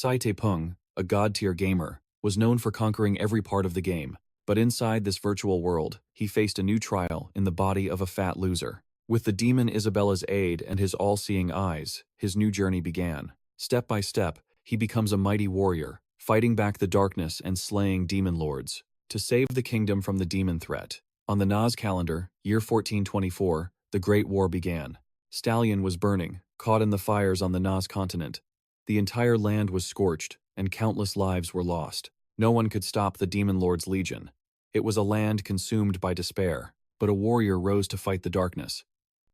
Peng, a god-tier gamer, was known for conquering every part of the game, but inside this virtual world, he faced a new trial in the body of a fat loser. With the demon Isabella's aid and his all-seeing eyes, his new journey began. Step by step, he becomes a mighty warrior, fighting back the darkness and slaying demon lords, to save the kingdom from the demon threat. On the Nas calendar, year 1424, the Great War began. Stallion was burning, caught in the fires on the Nas continent. The entire land was scorched, and countless lives were lost. No one could stop the demon lord's legion. It was a land consumed by despair, but a warrior rose to fight the darkness.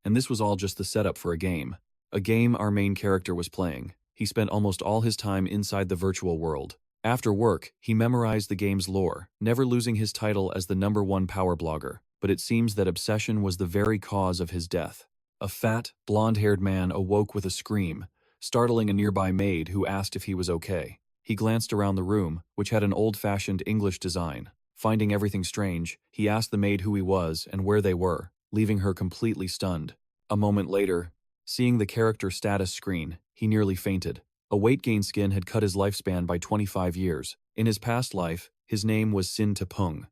And this was all just the setup for a game. A game our main character was playing. He spent almost all his time inside the virtual world. After work, he memorized the game's lore, never losing his title as the #1 power blogger, but it seems that obsession was the very cause of his death. A fat, blonde-haired man awoke with a scream, startling a nearby maid who asked if he was okay. He glanced around the room, which had an old-fashioned English design. Finding everything strange, he asked the maid who he was and where they were, leaving her completely stunned. A moment later, seeing the character status screen, he nearly fainted. A weight gain skin had cut his lifespan by 25 years. In his past life, his name was Peng.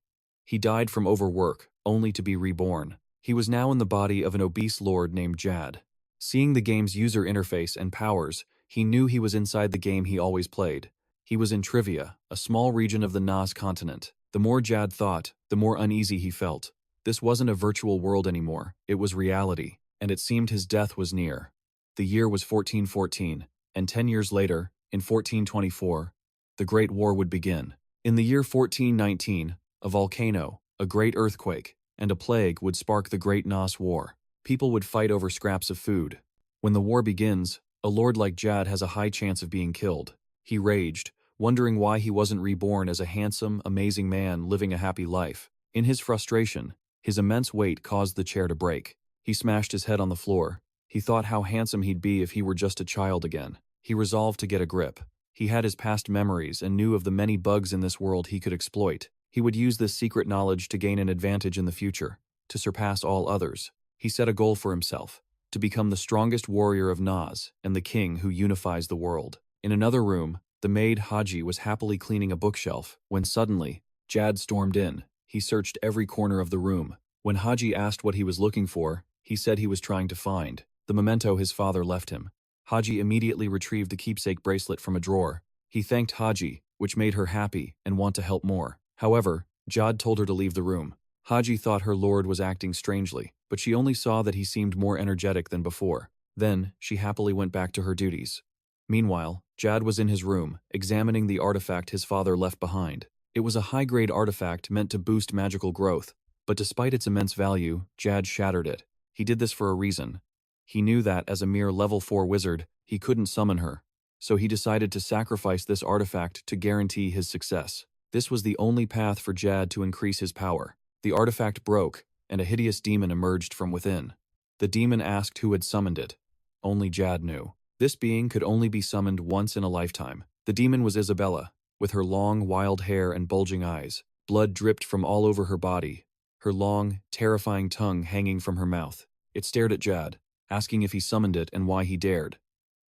He died from overwork, only to be reborn. He was now in the body of an obese lord named Jad. Seeing the game's user interface and powers, he knew he was inside the game he always played. He was in Trivia, a small region of the Nas continent. The more Jad thought, the more uneasy he felt. This wasn't a virtual world anymore, it was reality, and it seemed his death was near. The year was 1414, and 10 years later, in 1424, the Great War would begin. In the year 1419, a volcano, a great earthquake, and a plague would spark the Great Nas War. People would fight over scraps of food. When the war begins, a lord like Jad has a high chance of being killed. He raged, wondering why he wasn't reborn as a handsome, amazing man living a happy life. In his frustration, his immense weight caused the chair to break. He smashed his head on the floor. He thought how handsome he'd be if he were just a child again. He resolved to get a grip. He had his past memories and knew of the many bugs in this world he could exploit. He would use this secret knowledge to gain an advantage in the future, to surpass all others. He set a goal for himself, to become the strongest warrior of Nas and the king who unifies the world. In another room, the maid Haji was happily cleaning a bookshelf, when suddenly, Jad stormed in. He searched every corner of the room. When Haji asked what he was looking for, he said he was trying to find the memento his father left him. Haji immediately retrieved the keepsake bracelet from a drawer. He thanked Haji, which made her happy and want to help more. However, Jad told her to leave the room. Haji thought her lord was acting strangely, but she only saw that he seemed more energetic than before. Then, she happily went back to her duties. Meanwhile, Jad was in his room, examining the artifact his father left behind. It was a high-grade artifact meant to boost magical growth, but despite its immense value, Jad shattered it. He did this for a reason. He knew that, as a mere level 4 wizard, he couldn't summon her, so he decided to sacrifice this artifact to guarantee his success. This was the only path for Jad to increase his power. The artifact broke, and a hideous demon emerged from within. The demon asked who had summoned it. Only Jad knew. This being could only be summoned once in a lifetime. The demon was Isabella, with her long, wild hair and bulging eyes. Blood dripped from all over her body, her long, terrifying tongue hanging from her mouth. It stared at Jad, asking if he summoned it and why he dared.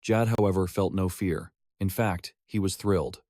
Jad, however, felt no fear. In fact, he was thrilled.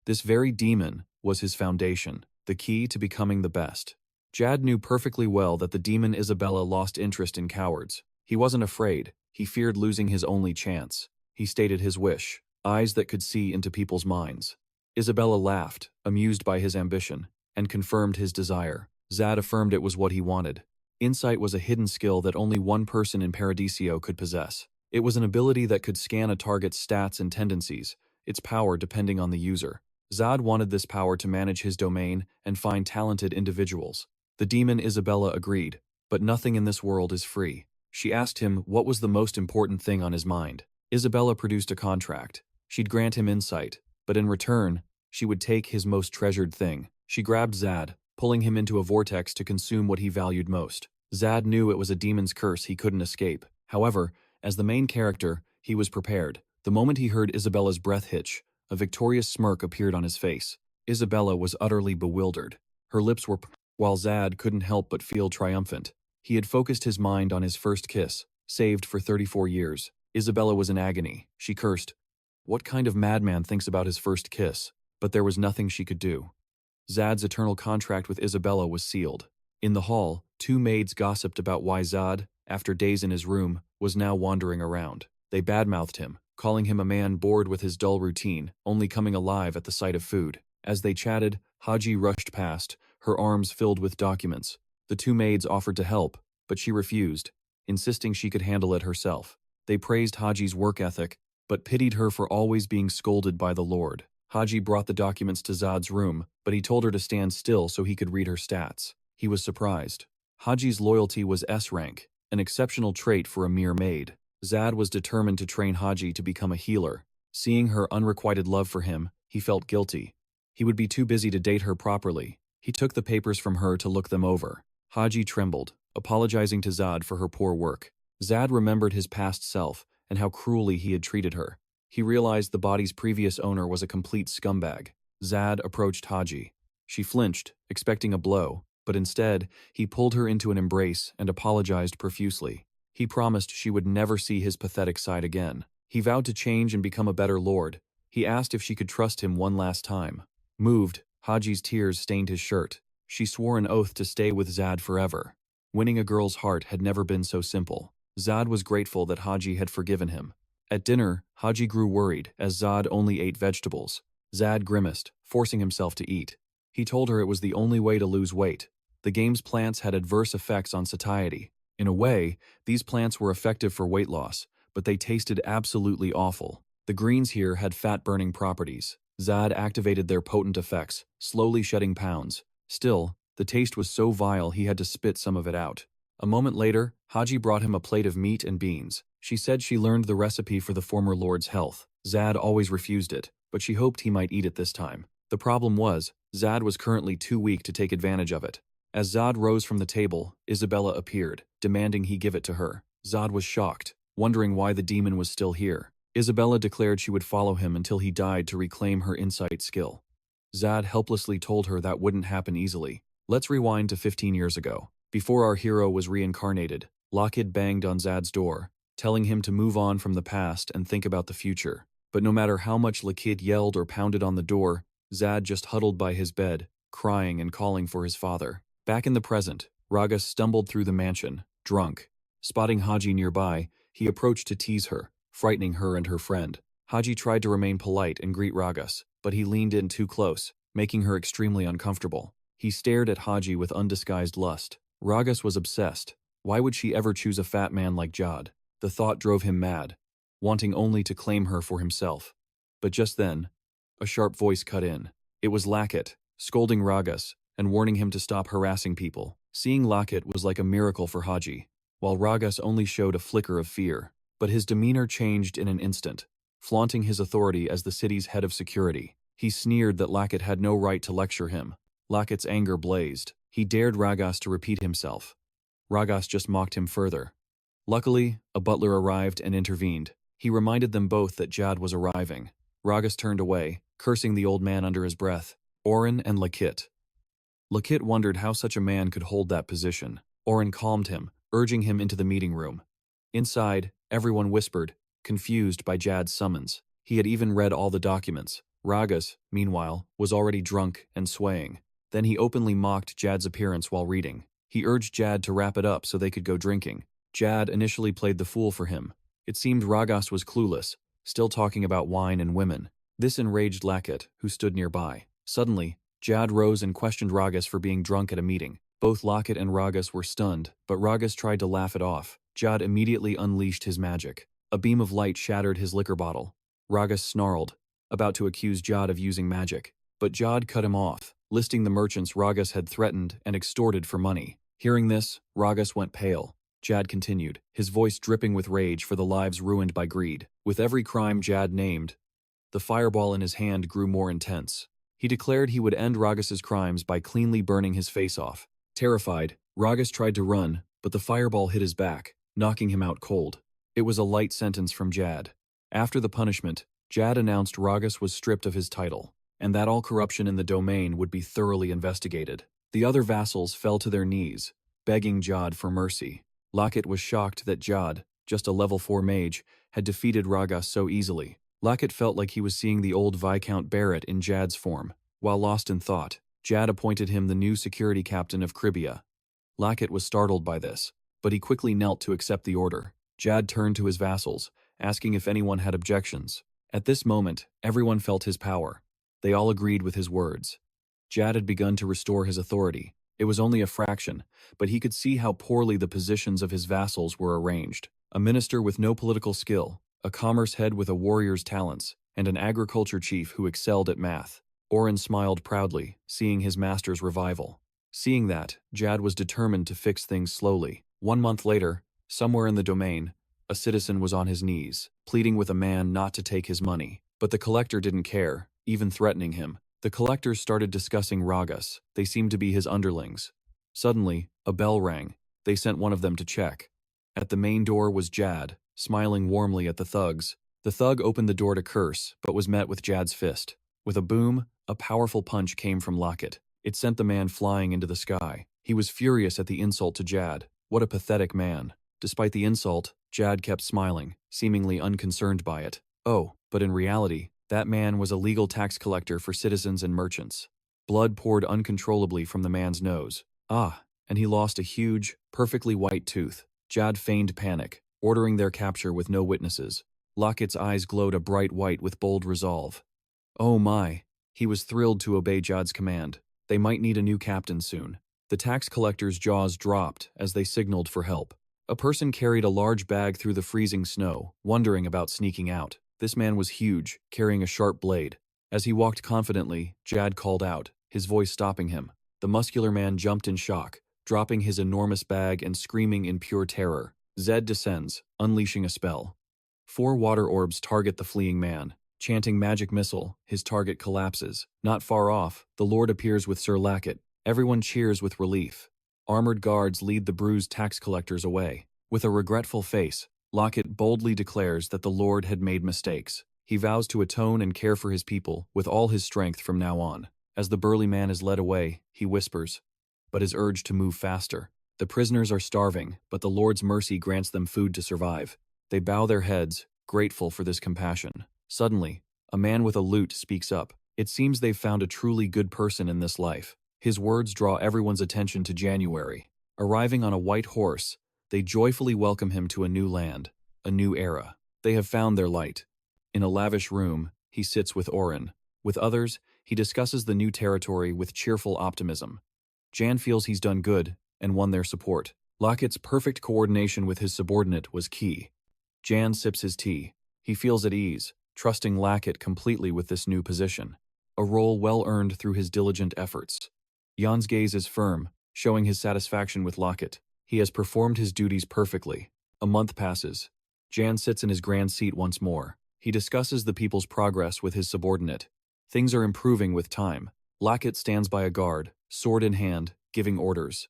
This very demon was his foundation, the key to becoming the best. Jad knew perfectly well that the demon Isabella lost interest in cowards. He wasn't afraid. He feared losing his only chance. He stated his wish, eyes that could see into people's minds. Isabella laughed, amused by his ambition, and confirmed his desire. Jad affirmed it was what he wanted. Insight was a hidden skill that only one person in Paradiso could possess. It was an ability that could scan a target's stats and tendencies, its power depending on the user. Jad wanted this power to manage his domain and find talented individuals. The demon Isabella agreed, but nothing in this world is free. She asked him what was the most important thing on his mind. Isabella produced a contract. She'd grant him insight, but in return, she would take his most treasured thing. She grabbed Jad, pulling him into a vortex to consume what he valued most. Jad knew it was a demon's curse he couldn't escape. However, as the main character, he was prepared. The moment he heard Isabella's breath hitch, a victorious smirk appeared on his face. Isabella was utterly bewildered. Her lips were while Jad couldn't help but feel triumphant. He had focused his mind on his first kiss, saved for 34 years. Isabella was in agony. She cursed, What kind of madman thinks about his first kiss? But there was nothing she could do. Zad's eternal contract with Isabella was sealed. In the hall, two maids gossiped about why Zad, after days in his room, was now wandering around. They badmouthed him, calling him a man bored with his dull routine, only coming alive at the sight of food. As they chatted, Haji rushed past, her arms filled with documents. The two maids offered to help, but she refused, insisting she could handle it herself. They praised Haji's work ethic, but pitied her for always being scolded by the Lord. Haji brought the documents to Zad's room, but he told her to stand still so he could read her stats. He was surprised. Haji's loyalty was S rank, an exceptional trait for a mere maid. Zad was determined to train Haji to become a healer. Seeing her unrequited love for him, he felt guilty. He would be too busy to date her properly. He took the papers from her to look them over. Haji trembled, apologizing to Zad for her poor work. Zad remembered his past self and how cruelly he had treated her. He realized the body's previous owner was a complete scumbag. Zad approached Haji. She flinched, expecting a blow, but instead, he pulled her into an embrace and apologized profusely. He promised she would never see his pathetic side again. He vowed to change and become a better lord. He asked if she could trust him one last time. Moved, Haji's tears stained his shirt. She swore an oath to stay with Zad forever. Winning a girl's heart had never been so simple. Zad was grateful that Haji had forgiven him. At dinner, Haji grew worried as Zad only ate vegetables. Zad grimaced, forcing himself to eat. He told her it was the only way to lose weight. The game's plants had adverse effects on satiety. In a way, these plants were effective for weight loss, but they tasted absolutely awful. The greens here had fat-burning properties. Zad activated their potent effects, slowly shedding pounds. Still, the taste was so vile he had to spit some of it out. A moment later, Haji brought him a plate of meat and beans. She said she learned the recipe for the former lord's health. Zad always refused it, but she hoped he might eat it this time. The problem was, Zad was currently too weak to take advantage of it. As Zad rose from the table, Isabella appeared, demanding he give it to her. Zad was shocked, wondering why the demon was still here. Isabella declared she would follow him until he died to reclaim her insight skill. Zad helplessly told her that wouldn't happen easily. Let's rewind to 15 years ago. Before our hero was reincarnated, Lockett banged on Zad's door, telling him to move on from the past and think about the future. But no matter how much Lockett yelled or pounded on the door, Zad just huddled by his bed, crying and calling for his father. Back in the present, Ragas stumbled through the mansion, drunk. Spotting Haji nearby, he approached to tease her, frightening her and her friend. Haji tried to remain polite and greet Ragas, but he leaned in too close, making her extremely uncomfortable. He stared at Haji with undisguised lust. Ragas was obsessed. Why would she ever choose a fat man like Jad? The thought drove him mad, wanting only to claim her for himself. But just then, a sharp voice cut in. It was Lockett, scolding Ragas and warning him to stop harassing people. Seeing Lockett was like a miracle for Haji, while Ragas only showed a flicker of fear. But his demeanor changed in an instant, flaunting his authority as the city's head of security. He sneered that Lockett had no right to lecture him. Lockett's anger blazed. He dared Ragas to repeat himself. Ragas just mocked him further. Luckily, a butler arrived and intervened. He reminded them both that Jad was arriving. Ragas turned away, cursing the old man under his breath. Oren and Lockett. Lockett wondered how such a man could hold that position. Oren calmed him, urging him into the meeting room. Inside, everyone whispered, confused by Jad's summons. He had even read all the documents. Ragas, meanwhile, was already drunk and swaying. Then he openly mocked Jad's appearance while reading. He urged Jad to wrap it up so they could go drinking. Jad initially played the fool for him. It seemed Ragas was clueless, still talking about wine and women. This enraged Lockett, who stood nearby. Suddenly, Jad rose and questioned Ragas for being drunk at a meeting. Both Lockett and Ragas were stunned, but Ragas tried to laugh it off. Jad immediately unleashed his magic. A beam of light shattered his liquor bottle. Ragas snarled, about to accuse Jad of using magic. But Jad cut him off, listing the merchants Ragas had threatened and extorted for money. Hearing this, Ragas went pale. Jad continued, his voice dripping with rage for the lives ruined by greed. With every crime Jad named, the fireball in his hand grew more intense. He declared he would end Ragas's crimes by cleanly burning his face off. Terrified, Ragas tried to run, but the fireball hit his back, knocking him out cold. It was a light sentence from Jad. After the punishment, Jad announced Ragas was stripped of his title, and that all corruption in the domain would be thoroughly investigated. The other vassals fell to their knees, begging Jad for mercy. Lockett was shocked that Jad, just a level 4 mage, had defeated Ragas so easily. Lackett felt like he was seeing the old Viscount Barrett in Jad's form. While lost in thought, Jad appointed him the new security captain of Gravia. Lackett was startled by this, but he quickly knelt to accept the order. Jad turned to his vassals, asking if anyone had objections. At this moment, everyone felt his power. They all agreed with his words. Jad had begun to restore his authority. It was only a fraction, but he could see how poorly the positions of his vassals were arranged. A minister with no political skill, a commerce head with a warrior's talents, and an agriculture chief who excelled at math. Oren smiled proudly, seeing his master's revival. Seeing that, Jad was determined to fix things slowly. 1 month later, somewhere in the domain, a citizen was on his knees, pleading with a man not to take his money. But the collector didn't care, even threatening him. The collectors started discussing Ragas. They seemed to be his underlings. Suddenly, a bell rang. They sent one of them to check. At the main door was Jad, smiling warmly at the thugs. The thug opened the door to curse, but was met with Jad's fist. With a boom, a powerful punch came from Lackett. It sent the man flying into the sky. He was furious at the insult to Jad. What a pathetic man. Despite the insult, Jad kept smiling, seemingly unconcerned by it. Oh, but in reality, that man was a legal tax collector for citizens and merchants. Blood poured uncontrollably from the man's nose. Ah, and he lost a huge, perfectly white tooth. Jad feigned panic, ordering their capture with no witnesses. Lackett's eyes glowed a bright white with bold resolve. Oh my! He was thrilled to obey Jad's command. They might need a new captain soon. The tax collector's jaws dropped as they signaled for help. A person carried a large bag through the freezing snow, wondering about sneaking out. This man was huge, carrying a sharp blade. As he walked confidently, Jad called out, his voice stopping him. The muscular man jumped in shock, dropping his enormous bag and screaming in pure terror. Zed descends, unleashing a spell. 4 water orbs target the fleeing man. Chanting magic missile, his target collapses. Not far off, the Lord appears with Sir Lackett. Everyone cheers with relief. Armored guards lead the bruised tax collectors away. With a regretful face, Lackett boldly declares that the Lord had made mistakes. He vows to atone and care for his people with all his strength from now on. As the burly man is led away, he whispers, but is urged to move faster. The prisoners are starving, but the Lord's mercy grants them food to survive. They bow their heads, grateful for this compassion. Suddenly, a man with a lute speaks up. It seems they've found a truly good person in this life. His words draw everyone's attention to January. Arriving on a white horse, they joyfully welcome him to a new land, a new era. They have found their light. In a lavish room, he sits with Oren. With others, he discusses the new territory with cheerful optimism. Jan feels he's done good and won their support. Lackett's perfect coordination with his subordinate was key. Jan sips his tea. He feels at ease, trusting Lackett completely with this new position, a role well earned through his diligent efforts. Jan's gaze is firm, showing his satisfaction with Lackett. He has performed his duties perfectly. A month passes. Jan sits in his grand seat once more. He discusses the people's progress with his subordinate. Things are improving with time. Lackett stands by a guard, sword in hand, giving orders.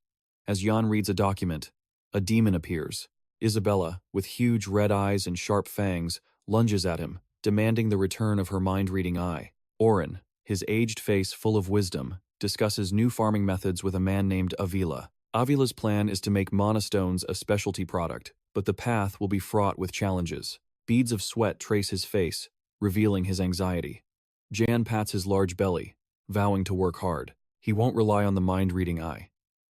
As Jan reads a document, a demon appears. Isabella, with huge red eyes and sharp fangs, lunges at him, demanding the return of her mind-reading eye. Oren, his aged face full of wisdom, discusses new farming methods with a man named Avila. Avila's plan is to make monostones a specialty product, but the path will be fraught with challenges. Beads of sweat trace his face, revealing his anxiety. Jan pats his large belly, vowing to work hard. He won't rely on the mind-reading eye.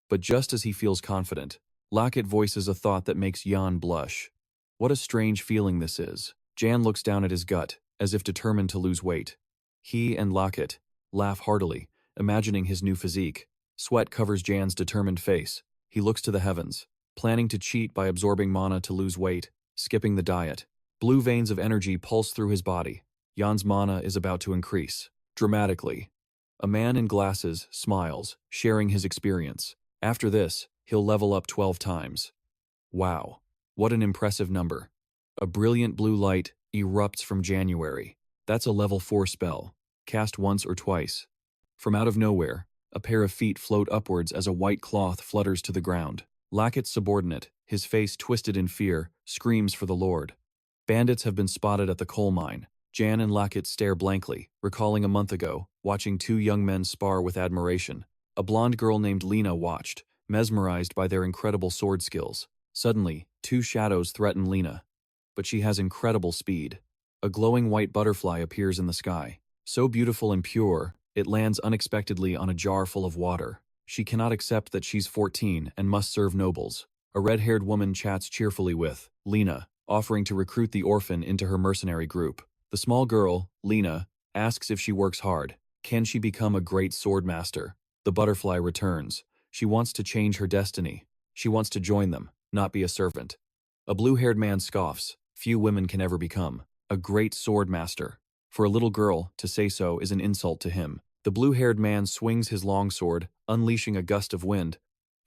But just as he feels confident, Lackett voices a thought that makes Jan blush. What a strange feeling this is. Jan looks down at his gut, as if determined to lose weight. He and Lackett laugh heartily, imagining his new physique. Sweat covers Jan's determined face. He looks to the heavens, planning to cheat by absorbing mana to lose weight, skipping the diet. Blue veins of energy pulse through his body. Jan's mana is about to increase, dramatically. A man in glasses smiles, sharing his experience. After this, he'll level up 12 times. Wow, what an impressive number. A brilliant blue light erupts from January. That's a level 4 spell, cast once or twice. From out of nowhere, a pair of feet float upwards as a white cloth flutters to the ground. Lackett's subordinate, his face twisted in fear, screams for the Lord. Bandits have been spotted at the coal mine. Jan and Lackett stare blankly, recalling a month ago, watching 2 young men spar with admiration. A blonde girl named Lena watched, mesmerized by their incredible sword skills. Suddenly, 2 shadows threaten Lena. But she has incredible speed. A glowing white butterfly appears in the sky. So beautiful and pure, it lands unexpectedly on a jar full of water. She cannot accept that she's 14 and must serve nobles. A red-haired woman chats cheerfully with Lena, offering to recruit the orphan into her mercenary group. The small girl, Lena, asks if she works hard. Can she become a great sword master? The butterfly returns. She wants to change her destiny. She wants to join them, not be a servant. A blue-haired man scoffs. Few women can ever become a great sword master. For a little girl, to say so is an insult to him. The blue-haired man swings his longsword, unleashing a gust of wind,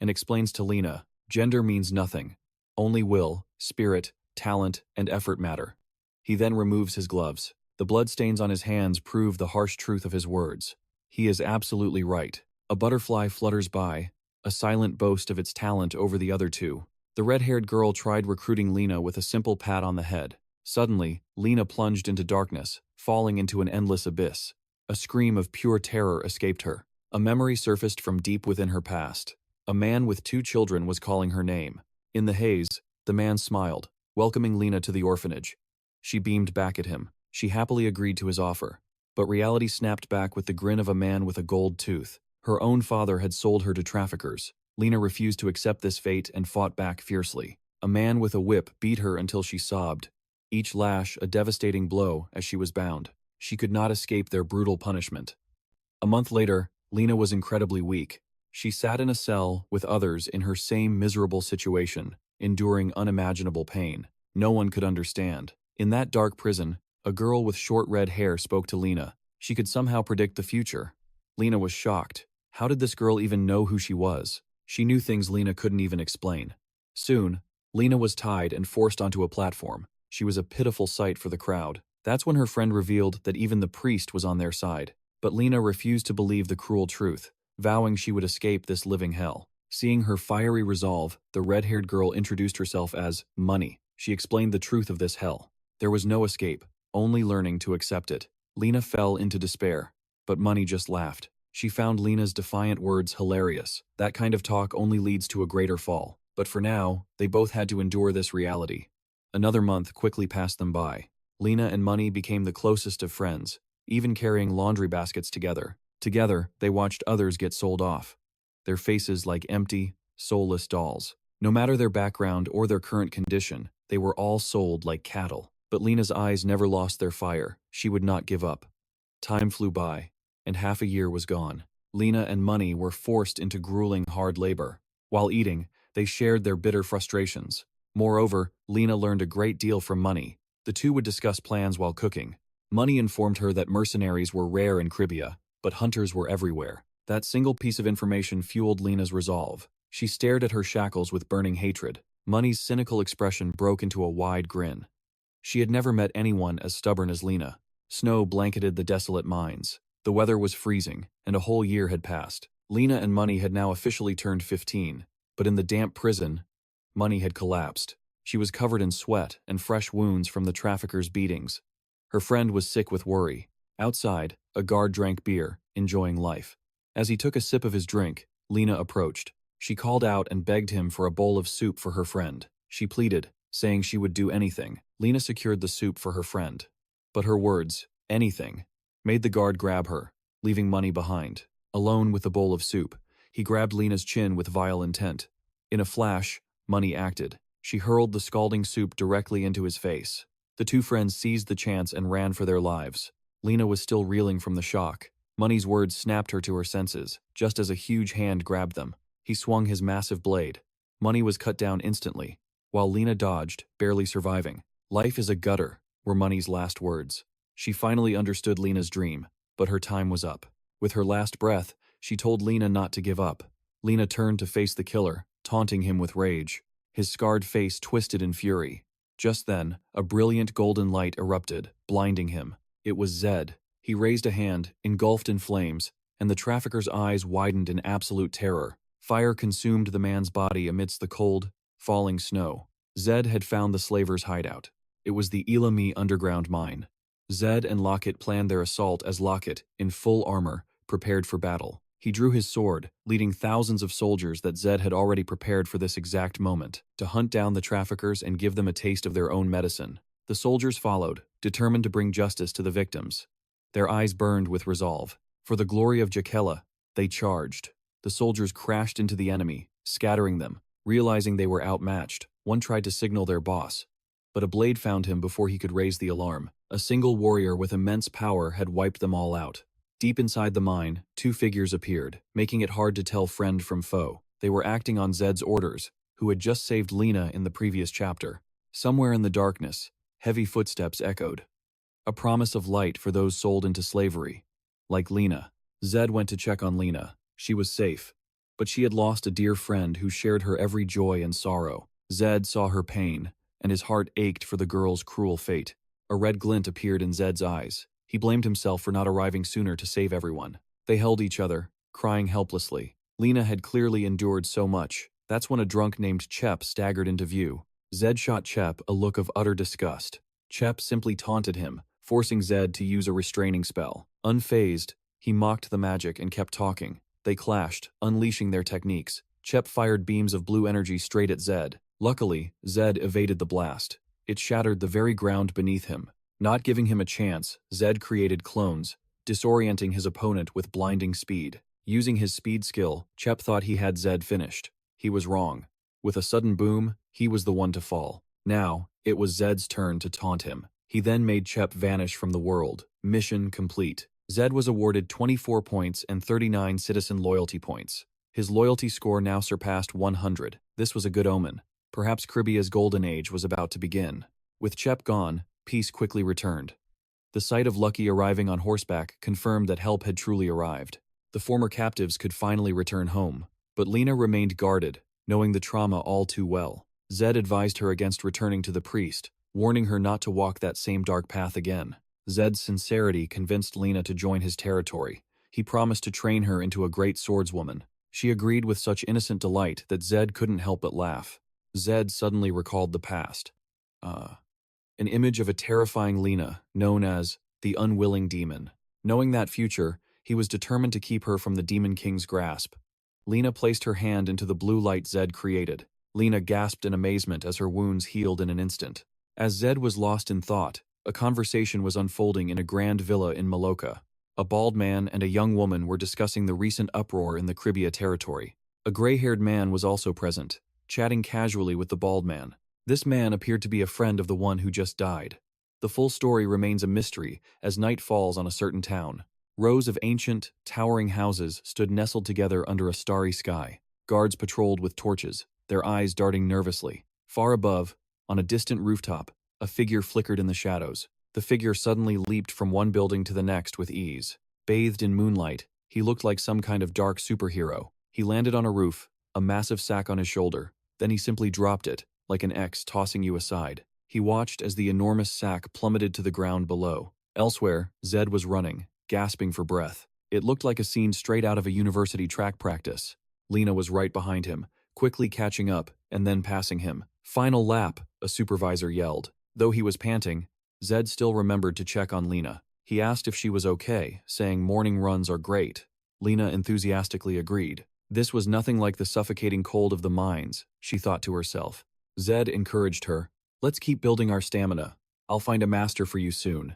and explains to Lena, gender means nothing. Only will, spirit, talent, and effort matter. He then removes his gloves. The bloodstains on his hands prove the harsh truth of his words. He is absolutely right. A butterfly flutters by, a silent boast of its talent over the other two. The red-haired girl tried recruiting Lena with a simple pat on the head. Suddenly, Lena plunged into darkness, falling into an endless abyss. A scream of pure terror escaped her. A memory surfaced from deep within her past. A man with 2 children was calling her name. In the haze, the man smiled, welcoming Lena to the orphanage. She beamed back at him. She happily agreed to his offer. But reality snapped back with the grin of a man with a gold tooth. Her own father had sold her to traffickers. Lena refused to accept this fate and fought back fiercely. A man with a whip beat her until she sobbed, each lash a devastating blow as she was bound. She could not escape their brutal punishment. A month later, Lena was incredibly weak. She sat in a cell with others in her same miserable situation, enduring unimaginable pain. No one could understand. In that dark prison, a girl with short red hair spoke to Lena. She could somehow predict the future. Lena was shocked. How did this girl even know who she was? She knew things Lena couldn't even explain. Soon, Lena was tied and forced onto a platform. She was a pitiful sight for the crowd. That's when her friend revealed that even the priest was on their side. But Lena refused to believe the cruel truth, vowing she would escape this living hell. Seeing her fiery resolve, the red-haired girl introduced herself as Money. She explained the truth of this hell. There was no escape, only learning to accept it. Lena fell into despair, but Money just laughed. She found Lena's defiant words hilarious. That kind of talk only leads to a greater fall. But for now, they both had to endure this reality. Another month quickly passed them by. Lena and Money became the closest of friends, even carrying laundry baskets together. Together, they watched others get sold off, their faces like empty, soulless dolls. No matter their background or their current condition, they were all sold like cattle. But Lena's eyes never lost their fire. She would not give up. Time flew by, and half a year was gone. Lena and Money were forced into grueling hard labor. While eating, they shared their bitter frustrations. Moreover, Lena learned a great deal from Money. The two would discuss plans while cooking. Money informed her that mercenaries were rare in Gravia, but hunters were everywhere. That single piece of information fueled Lena's resolve. She stared at her shackles with burning hatred. Money's cynical expression broke into a wide grin. She had never met anyone as stubborn as Lena. Snow blanketed the desolate mines. The weather was freezing, and a whole year had passed. Lena and Money had now officially turned 15, but in the damp prison, Money had collapsed. She was covered in sweat and fresh wounds from the traffickers' beatings. Her friend was sick with worry. Outside, a guard drank beer, enjoying life. As he took a sip of his drink, Lena approached. She called out and begged him for a bowl of soup for her friend. She pleaded, saying she would do anything. Lena secured the soup for her friend. But her words, anything, made the guard grab her, leaving Money behind. Alone with the bowl of soup, he grabbed Lena's chin with vile intent. In a flash, Money acted. She hurled the scalding soup directly into his face. The two friends seized the chance and ran for their lives. Lena was still reeling from the shock. Money's words snapped her to her senses, just as a huge hand grabbed them. He swung his massive blade. Money was cut down instantly, while Lena dodged, barely surviving. Life is a gutter, were Money's last words. She finally understood Lena's dream, but her time was up. With her last breath, she told Lena not to give up. Lena turned to face the killer, taunting him with rage. His scarred face twisted in fury. Just then, a brilliant golden light erupted, blinding him. It was Zed. He raised a hand, engulfed in flames, and the trafficker's eyes widened in absolute terror. Fire consumed the man's body amidst the cold, falling snow. Zed had found the slavers' hideout. It was the Elami underground mine. Zed and Lockett planned their assault as Lockett, in full armor, prepared for battle. He drew his sword, leading thousands of soldiers that Zed had already prepared for this exact moment, to hunt down the traffickers and give them a taste of their own medicine. The soldiers followed, determined to bring justice to the victims. Their eyes burned with resolve. For the glory of Jakella, they charged. The soldiers crashed into the enemy, scattering them. Realizing they were outmatched, one tried to signal their boss. But a blade found him before he could raise the alarm. A single warrior with immense power had wiped them all out. Deep inside the mine, two figures appeared, making it hard to tell friend from foe. They were acting on Zed's orders, who had just saved Lena in the previous chapter. Somewhere in the darkness, heavy footsteps echoed. A promise of light for those sold into slavery. Like Lena. Zed went to check on Lena. She was safe. But she had lost a dear friend who shared her every joy and sorrow. Zed saw her pain, and his heart ached for the girl's cruel fate. A red glint appeared in Zed's eyes. He blamed himself for not arriving sooner to save everyone. They held each other, crying helplessly. Lena had clearly endured so much. That's when a drunk named Chep staggered into view. Zed shot Chep a look of utter disgust. Chep simply taunted him, forcing Zed to use a restraining spell. Unfazed, he mocked the magic and kept talking. They clashed, unleashing their techniques. Chep fired beams of blue energy straight at Zed. Luckily, Zed evaded the blast. It shattered the very ground beneath him. Not giving him a chance, Zed created clones, disorienting his opponent with blinding speed. Using his speed skill, Chep thought he had Zed finished. He was wrong. With a sudden boom, he was the one to fall. Now, it was Zed's turn to taunt him. He then made Chep vanish from the world. Mission complete. Zed was awarded 24 points and 39 citizen loyalty points. His loyalty score now surpassed 100. This was a good omen. Perhaps Cribia's golden age was about to begin. With Chep gone, peace quickly returned. The sight of Lucky arriving on horseback confirmed that help had truly arrived. The former captives could finally return home. But Lena remained guarded, knowing the trauma all too well. Zed advised her against returning to the priest, warning her not to walk that same dark path again. Zed's sincerity convinced Lena to join his territory. He promised to train her into a great swordswoman. She agreed with such innocent delight that Zed couldn't help but laugh. Zed suddenly recalled the past. An image of a terrifying Lena, known as the Unwilling Demon. Knowing that future, he was determined to keep her from the Demon King's grasp. Lena placed her hand into the blue light Zed created. Lena gasped in amazement as her wounds healed in an instant. As Zed was lost in thought, a conversation was unfolding in a grand villa in Maloka. A bald man and a young woman were discussing the recent uproar in the Cribia territory. A gray-haired man was also present, chatting casually with the bald man. This man appeared to be a friend of the one who just died. The full story remains a mystery as night falls on a certain town. Rows of ancient, towering houses stood nestled together under a starry sky. Guards patrolled with torches, their eyes darting nervously. Far above, on a distant rooftop, a figure flickered in the shadows. The figure suddenly leaped from one building to the next with ease. Bathed in moonlight, he looked like some kind of dark superhero. He landed on a roof, a massive sack on his shoulder. Then he simply dropped it, like an X tossing you aside. He watched as the enormous sack plummeted to the ground below. Elsewhere, Zed was running, gasping for breath. It looked like a scene straight out of a university track practice. Lena was right behind him, quickly catching up and then passing him. "Final lap," a supervisor yelled. Though he was panting, Zed still remembered to check on Lena. He asked if she was okay, saying morning runs are great. Lena enthusiastically agreed. This was nothing like the suffocating cold of the mines, she thought to herself. Zed encouraged her. "Let's keep building our stamina. I'll find a master for you soon."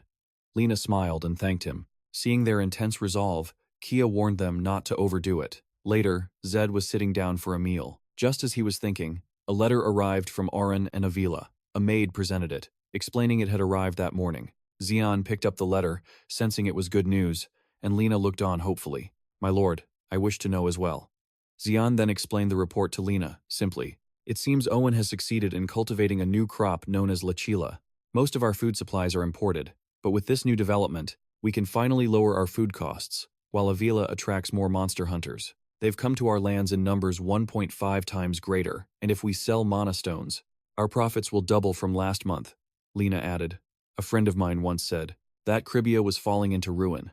Lena smiled and thanked him. Seeing their intense resolve, Kia warned them not to overdo it. Later, Zed was sitting down for a meal. Just as he was thinking, a letter arrived from Auron and Avila. A maid presented it, explaining it had arrived that morning. Xian picked up the letter, sensing it was good news, and Lena looked on hopefully. "My lord, I wish to know as well." Xian then explained the report to Lena, simply. "It seems Owen has succeeded in cultivating a new crop known as lechila. Most of our food supplies are imported, but with this new development, we can finally lower our food costs, while Avila attracts more monster hunters. They've come to our lands in numbers 1.5 times greater, and if we sell mana stones, our profits will double from last month," Lena added. "A friend of mine once said, that Cribia was falling into ruin.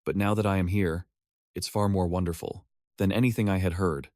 But now that I am here, it's far more wonderful than anything I had heard."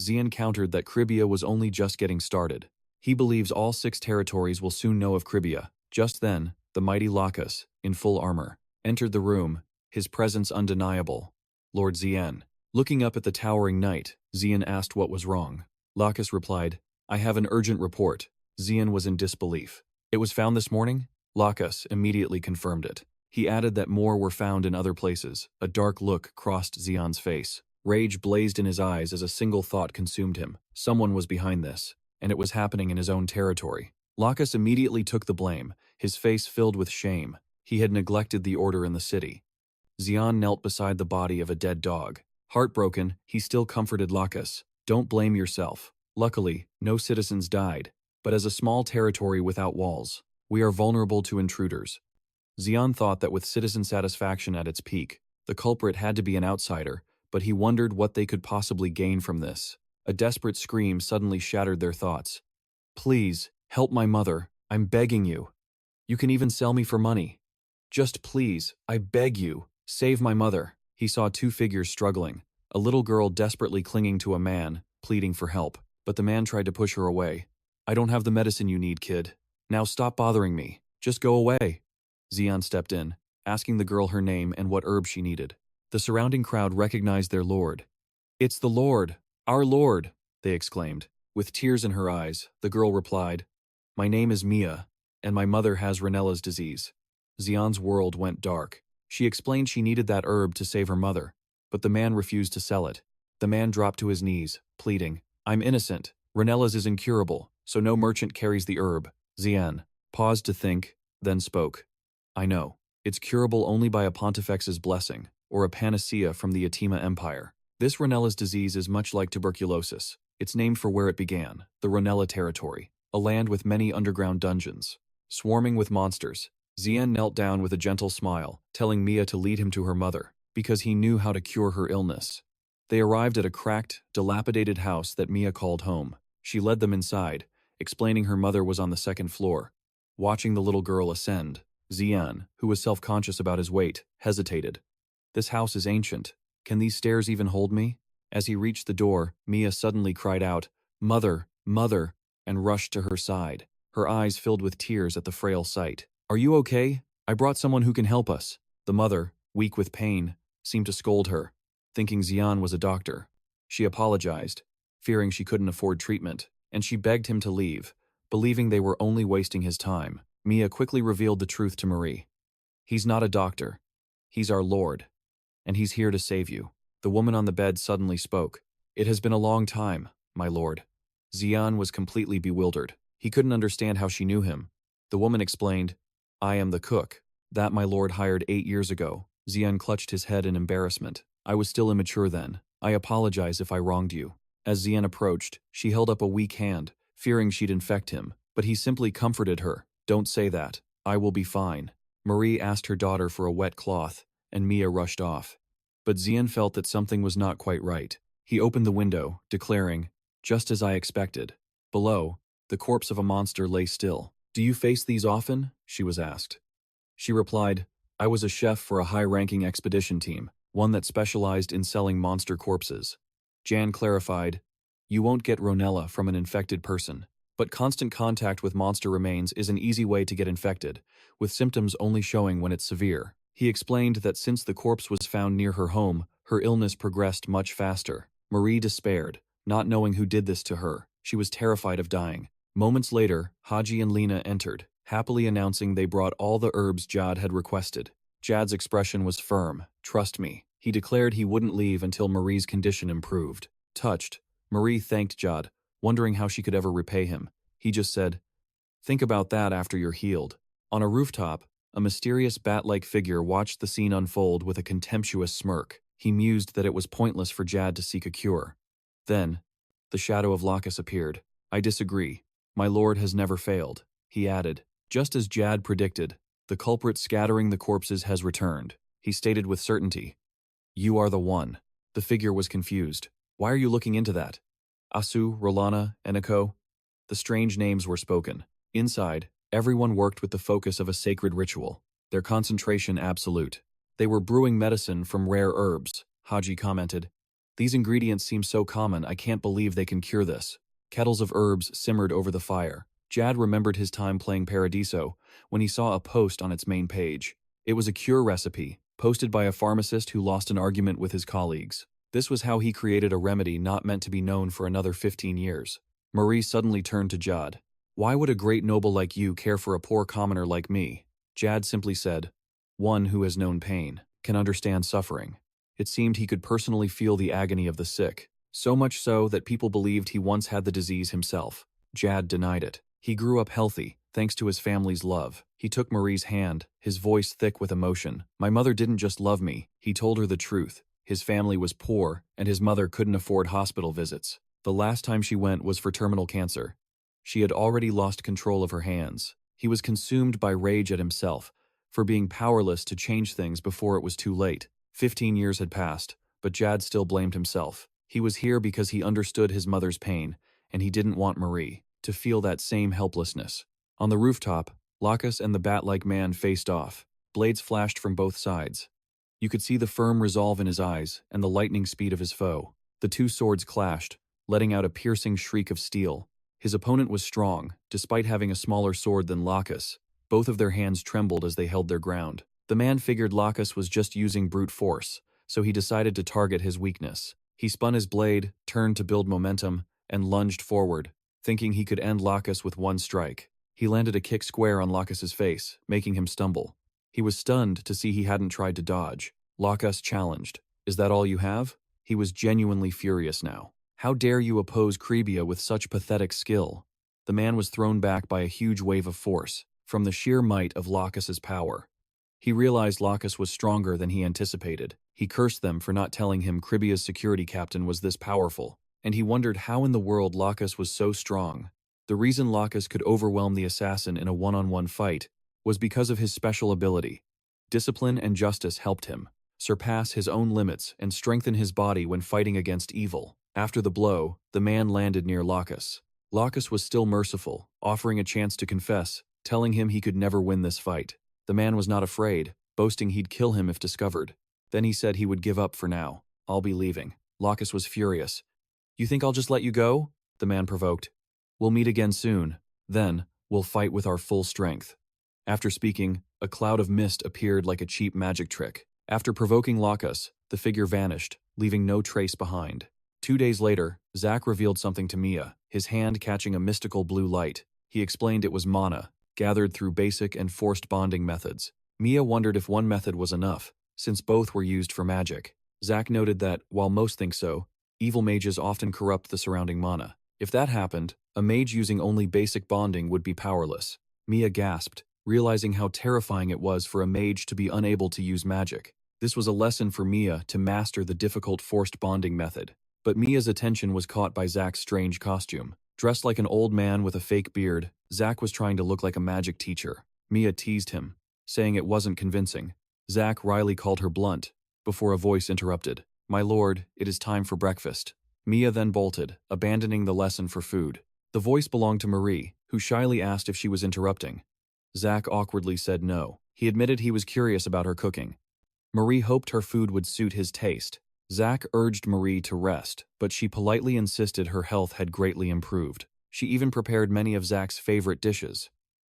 Xian countered that Cribia was only just getting started. He believes all 6 territories will soon know of Cribia. Just then, the mighty Lacus, in full armor, entered the room, his presence undeniable. "Lord Xian." Looking up at the towering knight, Xian asked what was wrong. Lacus replied, "I have an urgent report." Xian was in disbelief. "It was found this morning?" Lacus immediately confirmed it. He added that more were found in other places. A dark look crossed Xian's face. Rage blazed in his eyes as a single thought consumed him. Someone was behind this, and it was happening in his own territory. Lacus immediately took the blame, his face filled with shame. He had neglected the order in the city. Xian knelt beside the body of a dead dog. Heartbroken, he still comforted Lacus. Don't blame yourself. Luckily, no citizens died, but as a small territory without walls, we are vulnerable to intruders. Xian thought that with citizen satisfaction at its peak, the culprit had to be an outsider, but he wondered what they could possibly gain from this. A desperate scream suddenly shattered their thoughts. Please, help my mother, I'm begging you. You can even sell me for money. Just please, I beg you, save my mother. He saw two figures struggling, a little girl desperately clinging to a man, pleading for help, but the man tried to push her away. I don't have the medicine you need, kid. Now stop bothering me, just go away. Xian stepped in, asking the girl her name and what herb she needed. The surrounding crowd recognized their lord. It's the Lord, our Lord, they exclaimed. With tears in her eyes, the girl replied, My name is Mia, and my mother has Renella's disease. Xian's world went dark. She explained she needed that herb to save her mother, but the man refused to sell it. The man dropped to his knees, pleading, I'm innocent. Renella's is incurable, so no merchant carries the herb. Xian paused to think, then spoke. I know. It's curable only by a pontifex's blessing, or a panacea from the Atima Empire. This Renella's disease is much like tuberculosis. It's named for where it began, the Renella territory, a land with many underground dungeons, swarming with monsters. Xian knelt down with a gentle smile, telling Mia to lead him to her mother, because he knew how to cure her illness. They arrived at a cracked, dilapidated house that Mia called home. She led them inside, explaining her mother was on the second floor. Watching the little girl ascend, Xian, who was self-conscious about his weight, hesitated. This house is ancient. Can these stairs even hold me? As he reached the door, Mia suddenly cried out, Mother, Mother, and rushed to her side, her eyes filled with tears at the frail sight. Are you okay? I brought someone who can help us. The mother, weak with pain, seemed to scold her, thinking Xian was a doctor. She apologized, fearing she couldn't afford treatment, and she begged him to leave, believing they were only wasting his time. Mia quickly revealed the truth to Marie. He's not a doctor. He's our Lord, and he's here to save you. The woman on the bed suddenly spoke. It has been a long time, my lord. Xian was completely bewildered. He couldn't understand how she knew him. The woman explained, I am the cook. That my lord hired 8 years ago. Xian clutched his head in embarrassment. I was still immature then. I apologize if I wronged you. As Xian approached, she held up a weak hand, fearing she'd infect him, but he simply comforted her. Don't say that. I will be fine. Marie asked her daughter for a wet cloth, and Mia rushed off. But Xian felt that something was not quite right. He opened the window, declaring, just as I expected. Below, the corpse of a monster lay still. Do you face these often? She was asked. She replied, I was a chef for a high-ranking expedition team, one that specialized in selling monster corpses. Jan clarified, you won't get Ronella from an infected person, but constant contact with monster remains is an easy way to get infected, with symptoms only showing when it's severe. He explained that since the corpse was found near her home, her illness progressed much faster. Marie despaired, not knowing who did this to her. She was terrified of dying. Moments later, Haji and Lena entered, happily announcing they brought all the herbs Jad had requested. Jad's expression was firm. Trust me. He declared he wouldn't leave until Marie's condition improved. Touched, Marie thanked Jad, wondering how she could ever repay him. He just said, think about that after you're healed. On a rooftop, a mysterious bat-like figure watched the scene unfold with a contemptuous smirk. He mused that it was pointless for Jad to seek a cure. Then, the shadow of Lacus appeared. I disagree. My lord has never failed, he added. Just as Jad predicted, the culprit scattering the corpses has returned. He stated with certainty, you are the one. The figure was confused. Why are you looking into that? Asu, Rolana, Eniko? The strange names were spoken. Inside, everyone worked with the focus of a sacred ritual, their concentration absolute. They were brewing medicine from rare herbs, Haji commented. These ingredients seem so common, I can't believe they can cure this. Kettles of herbs simmered over the fire. Jad remembered his time playing Paradiso when he saw a post on its main page. It was a cure recipe, posted by a pharmacist who lost an argument with his colleagues. This was how he created a remedy not meant to be known for another 15 years. Marie suddenly turned to Jad. Why would a great noble like you care for a poor commoner like me? Jad simply said, "One who has known pain can understand suffering." It seemed he could personally feel the agony of the sick, so much so that people believed he once had the disease himself. Jad denied it. He grew up healthy, thanks to his family's love. He took Marie's hand, his voice thick with emotion. "My mother didn't just love me," he told her the truth. His family was poor, and his mother couldn't afford hospital visits. The last time she went was for terminal cancer. She had already lost control of her hands. He was consumed by rage at himself for being powerless to change things before it was too late. 15 years had passed, but Jad still blamed himself. He was here because he understood his mother's pain, and he didn't want Marie to feel that same helplessness. On the rooftop, Lacus and the bat-like man faced off. Blades flashed from both sides. You could see the firm resolve in his eyes and the lightning speed of his foe. The two swords clashed, letting out a piercing shriek of steel. His opponent was strong, despite having a smaller sword than Lacus. Both of their hands trembled as they held their ground. The man figured Lacus was just using brute force, so he decided to target his weakness. He spun his blade, turned to build momentum, and lunged forward, thinking he could end Lacus with one strike. He landed a kick square on Lacus's face, making him stumble. He was stunned to see he hadn't tried to dodge. Lacus challenged. "Is that all you have?" He was genuinely furious now. "How dare you oppose Gravia with such pathetic skill?" The man was thrown back by a huge wave of force, from the sheer might of Lacus's power. He realized Lacus was stronger than he anticipated. He cursed them for not telling him Gravia's security captain was this powerful, and he wondered how in the world Lacus was so strong. The reason Lacus could overwhelm the assassin in a one-on-one fight was because of his special ability. Discipline and justice helped him surpass his own limits and strengthen his body when fighting against evil. After the blow, the man landed near Lacus. Lacus was still merciful, offering a chance to confess, telling him he could never win this fight. The man was not afraid, boasting he'd kill him if discovered. Then he said he would give up for now. "I'll be leaving." Lacus was furious. "You think I'll just let you go?" the man provoked. "We'll meet again soon. Then, we'll fight with our full strength." After speaking, a cloud of mist appeared like a cheap magic trick. After provoking Lacus, the figure vanished, leaving no trace behind. 2 days later, Zack revealed something to Mia, his hand catching a mystical blue light. He explained it was mana, gathered through basic and forced bonding methods. Mia wondered if one method was enough, since both were used for magic. Zack noted that, while most think so, evil mages often corrupt the surrounding mana. If that happened, a mage using only basic bonding would be powerless. Mia gasped, realizing how terrifying it was for a mage to be unable to use magic. This was a lesson for Mia to master the difficult forced bonding method. But Mia's attention was caught by Zack's strange costume. Dressed like an old man with a fake beard, Zack was trying to look like a magic teacher. Mia teased him, saying it wasn't convincing. Zack wryly called her blunt, before a voice interrupted. "My lord, it is time for breakfast." Mia then bolted, abandoning the lesson for food. The voice belonged to Marie, who shyly asked if she was interrupting. Zack awkwardly said no. He admitted he was curious about her cooking. Marie hoped her food would suit his taste. Zack urged Marie to rest, but she politely insisted her health had greatly improved. She even prepared many of Zack's favorite dishes.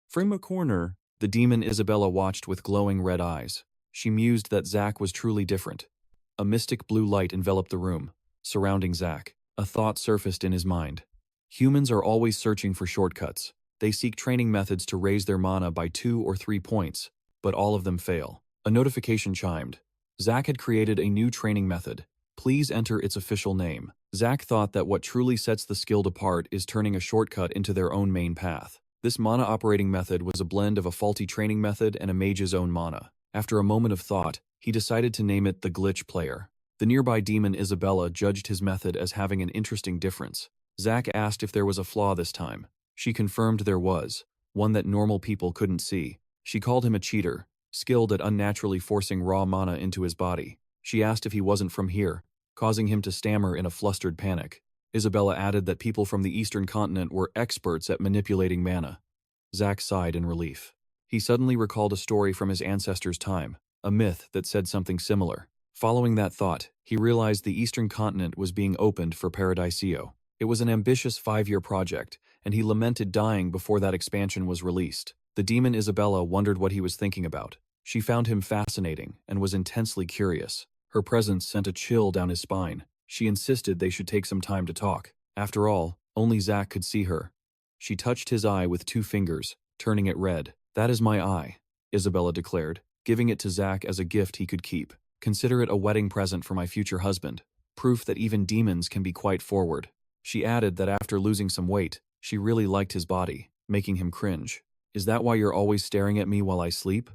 From a corner, the demon Isabella watched with glowing red eyes. She mused that Zack was truly different. A mystic blue light enveloped the room, surrounding Zack. A thought surfaced in his mind. Humans are always searching for shortcuts. They seek training methods to raise their mana by 2 or 3 points, but all of them fail. A notification chimed. Zack had created a new training method. Please enter its official name. Zack thought that what truly sets the skilled apart is turning a shortcut into their own main path. This mana operating method was a blend of a faulty training method and a mage's own mana. After a moment of thought, he decided to name it the Glitch Player. The nearby demon Isabella judged his method as having an interesting difference. Zack asked if there was a flaw this time. She confirmed there was, one that normal people couldn't see. She called him a cheater, skilled at unnaturally forcing raw mana into his body. She asked if he wasn't from here, causing him to stammer in a flustered panic. Isabella added that people from the eastern continent were experts at manipulating mana. Zack sighed in relief. He suddenly recalled a story from his ancestors' time, a myth that said something similar. Following that thought, he realized the eastern continent was being opened for Paradisio. It was an ambitious 5-year project, and he lamented dying before that expansion was released. The demon Isabella wondered what he was thinking about. She found him fascinating and was intensely curious. Her presence sent a chill down his spine. She insisted they should take some time to talk. After all, only Zack could see her. She touched his eye with 2 fingers, turning it red. "That is my eye." Isabella declared, giving it to Zack as a gift he could keep. Consider it a wedding present for my future husband. Proof that even demons can be quite forward. She added that after losing some weight, she really liked his body, making him cringe. Is that why you're always staring at me while I sleep?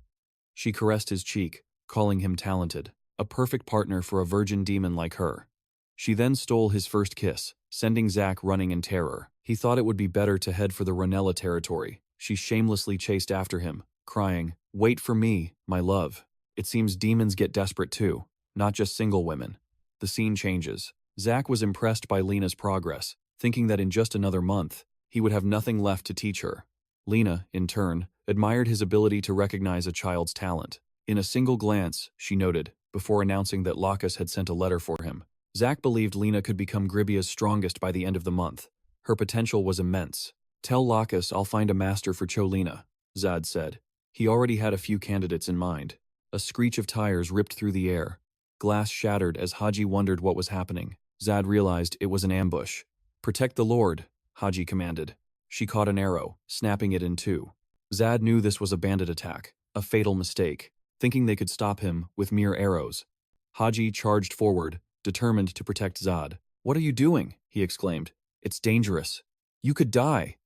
She caressed his cheek, calling him talented, a perfect partner for a virgin demon like her. She then stole his first kiss, sending Zack running in terror. He thought it would be better to head for the Ranella territory. She shamelessly chased after him, crying, "Wait for me, my love." It seems demons get desperate too, not just single women. The scene changes. Zack was impressed by Lena's progress, thinking that in just another month, he would have nothing left to teach her. Lena, in turn, admired his ability to recognize a child's talent. In a single glance, she noted, before announcing that Lacus had sent a letter for him. Zack believed Lena could become Gravia's strongest by the end of the month. Her potential was immense. Tell Lacus I'll find a master for Cholena, Zad said. He already had a few candidates in mind. A screech of tires ripped through the air. Glass shattered as Haji wondered what was happening. Zad realized it was an ambush. Protect the Lord, Haji commanded. She caught an arrow, snapping it in two. Zad knew this was a bandit attack, a fatal mistake, thinking they could stop him with mere arrows. Haji charged forward, determined to protect Zad. "What are you doing?" he exclaimed. "It's dangerous. You could die."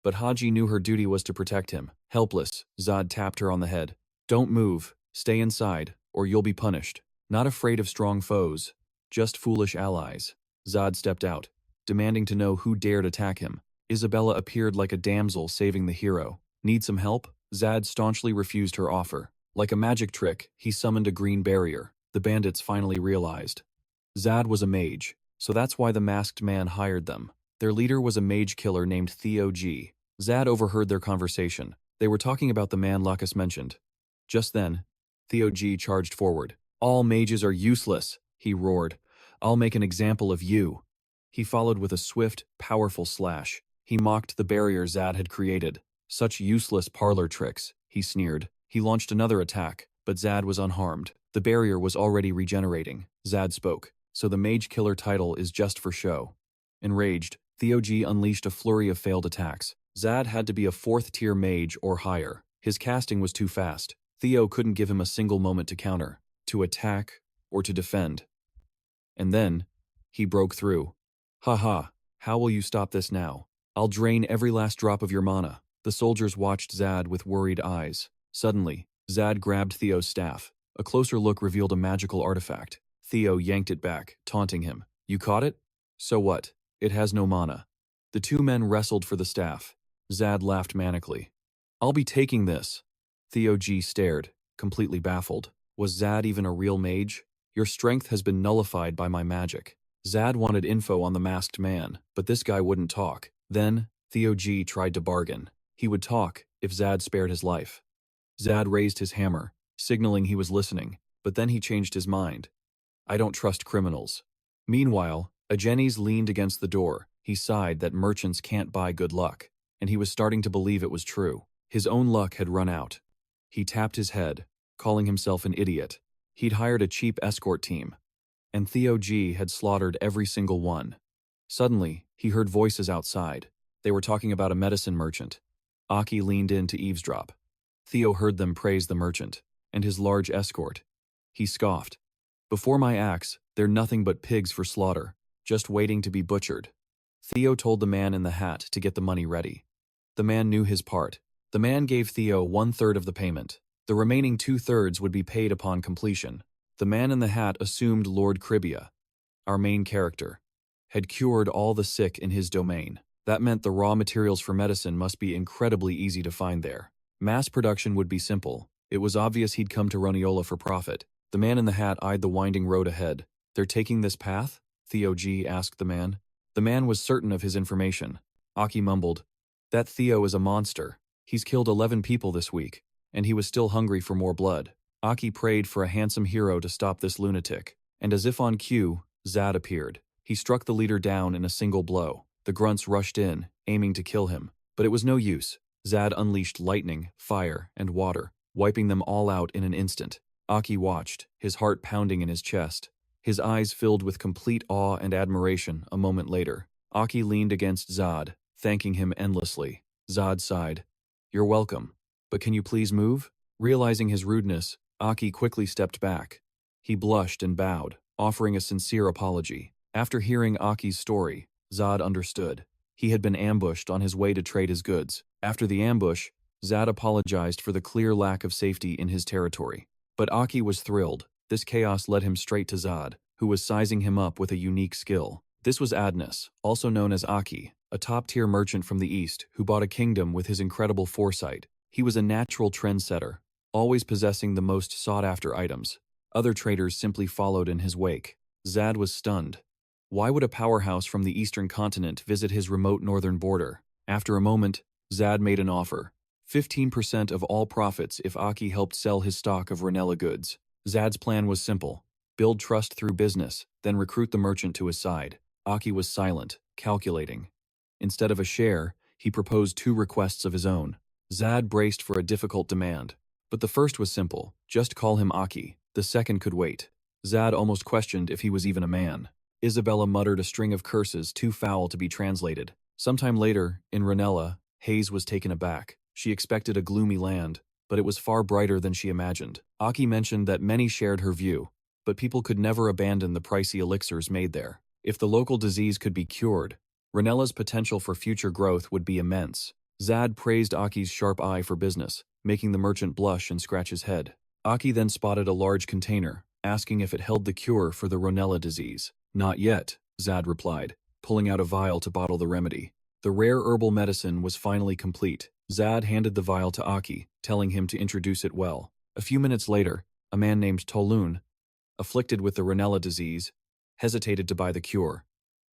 But Haji knew her duty was to protect him. Helpless, Zad tapped her on the head. "Don't move. Stay inside, or you'll be punished. Not afraid of strong foes, just foolish allies." Zad stepped out, demanding to know who dared attack him. Isabella appeared like a damsel saving the hero. "Need some help?" Zad staunchly refused her offer. Like a magic trick, he summoned a green barrier. The bandits finally realized. Zad was a mage, so that's why the masked man hired them. Their leader was a mage killer named Theo G. Zad overheard their conversation. They were talking about the man Lacus mentioned. Just then, Theo G charged forward. "All mages are useless," he roared. "I'll make an example of you." He followed with a swift, powerful slash. He mocked the barrier Zad had created. "Such useless parlor tricks," he sneered. He launched another attack, but Zad was unharmed. The barrier was already regenerating. Zad spoke. "So the mage killer title is just for show." Enraged, Theo G unleashed a flurry of failed attacks. Zad had to be a 4th-tier mage or higher. His casting was too fast. Theo couldn't give him a single moment to counter, to attack, or to defend. And then, he broke through. "Ha, how will you stop this now? I'll drain every last drop of your mana." The soldiers watched Zad with worried eyes. Suddenly, Zad grabbed Theo's staff. A closer look revealed a magical artifact. Theo yanked it back, taunting him. "You caught it? So what? It has no mana." The two men wrestled for the staff. Zad laughed manically. "I'll be taking this." Theo G stared, completely baffled. Was Zad even a real mage? "Your strength has been nullified by my magic." Zad wanted info on the masked man, but this guy wouldn't talk. Then, Theo G tried to bargain. He would talk if Zad spared his life. Zad raised his hammer, signaling he was listening, but then he changed his mind. "I don't trust criminals." Meanwhile, Agenes leaned against the door. He sighed that merchants can't buy good luck, and he was starting to believe it was true. His own luck had run out. He tapped his head, calling himself an idiot. He'd hired a cheap escort team, and Theo G had slaughtered every single one. Suddenly, he heard voices outside. They were talking about a medicine merchant. Aki leaned in to eavesdrop. Theo heard them praise the merchant and his large escort. He scoffed. "Before my axe, they're nothing but pigs for slaughter, just waiting to be butchered." Theo told the man in the hat to get the money ready. The man knew his part. The man gave Theo 1/3 of the payment. The remaining 2/3 would be paid upon completion. The man in the hat assumed Lord Gravia, our main character, had cured all the sick in his domain. That meant the raw materials for medicine must be incredibly easy to find there. Mass production would be simple. It was obvious he'd come to Roniola for profit. The man in the hat eyed the winding road ahead. "They're taking this path?" Theo G asked the man. The man was certain of his information. Aki mumbled, "That Theo is a monster. He's killed 11 people this week, and he was still hungry for more blood." Aki prayed for a handsome hero to stop this lunatic, and as if on cue, Zad appeared. He struck the leader down in a single blow. The grunts rushed in, aiming to kill him, but it was no use. Zad unleashed lightning, fire, and water, wiping them all out in an instant. Aki watched, his heart pounding in his chest. His eyes filled with complete awe and admiration a moment later. Aki leaned against Zad, thanking him endlessly. Zad sighed. "You're welcome, but can you please move?" Realizing his rudeness, Aki quickly stepped back. He blushed and bowed, offering a sincere apology. After hearing Aki's story, Zod understood. He had been ambushed on his way to trade his goods. After the ambush, Zod apologized for the clear lack of safety in his territory. But Aki was thrilled. This chaos led him straight to Zod, who was sizing him up with a unique skill. This was Adnus, also known as Aki, a top-tier merchant from the east who bought a kingdom with his incredible foresight. He was a natural trendsetter, always possessing the most sought-after items. Other traders simply followed in his wake. Zod was stunned. Why would a powerhouse from the eastern continent visit his remote northern border? After a moment, Zod made an offer. 15% of all profits if Aki helped sell his stock of Ranella goods. Zod's plan was simple. Build trust through business, then recruit the merchant to his side. Aki was silent, calculating. Instead of a share, he proposed 2 requests of his own. Zod braced for a difficult demand. But the first was simple. Just call him Aki. The second could wait. Zod almost questioned if he was even a man. Isabella muttered a string of curses too foul to be translated. Sometime later, in Ranella, Hayes was taken aback. She expected a gloomy land, but it was far brighter than she imagined. Aki mentioned that many shared her view, but people could never abandon the pricey elixirs made there. If the local disease could be cured, Ranella's potential for future growth would be immense. Zod praised Aki's sharp eye for business, making the merchant blush and scratch his head. Aki then spotted a large container, asking if it held the cure for the Ranella disease. Not yet, Zod replied, pulling out a vial to bottle the remedy. The rare herbal medicine was finally complete. Zod handed the vial to Aki, telling him to introduce it well. A few minutes later, a man named Tolun, afflicted with the Ranella disease, hesitated to buy the cure.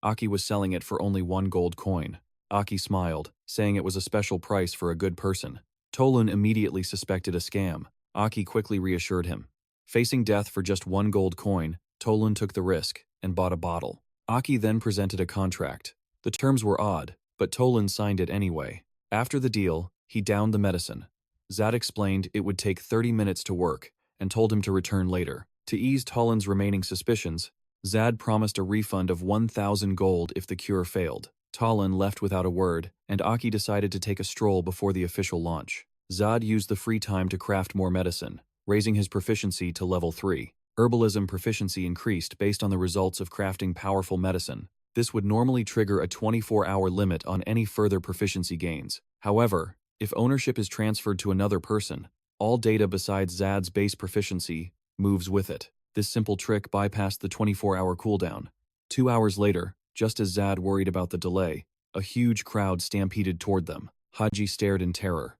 Aki was selling it for only 1 gold coin. Aki smiled, saying it was a special price for a good person. Tolun immediately suspected a scam. Aki quickly reassured him. Facing death for just 1 gold coin, Tolun took the risk and bought a bottle. Aki then presented a contract. The terms were odd, but Tolun signed it anyway. After the deal, he downed the medicine. Zod explained it would take 30 minutes to work and told him to return later. To ease Tolun's remaining suspicions, Zod promised a refund of 1,000 gold if the cure failed. Tolun left without a word, and Aki decided to take a stroll before the official launch. Zod used the free time to craft more medicine, raising his proficiency to level 3. Herbalism proficiency increased based on the results of crafting powerful medicine. This would normally trigger a 24-hour limit on any further proficiency gains. However, if ownership is transferred to another person, all data besides Zod's base proficiency moves with it. This simple trick bypassed the 24-hour cooldown. 2 hours later, just as Zod worried about the delay, a huge crowd stampeded toward them. Haji stared in terror.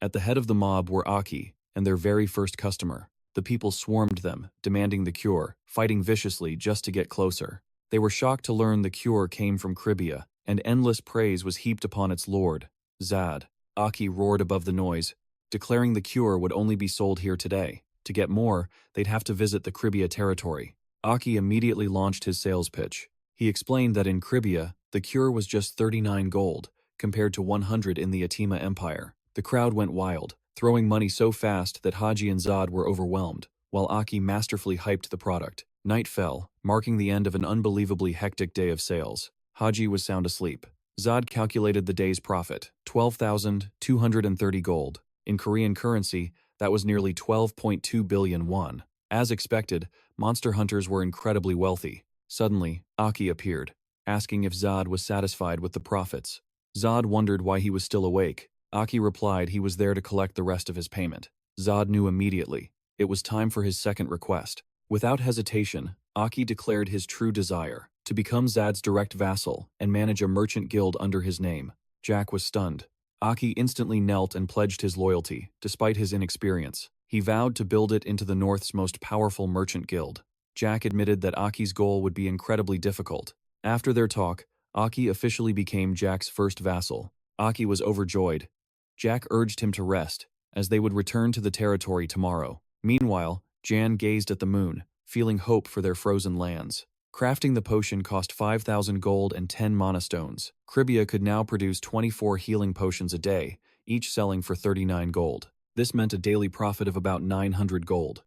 At the head of the mob were Aki and their very first customer. The people swarmed them, demanding the cure, fighting viciously just to get closer. They were shocked to learn the cure came from Gravia, and endless praise was heaped upon its lord, Zod. Aki roared above the noise, declaring the cure would only be sold here today. To get more, they'd have to visit the Gravia territory. Aki immediately launched his sales pitch. He explained that in Gravia, the cure was just 39 gold, compared to 100 in the Atima Empire. The crowd went wild, throwing money so fast that Haji and Zod were overwhelmed, while Aki masterfully hyped the product. Night fell, marking the end of an unbelievably hectic day of sales. Haji was sound asleep. Zod calculated the day's profit, 12,230 gold. In Korean currency, that was nearly 12.2 billion won. As expected, monster hunters were incredibly wealthy. Suddenly, Aki appeared, asking if Zod was satisfied with the profits. Zod wondered why he was still awake. Aki replied he was there to collect the rest of his payment. Zod knew immediately. It was time for his second request. Without hesitation, Aki declared his true desire, to become Zod's direct vassal and manage a merchant guild under his name. Jack was stunned. Aki instantly knelt and pledged his loyalty, despite his inexperience. He vowed to build it into the North's most powerful merchant guild. Jack admitted that Aki's goal would be incredibly difficult. After their talk, Aki officially became Jack's first vassal. Aki was overjoyed. Jack urged him to rest, as they would return to the territory tomorrow. Meanwhile, Jan gazed at the moon, feeling hope for their frozen lands. Crafting the potion cost 5,000 gold and 10 mana stones. Gravia could now produce 24 healing potions a day, each selling for 39 gold. This meant a daily profit of about 900 gold.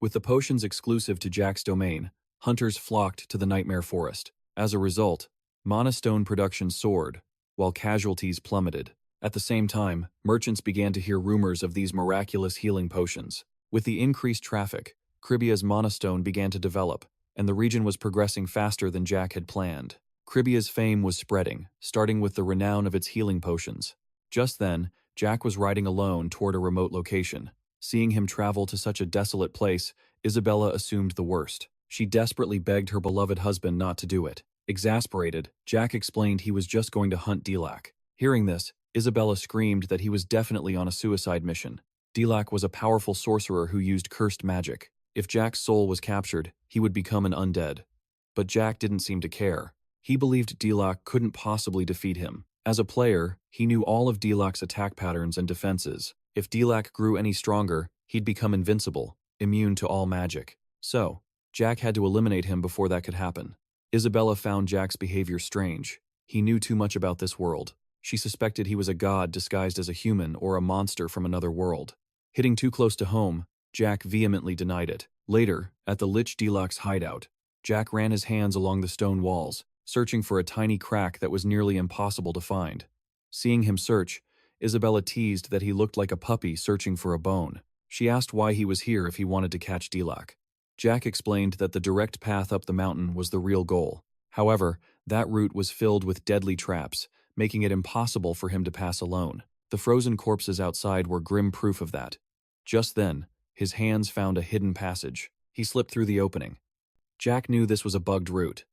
With the potions exclusive to Jack's domain, hunters flocked to the Nightmare Forest. As a result, mana stone production soared, while casualties plummeted. At the same time, merchants began to hear rumors of these miraculous healing potions. With the increased traffic, Cribia's monostone began to develop, and the region was progressing faster than Jack had planned. Cribia's fame was spreading, starting with the renown of its healing potions. Just then, Jack was riding alone toward a remote location. Seeing him travel to such a desolate place, Isabella assumed the worst. She desperately begged her beloved husband not to do it. Exasperated, Jack explained he was just going to hunt Dilak. Hearing this, Isabella screamed that he was definitely on a suicide mission. Dilak was a powerful sorcerer who used cursed magic. If Jack's soul was captured, he would become an undead. But Jack didn't seem to care. He believed Dilak couldn't possibly defeat him. As a player, he knew all of Dilak's attack patterns and defenses. If Dilak grew any stronger, he'd become invincible, immune to all magic. So, Jack had to eliminate him before that could happen. Isabella found Jack's behavior strange. He knew too much about this world. She suspected he was a god disguised as a human or a monster from another world. Hitting too close to home, Jack vehemently denied it. Later, at the Lich Dilak's hideout, Jack ran his hands along the stone walls, searching for a tiny crack that was nearly impossible to find. Seeing him search, Isabella teased that he looked like a puppy searching for a bone. She asked why he was here if he wanted to catch Dilak. Jack explained that the direct path up the mountain was the real goal. However, that route was filled with deadly traps, making it impossible for him to pass alone. The frozen corpses outside were grim proof of that. Just then, his hands found a hidden passage. He slipped through the opening. Jack knew this was a bugged route.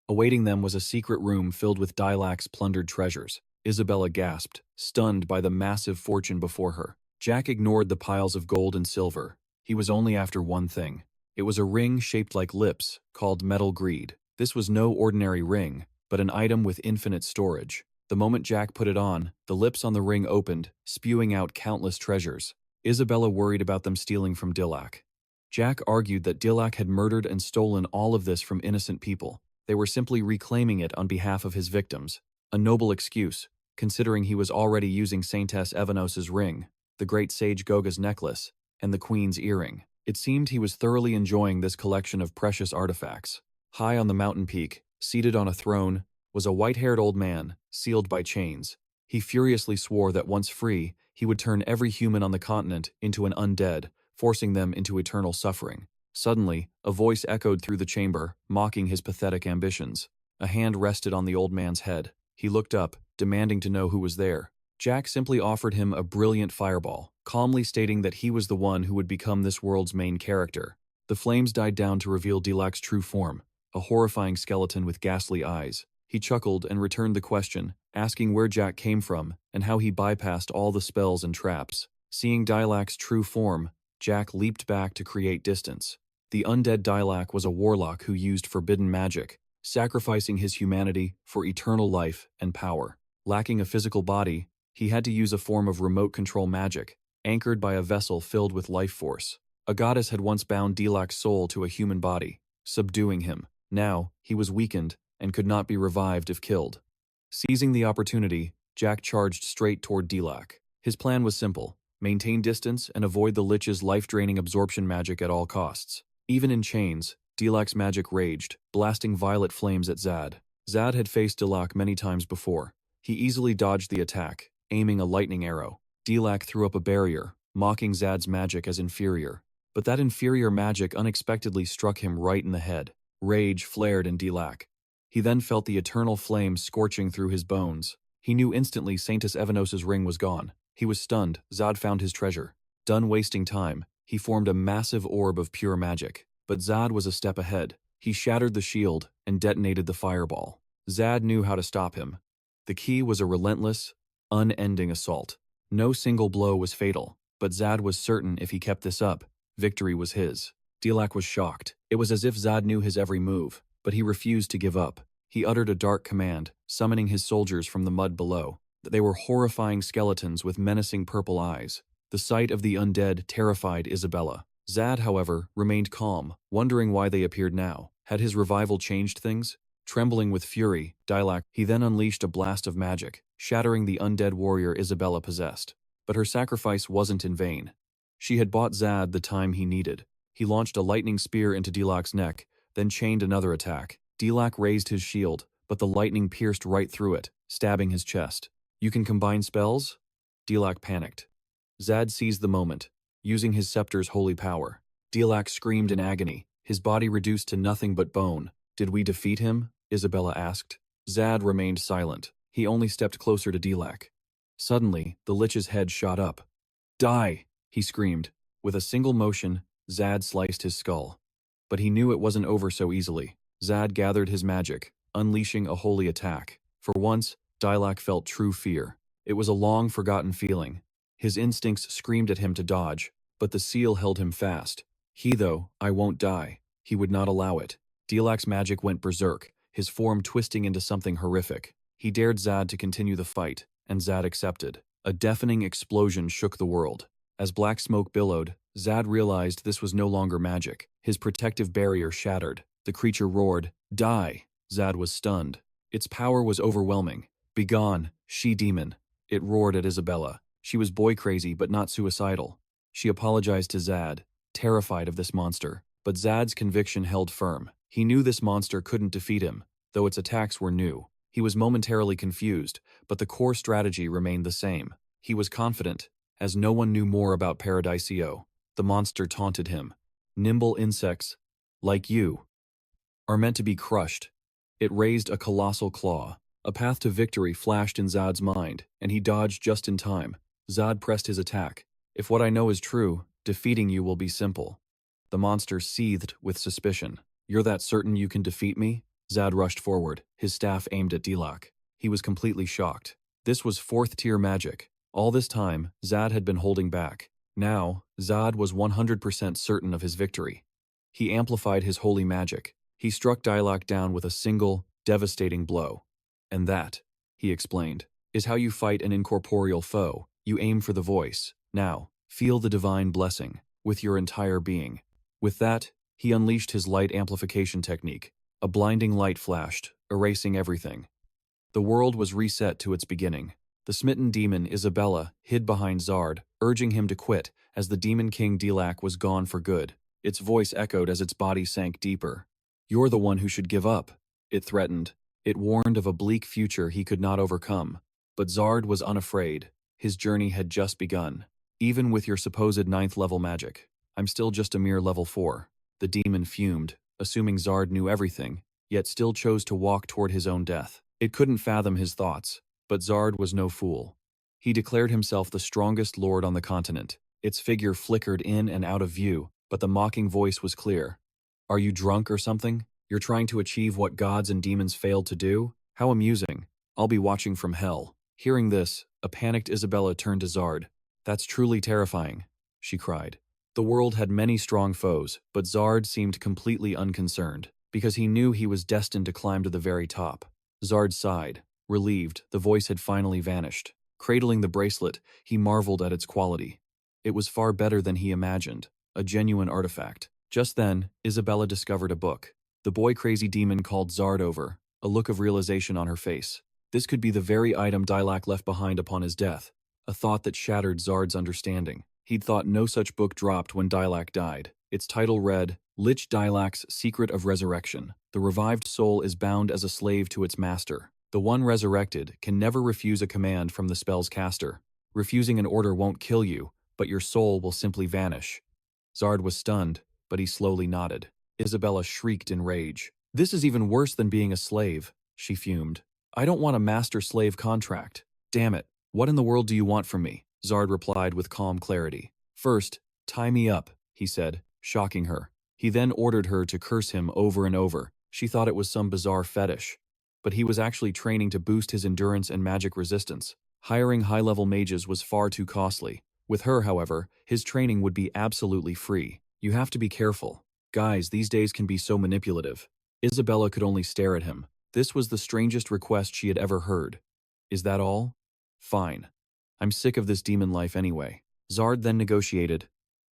Awaiting them was a secret room filled with Dilak's plundered treasures. Isabella gasped, stunned by the massive fortune before her. Jack ignored the piles of gold and silver. He was only after one thing. It was a ring shaped like lips, called Metal Greed. This was no ordinary ring, but an item with infinite storage. The moment Jack put it on, the lips on the ring opened, spewing out countless treasures. Isabella worried about them stealing from Dilak. Jack argued that Dilak had murdered and stolen all of this from innocent people. They were simply reclaiming it on behalf of his victims. A noble excuse, considering he was already using Saintess Evanos's ring, the great sage Goga's necklace, and the queen's earring. It seemed he was thoroughly enjoying this collection of precious artifacts. High on the mountain peak, seated on a throne, was a white-haired old man, sealed by chains. He furiously swore that once free, he would turn every human on the continent into an undead, forcing them into eternal suffering. Suddenly, a voice echoed through the chamber, mocking his pathetic ambitions. A hand rested on the old man's head. He looked up, demanding to know who was there. Jack simply offered him a brilliant fireball, calmly stating that he was the one who would become this world's main character. The flames died down to reveal Dilak's true form, a horrifying skeleton with ghastly eyes. He chuckled and returned the question, asking where Jack came from and how he bypassed all the spells and traps. Seeing Dilak's true form, Jack leaped back to create distance. The undead Dilak was a warlock who used forbidden magic, sacrificing his humanity for eternal life and power. Lacking a physical body, he had to use a form of remote control magic, anchored by a vessel filled with life force. A goddess had once bound Dilak's soul to a human body, subduing him. Now, he was weakened and could not be revived if killed. Seizing the opportunity, Jack charged straight toward Dilak. His plan was simple: maintain distance and avoid the Lich's life-draining absorption magic at all costs. Even in chains, Dilak's magic raged, blasting violet flames at Zad. Zad had faced Dilak many times before. He easily dodged the attack, aiming a lightning arrow. Dilak threw up a barrier, mocking Zad's magic as inferior. But that inferior magic unexpectedly struck him right in the head. Rage flared in Dilak. He then felt the eternal flame scorching through his bones. He knew instantly Saintess Evanos's ring was gone. He was stunned. Zad found his treasure. Done wasting time, he formed a massive orb of pure magic. But Zad was a step ahead. He shattered the shield and detonated the fireball. Zad knew how to stop him. The key was a relentless, unending assault. No single blow was fatal, but Zad was certain if he kept this up, victory was his. Dilak was shocked. It was as if Zad knew his every move, but he refused to give up. He uttered a dark command, summoning his soldiers from the mud below. They were horrifying skeletons with menacing purple eyes. The sight of the undead terrified Isabella. Zad, however, remained calm, wondering why they appeared now. Had his revival changed things? Trembling with fury, he then unleashed a blast of magic, shattering the undead warrior Isabella possessed. But her sacrifice wasn't in vain. She had bought Zad the time he needed. He launched a lightning spear into Dilak's neck, then chained another attack. Dilak raised his shield, but the lightning pierced right through it, stabbing his chest. You can combine spells? Dilak panicked. Zad seized the moment, using his scepter's holy power. Dilak screamed in agony, his body reduced to nothing but bone. Did we defeat him? Isabella asked. Zad remained silent. He only stepped closer to Dilak. Suddenly, the Lich's head shot up. Die! He screamed. With a single motion, Zad sliced his skull. But he knew it wasn't over so easily. Zad gathered his magic, unleashing a holy attack. For once, Dilak felt true fear. It was a long-forgotten feeling. His instincts screamed at him to dodge, but the seal held him fast. He, though, I won't die. He would not allow it. Dilak's magic went berserk, his form twisting into something horrific. He dared Zad to continue the fight, and Zad accepted. A deafening explosion shook the world. As black smoke billowed, Zad realized this was no longer magic. His protective barrier shattered. The creature roared, "Die!" Zad was stunned. Its power was overwhelming. "Begone, she-demon!" It roared at Isabella. She was boy-crazy but not suicidal. She apologized to Zad, terrified of this monster. But Zad's conviction held firm. He knew this monster couldn't defeat him, though its attacks were new. He was momentarily confused, but the core strategy remained the same. He was confident, as no one knew more about Paradisio. The monster taunted him. "Nimble insects, like you, are meant to be crushed." It raised a colossal claw. A path to victory flashed in Zad's mind, and he dodged just in time. Zad pressed his attack. "If what I know is true, defeating you will be simple." The monster seethed with suspicion. "You're that certain you can defeat me?" Zad rushed forward, his staff aimed at Dilak. He was completely shocked. This was fourth-tier magic. All this time, Zad had been holding back. Now, Zad was 100% certain of his victory. He amplified his holy magic. He struck Dilak down with a single, devastating blow. "And that," he explained, "is how you fight an incorporeal foe. You aim for the voice. Now, feel the divine blessing, with your entire being." With that, he unleashed his light amplification technique. A blinding light flashed, erasing everything. The world was reset to its beginning. The smitten demon Isabella hid behind Zard, urging him to quit, as the demon king Dilak was gone for good. Its voice echoed as its body sank deeper. "You're the one who should give up," it threatened. It warned of a bleak future he could not overcome. But Zard was unafraid. His journey had just begun. "Even with your supposed 9th-level magic, I'm still just a mere level 4. The demon fumed, assuming Zard knew everything, yet still chose to walk toward his own death. It couldn't fathom his thoughts, but Zard was no fool. He declared himself the strongest lord on the continent. Its figure flickered in and out of view, but the mocking voice was clear. "Are you drunk or something? You're trying to achieve what gods and demons failed to do? How amusing. I'll be watching from hell." Hearing this, a panicked Isabella turned to Zard. "That's truly terrifying," she cried. The world had many strong foes, but Zard seemed completely unconcerned, because he knew he was destined to climb to the very top. Zard sighed. Relieved, the voice had finally vanished. Cradling the bracelet, he marveled at its quality. It was far better than he imagined, a genuine artifact. Just then, Isabella discovered a book. The boy-crazy demon called Zard over, a look of realization on her face. This could be the very item Dilak left behind upon his death, a thought that shattered Zard's understanding. He'd thought no such book dropped when Dilak died. Its title read, Lich Dilak's Secret of Resurrection. The revived soul is bound as a slave to its master. The one resurrected can never refuse a command from the spell's caster. Refusing an order won't kill you, but your soul will simply vanish. Zard was stunned, but he slowly nodded. Isabella shrieked in rage. "This is even worse than being a slave," she fumed. "I don't want a master-slave contract. Damn it, what in the world do you want from me?" Zard replied with calm clarity. "First, tie me up," he said, shocking her. He then ordered her to curse him over and over. She thought it was some bizarre fetish. But he was actually training to boost his endurance and magic resistance. Hiring high-level mages was far too costly. With her, however, his training would be absolutely free. "You have to be careful. Guys these days can be so manipulative." Isabella could only stare at him. This was the strangest request she had ever heard. "Is that all? Fine. I'm sick of this demon life anyway." Zard then negotiated.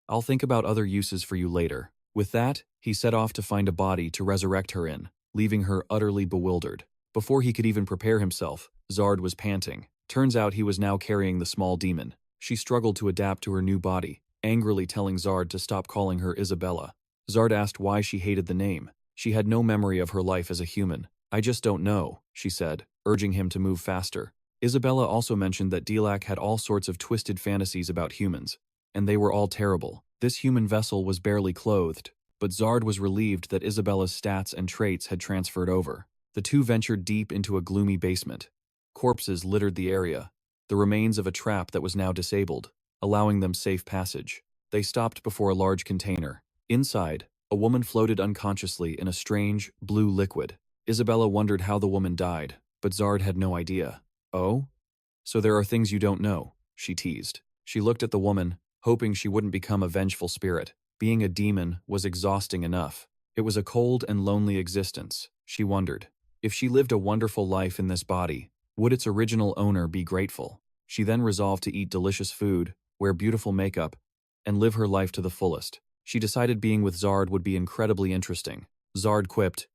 "I'll think about other uses for you later." With that, he set off to find a body to resurrect her in, leaving her utterly bewildered. Before he could even prepare himself, Zard was panting. Turns out he was now carrying the small demon. She struggled to adapt to her new body, angrily telling Zard to stop calling her Isabella. Zard asked why she hated the name. She had no memory of her life as a human. "I just don't know," she said, urging him to move faster. Isabella also mentioned that Dilak had all sorts of twisted fantasies about humans, and they were all terrible. This human vessel was barely clothed, but Zard was relieved that Isabella's stats and traits had transferred over. The two ventured deep into a gloomy basement. Corpses littered the area, the remains of a trap that was now disabled, allowing them safe passage. They stopped before a large container. Inside, a woman floated unconsciously in a strange, blue liquid. Isabella wondered how the woman died, but Zard had no idea. "Oh? So there are things you don't know," she teased. She looked at the woman, hoping she wouldn't become a vengeful spirit. Being a demon was exhausting enough. It was a cold and lonely existence, she wondered. If she lived a wonderful life in this body, would its original owner be grateful? She then resolved to eat delicious food, wear beautiful makeup, and live her life to the fullest. She decided being with Zard would be incredibly interesting. Zard quipped,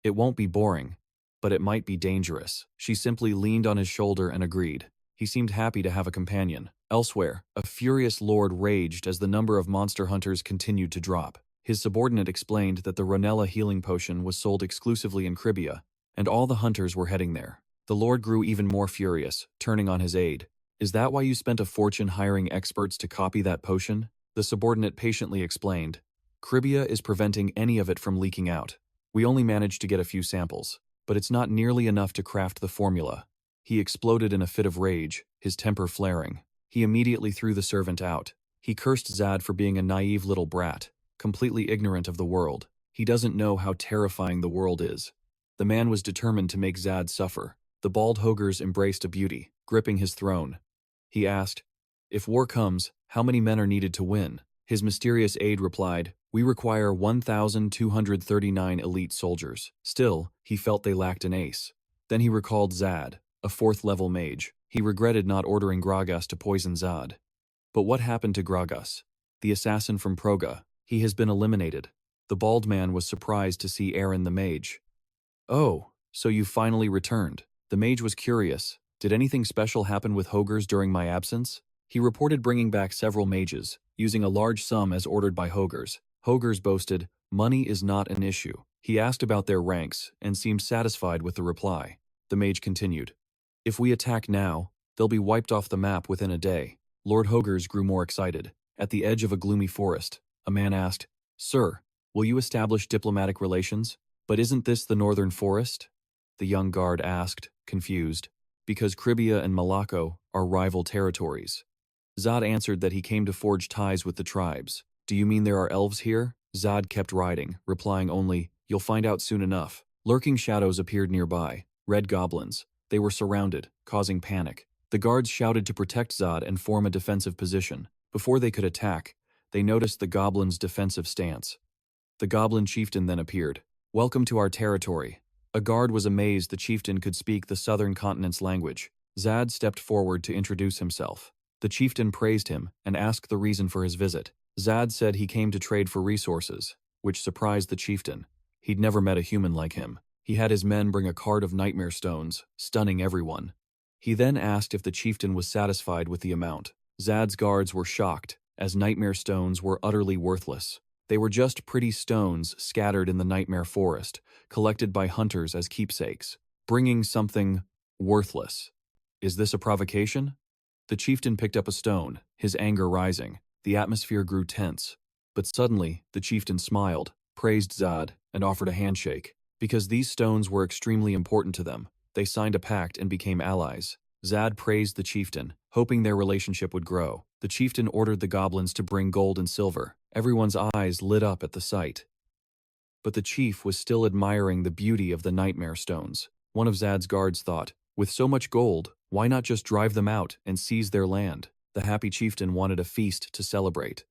"It won't be boring, but it might be dangerous." She simply leaned on his shoulder and agreed. He seemed happy to have a companion. Elsewhere, a furious lord raged as the number of monster hunters continued to drop. His subordinate explained that the Ronella healing potion was sold exclusively in Gravia, and all the hunters were heading there. The lord grew even more furious, turning on his aide. "Is that why you spent a fortune hiring experts to copy that potion?" The subordinate patiently explained. "Gravia is preventing any of it from leaking out. We only managed to get a few samples, but it's not nearly enough to craft the formula." He exploded in a fit of rage, his temper flaring. He immediately threw the servant out. He cursed Zad for being a naive little brat, completely ignorant of the world. He doesn't know how terrifying the world is. The man was determined to make Zad suffer. The bald Hogers embraced a beauty, gripping his throne. He asked, "If war comes, how many men are needed to win?" His mysterious aide replied, "We require 1,239 elite soldiers." Still, he felt they lacked an ace. Then he recalled Zad, a 4th-level mage. He regretted not ordering Gragas to poison Zad. But what happened to Gragas? The assassin from Proga. He has been eliminated. The bald man was surprised to see Aaron the mage. "Oh, so you finally returned." The mage was curious. "Did anything special happen with Hogers during my absence?" He reported bringing back several mages, using a large sum as ordered by Hogers. Hogers boasted, "Money is not an issue." He asked about their ranks and seemed satisfied with the reply. The mage continued, "If we attack now, they'll be wiped off the map within a day." Lord Hogers grew more excited. At the edge of a gloomy forest, a man asked, "Sir, will you establish diplomatic relations?" "But isn't this the northern forest?" the young guard asked, confused. "Because Gravia and Malacco are rival territories." Zad answered that he came to forge ties with the tribes. "Do you mean there are elves here?" Zad kept riding, replying only, "You'll find out soon enough." Lurking shadows appeared nearby, red goblins. They were surrounded, causing panic. The guards shouted to protect Zad and form a defensive position. Before they could attack, they noticed the goblins' defensive stance. The goblin chieftain then appeared. "Welcome to our territory." A guard was amazed the chieftain could speak the southern continent's language. Zad stepped forward to introduce himself. The chieftain praised him and asked the reason for his visit. Zad said he came to trade for resources, which surprised the chieftain. He'd never met a human like him. He had his men bring a cart of nightmare stones, stunning everyone. He then asked if the chieftain was satisfied with the amount. Zad's guards were shocked, as nightmare stones were utterly worthless. They were just pretty stones scattered in the nightmare forest, collected by hunters as keepsakes. Bringing something worthless. Is this a provocation? The chieftain picked up a stone, his anger rising. The atmosphere grew tense. But suddenly, the chieftain smiled, praised Zad, and offered a handshake. Because these stones were extremely important to them, they signed a pact and became allies. Zad praised the chieftain, hoping their relationship would grow. The chieftain ordered the goblins to bring gold and silver. Everyone's eyes lit up at the sight. But the chief was still admiring the beauty of the nightmare stones. One of Zad's guards thought, "With so much gold, why not just drive them out and seize their land?" The happy chieftain wanted a feast to celebrate.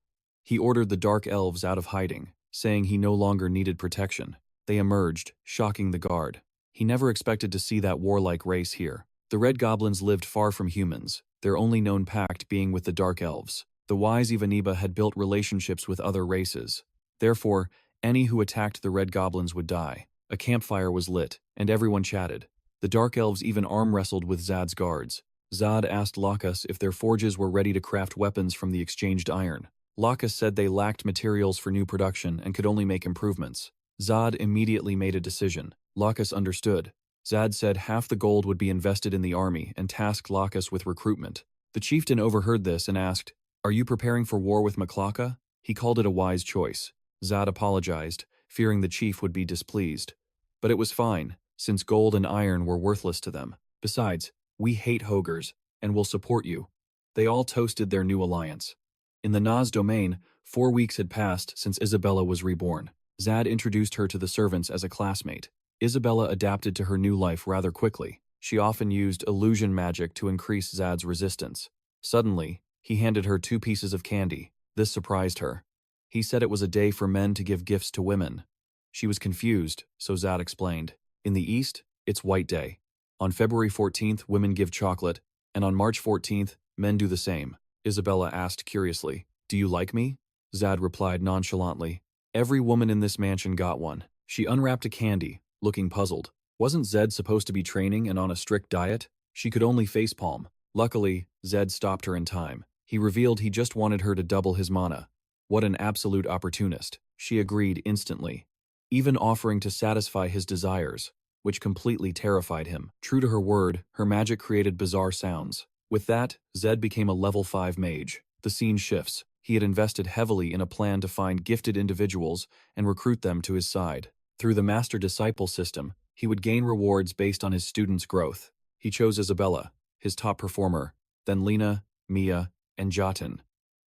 He ordered the dark elves out of hiding, saying he no longer needed protection. They emerged, shocking the guard. He never expected to see that warlike race here. The red goblins lived far from humans, their only known pact being with the dark elves. The wise Ivaniba had built relationships with other races. Therefore, any who attacked the red goblins would die. A campfire was lit, and everyone chatted. The dark elves even arm wrestled with Zad's guards. Zad asked Lacus if their forges were ready to craft weapons from the exchanged iron. Lacus said they lacked materials for new production and could only make improvements. Zad immediately made a decision. Lacus understood. Zad said half the gold would be invested in the army and tasked Lacus with recruitment. The chieftain overheard this and asked, "Are you preparing for war with Maclaka?" He called it a wise choice. Zad apologized, fearing the chief would be displeased. But it was fine, since gold and iron were worthless to them. Besides, we hate Hogers, and will support you. They all toasted their new alliance. In the Nas domain, 4 weeks had passed since Isabella was reborn. Zad introduced her to the servants as a classmate. Isabella adapted to her new life rather quickly. She often used illusion magic to increase Zad's resistance. Suddenly, he handed her 2 pieces of candy. This surprised her. He said it was a day for men to give gifts to women. She was confused, so Zad explained. In the East, it's White Day. On February 14th, women give chocolate, and on March 14th, men do the same. Isabella asked curiously, "Do you like me?" Zad replied nonchalantly, "Every woman in this mansion got one." She unwrapped a candy, looking puzzled. Wasn't Zed supposed to be training and on a strict diet? She could only facepalm. Luckily, Zed stopped her in time. He revealed he just wanted her to double his mana. What an absolute opportunist. She agreed instantly, even offering to satisfy his desires, which completely terrified him. True to her word, her magic created bizarre sounds. With that, Zed became a level 5 mage. The scene shifts. He had invested heavily in a plan to find gifted individuals and recruit them to his side. Through the master-disciple system, he would gain rewards based on his students' growth. He chose Isabella, his top performer, then Lena, Mia, and Jotun.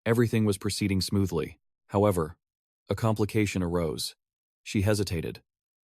Everything was proceeding smoothly. However, a complication arose. She hesitated.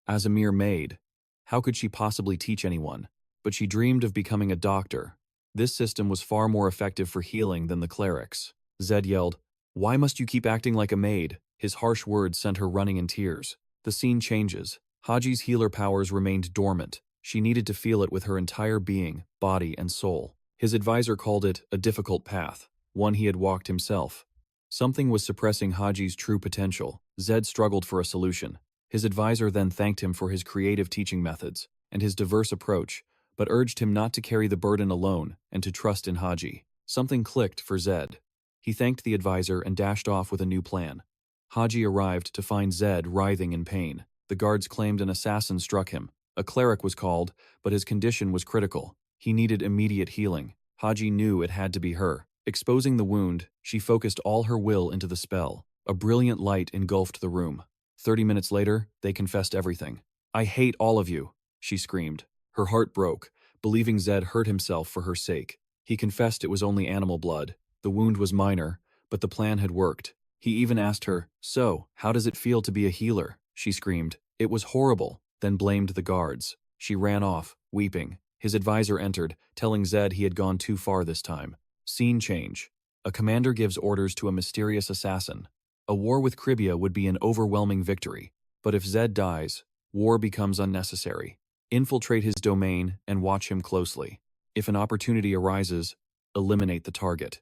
As a mere maid, how could she possibly teach anyone? But she dreamed of becoming a doctor. This system was far more effective for healing than the clerics. Zed yelled, "Why must you keep acting like a maid?" His harsh words sent her running in tears. The scene changes. Haji's healer powers remained dormant. She needed to feel it with her entire being, body, and soul. His advisor called it a difficult path, one he had walked himself. Something was suppressing Haji's true potential. Zed struggled for a solution. His advisor then thanked him for his creative teaching methods and his diverse approach, but urged him not to carry the burden alone and to trust in Haji. Something clicked for Zed. He thanked the advisor and dashed off with a new plan. Haji arrived to find Zed writhing in pain. The guards claimed an assassin struck him. A cleric was called, but his condition was critical. He needed immediate healing. Haji knew it had to be her. Exposing the wound, she focused all her will into the spell. A brilliant light engulfed the room. 30 minutes later, they confessed everything. "I hate all of you," she screamed. Her heart broke, believing Zed hurt himself for her sake. He confessed it was only animal blood. The wound was minor, but the plan had worked. He even asked her, "So, how does it feel to be a healer?" She screamed, "It was horrible," then blamed the guards. She ran off, weeping. His advisor entered, telling Zed he had gone too far this time. Scene change. A commander gives orders to a mysterious assassin. A war with Gravia would be an overwhelming victory, but if Zed dies, war becomes unnecessary. Infiltrate his domain and watch him closely. If an opportunity arises, eliminate the target.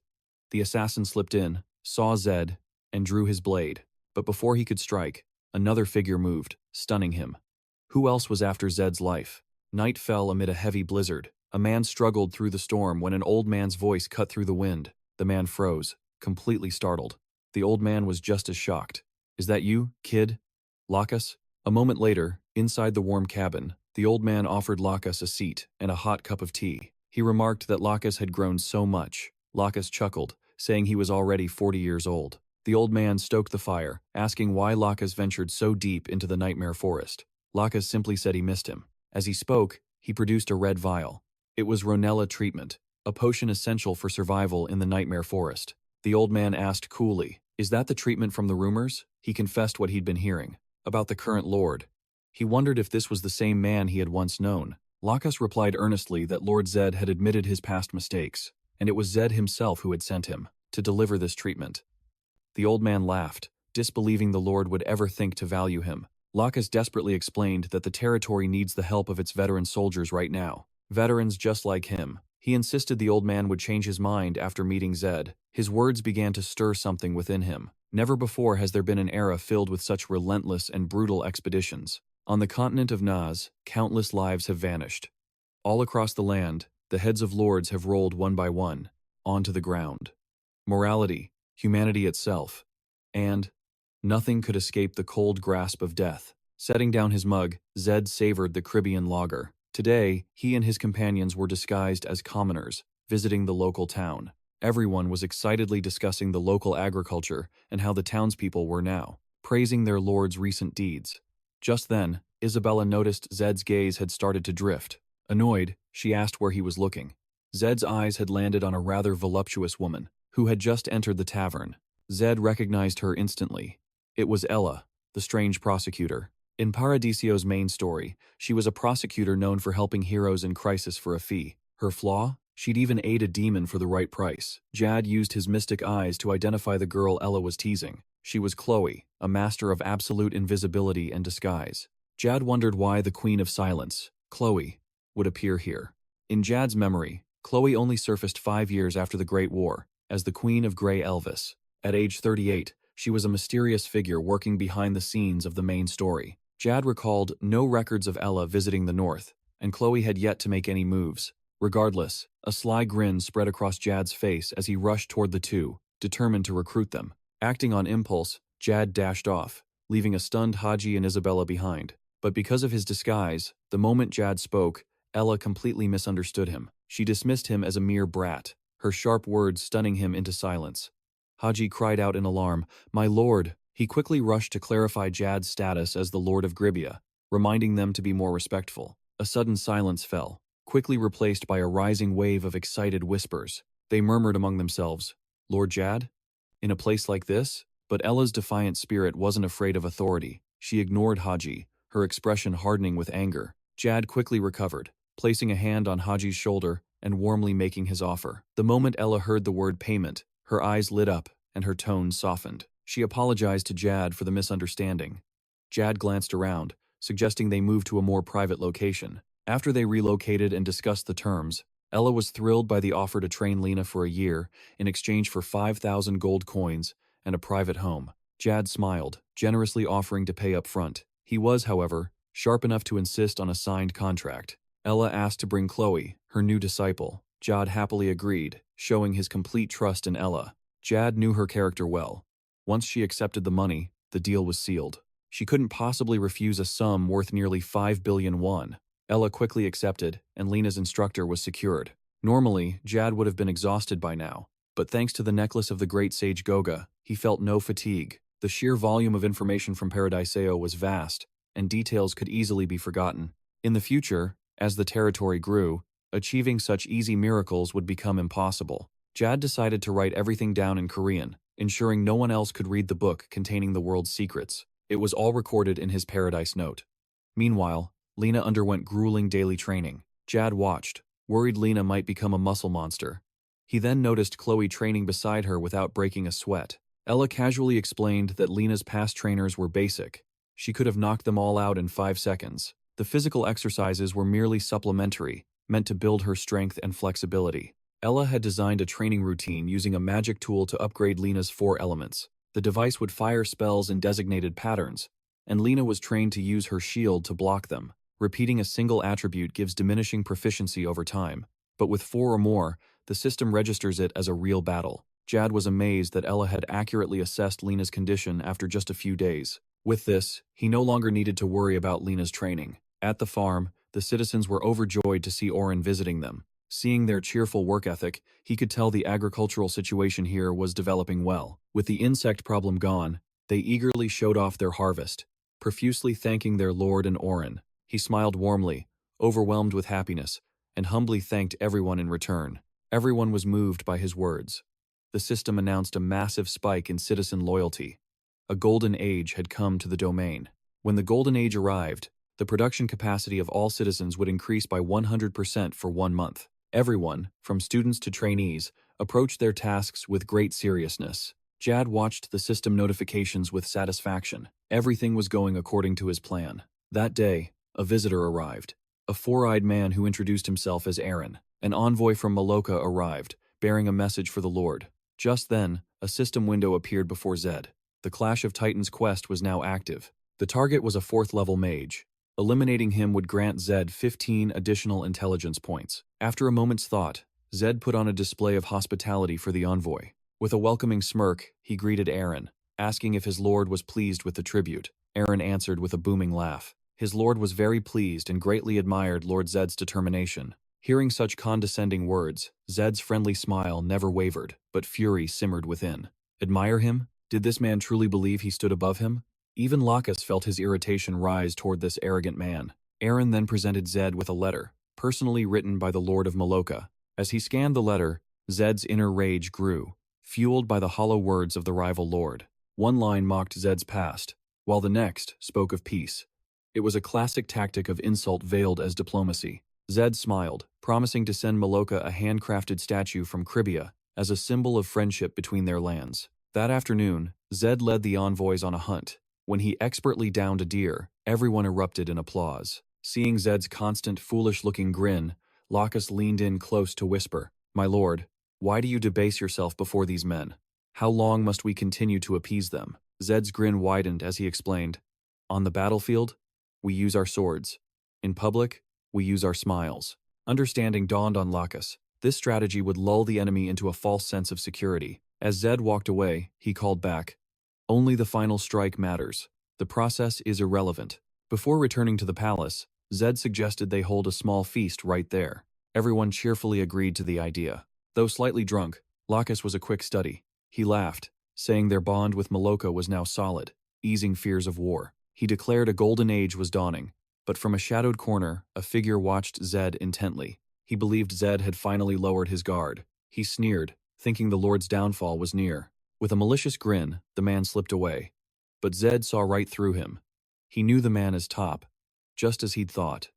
The assassin slipped in, saw Zed, and drew his blade. But before he could strike, another figure moved, stunning him. Who else was after Zed's life? Night fell amid a heavy blizzard. A man struggled through the storm when an old man's voice cut through the wind. The man froze, completely startled. The old man was just as shocked. "Is that you, kid? Lacus?" A moment later, inside the warm cabin, the old man offered Lacus a seat and a hot cup of tea. He remarked that Lacus had grown so much. Lacus chuckled, saying he was already 40 years old. The old man stoked the fire, asking why Lacus ventured so deep into the nightmare forest. Lacus simply said he missed him. As he spoke, he produced a red vial. It was Ronella treatment, a potion essential for survival in the nightmare forest. The old man asked coolly, "Is that the treatment from the rumors?" He confessed what he'd been hearing, about the current lord. He wondered if this was the same man he had once known. Lacus replied earnestly that Lord Zed had admitted his past mistakes, and it was Zed himself who had sent him to deliver this treatment. The old man laughed, disbelieving the Lord would ever think to value him. Lacus desperately explained that the territory needs the help of its veteran soldiers right now. Veterans just like him. He insisted the old man would change his mind after meeting Zed. His words began to stir something within him. Never before has there been an era filled with such relentless and brutal expeditions. On the continent of Nas, countless lives have vanished. All across the land, the heads of lords have rolled one by one, onto the ground. Morality, humanity itself, and nothing could escape the cold grasp of death. Setting down his mug, Zed savored the Caribbean lager. Today, he and his companions were disguised as commoners, visiting the local town. Everyone was excitedly discussing the local agriculture and how the townspeople were now praising their lord's recent deeds. Just then, Isabella noticed Zed's gaze had started to drift. Annoyed, she asked where he was looking. Zed's eyes had landed on a rather voluptuous woman, who had just entered the tavern. Zed recognized her instantly. It was Ella, the strange prosecutor. In Paradisio's main story, she was a prosecutor known for helping heroes in crisis for a fee. Her flaw? She'd even aid a demon for the right price. Jad used his mystic eyes to identify the girl Ella was teasing. She was Chloe, a master of absolute invisibility and disguise. Jad wondered why the Queen of Silence, Chloe, would appear here. In Jad's memory, Chloe only surfaced 5 years after the Great War, as the Queen of Grey Elvis. At age 38, she was a mysterious figure working behind the scenes of the main story. Jad recalled no records of Ella visiting the North, and Chloe had yet to make any moves. Regardless, a sly grin spread across Jad's face as he rushed toward the two, determined to recruit them. Acting on impulse, Jad dashed off, leaving a stunned Haji and Isabella behind. But because of his disguise, the moment Jad spoke, Ella completely misunderstood him. She dismissed him as a mere brat, her sharp words stunning him into silence. Haji cried out in alarm, "My lord!" He quickly rushed to clarify Jad's status as the Lord of Gravia, reminding them to be more respectful. A sudden silence fell, quickly replaced by a rising wave of excited whispers. They murmured among themselves, "Lord Jad? In a place like this?" But Ella's defiant spirit wasn't afraid of authority. She ignored Haji, her expression hardening with anger. Jad quickly recovered, placing a hand on Haji's shoulder and warmly making his offer. The moment Ella heard the word payment, her eyes lit up and her tone softened. She apologized to Jad for the misunderstanding. Jad glanced around, suggesting they move to a more private location. After they relocated and discussed the terms, Ella was thrilled by the offer to train Lena for a year in exchange for 5,000 gold coins and a private home. Jad smiled, generously offering to pay up front. He was, however, sharp enough to insist on a signed contract. Ella asked to bring Chloe, her new disciple. Jad happily agreed, showing his complete trust in Ella. Jad knew her character well. Once she accepted the money, the deal was sealed. She couldn't possibly refuse a sum worth nearly 5 billion won. Ella quickly accepted, and Lena's instructor was secured. Normally, Jad would have been exhausted by now, but thanks to the necklace of the great sage Goga, he felt no fatigue. The sheer volume of information from Paradiseo was vast, and details could easily be forgotten. In the future, as the territory grew, achieving such easy miracles would become impossible. Jad decided to write everything down in Korean, ensuring no one else could read the book containing the world's secrets. It was all recorded in his Paradise Note. Meanwhile, Lena underwent grueling daily training. Jad watched, worried Lena might become a muscle monster. He then noticed Chloe training beside her without breaking a sweat. Ella casually explained that Lena's past trainers were basic. She could have knocked them all out in 5 seconds. The physical exercises were merely supplementary, meant to build her strength and flexibility. Ella had designed a training routine using a magic tool to upgrade Lena's 4 elements. The device would fire spells in designated patterns, and Lena was trained to use her shield to block them. Repeating a single attribute gives diminishing proficiency over time, but with 4 or more, the system registers it as a real battle. Jad was amazed that Ella had accurately assessed Lena's condition after just a few days. With this, he no longer needed to worry about Lena's training. At the farm, the citizens were overjoyed to see Oren visiting them. Seeing their cheerful work ethic, he could tell the agricultural situation here was developing well. With the insect problem gone, they eagerly showed off their harvest, profusely thanking their lord and Oren. He smiled warmly, overwhelmed with happiness, and humbly thanked everyone in return. Everyone was moved by his words. The system announced a massive spike in citizen loyalty. A golden age had come to the domain. When the golden age arrived, the production capacity of all citizens would increase by 100% for 1 month. Everyone, from students to trainees, approached their tasks with great seriousness. Jad watched the system notifications with satisfaction. Everything was going according to his plan. That day, a visitor arrived. A 4-eyed man who introduced himself as Aaron. An envoy from Maloka arrived, bearing a message for the Lord. Just then, a system window appeared before Zed. The Clash of Titans quest was now active. The target was a 4th-level mage. Eliminating him would grant Zed 15 additional intelligence points. After a moment's thought, Zed put on a display of hospitality for the envoy. With a welcoming smirk, he greeted Aaron, asking if his lord was pleased with the tribute. Aaron answered with a booming laugh. His lord was very pleased and greatly admired Lord Zed's determination. Hearing such condescending words, Zed's friendly smile never wavered, but fury simmered within. Admire him? Did this man truly believe he stood above him? Even Lacus felt his irritation rise toward this arrogant man. Aaron then presented Zed with a letter, personally written by the Lord of Maloka. As he scanned the letter, Zed's inner rage grew, fueled by the hollow words of the rival lord. One line mocked Zed's past, while the next spoke of peace. It was a classic tactic of insult veiled as diplomacy. Zed smiled, promising to send Maloka a handcrafted statue from Gravia as a symbol of friendship between their lands. That afternoon, Zed led the envoys on a hunt. When he expertly downed a deer, everyone erupted in applause. Seeing Zed's constant, foolish-looking grin, Lacus leaned in close to whisper, "My lord, why do you debase yourself before these men? How long must we continue to appease them?" Zed's grin widened as he explained, "On the battlefield, we use our swords. In public, we use our smiles." Understanding dawned on Lacus. This strategy would lull the enemy into a false sense of security. As Zed walked away, he called back, "Only the final strike matters. The process is irrelevant." Before returning to the palace, Zed suggested they hold a small feast right there. Everyone cheerfully agreed to the idea. Though slightly drunk, Lacus was a quick study. He laughed, saying their bond with Maloka was now solid, easing fears of war. He declared a golden age was dawning, but from a shadowed corner, a figure watched Zed intently. He believed Zed had finally lowered his guard. He sneered, thinking the Lord's downfall was near. With a malicious grin, the man slipped away. But Zed saw right through him. He knew the man as Top, just as he'd thought.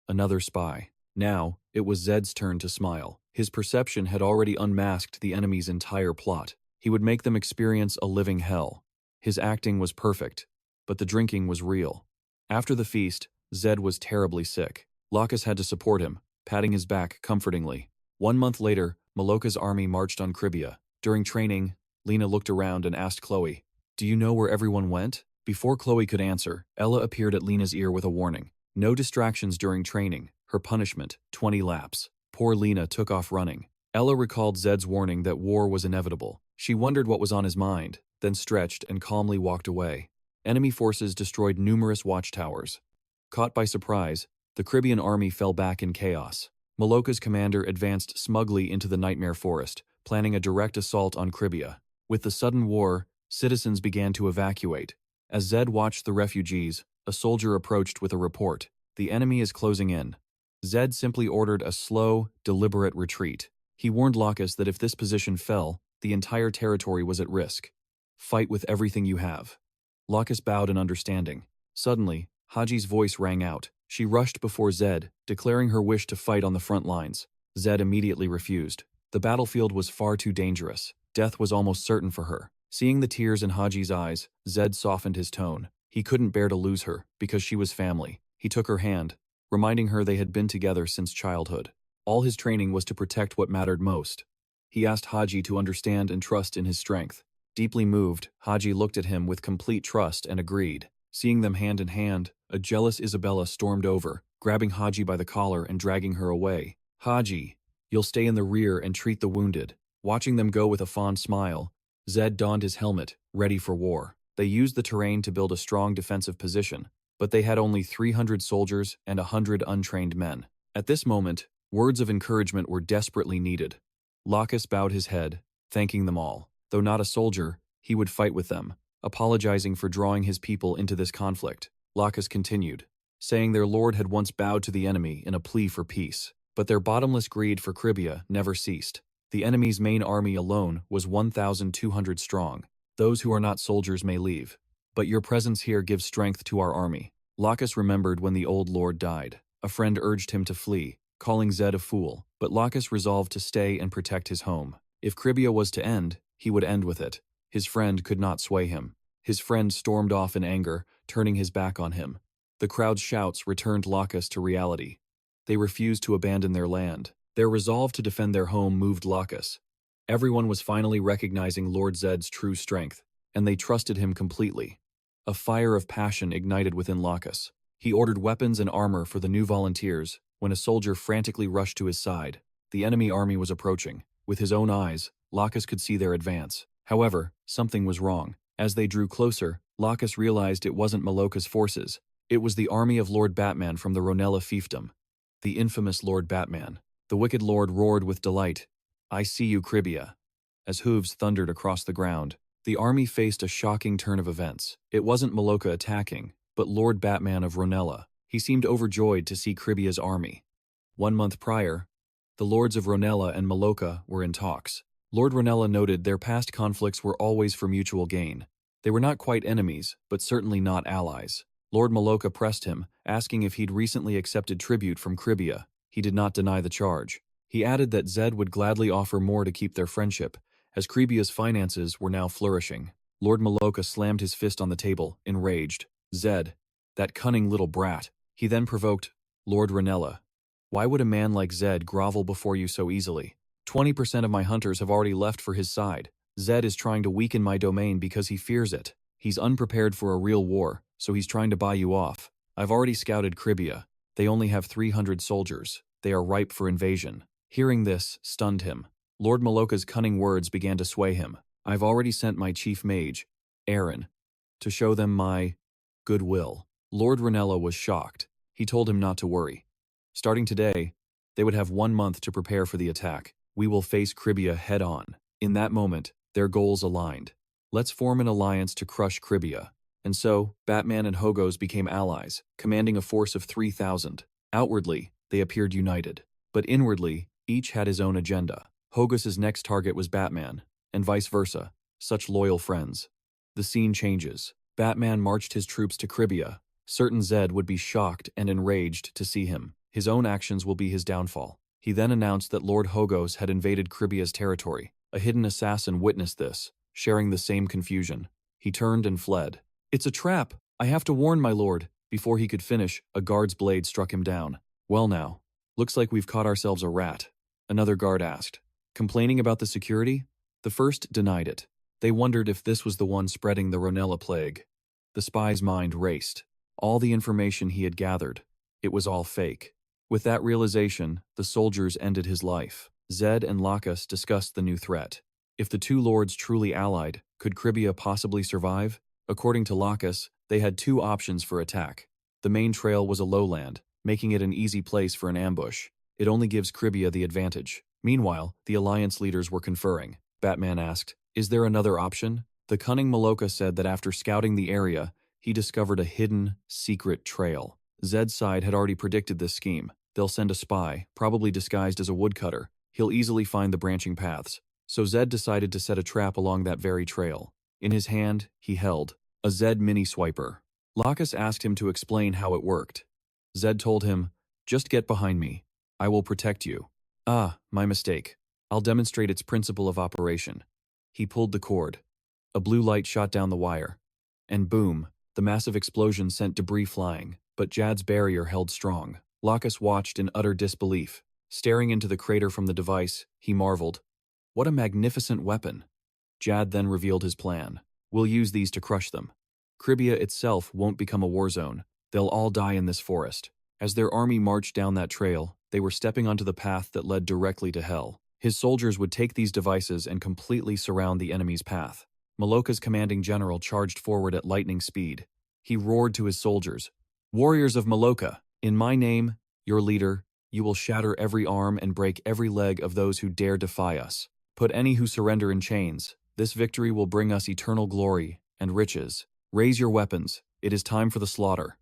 Another spy. Now, it was Zed's turn to smile. His perception had already unmasked the enemy's entire plot. He would make them experience a living hell. His acting was perfect, but the drinking was real. After the feast, Zed was terribly sick. Lacus had to support him, patting his back comfortingly. 1 month later, Maloka's army marched on Gravia. During training, Lena looked around and asked Chloe, "Do you know where everyone went?" Before Chloe could answer, Ella appeared at Lena's ear with a warning. No distractions during training. Her punishment, 20 laps. Poor Lena took off running. Ella recalled Zed's warning that war was inevitable. She wondered what was on his mind, then stretched and calmly walked away. Enemy forces destroyed numerous watchtowers. Caught by surprise, the Caribbean army fell back in chaos. Maloka's commander advanced smugly into the Nightmare Forest, planning a direct assault on Gravia. With the sudden war, citizens began to evacuate. As Zed watched the refugees, a soldier approached with a report. "The enemy is closing in." Zed simply ordered a slow, deliberate retreat. He warned Lacus that if this position fell, the entire territory was at risk. "Fight with everything you have." Lacus bowed in understanding. Suddenly, Haji's voice rang out. She rushed before Zed, declaring her wish to fight on the front lines. Zed immediately refused. The battlefield was far too dangerous. Death was almost certain for her. Seeing the tears in Haji's eyes, Zed softened his tone. He couldn't bear to lose her, because she was family. He took her hand, reminding her they had been together since childhood. All his training was to protect what mattered most. He asked Haji to understand and trust in his strength. Deeply moved, Haji looked at him with complete trust and agreed. Seeing them hand in hand, a jealous Isabella stormed over, grabbing Haji by the collar and dragging her away. "Haji, you'll stay in the rear and treat the wounded." Watching them go with a fond smile, Zed donned his helmet, ready for war. They used the terrain to build a strong defensive position, but they had only 300 soldiers and 100 untrained men. At this moment, words of encouragement were desperately needed. Lacus bowed his head, thanking them all. Though not a soldier, he would fight with them, apologizing for drawing his people into this conflict. Lacus continued, saying their lord had once bowed to the enemy in a plea for peace, but their bottomless greed for Gravia never ceased. The enemy's main army alone was 1,200 strong. "Those who are not soldiers may leave, but your presence here gives strength to our army." Lacus remembered when the old lord died. A friend urged him to flee, calling Zed a fool, but Lacus resolved to stay and protect his home. If Gravia was to end, he would end with it. His friend could not sway him. His friend stormed off in anger, turning his back on him. The crowd's shouts returned Lacus to reality. They refused to abandon their land. Their resolve to defend their home moved Lacus. Everyone was finally recognizing Lord Zed's true strength, and they trusted him completely. A fire of passion ignited within Lacus. He ordered weapons and armor for the new volunteers when a soldier frantically rushed to his side. The enemy army was approaching. With his own eyes, Lacus could see their advance. However, something was wrong. As they drew closer, Lacus realized it wasn't Maloka's forces. It was the army of Lord Batman from the Ronella fiefdom. The infamous Lord Batman. The wicked lord roared with delight. "I see you, Cribia." As hooves thundered across the ground, the army faced a shocking turn of events. It wasn't Maloka attacking, but Lord Batman of Ronella. He seemed overjoyed to see Cribia's army. 1 month prior, the lords of Ronella and Maloka were in talks. Lord Ronella noted their past conflicts were always for mutual gain. They were not quite enemies, but certainly not allies. Lord Maloka pressed him, asking if he'd recently accepted tribute from Cribia. He did not deny the charge. He added that Zed would gladly offer more to keep their friendship, as Cribia's finances were now flourishing. Lord Maloka slammed his fist on the table, enraged. "Zed, that cunning little brat." He then provoked, "Lord Ronella, why would a man like Zed grovel before you so easily? 20% of my hunters have already left for his side. Zed is trying to weaken my domain because he fears it. He's unprepared for a real war, so he's trying to buy you off. I've already scouted Cribia. They only have 300 soldiers. They are ripe for invasion." Hearing this stunned him. Lord Maloka's cunning words began to sway him. "I've already sent my chief mage, Aaron, to show them my goodwill." Lord Ronella was shocked. He told him not to worry. Starting today, they would have 1 month to prepare for the attack. "We will face Cribia head-on." In that moment, their goals aligned. "Let's form an alliance to crush Cribia." And so, Batman and Hogos became allies, commanding a force of 3,000. Outwardly, they appeared united. But inwardly, each had his own agenda. Hogos's next target was Batman, and vice versa, such loyal friends. The scene changes. Batman marched his troops to Cribia. Certain Zed would be shocked and enraged to see him. His own actions will be his downfall. He then announced that Lord Hogos had invaded Cribia's territory. A hidden assassin witnessed this, sharing the same confusion. He turned and fled. "It's a trap! I have to warn my lord." Before he could finish, a guard's blade struck him down. "Well now, looks like we've caught ourselves a rat," another guard asked. Complaining about the security? The first denied it. They wondered if this was the one spreading the Ronella plague. The spy's mind raced. All the information he had gathered, it was all fake. With that realization, the soldiers ended his life. Zed and Lacus discussed the new threat. If the two lords truly allied, could Cribia possibly survive? According to Lacus, they had 2 options for attack. The main trail was a lowland, making it an easy place for an ambush. It only gives Cribia the advantage. Meanwhile, the alliance leaders were conferring. Batman asked, "Is there another option?" The cunning Maloka said that after scouting the area, he discovered a hidden, secret trail. Zed's side had already predicted this scheme. They'll send a spy, probably disguised as a woodcutter. He'll easily find the branching paths. So Zed decided to set a trap along that very trail. In his hand, he held a Zed mini-swiper. Lacus asked him to explain how it worked. Zed told him, "Just get behind me. I will protect you." "Ah, my mistake. I'll demonstrate its principle of operation." He pulled the cord. A blue light shot down the wire. And boom, the massive explosion sent debris flying, but Jad's barrier held strong. Lacus watched in utter disbelief. Staring into the crater from the device, he marveled. "What a magnificent weapon." Jad then revealed his plan. "We'll use these to crush them. Cribia itself won't become a war zone. They'll all die in this forest." As their army marched down that trail, they were stepping onto the path that led directly to hell. His soldiers would take these devices and completely surround the enemy's path. Maloka's commanding general charged forward at lightning speed. He roared to his soldiers, "Warriors of Maloka, in my name, your leader, you will shatter every arm and break every leg of those who dare defy us. Put any who surrender in chains. This victory will bring us eternal glory and riches. Raise your weapons. It is time for the slaughter."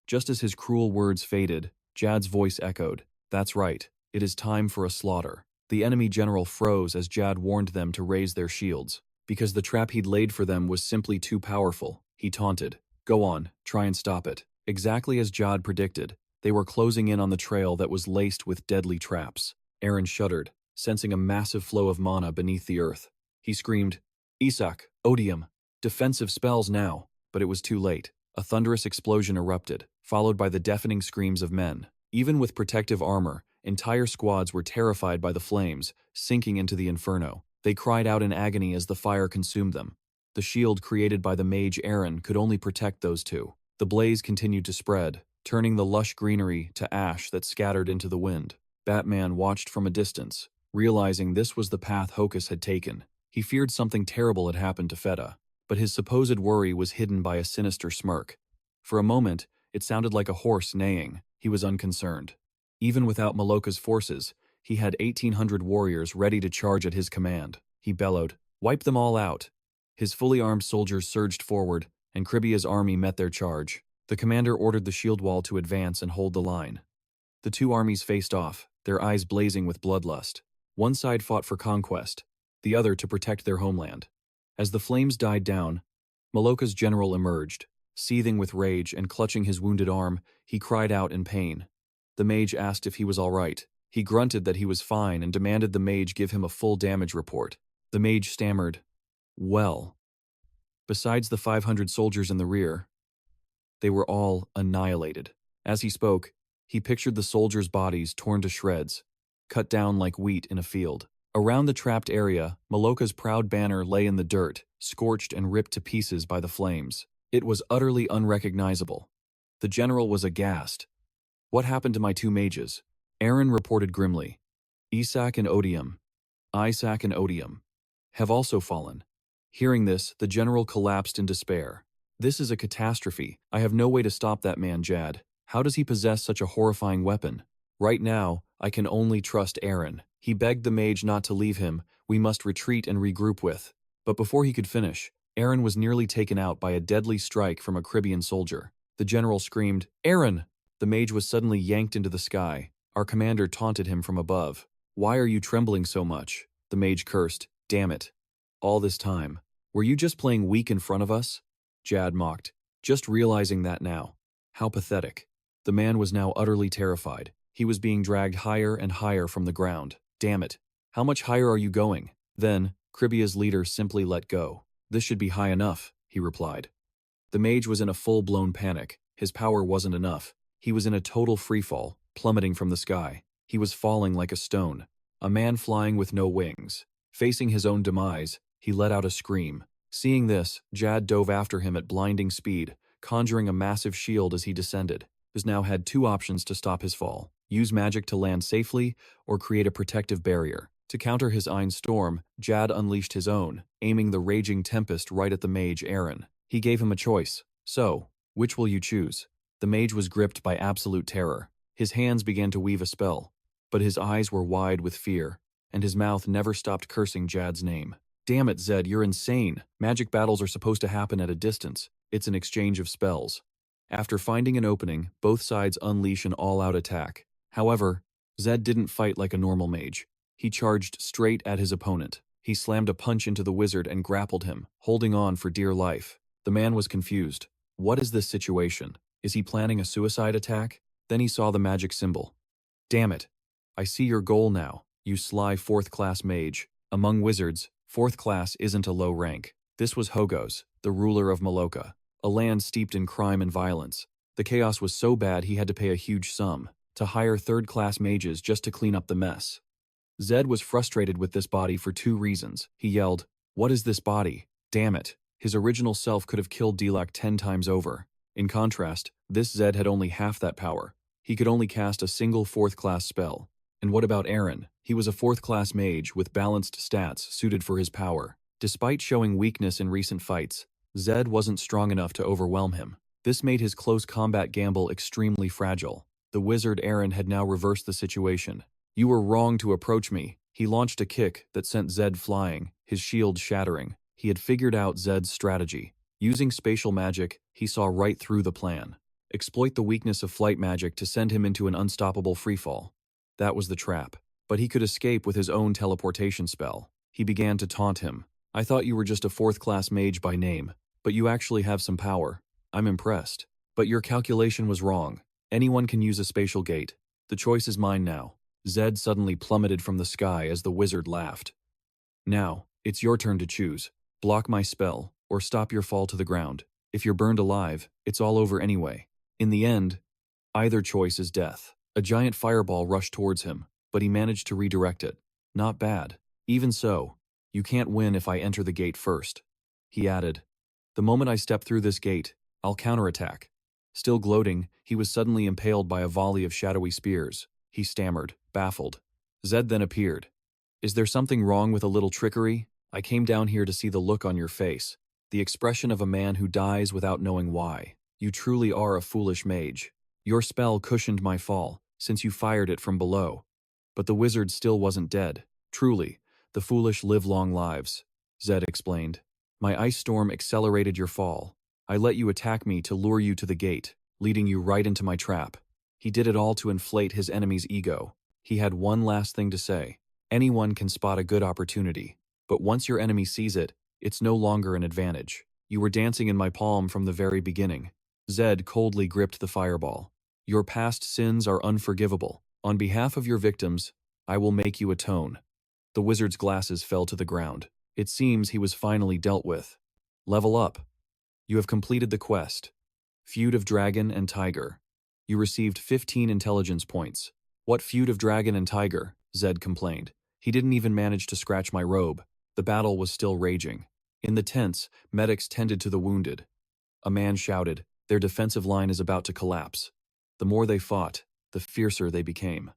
Just as his cruel words faded, Jad's voice echoed, "That's right. It is time for a slaughter." The enemy general froze as Jad warned them to raise their shields. Because the trap he'd laid for them was simply too powerful, he taunted, "Go on, try and stop it." Exactly as Jad predicted, they were closing in on the trail that was laced with deadly traps. Aaron shuddered, sensing a massive flow of mana beneath the earth. He screamed, "Isak, Odium, defensive spells now!" But it was too late. A thunderous explosion erupted, followed by the deafening screams of men. Even with protective armor, entire squads were terrified by the flames, sinking into the inferno. They cried out in agony as the fire consumed them. The shield created by the mage Aaron could only protect those two. The blaze continued to spread, turning the lush greenery to ash that scattered into the wind. Batman watched from a distance, realizing this was the path Hocus had taken. He feared something terrible had happened to Feta, but his supposed worry was hidden by a sinister smirk. For a moment, It sounded like a horse neighing. He was unconcerned. Even without Maloka's forces, he had 1,800 warriors ready to charge at his command. He bellowed, "Wipe them all out." His fully armed soldiers surged forward, and Cribia's army met their charge. The commander ordered the shield wall to advance and hold the line. The two armies faced off, their eyes blazing with bloodlust. One side fought for conquest, the other to protect their homeland. As the flames died down, Maloka's general emerged. Seething with rage and clutching his wounded arm, he cried out in pain. The mage asked if he was all right. He grunted that he was fine and demanded the mage give him a full damage report. The mage stammered, "Well." Besides the 500 soldiers in the rear, they were all annihilated. As he spoke, he pictured the soldiers' bodies torn to shreds, cut down like wheat in a field. Around the trapped area, Maloka's proud banner lay in the dirt, scorched and ripped to pieces by the flames. It was utterly unrecognizable. The general was aghast. "What happened to my two mages?" Aaron reported grimly. Isaac and Odium have also fallen." Hearing this, the general collapsed in despair. "This is a catastrophe. I have no way to stop that man, Jad. How does he possess such a horrifying weapon? Right now, I can only trust Aaron. He begged the mage not to leave him. We must retreat and regroup with." But before he could finish, Aaron was nearly taken out by a deadly strike from a Caribbean soldier. The general screamed, "Aaron!" The mage was suddenly yanked into the sky. Our commander taunted him from above. "Why are you trembling so much?" The mage cursed. "Damn it. All this time. Were you just playing weak in front of us?" Jad mocked. "Just realizing that now. How pathetic." The man was now utterly terrified. He was being dragged higher and higher from the ground. "Damn it. How much higher are you going?" Then, Cribia's leader simply let go. "This should be high enough," he replied. The mage was in a full-blown panic. His power wasn't enough. He was in a total freefall, plummeting from the sky. He was falling like a stone. A man flying with no wings. Facing his own demise, he let out a scream. Seeing this, Jad dove after him at blinding speed, conjuring a massive shield as he descended. He now had two options to stop his fall: use magic to land safely, or create a protective barrier. To counter his Ein storm, Jad unleashed his own, aiming the raging tempest right at the mage Aaron. He gave him a choice. "So, which will you choose?" The mage was gripped by absolute terror. His hands began to weave a spell, but his eyes were wide with fear, and his mouth never stopped cursing Jad's name. "Damn it, Zed, you're insane. Magic battles are supposed to happen at a distance. It's an exchange of spells." After finding an opening, both sides unleash an all-out attack. However, Zed didn't fight like a normal mage. He charged straight at his opponent. He slammed a punch into the wizard and grappled him, holding on for dear life. The man was confused. What is this situation? Is he planning a suicide attack? Then he saw the magic symbol. "Damn it. I see your goal now, you sly 4th class mage. Among wizards, 4th class isn't a low rank." This was Hogos, the ruler of Maloka, a land steeped in crime and violence. The chaos was so bad he had to pay a huge sum to hire 3rd class mages just to clean up the mess. Zed was frustrated with this body for 2 reasons. He yelled, "What is this body? Damn it." His original self could have killed Dilak 10 times over. In contrast, this Zed had only half that power. He could only cast a single 4th class spell. And what about Aaron? He was a 4th class mage with balanced stats suited for his power. Despite showing weakness in recent fights, Zed wasn't strong enough to overwhelm him. This made his close combat gamble extremely fragile. The wizard Aaron had now reversed the situation. "You were wrong to approach me." He launched a kick that sent Zed flying, his shield shattering. He had figured out Zed's strategy. Using spatial magic, he saw right through the plan. Exploit the weakness of flight magic to send him into an unstoppable freefall. That was the trap. But he could escape with his own teleportation spell. He began to taunt him. "I thought you were just a 4th class mage by name, but you actually have some power. I'm impressed. But your calculation was wrong. Anyone can use a spatial gate. The choice is mine now." Zed suddenly plummeted from the sky as the wizard laughed. "Now, it's your turn to choose. Block my spell, or stop your fall to the ground. If you're burned alive, it's all over anyway. In the end, either choice is death." A giant fireball rushed towards him, but he managed to redirect it. "Not bad. Even so, you can't win if I enter the gate first." He added, "The moment I step through this gate, I'll counterattack." Still gloating, he was suddenly impaled by a volley of shadowy spears. He stammered, baffled. Zed then appeared. "Is there something wrong with a little trickery? I came down here to see the look on your face, the expression of a man who dies without knowing why." You truly are a foolish mage. Your spell cushioned my fall, since you fired it from below. But the wizard still wasn't dead. Truly, the foolish live long lives, Zed explained. My ice storm accelerated your fall. I let you attack me to lure you to the gate, leading you right into my trap. He did it all to inflate his enemy's ego. He had one last thing to say. Anyone can spot a good opportunity, but once your enemy sees it, it's no longer an advantage. You were dancing in my palm from the very beginning. Zed coldly gripped the fireball. Your past sins are unforgivable. On behalf of your victims, I will make you atone. The wizard's glasses fell to the ground. It seems he was finally dealt with. Level up. You have completed the quest. Feud of Dragon and Tiger. You received 15 intelligence points. What feud of dragon and tiger? Zed complained. He didn't even manage to scratch my robe. The battle was still raging. In the tents, medics tended to the wounded. A man shouted, their defensive line is about to collapse. The more they fought, the fiercer they became.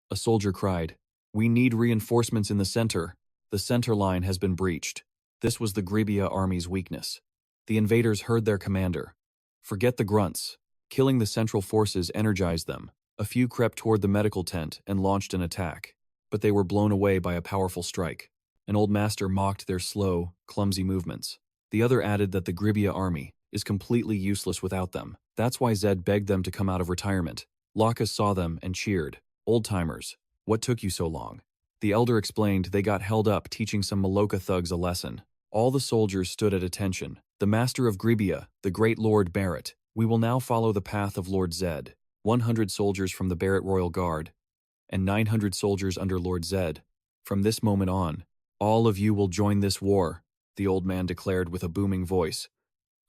A soldier cried, we need reinforcements in the center. The center line has been breached. This was the Gravia army's weakness. The invaders heard their commander. Forget the grunts. Killing the central forces energized them. A few crept toward the medical tent and launched an attack, but they were blown away by a powerful strike. An old master mocked their slow, clumsy movements. The other added that the Gravia army is completely useless without them. That's why Zed begged them to come out of retirement. Lacus saw them and cheered. Old-timers, what took you so long? The elder explained they got held up teaching some Maloka thugs a lesson. All the soldiers stood at attention. The master of Gravia, the great Lord Barrett. We will now follow the path of Lord Zed. 100 soldiers from the Barrett Royal Guard, and 900 soldiers under Lord Zed. From this moment on, all of you will join this war, the old man declared with a booming voice.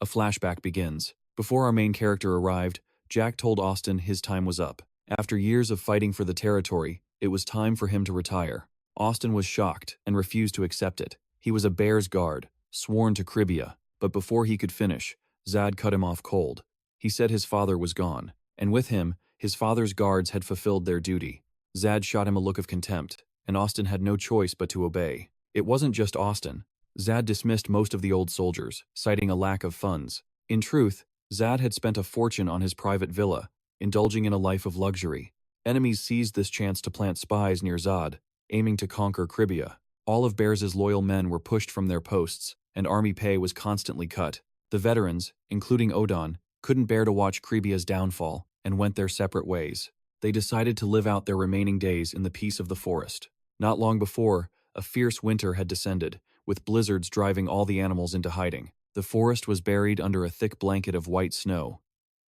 A flashback begins. Before our main character arrived, Jack told Austin his time was up. After years of fighting for the territory, it was time for him to retire. Austin was shocked and refused to accept it. He was a Bear's Guard, sworn to Cribia, but before he could finish, Zad cut him off cold. He said his father was gone, and with him, his father's guards had fulfilled their duty. Zad shot him a look of contempt, and Austin had no choice but to obey. It wasn't just Austin. Zad dismissed most of the old soldiers, citing a lack of funds. In truth, Zad had spent a fortune on his private villa, indulging in a life of luxury. Enemies seized this chance to plant spies near Zad, aiming to conquer Cribia. All of Bears' loyal men were pushed from their posts, and army pay was constantly cut. The veterans, including Odon, couldn't bear to watch Cribia's downfall, and went their separate ways. They decided to live out their remaining days in the peace of the forest. Not long before, a fierce winter had descended, with blizzards driving all the animals into hiding. The forest was buried under a thick blanket of white snow.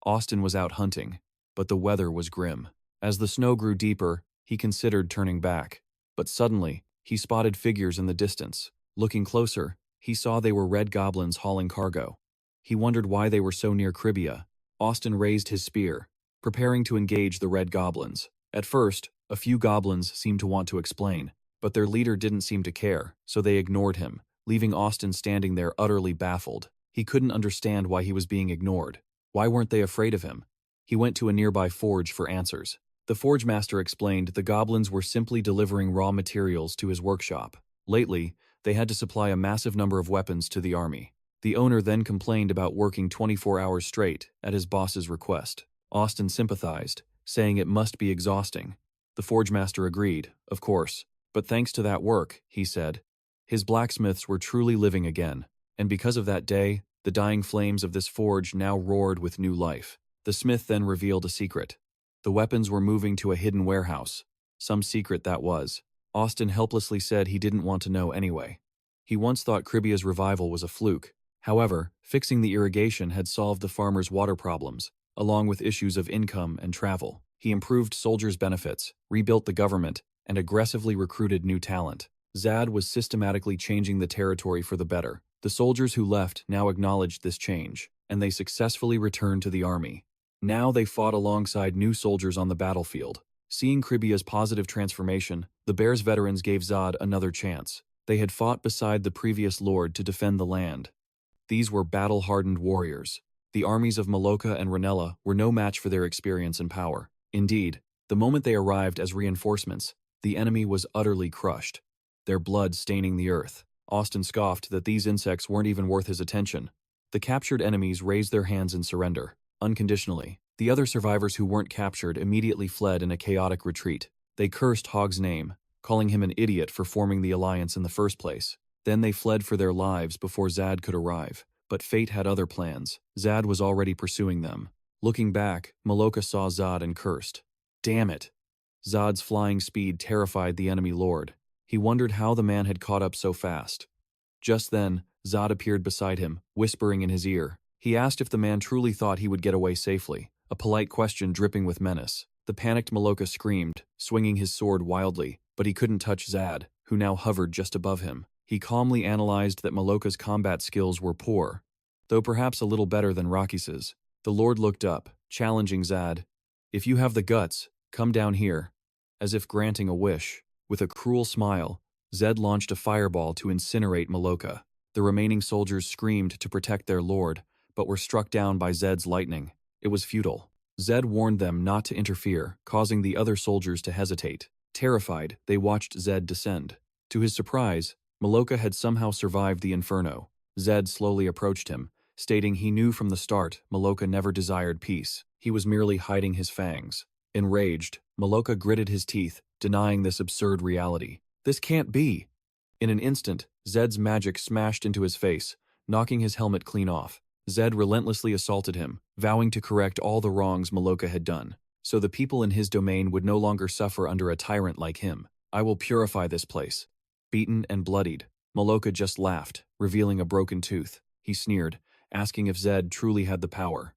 Austin was out hunting, but the weather was grim. As the snow grew deeper, he considered turning back. But suddenly, he spotted figures in the distance. Looking closer, he saw they were red goblins hauling cargo. He wondered why they were so near Cribia. Austin raised his spear, preparing to engage the red goblins. At first, a few goblins seemed to want to explain, but their leader didn't seem to care, so they ignored him, leaving Austin standing there utterly baffled. He couldn't understand why he was being ignored. Why weren't they afraid of him? He went to a nearby forge for answers. The forge master explained the goblins were simply delivering raw materials to his workshop. Lately, they had to supply a massive number of weapons to the army. The owner then complained about working 24 hours straight at his boss's request. Austin sympathized, saying it must be exhausting. The forge master agreed, of course, but thanks to that work, he said, his blacksmiths were truly living again, and because of that day, the dying flames of this forge now roared with new life. The smith then revealed a secret. The weapons were moving to a hidden warehouse. Some secret that was. Austin helplessly said he didn't want to know anyway. He once thought Cribia's revival was a fluke. However, fixing the irrigation had solved the farmers' water problems, along with issues of income and travel. He improved soldiers' benefits, rebuilt the government, and aggressively recruited new talent. Zad was systematically changing the territory for the better. The soldiers who left now acknowledged this change, and they successfully returned to the army. Now they fought alongside new soldiers on the battlefield. Seeing Cribia's positive transformation, the Bears veterans gave Zad another chance. They had fought beside the previous lord to defend the land. These were battle-hardened warriors. The armies of Maloka and Ranella were no match for their experience and power. Indeed, the moment they arrived as reinforcements, the enemy was utterly crushed, their blood staining the earth. Austin scoffed that these insects weren't even worth his attention. The captured enemies raised their hands in surrender. unconditionally. The other survivors who weren't captured immediately fled in a chaotic retreat. They cursed Hogg's name, calling him an idiot for forming the alliance in the first place. Then they fled for their lives before Zad could arrive. But fate had other plans. Zad was already pursuing them. Looking back, Maloka saw Zod and cursed. Damn it! Zod's flying speed terrified the enemy lord. He wondered how the man had caught up so fast. Just then, Zod appeared beside him, whispering in his ear. He asked if the man truly thought he would get away safely, a polite question dripping with menace. The panicked Maloka screamed, swinging his sword wildly, but he couldn't touch Zad, who now hovered just above him. He calmly analyzed that Maloka's combat skills were poor, though perhaps a little better than Rakis's. The Lord looked up, challenging Zad. If you have the guts, come down here. As if granting a wish. With a cruel smile, Zed launched a fireball to incinerate Maloka. The remaining soldiers screamed to protect their lord, but were struck down by Zed's lightning. It was futile. Zed warned them not to interfere, causing the other soldiers to hesitate. Terrified, they watched Zed descend. To his surprise, Maloka had somehow survived the inferno. Zed slowly approached him, stating he knew from the start Maloka never desired peace. He was merely hiding his fangs. Enraged, Maloka gritted his teeth, denying this absurd reality. This can't be! In an instant, Zed's magic smashed into his face, knocking his helmet clean off. Zed relentlessly assaulted him, vowing to correct all the wrongs Maloka had done, so the people in his domain would no longer suffer under a tyrant like him. I will purify this place. Beaten and bloodied, Maloka just laughed, revealing a broken tooth. He sneered, asking if Zed truly had the power.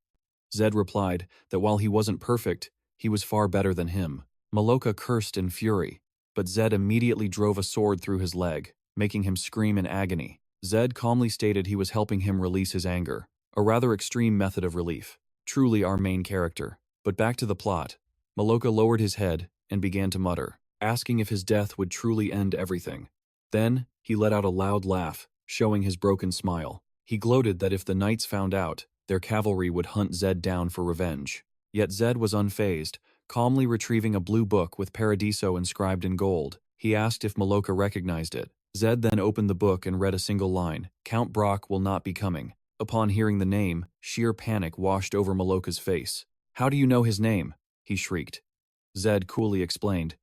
Zed replied that while he wasn't perfect, he was far better than him. Maloka cursed in fury, but Zed immediately drove a sword through his leg, making him scream in agony. Zed calmly stated he was helping him release his anger, a rather extreme method of relief. Truly our main character. But back to the plot. Maloka lowered his head and began to mutter, asking if his death would truly end everything. Then, he let out a loud laugh, showing his broken smile. He gloated that if the knights found out, their cavalry would hunt Zed down for revenge. Yet Zed was unfazed, calmly retrieving a blue book with Paradiso inscribed in gold. He asked if Maloka recognized it. Zed then opened the book and read a single line, Count Brock will not be coming. Upon hearing the name, sheer panic washed over Maloka's face. How do you know his name? He shrieked. Zed coolly explained.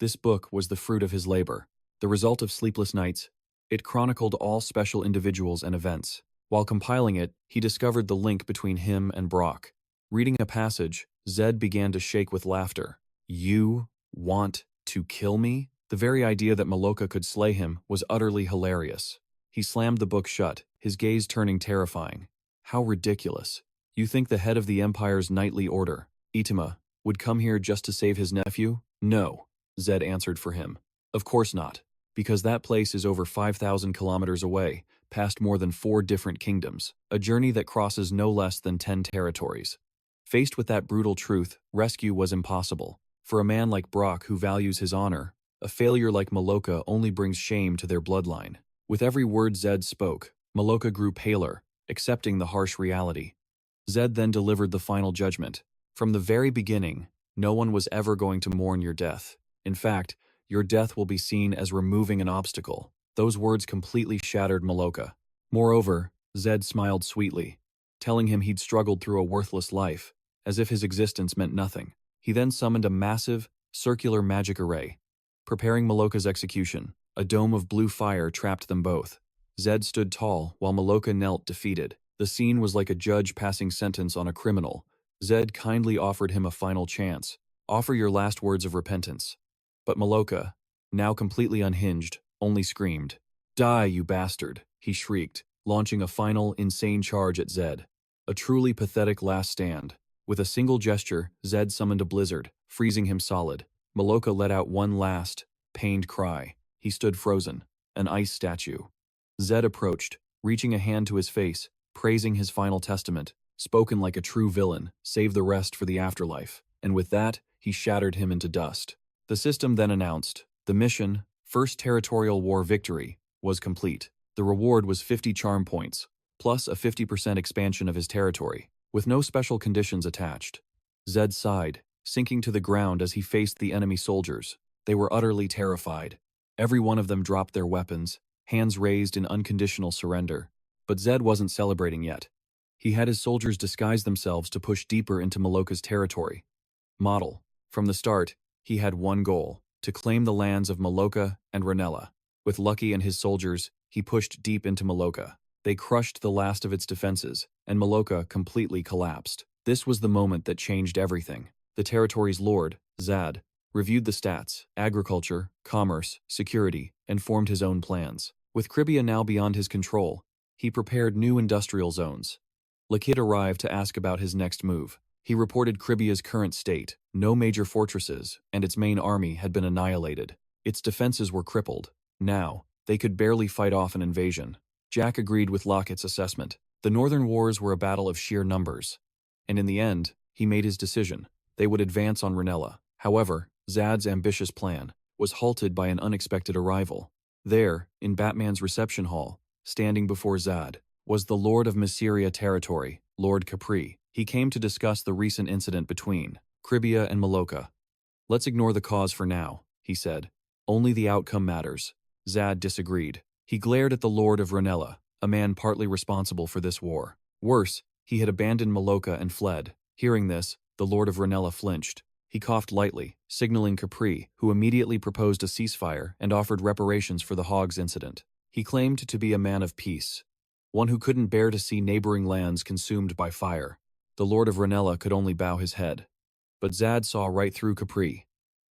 This book was the fruit of his labor. The result of sleepless nights. It chronicled all special individuals and events. While compiling it, he discovered the link between him and Brock. Reading a passage, Zed began to shake with laughter. You want to kill me? The very idea that Maloka could slay him was utterly hilarious. He slammed the book shut, his gaze turning terrifying. How ridiculous. You think the head of the Empire's knightly order, Itima, would come here just to save his nephew? No, Zed answered for him. Of course not. Because that place is over 5,000 kilometers away, past more than 4 different kingdoms, a journey that crosses no less than 10 territories. Faced with that brutal truth, rescue was impossible. For a man like Brock who values his honor, a failure like Maloka only brings shame to their bloodline. With every word Zed spoke, Maloka grew paler, accepting the harsh reality. Zed then delivered the final judgment. From the very beginning, no one was ever going to mourn your death. In fact, your death will be seen as removing an obstacle. Those words completely shattered Maloka. Moreover, Zed smiled sweetly, telling him he'd struggled through a worthless life, as if his existence meant nothing. He then summoned a massive, circular magic array, preparing Maloka's execution. A dome of blue fire trapped them both. Zed stood tall, while Maloka knelt defeated. The scene was like a judge passing sentence on a criminal. Zed kindly offered him a final chance. Offer your last words of repentance. But Maloka, now completely unhinged, only screamed. Die, you bastard, he shrieked, launching a final, insane charge at Zed. A truly pathetic last stand. With a single gesture, Zed summoned a blizzard, freezing him solid. Maloka let out one last, pained cry. He stood frozen, an ice statue. Zed approached, reaching a hand to his face, praising his final testament, spoken like a true villain, save the rest for the afterlife. And with that, he shattered him into dust. The system then announced, the mission, First Territorial War Victory, was complete. The reward was 50 charm points, plus a 50% expansion of his territory, with no special conditions attached. Zed sighed, sinking to the ground as he faced the enemy soldiers. They were utterly terrified. Every one of them dropped their weapons, hands raised in unconditional surrender. But Zed wasn't celebrating yet. He had his soldiers disguise themselves to push deeper into Maloka's territory. Model. From the start, he had one goal: to claim the lands of Maloka and Ranella. With Lucky and his soldiers, he pushed deep into Maloka. They crushed the last of its defenses, and Maloka completely collapsed. This was the moment that changed everything. The territory's lord, Zad, reviewed the stats, agriculture, commerce, security, and formed his own plans. With Cribia now beyond his control, he prepared new industrial zones. Lakid arrived to ask about his next move. He reported Cribia's current state: no major fortresses, and its main army had been annihilated. Its defenses were crippled. Now, they could barely fight off an invasion. Jack agreed with Locket's assessment. The Northern Wars were a battle of sheer numbers. And in the end, he made his decision. They would advance on Ranella. However, Zad's ambitious plan was halted by an unexpected arrival. There, in Batman's reception hall, standing before Zad, was the Lord of Mysteria territory, Lord Capri. He came to discuss the recent incident between Cribia and Maloka. "Let's ignore the cause for now," he said. "Only the outcome matters." Zad disagreed. He glared at the Lord of Ranella, a man partly responsible for this war. Worse, he had abandoned Maloka and fled. Hearing this, the Lord of Ranella flinched. He coughed lightly, signaling Capri, who immediately proposed a ceasefire and offered reparations for the Hogs incident. He claimed to be a man of peace, one who couldn't bear to see neighboring lands consumed by fire. The Lord of Ranella could only bow his head. But Zad saw right through Capri.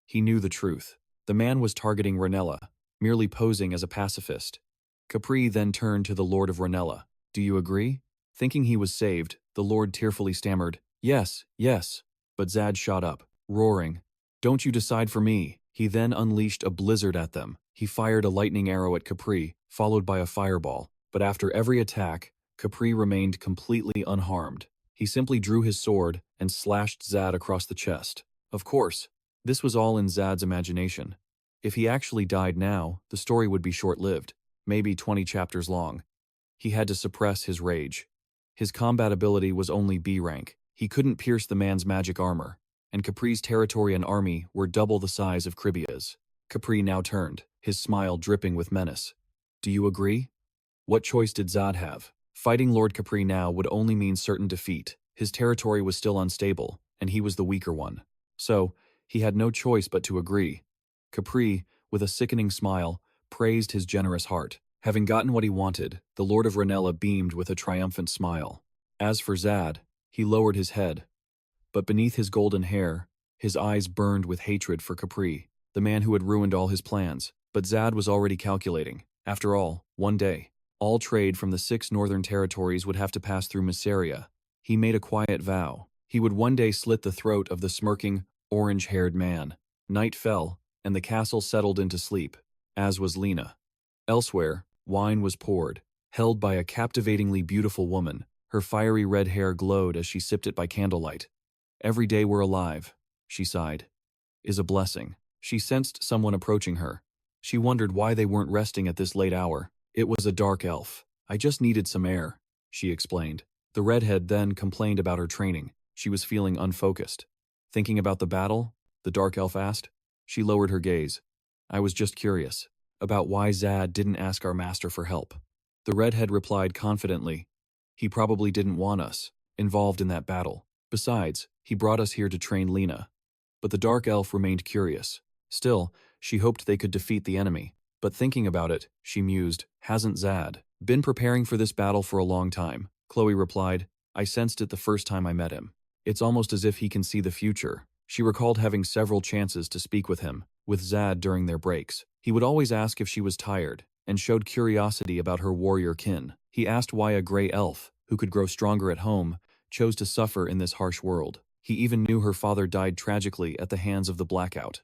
He knew the truth. The man was targeting Ranella, merely posing as a pacifist. Capri then turned to the Lord of Ranella. "Do you agree?" Thinking he was saved, the Lord tearfully stammered, "Yes, yes." But Zad shot up, roaring, "Don't you decide for me." He then unleashed a blizzard at them. He fired a lightning arrow at Capri, followed by a fireball. But after every attack, Capri remained completely unharmed. He simply drew his sword and slashed Zad across the chest. Of course, this was all in Zad's imagination. If he actually died now, the story would be short-lived, maybe 20 chapters long. He had to suppress his rage. His combat ability was only B rank. He couldn't pierce the man's magic armor, and Capri's territory and army were double the size of Cribia's. Capri now turned, his smile dripping with menace. "Do you agree?" What choice did Zad have? Fighting Lord Capri now would only mean certain defeat. His territory was still unstable, and he was the weaker one. So, he had no choice but to agree. Capri, with a sickening smile, praised his generous heart. Having gotten what he wanted, the Lord of Ranella beamed with a triumphant smile. As for Zad, he lowered his head. But beneath his golden hair, his eyes burned with hatred for Capri, the man who had ruined all his plans. But Zad was already calculating. After all, one day, all trade from the 6 northern territories would have to pass through Mysteria. He made a quiet vow. He would one day slit the throat of the smirking, orange-haired man. Night fell, and the castle settled into sleep, as was Lena. Elsewhere, wine was poured, held by a captivatingly beautiful woman. Her fiery red hair glowed as she sipped it by candlelight. "Every day we're alive," she sighed, "is a blessing." She sensed someone approaching her. She wondered why they weren't resting at this late hour. It was a dark elf. "I just needed some air," she explained. The redhead then complained about her training. She was feeling unfocused. "Thinking about the battle?" the dark elf asked. She lowered her gaze. "I was just curious about why Zad didn't ask our master for help." The redhead replied confidently, "He probably didn't want us involved in that battle. Besides, he brought us here to train Lena." But the dark elf remained curious. Still, she hoped they could defeat the enemy. But thinking about it, she mused, "Hasn't Zad been preparing for this battle for a long time?" Chloe replied, "I sensed it the first time I met him. It's almost as if he can see the future." She recalled having several chances to speak with him, with Zad during their breaks. He would always ask if she was tired, and showed curiosity about her warrior kin. He asked why a gray elf, who could grow stronger at home, chose to suffer in this harsh world. He even knew her father died tragically at the hands of the blackout.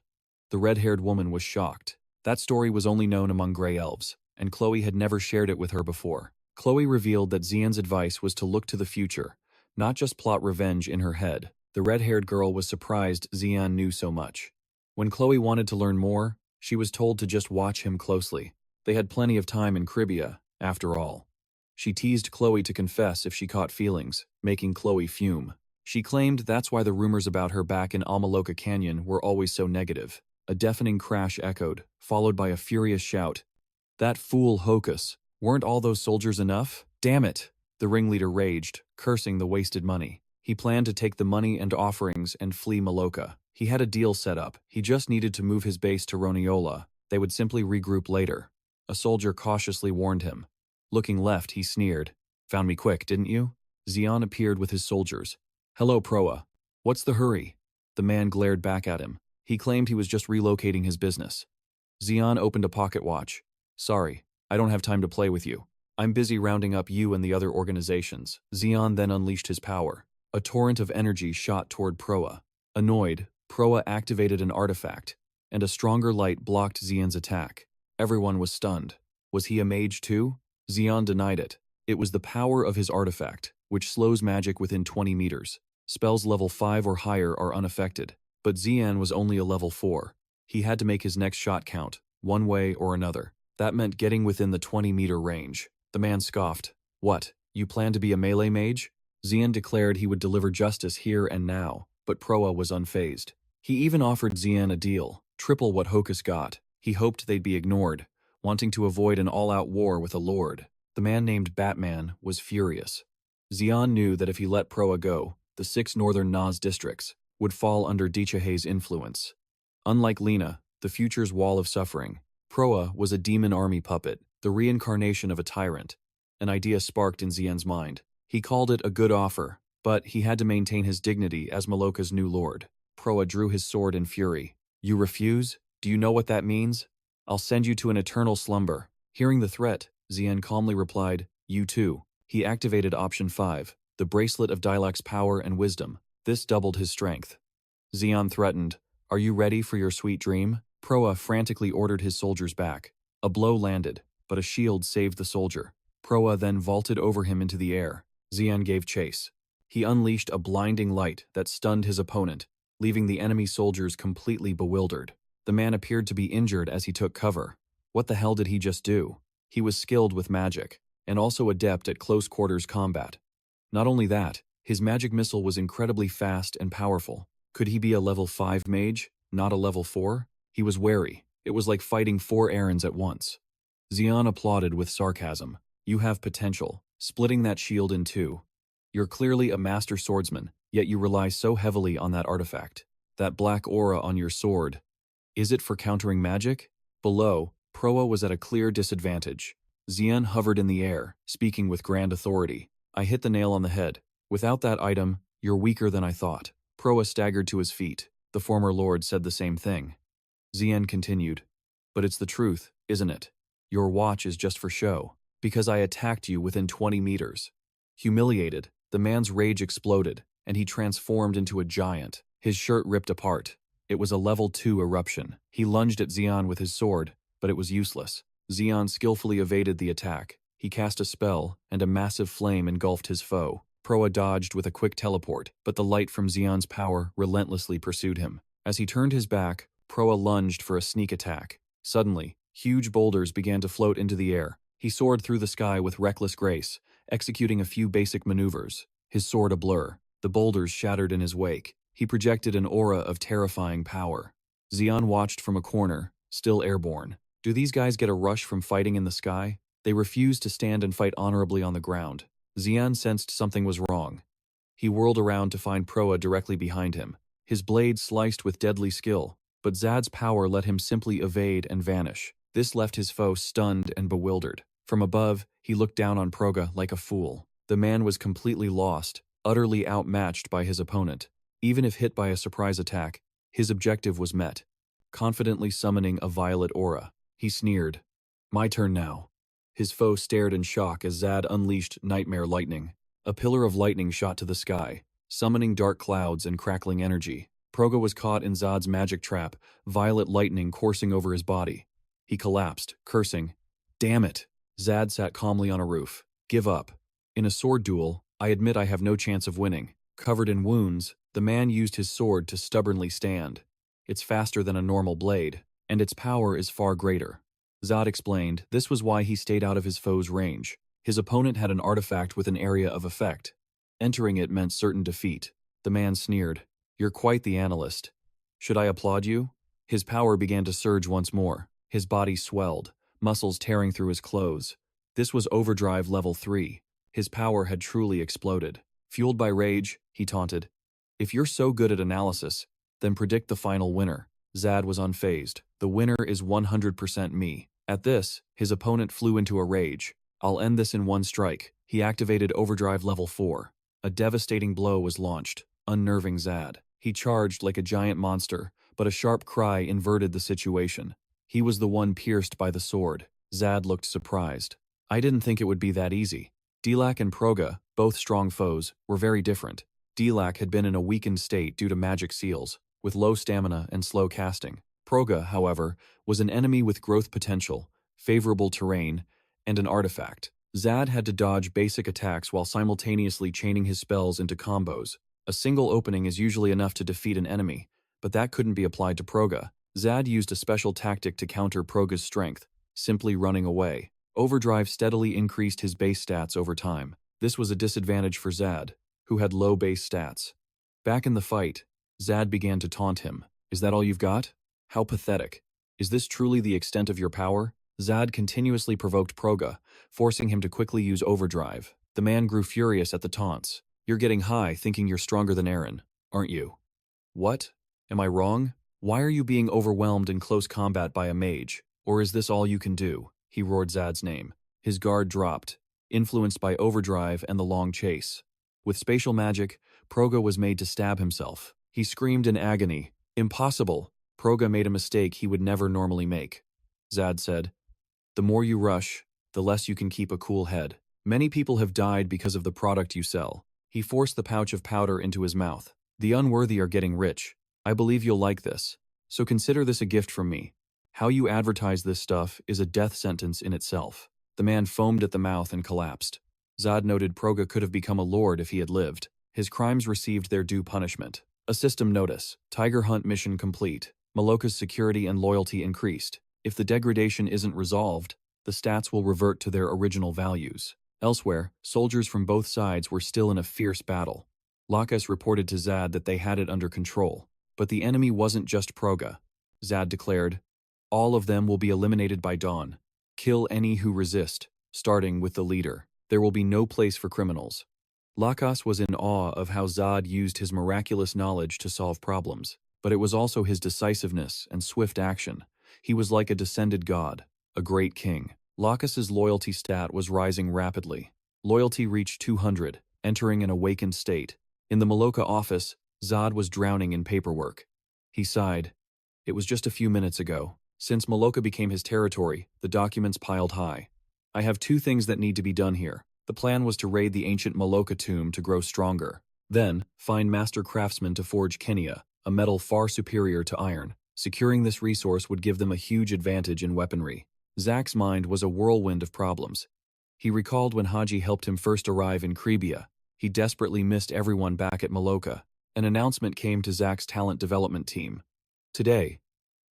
The red-haired woman was shocked. That story was only known among gray elves, and Chloe had never shared it with her before. Chloe revealed that Xian's advice was to look to the future, not just plot revenge in her head. The red-haired girl was surprised Xian knew so much. When Chloe wanted to learn more, she was told to just watch him closely. They had plenty of time in Cribia, after all. She teased Chloe to confess if she caught feelings, making Chloe fume. She claimed that's why the rumors about her back in Almaloka Canyon were always so negative. A deafening crash echoed, followed by a furious shout. "That fool Hocus! Weren't all those soldiers enough? Damn it!" The ringleader raged, cursing the wasted money. He planned to take the money and offerings and flee Maloka. He had a deal set up. He just needed to move his base to Roniola. They would simply regroup later. A soldier cautiously warned him. Looking left, he sneered. "Found me quick, didn't you?" Xian appeared with his soldiers. "Hello, Proa. What's the hurry?" The man glared back at him. He claimed he was just relocating his business. Xian opened a pocket watch. "Sorry, I don't have time to play with you. I'm busy rounding up you and the other organizations." Xian then unleashed his power. A torrent of energy shot toward Proa. Annoyed, Proa activated an artifact, and a stronger light blocked Xian's attack. Everyone was stunned. Was he a mage too? Xian denied it. It was the power of his artifact, which slows magic within 20 meters. Spells level 5 or higher are unaffected, but Xian was only a level 4. He had to make his next shot count, one way or another. That meant getting within the 20-meter range. The man scoffed. "What, you plan to be a melee mage?" Xian declared he would deliver justice here and now, but Proa was unfazed. He even offered Xian a deal, triple what Hokus got. He hoped they'd be ignored, wanting to avoid an all-out war with a lord. The man named Batman was furious. Xian knew that if he let Proa go, the 6 northern Naz districts would fall under Dichahei's influence. Unlike Lena, the future's wall of suffering, Proa was a demon army puppet, the reincarnation of a tyrant. An idea sparked in Xian's mind. He called it a good offer, but he had to maintain his dignity as Maloka's new lord. Proa drew his sword in fury. "You refuse? Do you know what that means? I'll send you to an eternal slumber." Hearing the threat, Xian calmly replied, "You too." He activated option 5, the bracelet of Dilak's power and wisdom. This doubled his strength. Xian threatened, "Are you ready for your sweet dream?" Proa frantically ordered his soldiers back. A blow landed, but a shield saved the soldier. Proa then vaulted over him into the air. Xian gave chase. He unleashed a blinding light that stunned his opponent, leaving the enemy soldiers completely bewildered. The man appeared to be injured as he took cover. What the hell did he just do? He was skilled with magic, and also adept at close-quarters combat. Not only that, his magic missile was incredibly fast and powerful. Could he be a level 5 mage, not a level 4? He was wary. It was like fighting 4 errands at once. Xian applauded with sarcasm. "You have potential, splitting that shield in 2. You're clearly a master swordsman, yet you rely so heavily on that artifact. That black aura on your sword. Is it for countering magic?" Below, Proa was at a clear disadvantage. Xian hovered in the air, speaking with grand authority. "I hit the nail on the head. Without that item, you're weaker than I thought." Proa staggered to his feet. The former lord said the same thing. Xian continued, "But it's the truth, isn't it? Your watch is just for show, because I attacked you within 20 meters. Humiliated, the man's rage exploded, and he transformed into a giant. His shirt ripped apart. It was a level 2 eruption. He lunged at Xian with his sword, but it was useless. Xian skillfully evaded the attack. He cast a spell, and a massive flame engulfed his foe. Proa dodged with a quick teleport, but the light from Xian's power relentlessly pursued him. As he turned his back, Proa lunged for a sneak attack. Suddenly, huge boulders began to float into the air. He soared through the sky with reckless grace, executing a few basic maneuvers. His sword a blur. The boulders shattered in his wake. He projected an aura of terrifying power. Xian watched from a corner, still airborne. Do these guys get a rush from fighting in the sky? They refused to stand and fight honorably on the ground. Xian sensed something was wrong. He whirled around to find Proa directly behind him. His blade sliced with deadly skill, but Zad's power let him simply evade and vanish. This left his foe stunned and bewildered. From above, he looked down on Proga like a fool. The man was completely lost, utterly outmatched by his opponent. Even if hit by a surprise attack, his objective was met. Confidently summoning a violet aura, he sneered, "My turn now." His foe stared in shock as Zad unleashed nightmare lightning. A pillar of lightning shot to the sky, summoning dark clouds and crackling energy. Proga was caught in Zad's magic trap, violet lightning coursing over his body. He collapsed, cursing, "Damn it." Zad sat calmly on a roof. "Give up. In a sword duel, I admit I have no chance of winning." Covered in wounds, the man used his sword to stubbornly stand. It's faster than a normal blade, and its power is far greater. Zad explained this was why he stayed out of his foe's range. His opponent had an artifact with an area of effect. Entering it meant certain defeat. The man sneered, "You're quite the analyst. Should I applaud you?" His power began to surge once more. His body swelled, muscles tearing through his clothes. This was overdrive level 3. His power had truly exploded. Fueled by rage, he taunted, "If you're so good at analysis, then predict the final winner." Zad was unfazed. "The winner is 100% me." At this, his opponent flew into a rage. "I'll end this in one strike." He activated Overdrive Level 4. A devastating blow was launched, unnerving Zad. He charged like a giant monster, but a sharp cry inverted the situation. He was the one pierced by the sword. Zad looked surprised. "I didn't think it would be that easy." Dilak and Proga, both strong foes, were very different. Dilak had been in a weakened state due to magic seals, with low stamina and slow casting. Proga, however, was an enemy with growth potential, favorable terrain, and an artifact. Zad had to dodge basic attacks while simultaneously chaining his spells into combos. A single opening is usually enough to defeat an enemy, but that couldn't be applied to Proga. Zad used a special tactic to counter Proga's strength, simply running away. Overdrive steadily increased his base stats over time. This was a disadvantage for Zad, who had low base stats. Back in the fight, Zad began to taunt him. "Is that all you've got? How pathetic. Is this truly the extent of your power?" Zad continuously provoked Proga, forcing him to quickly use Overdrive. The man grew furious at the taunts. "You're getting high thinking you're stronger than Eren, aren't you?" "What? Am I wrong? Why are you being overwhelmed in close combat by a mage? Or is this all you can do?" He roared Zad's name. His guard dropped, influenced by Overdrive and the long chase. With spatial magic, Proga was made to stab himself. He screamed in agony. "Impossible!" Proga made a mistake he would never normally make. Zad said, "The more you rush, the less you can keep a cool head. Many people have died because of the product you sell." He forced the pouch of powder into his mouth. "The unworthy are getting rich. I believe you'll like this. So consider this a gift from me. How you advertise this stuff is a death sentence in itself." The man foamed at the mouth and collapsed. Zad noted Proga could have become a lord if he had lived. His crimes received their due punishment. A system notice. Tiger Hunt mission complete. Maloka's security and loyalty increased. If the degradation isn't resolved, the stats will revert to their original values. Elsewhere, soldiers from both sides were still in a fierce battle. Lakas reported to Zad that they had it under control. But the enemy wasn't just Proga. Zad declared, "All of them will be eliminated by dawn. Kill any who resist, starting with the leader. There will be no place for criminals." Lakas was in awe of how Zad used his miraculous knowledge to solve problems, but it was also his decisiveness and swift action. He was like a descended god, a great king. Lakas's loyalty stat was rising rapidly. Loyalty reached 200, entering an awakened state. In the Maloka office, Zad was drowning in paperwork. He sighed. It was just a few minutes ago. Since Maloka became his territory, the documents piled high. "I have two things that need to be done here." The plan was to raid the ancient Maloka tomb to grow stronger. Then, find master craftsmen to forge Kenia, a metal far superior to iron. Securing this resource would give them a huge advantage in weaponry. Zak's mind was a whirlwind of problems. He recalled when Haji helped him first arrive in Gravia. He desperately missed everyone back at Maloka. An announcement came to Zak's talent development team. "Today,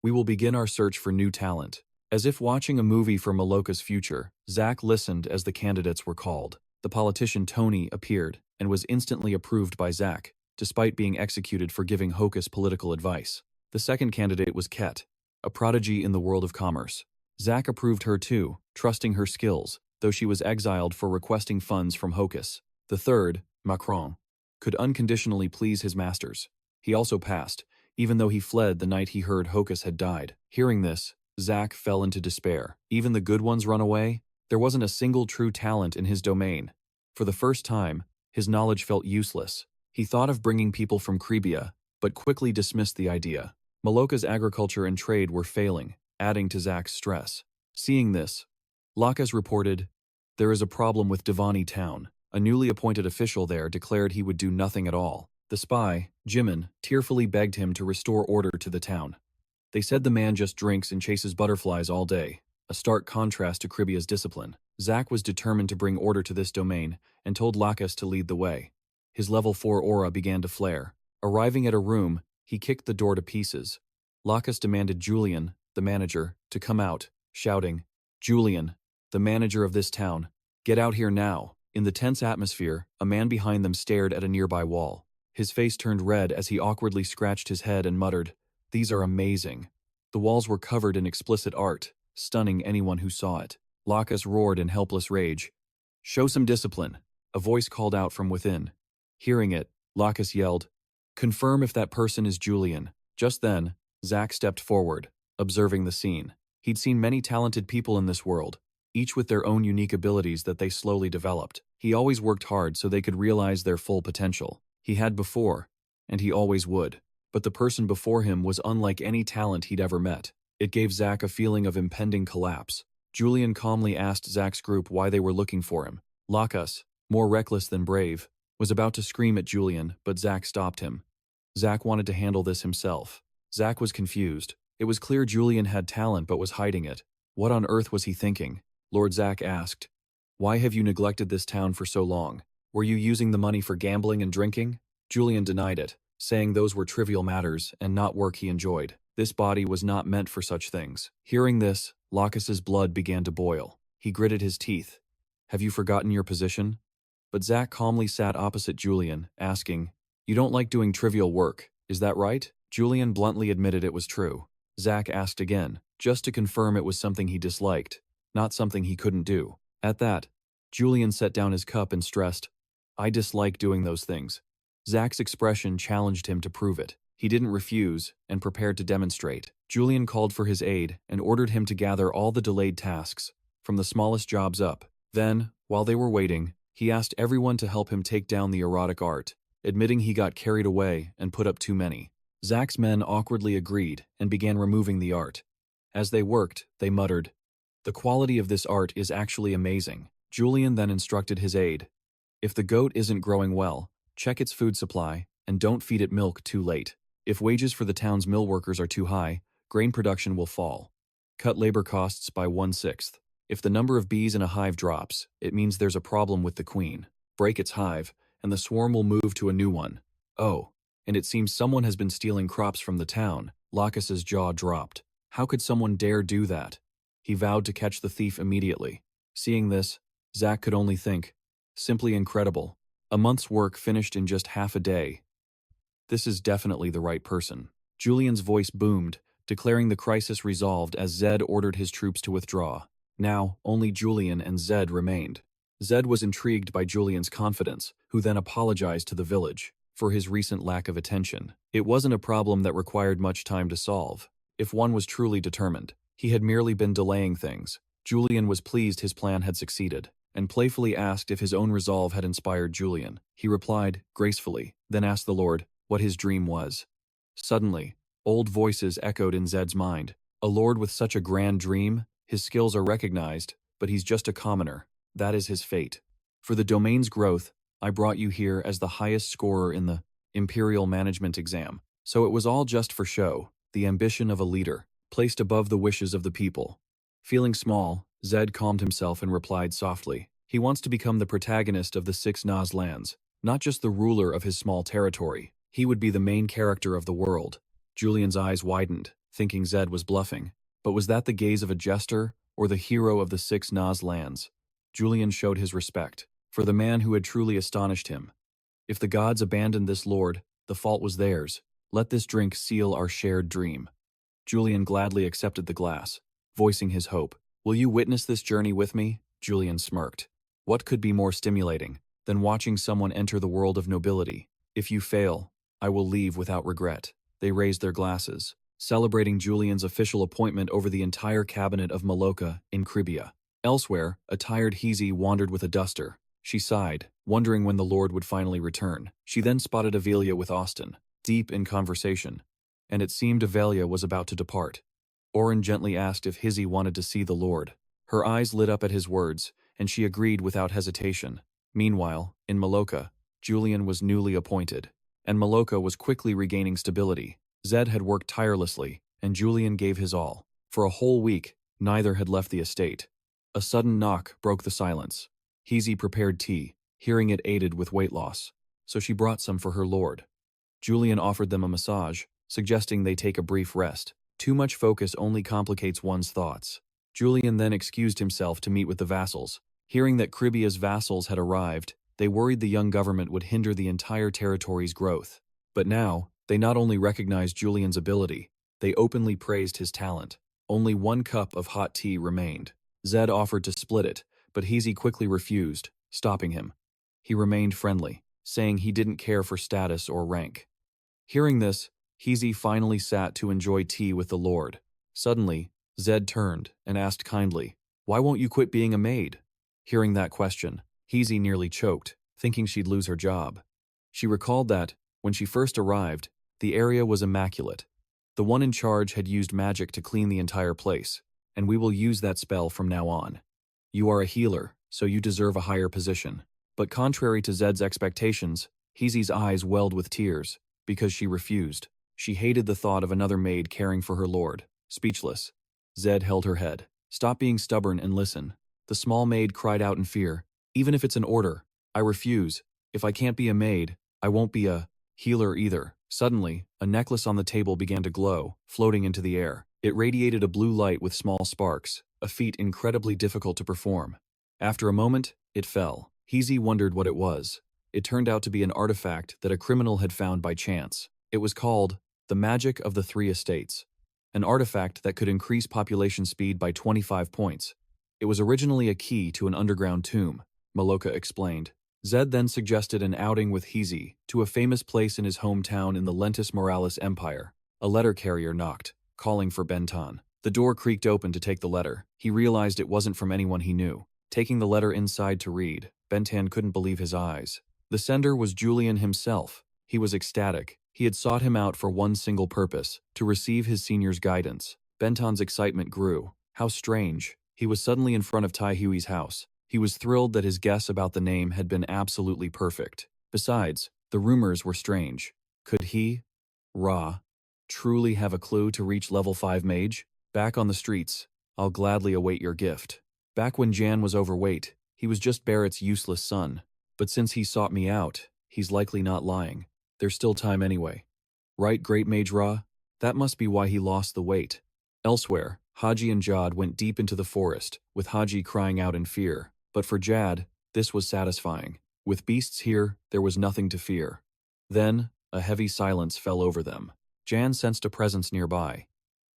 we will begin our search for new talent." As if watching a movie for Maloka's future, Zak listened as the candidates were called. The politician Tony appeared and was instantly approved by Zak, despite being executed for giving hocus political advice. The second candidate was Ket, a prodigy in the world of commerce. Zak approved her too, trusting her skills, though she was exiled for requesting funds from Hocus. The third, Macron, could unconditionally please his masters. He also passed, even though he fled the night he heard Hocus had died. Hearing this, Zak fell into despair. Even the good ones run away? There wasn't a single true talent in his domain. For the first time, his knowledge felt useless. He thought of bringing people from Gravia, but quickly dismissed the idea. Maloka's agriculture and trade were failing, adding to Zak's stress. Seeing this, Lakas reported, "There is a problem with Devani town." A newly appointed official there declared he would do nothing at all. The spy, Jimin, tearfully begged him to restore order to the town. They said the man just drinks and chases butterflies all day, a stark contrast to Cribia's discipline. Zak was determined to bring order to this domain and told Lakas to lead the way. His level 4 aura began to flare. Arriving at a room, he kicked the door to pieces. Lakas demanded Julian, the manager, to come out, shouting, "Julian, the manager of this town, get out here now." In the tense atmosphere, a man behind them stared at a nearby wall. His face turned red as he awkwardly scratched his head and muttered, "These are amazing." The walls were covered in explicit art, stunning anyone who saw it. Lakas roared in helpless rage, "Show some discipline. A voice called out from within. Hearing it, Lacus yelled, "Confirm if that person is Julian." Just then, Zack stepped forward, observing the scene. He'd seen many talented people in this world, each with their own unique abilities that they slowly developed. He always worked hard so they could realize their full potential. He had before, and he always would. But the person before him was unlike any talent he'd ever met. It gave Zack a feeling of impending collapse. Julian calmly asked Zack's group why they were looking for him. Lacus, more reckless than brave, was about to scream at Julian, but Zack stopped him. Zack wanted to handle this himself. Zack was confused. It was clear Julian had talent but was hiding it. What on earth was he thinking? Lord Zack asked. Why have you neglected this town for so long? Were you using the money for gambling and drinking? Julian denied it, saying those were trivial matters and not work he enjoyed. This body was not meant for such things. Hearing this, Lacus's blood began to boil. He gritted his teeth. Have you forgotten your position? But Zack calmly sat opposite Julian, asking, You don't like doing trivial work, is that right? Julian bluntly admitted it was true. Zack asked again, just to confirm it was something he disliked, not something he couldn't do. At that, Julian set down his cup and stressed, I dislike doing those things. Zack's expression challenged him to prove it. He didn't refuse and prepared to demonstrate. Julian called for his aid and ordered him to gather all the delayed tasks, from the smallest jobs up. Then, while they were waiting, he asked everyone to help him take down the erotic art, admitting he got carried away and put up too many. Zack's men awkwardly agreed and began removing the art. As they worked, they muttered, The quality of this art is actually amazing. Julian then instructed his aide, If the goat isn't growing well, check its food supply and don't feed it milk too late. If wages for the town's mill workers are too high, grain production will fall. Cut labor costs by 1/6. If the number of bees in a hive drops, it means there's a problem with the queen. Break its hive, and the swarm will move to a new one. Oh, and it seems someone has been stealing crops from the town. Lacus's jaw dropped. How could someone dare do that? He vowed to catch the thief immediately. Seeing this, Zack could only think, simply incredible. A month's work finished in just half a day. This is definitely the right person. Julian's voice boomed, declaring the crisis resolved as Zed ordered his troops to withdraw. Now, only Julian and Zed remained. Zed was intrigued by Julian's confidence, who then apologized to the village for his recent lack of attention. It wasn't a problem that required much time to solve. If one was truly determined, he had merely been delaying things. Julian was pleased his plan had succeeded, and playfully asked if his own resolve had inspired Julian. He replied, gracefully, then asked the Lord what his dream was. Suddenly, old voices echoed in Zed's mind. A lord with such a grand dream? His skills are recognized, but he's just a commoner. That is his fate. For the domain's growth, I brought you here as the highest scorer in the Imperial Management exam. So it was all just for show, the ambition of a leader, placed above the wishes of the people. Feeling small, Zed calmed himself and replied softly. He wants to become the protagonist of the 6 Nas lands, not just the ruler of his small territory. He would be the main character of the world. Julian's eyes widened, thinking Zed was bluffing. But was that the gaze of a jester, or the hero of the 6 Nas lands? Julian showed his respect for the man who had truly astonished him. If the gods abandoned this lord, the fault was theirs. Let this drink seal our shared dream. Julian gladly accepted the glass, voicing his hope. Will you witness this journey with me? Julian smirked. What could be more stimulating than watching someone enter the world of nobility? If you fail, I will leave without regret. They raised their glasses, celebrating Julian's official appointment over the entire cabinet of Maloka in Gravia. Elsewhere, a tired Hezi wandered with a duster. She sighed, wondering when the Lord would finally return. She then spotted Avelia with Austin, deep in conversation, and it seemed Avelia was about to depart. Oren gently asked if Hezi wanted to see the Lord. Her eyes lit up at his words, and she agreed without hesitation. Meanwhile, in Maloka, Julian was newly appointed, and Maloka was quickly regaining stability. Zed had worked tirelessly, and Julian gave his all. For a whole week, neither had left the estate. A sudden knock broke the silence. Hezi prepared tea, hearing it aided with weight loss, so she brought some for her lord. Julian offered them a massage, suggesting they take a brief rest. Too much focus only complicates one's thoughts. Julian then excused himself to meet with the vassals. Hearing that Gravia's vassals had arrived, they worried the young government would hinder the entire territory's growth. But now, they not only recognized Julian's ability, they openly praised his talent. Only 1 cup of hot tea remained. Zed offered to split it, but Hezi quickly refused, stopping him. He remained friendly, saying he didn't care for status or rank. Hearing this, Heezy finally sat to enjoy tea with the Lord. Suddenly, Zed turned and asked kindly, "Why won't you quit being a maid?" Hearing that question, Heezy nearly choked, thinking she'd lose her job. She recalled that, when she first arrived, the area was immaculate. The one in charge had used magic to clean the entire place, and we will use that spell from now on. You are a healer, so you deserve a higher position. But contrary to Zed's expectations, Heezy's eyes welled with tears, because she refused. She hated the thought of another maid caring for her lord. Speechless, Zed held her head. "Stop being stubborn and listen." The small maid cried out in fear. "Even if it's an order, I refuse. If I can't be a maid, I won't be a healer either." Suddenly, a necklace on the table began to glow, floating into the air. It radiated a blue light with small sparks, a feat incredibly difficult to perform. After a moment, it fell. Heezy wondered what it was. It turned out to be an artifact that a criminal had found by chance. It was called the Magic of the Three Estates, an artifact that could increase population speed by 25 points. It was originally a key to an underground tomb, Maloka explained. Zed then suggested an outing with Heezy to a famous place in his hometown in the Lentus Moralis Empire. A letter carrier knocked, calling for Benton. The door creaked open to take the letter. He realized it wasn't from anyone he knew. Taking the letter inside to read, Benton couldn't believe his eyes. The sender was Julian himself. He was ecstatic. He had sought him out for one single purpose, to receive his senior's guidance. Benton's excitement grew. How strange. He was suddenly in front of Tai Hui's house. He was thrilled that his guess about the name had been absolutely perfect. Besides, the rumors were strange. Could he, Ra, truly have a clue to reach level 5 mage? Back on the streets, I'll gladly await your gift. Back when Jan was overweight, he was just Barrett's useless son. But since he sought me out, he's likely not lying. There's still time anyway. Right, Great Mage Ra? That must be why he lost the weight. Elsewhere, Haji and Jad went deep into the forest, with Haji crying out in fear. But for Jad, this was satisfying. With beasts here, there was nothing to fear. Then, a heavy silence fell over them. Jan sensed a presence nearby.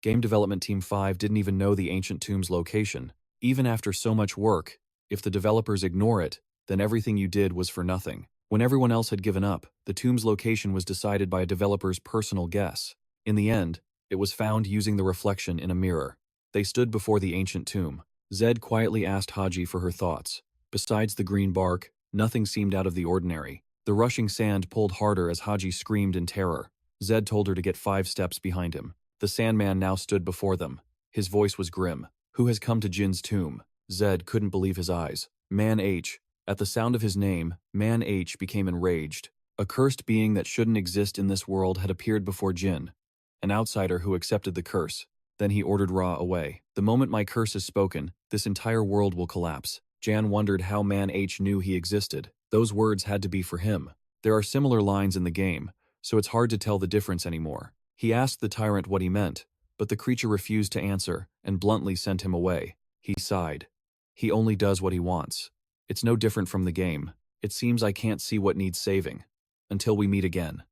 Game Development Team 5 didn't even know the ancient tomb's location. Even after so much work, if the developers ignore it, then everything you did was for nothing. When everyone else had given up, the tomb's location was decided by a developer's personal guess. In the end, it was found using the reflection in a mirror. They stood before the ancient tomb. Zed quietly asked Haji for her thoughts. Besides the green bark, nothing seemed out of the ordinary. The rushing sand pulled harder as Haji screamed in terror. Zed told her to get 5 steps behind him. The Sandman now stood before them. His voice was grim. "Who has come to Jin's tomb?" Zed couldn't believe his eyes. Man H. At the sound of his name, Man H became enraged. A cursed being that shouldn't exist in this world had appeared before Jin, an outsider who accepted the curse. Then he ordered Ra away. "The moment my curse is spoken, this entire world will collapse." Jan wondered how Man H knew he existed. Those words had to be for him. There are similar lines in the game, so it's hard to tell the difference anymore. He asked the tyrant what he meant, but the creature refused to answer and bluntly sent him away. He sighed. He only does what he wants. It's no different from the game. It seems I can't see what needs saving. Until we meet again.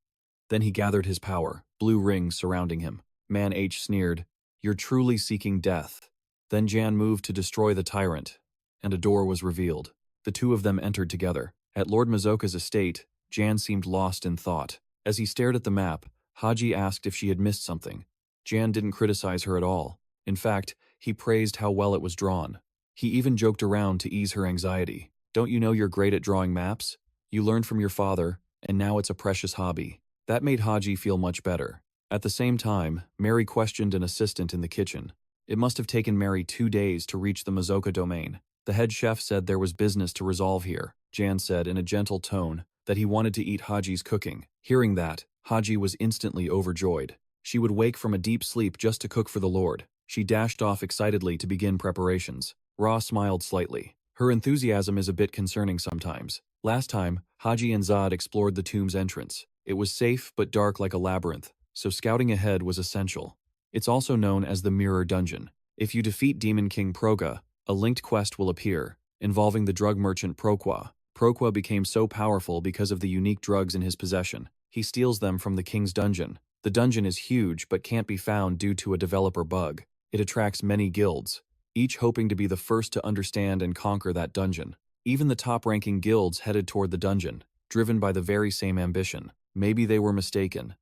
Then he gathered his power, blue rings surrounding him. Man H sneered, "You're truly seeking death." Then Jan moved to destroy the tyrant, and a door was revealed. The two of them entered together. At Lord Mazoka's estate, Jan seemed lost in thought. As he stared at the map, Haji asked if she had missed something. Jan didn't criticize her at all. In fact, he praised how well it was drawn. He even joked around to ease her anxiety. "Don't you know you're great at drawing maps? You learned from your father, and now it's a precious hobby." That made Haji feel much better. At the same time, Mary questioned an assistant in the kitchen. It must have taken Mary 2 days to reach the Mazoka domain. The head chef said there was business to resolve here. Jan said in a gentle tone that he wanted to eat Haji's cooking. Hearing that, Haji was instantly overjoyed. She would wake from a deep sleep just to cook for the Lord. She dashed off excitedly to begin preparations. Ra smiled slightly. Her enthusiasm is a bit concerning sometimes. Last time, Haji and Zod explored the tomb's entrance. It was safe but dark like a labyrinth, so scouting ahead was essential. It's also known as the Mirror Dungeon. If you defeat Demon King Proga, a linked quest will appear, involving the drug merchant Proqua. Proqua became so powerful because of the unique drugs in his possession. He steals them from the king's dungeon. The dungeon is huge but can't be found due to a developer bug. It attracts many guilds, each hoping to be the first to understand and conquer that dungeon. Even the top-ranking guilds headed toward the dungeon, driven by the very same ambition. Maybe they were mistaken.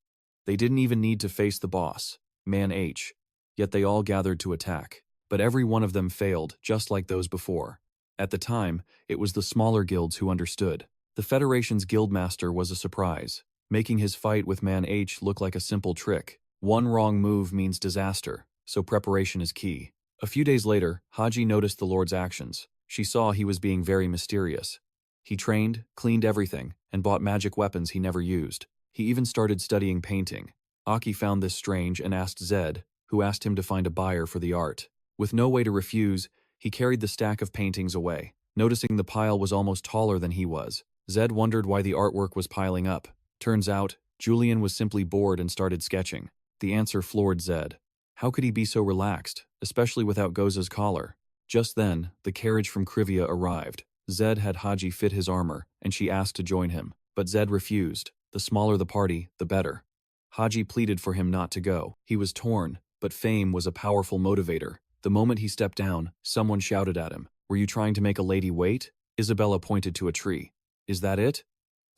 They didn't even need to face the boss, Man H, yet they all gathered to attack. But every one of them failed, just like those before. At the time, it was the smaller guilds who understood. The Federation's guildmaster was a surprise, making his fight with Man H look like a simple trick. One wrong move means disaster, so preparation is key. A few days later, Haji noticed the Lord's actions. She saw he was being very mysterious. He trained, cleaned everything, and bought magic weapons he never used. He even started studying painting. Aki found this strange and asked Zed, who asked him to find a buyer for the art. With no way to refuse, he carried the stack of paintings away. Noticing the pile was almost taller than he was, Zed wondered why the artwork was piling up. Turns out, Julian was simply bored and started sketching. The answer floored Zed. How could he be so relaxed, especially without Goza's collar? Just then, the carriage from Gravia arrived. Zed had Haji fit his armor, and she asked to join him. But Zed refused. The smaller the party, the better. Haji pleaded for him not to go. He was torn, but fame was a powerful motivator. The moment he stepped down, someone shouted at him, "Were you trying to make a lady wait?" Isabella pointed to a tree. "Is that it?"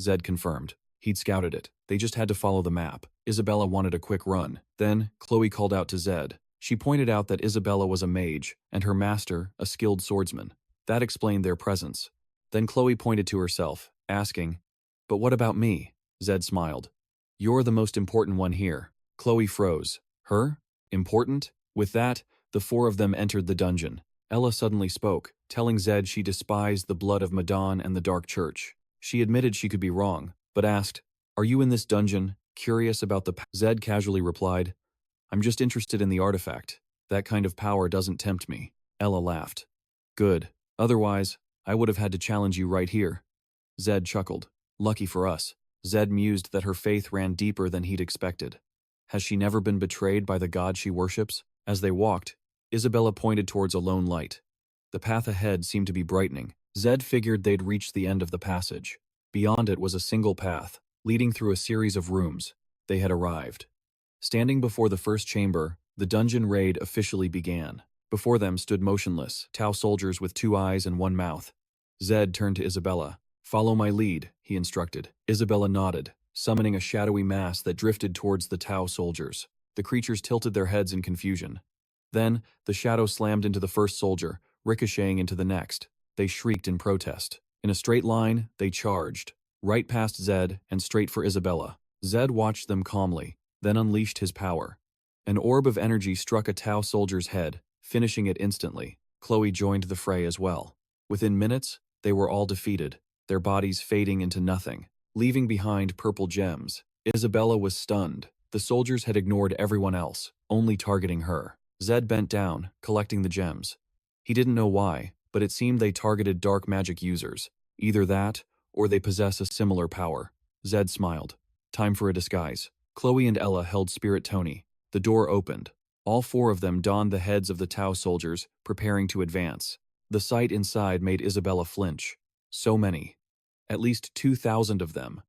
Zed confirmed. He'd scouted it. They just had to follow the map. Isabella wanted a quick run. Then, Chloe called out to Zed. She pointed out that Isabella was a mage, and her master, a skilled swordsman. That explained their presence. Then Chloe pointed to herself, asking, "But what about me?" Zed smiled. "You're the most important one here." Chloe froze. Her? Important? With that, the four of them entered the dungeon. Ella suddenly spoke, telling Zed she despised the blood of Madon and the Dark Church. She admitted she could be wrong, but asked, "Are you in this dungeon, curious about the Zed casually replied, "I'm just interested in the artifact. That kind of power doesn't tempt me." Ella laughed. "Good. Otherwise, I would have had to challenge you right here." Zed chuckled. "Lucky for us." Zed mused that her faith ran deeper than he'd expected. Has she never been betrayed by the god she worships? As they walked, Isabella pointed towards a lone light. The path ahead seemed to be brightening. Zed figured they'd reached the end of the passage. Beyond it was a single path, leading through a series of rooms. They had arrived. Standing before the first chamber, the dungeon raid officially began. Before them stood motionless, Tau soldiers with 2 eyes and 1 mouth. Zed turned to Isabella. "Follow my lead," he instructed. Isabella nodded, summoning a shadowy mass that drifted towards the Tau soldiers. The creatures tilted their heads in confusion. Then, the shadow slammed into the first soldier, ricocheting into the next. They shrieked in protest. In a straight line, they charged, right past Zed and straight for Isabella. Zed watched them calmly, then unleashed his power. An orb of energy struck a Tau soldier's head, finishing it instantly. Chloe joined the fray as well. Within minutes, they were all defeated, their bodies fading into nothing, leaving behind purple gems. Isabella was stunned. The soldiers had ignored everyone else, only targeting her. Zed bent down, collecting the gems. He didn't know why, but it seemed they targeted dark magic users. Either that, or they possess a similar power. Zed smiled. Time for a disguise. Chloe and Ella held Spirit Tony. The door opened. All 4 of them donned the heads of the Tau soldiers, preparing to advance. The sight inside made Isabella flinch. So many. At least 2,000 of them.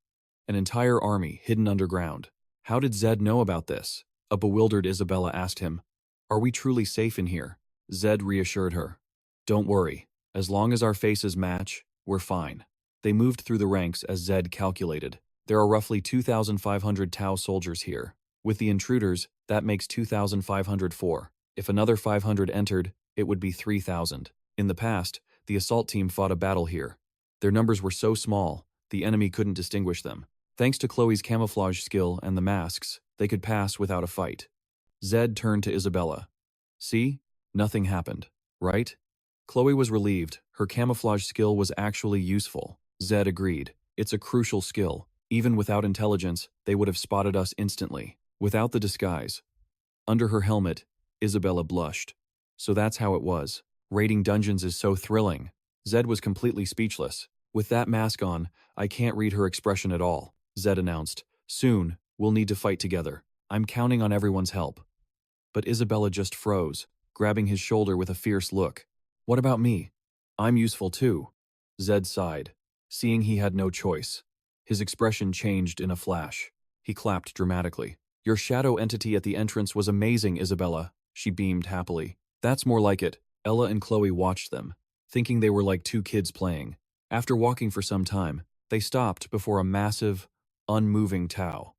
An entire army hidden underground. How did Zed know about this? A bewildered Isabella asked him. "Are we truly safe in here?" Zed reassured her. "Don't worry. As long as our faces match, we're fine." They moved through the ranks as Zed calculated. There are roughly 2,500 Tau soldiers here. With the intruders, that makes 2,504. If another 500 entered, it would be 3,000. In the past, the assault team fought a battle here. Their numbers were so small, the enemy couldn't distinguish them. Thanks to Chloe's camouflage skill and the masks, they could pass without a fight. Zed turned to Isabella. "See? Nothing happened, right?" Chloe was relieved. Her camouflage skill was actually useful. Zed agreed. It's a crucial skill. Even without intelligence, they would have spotted us instantly. Without the disguise. Under her helmet, Isabella blushed. So that's how it was. Raiding dungeons is so thrilling. Zed was completely speechless. With that mask on, I can't read her expression at all. Zed announced. "Soon, we'll need to fight together. I'm counting on everyone's help." But Isabella just froze, grabbing his shoulder with a fierce look. "What about me? I'm useful too." Zed sighed, seeing he had no choice. His expression changed in a flash. He clapped dramatically. "Your shadow entity at the entrance was amazing, Isabella." She beamed happily. "That's more like it." Ella and Chloe watched them, thinking they were like 2 kids playing. After walking for some time, they stopped before a massive, unmoving Tao.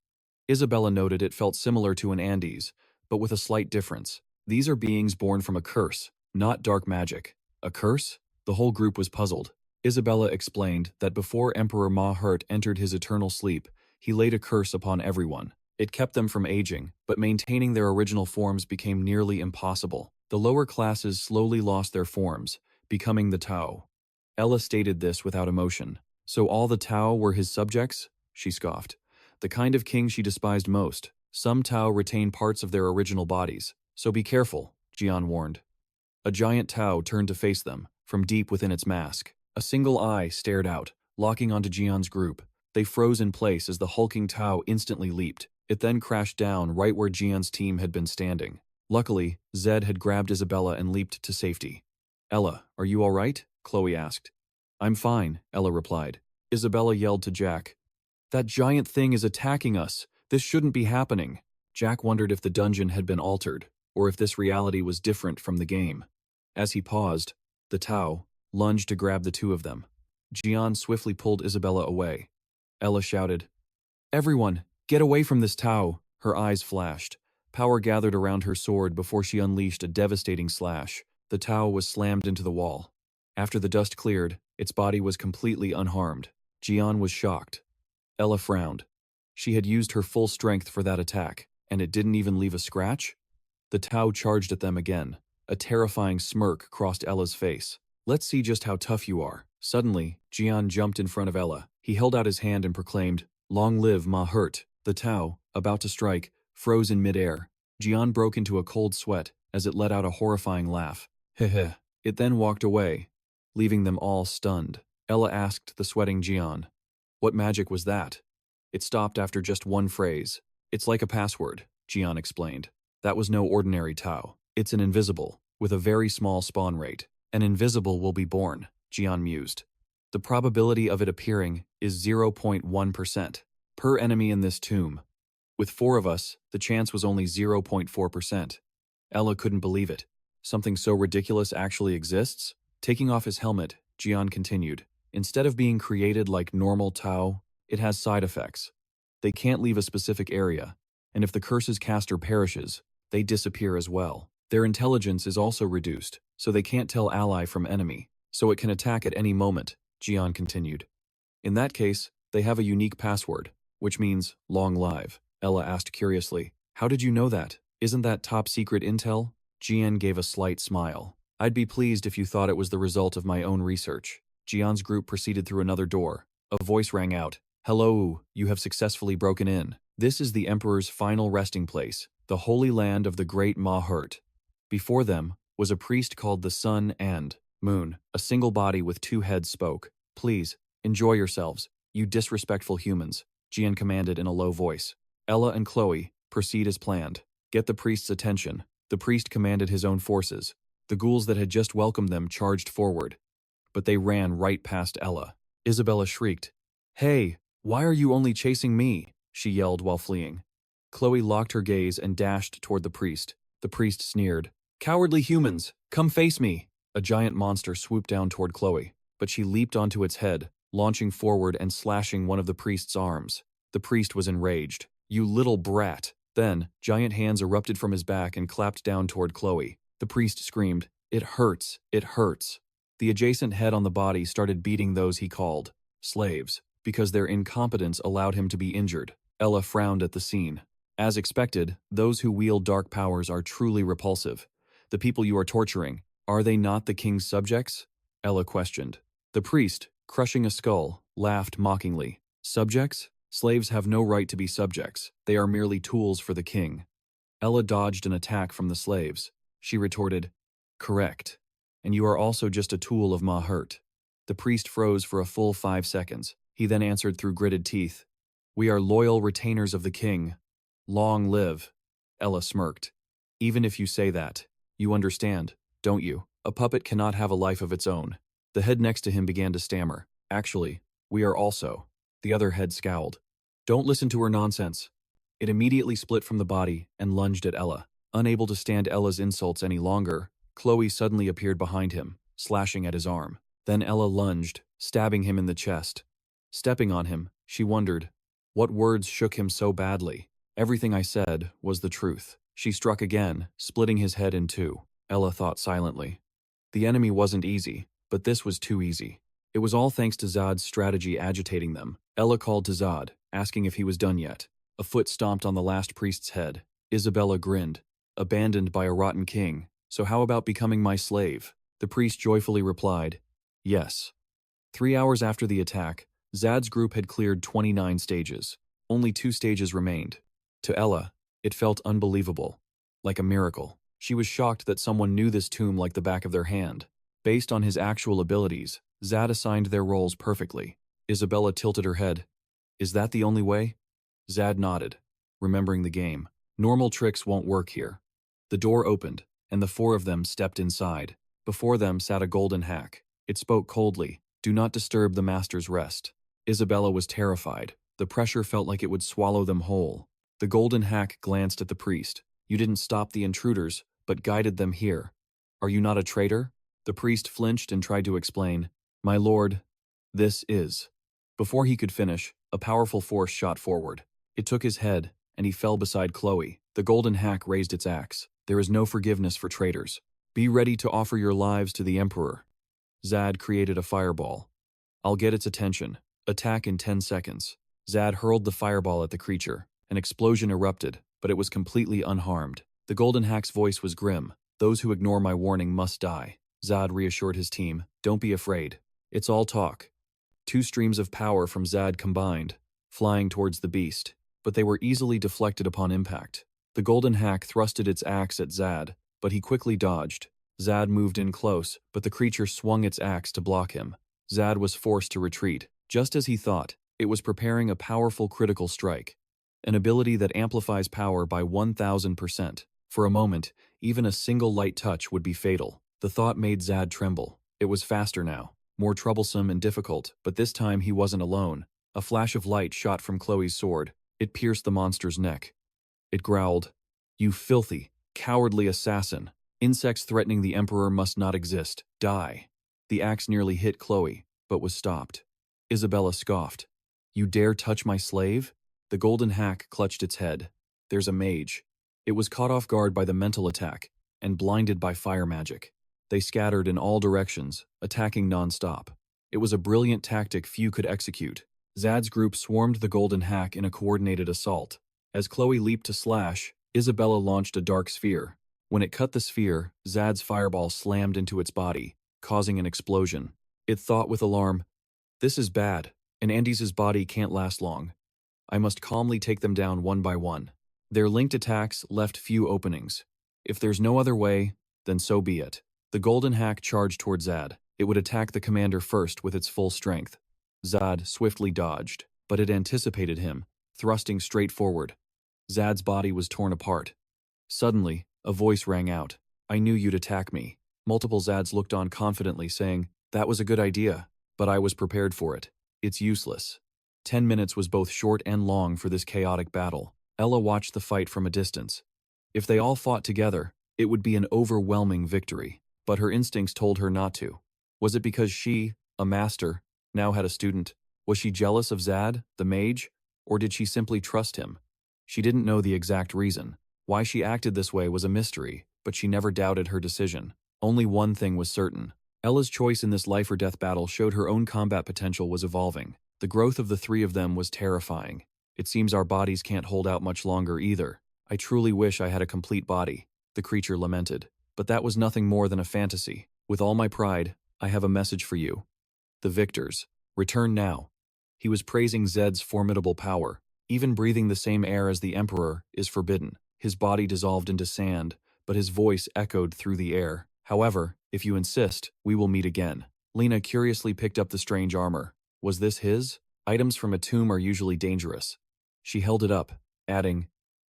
Isabella noted it felt similar to an Andes, but with a slight difference. These are beings born from a curse, not dark magic. A curse? The whole group was puzzled. Isabella explained that before Emperor Ma-Hurt entered his eternal sleep, he laid a curse upon everyone. It kept them from aging, but maintaining their original forms became nearly impossible. The lower classes slowly lost their forms, becoming the Tao. Ella stated this without emotion. So all the Tao were his subjects? She scoffed. The kind of king she despised most. Some Tao retain parts of their original bodies, so be careful, Jian warned. A giant Tao turned to face them, from deep within its mask. A single eye stared out, locking onto Jian's group. They froze in place as the hulking Tao instantly leaped. It then crashed down right where Jian's team had been standing. Luckily, Zed had grabbed Isabella and leaped to safety. Ella, are you all right? Chloe asked. I'm fine, Ella replied. Isabella yelled to Jack. That giant thing is attacking us. This shouldn't be happening. Jack wondered if the dungeon had been altered, or if this reality was different from the game. As he paused, the Tao lunged to grab the two of them. Jian swiftly pulled Isabella away. Ella shouted, Everyone, get away from this Tao! Her eyes flashed. Power gathered around her sword before she unleashed a devastating slash. The Tao was slammed into the wall. After the dust cleared, its body was completely unharmed. Jian was shocked. Ella frowned. She had used her full strength for that attack, and it didn't even leave a scratch? The Tao charged at them again. A terrifying smirk crossed Ella's face. Let's see just how tough you are. Suddenly, Jian jumped in front of Ella. He held out his hand and proclaimed, Long live Ma-Hurt. The Tao, about to strike, froze in midair. Jian broke into a cold sweat as it let out a horrifying laugh. Heh. It then walked away, leaving them all stunned. Ella asked the sweating Jian, What magic was that? It stopped after just one phrase. It's like a password, Jian explained. That was no ordinary Tao. It's an invisible, with a very small spawn rate. An invisible will be born, Jian mused. The probability of it appearing is 0.1% per enemy in this tomb. With 4 of us, the chance was only 0.4%. Ella couldn't believe it. Something so ridiculous actually exists? Taking off his helmet, Jian continued. Instead of being created like normal Tao, it has side effects. They can't leave a specific area, and if the curse's caster perishes, they disappear as well. Their intelligence is also reduced, so they can't tell ally from enemy, so it can attack at any moment, Jian continued. In that case, they have a unique password, which means long live. Ella asked curiously, How did you know that? Isn't that top secret intel? Jian gave a slight smile. I'd be pleased if you thought it was the result of my own research. Jian's group proceeded through another door. A voice rang out. Hello, you have successfully broken in. This is the Emperor's final resting place, the holy land of the great Ma-Hurt. Before them was a priest called the Sun and Moon. A single body with 2 heads spoke. Please, enjoy yourselves, you disrespectful humans, Jian commanded in a low voice. Ella and Chloe, proceed as planned. Get the priest's attention. The priest commanded his own forces. The ghouls that had just welcomed them charged forward. But they ran right past Ella. Isabella shrieked. Hey, why are you only chasing me? She yelled while fleeing. Chloe locked her gaze and dashed toward the priest. The priest sneered. Cowardly humans, come face me. A giant monster swooped down toward Chloe, but she leaped onto its head, launching forward and slashing one of the priest's arms. The priest was enraged. You little brat. Then, giant hands erupted from his back and clapped down toward Chloe. The priest screamed, It hurts, it hurts. The adjacent head on the body started beating those he called slaves, because their incompetence allowed him to be injured. Ella frowned at the scene. As expected, those who wield dark powers are truly repulsive. The people you are torturing, are they not the king's subjects? Ella questioned. The priest, crushing a skull, laughed mockingly. Subjects? Slaves have no right to be subjects. They are merely tools for the king. Ella dodged an attack from the slaves. She retorted, Correct. And you are also just a tool of Ma-Hurt. The priest froze for a full 5 seconds. He then answered through gritted teeth. We are loyal retainers of the king. Long live. Ella smirked. Even if you say that, you understand, don't you? A puppet cannot have a life of its own. The head next to him began to stammer. Actually, we are also. The other head scowled. Don't listen to her nonsense. It immediately split from the body and lunged at Ella. Unable to stand Ella's insults any longer, Chloe suddenly appeared behind him, slashing at his arm. Then Ella lunged, stabbing him in the chest. Stepping on him, she wondered, what words shook him so badly? Everything I said was the truth. She struck again, splitting his head in two. Ella thought silently. The enemy wasn't easy, but this was too easy. It was all thanks to Zod's strategy agitating them. Ella called to Zod, asking if he was done yet. A foot stomped on the last priest's head. Isabella grinned. Abandoned by a rotten king, so how about becoming my slave? The priest joyfully replied, yes. 3 hours after the attack, Zad's group had cleared 29 stages. Only 2 stages remained. To Ella, it felt unbelievable. Like a miracle. She was shocked that someone knew this tomb like the back of their hand. Based on his actual abilities, Zad assigned their roles perfectly. Isabella tilted her head. Is that the only way? Zad nodded, remembering the game. Normal tricks won't work here. The door opened, and the 4 of them stepped inside. Before them sat a golden hack. It spoke coldly, do not disturb the master's rest. Isabella was terrified. The pressure felt like it would swallow them whole. The golden hack glanced at the priest. You didn't stop the intruders, but guided them here. Are you not a traitor? The priest flinched and tried to explain. My lord, this is. Before he could finish, a powerful force shot forward. It took his head, and he fell beside Chloe. The golden hack raised its axe. There is no forgiveness for traitors. Be ready to offer your lives to the Emperor. Zad created a fireball. I'll get its attention. Attack in 10 seconds. Zad hurled the fireball at the creature. An explosion erupted, but it was completely unharmed. The golden hack's voice was grim. Those who ignore my warning must die. Zad reassured his team. Don't be afraid. It's all talk. 2 streams of power from Zad combined, flying towards the beast, but they were easily deflected upon impact. The golden hack thrusted its axe at Zad, but he quickly dodged. Zad moved in close, but the creature swung its axe to block him. Zad was forced to retreat. Just as he thought, it was preparing a powerful critical strike, an ability that amplifies power by 1000%. For a moment, even a single light touch would be fatal. The thought made Zad tremble. It was faster now, more troublesome and difficult, but this time he wasn't alone. A flash of light shot from Chloe's sword. It pierced the monster's neck. It growled, "You filthy, cowardly assassin. Insects threatening the Emperor must not exist. Die." The axe nearly hit Chloe, but was stopped. Isabella scoffed. You dare touch my slave? The golden hack clutched its head. There's a mage. It was caught off guard by the mental attack, and blinded by fire magic. They scattered in all directions, attacking non-stop. It was a brilliant tactic few could execute. Zad's group swarmed the golden hack in a coordinated assault. As Chloe leaped to slash, Isabella launched a dark sphere. When it cut the sphere, Zad's fireball slammed into its body, causing an explosion. It thought with alarm, this is bad, and Andes's body can't last long. I must calmly take them down one by one. Their linked attacks left few openings. If there's no other way, then so be it. The golden hack charged toward Zad. It would attack the commander first with its full strength. Zad swiftly dodged, but it anticipated him, thrusting straight forward. Zad's body was torn apart. Suddenly, a voice rang out. I knew you'd attack me. Multiple Zads looked on confidently, saying, that was a good idea, but I was prepared for it. It's useless. 10 minutes was both short and long for this chaotic battle. Ella watched the fight from a distance. If they all fought together, it would be an overwhelming victory, but her instincts told her not to. Was it because she, a master, now had a student? Was she jealous of Zad, the mage, or did she simply trust him? She didn't know the exact reason. Why she acted this way was a mystery, but she never doubted her decision. Only one thing was certain. Ella's choice in this life-or-death battle showed her own combat potential was evolving. The growth of the 3 of them was terrifying. It seems our bodies can't hold out much longer either. I truly wish I had a complete body, the creature lamented. But that was nothing more than a fantasy. With all my pride, I have a message for you. The victors. Return now. He was praising Zed's formidable power. Even breathing the same air as the Emperor is forbidden. His body dissolved into sand, but his voice echoed through the air. However, if you insist, we will meet again. Lena curiously picked up the strange armor. Was this his? Items from a tomb are usually dangerous. She held it up, adding,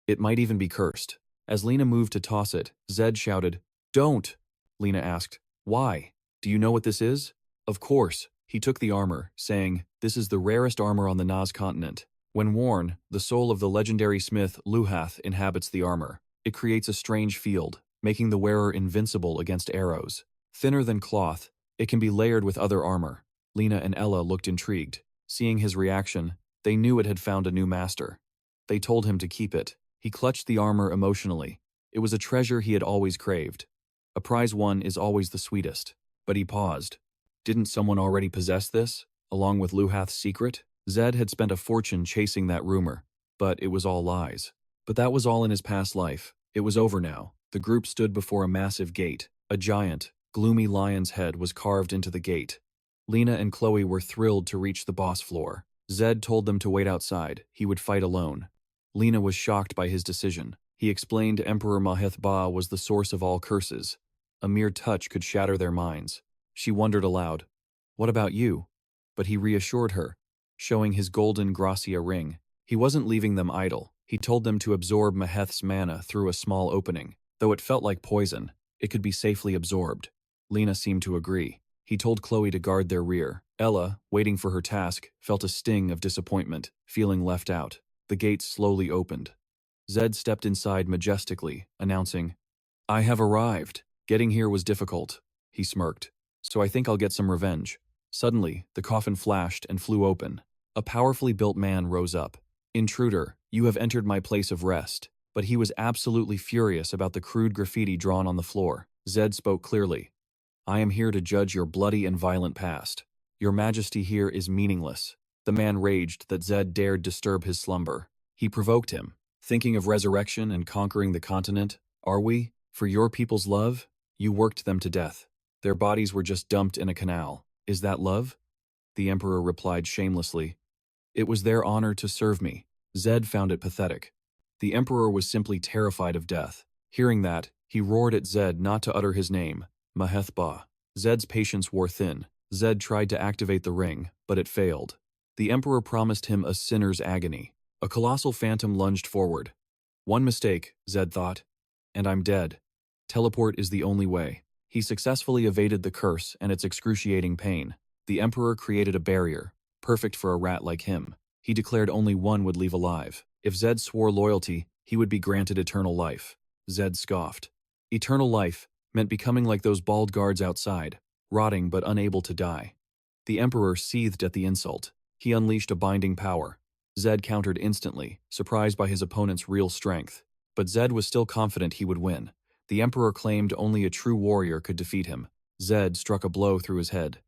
it might even be cursed. As Lena moved to toss it, Zed shouted, don't! Lena asked, why? Do you know what this is? Of course. He took the armor, saying, this is the rarest armor on the Naz continent. When worn, the soul of the legendary smith Luhath inhabits the armor. It creates a strange field, making the wearer invincible against arrows. Thinner than cloth, It can be layered with other armor. Lena and Ella looked intrigued. Seeing his reaction, they knew it had found a new master. They told him to keep it. He clutched the armor emotionally. It was a treasure he had always craved. A prize won is always the sweetest. But he paused. Didn't someone already possess this, along with Luhath's secret? Zed had spent a fortune chasing that rumor, but it was all lies. But that was all in his past life. It was over now. The group stood before a massive gate. A giant, gloomy lion's head was carved into the gate. Lena and Chloe were thrilled to reach the boss floor. Zed told them to wait outside. He would fight alone. Lena was shocked by his decision. He explained Emperor Maheth-Ba was the source of all curses. A mere touch could shatter their minds. She wondered aloud, "What about you?" But he reassured her, showing his golden Gracia ring. He wasn't leaving them idle. He told them to absorb Maheth's mana through a small opening. Though it felt like poison, it could be safely absorbed. Lena seemed to agree. He told Chloe to guard their rear. Ella, waiting for her task, felt a sting of disappointment, feeling left out. The gates slowly opened. Zed stepped inside majestically, announcing, "I have arrived. Getting here was difficult." He smirked. "So I think I'll get some revenge." Suddenly, the coffin flashed and flew open. A powerfully built man rose up. "Intruder, you have entered my place of rest." But he was absolutely furious about the crude graffiti drawn on the floor. Zed spoke clearly. "I am here to judge your bloody and violent past. Your majesty here is meaningless." The man raged that Zed dared disturb his slumber. He provoked him. "Thinking of resurrection and conquering the continent, are we? For your people's love? You worked them to death. Their bodies were just dumped in a canal. Is that love?" The emperor replied shamelessly, "It was their honor to serve me." Zed found it pathetic. The emperor was simply terrified of death. Hearing that, he roared at Zed not to utter his name, Maheth-Ba. Zed's patience wore thin. Zed tried to activate the ring, but it failed. The emperor promised him a sinner's agony. A colossal phantom lunged forward. "One mistake," Zed thought, "and I'm dead. Teleport is the only way." He successfully evaded the curse and its excruciating pain. The emperor created a barrier, perfect for a rat like him. He declared only one would leave alive. If Zed swore loyalty, he would be granted eternal life. Zed scoffed. Eternal life meant becoming like those bald guards outside, rotting but unable to die. The emperor seethed at the insult. He unleashed a binding power. Zed countered instantly, surprised by his opponent's real strength. But Zed was still confident he would win. The emperor claimed only a true warrior could defeat him. Zed struck a blow through his head.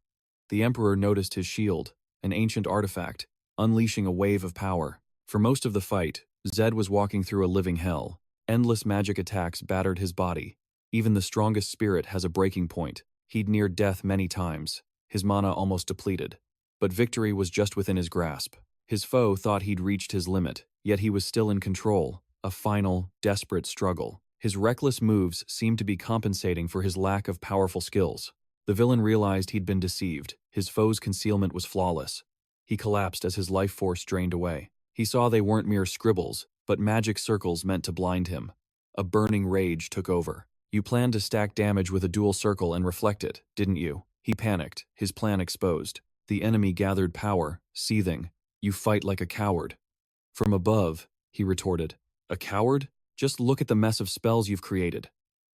The emperor noticed his shield, an ancient artifact, unleashing a wave of power. For most of the fight, Zed was walking through a living hell. Endless magic attacks battered his body. Even the strongest spirit has a breaking point. He'd neared death many times, his mana almost depleted. But victory was just within his grasp. His foe thought he'd reached his limit, yet he was still in control, a final, desperate struggle. His reckless moves seemed to be compensating for his lack of powerful skills. The villain realized he'd been deceived. His foe's concealment was flawless. He collapsed as his life force drained away. He saw they weren't mere scribbles, but magic circles meant to blind him. A burning rage took over. "You planned to stack damage with a dual circle and reflect it, didn't you?" He panicked, his plan exposed. The enemy gathered power, seething. "You fight like a coward." "From above," he retorted. "A coward? Just look at the mess of spells you've created."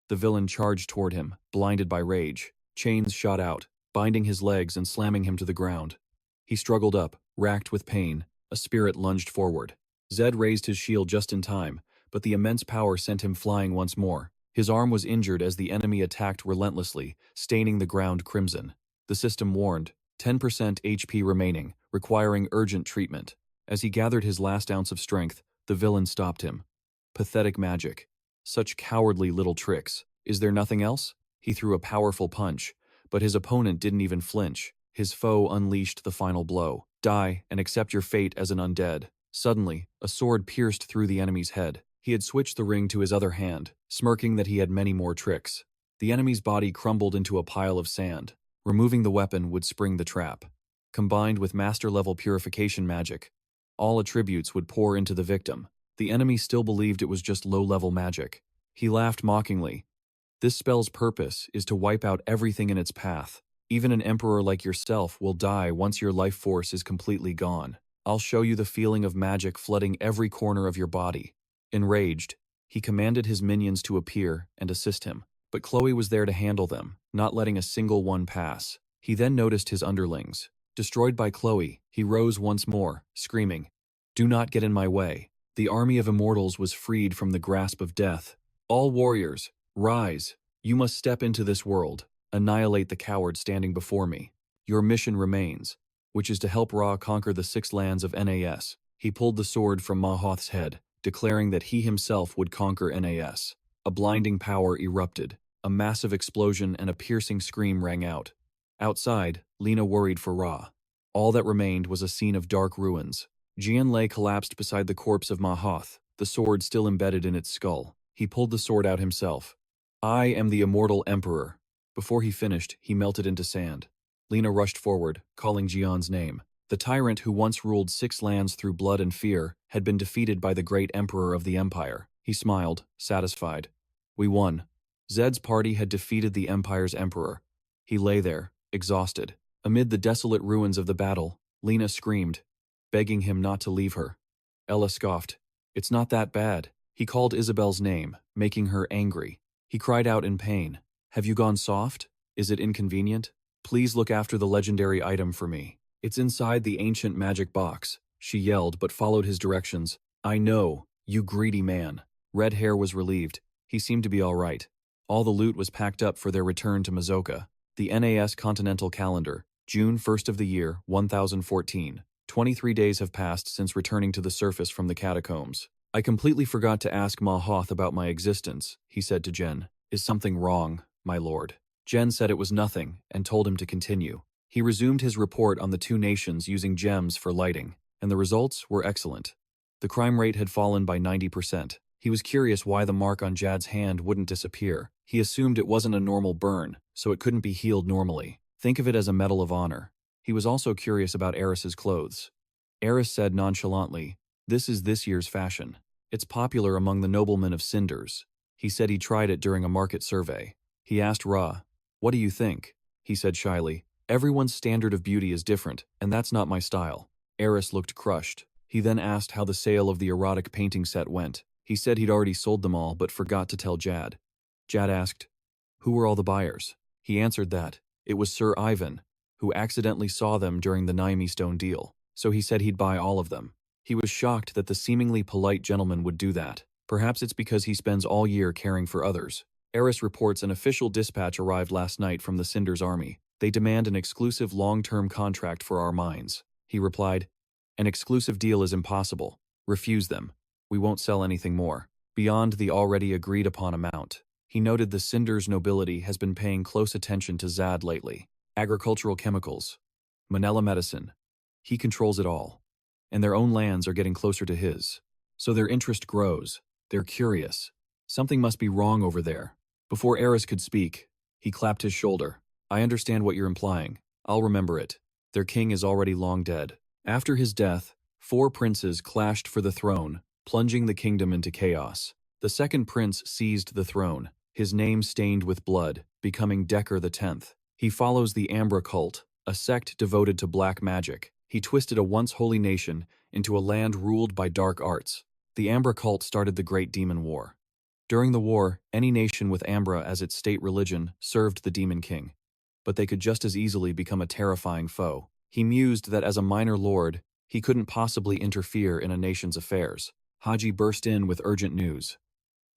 The villain charged toward him, blinded by rage. Chains shot out, binding his legs and slamming him to the ground. He struggled up, racked with pain. A spirit lunged forward. Zed raised his shield just in time, but the immense power sent him flying once more. His arm was injured as the enemy attacked relentlessly, staining the ground crimson. The system warned, 10% HP remaining, requiring urgent treatment. As he gathered his last ounce of strength, the villain stopped him. Pathetic magic. Such cowardly little tricks. Is there nothing else? He threw a powerful punch, but his opponent didn't even flinch. His foe unleashed the final blow. "Die and accept your fate as an undead." Suddenly, a sword pierced through the enemy's head. He had switched the ring to his other hand, smirking that he had many more tricks. The enemy's body crumbled into a pile of sand. Removing the weapon would spring the trap. Combined with master-level purification magic, all attributes would pour into the victim. The enemy still believed it was just low-level magic. He laughed mockingly. "This spell's purpose is to wipe out everything in its path. Even an emperor like yourself will die once your life force is completely gone. I'll show you the feeling of magic flooding every corner of your body." Enraged, he commanded his minions to appear and assist him. but Chloe was there to handle them, not letting a single one pass. He then noticed his underlings. Destroyed by Chloe, he rose once more, screaming, "Do not get in my way." The army of immortals was freed from the grasp of death. "All warriors, rise. You must step into this world. Annihilate the coward standing before me. Your mission remains, which is to help Ra conquer the 6 lands of Nas." He pulled the sword from Mahoth's head, declaring that he himself would conquer Nas. A blinding power erupted. A massive explosion and a piercing scream rang out. Outside, Lena worried for Ra. All that remained was a scene of dark ruins. Jian lay collapsed beside the corpse of Mahoth, the sword still embedded in its skull. He pulled the sword out himself. "I am the immortal emperor." Before he finished, he melted into sand. Lena rushed forward, calling Jian's name. The tyrant who once ruled 6 lands through blood and fear had been defeated by the great emperor of the empire. He smiled, satisfied. "We won." Zed's party had defeated the empire's emperor. He lay there, exhausted. Amid the desolate ruins of the battle, Lena screamed, begging him not to leave her. Ella scoffed. "It's not that bad." He called Isabel's name, making her angry. He cried out in pain. "Have you gone soft? Is it inconvenient? Please look after the legendary item for me. It's inside the ancient magic box." She yelled but followed his directions. "I know, you greedy man." Red Hair was relieved. He seemed to be all right. All the loot was packed up for their return to Mazoka. The NAS Continental Calendar, June 1st of the year, 1014. 23 days have passed since returning to the surface from the catacombs. "I completely forgot to ask Mahoth about my existence," he said to Jen. "Is something wrong, my lord?" Jen said it was nothing, and told him to continue. He resumed his report on the 2 nations using gems for lighting, and the results were excellent. The crime rate had fallen by 90%. He was curious why the mark on Jad's hand wouldn't disappear. He assumed it wasn't a normal burn, so it couldn't be healed normally. Think of it as a medal of honor. He was also curious about Eris's clothes. Eris said nonchalantly, "This is this year's fashion. It's popular among the noblemen of Cinders." He said he tried it during a market survey. He asked Ra, "What do you think?" He said shyly, "Everyone's standard of beauty is different, and that's not my style." Eris looked crushed. He then asked how the sale of the erotic painting set went. He said he'd already sold them all but forgot to tell Jad. Jad asked, "Who were all the buyers?" He answered that it was Sir Ivan, who accidentally saw them during the Naomi Stone deal, so he said he'd buy all of them. He was shocked that the seemingly polite gentleman would do that. Perhaps it's because he spends all year caring for others. Eris reports an official dispatch arrived last night from the Cinders army. They demand an exclusive long-term contract for our mines. He replied, "An exclusive deal is impossible. Refuse them. We won't sell anything more beyond the already agreed upon amount." He noted the Cinders nobility has been paying close attention to Zad lately. Agricultural chemicals, Manila medicine. He controls it all. And their own lands are getting closer to his. So their interest grows. They're curious. Something must be wrong over there. Before Eris could speak, he clapped his shoulder. "I understand what you're implying. I'll remember it. Their king is already long dead." After his death, 4 princes clashed for the throne, plunging the kingdom into chaos. The second prince seized the throne, his name stained with blood, becoming Decker X. He follows the Ambra cult, a sect devoted to black magic. He twisted a once holy nation into a land ruled by dark arts. The Ambra cult started the Great Demon War. During the war, any nation with Ambra as its state religion served the Demon King. But they could just as easily become a terrifying foe. He mused that as a minor lord, he couldn't possibly interfere in a nation's affairs. Haji burst in with urgent news.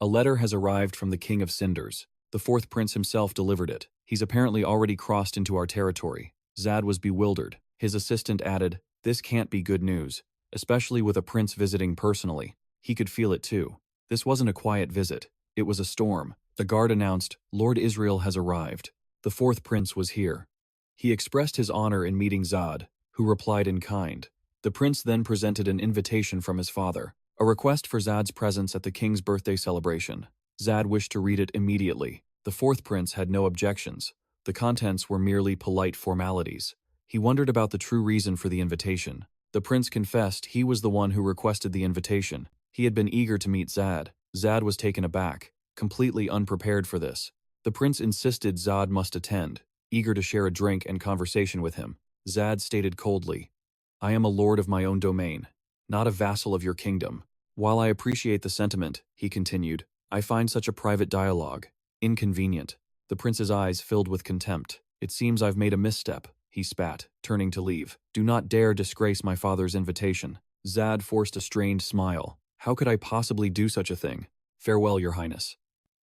"A letter has arrived from the King of Cinders. The 4th prince himself delivered it. He's apparently already crossed into our territory." Zad was bewildered. His assistant added, "This can't be good news, especially with a prince visiting personally." He could feel it too. This wasn't a quiet visit. It was a storm. The guard announced, "Lord Israel has arrived." The 4th prince was here. He expressed his honor in meeting Zad, who replied in kind. The prince then presented an invitation from his father, a request for Zad's presence at the king's birthday celebration. Zad wished to read it immediately. The 4th prince had no objections. The contents were merely polite formalities. He wondered about the true reason for the invitation. The prince confessed he was the one who requested the invitation. He had been eager to meet Zad. Zad was taken aback, completely unprepared for this. The prince insisted Zad must attend, eager to share a drink and conversation with him. Zad stated coldly, "I am a lord of my own domain, not a vassal of your kingdom." While I appreciate the sentiment, he continued, I find such a private dialogue Inconvenient. The prince's eyes filled with contempt. It seems I've made a misstep, he spat, turning to leave. Do not dare disgrace my father's invitation. Zad forced a strained smile. How could I possibly do such a thing? Farewell, your highness.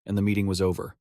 And the meeting was over.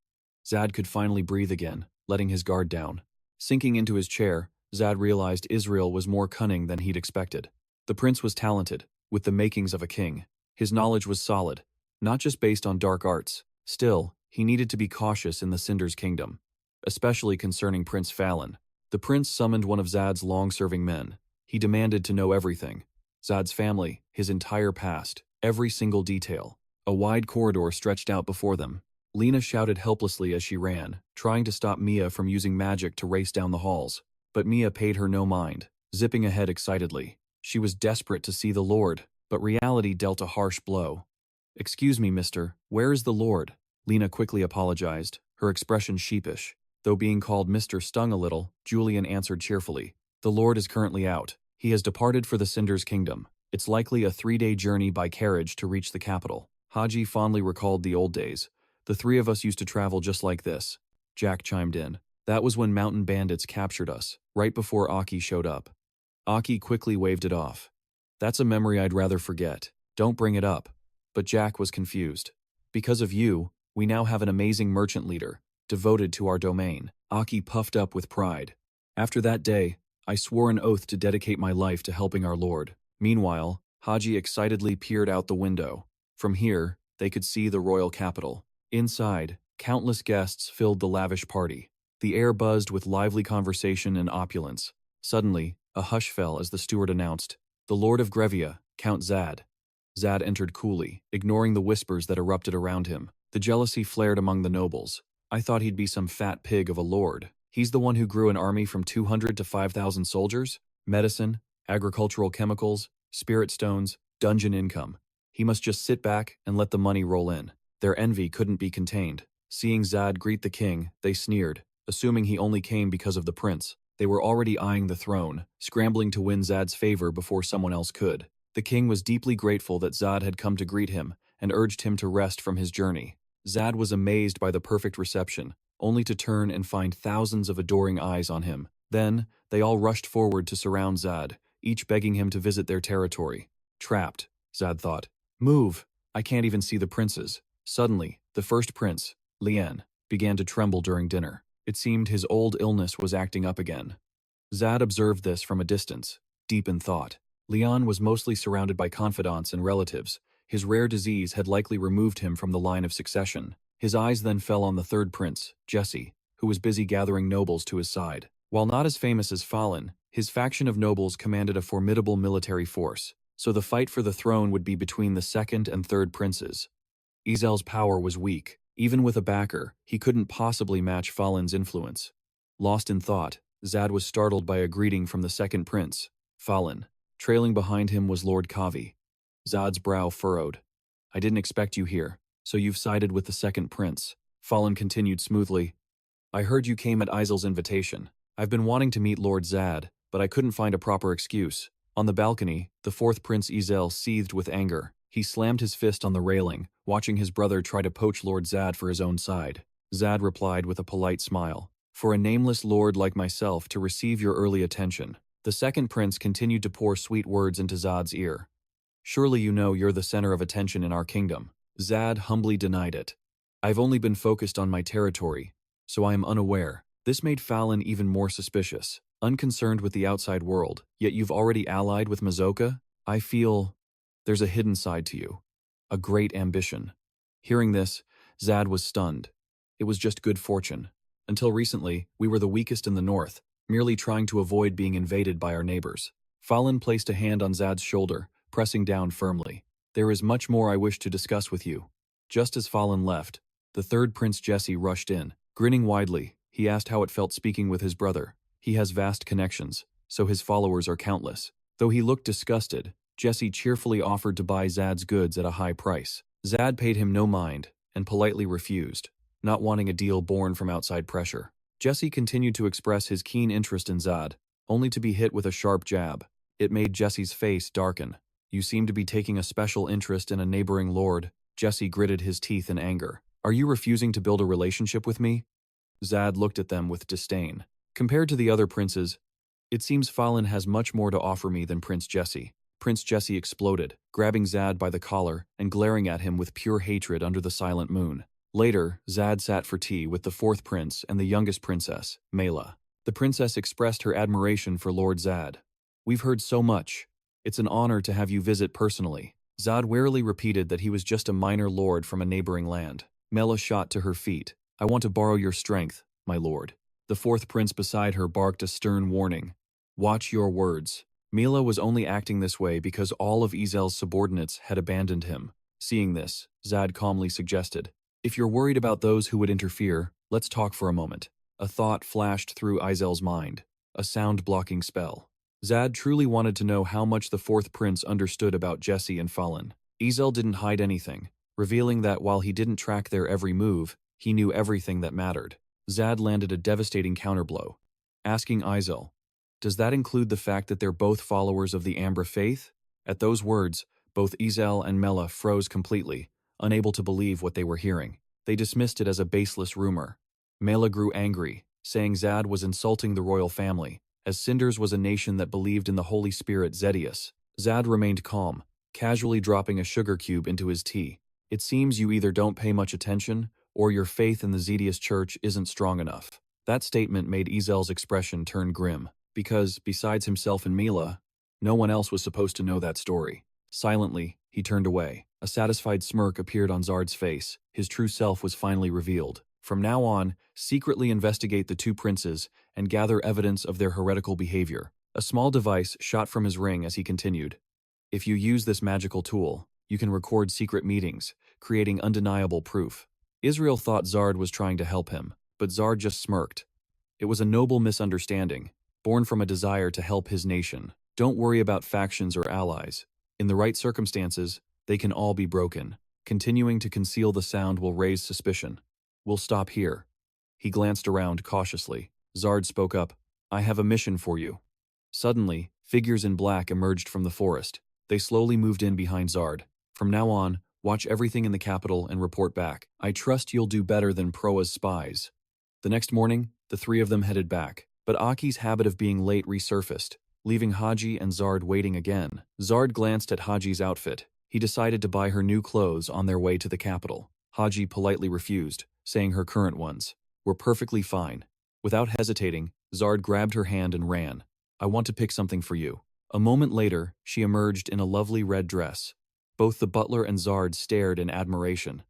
Zad could finally breathe again, letting his guard down. Sinking into his chair, Zad realized Israel was more cunning than he'd expected. The prince was talented, with the makings of a king. His knowledge was solid, not just based on dark arts. Still, he needed to be cautious in the Cinder's kingdom, especially concerning Prince Fallon. The prince summoned one of Zad's long-serving men. He demanded to know everything. Zad's family, his entire past, every single detail. A wide corridor stretched out before them. Lena shouted helplessly as she ran, trying to stop Mia from using magic to race down the halls. But Mia paid her no mind, zipping ahead excitedly. She was desperate to see the Lord, but reality dealt a harsh blow. Excuse me, mister, where is the Lord? Lena quickly apologized, her expression sheepish. Though being called Mr. stung a little, Julian answered cheerfully. The Lord is currently out. He has departed for the Cinder's kingdom. It's likely a 3-day journey by carriage to reach the capital. Haji fondly recalled the old days. The three of us used to travel just like this. Jack chimed in. That was when mountain bandits captured us, right before Aki showed up. Aki quickly waved it off. That's a memory I'd rather forget. Don't bring it up. But Jack was confused. Because of you, we now have an amazing merchant leader, devoted to our domain. Aki puffed up with pride. After that day, I swore an oath to dedicate my life to helping our Lord. Meanwhile, Haji excitedly peered out the window. From here, they could see the royal capital. Inside, countless guests filled the lavish party. The air buzzed with lively conversation and opulence. Suddenly, a hush fell as the steward announced, the Lord of Gravia, Count Zad. Zad entered coolly, ignoring the whispers that erupted around him. The jealousy flared among the nobles. I thought he'd be some fat pig of a lord. He's the one who grew an army from 200 to 5,000 soldiers, medicine, agricultural chemicals, spirit stones, dungeon income. He must just sit back and let the money roll in. Their envy couldn't be contained. Seeing Zad greet the king, they sneered, assuming he only came because of the prince. They were already eyeing the throne, scrambling to win Zad's favor before someone else could. The king was deeply grateful that Zad had come to greet him and urged him to rest from his journey. Zad was amazed by the perfect reception, only to turn and find thousands of adoring eyes on him. Then, they all rushed forward to surround Zad, each begging him to visit their territory. Trapped, Zad thought. Move! I can't even see the princes. Suddenly, the first prince, Lien, began to tremble during dinner. It seemed his old illness was acting up again. Zad observed this from a distance, deep in thought. Lien was mostly surrounded by confidants and relatives. His rare disease had likely removed him from the line of succession. His eyes then fell on the third prince, Jesse, who was busy gathering nobles to his side. While not as famous as Fallon, his faction of nobles commanded a formidable military force, so the fight for the throne would be between the second and third princes. Izel's power was weak. Even with a backer, he couldn't possibly match Fallon's influence. Lost in thought, Zad was startled by a greeting from the second prince, Fallon. Trailing behind him was Lord Kavi. Zad's brow furrowed. I didn't expect you here, so you've sided with the second prince. Fallon continued smoothly. I heard you came at Izel's invitation. I've been wanting to meet Lord Zad, but I couldn't find a proper excuse. On the balcony, the fourth prince Izel seethed with anger. He slammed his fist on the railing, watching his brother try to poach Lord Zad for his own side. Zad replied with a polite smile. For a nameless lord like myself to receive your early attention. The second prince continued to pour sweet words into Zad's ear. Surely you know you're the center of attention in our kingdom. Zad humbly denied it. I've only been focused on my territory, so I am unaware. This made Fallon even more suspicious, unconcerned with the outside world. Yet you've already allied with Mazoka? I feel there's a hidden side to you. A great ambition. Hearing this, Zad was stunned. It was just good fortune. Until recently, we were the weakest in the north, merely trying to avoid being invaded by our neighbors. Fallon placed a hand on Zad's shoulder, pressing down firmly. There is much more I wish to discuss with you. Just as Fallon left, the third Prince Jesse rushed in. Grinning widely, he asked how it felt speaking with his brother. He has vast connections, so his followers are countless. Though he looked disgusted, Jesse cheerfully offered to buy Zad's goods at a high price. Zad paid him no mind, and politely refused, not wanting a deal born from outside pressure. Jesse continued to express his keen interest in Zad, only to be hit with a sharp jab. It made Jesse's face darken. You seem to be taking a special interest in a neighboring lord. Jesse gritted his teeth in anger. Are you refusing to build a relationship with me? Zad looked at them with disdain. Compared to the other princes, it seems Fallen has much more to offer me than Prince Jesse. Prince Jesse exploded, grabbing Zad by the collar and glaring at him with pure hatred under the silent moon. Later, Zad sat for tea with the fourth prince and the youngest princess, Mela. The princess expressed her admiration for Lord Zad. We've heard so much. It's an honor to have you visit personally. Zad warily repeated that he was just a minor lord from a neighboring land. Mela shot to her feet. I want to borrow your strength, my lord. The fourth prince beside her barked a stern warning. Watch your words. Mela was only acting this way because all of Izel's subordinates had abandoned him. Seeing this, Zad calmly suggested, if you're worried about those who would interfere, let's talk for a moment. A thought flashed through Izel's mind. A sound-blocking spell. Zad truly wanted to know how much the fourth prince understood about Jesse and Fallen. Izel didn't hide anything, revealing that while he didn't track their every move, he knew everything that mattered. Zad landed a devastating counterblow, asking Izel, does that include the fact that they're both followers of the Ambra faith? At those words, both Izel and Mela froze completely, unable to believe what they were hearing. They dismissed it as a baseless rumor. Mela grew angry, saying Zad was insulting the royal family, as Cinders was a nation that believed in the Holy Spirit Zedius. Zad remained calm, casually dropping a sugar cube into his tea. It seems you either don't pay much attention, or your faith in the Zedius church isn't strong enough. That statement made Izel's expression turn grim, because, besides himself and Mela, no one else was supposed to know that story. Silently, he turned away. A satisfied smirk appeared on Zard's face. His true self was finally revealed. From now on, secretly investigate the two princes and gather evidence of their heretical behavior. A small device shot from his ring as he continued. If you use this magical tool, you can record secret meetings, creating undeniable proof. Israel thought Zard was trying to help him, but Zard just smirked. It was a noble misunderstanding, born from a desire to help his nation. Don't worry about factions or allies. In the right circumstances, they can all be broken. Continuing to conceal the sound will raise suspicion. We'll stop here. He glanced around cautiously. Zard spoke up. I have a mission for you. Suddenly, figures in black emerged from the forest. They slowly moved in behind Zard. From now on, watch everything in the capital and report back. I trust you'll do better than Proa's spies. The next morning, the three of them headed back. But Aki's habit of being late resurfaced, leaving Haji and Zard waiting again. Zard glanced at Haji's outfit. He decided to buy her new clothes on their way to the capital. Haji politely refused, saying her current ones were perfectly fine. Without hesitating, Zard grabbed her hand and ran. I want to pick something for you. A moment later, she emerged in a lovely red dress. Both the butler and Zard stared in admiration.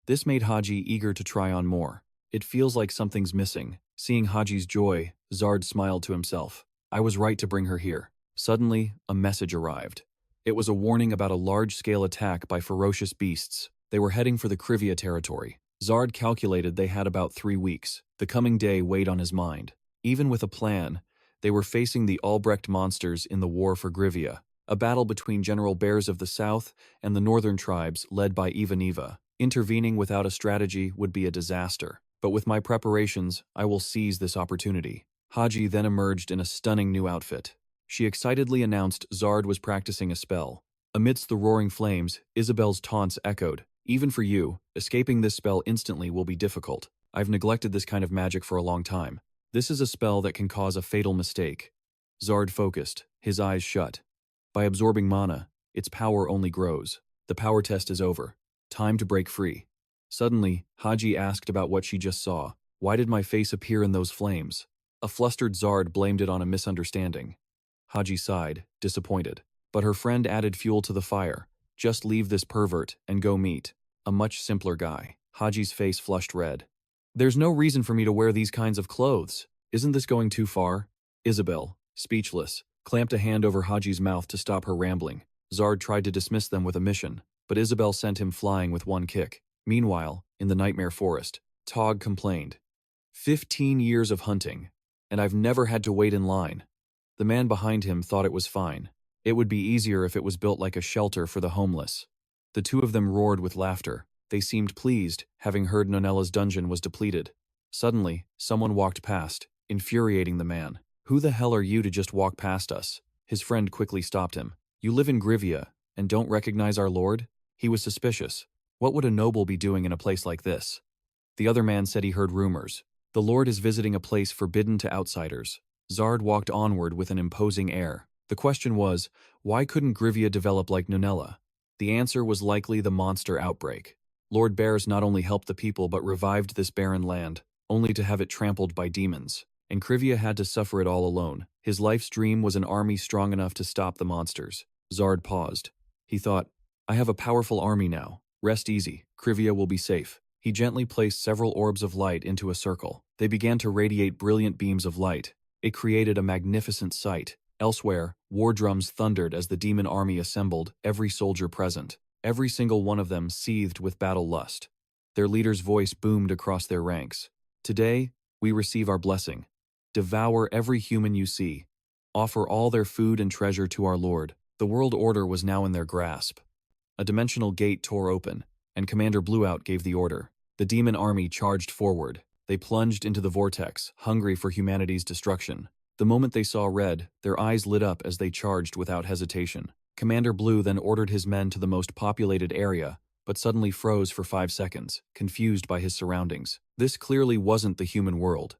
This made Haji eager to try on more. It feels like something's missing. Seeing Haji's joy, Zard smiled to himself. I was right to bring her here. Suddenly, a message arrived. It was a warning about a large-scale attack by ferocious beasts. They were heading for the Gravia territory. Zard calculated they had about 3 weeks. The coming day weighed on his mind. Even with a plan, they were facing the Albrecht monsters in the war for Gravia, a battle between General Bears of the South and the northern tribes led by Ivaniva. Intervening without a strategy would be a disaster. But with my preparations, I will seize this opportunity. Haji then emerged in a stunning new outfit. She excitedly announced Zard was practicing a spell. Amidst the roaring flames, Isabel's taunts echoed. Even for you, escaping this spell instantly will be difficult. I've neglected this kind of magic for a long time. This is a spell that can cause a fatal mistake. Zard focused, his eyes shut. By absorbing mana, its power only grows. The power test is over. Time to break free. Suddenly, Haji asked about what she just saw. Why did my face appear in those flames? A flustered Zard blamed it on a misunderstanding. Haji sighed, disappointed. But her friend added fuel to the fire. Just leave this pervert and go meet a much simpler guy. Haji's face flushed red. There's no reason for me to wear these kinds of clothes. Isn't this going too far? Isabel, speechless, clamped a hand over Haji's mouth to stop her rambling. Zard tried to dismiss them with a mission, but Isabel sent him flying with one kick. Meanwhile, in the Nightmare Forest, Tog complained. 15 years of hunting, and I've never had to wait in line. The man behind him thought it was fine. It would be easier if it was built like a shelter for the homeless. The two of them roared with laughter. They seemed pleased, having heard Nonella's dungeon was depleted. Suddenly, someone walked past, infuriating the man. Who the hell are you to just walk past us? His friend quickly stopped him. You live in Gravia, and don't recognize our lord? He was suspicious. What would a noble be doing in a place like this? The other man said he heard rumors. The Lord is visiting a place forbidden to outsiders. Zard walked onward with an imposing air. The question was, why couldn't Gravia develop like Nunella? The answer was likely the monster outbreak. Lord Bears not only helped the people but revived this barren land, only to have it trampled by demons. And Gravia had to suffer it all alone. His life's dream was an army strong enough to stop the monsters. Zard paused. He thought, I have a powerful army now. Rest easy, Gravia will be safe. He gently placed several orbs of light into a circle. They began to radiate brilliant beams of light. It created a magnificent sight. Elsewhere, war drums thundered as the demon army assembled, every soldier present. Every single one of them seethed with battle lust. Their leader's voice boomed across their ranks. Today, we receive our blessing. Devour every human you see. Offer all their food and treasure to our Lord. The world order was now in their grasp. A dimensional gate tore open, and Commander Blueout gave the order. The demon army charged forward. They plunged into the vortex, hungry for humanity's destruction. The moment they saw red, their eyes lit up as they charged without hesitation. Commander Blue then ordered his men to the most populated area, but suddenly froze for 5 seconds, confused by his surroundings. This clearly wasn't the human world.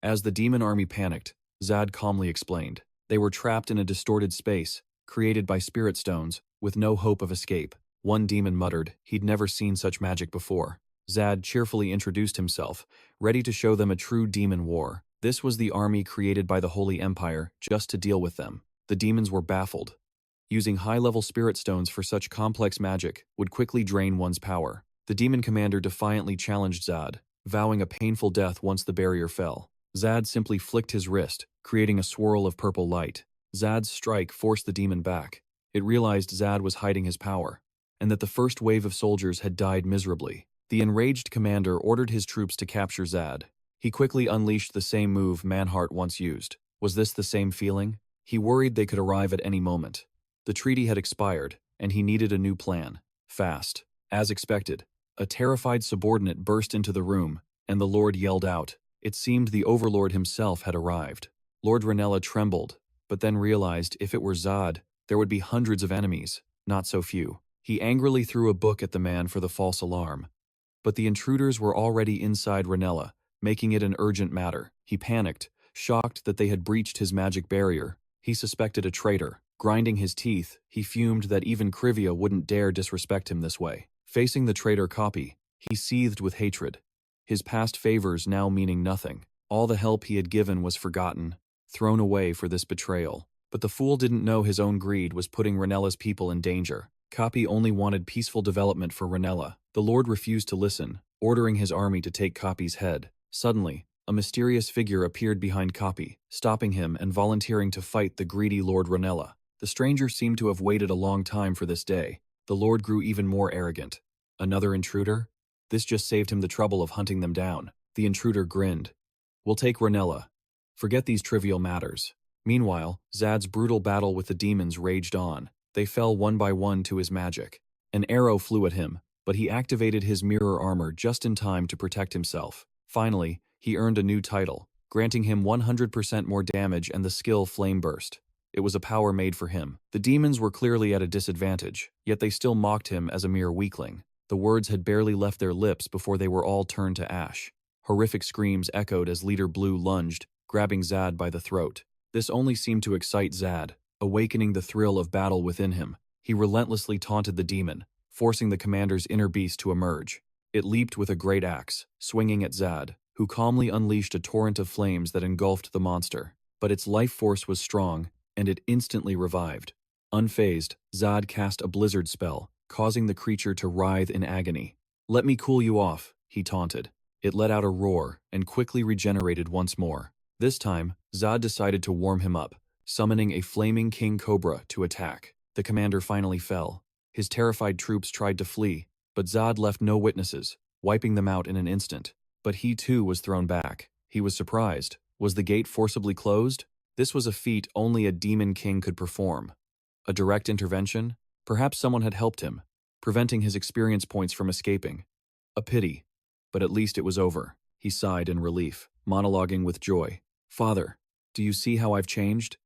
As the demon army panicked, Zad calmly explained. They were trapped in a distorted space, created by spirit stones, with no hope of escape. One demon muttered he'd never seen such magic before. Zad cheerfully introduced himself, ready to show them a true demon war. This was the army created by the Holy Empire just to deal with them. The demons were baffled. Using high-level spirit stones for such complex magic would quickly drain one's power. The demon commander defiantly challenged Zad, vowing a painful death once the barrier fell. Zad simply flicked his wrist, creating a swirl of purple light. Zad's strike forced the demon back. It realized Zad was hiding his power, and that the first wave of soldiers had died miserably. The enraged commander ordered his troops to capture Zad. He quickly unleashed the same move Manhart once used. Was this the same feeling? He worried they could arrive at any moment. The treaty had expired, and he needed a new plan. Fast. As expected, a terrified subordinate burst into the room, and the Lord yelled out. It seemed the Overlord himself had arrived. Lord Ranella trembled, but then realized if it were Zad, there would be hundreds of enemies, not so few. He angrily threw a book at the man for the false alarm. But the intruders were already inside Ranella, making it an urgent matter. He panicked, shocked that they had breached his magic barrier. He suspected a traitor. Grinding his teeth, he fumed that even Gravia wouldn't dare disrespect him this way. Facing the traitor copy, he seethed with hatred. His past favors now meaning nothing. All the help he had given was forgotten, thrown away for this betrayal. But the fool didn't know his own greed was putting Ranella's people in danger. Copy only wanted peaceful development for Ranella. The Lord refused to listen, ordering his army to take Copy's head. Suddenly, a mysterious figure appeared behind Copy, stopping him and volunteering to fight the greedy Lord Ranella. The stranger seemed to have waited a long time for this day. The Lord grew even more arrogant. Another intruder? This just saved him the trouble of hunting them down. The intruder grinned. We'll take Ranella. Forget these trivial matters. Meanwhile, Zad's brutal battle with the demons raged on. They fell one by one to his magic. An arrow flew at him, but he activated his mirror armor just in time to protect himself. Finally, he earned a new title, granting him 100% more damage and the skill Flame Burst. It was a power made for him. The demons were clearly at a disadvantage, yet they still mocked him as a mere weakling. The words had barely left their lips before they were all turned to ash. Horrific screams echoed as Leader Blue lunged, grabbing Zad by the throat. This only seemed to excite Zad, awakening the thrill of battle within him. He relentlessly taunted the demon, forcing the commander's inner beast to emerge. It leaped with a great axe, swinging at Zad, who calmly unleashed a torrent of flames that engulfed the monster. But its life force was strong, and it instantly revived. Unfazed, Zad cast a blizzard spell, causing the creature to writhe in agony. Let me cool you off, he taunted. It let out a roar, and quickly regenerated once more. This time, Zad decided to warm him up, summoning a flaming king cobra to attack. The commander finally fell. His terrified troops tried to flee, but Zad left no witnesses, wiping them out in an instant. But he too was thrown back. He was surprised. Was the gate forcibly closed? This was a feat only a demon king could perform. A direct intervention? Perhaps someone had helped him, preventing his experience points from escaping. A pity. But at least it was over. He sighed in relief, monologuing with joy. Father, do you see how I've changed?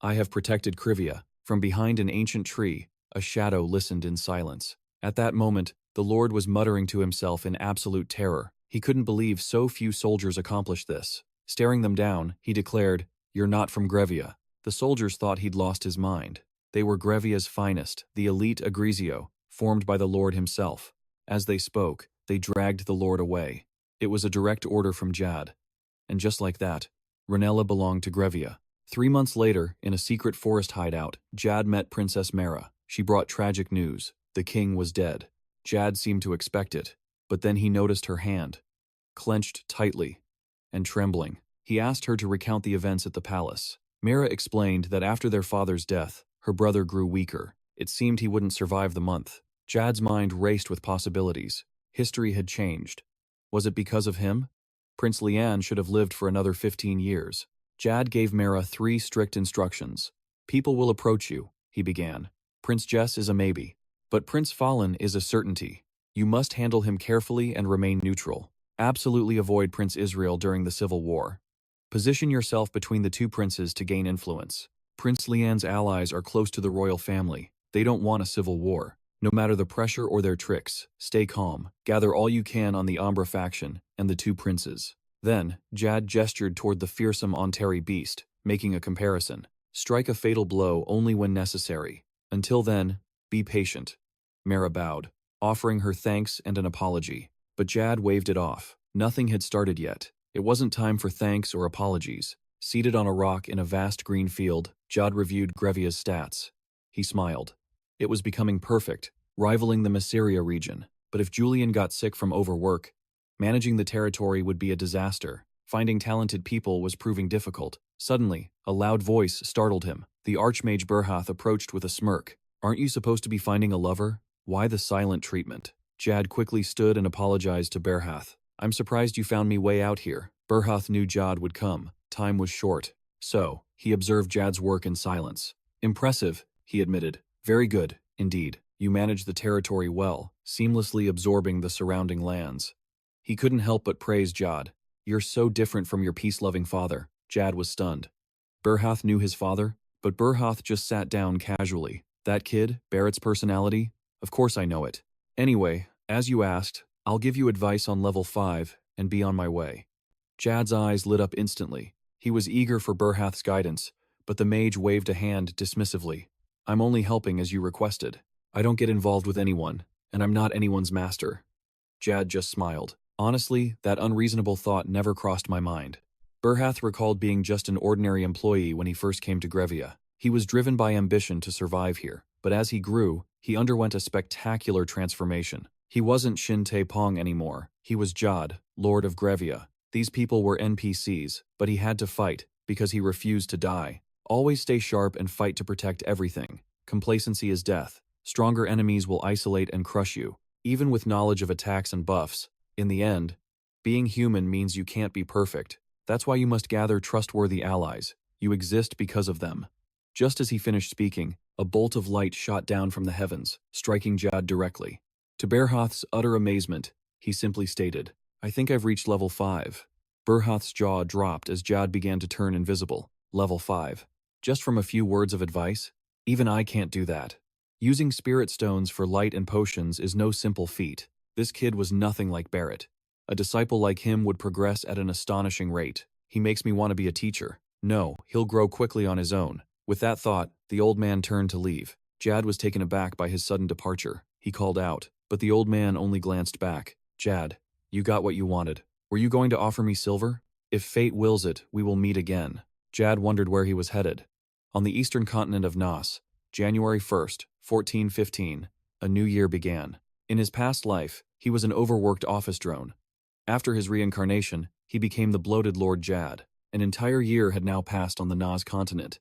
I have protected Gravia. From behind an ancient tree, a shadow listened in silence. At that moment, The Lord was muttering to himself in absolute terror. He couldn't believe so few soldiers accomplished this. Staring them down, he declared, "You're not from Gravia." The soldiers thought he'd lost his mind. They were Gravia's finest, the elite Agrizio, formed by the Lord himself. As they spoke, they dragged the Lord away. It was a direct order from Jad. And just like that, Ranella belonged to Gravia. 3 months later, in a secret forest hideout, Jad met Princess Mara. She brought tragic news. The king was dead. Jad seemed to expect it, but then he noticed her hand, clenched tightly and trembling. He asked her to recount the events at the palace. Mara explained that after their father's death, her brother grew weaker. It seemed he wouldn't survive the month. Jad's mind raced with possibilities. History had changed. Was it because of him? Prince Lian should have lived for another 15 years. Jad gave Mara 3 strict instructions. "People will approach you," he began. "Prince Jess is a maybe. But Prince Fallen is a certainty. You must handle him carefully and remain neutral. Absolutely avoid Prince Israel during the civil war. Position yourself between the 2 princes to gain influence. Prince Lian's allies are close to the royal family. They don't want a civil war. No matter the pressure or their tricks, stay calm. Gather all you can on the Umbra faction and the 2 princes." Then, Jad gestured toward the fearsome Ontari beast, making a comparison. "Strike a fatal blow only when necessary. Until then, be patient." Mara bowed, offering her thanks and an apology. But Jad waved it off. Nothing had started yet. It wasn't time for thanks or apologies. Seated on a rock in a vast green field, Jad reviewed Gravia's stats. He smiled. It was becoming perfect, rivaling the Masseria region. But if Julian got sick from overwork, managing the territory would be a disaster. Finding talented people was proving difficult. Suddenly, a loud voice startled him. The Archmage Berhath approached with a smirk. "Aren't you supposed to be finding a lover? Why the silent treatment?" Jad quickly stood and apologized to Berhath. "I'm surprised you found me way out here." Berhath knew Jad would come. Time was short. So, he observed Jad's work in silence. "Impressive," he admitted. "Very good, indeed. You managed the territory well, seamlessly absorbing the surrounding lands." He couldn't help but praise Jad. "You're so different from your peace-loving father." Jad was stunned. Berhath knew his father, but Berhath just sat down casually. "That kid, Barrett's personality? Of course I know it. Anyway, as you asked, I'll give you advice on level 5 and be on my way." Jad's eyes lit up instantly. He was eager for Berhath's guidance, but the mage waved a hand dismissively. "I'm only helping as you requested. I don't get involved with anyone, and I'm not anyone's master." Jad just smiled. Honestly, that unreasonable thought never crossed my mind. Berhath recalled being just an ordinary employee when he first came to Gravia. He was driven by ambition to survive here, but as he grew, he underwent a spectacular transformation. He wasn't Shin Tae Pong anymore. He was Jad, Lord of Gravia. These people were NPCs, but he had to fight, because he refused to die. Always stay sharp and fight to protect everything. Complacency is death. Stronger enemies will isolate and crush you, even with knowledge of attacks and buffs. In the end, being human means you can't be perfect. That's why you must gather trustworthy allies. You exist because of them. Just as he finished speaking, a bolt of light shot down from the heavens, striking Jad directly. To Berhath's utter amazement, he simply stated, "I think I've reached level 5. Berhath's jaw dropped as Jad began to turn invisible. Level 5. Just from a few words of advice? Even I can't do that. Using spirit stones for light and potions is no simple feat. This kid was nothing like Barrett. A disciple like him would progress at an astonishing rate. He makes me want to be a teacher. No, he'll grow quickly on his own." With that thought, the old man turned to leave. Jad was taken aback by his sudden departure. He called out, but the old man only glanced back. "Jad, you got what you wanted. Were you going to offer me silver? If fate wills it, we will meet again." Jad wondered where he was headed. On the eastern continent of Nas, January 1st, 1415, a new year began. In his past life, he was an overworked office drone. After his reincarnation, he became the bloated Lord Jad. An entire year had now passed on the Nas continent.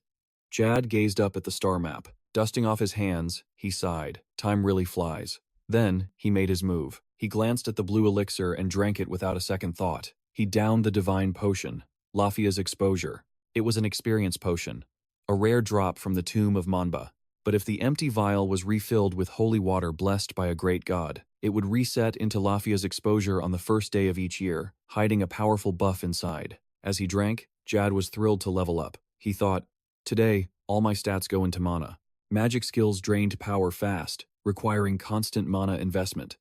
Jad gazed up at the star map. Dusting off his hands, he sighed. Time really flies. Then, he made his move. He glanced at the blue elixir and drank it without a second thought. He downed the divine potion, Lafia's exposure. It was an experience potion, a rare drop from the tomb of Manhwa. But if the empty vial was refilled with holy water blessed by a great god, it would reset into Lafia's exposure on the first day of each year, hiding a powerful buff inside. As he drank, Jad was thrilled to level up. He thought, "Today, all my stats go into mana." Magic skills drained power fast, requiring constant mana investment.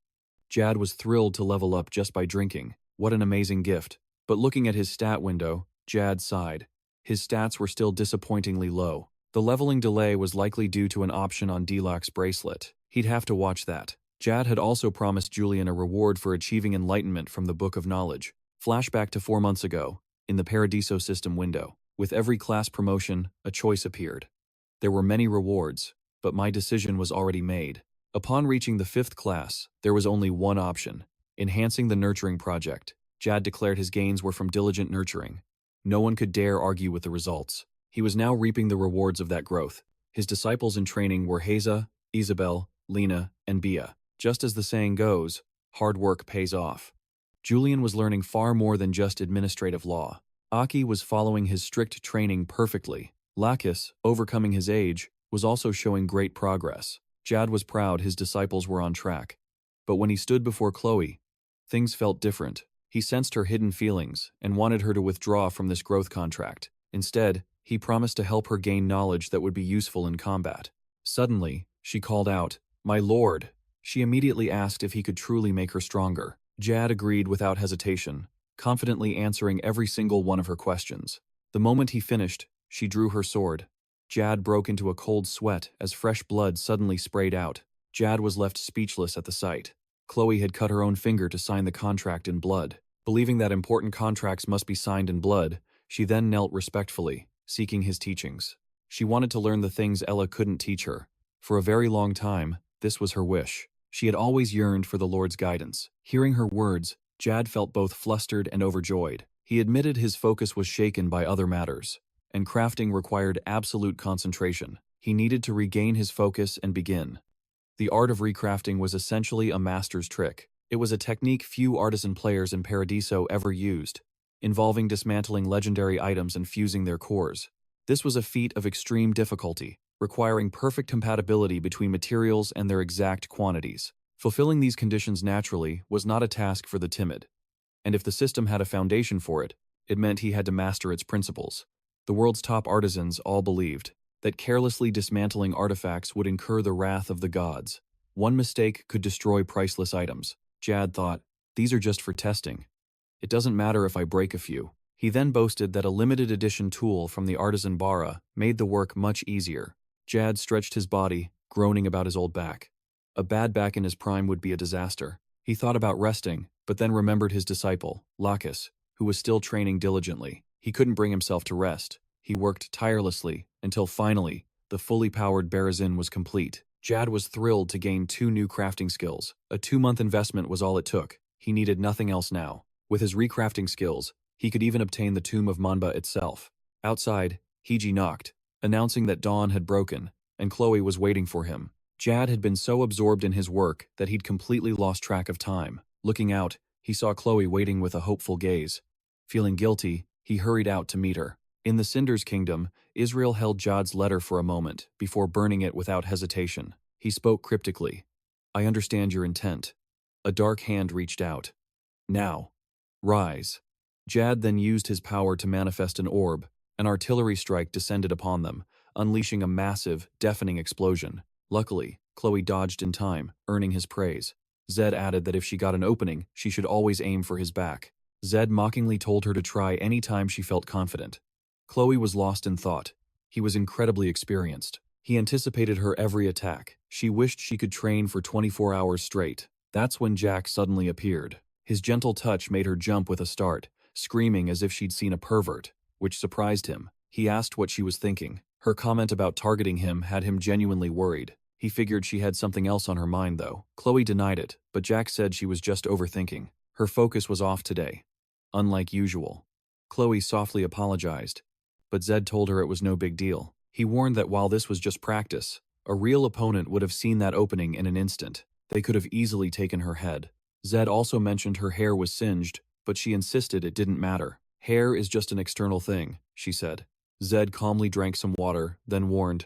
Jad was thrilled to level up just by drinking. What an amazing gift. But looking at his stat window, Jad sighed. His stats were still disappointingly low. The leveling delay was likely due to an option on Deloc's bracelet. He'd have to watch that. Jad had also promised Julian a reward for achieving enlightenment from the Book of Knowledge. Flashback to 4 months ago, in the Paradiso system window. With every class promotion, a choice appeared. There were many rewards, but my decision was already made. Upon reaching the 5th class, there was only one option: enhancing the nurturing project. Jad declared his gains were from diligent nurturing. No one could dare argue with the results. He was now reaping the rewards of that growth. His disciples in training were Haza, Isabella, Lena, and Bia. Just as the saying goes, hard work pays off. Julian was learning far more than just administrative law. Aki was following his strict training perfectly. Lacus, overcoming his age, was also showing great progress. Jad was proud his disciples were on track. But when he stood before Chloe, things felt different. He sensed her hidden feelings and wanted her to withdraw from this growth contract. Instead, he promised to help her gain knowledge that would be useful in combat. Suddenly, she called out, "My lord!" She immediately asked if he could truly make her stronger. Jad agreed without hesitation, confidently answering every single one of her questions. The moment he finished, she drew her sword. Jad broke into a cold sweat as fresh blood suddenly sprayed out. Jad was left speechless at the sight. Chloe had cut her own finger to sign the contract in blood. Believing that important contracts must be signed in blood, she then knelt respectfully, seeking his teachings. She wanted to learn the things Ella couldn't teach her. For a very long time, this was her wish. She had always yearned for the Lord's guidance. Hearing her words, Jad felt both flustered and overjoyed. He admitted his focus was shaken by other matters, and crafting required absolute concentration. He needed to regain his focus and begin. The art of recrafting was essentially a master's trick. It was a technique few artisan players in Paradiso ever used, involving dismantling legendary items and fusing their cores. This was a feat of extreme difficulty, requiring perfect compatibility between materials and their exact quantities. Fulfilling these conditions naturally was not a task for the timid, and if the system had a foundation for it, it meant he had to master its principles. The world's top artisans all believed that carelessly dismantling artifacts would incur the wrath of the gods. One mistake could destroy priceless items. Jad thought, "These are just for testing. It doesn't matter if I break a few." He then boasted that a limited edition tool from the artisan Bara made the work much easier. Jad stretched his body, groaning about his old back. A bad back in his prime would be a disaster. He thought about resting, but then remembered his disciple, Lacus, who was still training diligently. He couldn't bring himself to rest. He worked tirelessly until finally, the fully powered Barazin was complete. Jad was thrilled to gain 2 new crafting skills. A 2-month investment was all it took. He needed nothing else now. With his recrafting skills, he could even obtain the tomb of Manhwa itself. Outside, Hiji knocked, announcing that dawn had broken, and Chloe was waiting for him. Jad had been so absorbed in his work that he'd completely lost track of time. Looking out, he saw Chloe waiting with a hopeful gaze. Feeling guilty, he hurried out to meet her. In the Cinders Kingdom, Israel held Jad's letter for a moment before burning it without hesitation. He spoke cryptically. "I understand your intent." A dark hand reached out. "Now, rise." Jad then used his power to manifest an orb. An artillery strike descended upon them, unleashing a massive, deafening explosion. Luckily, Chloe dodged in time, earning his praise. Zed added that if she got an opening, she should always aim for his back. Zed mockingly told her to try any time she felt confident. Chloe was lost in thought. He was incredibly experienced. He anticipated her every attack. She wished she could train for 24 hours straight. That's when Jack suddenly appeared. His gentle touch made her jump with a start, screaming as if she'd seen a pervert, which surprised him. He asked what she was thinking. Her comment about targeting him had him genuinely worried. He figured she had something else on her mind though. Chloe denied it, but Jack said she was just overthinking. Her focus was off today. Unlike usual. Chloe softly apologized, but Zed told her it was no big deal. He warned that while this was just practice, a real opponent would have seen that opening in an instant. They could have easily taken her head. Zed also mentioned her hair was singed, but she insisted it didn't matter. "Hair is just an external thing," she said. Zed calmly drank some water, then warned,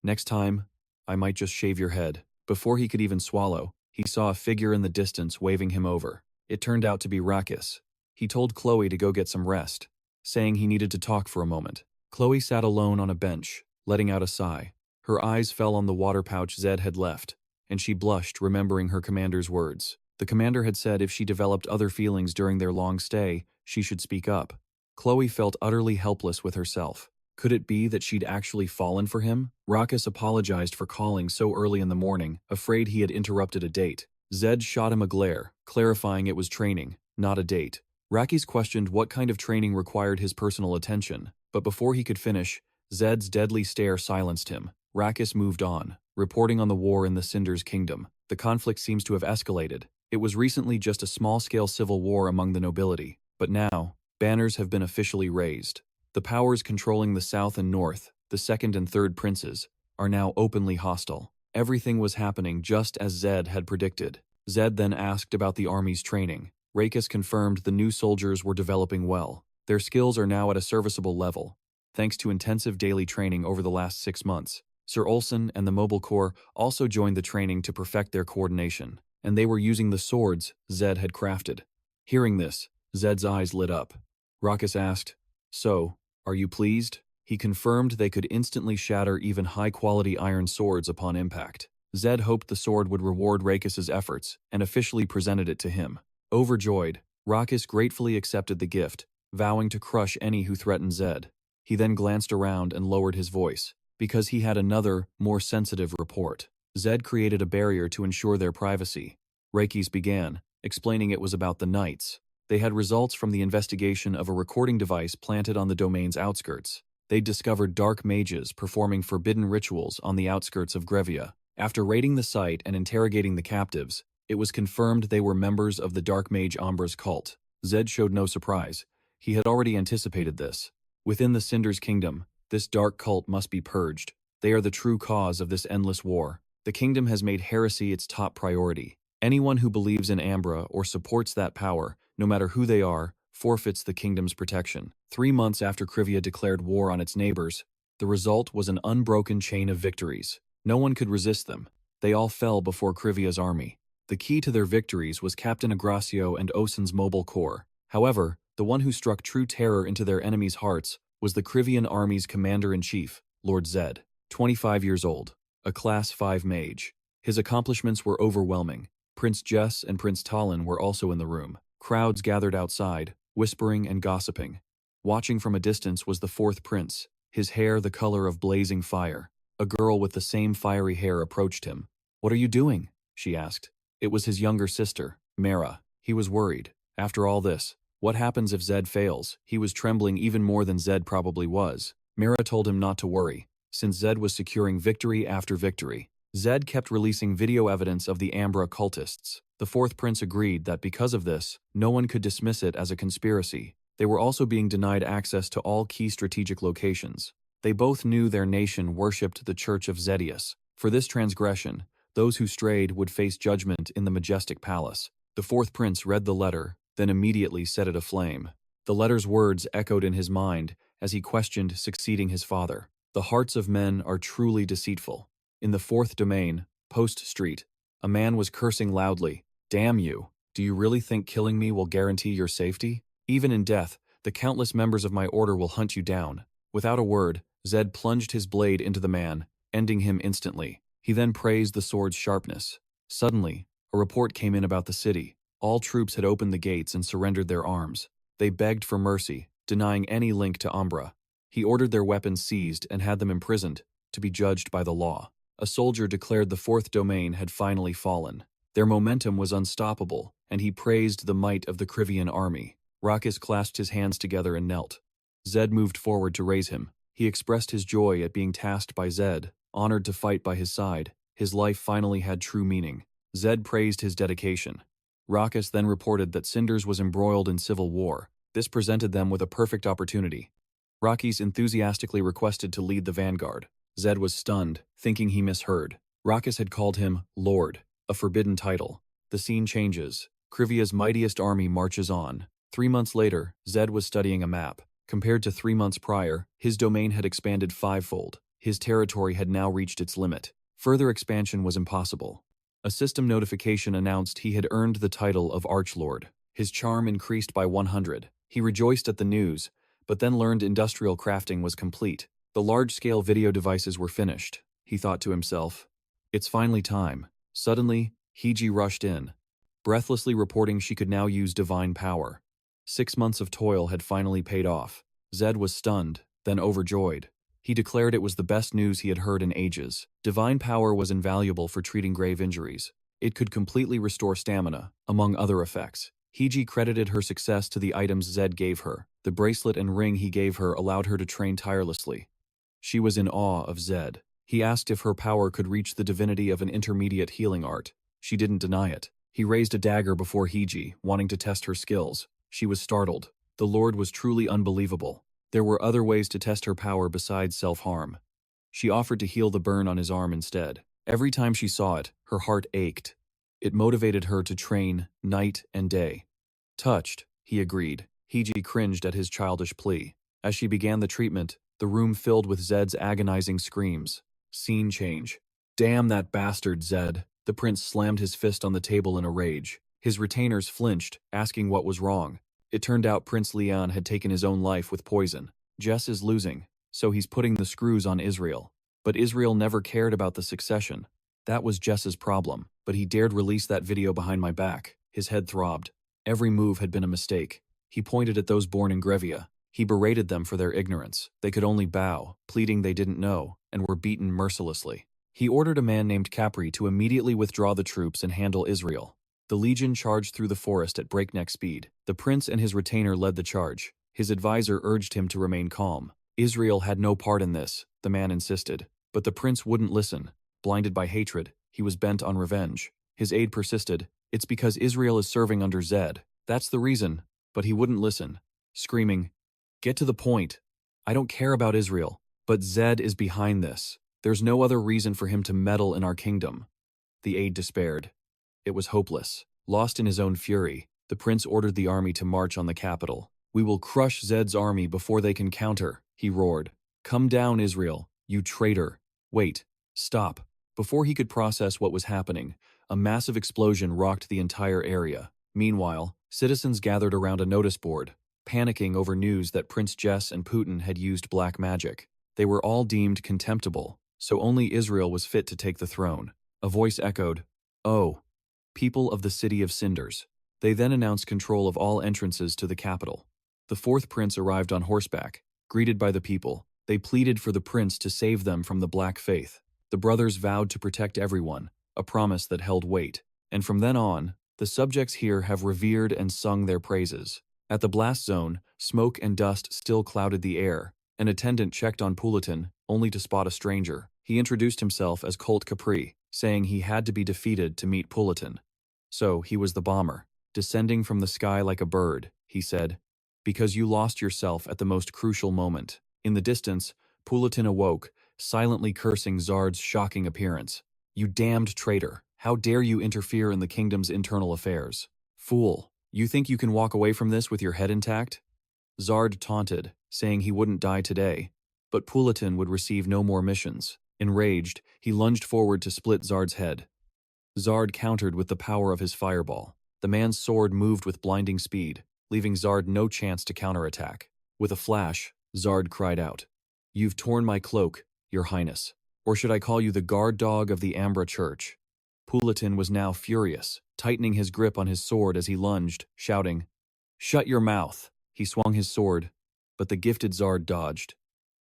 "Next time, I might just shave your head." Before he could even swallow, he saw a figure in the distance waving him over. It turned out to be Rakis. He told Chloe to go get some rest, saying he needed to talk for a moment. Chloe sat alone on a bench, letting out a sigh. Her eyes fell on the water pouch Zed had left, and she blushed remembering her commander's words. The commander had said if she developed other feelings during their long stay, she should speak up. Chloe felt utterly helpless with herself. Could it be that she'd actually fallen for him? Ragas apologized for calling so early in the morning, afraid he had interrupted a date. Zed shot him a glare, clarifying it was training, not a date. Ragas questioned what kind of training required his personal attention, but before he could finish, Zed's deadly stare silenced him. Ragas moved on, reporting on the war in the Cinders Kingdom. The conflict seems to have escalated. It was recently just a small-scale civil war among the nobility, but now, banners have been officially raised. The powers controlling the south and north, the second and third princes, are now openly hostile. Everything was happening just as Zed had predicted. Zed then asked about the army's training. Ragas confirmed the new soldiers were developing well. Their skills are now at a serviceable level, thanks to intensive daily training over the last 6 months. Sir Olsen and the Mobile Corps also joined the training to perfect their coordination, and they were using the swords Zed had crafted. Hearing this, Zed's eyes lit up. Ragas asked, "So, are you pleased?" He confirmed they could instantly shatter even high-quality iron swords upon impact. Zed hoped the sword would reward Ragas's efforts and officially presented it to him. Overjoyed, Ragas gratefully accepted the gift, vowing to crush any who threatened Zed. He then glanced around and lowered his voice, because he had another, more sensitive report. Zed created a barrier to ensure their privacy. Ragas began, explaining it was about the knights. They had results from the investigation of a recording device planted on the domain's outskirts. They'd discovered dark mages performing forbidden rituals on the outskirts of Gravia. After raiding the site and interrogating the captives, it was confirmed they were members of the Dark Mage Ambra's cult. Zed showed no surprise. He had already anticipated this. Within the Cinders Kingdom, this dark cult must be purged. They are the true cause of this endless war. The kingdom has made heresy its top priority. Anyone who believes in Ambra or supports that power, no matter who they are, forfeits the kingdom's protection. 3 months after Gravia declared war on its neighbors, the result was an unbroken chain of victories. No one could resist them. They all fell before Gravia's army. The key to their victories was Captain Agracio and Osen's Mobile Corps. However, the one who struck true terror into their enemies' hearts was the Gravian army's commander-in-chief, Lord Zed, 25 years old, a Class 5 mage. His accomplishments were overwhelming. Prince Jess and Prince Talon were also in the room. Crowds gathered outside, whispering and gossiping. Watching from a distance was the fourth prince, his hair the color of blazing fire. A girl with the same fiery hair approached him. "What are you doing?" she asked. It was his younger sister, Mara. He was worried. After all this, what happens if Zed fails? He was trembling even more than Zed probably was. Mara told him not to worry, since Zed was securing victory after victory. Zed kept releasing video evidence of the Ambra cultists. The fourth prince agreed that because of this, no one could dismiss it as a conspiracy. They were also being denied access to all key strategic locations. They both knew their nation worshipped the Church of Zedius. For this transgression, those who strayed would face judgment in the majestic palace. The fourth prince read the letter, then immediately set it aflame. The letter's words echoed in his mind as he questioned succeeding his father. The hearts of men are truly deceitful. In the fourth domain, Post Street, a man was cursing loudly. "Damn you! Do you really think killing me will guarantee your safety? Even in death, the countless members of my order will hunt you down." Without a word, Zed plunged his blade into the man, ending him instantly. He then praised the sword's sharpness. Suddenly, a report came in about the city. All troops had opened the gates and surrendered their arms. They begged for mercy, denying any link to Ambra. He ordered their weapons seized and had them imprisoned, to be judged by the law. A soldier declared the fourth domain had finally fallen. Their momentum was unstoppable, and he praised the might of the Gravian army. Ragas clasped his hands together and knelt. Zed moved forward to raise him. He expressed his joy at being tasked by Zed, honored to fight by his side. His life finally had true meaning. Zed praised his dedication. Ragas then reported that Cinders was embroiled in civil war. This presented them with a perfect opportunity. Ragas enthusiastically requested to lead the vanguard. Zed was stunned, thinking he misheard. Ragas had called him Lord, a forbidden title. The scene changes. Gravia's mightiest army marches on. 3 months later, Zed was studying a map. Compared to 3 months prior, his domain had expanded 5-fold. His territory had now reached its limit. Further expansion was impossible. A system notification announced he had earned the title of Archlord. His charm increased by 100. He rejoiced at the news, but then learned industrial crafting was complete. The large-scale video devices were finished. He thought to himself, "It's finally time." Suddenly, Hiji rushed in. breathlessly reporting she could now use divine power. 6 months of toil had finally paid off. Zed was stunned, then overjoyed. He declared it was the best news he had heard in ages. Divine power was invaluable for treating grave injuries. It could completely restore stamina, among other effects. Hiji credited her success to the items Zed gave her. The bracelet and ring he gave her allowed her to train tirelessly. She was in awe of Zed. He asked if her power could reach the divinity of an intermediate healing art. She didn't deny it. He raised a dagger before Hiji, wanting to test her skills. She was startled. The Lord was truly unbelievable. There were other ways to test her power besides self-harm. She offered to heal the burn on his arm instead. Every time she saw it, her heart ached. It motivated her to train night and day. Touched, he agreed. Hiji cringed at his childish plea. As she began the treatment, the room filled with Zed's agonizing screams. Scene change. Damn that bastard, Zed. The prince slammed his fist on the table in a rage. His retainers flinched, asking what was wrong. It turned out Prince Leon had taken his own life with poison. Jess is losing, so he's putting the screws on Israel. But Israel never cared about the succession. That was Jess's problem, but he dared release that video behind my back. His head throbbed. Every move had been a mistake. He pointed at those born in Gravia. He berated them for their ignorance. They could only bow, pleading they didn't know, and were beaten mercilessly. He ordered a man named Capri to immediately withdraw the troops and handle Israel. The legion charged through the forest at breakneck speed. The prince and his retainer led the charge. His advisor urged him to remain calm. Israel had no part in this, the man insisted. But the prince wouldn't listen. Blinded by hatred, he was bent on revenge. His aide persisted. It's because Israel is serving under Zed. That's the reason. But he wouldn't listen, screaming, "Get to the point. I don't care about Israel. But Zed is behind this. There's no other reason for him to meddle in our kingdom." The aide despaired. It was hopeless. Lost in his own fury, the prince ordered the army to march on the capital. "We will crush Zed's army before they can counter," he roared. "Come down, Israel, you traitor." Wait. Stop. Before he could process what was happening, a massive explosion rocked the entire area. Meanwhile, citizens gathered around a notice board, panicking over news that Prince Jess and Putin had used black magic. They were all deemed contemptible, so only Israel was fit to take the throne. A voice echoed, "Oh, people of the City of Cinders." They then announced control of all entrances to the capital. The fourth prince arrived on horseback, greeted by the people. They pleaded for the prince to save them from the Black Faith. The brothers vowed to protect everyone, a promise that held weight. And from then on, the subjects here have revered and sung their praises. At the blast zone, smoke and dust still clouded the air. An attendant checked on Pulatin, only to spot a stranger. He introduced himself as Colt Capri, saying he had to be defeated to meet Pulatin. So, he was the bomber, descending from the sky like a bird, he said, "because you lost yourself at the most crucial moment." In the distance, Pulatin awoke, silently cursing Zard's shocking appearance. "You damned traitor! How dare you interfere in the kingdom's internal affairs? Fool! You think you can walk away from this with your head intact?" Zard taunted, saying he wouldn't die today, but Pulatin would receive no more missions. Enraged, he lunged forward to split Zard's head. Zard countered with the power of his fireball. The man's sword moved with blinding speed, leaving Zard no chance to counterattack. With a flash, Zard cried out, "You've torn my cloak, Your Highness. Or should I call you the guard dog of the Ambra Church?" Pulatin was now furious, tightening his grip on his sword as he lunged, shouting, "Shut your mouth!" He swung his sword, but the gifted Zard dodged.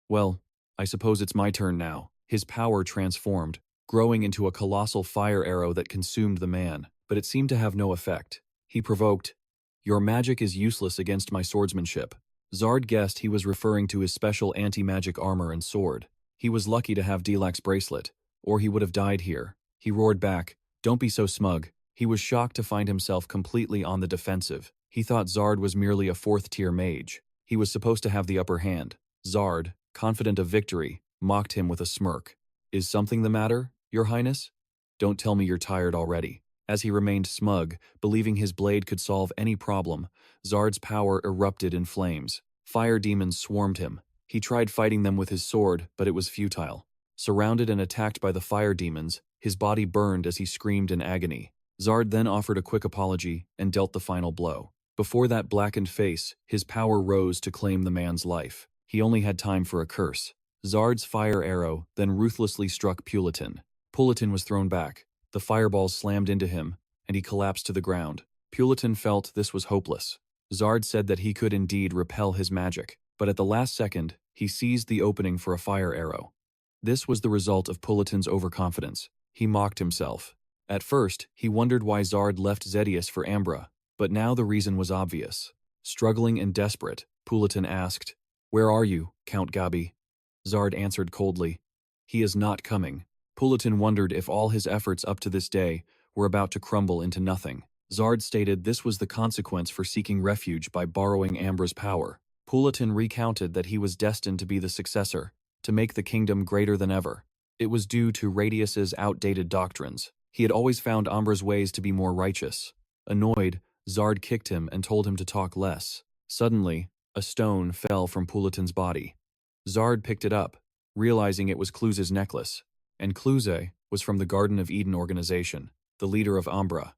"Well, I suppose it's my turn now." His power transformed, growing into a colossal fire arrow that consumed the man, but it seemed to have no effect. He provoked, "Your magic is useless against my swordsmanship." Zard guessed he was referring to his special anti-magic armor and sword. He was lucky to have Dilak's bracelet, or he would have died here. He roared back, "Don't be so smug." He was shocked to find himself completely on the defensive. He thought Zard was merely a fourth-tier mage. He was supposed to have the upper hand. Zard, confident of victory, mocked him with a smirk. "Is something the matter, Your Highness? Don't tell me you're tired already." As he remained smug, believing his blade could solve any problem, Zard's power erupted in flames. Fire demons swarmed him. He tried fighting them with his sword, but it was futile. Surrounded and attacked by the fire demons, his body burned as he screamed in agony. Zard then offered a quick apology and dealt the final blow. Before that blackened face, his power rose to claim the man's life. He only had time for a curse. Zard's fire arrow then ruthlessly struck Pulatin. Pulatin was thrown back. The fireballs slammed into him, and he collapsed to the ground. Pulitan felt this was hopeless. Zard said that he could indeed repel his magic, but at the last second, he seized the opening for a fire arrow. This was the result of Pulitan's overconfidence. He mocked himself. At first, he wondered why Zard left Zedius for Ambra, but now the reason was obvious. Struggling and desperate, Pulitan asked, "Where are you, Count Gabi?" Zard answered coldly, "He is not coming." Pulitan wondered if all his efforts up to this day were about to crumble into nothing. Zard stated this was the consequence for seeking refuge by borrowing Ambra's power. Pulitan recounted that he was destined to be the successor, to make the kingdom greater than ever. It was due to Radius's outdated doctrines. He had always found Ambra's ways to be more righteous. Annoyed, Zard kicked him and told him to talk less. Suddenly, a stone fell from Pulitan's body. Zard picked it up, realizing it was Cluze's necklace, and Cluze was from the Garden of Eden organization, the leader of Ambra.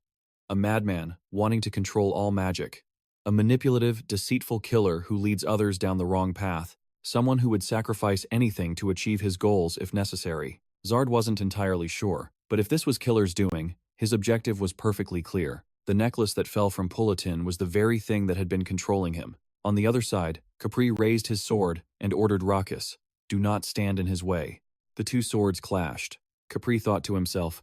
A madman wanting to control all magic. A manipulative, deceitful killer who leads others down the wrong path. Someone who would sacrifice anything to achieve his goals if necessary. Zard wasn't entirely sure, but if this was Killer's doing, his objective was perfectly clear. The necklace that fell from Pulitan was the very thing that had been controlling him. On the other side, Capri raised his sword and ordered Ragas, "Do not stand in his way." The two swords clashed. Capri thought to himself,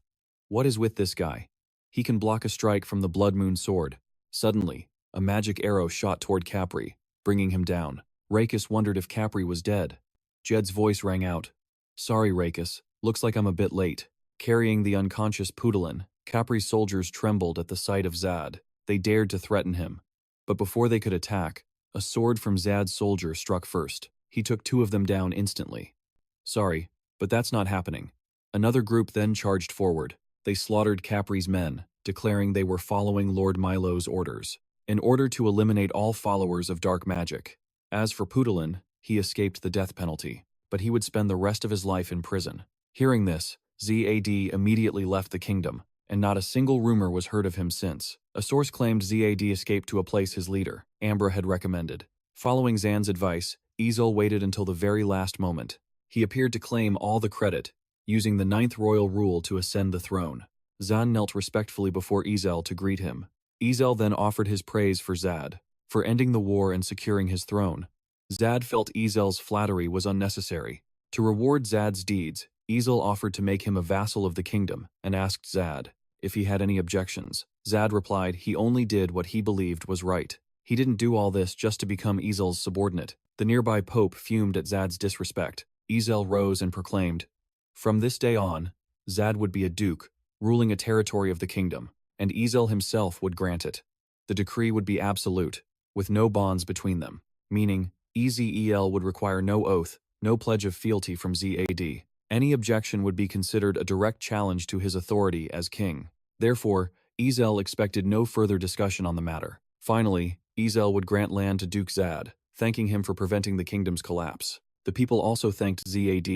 "What is with this guy? He can block a strike from the Blood Moon sword." Suddenly, a magic arrow shot toward Capri, bringing him down. Rakas wondered if Capri was dead. Jed's voice rang out, "Sorry, Rakas, looks like I'm a bit late." Carrying the unconscious Pulitan, Capri's soldiers trembled at the sight of Zad. They dared to threaten him. But before they could attack, a sword from Zad's soldier struck first. He took two of them down instantly. "Sorry, but that's not happening." Another group then charged forward. They slaughtered Capri's men, declaring they were following Lord Milo's orders, in order to eliminate all followers of dark magic. As for Pulitan, he escaped the death penalty, but he would spend the rest of his life in prison. Hearing this, Zad immediately left the kingdom, and not a single rumor was heard of him since. A source claimed Zad escaped to a place his leader, Ambra, had recommended. Following Zan's advice, Ezel waited until the very last moment. He appeared to claim all the credit, using the 9th royal rule to ascend the throne. Zan knelt respectfully before Ezel to greet him. Ezel then offered his praise for Zad, for ending the war and securing his throne. Zad felt Ezel's flattery was unnecessary. To reward Zad's deeds, Ezel offered to make him a vassal of the kingdom and asked Zad if he had any objections. Zad replied he only did what he believed was right. He didn't do all this just to become Ezel's subordinate. The nearby pope fumed at Zad's disrespect. Ezel rose and proclaimed, "From this day on, Zad would be a duke, ruling a territory of the kingdom, and Ezel himself would grant it. The decree would be absolute, with no bonds between them, meaning Ezel would require no oath, no pledge of fealty from Zad. Any objection would be considered a direct challenge to his authority as king. Therefore, Ezel expected no further discussion on the matter. Finally, Ezel would grant land to Duke Zad, thanking him for preventing the kingdom's collapse. The people also thanked Zad,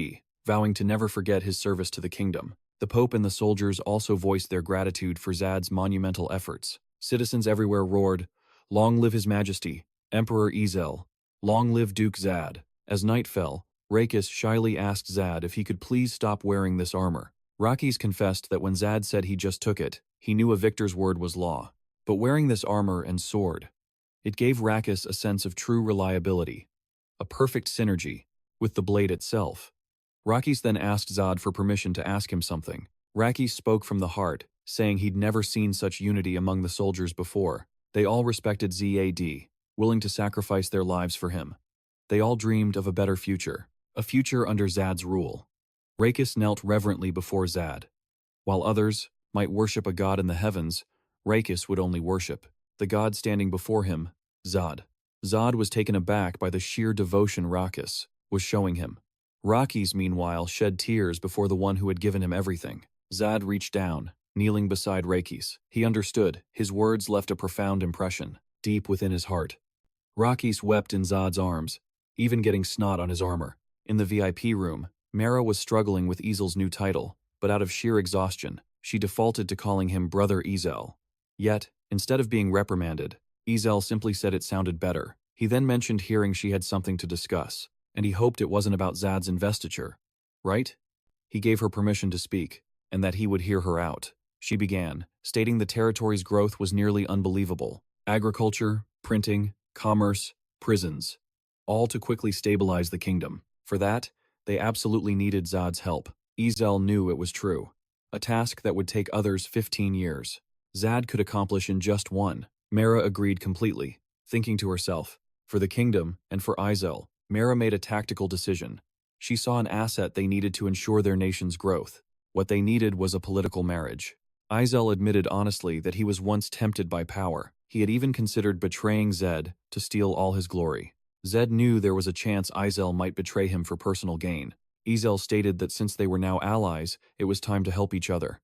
vowing to never forget his service to the kingdom. The Pope and the soldiers also voiced their gratitude for Zad's monumental efforts. Citizens everywhere roared, "Long live His Majesty, Emperor Ezel! Long live Duke Zad!" As night fell, Rakas shyly asked Zad if he could please stop wearing this armor. Rakis confessed that when Zad said he just took it, he knew a victor's word was law. But wearing this armor and sword, it gave Rakas a sense of true reliability, a perfect synergy with the blade itself. Rakis then asked Zad for permission to ask him something. Rakis spoke from the heart, saying he'd never seen such unity among the soldiers before. They all respected Zad, willing to sacrifice their lives for him. They all dreamed of a better future, a future under Zad's rule. Rakas knelt reverently before Zad. While others might worship a god in the heavens, Rakas would only worship the god standing before him, Zad. Zad was taken aback by the sheer devotion Rakas was showing him. Rakis, meanwhile, shed tears before the one who had given him everything. Zad reached down, kneeling beside Rakis. He understood. His words left a profound impression, deep within his heart. Rakis wept in Zad's arms, even getting snot on his armor. In the VIP room, Mara was struggling with Ezel's new title, but out of sheer exhaustion, she defaulted to calling him Brother Ezel. Yet, instead of being reprimanded, Ezel simply said it sounded better. He then mentioned hearing she had something to discuss, and he hoped it wasn't about Zad's investiture. Right? He gave her permission to speak, and that he would hear her out. She began, stating the territory's growth was nearly unbelievable. Agriculture, printing, commerce, prisons, all to quickly stabilize the kingdom. For that, they absolutely needed Zod's help. Isabella knew it was true. A task that would take others 15 years. Zod could accomplish in just one. Mara agreed completely, thinking to herself, for the kingdom and for Isabella, Mara made a tactical decision. She saw an asset they needed to ensure their nation's growth. What they needed was a political marriage. Isabella admitted honestly that he was once tempted by power. He had even considered betraying Zed to steal all his glory. Zed knew there was a chance Isabella might betray him for personal gain. Isabella stated that since they were now allies, it was time to help each other.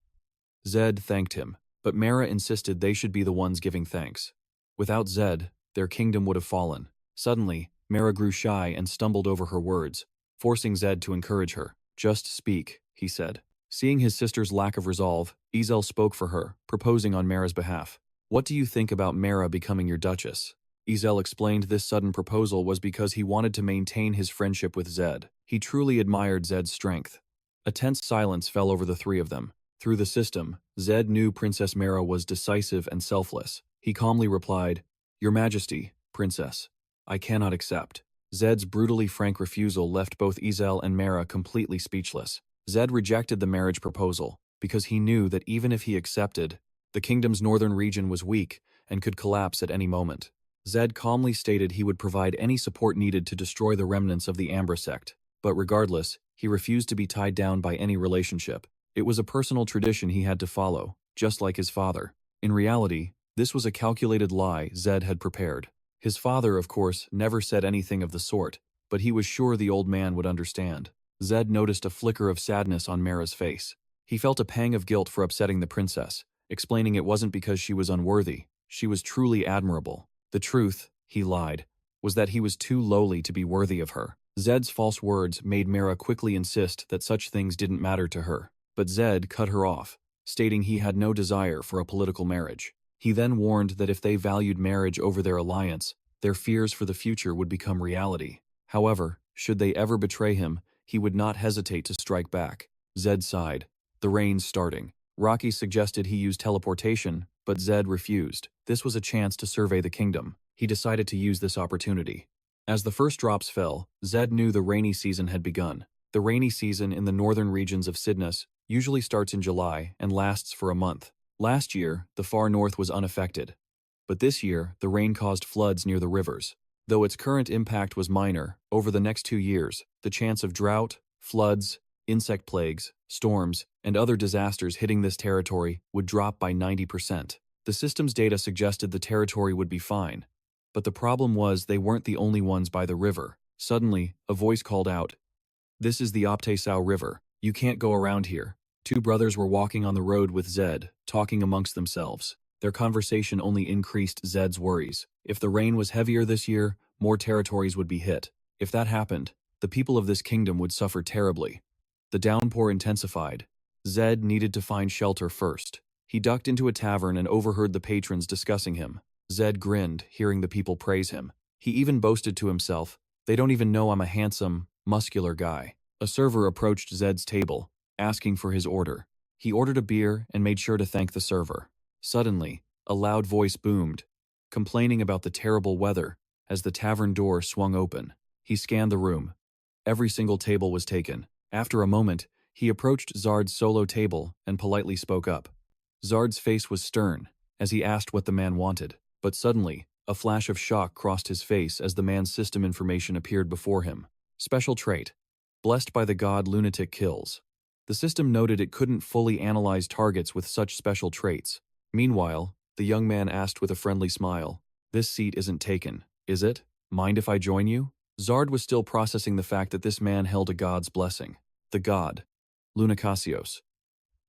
Zed thanked him, but Mara insisted they should be the ones giving thanks. Without Zed, their kingdom would have fallen. Suddenly, Mara grew shy and stumbled over her words, forcing Zed to encourage her. Just speak, he said. Seeing his sister's lack of resolve, Isabella spoke for her, proposing on Mara's behalf. What do you think about Mara becoming your duchess? Isabella explained this sudden proposal was because he wanted to maintain his friendship with Zed. He truly admired Zed's strength. A tense silence fell over the three of them. Through the system, Zed knew Princess Mara was decisive and selfless. He calmly replied, Your Majesty, Princess, I cannot accept. Zed's brutally frank refusal left both Isabella and Mara completely speechless. Zed rejected the marriage proposal because he knew that even if he accepted, the kingdom's northern region was weak and could collapse at any moment. Zed calmly stated he would provide any support needed to destroy the remnants of the Ambra sect, but regardless, he refused to be tied down by any relationship. It was a personal tradition he had to follow, just like his father. In reality, this was a calculated lie Zed had prepared. His father, of course, never said anything of the sort, but he was sure the old man would understand. Zed noticed a flicker of sadness on Mara's face. He felt a pang of guilt for upsetting the princess, explaining it wasn't because she was unworthy. She was truly admirable. The truth, he lied, was that he was too lowly to be worthy of her. Zed's false words made Mara quickly insist that such things didn't matter to her. But Zed cut her off, stating he had no desire for a political marriage. He then warned that if they valued marriage over their alliance, their fears for the future would become reality. However, should they ever betray him, he would not hesitate to strike back. Zed sighed. The rain's starting. Rocky suggested he use teleportation, but Zed refused. This was a chance to survey the kingdom. He decided to use this opportunity. As the first drops fell, Zed knew the rainy season had begun. The rainy season in the northern regions of Sidnus usually starts in July and lasts for a month. Last year, the far north was unaffected. But this year, the rain caused floods near the rivers. Though its current impact was minor, over the next 2 years, the chance of drought, floods, insect plagues, storms, and other disasters hitting this territory would drop by 90%. The system's data suggested the territory would be fine. But the problem was they weren't the only ones by the river. Suddenly, a voice called out, This is the Optesau River. You can't go around here. Two brothers were walking on the road with Zed, talking amongst themselves. Their conversation only increased Zed's worries. If the rain was heavier this year, more territories would be hit. If that happened, the people of this kingdom would suffer terribly. The downpour intensified. Zed needed to find shelter first. He ducked into a tavern and overheard the patrons discussing him. Zed grinned, hearing the people praise him. He even boasted to himself, They don't even know I'm a handsome, muscular guy. A server approached Zed's table, asking for his order. He ordered a beer and made sure to thank the server. Suddenly, a loud voice boomed, complaining about the terrible weather as the tavern door swung open. He scanned the room. Every single table was taken. After a moment, he approached Zard's solo table and politely spoke up. Zard's face was stern as he asked what the man wanted, but suddenly, a flash of shock crossed his face as the man's system information appeared before him. Special trait. Blessed by the god lunatic kills. The system noted it couldn't fully analyze targets with such special traits. Meanwhile, the young man asked with a friendly smile, This seat isn't taken, is it? Mind if I join you? Zard was still processing the fact that this man held a god's blessing. The god, Lunacasios,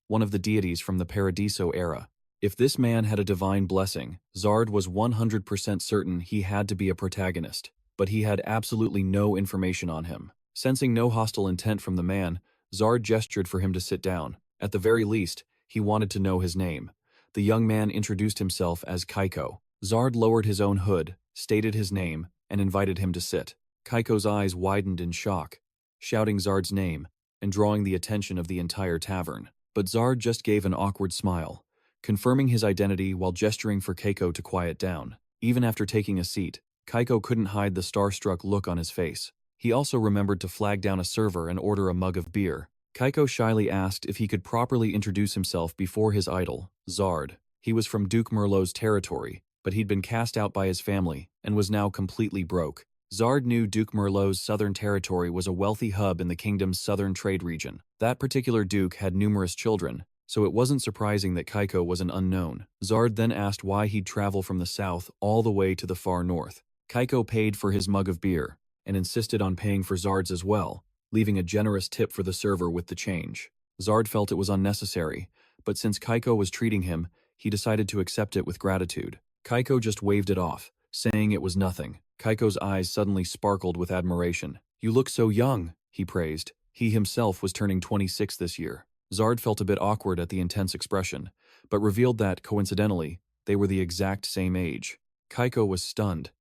one of the deities from the Paradiso era. If this man had a divine blessing, Zard was 100% certain he had to be a protagonist, but he had absolutely no information on him. Sensing no hostile intent from the man, Zard gestured for him to sit down. At the very least, he wanted to know his name. The young man introduced himself as Kaiko. Zard lowered his own hood, stated his name, and invited him to sit. Kaiko's eyes widened in shock, shouting Zard's name and drawing the attention of the entire tavern. But Zard just gave an awkward smile. confirming his identity while gesturing for Keiko to quiet down. Even after taking a seat, Keiko couldn't hide the starstruck look on his face. He also remembered to flag down a server and order a mug of beer. Keiko shyly asked if he could properly introduce himself before his idol, Zard. He was from Duke Merlot's territory, but he'd been cast out by his family and was now completely broke. Zard knew Duke Merlot's southern territory was a wealthy hub in the kingdom's southern trade region. That particular duke had numerous children, so it wasn't surprising that Keiko was an unknown. Zard then asked why he'd travel from the south all the way to the far north. Keiko paid for his mug of beer and insisted on paying for Zard's as well, leaving a generous tip for the server with the change. Zard felt it was unnecessary, but since Keiko was treating him, he decided to accept it with gratitude. Keiko just waved it off, saying it was nothing. Keiko's eyes suddenly sparkled with admiration. "You look so young," he praised. He himself was turning 26 this year. Zard felt a bit awkward at the intense expression, but revealed that, coincidentally, they were the exact same age. Keiko was stunned.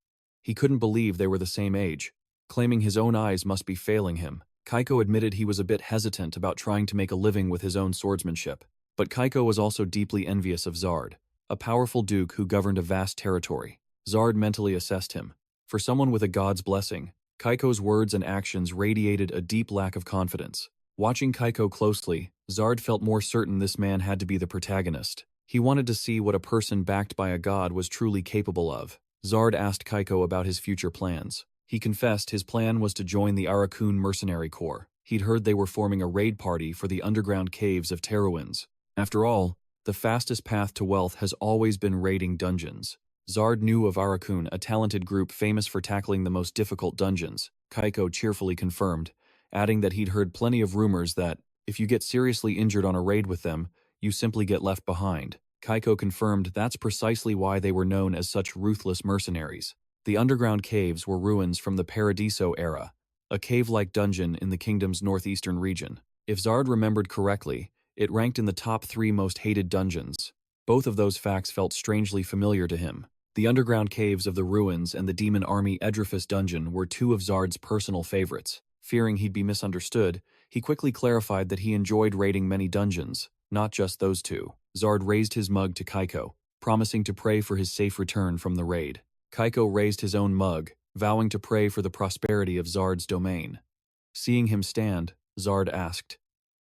He couldn't believe they were the same age, claiming his own eyes must be failing him. Keiko admitted he was a bit hesitant about trying to make a living with his own swordsmanship. But Keiko was also deeply envious of Zard, a powerful duke who governed a vast territory. Zard mentally assessed him. For someone with a god's blessing, Keiko's words and actions radiated a deep lack of confidence. Watching Keiko closely, Zard felt more certain this man had to be the protagonist. He wanted to see what a person backed by a god was truly capable of. Zard asked Keiko about his future plans. He confessed his plan was to join the Arakun mercenary corps. He'd heard they were forming a raid party for the underground caves of Teruins. After all, the fastest path to wealth has always been raiding dungeons. Zard knew of Arakun, a talented group famous for tackling the most difficult dungeons. Keiko cheerfully confirmed, adding that he'd heard plenty of rumors that, if you get seriously injured on a raid with them, you simply get left behind. Keiko confirmed that's precisely why they were known as such ruthless mercenaries. The underground caves were ruins from the Paradiso era, a cave-like dungeon in the kingdom's northeastern region. If Zard remembered correctly, it ranked in the top 3 most hated dungeons. Both of those facts felt strangely familiar to him. The underground caves of the ruins and the Demon Army Edrefus dungeon were 2 of Zard's personal favorites. Fearing he'd be misunderstood, he quickly clarified that he enjoyed raiding many dungeons, not just those 2. Zard raised his mug to Keiko, promising to pray for his safe return from the raid. Keiko raised his own mug, vowing to pray for the prosperity of Zard's domain. Seeing him stand, Zard asked,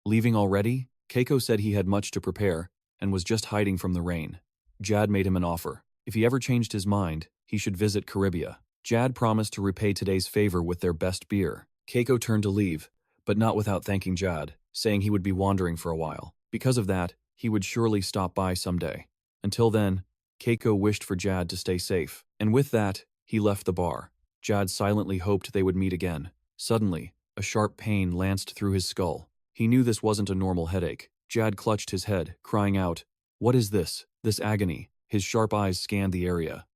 "Leaving already?" Keiko said he had much to prepare, and was just hiding from the rain. Jad made him an offer. If he ever changed his mind, he should visit Caribia. Jad promised to repay today's favor with their best beer. Keiko turned to leave, but not without thanking Jad, saying he would be wandering for a while. Because of that, he would surely stop by someday. Until then, Keiko wished for Jad to stay safe, and with that, he left the bar. Jad silently hoped they would meet again. Suddenly, a sharp pain lanced through his skull. He knew this wasn't a normal headache. Jad clutched his head, crying out, "What is this? This agony?" His sharp eyes scanned the area.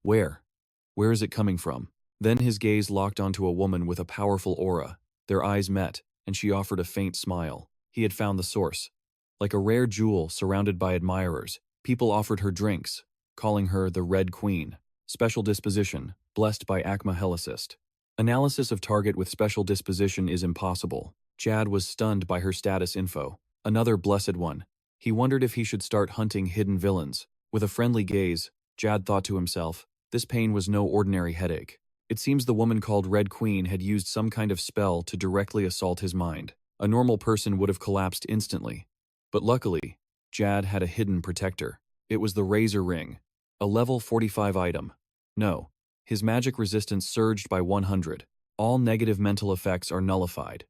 Where? Where is it coming from? Then his gaze locked onto a woman with a powerful aura. Their eyes met, and she offered a faint smile. He had found the source. Like a rare jewel surrounded by admirers, people offered her drinks, calling her the Red Queen. Special disposition, blessed by Acma Helicist. Analysis of target with special disposition is impossible. Jad was stunned by her status info. Another blessed one. He wondered if he should start hunting hidden villains. With a friendly gaze, Jad thought to himself, this pain was no ordinary headache. It seems the woman called Red Queen had used some kind of spell to directly assault his mind. A normal person would have collapsed instantly. But luckily, Jad had a hidden protector. It was the Razor Ring, a level 45 item. No, his magic resistance surged by 100. All negative mental effects are nullified.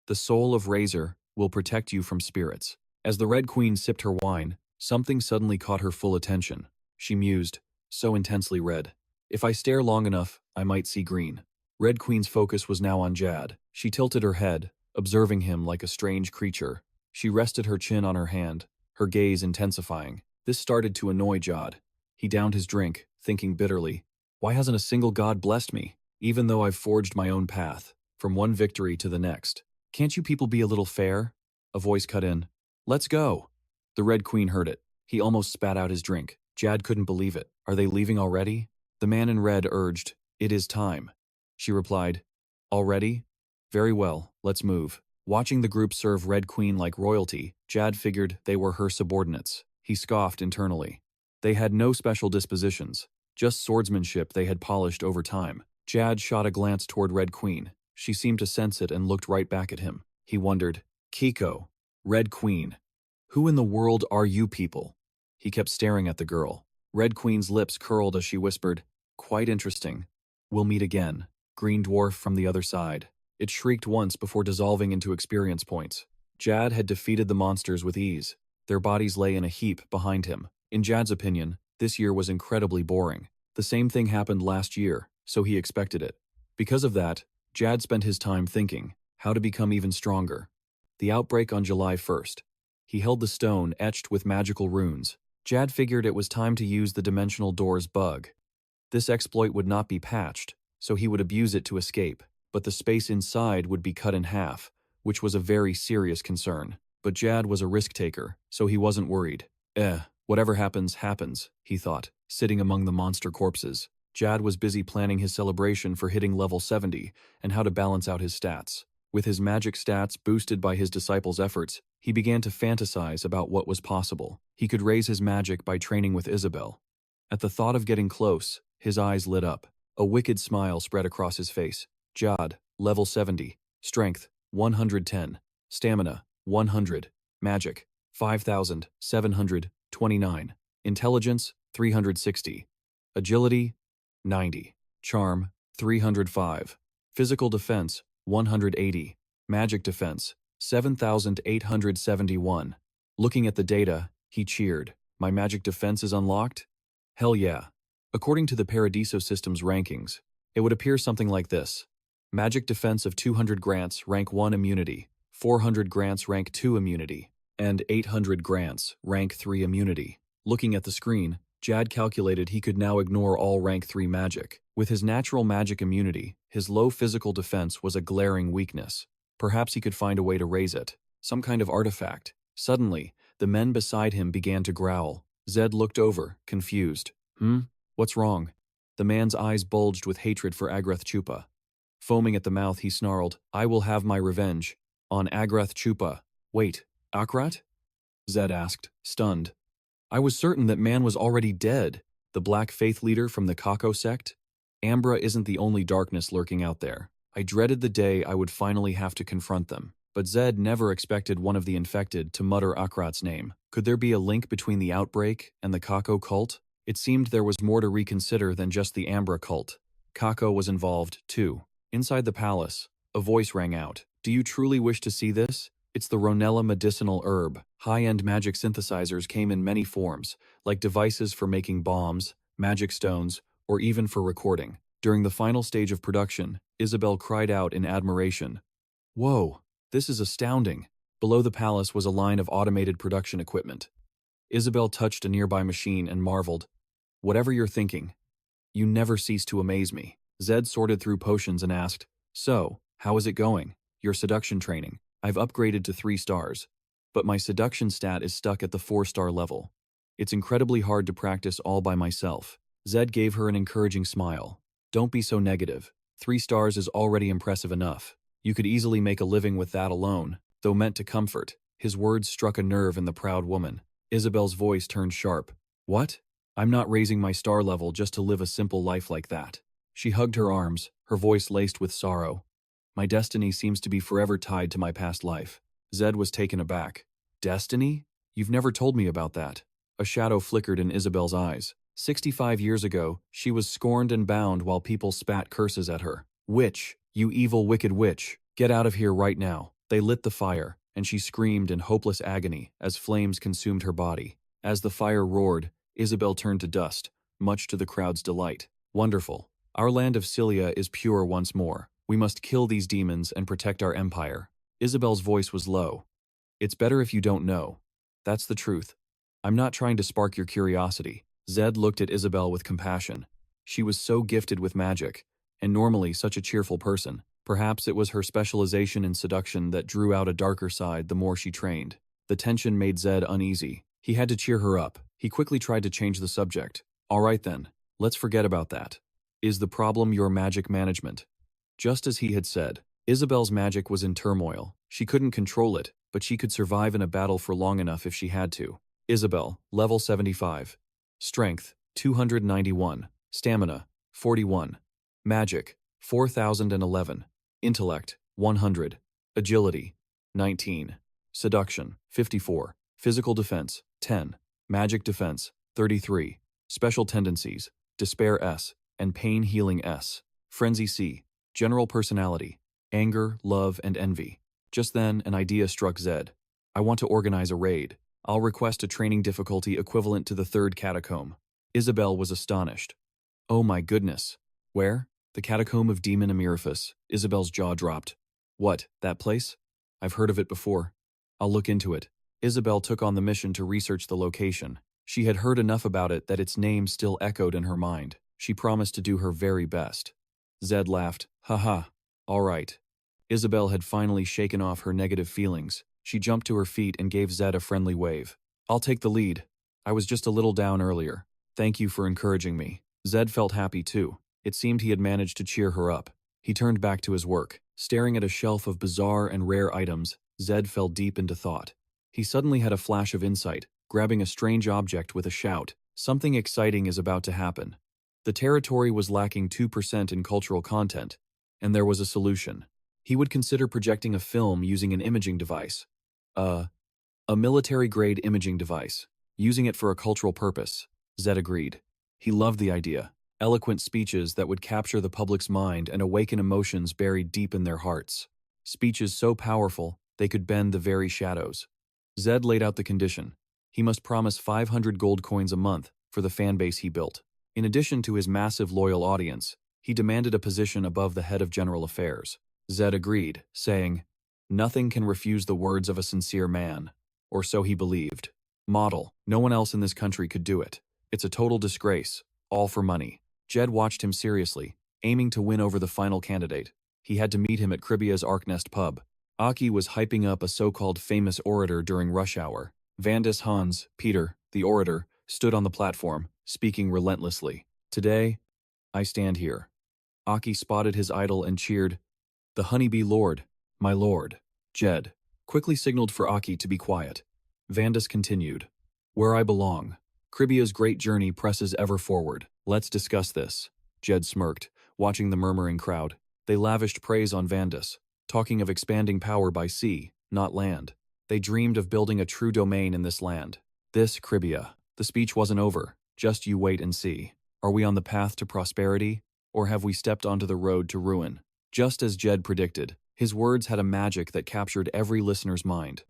The soul of Razor will protect you from spirits. As the Red Queen sipped her wine, something suddenly caught her full attention. She mused, so intensely red. If I stare long enough, I might see green. Red Queen's focus was now on Jad. She tilted her head, observing him like a strange creature. She rested her chin on her hand, her gaze intensifying. This started to annoy Jad. He downed his drink, thinking bitterly, why hasn't a single god blessed me, even though I've forged my own path, from one victory to the next? Can't you people be a little fair? A voice cut in. Let's go. The Red Queen heard it. He almost spat out his drink. Jad couldn't believe it. Are they leaving already? The man in red urged, it is time. She replied, already? Very well, let's move. Watching the group serve Red Queen like royalty, Jad figured they were her subordinates. He scoffed internally. They had no special dispositions, just swordsmanship they had polished over time. Jad shot a glance toward Red Queen. She seemed to sense it and looked right back at him. He wondered, Kiko, Red Queen, who in the world are you people? He kept staring at the girl. Red Queen's lips curled as she whispered, quite interesting. We'll meet again. Green dwarf from the other side. It shrieked once before dissolving into experience points. Jad had defeated the monsters with ease. Their bodies lay in a heap behind him. In Jad's opinion, this year was incredibly boring. The same thing happened last year, so he expected it. Because of that, Jad spent his time thinking how to become even stronger. The outbreak on July 1st. He held the stone etched with magical runes. Jad figured it was time to use the dimensional door's bug. This exploit would not be patched, so he would abuse it to escape, but the space inside would be cut in half, which was a very serious concern. But Jad was a risk-taker, so he wasn't worried. Whatever happens, happens, he thought, sitting among the monster corpses. Jad was busy planning his celebration for hitting level 70 and how to balance out his stats. With his magic stats boosted by his disciples' efforts, he began to fantasize about what was possible. He could raise his magic by training with Isabel. At the thought of getting close, his eyes lit up. A wicked smile spread across his face. Jad, level 70, strength, 110, stamina, 100, magic, 5,729, intelligence, 360, agility, 90, charm, 305, physical defense, 180, magic defense, 7,871. Looking at the data, he cheered. My magic defense is unlocked? Hell yeah. According to the Paradiso system's rankings, it would appear something like this. Magic defense of 200 grants, rank 1 immunity, 400 grants, rank 2 immunity, and 800 grants, rank 3 immunity. Looking at the screen, Jad calculated he could now ignore all rank 3 magic. With his natural magic immunity, his low physical defense was a glaring weakness. Perhaps he could find a way to raise it. Some kind of artifact. Suddenly, the men beside him began to growl. Zed looked over, confused. What's wrong? The man's eyes bulged with hatred for Agreth Chupa. Foaming at the mouth, he snarled, I will have my revenge. On Agreth Chupa. Wait, Akrat? Zed asked, stunned. I was certain that man was already dead. The Black Faith leader from the Kako sect? Ambra isn't the only darkness lurking out there. I dreaded the day I would finally have to confront them. But Zed never expected one of the infected to mutter Akrat's name. Could there be a link between the outbreak and the Kako cult? It seemed there was more to reconsider than just the Ambra cult. Kako was involved, too. Inside the palace, a voice rang out. Do you truly wish to see this? It's the Ronella medicinal herb. High-end magic synthesizers came in many forms, like devices for making bombs, magic stones, or even for recording. During the final stage of production, Isabel cried out in admiration. Whoa, this is astounding. Below the palace was a line of automated production equipment. Isabel touched a nearby machine and marveled. Whatever you're thinking, you never cease to amaze me. Zed sorted through potions and asked, So, how is it going? Your seduction training. I've upgraded to 3 stars, but my seduction stat is stuck at the 4-star level. It's incredibly hard to practice all by myself. Zed gave her an encouraging smile. Don't be so negative. 3 stars is already impressive enough. You could easily make a living with that alone, though meant to comfort. His words struck a nerve in the proud woman. Isabel's voice turned sharp. What? I'm not raising my star level just to live a simple life like that. She hugged her arms, her voice laced with sorrow. My destiny seems to be forever tied to my past life. Zed was taken aback. Destiny? You've never told me about that. A shadow flickered in Isabel's eyes. 65 years ago, she was scorned and bound while people spat curses at her. Witch, you evil wicked witch, get out of here right now. They lit the fire, and she screamed in hopeless agony as flames consumed her body. As the fire roared, Isabel turned to dust, much to the crowd's delight. Wonderful. Our land of Cilia is pure once more. We must kill these demons and protect our empire. Isabel's voice was low. It's better if you don't know. That's the truth. I'm not trying to spark your curiosity. Zed looked at Isabel with compassion. She was so gifted with magic, and normally such a cheerful person. Perhaps it was her specialization in seduction that drew out a darker side the more she trained. The tension made Zed uneasy. He had to cheer her up. He quickly tried to change the subject. All right then, let's forget about that. Is the problem your magic management? Just as he had said, Isabel's magic was in turmoil. She couldn't control it, but she could survive in a battle for long enough if she had to. Isabel, level 75. Strength, 291. Stamina, 41. Magic, 4011. Intellect, 100. Agility, 19. Seduction, 54. Physical defense, 10. Magic defense, 33. Special tendencies, despair S, and pain healing S. Frenzy C. General personality, anger, love, and envy. Just then, an idea struck Zed. I want to organize a raid. I'll request a training difficulty equivalent to the third catacomb. Isabel was astonished. Oh my goodness. Where? The catacomb of Demon Emirifus. Isabel's jaw dropped. What, that place? I've heard of it before. I'll look into it. Isabel took on the mission to research the location. She had heard enough about it that its name still echoed in her mind. She promised to do her very best. Zed laughed. Haha. All right. Isabel had finally shaken off her negative feelings. She jumped to her feet and gave Zed a friendly wave. I'll take the lead. I was just a little down earlier. Thank you for encouraging me. Zed felt happy too. It seemed he had managed to cheer her up. He turned back to his work. Staring at a shelf of bizarre and rare items, Zed fell deep into thought. He suddenly had a flash of insight, grabbing a strange object with a shout. Something exciting is about to happen. The territory was lacking 2% in cultural content, and there was a solution. He would consider projecting a film using an imaging device. A military-grade imaging device. Using it for a cultural purpose. Zed agreed. He loved the idea. Eloquent speeches that would capture the public's mind and awaken emotions buried deep in their hearts. Speeches so powerful, they could bend the very shadows. Zed laid out the condition. He must promise 500 gold coins a month for the fanbase he built. In addition to his massive loyal audience, he demanded a position above the head of general affairs. Zed agreed, saying, "Nothing can refuse the words of a sincere man." Or so he believed. Model. No one else in this country could do it. It's a total disgrace. All for money. Jed watched him seriously, aiming to win over the final candidate. He had to meet him at Cribia's Arknest pub. Aki was hyping up a so-called famous orator during rush hour. Vandis Hans, Peter, the orator, stood on the platform, speaking relentlessly. Today, I stand here. Aki spotted his idol and cheered, "The honeybee lord, my lord." Jed quickly signaled for Aki to be quiet. Vandis continued, "Where I belong. Cribia's great journey presses ever forward. Let's discuss this." Jed smirked, watching the murmuring crowd. They lavished praise on Vandis, talking of expanding power by sea, not land. They dreamed of building a true domain in this land. This Cribia. The speech wasn't over. Just you wait and see. Are we on the path to prosperity, or have we stepped onto the road to ruin? Just as Jed predicted, his words had a magic that captured every listener's mind.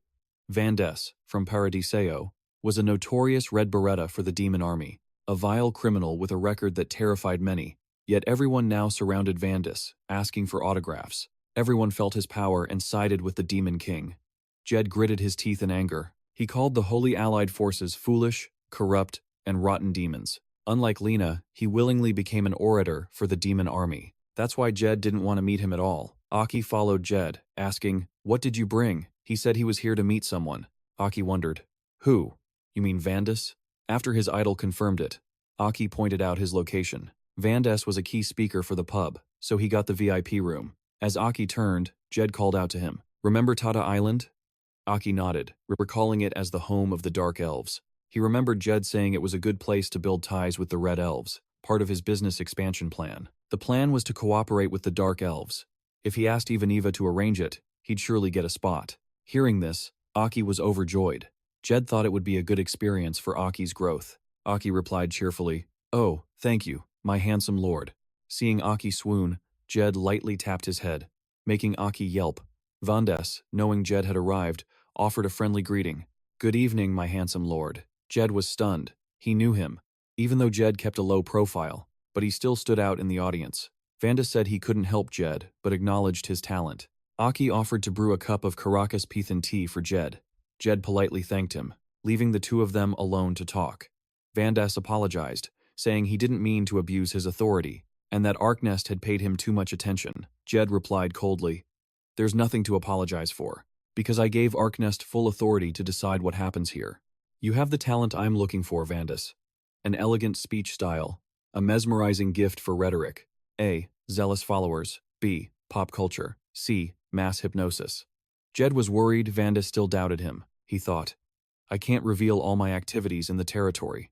Vandis, from Paradiseo, was a notorious red beretta for the demon army, a vile criminal with a record that terrified many. Yet everyone now surrounded Vandis, asking for autographs. Everyone felt his power and sided with the demon king. Jed gritted his teeth in anger. He called the Holy Allied forces foolish, corrupt, and rotten demons. Unlike Lena, he willingly became an orator for the demon army. That's why Jed didn't want to meet him at all. Aki followed Jed, asking, "What did you bring?" He said he was here to meet someone. Aki wondered, "Who? You mean Vandis?" After his idol confirmed it, Aki pointed out his location. Vandis was a key speaker for the pub, so he got the VIP room. As Aki turned, Jed called out to him, "Remember Tata Island?" Aki nodded, recalling it as the home of the Dark Elves. He remembered Jed saying it was a good place to build ties with the Red Elves, part of his business expansion plan. The plan was to cooperate with the Dark Elves. If he asked Ivaniva to arrange it, he'd surely get a spot. Hearing this, Aki was overjoyed. Jed thought it would be a good experience for Aki's growth. Aki replied cheerfully, "Oh, thank you, my handsome lord." Seeing Aki swoon, Jed lightly tapped his head, making Aki yelp. Vandis, knowing Jed had arrived, offered a friendly greeting. "Good evening, my handsome lord." Jed was stunned. He knew him, even though Jed kept a low profile, but he still stood out in the audience. Vandis said he couldn't help Jed, but acknowledged his talent. Aki offered to brew a cup of Caracas Pethan tea for Jed. Jed politely thanked him, leaving the two of them alone to talk. Vandis apologized, saying he didn't mean to abuse his authority, and that Arknest had paid him too much attention. Jed replied coldly, "There's nothing to apologize for, because I gave Arknest full authority to decide what happens here. You have the talent I'm looking for, Vandis. An elegant speech style, a mesmerizing gift for rhetoric. A. Zealous followers. B. Pop culture. C. Mass hypnosis." Jed was worried Vandis still doubted him. He thought, I can't reveal all my activities in the territory.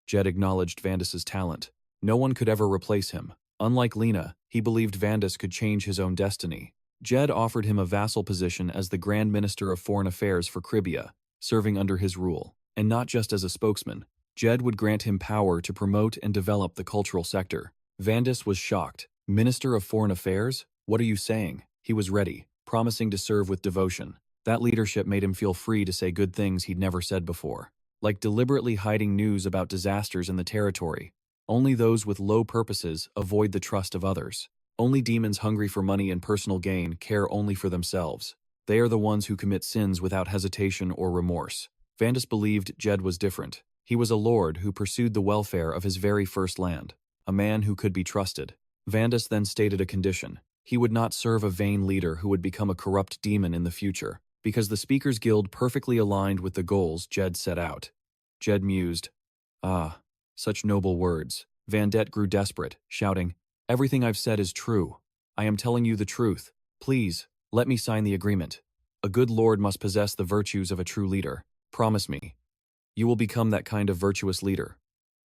Jed acknowledged Vandas's talent. No one could ever replace him. Unlike Lena, he believed Vandis could change his own destiny. Jed offered him a vassal position as the Grand Minister of Foreign Affairs for Gravia, serving under his rule. And not just as a spokesman, Jed would grant him power to promote and develop the cultural sector. Vandis was shocked. Minister of Foreign Affairs? What are you saying? He was ready, promising to serve with devotion. That leadership made him feel free to say good things he'd never said before. Like deliberately hiding news about disasters in the territory. Only those with low purposes avoid the trust of others. Only demons hungry for money and personal gain care only for themselves. They are the ones who commit sins without hesitation or remorse. Vandis believed Jed was different. He was a lord who pursued the welfare of his very first land. A man who could be trusted. Vandis then stated a condition. He would not serve a vain leader who would become a corrupt demon in the future, because the Speakers Guild perfectly aligned with the goals Jed set out. Jed mused. Ah, such noble words. Bandit grew desperate, shouting, "Everything I've said is true. I am telling you the truth. Please, let me sign the agreement. A good lord must possess the virtues of a true leader. Promise me. You will become that kind of virtuous leader.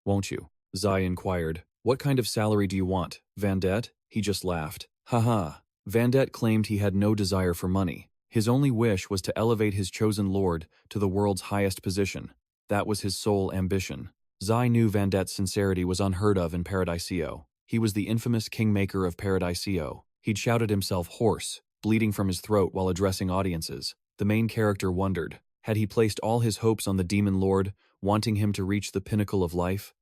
Won't you?" Zai inquired. "What kind of salary do you want, Bandit?" He just laughed. Haha. Bandit claimed he had no desire for money. His only wish was to elevate his chosen lord to the world's highest position. That was his sole ambition. Zai knew Bandit's sincerity was unheard of in Paradisio. He was the infamous kingmaker of Paradisio. He'd shouted himself hoarse, bleeding from his throat while addressing audiences. The main character wondered, had he placed all his hopes on the demon lord, wanting him to reach the pinnacle of life?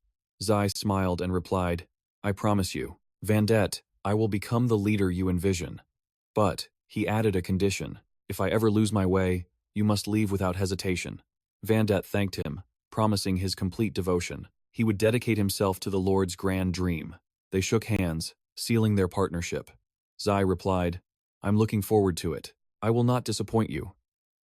Zai smiled and replied, "I promise you, Bandit, I will become the leader you envision. But," he added a condition, "if I ever lose my way, you must leave without hesitation." Bandit thanked him, promising his complete devotion. He would dedicate himself to the Lord's grand dream. They shook hands, sealing their partnership. Zai replied, "I'm looking forward to it. I will not disappoint you."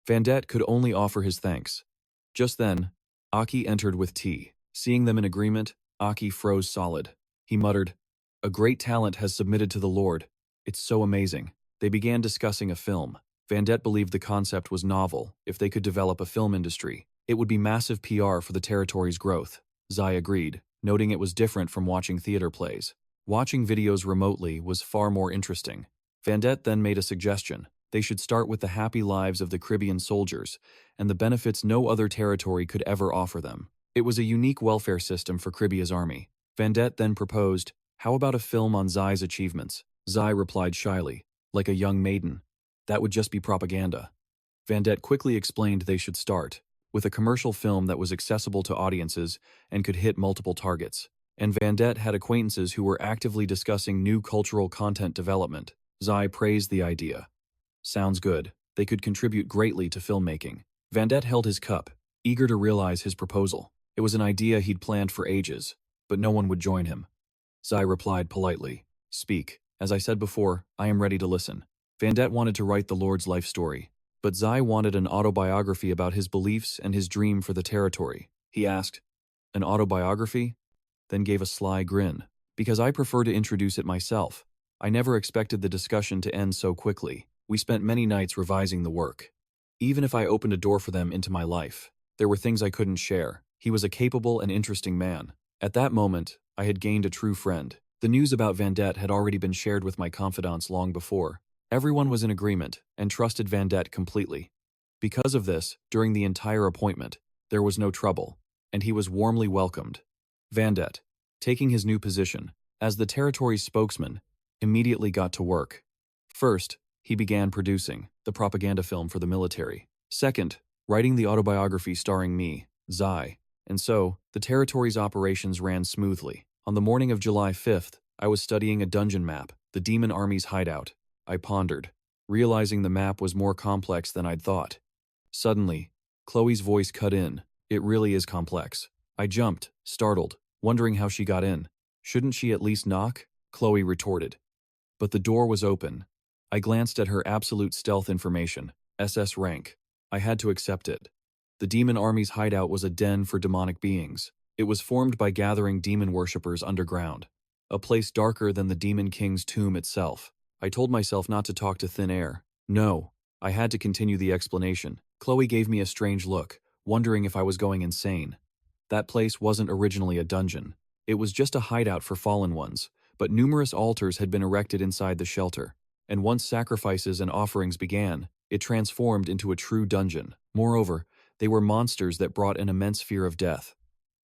Bandit could only offer his thanks. Just then, Aki entered with tea. Seeing them in agreement, Aki froze solid. He muttered, "A great talent has submitted to the Lord. It's so amazing." They began discussing a film. Bandit believed the concept was novel. If they could develop a film industry, it would be massive PR for the territory's growth. Zai agreed, noting it was different from watching theater plays. Watching videos remotely was far more interesting. Bandit then made a suggestion. They should start with the happy lives of the Caribbean soldiers and the benefits no other territory could ever offer them. It was a unique welfare system for Caribbea's army. Bandit then proposed, "How about a film on Zai's achievements?" Zai replied shyly, like a young maiden. That would just be propaganda. Bandit quickly explained they should start with a commercial film that was accessible to audiences and could hit multiple targets. And Bandit had acquaintances who were actively discussing new cultural content development. Zai praised the idea. Sounds good. They could contribute greatly to filmmaking. Bandit held his cup, eager to realize his proposal. It was an idea he'd planned for ages, but no one would join him. Zai replied politely, "Speak. As I said before, I am ready to listen." Bandit wanted to write the Lord's life story, but Zai wanted an autobiography about his beliefs and his dream for the territory. He asked, "An autobiography?" Then gave a sly grin. "Because I prefer to introduce it myself. I never expected the discussion to end so quickly. We spent many nights revising the work. Even if I opened a door for them into my life, there were things I couldn't share. He was a capable and interesting man. At that moment, I had gained a true friend. The news about Bandit had already been shared with my confidants long before. Everyone was in agreement and trusted Bandit completely. Because of this, during the entire appointment, there was no trouble, and he was warmly welcomed. Bandit, taking his new position as the territory's spokesman, immediately got to work. First, he began producing the propaganda film for the military. Second, writing the autobiography starring me, Zai. And so, the territory's operations ran smoothly. On the morning of July 5th, I was studying a dungeon map, the demon army's hideout. I pondered, realizing the map was more complex than I'd thought. Suddenly, Chloe's voice cut in. "It really is complex." I jumped, startled, wondering how she got in. "Shouldn't she at least knock?" Chloe retorted. But the door was open. I glanced at her absolute stealth information, SS rank. I had to accept it. The demon army's hideout was a den for demonic beings. It was formed by gathering demon worshippers underground, a place darker than the demon king's tomb itself. I told myself not to talk to thin air. No, I had to continue the explanation. Chloe gave me a strange look, wondering if I was going insane. That place wasn't originally a dungeon. It was just a hideout for fallen ones, but numerous altars had been erected inside the shelter, and once sacrifices and offerings began, it transformed into a true dungeon. Moreover, they were monsters that brought an immense fear of death.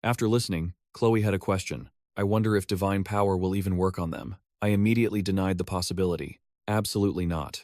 After listening, Chloe had a question. I wonder if divine power will even work on them. I immediately denied the possibility. Absolutely not.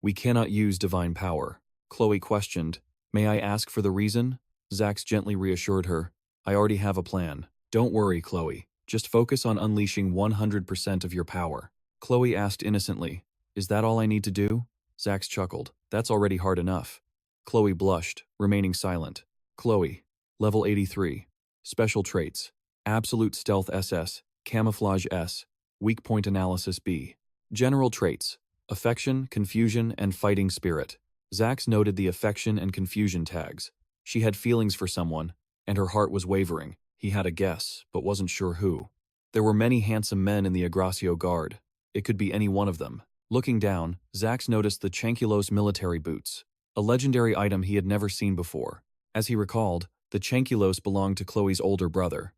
We cannot use divine power. Chloe questioned. May I ask for the reason? Zax gently reassured her. I already have a plan. Don't worry, Chloe. Just focus on unleashing 100% of your power. Chloe asked innocently. Is that all I need to do? Zax chuckled. That's already hard enough. Chloe blushed, remaining silent. Chloe. Level 83. Special traits. Absolute Stealth SS, Camouflage S, Weak Point Analysis B. General traits. Affection, Confusion, and Fighting Spirit. Zax noted the affection and confusion tags. She had feelings for someone, and her heart was wavering. He had a guess, but wasn't sure who. There were many handsome men in the Agracio Guard. It could be any one of them. Looking down, Zax noticed the Chanculos military boots, a legendary item he had never seen before. As he recalled, the Chanculos belonged to Chloe's older brother.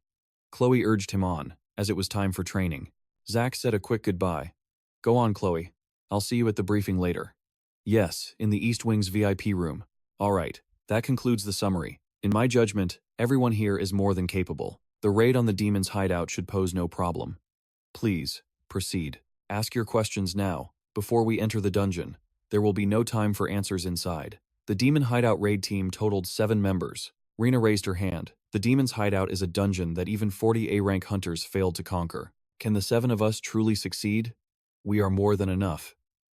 Chloe urged him on, as it was time for training. Zax said a quick goodbye. Go on, Chloe. I'll see you at the briefing later. Yes, in the East Wing's VIP room. All right, that concludes the summary. In my judgment, everyone here is more than capable. The raid on the demon's hideout should pose no problem. Please, proceed. Ask your questions now, before we enter the dungeon. There will be no time for answers inside. The demon hideout raid team totaled 7 members. Rena raised her hand. The demon's hideout is a dungeon that even 40 A-rank hunters failed to conquer. Can the 7 of us truly succeed? We are more than enough.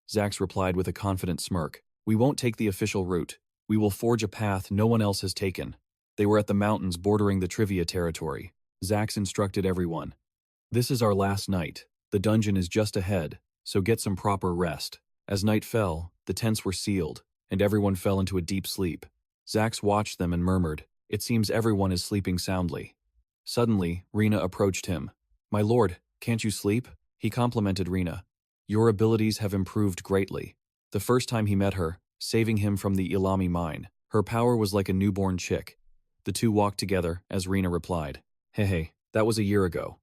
Zax replied with a confident smirk. We won't take the official route. We will forge a path no one else has taken. They were at the mountains bordering the trivia territory. Zax instructed everyone. This is our last night. The dungeon is just ahead, so get some proper rest. As night fell, the tents were sealed, and everyone fell into a deep sleep. Zax watched them and murmured, It seems everyone is sleeping soundly. Suddenly, Rena approached him. My lord, can't you sleep? He complimented Rena. Your abilities have improved greatly. The first time he met her, saving him from the Ilami mine, her power was like a newborn chick. The two walked together, as Rena replied. Hey, that was a year ago.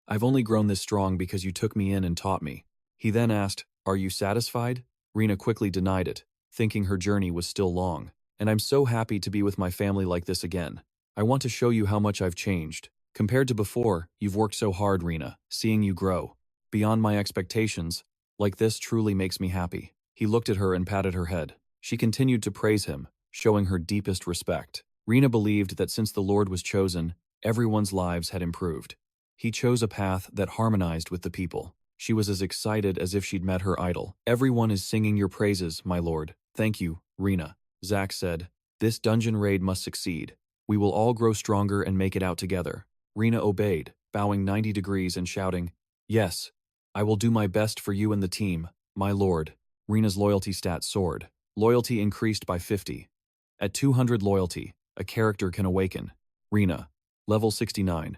I've only grown this strong because you took me in and taught me. He then asked, Are you satisfied? Rena quickly denied it, thinking her journey was still long. And I'm so happy to be with my family like this again. I want to show you how much I've changed. Compared to before, you've worked so hard, Rena, seeing you grow. Beyond my expectations, like this truly makes me happy. He looked at her and patted her head. She continued to praise him, showing her deepest respect. Rena believed that since the Lord was chosen, everyone's lives had improved. He chose a path that harmonized with the people. She was as excited as if she'd met her idol. Everyone is singing your praises, my lord. Thank you, Rena. Zax said, This dungeon raid must succeed. We will all grow stronger and make it out together. Rena obeyed, bowing 90 degrees and shouting, Yes, I will do my best for you and the team, my lord. Rena's loyalty stat soared. Loyalty increased by 50. At 200 loyalty, a character can awaken. Rena, level 69.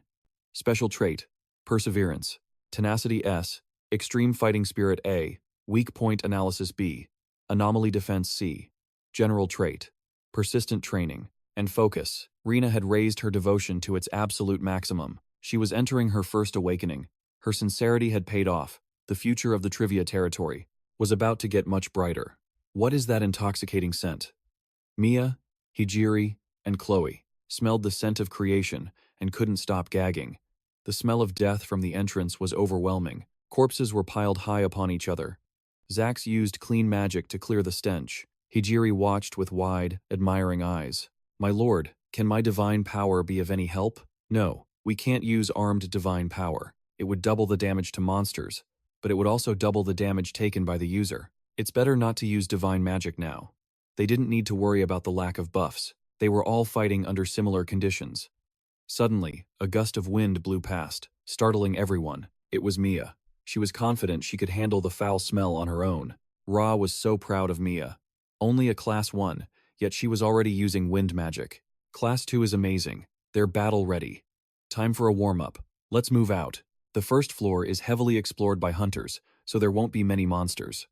Special trait, Perseverance, Tenacity S, Extreme Fighting Spirit A, Weak Point Analysis B, Anomaly Defense C. General trait, Persistent Training, and Focus. Rena had raised her devotion to its absolute maximum. She was entering her first awakening. Her sincerity had paid off. The future of the trivia territory was about to get much brighter. What is that intoxicating scent? Mia, Hijiri, and Chloe smelled the scent of creation and couldn't stop gagging. The smell of death from the entrance was overwhelming. Corpses were piled high upon each other. Zax used clean magic to clear the stench. Hijiri watched with wide, admiring eyes. My lord, can my divine power be of any help? No, we can't use armed divine power. It would double the damage to monsters, but it would also double the damage taken by the user. It's better not to use divine magic now. They didn't need to worry about the lack of buffs. They were all fighting under similar conditions. Suddenly, a gust of wind blew past, startling everyone. It was Mia. She was confident she could handle the foul smell on her own. Ra was so proud of Mia. Only a Class 1, yet she was already using wind magic. Class 2 is amazing. They're battle ready. Time for a warm-up. Let's move out. The first floor is heavily explored by hunters, so there won't be many monsters.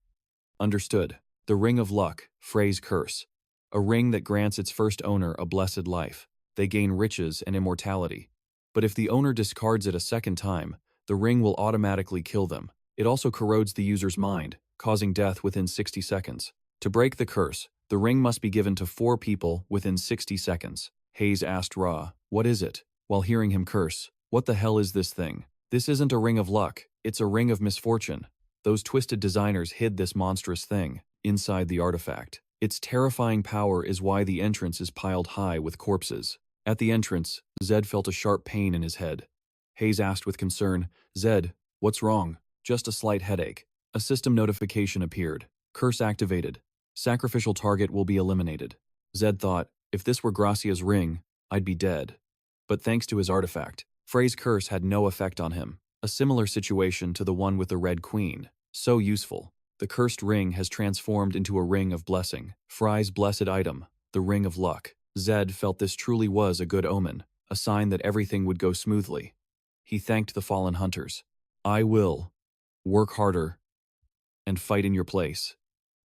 Understood. The Ring of Luck, Frey's curse. a ring that grants its first owner a blessed life. They gain riches and immortality. But if the owner discards it a second time, the ring will automatically kill them. It also corrodes the user's mind, causing death within 60 seconds. To break the curse, the ring must be given to 4 people within 60 seconds. Hayes asked Ra, "What is it?" while hearing him curse. "What the hell is this thing?" "This isn't a ring of luck, it's a ring of misfortune." Those twisted designers hid this monstrous thing inside the artifact. Its terrifying power is why the entrance is piled high with corpses. At the entrance, Zed felt a sharp pain in his head. Hayes asked with concern, "Zed, what's wrong?" "Just a slight headache." A system notification appeared. "Curse activated. Sacrificial target will be eliminated." Zed thought, if this were Gracia's ring, I'd be dead. But thanks to his artifact, Frey's curse had no effect on him. A similar situation to the one with the Red Queen. So useful. The cursed ring has transformed into a ring of blessing. Frey's blessed item, the Ring of Luck. Zed felt this truly was a good omen, a sign that everything would go smoothly. He thanked the fallen hunters. "I will work harder and fight in your place."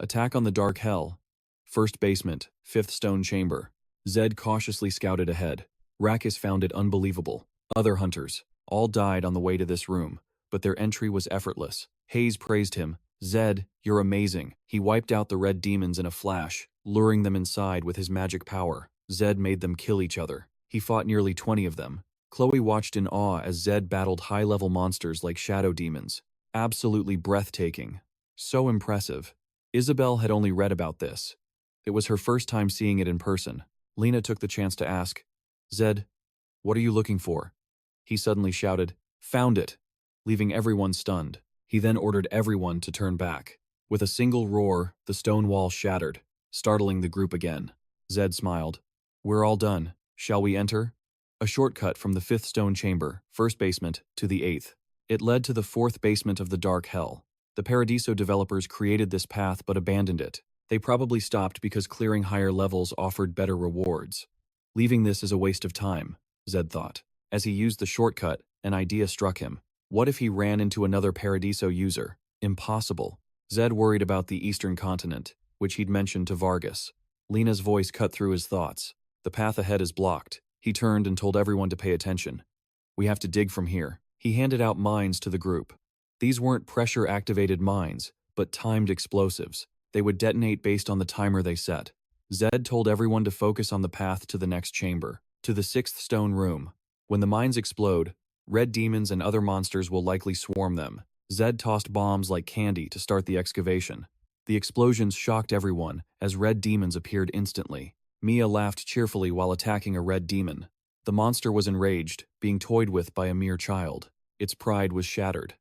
Attack on the Dark Hell. First basement, 5th stone chamber. Zed cautiously scouted ahead. Rakis found it unbelievable. Other hunters all died on the way to this room, but their entry was effortless. Hayes praised him. "Zed, you're amazing." He wiped out the red demons in a flash, luring them inside with his magic power. Zed made them kill each other. He fought nearly 20 of them. Chloe watched in awe as Zed battled high-level monsters like shadow demons. Absolutely breathtaking. So impressive. Isabel had only read about this. It was her first time seeing it in person. Lena took the chance to ask, "Zed, what are you looking for?" He suddenly shouted, "Found it!" leaving everyone stunned. He then ordered everyone to turn back. With a single roar, the stone wall shattered, startling the group again. Zed smiled. "We're all done. Shall we enter?" A shortcut from the 5th stone chamber, 1st basement, to the 8th. It led to the 4th basement of the Dark Hell. The Paradiso developers created this path but abandoned it. They probably stopped because clearing higher levels offered better rewards. Leaving this is a waste of time, Zed thought. As he used the shortcut, an idea struck him. What if he ran into another Paradiso user? Impossible. Zed worried about the Eastern continent, which he'd mentioned to Vargas. Lena's voice cut through his thoughts. "The path ahead is blocked." He turned and told everyone to pay attention. "We have to dig from here." He handed out mines to the group. These weren't pressure-activated mines, but timed explosives. They would detonate based on the timer they set. Zed told everyone to focus on the path to the next chamber, to the 6th stone room. When the mines explode, red demons and other monsters will likely swarm them. Zed tossed bombs like candy to start the excavation. The explosions shocked everyone, as red demons appeared instantly. Mia laughed cheerfully while attacking a red demon. The monster was enraged, being toyed with by a mere child. Its pride was shattered.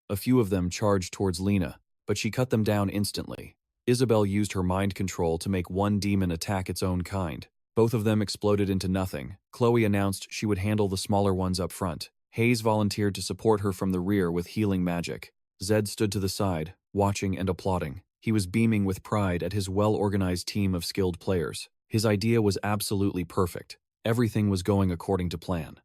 A few of them charged towards Lena, but she cut them down instantly. Isabel used her mind control to make one demon attack its own kind. Both of them exploded into nothing. Chloe announced she would handle the smaller ones up front. Hayes volunteered to support her from the rear with healing magic. Zed stood to the side, watching and applauding. He was beaming with pride at his well-organized team of skilled players. His idea was absolutely perfect. Everything was going according to plan.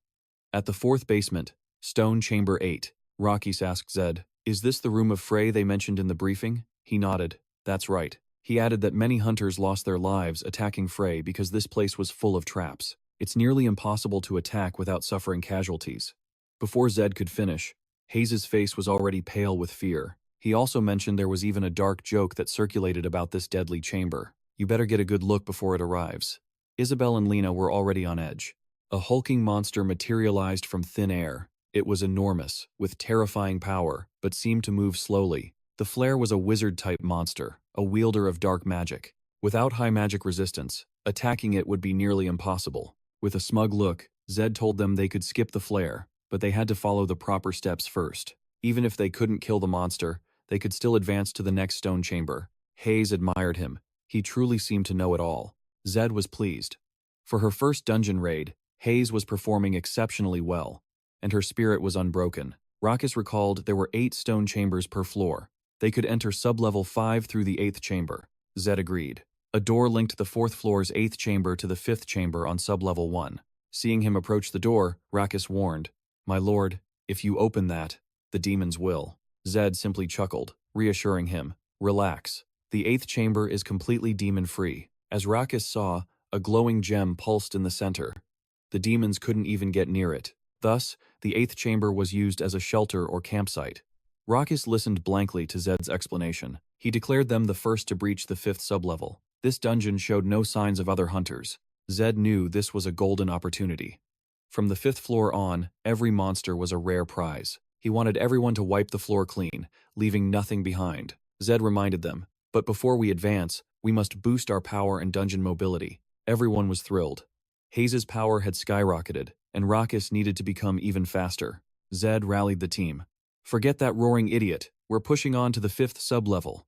At the 4th basement, Stone Chamber 8, Rakis asked Zed, "Is this the room of Frey they mentioned in the briefing?" He nodded. "That's right." He added that many hunters lost their lives attacking Frey because this place was full of traps. It's nearly impossible to attack without suffering casualties. Before Zed could finish, Hayes' face was already pale with fear. He also mentioned there was even a dark joke that circulated about this deadly chamber. "You better get a good look before it arrives." Isabel and Lena were already on edge. A hulking monster materialized from thin air. It was enormous, with terrifying power, but seemed to move slowly. The flare was a wizard-type monster, a wielder of dark magic. Without high magic resistance, attacking it would be nearly impossible. With a smug look, Zed told them they could skip the flare, but they had to follow the proper steps first. Even if they couldn't kill the monster, they could still advance to the next stone chamber. Hayes admired him. He truly seemed to know it all. Zed was pleased. For her first dungeon raid, Hayes was performing exceptionally well, and her spirit was unbroken. Rakis recalled there were 8 stone chambers per floor. They could enter sub-level 5 through the 8th chamber. Zed agreed. A door linked the 4th floor's 8th chamber to the 5th chamber on sub-level 1. Seeing him approach the door, Rakis warned, "My lord, if you open that, the demons will." Zed simply chuckled, reassuring him, "Relax. The 8th chamber is completely demon-free. As Rakas saw, a glowing gem pulsed in the center. The demons couldn't even get near it. Thus, the eighth chamber was used as a shelter or campsite. Rakas listened blankly to Zed's explanation. He declared them the first to breach the fifth sublevel. This dungeon showed no signs of other hunters. Zed knew this was a golden opportunity. From the fifth floor on, every monster was a rare prize. He wanted everyone to wipe the floor clean, leaving nothing behind. Zed reminded them, but before we advance, we must boost our power and dungeon mobility. Everyone was thrilled. Hayes' power had skyrocketed, and Rakas needed to become even faster. Zed rallied the team. Forget that roaring idiot, we're pushing on to the fifth sublevel.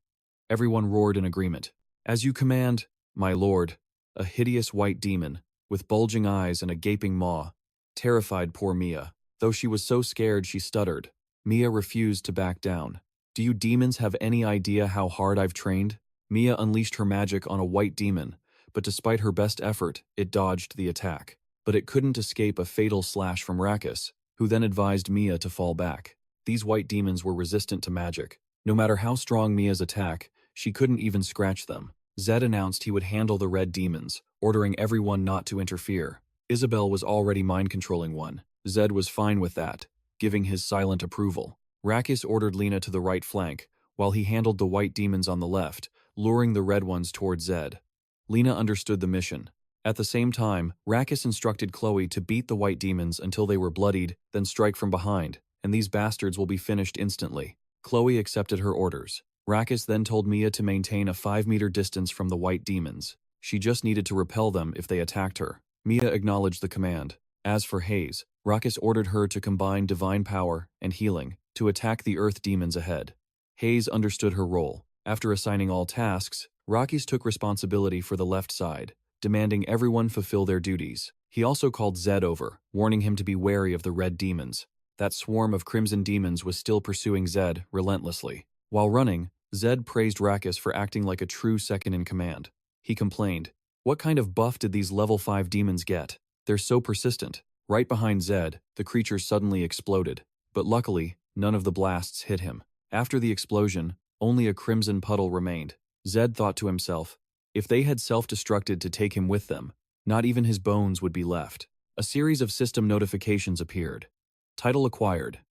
Everyone roared in agreement. As you command, my lord. A hideous white demon, with bulging eyes and a gaping maw, terrified poor Mia. Though she was so scared she stuttered. Mia refused to back down. Do you demons have any idea how hard I've trained? Mia unleashed her magic on a white demon, but despite her best effort, it dodged the attack. But it couldn't escape a fatal slash from Rakas, who then advised Mia to fall back. These white demons were resistant to magic. No matter how strong Mia's attack, she couldn't even scratch them. Zed announced he would handle the red demons, ordering everyone not to interfere. Isabella was already mind-controlling one. Zed was fine with that, giving his silent approval. Rakas ordered Lena to the right flank, while he handled the white demons on the left, luring the red ones toward Zed. Lena understood the mission. At the same time, Rakas instructed Chloe to beat the white demons until they were bloodied, then strike from behind, and these bastards will be finished instantly. Chloe accepted her orders. Rakas then told Mia to maintain a 5-meter distance from the white demons. She just needed to repel them if they attacked her. Mia acknowledged the command. As for Hayes, Rakas ordered her to combine divine power and healing to attack the earth demons ahead. Hayes understood her role. After assigning all tasks, Rakas took responsibility for the left side, demanding everyone fulfill their duties. He also called Zed over, warning him to be wary of the red demons. That swarm of crimson demons was still pursuing Zed relentlessly. While running, Zed praised Rakas for acting like a true second-in-command. He complained, "What kind of buff did these level 5 demons get? They're so persistent." Right behind Zed, the creature suddenly exploded, but luckily, none of the blasts hit him. After the explosion, only a crimson puddle remained. Zed thought to himself, if they had self-destructed to take him with them, not even his bones would be left. A series of system notifications appeared. Title acquired.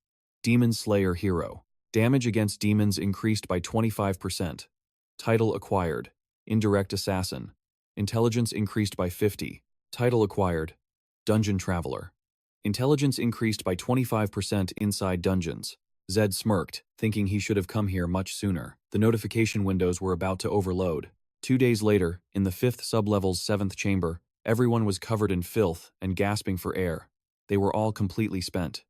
Demon Slayer Hero. Damage against demons increased by 25%. Title acquired. Indirect Assassin. Intelligence increased by 50. Title acquired. Dungeon Traveler. Intelligence increased by 25% inside dungeons. Zed smirked, thinking he should have come here much sooner. The notification windows were about to overload. 2 days later, in the 5th sublevel's 7th chamber, everyone was covered in filth and gasping for air. They were all completely spent.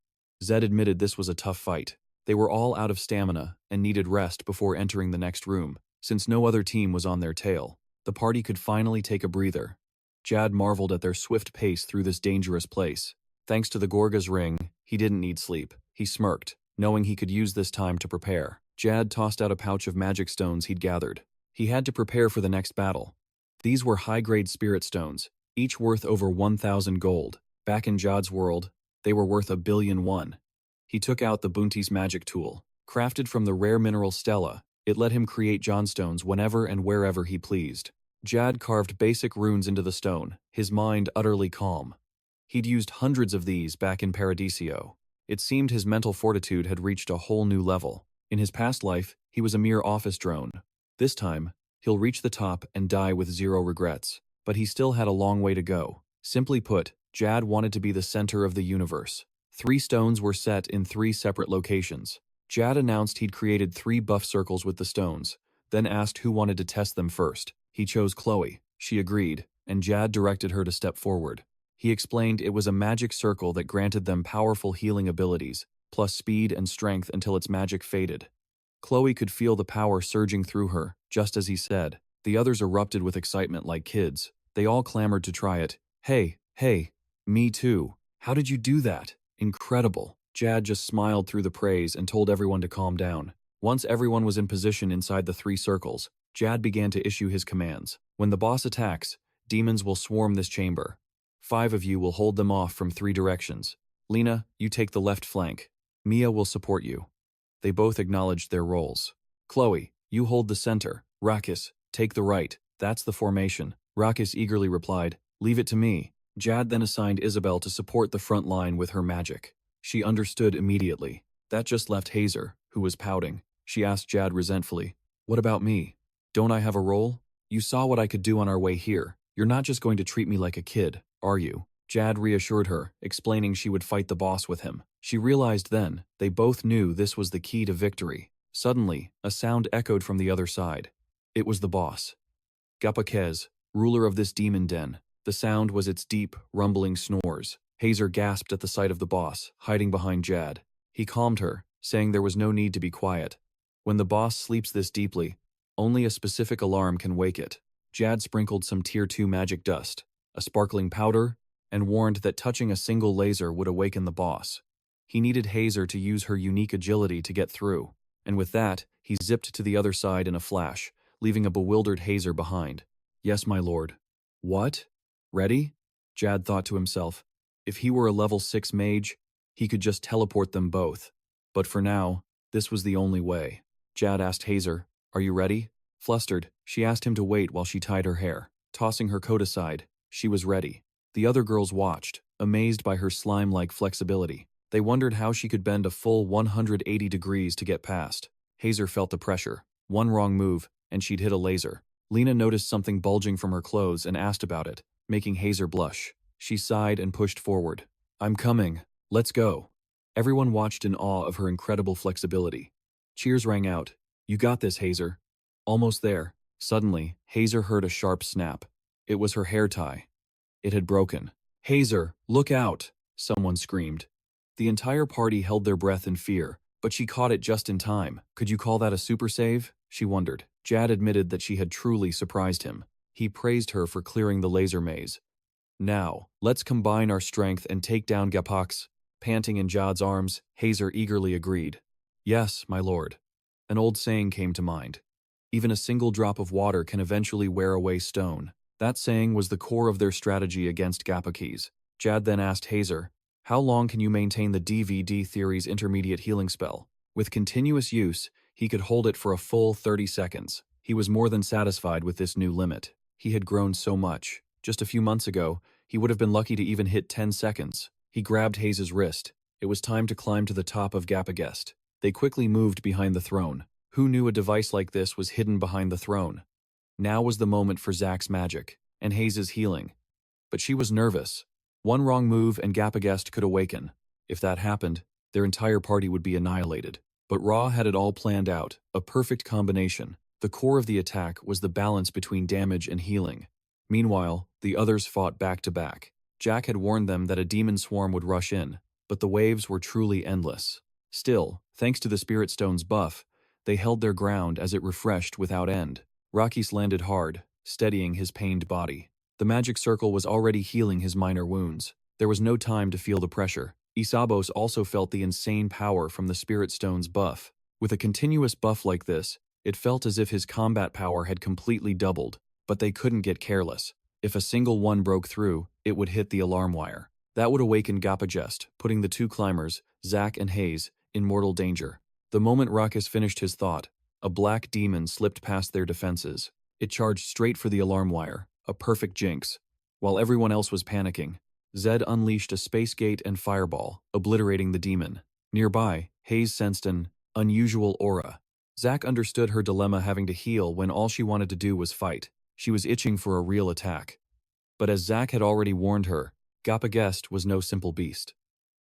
Zed admitted this was a tough fight. They were all out of stamina and needed rest before entering the next room. Since no other team was on their tail, the party could finally take a breather. Jad marveled at their swift pace through this dangerous place. Thanks to the Gorga's ring, he didn't need sleep. He smirked, knowing he could use this time to prepare. Jad tossed out a pouch of magic stones he'd gathered. He had to prepare for the next battle. These were high-grade spirit stones, each worth over 1,000 gold. Back in Jad's world, they were worth 1,000,000,000. He took out the Bunti's magic tool. Crafted from the rare mineral Stella, it let him create johnstones whenever and wherever he pleased. Jad carved basic runes into the stone, his mind utterly calm. He'd used hundreds of these back in Paradiso. It seemed his mental fortitude had reached a whole new level. In his past life, he was a mere office drone. This time, he'll reach the top and die with zero regrets. But he still had a long way to go. Simply put, Jad wanted to be the center of the universe. 3 stones were set in 3 separate locations. Jad announced he'd created 3 buff circles with the stones, then asked who wanted to test them first. He chose Chloe. She agreed, and Jad directed her to step forward. He explained it was a magic circle that granted them powerful healing abilities, plus speed and strength until its magic faded. Chloe could feel the power surging through her, just as he said. The others erupted with excitement like kids. They all clamored to try it. Hey, me too. How did you do that? Incredible. Jad just smiled through the praise and told everyone to calm down. Once everyone was in position inside the 3 circles, Jad began to issue his commands. When the boss attacks, demons will swarm this chamber. 5 of you will hold them off from 3 directions. Lena, you take the left flank. Mia will support you. They both acknowledged their roles. Chloe, you hold the center. Rakas, take the right. That's the formation. Ragas eagerly replied, "Leave it to me." Jad then assigned Isabel to support the front line with her magic. She understood immediately. That just left Hazer, who was pouting. She asked Jad resentfully, "What about me? Don't I have a role? You saw what I could do on our way here. You're not just going to treat me like a kid, are you?" Jad reassured her, explaining she would fight the boss with him. She realized then, they both knew this was the key to victory. Suddenly, a sound echoed from the other side. It was the boss. Gapakez, ruler of this demon den. The sound was its deep, rumbling snores. Hazer gasped at the sight of the boss, hiding behind Jad. He calmed her, saying there was no need to be quiet. When the boss sleeps this deeply, only a specific alarm can wake it. Jad sprinkled some Tier 2 magic dust, a sparkling powder, and warned that touching a single laser would awaken the boss. He needed Hazer to use her unique agility to get through, and with that, he zipped to the other side in a flash, leaving a bewildered Hazer behind. "Yes, my lord." "What? Ready?" Jad thought to himself. If he were a level 6 mage, he could just teleport them both. But for now, this was the only way. Jad asked Hazer, "Are you ready?" Flustered, she asked him to wait while she tied her hair. Tossing her coat aside, she was ready. The other girls watched, amazed by her slime-like flexibility. They wondered how she could bend a full 180 degrees to get past. Hazer felt the pressure. One wrong move, and she'd hit a laser. Lena noticed something bulging from her clothes and asked about it, making Hazer blush. She sighed and pushed forward. "I'm coming. Let's go." Everyone watched in awe of her incredible flexibility. Cheers rang out. "You got this, Hazer." Almost there. Suddenly, Hazer heard a sharp snap. It was her hair tie. It had broken. "Hazer, look out!" someone screamed. The entire party held their breath in fear, but she caught it just in time. Could you call that a super save? She wondered. Jad admitted that she had truly surprised him. He praised her for clearing the laser maze. "Now, let's combine our strength and take down Gapax." Panting in Jad's arms, Hazer eagerly agreed. "Yes, my lord." An old saying came to mind. Even a single drop of water can eventually wear away stone. That saying was the core of their strategy against Gapakes. Jad then asked Hazer, "How long can you maintain the DVD theory's intermediate healing spell?" With continuous use, he could hold it for a full 30 seconds. He was more than satisfied with this new limit. He had grown so much. Just a few months ago, he would have been lucky to even hit 10 seconds. He grabbed Hayes' wrist. It was time to climb to the top of Gapagest. They quickly moved behind the throne. Who knew a device like this was hidden behind the throne? Now was the moment for Zack's magic, and Hayes' healing. But she was nervous. One wrong move and Gapagest could awaken. If that happened, their entire party would be annihilated. But Ra had it all planned out, a perfect combination. The core of the attack was the balance between damage and healing. Meanwhile, the others fought back to back. Jack had warned them that a demon swarm would rush in, but the waves were truly endless. Still, thanks to the Spirit Stone's buff, they held their ground as it refreshed without end. Rakis landed hard, steadying his pained body. The magic circle was already healing his minor wounds. There was no time to feel the pressure. Isabos also felt the insane power from the Spirit Stone's buff. With a continuous buff like this, it felt as if his combat power had completely doubled, but they couldn't get careless. If a single one broke through, it would hit the alarm wire. That would awaken Gapagest, putting the two climbers, Zack and Hayes, in mortal danger. The moment Rakis finished his thought, a black demon slipped past their defenses. It charged straight for the alarm wire, a perfect jinx. While everyone else was panicking, Zed unleashed a space gate and fireball, obliterating the demon. Nearby, Hayes sensed an unusual aura. Zack understood her dilemma having to heal when all she wanted to do was fight. She was itching for a real attack. But as Zack had already warned her, Gapagest was no simple beast.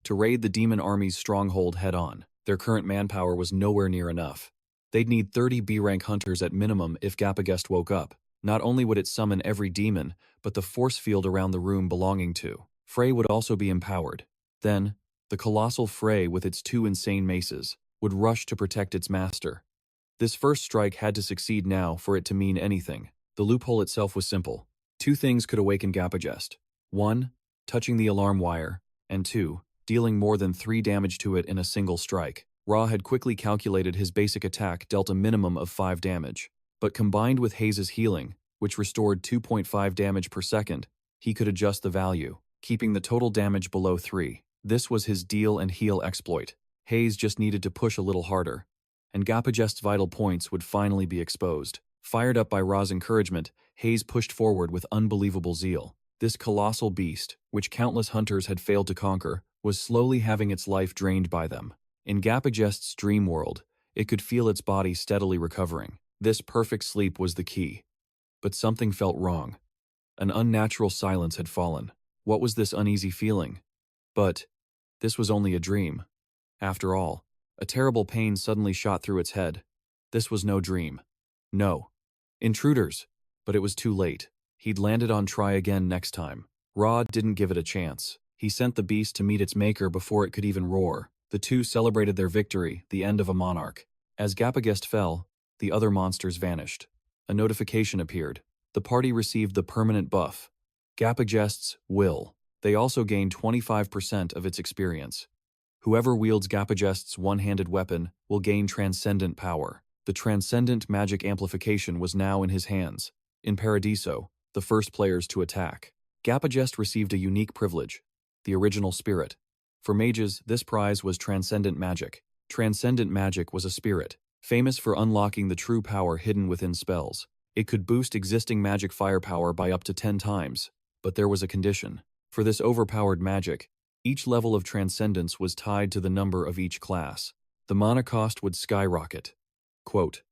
To raid the demon army's stronghold head-on, their current manpower was nowhere near enough. They'd need 30 B-rank hunters at minimum if Gapagest woke up. Not only would it summon every demon, but the force field around the room belonging to Frey would also be empowered. Then, the colossal Frey with its two insane maces would rush to protect its master. This first strike had to succeed now for it to mean anything. The loophole itself was simple. Two things could awaken Gapagest. 1, touching the alarm wire, and 2, dealing more than 3 damage to it in a single strike. Ra had quickly calculated his basic attack dealt a minimum of 5 damage. But combined with Hayes' healing, which restored 2.5 damage per second, he could adjust the value, keeping the total damage below 3. This was his deal and heal exploit. Hayes just needed to push a little harder, and Gapagest's vital points would finally be exposed. Fired up by Ra's encouragement, Hayes pushed forward with unbelievable zeal. This colossal beast, which countless hunters had failed to conquer, was slowly having its life drained by them. In Gapagest's dream world, it could feel its body steadily recovering. This perfect sleep was the key. But something felt wrong. An unnatural silence had fallen. What was this uneasy feeling? But this was only a dream. After all, a terrible pain suddenly shot through its head. This was no dream. No. Intruders. But it was too late. He'd landed on try again next time. Ra didn't give it a chance. He sent the beast to meet its maker before it could even roar. The two celebrated their victory, the end of a monarch. As Gapagest fell, the other monsters vanished. A notification appeared. The party received the permanent buff. Gapagest's will. They also gained 25% of its experience. Whoever wields Gapagest's one-handed weapon will gain transcendent power. The transcendent magic amplification was now in his hands. In Paradiso, the first players to attack. Gapagest received a unique privilege, the original spirit. For mages, this prize was transcendent magic. Transcendent magic was a spirit, famous for unlocking the true power hidden within spells. It could boost existing magic firepower by up to 10 times, but there was a condition. For this overpowered magic, each level of transcendence was tied to the number of each class. The mana cost would skyrocket. Quote,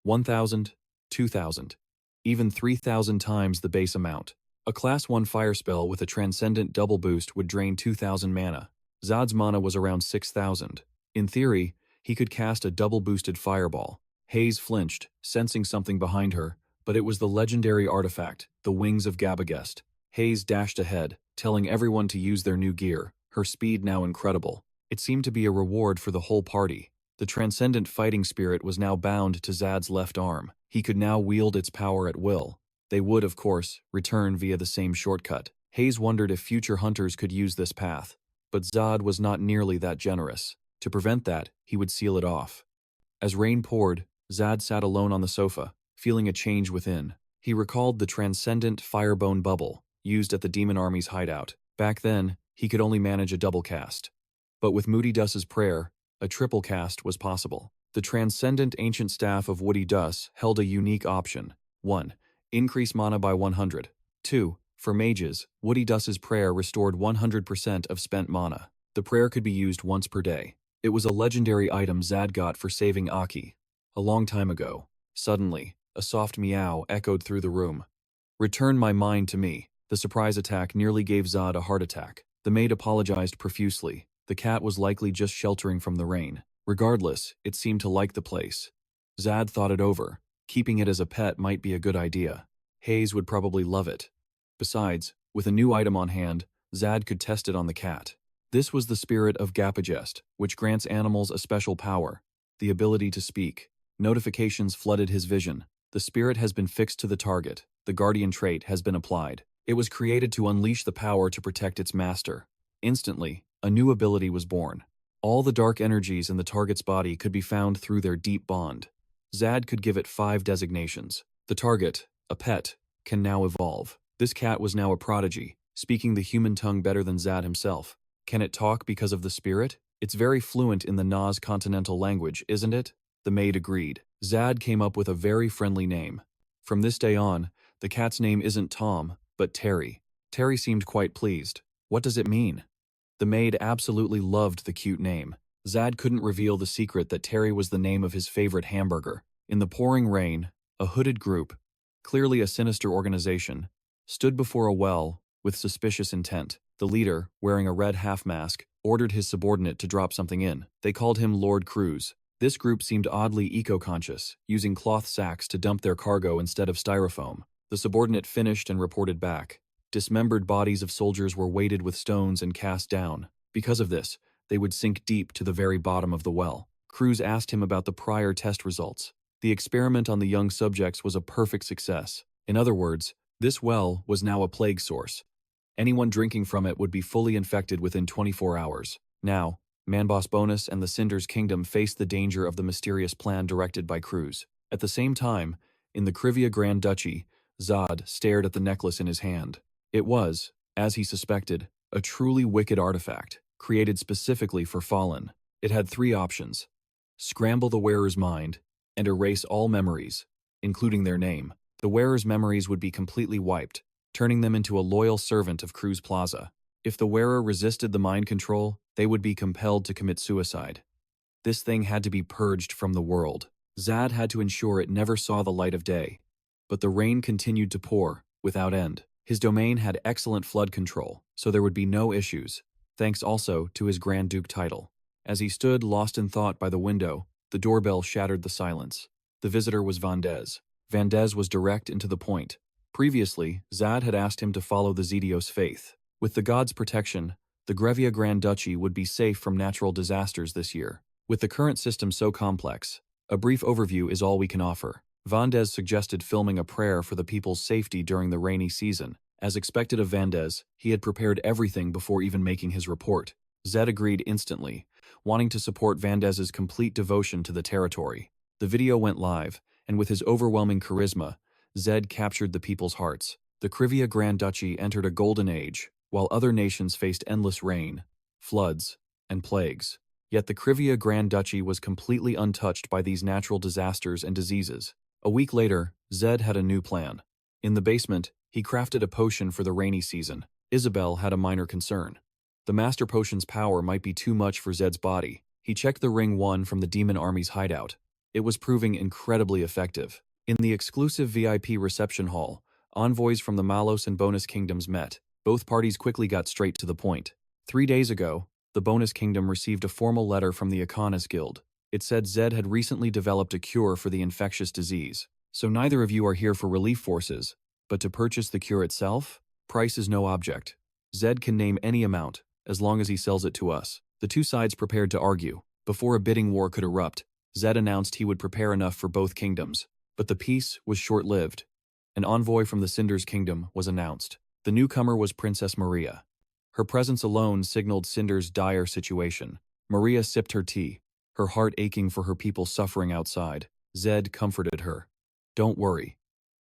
1,000, 2,000, even 3,000 times the base amount. A Class 1 fire spell with a transcendent double boost would drain 2,000 mana. Zod's mana was around 6,000. In theory, he could cast a double-boosted fireball. Hayes flinched, sensing something behind her, but it was the legendary artifact, the Wings of Gabagest. Hayes dashed ahead, telling everyone to use their new gear, her speed now incredible. It seemed to be a reward for the whole party. The transcendent fighting spirit was now bound to Zad's left arm. He could now wield its power at will. They would, of course, return via the same shortcut. Hayes wondered if future hunters could use this path, but Zod was not nearly that generous. To prevent that, he would seal it off. As rain poured, Zod sat alone on the sofa, feeling a change within. He recalled the transcendent firebone bubble, used at the demon army's hideout. Back then, he could only manage a double cast. But with Moody Duss's prayer, a triple cast was possible. The transcendent ancient staff of Woody Duss held a unique option. 1. Increase mana by 100. 2. For mages, Woody Duss's prayer restored 100% of spent mana. The prayer could be used once per day. It was a legendary item Zad got for saving Aki. A long time ago. Suddenly, a soft meow echoed through the room. Return my mind to me. The surprise attack nearly gave Zod a heart attack. The maid apologized profusely. The cat was likely just sheltering from the rain. Regardless, it seemed to like the place. Zad thought it over. Keeping it as a pet might be a good idea. Hayes would probably love it. Besides, with a new item on hand, Zad could test it on the cat. This was the spirit of Gapagest, which grants animals a special power, the ability to speak. Notifications flooded his vision. The spirit has been fixed to the target. The guardian trait has been applied. It was created to unleash the power to protect its master. Instantly, a new ability was born. All the dark energies in the target's body could be found through their deep bond. Zad could give it 5 designations. The target, a pet, can now evolve. This cat was now a prodigy, speaking the human tongue better than Zad himself. Can it talk because of the spirit? It's very fluent in the Naz continental language, isn't it? The maid agreed. Zad came up with a very friendly name. From this day on, the cat's name isn't Tom, but Terry. Terry seemed quite pleased. What does it mean? The maid absolutely loved the cute name. Zad couldn't reveal the secret that Terry was the name of his favorite hamburger. In the pouring rain, a hooded group, clearly a sinister organization, stood before a well with suspicious intent. The leader, wearing a red half-mask, ordered his subordinate to drop something in. They called him Lord Cruz. This group seemed oddly eco-conscious, using cloth sacks to dump their cargo instead of styrofoam. The subordinate finished and reported back. Dismembered bodies of soldiers were weighted with stones and cast down. Because of this, they would sink deep to the very bottom of the well. Cruz asked him about the prior test results. The experiment on the young subjects was a perfect success. In other words, this well was now a plague source. Anyone drinking from it would be fully infected within 24 hours. Now, Manboss Bonus and the Cinder's Kingdom faced the danger of the mysterious plan directed by Cruz. At the same time, in the Gravia Grand Duchy, Zod stared at the necklace in his hand. It was, as he suspected, a truly wicked artifact, created specifically for Fallen. It had 3 options: scramble the wearer's mind and erase all memories. including their name. The wearer's memories would be completely wiped, turning them into a loyal servant of Cruz Plaza. If the wearer resisted the mind control, they would be compelled to commit suicide. This thing had to be purged from the world. Zad had to ensure it never saw the light of day. But the rain continued to pour, without end. His domain had excellent flood control, so there would be no issues, thanks also to his Grand Duke title. As he stood lost in thought by the window, the doorbell shattered the silence. The visitor was Vandez. Vandez was direct and to the point. Previously, Zad had asked him to follow the Zedios faith. With the gods' protection, the Gravia Grand Duchy would be safe from natural disasters this year. With the current system so complex, a brief overview is all we can offer. Vandez suggested filming a prayer for the people's safety during the rainy season. As expected of Vandez, he had prepared everything before even making his report. Zed agreed instantly, wanting to support Vandez's complete devotion to the territory. The video went live, and with his overwhelming charisma, Zed captured the people's hearts. The Gravia Grand Duchy entered a golden age, while other nations faced endless rain, floods, and plagues. Yet the Gravia Grand Duchy was completely untouched by these natural disasters and diseases. A week later, Zed had a new plan. In the basement, he crafted a potion for the rainy season. Isabella had a minor concern. The Master Potion's power might be too much for Zed's body. He checked the Ring 1 from the Demon Army's hideout. It was proving incredibly effective. In the exclusive VIP reception hall, envoys from the Malos and Bonus Kingdoms met. Both parties quickly got straight to the point. 3 days ago, the Bonus Kingdom received a formal letter from the Akanis Guild. It said Zed had recently developed a cure for the infectious disease. So neither of you are here for relief forces, but to purchase the cure itself? Price is no object. Zed can name any amount, as long as he sells it to us. The two sides prepared to argue. Before a bidding war could erupt, Zed announced he would prepare enough for both kingdoms. But the peace was short-lived. An envoy from the Cinders Kingdom was announced. The newcomer was Princess Maria. Her presence alone signaled Cinder's dire situation. Maria sipped her tea, her heart aching for her people suffering outside. Zed comforted her. Don't worry.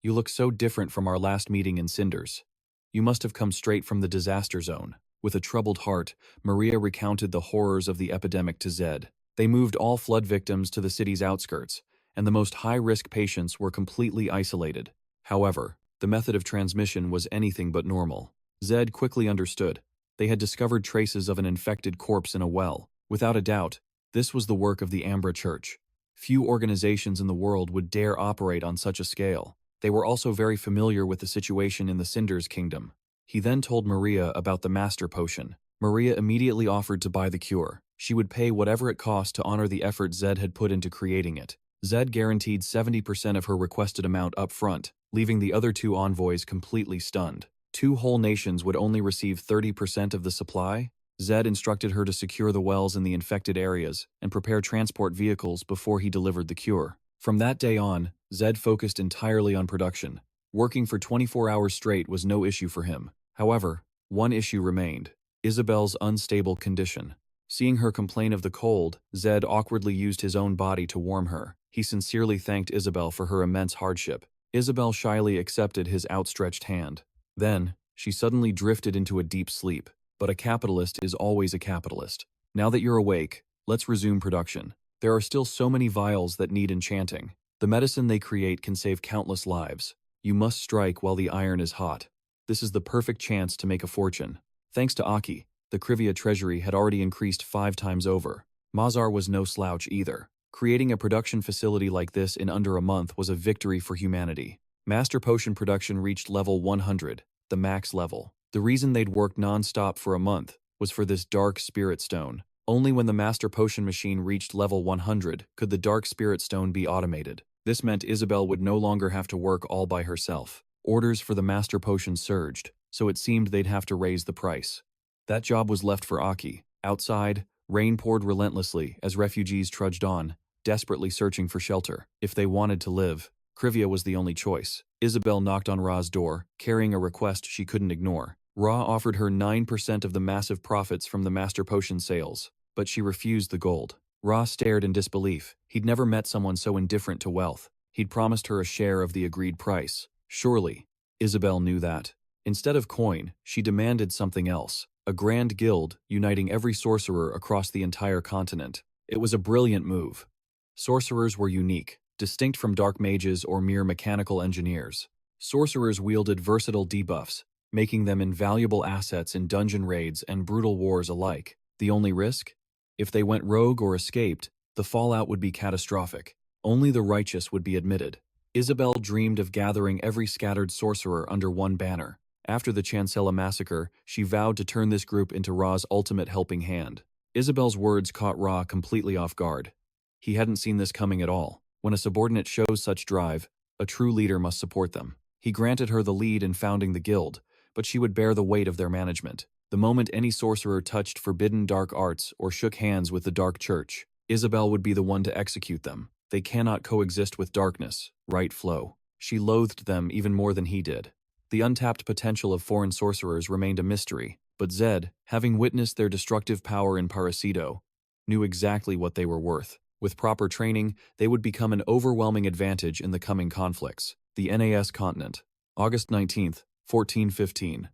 You look so different from our last meeting in Cinders. You must have come straight from the disaster zone. With a troubled heart, Maria recounted the horrors of the epidemic to Zed. They moved all flood victims to the city's outskirts, and the most high-risk patients were completely isolated. However, the method of transmission was anything but normal. Zed quickly understood. They had discovered traces of an infected corpse in a well. Without a doubt, this was the work of the Ambra Church. Few organizations in the world would dare operate on such a scale. They were also very familiar with the situation in the Cinders Kingdom. He then told Maria about the Master Potion. Maria immediately offered to buy the cure. She would pay whatever it cost to honor the effort Zed had put into creating it. Zed guaranteed 70% of her requested amount up front, leaving the other two envoys completely stunned. 2 whole nations would only receive 30% of the supply? Zed instructed her to secure the wells in the infected areas and prepare transport vehicles before he delivered the cure. From that day on, Zed focused entirely on production. Working for 24 hours straight was no issue for him. However, one issue remained: Isabella's unstable condition. Seeing her complain of the cold, Zed awkwardly used his own body to warm her. He sincerely thanked Isabella for her immense hardship. Isabella shyly accepted his outstretched hand. Then, she suddenly drifted into a deep sleep. But a capitalist is always a capitalist. Now that you're awake, let's resume production. There are still so many vials that need enchanting. The medicine they create can save countless lives. You must strike while the iron is hot. This is the perfect chance to make a fortune. Thanks to Aki, the Gravia treasury had already increased 5 times over. Mazar was no slouch either. Creating a production facility like this in under a month was a victory for humanity. Master Potion production reached level 100, the max level. The reason they'd worked non-stop for a month was for this Dark Spirit Stone. Only when the Master Potion machine reached level 100 could the Dark Spirit Stone be automated. This meant Isabella would no longer have to work all by herself. Orders for the Master Potion surged, so it seemed they'd have to raise the price. That job was left for Aki. Outside, rain poured relentlessly as refugees trudged on, desperately searching for shelter. If they wanted to live, Gravia was the only choice. Isabella knocked on Ra's door, carrying a request she couldn't ignore. Ra offered her 9% of the massive profits from the Master Potion sales, but she refused the gold. Ra stared in disbelief. He'd never met someone so indifferent to wealth. He'd promised her a share of the agreed price. Surely, Isabella knew that. Instead of coin, she demanded something else. A grand guild uniting every sorcerer across the entire continent. It was a brilliant move. Sorcerers were unique, distinct from dark mages or mere mechanical engineers. Sorcerers wielded versatile debuffs, making them invaluable assets in dungeon raids and brutal wars alike. The only risk? If they went rogue or escaped, the fallout would be catastrophic. Only the righteous would be admitted. Isabel dreamed of gathering every scattered sorcerer under one banner. After the Chancella massacre, she vowed to turn this group into Ra's ultimate helping hand. Isabel's words caught Ra completely off guard. He hadn't seen this coming at all. When a subordinate shows such drive, a true leader must support them. He granted her the lead in founding the guild, but she would bear the weight of their management. The moment any sorcerer touched forbidden dark arts or shook hands with the Dark Church, Isabel would be the one to execute them. They cannot coexist with darkness, right flow. She loathed them even more than he did. The untapped potential of foreign sorcerers remained a mystery, but Zed, having witnessed their destructive power in Parasito, knew exactly what they were worth. With proper training, they would become an overwhelming advantage in the coming conflicts. The NAS continent, August 19th, 1415.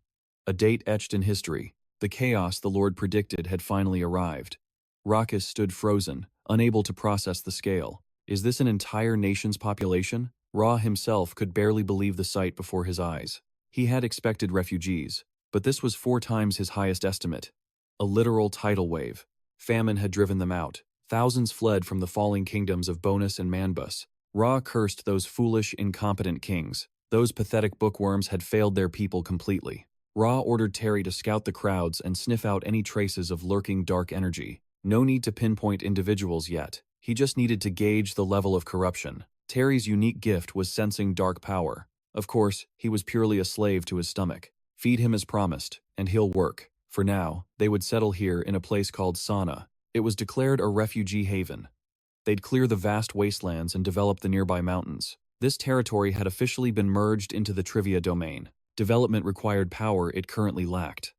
A date etched in history. The chaos the Lord predicted had finally arrived. Ragas stood frozen, unable to process the scale. Is this an entire nation's population? Ra himself could barely believe the sight before his eyes. He had expected refugees, but this was 4 times his highest estimate. A literal tidal wave. Famine had driven them out. Thousands fled from the falling kingdoms of Bonus and Manbus. Ra cursed those foolish, incompetent kings. Those pathetic bookworms had failed their people completely. Ra ordered Terry to scout the crowds and sniff out any traces of lurking dark energy. No need to pinpoint individuals yet. He just needed to gauge the level of corruption. Terry's unique gift was sensing dark power. Of course, he was purely a slave to his stomach. Feed him as promised, and he'll work. For now, they would settle here in a place called Sana. It was declared a refugee haven. They'd clear the vast wastelands and develop the nearby mountains. This territory had officially been merged into the Trivia domain. Development required power it currently lacked.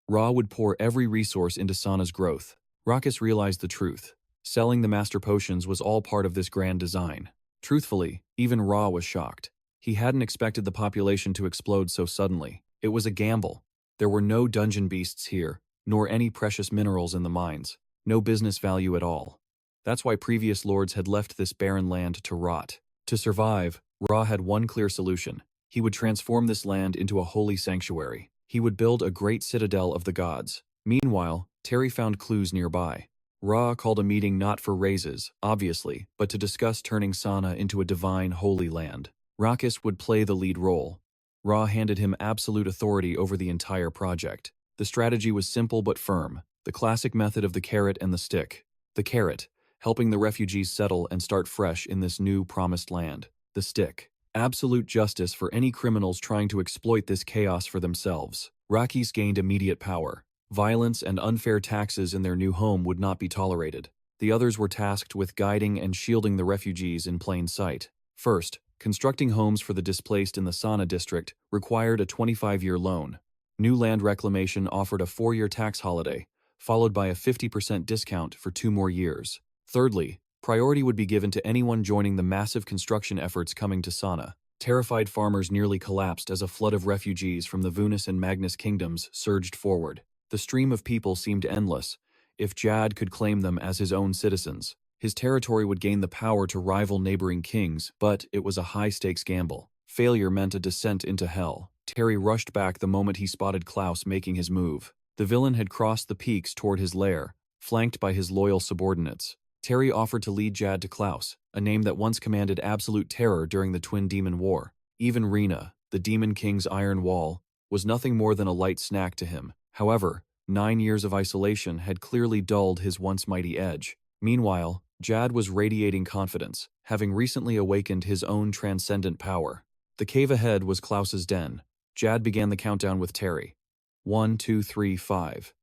Ra would pour every resource into Sana's growth. Ragas realized the truth. Selling the master potions was all part of this grand design. Truthfully, even Ra was shocked. He hadn't expected the population to explode so suddenly. It was a gamble. There were no dungeon beasts here, nor any precious minerals in the mines. No business value at all. That's why previous lords had left this barren land to rot. To survive, Ra had one clear solution. He would transform this land into a holy sanctuary. He would build a great citadel of the gods. Meanwhile, Terry found clues nearby. Ra called a meeting not for raises, obviously, but to discuss turning Sana into a divine holy land. Ragas would play the lead role. Ra handed him absolute authority over the entire project. The strategy was simple but firm, the classic method of the carrot and the stick. The carrot, helping the refugees settle and start fresh in this new promised land. The stick, absolute justice for any criminals trying to exploit this chaos for themselves. Ragas gained immediate power. Violence and unfair taxes in their new home would not be tolerated. The others were tasked with guiding and shielding the refugees in plain sight. First, constructing homes for the displaced in the Sana district required a 25-year loan. New land reclamation offered a 4-year tax holiday, followed by a 50% discount for 2 more years. Thirdly, priority would be given to anyone joining the massive construction efforts coming to Sana. Terrified farmers nearly collapsed as a flood of refugees from the Vunus and Magnus kingdoms surged forward. The stream of people seemed endless. If Jad could claim them as his own citizens, his territory would gain the power to rival neighboring kings, but it was a high-stakes gamble. Failure meant a descent into hell. Terry rushed back the moment he spotted Klaus making his move. The villain had crossed the peaks toward his lair, flanked by his loyal subordinates. Terry offered to lead Jad to Klaus, a name that once commanded absolute terror during the Twin Demon War. Even Rena, the Demon King's iron wall, was nothing more than a light snack to him. However, 9 years of isolation had clearly dulled his once mighty edge. Meanwhile, Jad was radiating confidence, having recently awakened his own transcendent power. The cave ahead was Klaus's den. Jad began the countdown with Terry. 1, 2, 3, 5.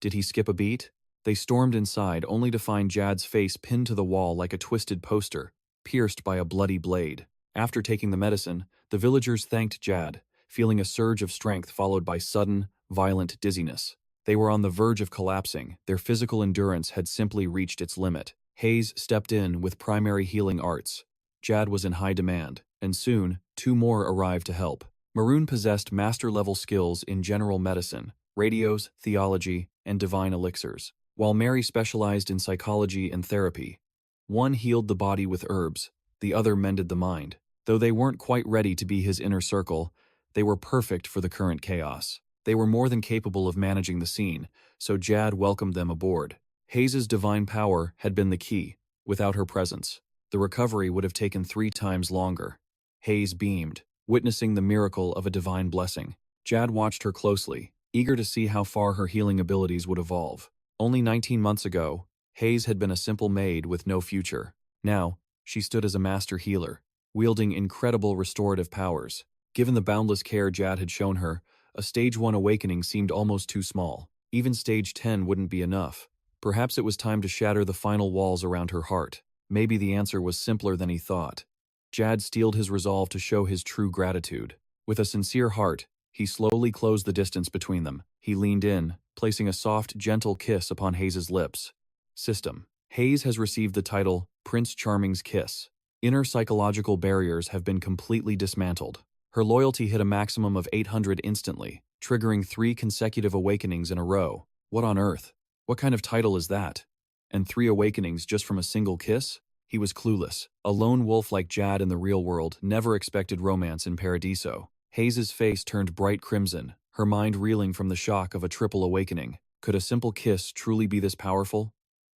Did he skip a beat? They stormed inside only to find Jad's face pinned to the wall like a twisted poster, pierced by a bloody blade. After taking the medicine, the villagers thanked Jad, feeling a surge of strength followed by sudden, violent dizziness. They were on the verge of collapsing. Their physical endurance had simply reached its limit. Hayes stepped in with primary healing arts. Jad was in high demand, and soon, 2 more arrived to help. Maroon possessed master-level skills in general medicine, radios, theology, and divine elixirs, while Mary specialized in psychology and therapy. One healed the body with herbs, the other mended the mind. Though they weren't quite ready to be his inner circle, they were perfect for the current chaos. They were more than capable of managing the scene, so Jad welcomed them aboard. Hayes's divine power had been the key. Without her presence, the recovery would have taken 3 times longer. Hayes beamed, witnessing the miracle of a divine blessing. Jad watched her closely, eager to see how far her healing abilities would evolve. Only 19 months ago, Hayes had been a simple maid with no future. Now, she stood as a master healer, wielding incredible restorative powers. Given the boundless care Jad had shown her, a Stage 1 awakening seemed almost too small. Even Stage 10 wouldn't be enough. Perhaps it was time to shatter the final walls around her heart. Maybe the answer was simpler than he thought. Jad steeled his resolve to show his true gratitude. With a sincere heart, he slowly closed the distance between them. He leaned in, placing a soft, gentle kiss upon Hayes's lips. System. Hayes has received the title Prince Charming's Kiss. Inner psychological barriers have been completely dismantled. Her loyalty hit a maximum of 800 instantly, triggering 3 consecutive awakenings in a row. What on earth? What kind of title is that? And 3 awakenings just from a single kiss? He was clueless. A lone wolf like Jad in the real world never expected romance in Paradiso. Hayes's face turned bright crimson, her mind reeling from the shock of a triple awakening. Could a simple kiss truly be this powerful?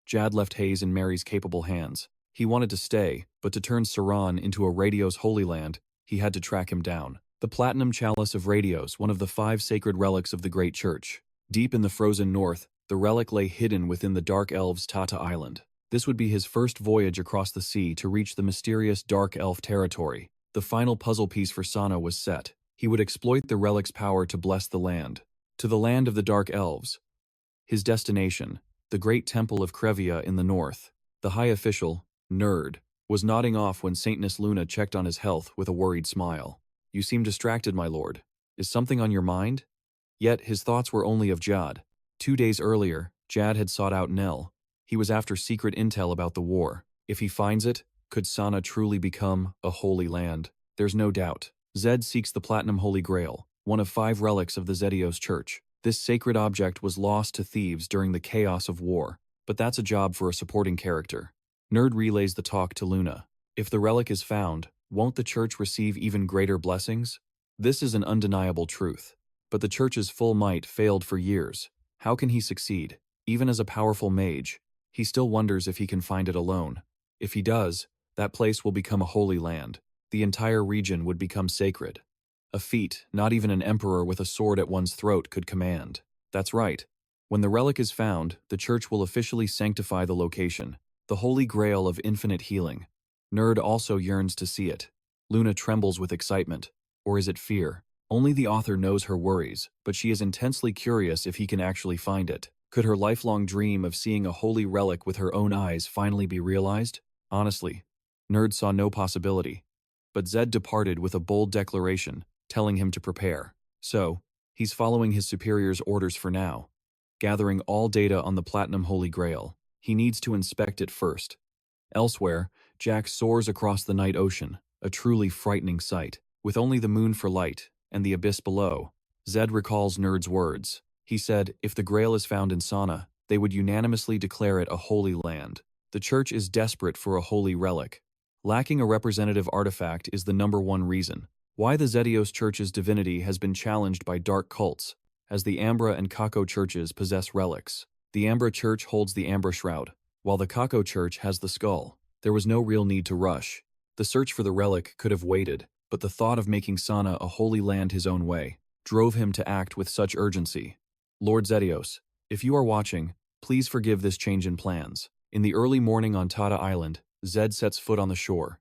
Jad left Hayes in Mary's capable hands. He wanted to stay, but to turn Saran into a radio's holy land, he had to track him down. The Platinum Chalice of Radios, one of the 5 sacred relics of the Great Church. Deep in the frozen north, the relic lay hidden within the Dark Elves' Tata Island. This would be his first voyage across the sea to reach the mysterious Dark Elf territory. The final puzzle piece for Sana was set. He would exploit the relic's power to bless the land. To the land of the Dark Elves. His destination, the great temple of Gravia in the north. The high official, Nerd, was nodding off when Saintess Luna checked on his health with a worried smile. "You seem distracted, my lord. Is something on your mind?" Yet his thoughts were only of Jad. 2 days earlier, Jad had sought out Nell. He was after secret intel about the war. If he finds it, could Sana truly become a holy land? There's no doubt. Zed seeks the Platinum Holy Grail, one of 5 relics of the Zedios Church. This sacred object was lost to thieves during the chaos of war, but that's a job for a supporting character. Nerd relays the talk to Luna. If the relic is found, won't the church receive even greater blessings? This is an undeniable truth. But the church's full might failed for years. How can he succeed? Even as a powerful mage, he still wonders if he can find it alone. If he does, that place will become a holy land. The entire region would become sacred. A feat not even an emperor with a sword at one's throat could command. That's right. When the relic is found, the church will officially sanctify the location. The Holy Grail of infinite healing. Nerd also yearns to see it. Luna trembles with excitement. Or is it fear? Only the author knows her worries, but she is intensely curious if he can actually find it. Could her lifelong dream of seeing a holy relic with her own eyes finally be realized? Honestly, Nerd saw no possibility. But Zed departed with a bold declaration, telling him to prepare. So, he's following his superior's orders for now. Gathering all data on the Platinum Holy Grail. He needs to inspect it first. Elsewhere, Jack soars across the night ocean, a truly frightening sight. With only the moon for light, and the abyss below, Zed recalls Nerd's words. He said, if the Grail is found in Sana, they would unanimously declare it a holy land. The church is desperate for a holy relic. Lacking a representative artifact is the #1 reason why the Zedios Church's divinity has been challenged by dark cults, as the Ambra and Kako churches possess relics. The Ambra Church holds the Ambra Shroud, while the Kako Church has the skull. There was no real need to rush. The search for the relic could have waited, but the thought of making Sana a holy land his own way drove him to act with such urgency. Lord Zedios, if you are watching, please forgive this change in plans. In the early morning on Tata Island, Zed sets foot on the shore.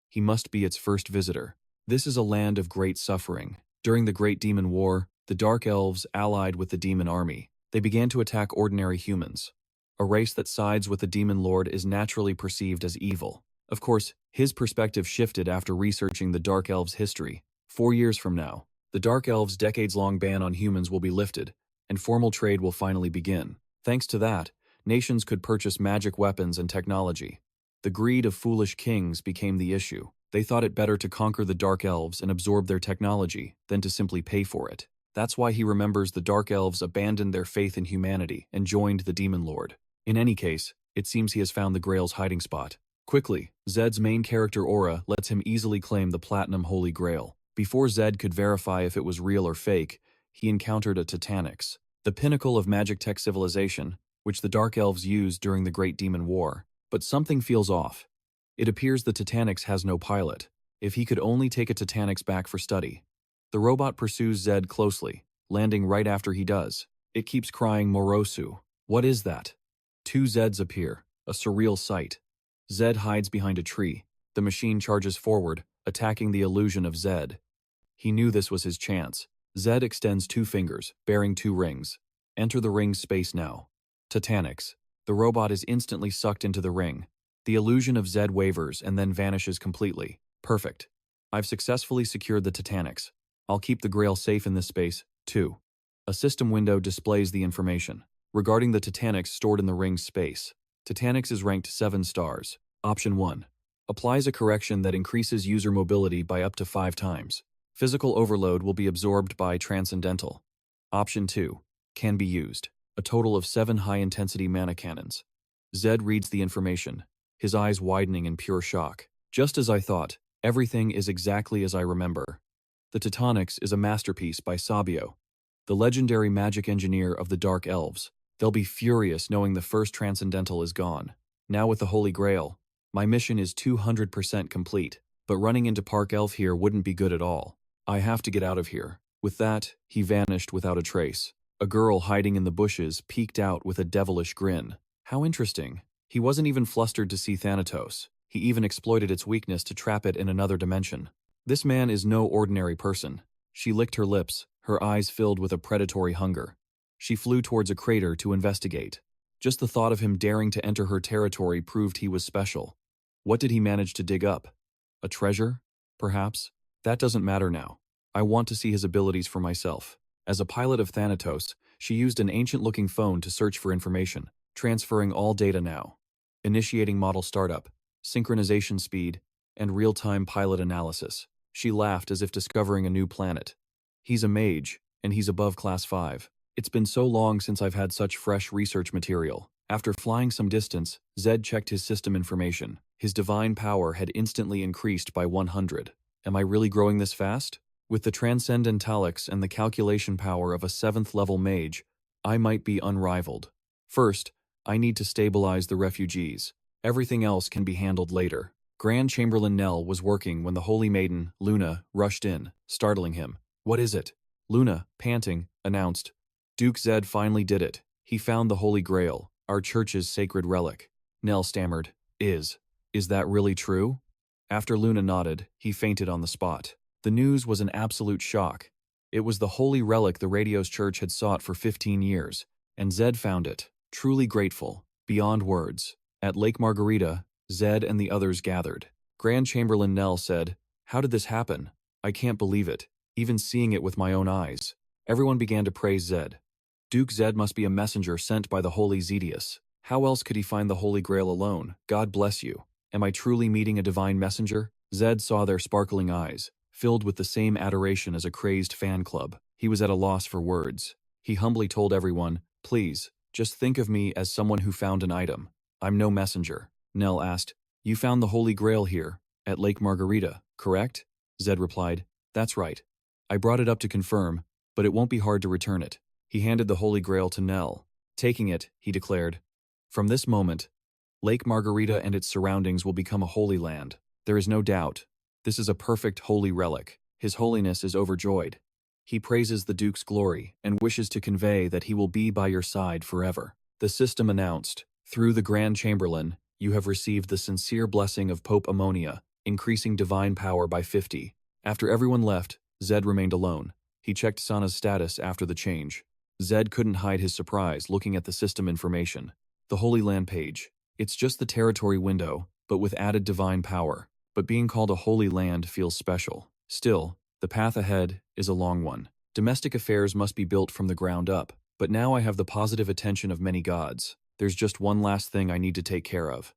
He must be its first visitor. This is a land of great suffering. During the Great Demon War, the Dark Elves allied with the Demon Army. They began to attack ordinary humans. A race that sides with the Demon Lord is naturally perceived as evil. Of course, his perspective shifted after researching the Dark Elves' history. 4 years from now, the Dark Elves' decades-long ban on humans will be lifted, and formal trade will finally begin. Thanks to that, nations could purchase magic weapons and technology. The greed of foolish kings became the issue. They thought it better to conquer the Dark Elves and absorb their technology than to simply pay for it. That's why he remembers the Dark Elves abandoned their faith in humanity and joined the Demon Lord. In any case, it seems he has found the Grail's hiding spot. Quickly, Zed's main character aura lets him easily claim the Platinum Holy Grail. Before Zed could verify if it was real or fake, he encountered a Titanics, the pinnacle of magic tech civilization, which the Dark Elves used during the Great Demon War. But something feels off. It appears the Titanics has no pilot. If he could only take a Titanics back for study. The robot pursues Zed closely, landing right after he does. It keeps crying Morosu. What is that? Two Zeds appear, a surreal sight. Zed hides behind a tree. The machine charges forward, attacking the illusion of Zed. He knew this was his chance. Zed extends two fingers, bearing two rings. Enter the ring's space now. Titanics. The robot is instantly sucked into the ring. The illusion of Zed wavers and then vanishes completely. Perfect. I've successfully secured the Titanics. I'll keep the Grail safe in this space, too. A system window displays the information. Regarding the Titanics stored in the ring's space. Titanics is ranked 7 stars. Option 1. Applies a correction that increases user mobility by up to 5 times. Physical overload will be absorbed by Transcendental. Option 2. Can be used. A total of 7 high-intensity mana cannons. Zed reads the information, his eyes widening in pure shock. Just as I thought, everything is exactly as I remember. The Titanics is a masterpiece by Sabio, the legendary magic engineer of the Dark Elves. They'll be furious knowing the first Transcendental is gone. Now with the Holy Grail, my mission is 200% complete, but running into Park Elf here wouldn't be good at all. I have to get out of here. With that, he vanished without a trace. A girl hiding in the bushes peeked out with a devilish grin. How interesting. He wasn't even flustered to see Thanatos. He even exploited its weakness to trap it in another dimension. This man is no ordinary person. She licked her lips, her eyes filled with a predatory hunger. She flew towards a crater to investigate. Just the thought of him daring to enter her territory proved he was special. What did he manage to dig up? A treasure? Perhaps? That doesn't matter now. I want to see his abilities for myself. As a pilot of Thanatos, she used an ancient-looking phone to search for information, transferring all data now. Initiating model startup, synchronization speed, and real-time pilot analysis. She laughed as if discovering a new planet. He's a mage, and he's above class 5. It's been so long since I've had such fresh research material. After flying some distance, Zed checked his system information. His divine power had instantly increased by 100. Am I really growing this fast? With the Transcendentalics and the calculation power of a 7th level mage, I might be unrivaled. First, I need to stabilize the refugees. Everything else can be handled later. Grand Chamberlain Nell was working when the Holy Maiden, Lena, rushed in, startling him. What is it? Lena, panting, announced. Duke Zed finally did it. He found the Holy Grail, our church's sacred relic. Nell stammered. Is that really true? After Luna nodded, he fainted on the spot. The news was an absolute shock. It was the holy relic the radio's church had sought for 15 years, and Zed found it, truly grateful, beyond words. At Lake Margarita, Zed and the others gathered. Grand Chamberlain Nell said, "How did this happen? I can't believe it, even seeing it with my own eyes." Everyone began to praise Zed. Duke Zed must be a messenger sent by the holy Zedius. How else could he find the Holy Grail alone? God bless you. Am I truly meeting a divine messenger? Zed saw their sparkling eyes, filled with the same adoration as a crazed fan club. He was at a loss for words. He humbly told everyone, "Please, just think of me as someone who found an item. I'm no messenger." Nell asked, "You found the Holy Grail here, at Lake Margarita, correct?" Zed replied, "That's right. I brought it up to confirm, but it won't be hard to return it." He handed the Holy Grail to Nell. Taking it, he declared, "From this moment, Lake Margarita and its surroundings will become a holy land. There is no doubt. This is a perfect holy relic. His Holiness is overjoyed. He praises the Duke's glory and wishes to convey that he will be by your side forever." The system announced, "Through the Grand Chamberlain, you have received the sincere blessing of Pope Ammonia, increasing divine power by 50. After everyone left, Zed remained alone. He checked Sana's status after the change. Zed couldn't hide his surprise looking at the system information. The Holy Land page. It's just the territory window, but with added divine power. But being called a holy land feels special. Still, the path ahead is a long one. Domestic affairs must be built from the ground up, but now I have the positive attention of many gods. There's just one last thing I need to take care of."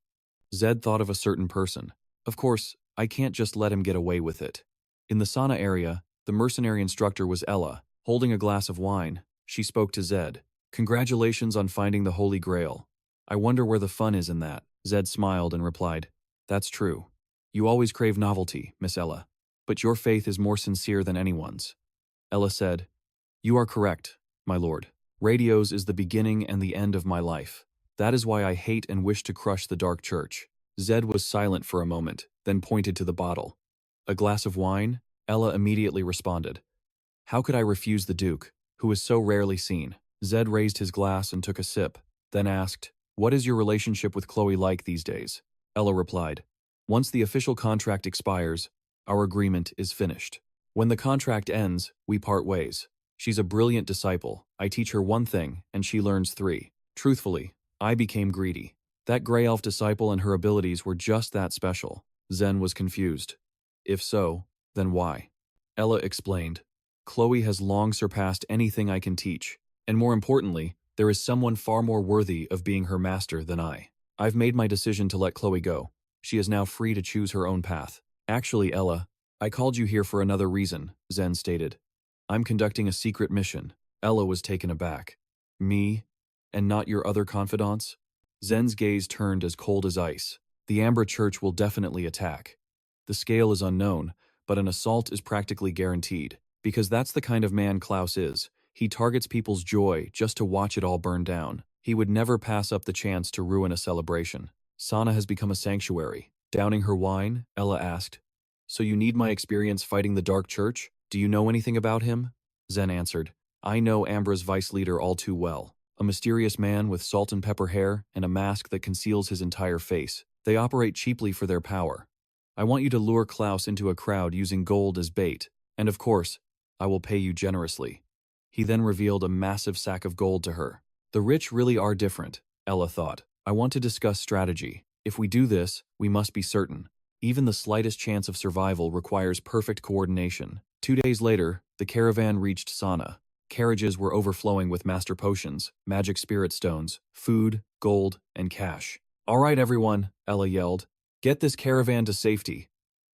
Zed thought of a certain person. Of course, I can't just let him get away with it. In the sauna area, the mercenary instructor was Ella, holding a glass of wine. She spoke to Zed. "Congratulations on finding the Holy Grail. I wonder where the fun is in that." Zed smiled and replied, That's true. You always crave novelty, Miss Ella. But your faith is more sincere than anyone's. Ella said, You are correct, my lord. Radios is the beginning and the end of my life. That is why I hate and wish to crush the dark church. Zed was silent for a moment, then pointed to the bottle. A glass of wine? Ella immediately responded. How could I refuse the Duke, who is so rarely seen? Zed raised his glass and took a sip, then asked, What is your relationship with Chloe like these days? Ella replied, Once the official contract expires, our agreement is finished. When the contract ends, we part ways. She's a brilliant disciple. I teach her one thing, and she learns three. Truthfully, I became greedy. That Grey Elf disciple and her abilities were just that special. Zen was confused. If so, then why? Ella explained. Chloe has long surpassed anything I can teach, and more importantly, there is someone far more worthy of being her master than I. I've made my decision to let Chloe go. She is now free to choose her own path. Actually, Ella, I called you here for another reason, Zen stated. I'm conducting a secret mission. Ella was taken aback. Me? And not your other confidants? Zen's gaze turned as cold as ice. The Amber Church will definitely attack. The scale is unknown, but an assault is practically guaranteed, because that's the kind of man Klaus is. He targets people's joy just to watch it all burn down. He would never pass up the chance to ruin a celebration. Sana has become a sanctuary. Downing her wine, Ella asked, So you need my experience fighting the Dark Church? Do you know anything about him? Zen answered, I know Ambra's vice leader all too well. A mysterious man with salt and pepper hair and a mask that conceals his entire face. They operate cheaply for their power. I want you to lure Klaus into a crowd using gold as bait, and of course, I will pay you generously. He then revealed a massive sack of gold to her. The rich really are different, Ella thought. I want to discuss strategy. If we do this, we must be certain. Even the slightest chance of survival requires perfect coordination. 2 days later, the caravan reached Sana. Carriages were overflowing with master potions, magic spirit stones, food, gold, and cash. All right, everyone, Ella yelled. Get this caravan to safety.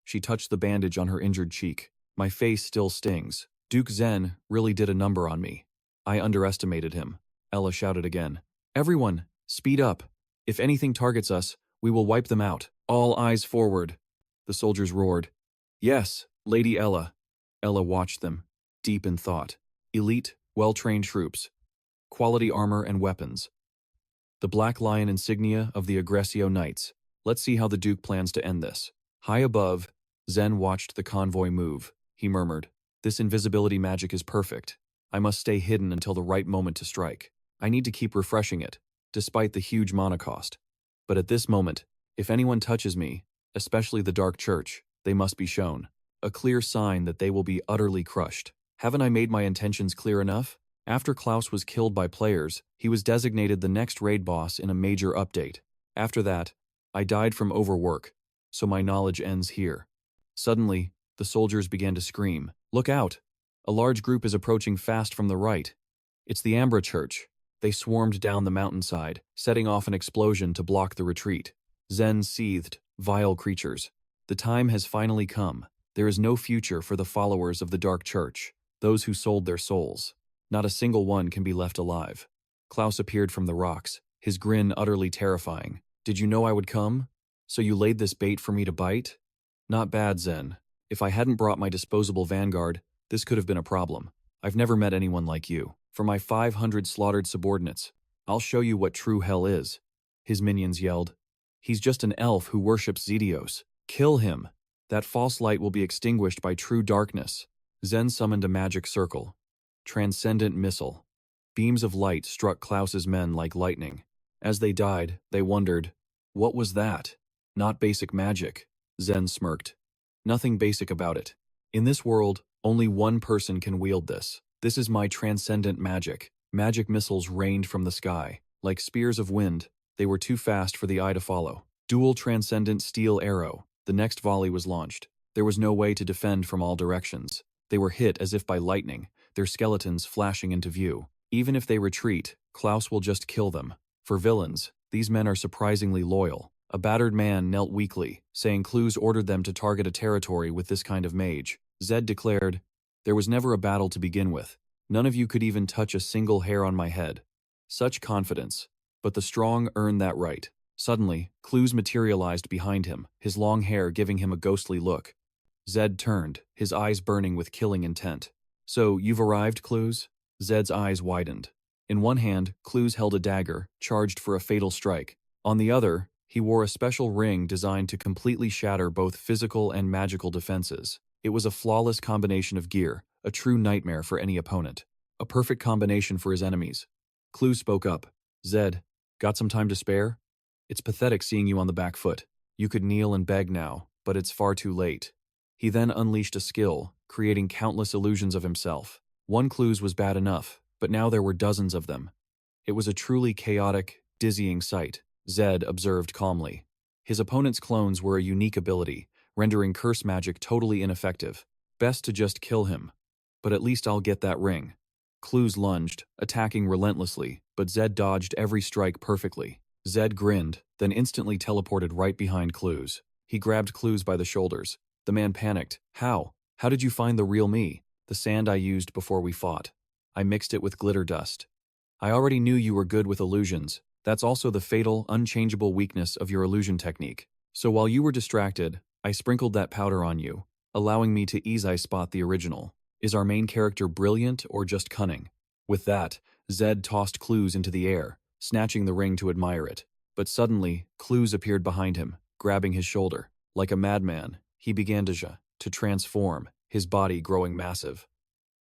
She touched the bandage on her injured cheek. My face still stings. Duke Zen really did a number on me. I underestimated him. Ella shouted again. Everyone, speed up. If anything targets us, we will wipe them out. All eyes forward. The soldiers roared. Yes, Lady Ella. Ella watched them, deep in thought. Elite, well-trained troops. Quality armor and weapons. The Black Lion insignia of the Aggressio Knights. Let's see how the Duke plans to end this. High above, Zen watched the convoy move. He murmured, This invisibility magic is perfect. I must stay hidden until the right moment to strike. I need to keep refreshing it, despite the huge mana cost. But at this moment, if anyone touches me, especially the Dark Church, they must be shown. A clear sign that they will be utterly crushed. Haven't I made my intentions clear enough? After Klaus was killed by players, he was designated the next raid boss in a major update. After that, I died from overwork, so my knowledge ends here. Suddenly, the soldiers began to scream, Look out! A large group is approaching fast from the right. It's the Ambra Church. They swarmed down the mountainside, setting off an explosion to block the retreat. Zen seethed, vile creatures. The time has finally come. There is no future for the followers of the Dark Church, those who sold their souls. Not a single one can be left alive. Klaus appeared from the rocks, his grin utterly terrifying. Did you know I would come? So you laid this bait for me to bite? Not bad, Zen. If I hadn't brought my disposable vanguard, this could have been a problem. I've never met anyone like you. For my 500 slaughtered subordinates, I'll show you what true hell is. His minions yelled. He's just an elf who worships Zedios. Kill him. That false light will be extinguished by true darkness. Zen summoned a magic circle. Transcendent missile. Beams of light struck Klaus's men like lightning. As they died, they wondered, what was that? Not basic magic. Zen smirked. Nothing basic about it. In this world, only one person can wield this. This is my transcendent magic. Magic missiles rained from the sky. Like spears of wind, they were too fast for the eye to follow. Dual transcendent steel arrow. The next volley was launched. There was no way to defend from all directions. They were hit as if by lightning, their skeletons flashing into view. Even if they retreat, Klaus will just kill them. For villains, these men are surprisingly loyal. A battered man knelt weakly, saying clues ordered them to target a territory with this kind of mage. Zed declared, There was never a battle to begin with. None of you could even touch a single hair on my head. Such confidence. But the strong earn that right. Suddenly, Clues materialized behind him, his long hair giving him a ghostly look. Zed turned, his eyes burning with killing intent. "So, you've arrived, Clues?" Zed's eyes widened. In one hand, Clues held a dagger, charged for a fatal strike. On the other, he wore a special ring designed to completely shatter both physical and magical defenses. It was a flawless combination of gear, a true nightmare for any opponent. A perfect combination for his enemies. Clues spoke up. "Zed, got some time to spare? It's pathetic seeing you on the back foot. You could kneel and beg now, but it's far too late." He then unleashed a skill, creating countless illusions of himself. One Clues was bad enough, but now there were dozens of them. It was a truly chaotic, dizzying sight, Zed observed calmly. His opponent's clones were a unique ability, rendering curse magic totally ineffective. Best to just kill him. But at least I'll get that ring. Clues lunged, attacking relentlessly, but Zed dodged every strike perfectly. Zed grinned, then instantly teleported right behind Clues. He grabbed Clues by the shoulders. The man panicked. "How? How did you find the real me?" "The sand I used before we fought. I mixed it with glitter dust. I already knew you were good with illusions. That's also the fatal, unchangeable weakness of your illusion technique. So while you were distracted, I sprinkled that powder on you, allowing me to easily spot the original. Is our main character brilliant or just cunning?" With that, Zed tossed Clues into the air, snatching the ring to admire it. But suddenly, Clues appeared behind him, grabbing his shoulder. Like a madman, he began to transform, his body growing massive.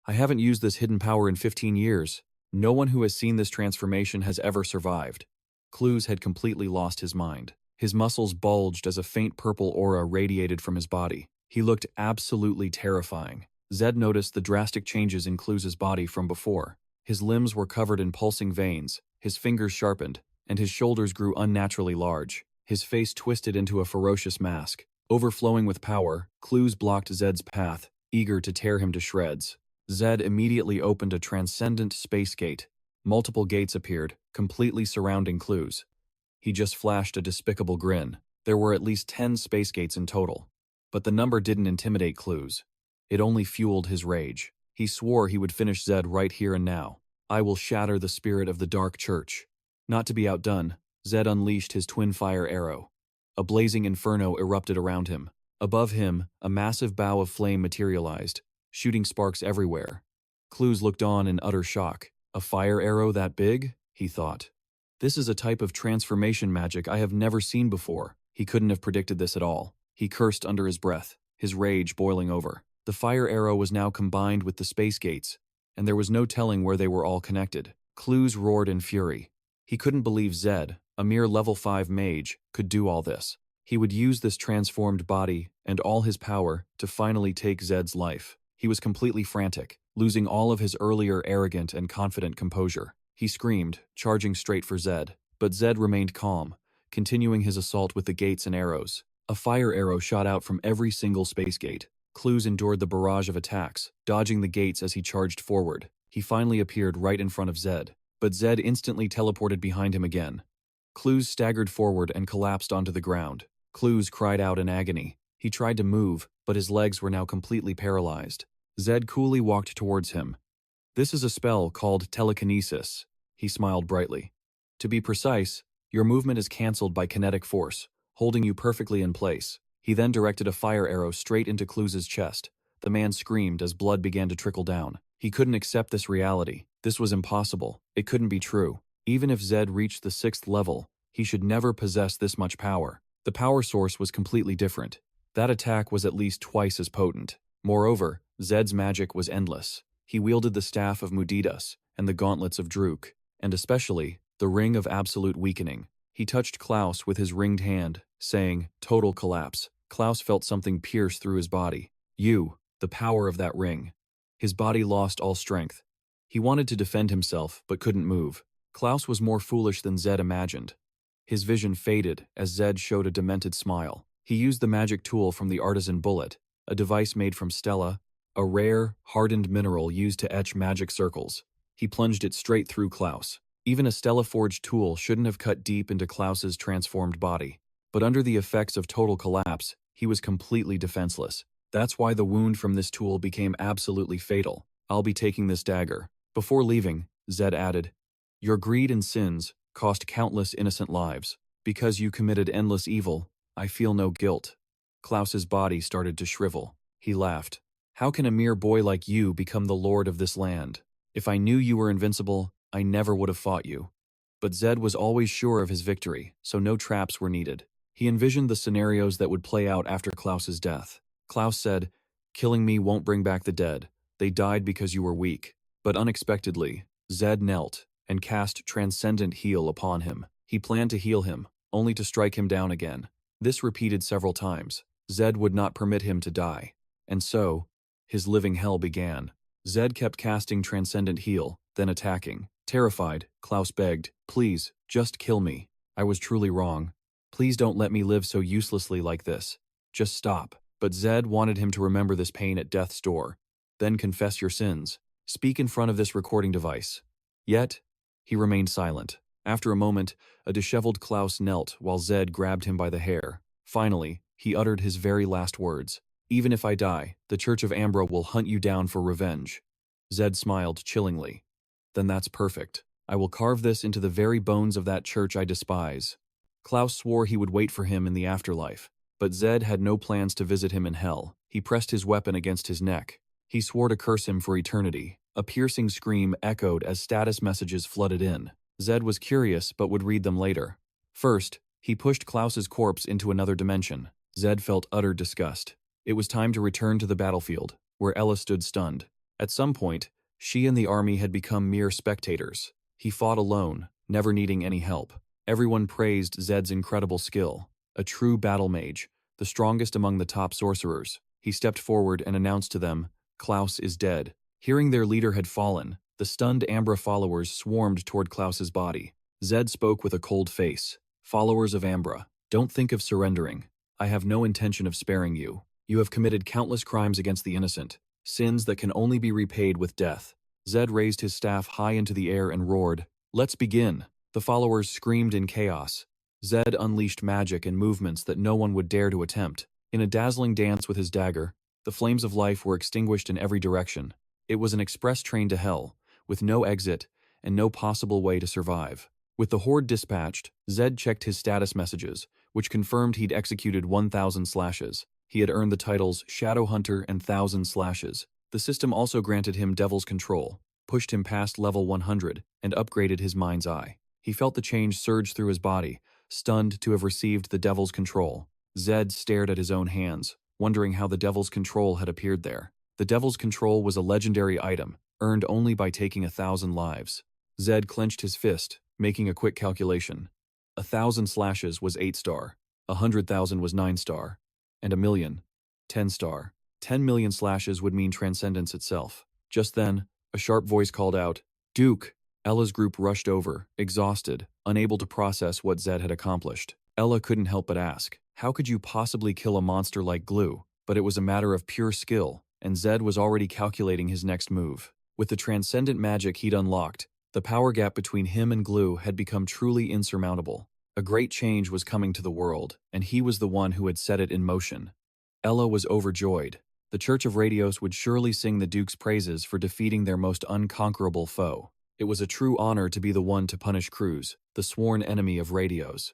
"I haven't used this hidden power in 15 years. No one who has seen this transformation has ever survived." Clues had completely lost his mind. His muscles bulged as a faint purple aura radiated from his body. He looked absolutely terrifying. Zed noticed the drastic changes in Clues' body from before. His limbs were covered in pulsing veins, his fingers sharpened, and his shoulders grew unnaturally large. His face twisted into a ferocious mask. Overflowing with power, Clues blocked Zed's path, eager to tear him to shreds. Zed immediately opened a transcendent space gate. Multiple gates appeared, completely surrounding Clues. He just flashed a despicable grin. There were at least 10 space gates in total. But the number didn't intimidate Clues. It only fueled his rage. He swore he would finish Zed right here and now. "I will shatter the spirit of the Dark Church." Not to be outdone, Zed unleashed his twin fire arrow. A blazing inferno erupted around him. Above him, a massive bow of flame materialized, shooting sparks everywhere. Clues looked on in utter shock. "A fire arrow that big?" he thought. "This is a type of transformation magic I have never seen before." He couldn't have predicted this at all. He cursed under his breath, his rage boiling over. The fire arrow was now combined with the space gates, and there was no telling where they were all connected. Clues roared in fury. He couldn't believe Zed, a mere level 5 mage, could do all this. He would use this transformed body and all his power to finally take Zed's life. He was completely frantic, losing all of his earlier arrogant and confident composure. He screamed, charging straight for Zed, but Zed remained calm, continuing his assault with the gates and arrows. A fire arrow shot out from every single space gate. Clues endured the barrage of attacks, dodging the gates as he charged forward. He finally appeared right in front of Zed, but Zed instantly teleported behind him again. Clues staggered forward and collapsed onto the ground. Clues cried out in agony. He tried to move, but his legs were now completely paralyzed. Zed coolly walked towards him. "This is a spell called telekinesis," he smiled brightly. "To be precise, your movement is cancelled by kinetic force, holding you perfectly in place." He then directed a fire arrow straight into Clues' chest. The man screamed as blood began to trickle down. He couldn't accept this reality. This was impossible. It couldn't be true. Even if Zed reached the 6th level, he should never possess this much power. The power source was completely different. That attack was at least twice as potent. Moreover, Zed's magic was endless. He wielded the staff of Mudidas and the gauntlets of Druk, and especially the Ring of Absolute Weakening. He touched Klaus with his ringed hand, saying, "Total collapse." Klaus felt something pierce through his body. The power of that ring. His body lost all strength. He wanted to defend himself, but couldn't move. Klaus was more foolish than Zed imagined. His vision faded as Zed showed a demented smile. He used the magic tool from the Artisan Bullet, a device made from Stella, a rare, hardened mineral used to etch magic circles. He plunged it straight through Klaus. Even a Stella-forged tool shouldn't have cut deep into Klaus's transformed body. But under the effects of total collapse, he was completely defenseless. That's why the wound from this tool became absolutely fatal. "I'll be taking this dagger." Before leaving, Zed added, "Your greed and sins cost countless innocent lives. Because you committed endless evil, I feel no guilt. Klaus's body started to shrivel. He laughed. How can a mere boy like you become the lord of this land? If I knew you were invincible, I never would have fought you. But Zed was always sure of his victory, so no traps were needed. He envisioned the scenarios that would play out after Klaus's death. Klaus said, "Killing me won't bring back the dead. They died because you were weak." But unexpectedly, Zed knelt and cast Transcendent Heal upon him. He planned to heal him, only to strike him down again. This repeated several times. Zed would not permit him to die. And so, his living hell began. Zed kept casting Transcendent Heal, then attacking. Terrified, Klaus begged, "Please, just kill me. I was truly wrong. Please don't let me live so uselessly like this. Just stop." But Zed wanted him to remember this pain at death's door. Then confess your sins. Speak in front of this recording device. Yet, he remained silent. After a moment, a disheveled Klaus knelt while Zed grabbed him by the hair. Finally, he uttered his very last words. "Even if I die, the Church of Ambra will hunt you down for revenge." Zed smiled chillingly. "Then that's perfect. I will carve this into the very bones of that church I despise." Klaus swore he would wait for him in the afterlife, but Zed had no plans to visit him in hell. He pressed his weapon against his neck. He swore to curse him for eternity. A piercing scream echoed as status messages flooded in. Zed was curious but would read them later. First, he pushed Klaus's corpse into another dimension. Zed felt utter disgust. It was time to return to the battlefield, where Ella stood stunned. At some point, she and the army had become mere spectators. He fought alone, never needing any help. Everyone praised Zed's incredible skill. A true battle mage, the strongest among the top sorcerers. He stepped forward and announced to them, "Klaus is dead." Hearing their leader had fallen, the stunned Ambra followers swarmed toward Klaus's body. Zed spoke with a cold face. "Followers of Ambra, don't think of surrendering. I have no intention of sparing you. You have committed countless crimes against the innocent, sins that can only be repaid with death." Zed raised his staff high into the air and roared, "Let's begin." The followers screamed in chaos. Zed unleashed magic and movements that no one would dare to attempt. In a dazzling dance with his dagger, the flames of life were extinguished in every direction. It was an express train to hell, with no exit and no possible way to survive. With the horde dispatched, Zed checked his status messages, which confirmed he'd executed 1,000 slashes. He had earned the titles Shadow Hunter and 1,000 Slashes. The system also granted him Devil's Control, pushed him past level 100, and upgraded his mind's eye. He felt the change surge through his body, stunned to have received the Devil's Control. Zed stared at his own hands, wondering how the Devil's Control had appeared there. The Devil's Control was a legendary item, earned only by taking 1,000 lives. Zed clenched his fist, making a quick calculation. 1,000 slashes was 8-star, 100,000 was 9-star, and 1,000,000, 10-star. 10 million slashes would mean transcendence itself. Just then, a sharp voice called out, "Duke!" Ella's group rushed over, exhausted, unable to process what Zed had accomplished. Ella couldn't help but ask, how could you possibly kill a monster like Glue? But it was a matter of pure skill, and Zed was already calculating his next move. With the transcendent magic he'd unlocked, the power gap between him and Glue had become truly insurmountable. A great change was coming to the world, and he was the one who had set it in motion. Ella was overjoyed. The Church of Radios would surely sing the Duke's praises for defeating their most unconquerable foe. It was a true honor to be the one to punish Cruz, the sworn enemy of Radios.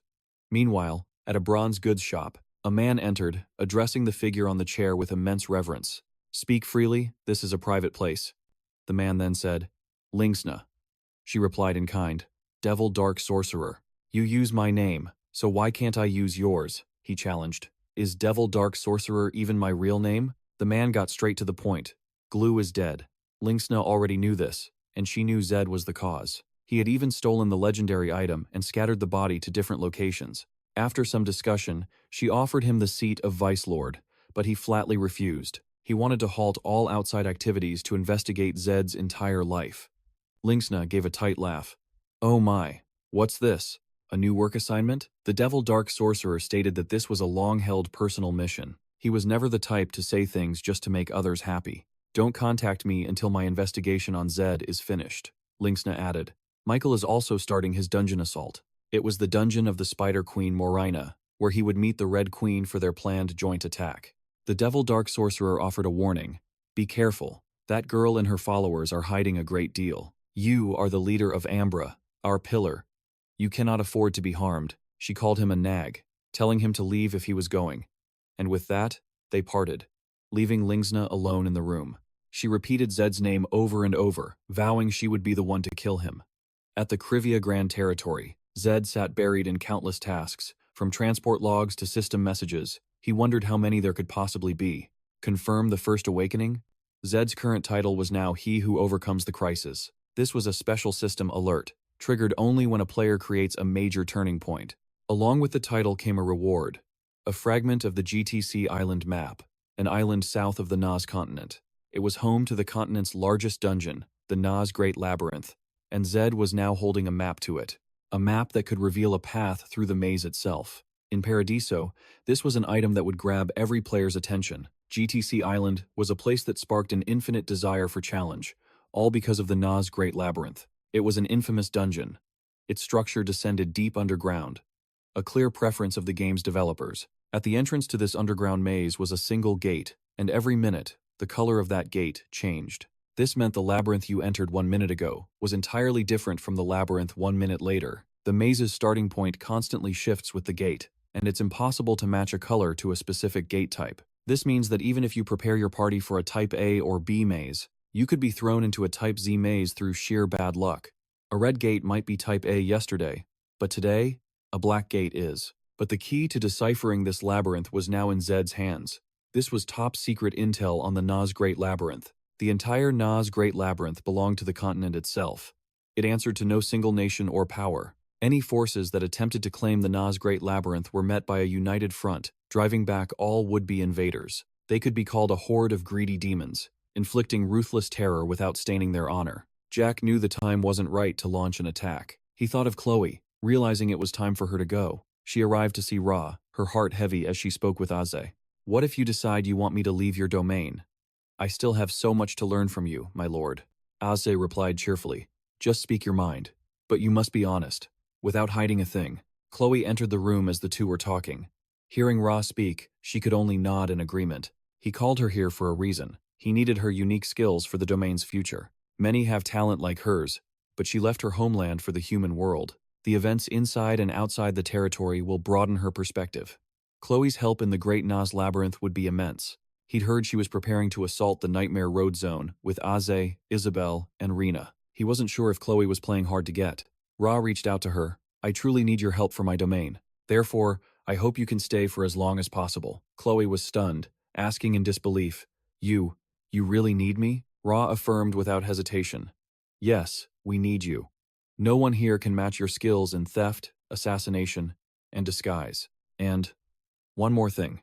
Meanwhile, at a bronze goods shop, a man entered, addressing the figure on the chair with immense reverence. "Speak freely, this is a private place." The man then said, "Lingsna." She replied in kind, "Devil Dark Sorcerer. You use my name, so why can't I use yours?" he challenged. "Is Devil Dark Sorcerer even my real name?" The man got straight to the point. Glue is dead. Lingsna already knew this, and she knew Zed was the cause. He had even stolen the legendary item and scattered the body to different locations. After some discussion, she offered him the seat of Vice Lord, but he flatly refused. He wanted to halt all outside activities to investigate Zed's entire life. Lingsna gave a tight laugh. "Oh my, what's this? A new work assignment?" The Devil Dark Sorcerer stated that this was a long-held personal mission. He was never the type to say things just to make others happy. "Don't contact me until my investigation on Zed is finished," Lingsna added. Michael is also starting his dungeon assault. It was the dungeon of the Spider Queen Morina, where he would meet the Red Queen for their planned joint attack. The Devil Dark Sorcerer offered a warning. "Be careful. That girl and her followers are hiding a great deal. You are the leader of Ambra, our pillar. You cannot afford to be harmed." She called him a nag, telling him to leave if he was going. And with that, they parted, leaving Lingsna alone in the room. She repeated Zed's name over and over, vowing she would be the one to kill him. At the Gravia Grand Territory, Zed sat buried in countless tasks, from transport logs to system messages. He wondered how many there could possibly be. Confirm the First Awakening? Zed's current title was now He Who Overcomes the Crisis. This was a special system alert, triggered only when a player creates a major turning point. Along with the title came a reward, a fragment of the GTC island map, an island south of the Nas continent. It was home to the continent's largest dungeon, the Nas Great Labyrinth, and Zed was now holding a map to it, a map that could reveal a path through the maze itself. In Paradiso, this was an item that would grab every player's attention. GTC Island was a place that sparked an infinite desire for challenge, all because of the Nas Great Labyrinth. It was an infamous dungeon. Its structure descended deep underground, a clear preference of the game's developers. At the entrance to this underground maze was a single gate, and every minute, the color of that gate changed. This meant the labyrinth you entered 1 minute ago was entirely different from the labyrinth 1 minute later. The maze's starting point constantly shifts with the gate, and it's impossible to match a color to a specific gate type. This means that even if you prepare your party for a Type A or B maze, you could be thrown into a Type Z maze through sheer bad luck. A red gate might be Type A yesterday, but today, a black gate is. But the key to deciphering this labyrinth was now in Zed's hands. This was top-secret intel on the Nas Great Labyrinth. The entire Nas Great Labyrinth belonged to the continent itself. It answered to no single nation or power. Any forces that attempted to claim the Nas Great Labyrinth were met by a united front, driving back all would-be invaders. They could be called a horde of greedy demons, inflicting ruthless terror without staining their honor. Jack knew the time wasn't right to launch an attack. He thought of Chloe, realizing it was time for her to go. She arrived to see Ra, her heart heavy as she spoke with Aze. What if you decide you want me to leave your domain? I still have so much to learn from you, my lord. Aze replied cheerfully. Just speak your mind. But you must be honest. Without hiding a thing. Chloe entered the room as the two were talking. Hearing Ra speak, she could only nod in agreement. He called her here for a reason. He needed her unique skills for the domain's future. Many have talent like hers, but she left her homeland for the human world. The events inside and outside the territory will broaden her perspective. Chloe's help in the Great Nas Labyrinth would be immense. He'd heard she was preparing to assault the Nightmare Road Zone with Aze, Isabella, and Rena. He wasn't sure if Chloe was playing hard to get. Ra reached out to her. I truly need your help for my domain. Therefore, I hope you can stay for as long as possible. Chloe was stunned, asking in disbelief, You really need me? Ra affirmed without hesitation. Yes, we need you. No one here can match your skills in theft, assassination, and disguise. And one more thing.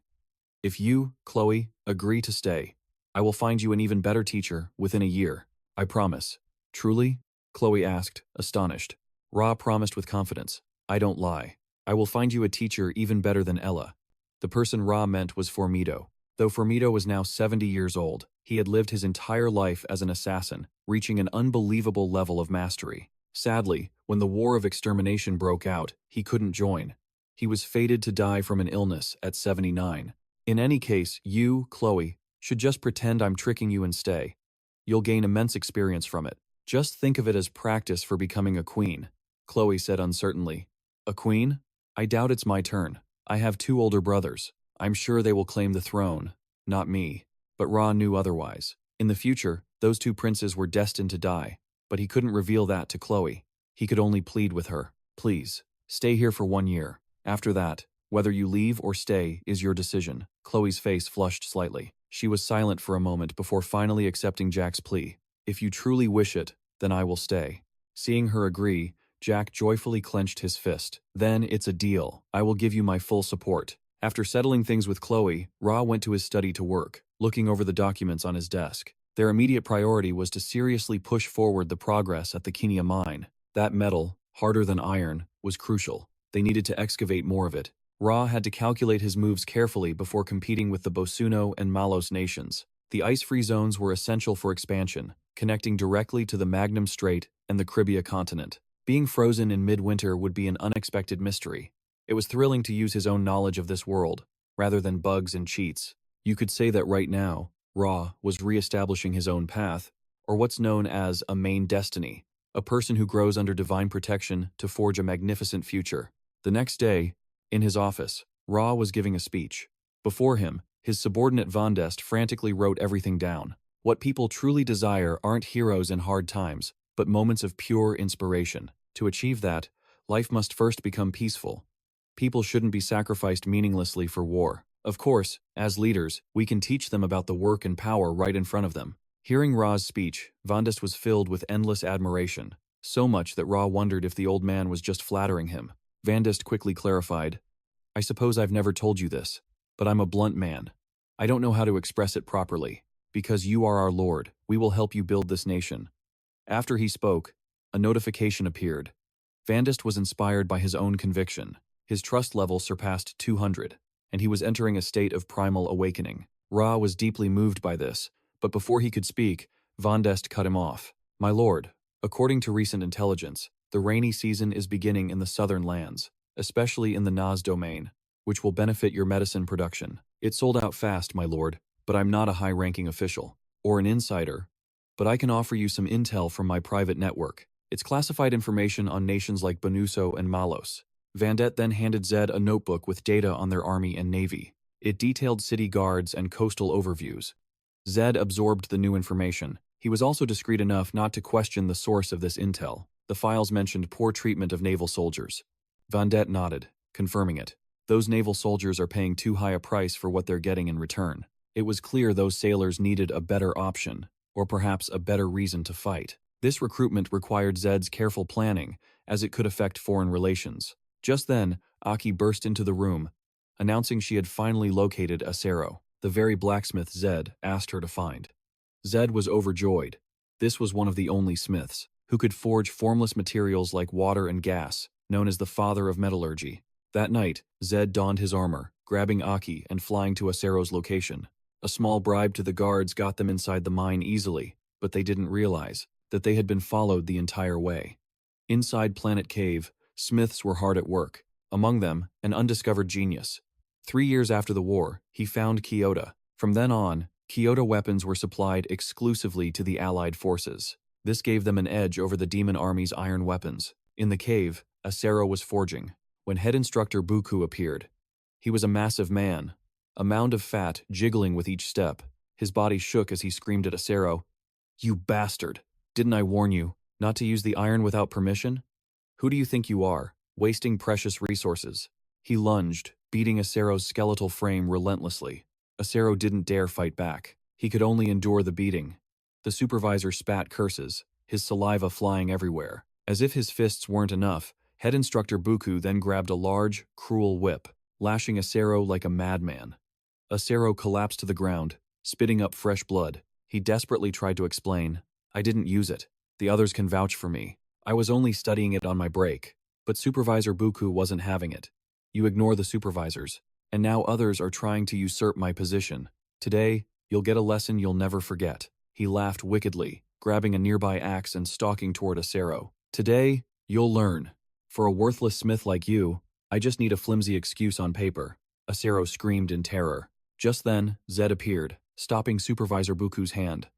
If you, Chloe, agree to stay, I will find you an even better teacher within a year. I promise. Truly? Chloe asked, astonished. Ra promised with confidence. I don't lie. I will find you a teacher even better than Ella. The person Ra meant was Formido. Though Formido was now 70 years old, he had lived his entire life as an assassin, reaching an unbelievable level of mastery. Sadly, when the war of extermination broke out, he couldn't join. He was fated to die from an illness at 79. In any case, you, Chloe, should just pretend I'm tricking you and stay. You'll gain immense experience from it. Just think of it as practice for becoming a queen. Chloe said uncertainly. A queen? I doubt it's my turn. I have 2 older brothers. I'm sure they will claim the throne, not me. But Ra knew otherwise. In the future, those 2 princes were destined to die, but he couldn't reveal that to Chloe. He could only plead with her. Please, stay here for 1 year. After that, whether you leave or stay is your decision. Chloe's face flushed slightly. She was silent for a moment before finally accepting Jack's plea. If you truly wish it, then I will stay. Seeing her agree, Jack joyfully clenched his fist. Then it's a deal. I will give you my full support. After settling things with Chloe, Ra went to his study to work, looking over the documents on his desk. Their immediate priority was to seriously push forward the progress at the Kinia mine. That metal, harder than iron, was crucial. They needed to excavate more of it. Ra had to calculate his moves carefully before competing with the Bosuno and Malos nations. The ice-free zones were essential for expansion, connecting directly to the Magnum Strait and the Caribbean continent. Being frozen in midwinter would be an unexpected mystery. It was thrilling to use his own knowledge of this world, rather than bugs and cheats. You could say that right now, Ra was re-establishing his own path, or what's known as a main destiny, a person who grows under divine protection to forge a magnificent future. The next day, in his office, Ra was giving a speech. Before him, his subordinate Vandest frantically wrote everything down. What people truly desire aren't heroes in hard times, but moments of pure inspiration. To achieve that, life must first become peaceful. People shouldn't be sacrificed meaninglessly for war. Of course, as leaders, we can teach them about the work and power right in front of them. Hearing Ra's speech, Vandest was filled with endless admiration, so much that Ra wondered if the old man was just flattering him. Vandest quickly clarified, "I suppose I've never told you this, but I'm a blunt man. I don't know how to express it properly. Because you are our Lord, we will help you build this nation." After he spoke, a notification appeared. Vandest was inspired by his own conviction. His trust level surpassed 200, and he was entering a state of primal awakening. Ra was deeply moved by this, but before he could speak, Vandest cut him off. "My lord, according to recent intelligence, the rainy season is beginning in the southern lands, especially in the Naz domain, which will benefit your medicine production. It sold out fast, my lord, but I'm not a high-ranking official, or an insider, but I can offer you some intel from my private network. It's classified information on nations like Bonuso and Malos." Vandett then handed Zed a notebook with data on their army and navy. It detailed city guards and coastal overviews. Zed absorbed the new information. He was also discreet enough not to question the source of this intel. The files mentioned poor treatment of naval soldiers. Vandett nodded, confirming it. Those naval soldiers are paying too high a price for what they're getting in return. It was clear those sailors needed a better option, or perhaps a better reason to fight. This recruitment required Zed's careful planning, as it could affect foreign relations. Just then, Aki burst into the room, announcing she had finally located Acero, the very blacksmith Zed asked her to find. Zed was overjoyed. This was one of the only smiths who could forge formless materials like water and gas, known as the father of metallurgy. That night, Zed donned his armor, grabbing Aki and flying to Acero's location. A small bribe to the guards got them inside the mine easily, but they didn't realize that they had been followed the entire way. Inside Planet Cave, smiths were hard at work. Among them, an undiscovered genius. 3 years after the war, he found Kyoto. From then on, Kyoto weapons were supplied exclusively to the Allied forces. This gave them an edge over the demon army's iron weapons. In the cave, Acero was forging, when head instructor Buku appeared. He was a massive man, a mound of fat jiggling with each step. His body shook as he screamed at Acero, "You bastard! Didn't I warn you not to use the iron without permission? Who do you think you are, wasting precious resources?" He lunged, beating Acero's skeletal frame relentlessly. Acero didn't dare fight back. He could only endure the beating. The supervisor spat curses, his saliva flying everywhere. As if his fists weren't enough, head instructor Buku then grabbed a large, cruel whip, lashing Acero like a madman. Acero collapsed to the ground, spitting up fresh blood. He desperately tried to explain, "I didn't use it. The others can vouch for me. I was only studying it on my break." But Supervisor Buku wasn't having it. "You ignore the supervisors, and now others are trying to usurp my position. Today, you'll get a lesson you'll never forget." He laughed wickedly, grabbing a nearby axe and stalking toward Acero. "Today, you'll learn. For a worthless smith like you, I just need a flimsy excuse on paper." Acero screamed in terror. Just then, Zed appeared, stopping Supervisor Buku's hand.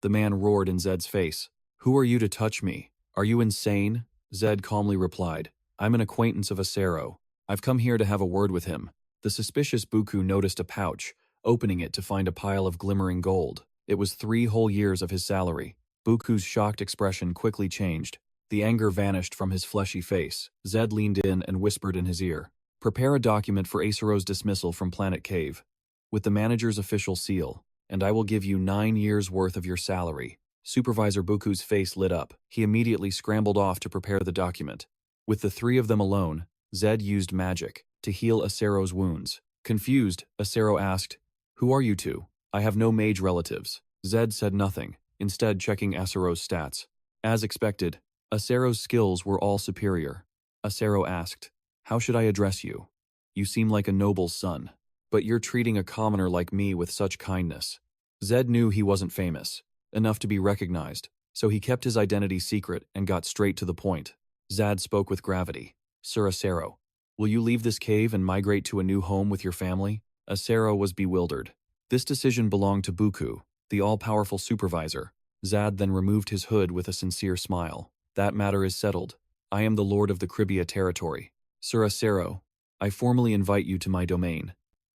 The man roared in Zed's face, "Who are you to touch me? Are you insane?" Zed calmly replied, "I'm an acquaintance of Acero. I've come here to have a word with him." The suspicious Buku noticed a pouch, opening it to find a pile of glimmering gold. It was 3 whole years of his salary. Buku's shocked expression quickly changed. The anger vanished from his fleshy face. Zed leaned in and whispered in his ear, "Prepare a document for Acero's dismissal from Planet Cave, with the manager's official seal, and I will give you 9 years' worth of your salary." Supervisor Buku's face lit up. He immediately scrambled off to prepare the document. With the 3 of them alone, Zed used magic to heal Acero's wounds. Confused, Acero asked, "Who are you two? I have no mage relatives." Zed said nothing, instead checking Acero's stats. As expected, Acero's skills were all superior. Acero asked, "How should I address you? You seem like a noble's son, but you're treating a commoner like me with such kindness." Zed knew he wasn't famous enough to be recognized, so he kept his identity secret and got straight to the point. Zad spoke with gravity. "Sir Acero, will you leave this cave and migrate to a new home with your family?" Acero was bewildered. This decision belonged to Buku, the all-powerful supervisor. Zad then removed his hood with a sincere smile. "That matter is settled. I am the lord of the Cribia territory. Sir Acero, I formally invite you to my domain.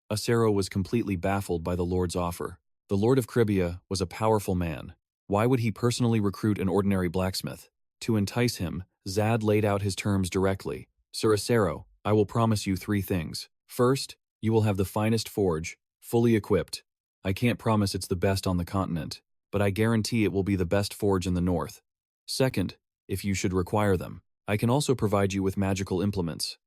Acero was completely baffled by the Lord's offer. The Lord of Gravia was a powerful man. Why would he personally recruit an ordinary blacksmith? To entice him, Zad laid out his terms directly. Sir Acero, I will promise you 3 things. First, you will have the finest forge, fully equipped. I can't promise it's the best on the continent, but I guarantee it will be the best forge in the north. Second, if you should require them, I can also provide you with magical implements.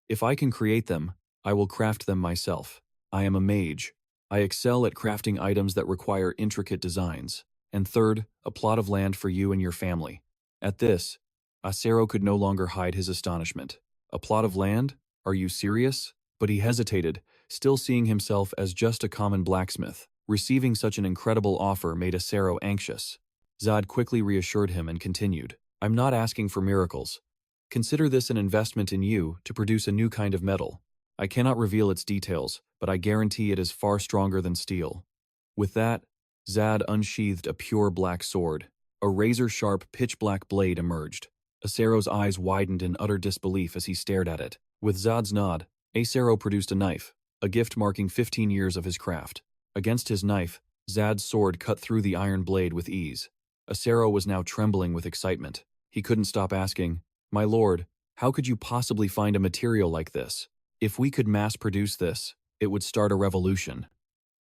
If I can create them, I will craft them myself. I am a mage. I excel at crafting items that require intricate designs. And third, a plot of land for you and your family. At this, Acero could no longer hide his astonishment. A plot of land? Are you serious? But he hesitated, still seeing himself as just a common blacksmith. Receiving such an incredible offer made Acero anxious. Zad quickly reassured him and continued, I'm not asking for miracles. Consider this an investment in you to produce a new kind of metal. I cannot reveal its details, but I guarantee it is far stronger than steel. With that, Zad unsheathed a pure black sword. A razor-sharp, pitch-black blade emerged. Acero's eyes widened in utter disbelief as he stared at it. With Zad's nod, Acero produced a knife, a gift marking 15 years of his craft. Against his knife, Zad's sword cut through the iron blade with ease. Acero was now trembling with excitement. He couldn't stop asking, My lord, how could you possibly find a material like this? If we could mass-produce this, it would start a revolution.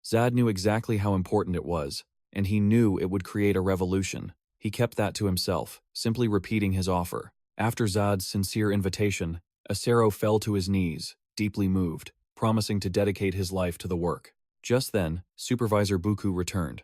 Zad knew exactly how important it was, and he knew it would create a revolution. He kept that to himself, simply repeating his offer. After Zad's sincere invitation, Acero fell to his knees, deeply moved, promising to dedicate his life to the work. Just then, Supervisor Buku returned.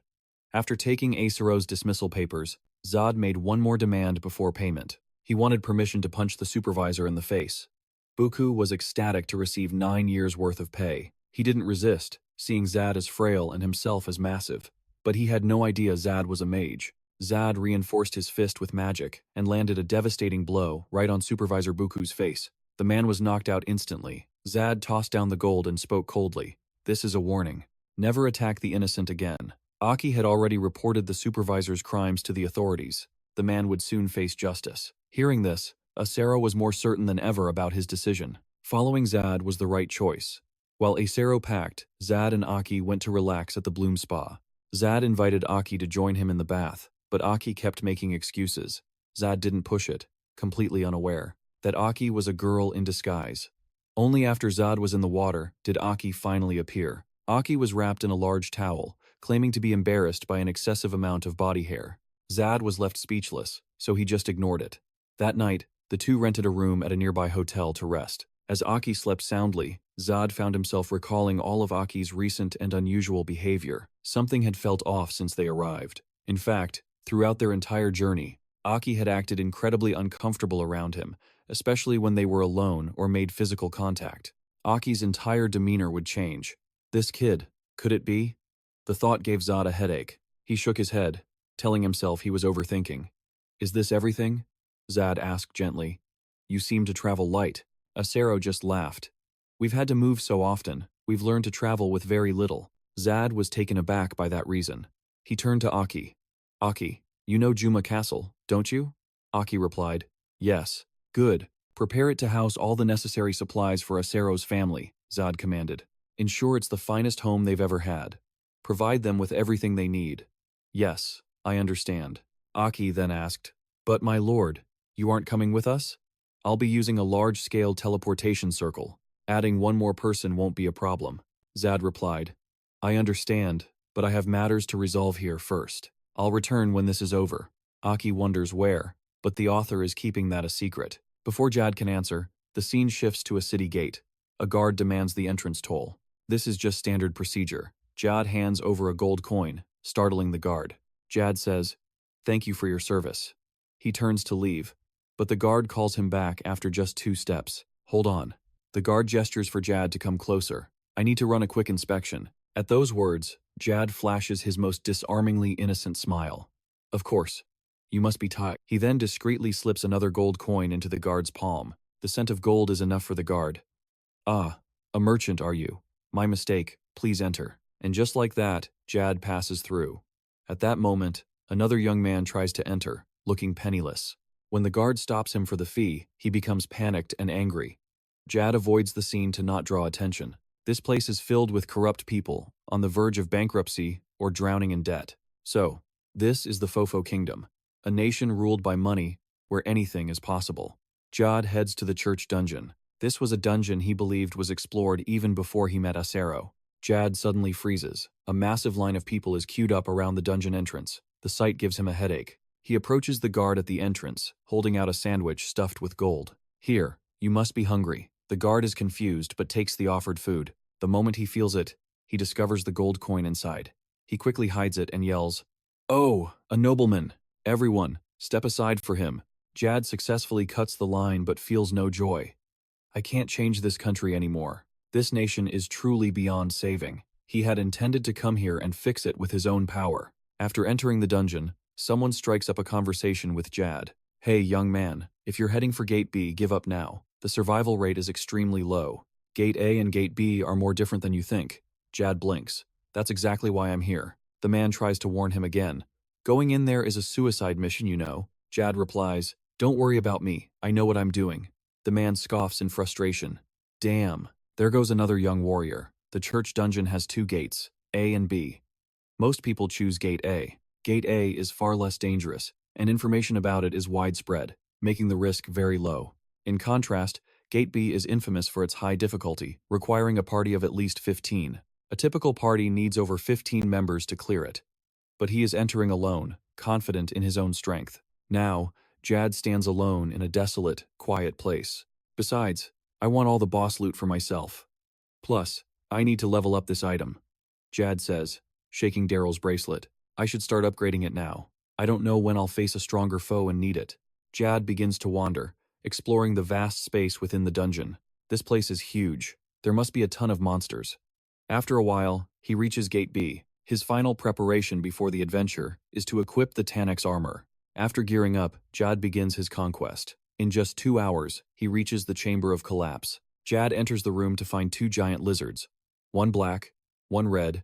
After taking Acero's dismissal papers, Zad made one more demand before payment. He wanted permission to punch the supervisor in the face. Buku was ecstatic to receive 9 years' worth of pay. He didn't resist, seeing Zad as frail and himself as massive. But he had no idea Zad was a mage. Zad reinforced his fist with magic and landed a devastating blow right on Supervisor Buku's face. The man was knocked out instantly. Zad tossed down the gold and spoke coldly. This is a warning. Never attack the innocent again. Aki had already reported the supervisor's crimes to the authorities. The man would soon face justice. Hearing this, Acero was more certain than ever about his decision. Following Zad was the right choice. While Acero packed, Zad and Aki went to relax at the Bloom Spa. Zad invited Aki to join him in the bath, but Aki kept making excuses. Zad didn't push it, completely unaware that Aki was a girl in disguise. Only after Zad was in the water did Aki finally appear. Aki was wrapped in a large towel, claiming to be embarrassed by an excessive amount of body hair. Zad was left speechless, so he just ignored it. That night, the two rented a room at a nearby hotel to rest. As Aki slept soundly, Zad found himself recalling all of Aki's recent and unusual behavior. Something had felt off since they arrived. In fact, throughout their entire journey, Aki had acted incredibly uncomfortable around him, especially when they were alone or made physical contact. Aki's entire demeanor would change. This kid, could it be? The thought gave Zad a headache. He shook his head, telling himself he was overthinking. Is this everything? Zad asked gently. You seem to travel light. Acero just laughed. We've had to move so often, we've learned to travel with very little. Zad was taken aback by that reason. He turned to Aki. Aki, you know Juma Castle, don't you? Aki replied. Yes. Good. Prepare it to house all the necessary supplies for Acero's family, Zad commanded. Ensure it's the finest home they've ever had. Provide them with everything they need. Yes, I understand. Aki then asked, But my lord, you aren't coming with us? I'll be using a large-scale teleportation circle. Adding one more person won't be a problem. Zad replied, I understand, but I have matters to resolve here first. I'll return when this is over. Aki wonders where, but the author is keeping that a secret. Before Jad can answer, the scene shifts to a city gate. A guard demands the entrance toll. This is just standard procedure. Jad hands over a gold coin, startling the guard. Jad says, Thank you for your service. He turns to leave, but the guard calls him back after just 2 steps. Hold on. The guard gestures for Jad to come closer. I need to run a quick inspection. At those words, Jad flashes his most disarmingly innocent smile. Of course. You must be tired. He then discreetly slips another gold coin into the guard's palm. The scent of gold is enough for the guard. Ah, a merchant are you? My mistake, please enter. And just like that, Jad passes through. At that moment, another young man tries to enter, looking penniless. When the guard stops him for the fee, he becomes panicked and angry. Jad avoids the scene to not draw attention. This place is filled with corrupt people, on the verge of bankruptcy or drowning in debt. So, this is the Fofo Kingdom, a nation ruled by money, where anything is possible. Jad heads to the church dungeon. This was a dungeon he believed was explored even before he met Acero. Jad suddenly freezes. A massive line of people is queued up around the dungeon entrance. The sight gives him a headache. He approaches the guard at the entrance, holding out a sandwich stuffed with gold. Here, you must be hungry. The guard is confused but takes the offered food. The moment he feels it, he discovers the gold coin inside. He quickly hides it and yells, "Oh, a nobleman! Everyone, step aside for him." Jad successfully cuts the line but feels no joy. I can't change this country anymore. This nation is truly beyond saving. He had intended to come here and fix it with his own power. After entering the dungeon, someone strikes up a conversation with Jad. "Hey, young man, if you're heading for Gate B, give up now. The survival rate is extremely low. Gate A and Gate B are more different than you think." Jad blinks. "That's exactly why I'm here." The man tries to warn him again. "Going in there is a suicide mission, you know." Jad replies, "Don't worry about me. I know what I'm doing." The man scoffs in frustration. Damn, there goes another young warrior. The church dungeon has two gates, A and B. Most people choose Gate A. Gate A is far less dangerous, and information about it is widespread, making the risk very low. In contrast, Gate B is infamous for its high difficulty, requiring a party of at least 15. A typical party needs over 15 members to clear it. But he is entering alone, confident in his own strength. Now, Jad stands alone in a desolate, quiet place. Besides, I want all the boss loot for myself. Plus, I need to level up this item. Jad says, shaking Daryl's bracelet. I should start upgrading it now. I don't know when I'll face a stronger foe and need it. Jad begins to wander, exploring the vast space within the dungeon. This place is huge. There must be a ton of monsters. After a while, he reaches Gate B. His final preparation before the adventure is to equip the Tannex armor. After gearing up, Jad begins his conquest. In just 2 hours, he reaches the Chamber of Collapse. Jad enters the room to find two giant lizards, one black, one red,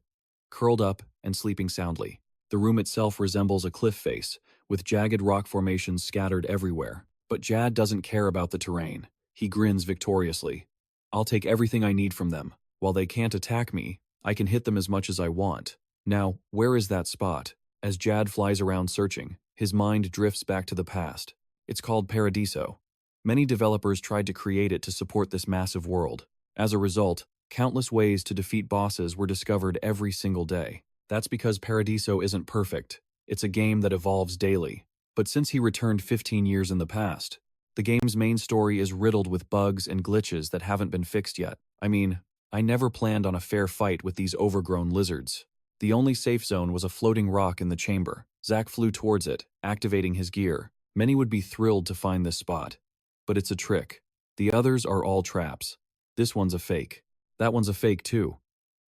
curled up and sleeping soundly. The room itself resembles a cliff face, with jagged rock formations scattered everywhere. But Jad doesn't care about the terrain. He grins victoriously. I'll take everything I need from them. While they can't attack me, I can hit them as much as I want. Now, where is that spot? As Jad flies around searching, his mind drifts back to the past. It's called Paradiso. Many developers tried to create it to support this massive world. As a result, countless ways to defeat bosses were discovered every single day. That's because Paradiso isn't perfect. It's a game that evolves daily. But since he returned 15 years in the past, the game's main story is riddled with bugs and glitches that haven't been fixed yet. I mean, I never planned on a fair fight with these overgrown lizards. The only safe zone was a floating rock in the chamber. Zack flew towards it, activating his gear. Many would be thrilled to find this spot. But it's a trick. The others are all traps. This one's a fake. That one's a fake too.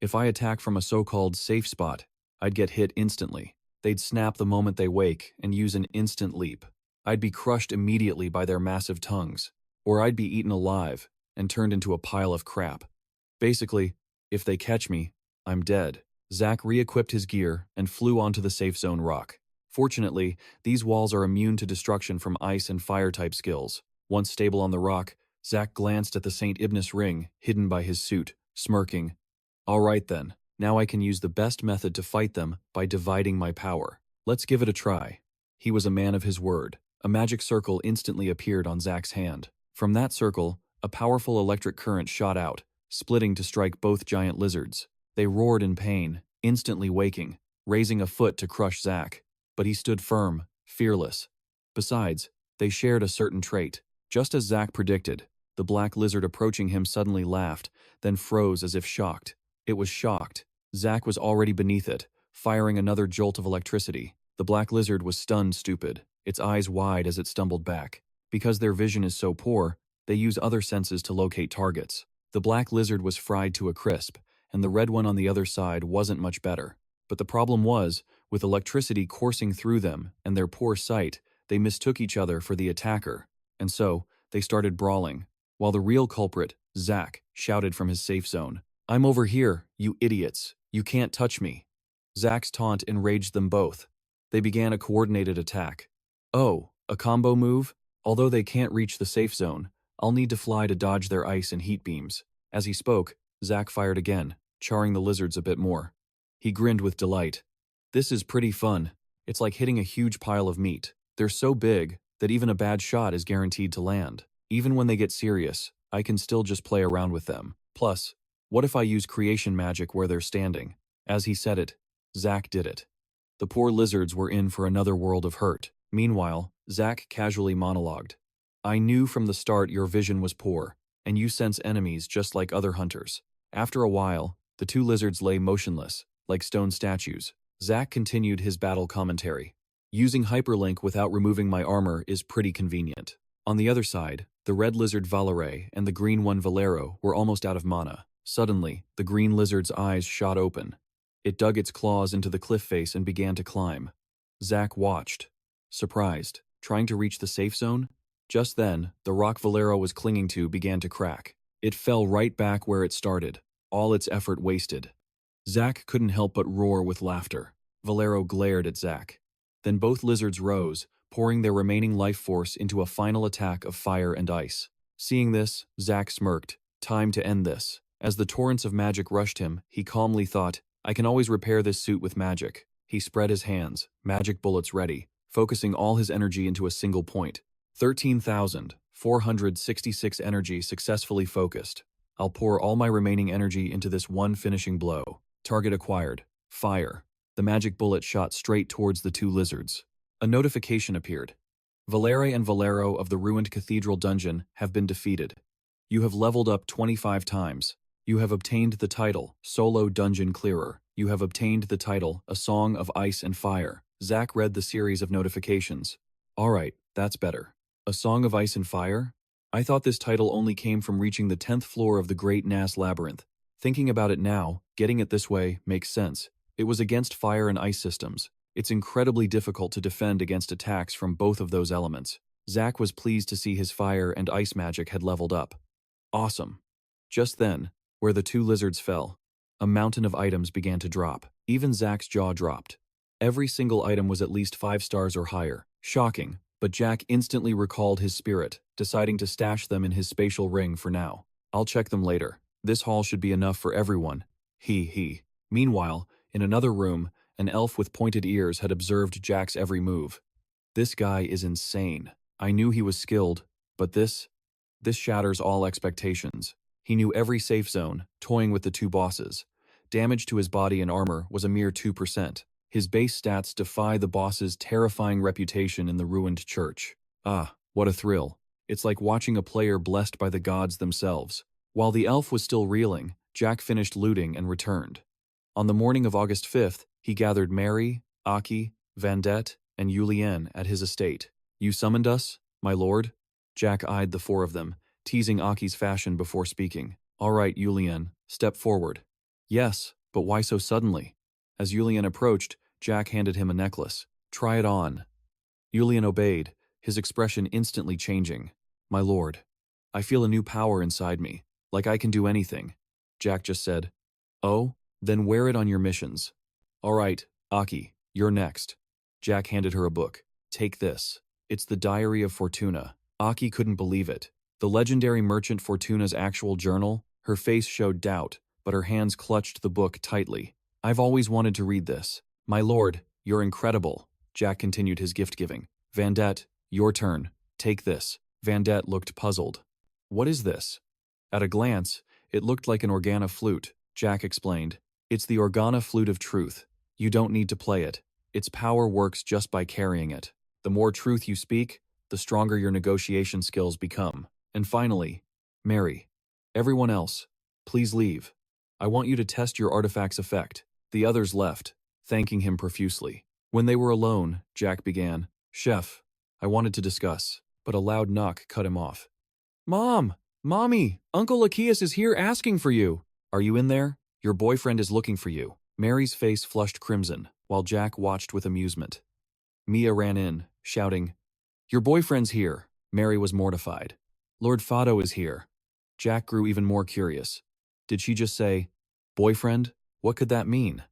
If I attack from a so-called safe spot, I'd get hit instantly. They'd snap the moment they wake and use an instant leap. I'd be crushed immediately by their massive tongues. Or I'd be eaten alive and turned into a pile of crap. Basically, if they catch me, I'm dead. Zack re-equipped his gear and flew onto the safe zone rock. Fortunately, these walls are immune to destruction from ice and fire-type skills. Once stable on the rock, Zack glanced at the St. Ibnis ring, hidden by his suit, smirking. All right then, now I can use the best method to fight them by dividing my power. Let's give it a try. He was a man of his word. A magic circle instantly appeared on Zack's hand. From that circle, a powerful electric current shot out, splitting to strike both giant lizards. They roared in pain, instantly waking, raising a foot to crush Zack. But he stood firm, fearless. Besides, they shared a certain trait. Just as Zack predicted, the black lizard approaching him suddenly laughed, then froze as if shocked. It was shocked. Zack was already beneath it, firing another jolt of electricity. The black lizard was stunned stupid, its eyes wide as it stumbled back. Because their vision is so poor, they use other senses to locate targets. The black lizard was fried to a crisp, and the red one on the other side wasn't much better. But the problem was, with electricity coursing through them and their poor sight, they mistook each other for the attacker. And so, they started brawling, while the real culprit, Zack, shouted from his safe zone, "I'm over here, you idiots. You can't touch me." Zack's taunt enraged them both. They began a coordinated attack. Oh, a combo move? Although they can't reach the safe zone, I'll need to fly to dodge their ice and heat beams. As he spoke, Zack fired again, charring the lizards a bit more. He grinned with delight. This is pretty fun. It's like hitting a huge pile of meat. They're so big that even a bad shot is guaranteed to land. Even when they get serious, I can still just play around with them. Plus, what if I use creation magic where they're standing? As he said it, Zack did it. The poor lizards were in for another world of hurt. Meanwhile, Zack casually monologued. I knew from the start your vision was poor, and you sense enemies just like other hunters. After a while, the two lizards lay motionless, like stone statues. Zack continued his battle commentary. Using hyperlink without removing my armor is pretty convenient. On the other side, the red lizard Valere and the green one Valero were almost out of mana. Suddenly, the green lizard's eyes shot open. It dug its claws into the cliff face and began to climb. Zack watched, surprised, trying to reach the safe zone. Just then, the rock Valero was clinging to began to crack. It fell right back where it started, all its effort wasted. Zack couldn't help but roar with laughter. Valero glared at Zack. Then both lizards rose, pouring their remaining life force into a final attack of fire and ice. Seeing this, Zack smirked. Time to end this. As the torrents of magic rushed him, he calmly thought, I can always repair this suit with magic. He spread his hands, magic bullets ready, focusing all his energy into a single point. 13,466 energy successfully focused. I'll pour all my remaining energy into this one finishing blow. Target acquired. Fire. The magic bullet shot straight towards the two lizards. A notification appeared. Valere and Valero of the ruined cathedral dungeon have been defeated. You have leveled up 25 times. You have obtained the title, Solo Dungeon Clearer. You have obtained the title, A Song of Ice and Fire. Zack read the series of notifications. Alright, that's better. A Song of Ice and Fire? I thought this title only came from reaching the 10th floor of the Great Nass Labyrinth. Thinking about it now, getting it this way makes sense. It was against fire and ice systems. It's incredibly difficult to defend against attacks from both of those elements. Zack was pleased to see his fire and ice magic had leveled up. Awesome. Just then, where the two lizards fell, a mountain of items began to drop. Even Zack's jaw dropped. Every single item was at least 5 stars or higher. Shocking, but Jack instantly recalled his spirit, deciding to stash them in his spatial ring for now. I'll check them later. This haul should be enough for everyone. He. Meanwhile, in another room, an elf with pointed ears had observed Jack's every move. This guy is insane. I knew he was skilled, but this shatters all expectations. He knew every safe zone, toying with the two bosses. Damage to his body and armor was a mere 2%. His base stats defy the boss's terrifying reputation in the ruined church. Ah, what a thrill. It's like watching a player blessed by the gods themselves. While the elf was still reeling, Jack finished looting and returned. On the morning of August 5th, he gathered Mary, Aki, Bandit, and Julien at his estate. You summoned us, my lord? Jack eyed the 4 of them, teasing Aki's fashion before speaking. All right, Julien, step forward. Yes, but why so suddenly? As Julien approached, Jack handed him a necklace. Try it on. Julien obeyed, his expression instantly changing. My lord, I feel a new power inside me, like I can do anything. Jack just said. Oh, then wear it on your missions. All right, Aki, you're next. Jack handed her a book. Take this. It's the Diary of Fortuna. Aki couldn't believe it. The legendary merchant Fortuna's actual journal. Her face showed doubt, but her hands clutched the book tightly. I've always wanted to read this. My lord, you're incredible. Jack continued his gift-giving. Bandit, your turn. Take this. Bandit looked puzzled. What is this? At a glance, it looked like an organa flute. Jack explained. It's the organa flute of truth. You don't need to play it. Its power works just by carrying it. The more truth you speak, the stronger your negotiation skills become. And finally, Mary. Everyone else, please leave. I want you to test your artifact's effect. The others left, thanking him profusely. When they were alone, Jack began. Chef, I wanted to discuss, but a loud knock cut him off. Mom! Mommy! Uncle Lachias is here asking for you! Are you in there? Your boyfriend is looking for you. Mary's face flushed crimson, while Jack watched with amusement. Mia ran in, shouting, Your boyfriend's here. Mary was mortified. Lord Fado is here. Jack grew even more curious. Did she just say, boyfriend? What could that mean?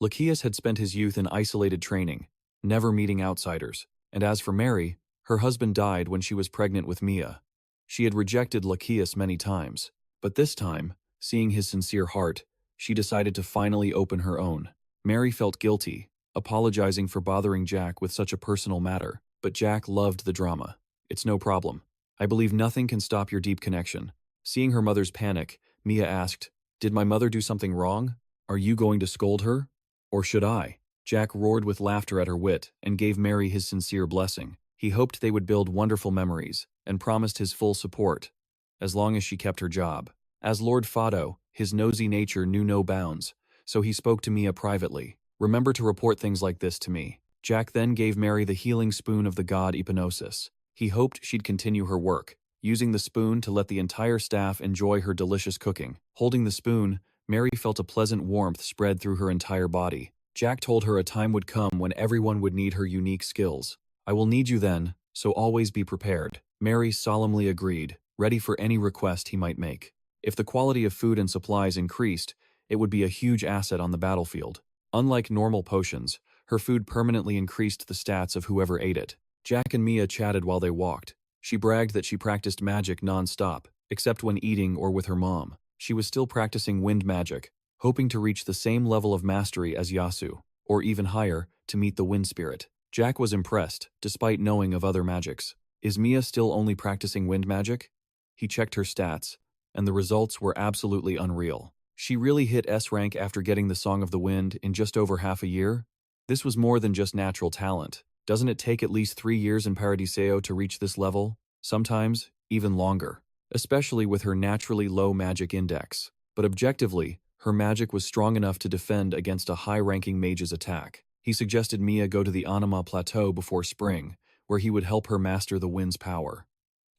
Lachias had spent his youth in isolated training, never meeting outsiders. And as for Mary, her husband died when she was pregnant with Mia. She had rejected Lachias many times, but this time, seeing his sincere heart, she decided to finally open her own. Mary felt guilty, apologizing for bothering Jack with such a personal matter, but Jack loved the drama. "It's no problem. I believe nothing can stop your deep connection." Seeing her mother's panic, Mia asked, "Did my mother do something wrong? Are you going to scold her? Or should I?" Jack roared with laughter at her wit and gave Mary his sincere blessing. He hoped they would build wonderful memories and promised his full support, as long as she kept her job. As Lord Fado, his nosy nature knew no bounds, so he spoke to Mia privately. "Remember to report things like this to me." Jack then gave Mary the healing spoon of the god Epinosis. He hoped she'd continue her work, using the spoon to let the entire staff enjoy her delicious cooking. Holding the spoon, Mary felt a pleasant warmth spread through her entire body. Jack told her a time would come when everyone would need her unique skills. "I will need you then, so always be prepared." Mary solemnly agreed, ready for any request he might make. If the quality of food and supplies increased, it would be a huge asset on the battlefield. Unlike normal potions, her food permanently increased the stats of whoever ate it. Jack and Mia chatted while they walked. She bragged that she practiced magic non-stop, except when eating or with her mom. She was still practicing wind magic, hoping to reach the same level of mastery as Yasu, or even higher, to meet the wind spirit. Jack was impressed, despite knowing of other magics. Is Mia still only practicing wind magic? He checked her stats, and the results were absolutely unreal. She really hit S rank after getting the Song of the Wind in just over half a year? This was more than just natural talent. Doesn't it take at least 3 years in Paradiseo to reach this level? Sometimes, even longer. Especially with her naturally low magic index. But objectively, her magic was strong enough to defend against a high-ranking mage's attack. He suggested Mia go to the Anima Plateau before spring, where he would help her master the wind's power.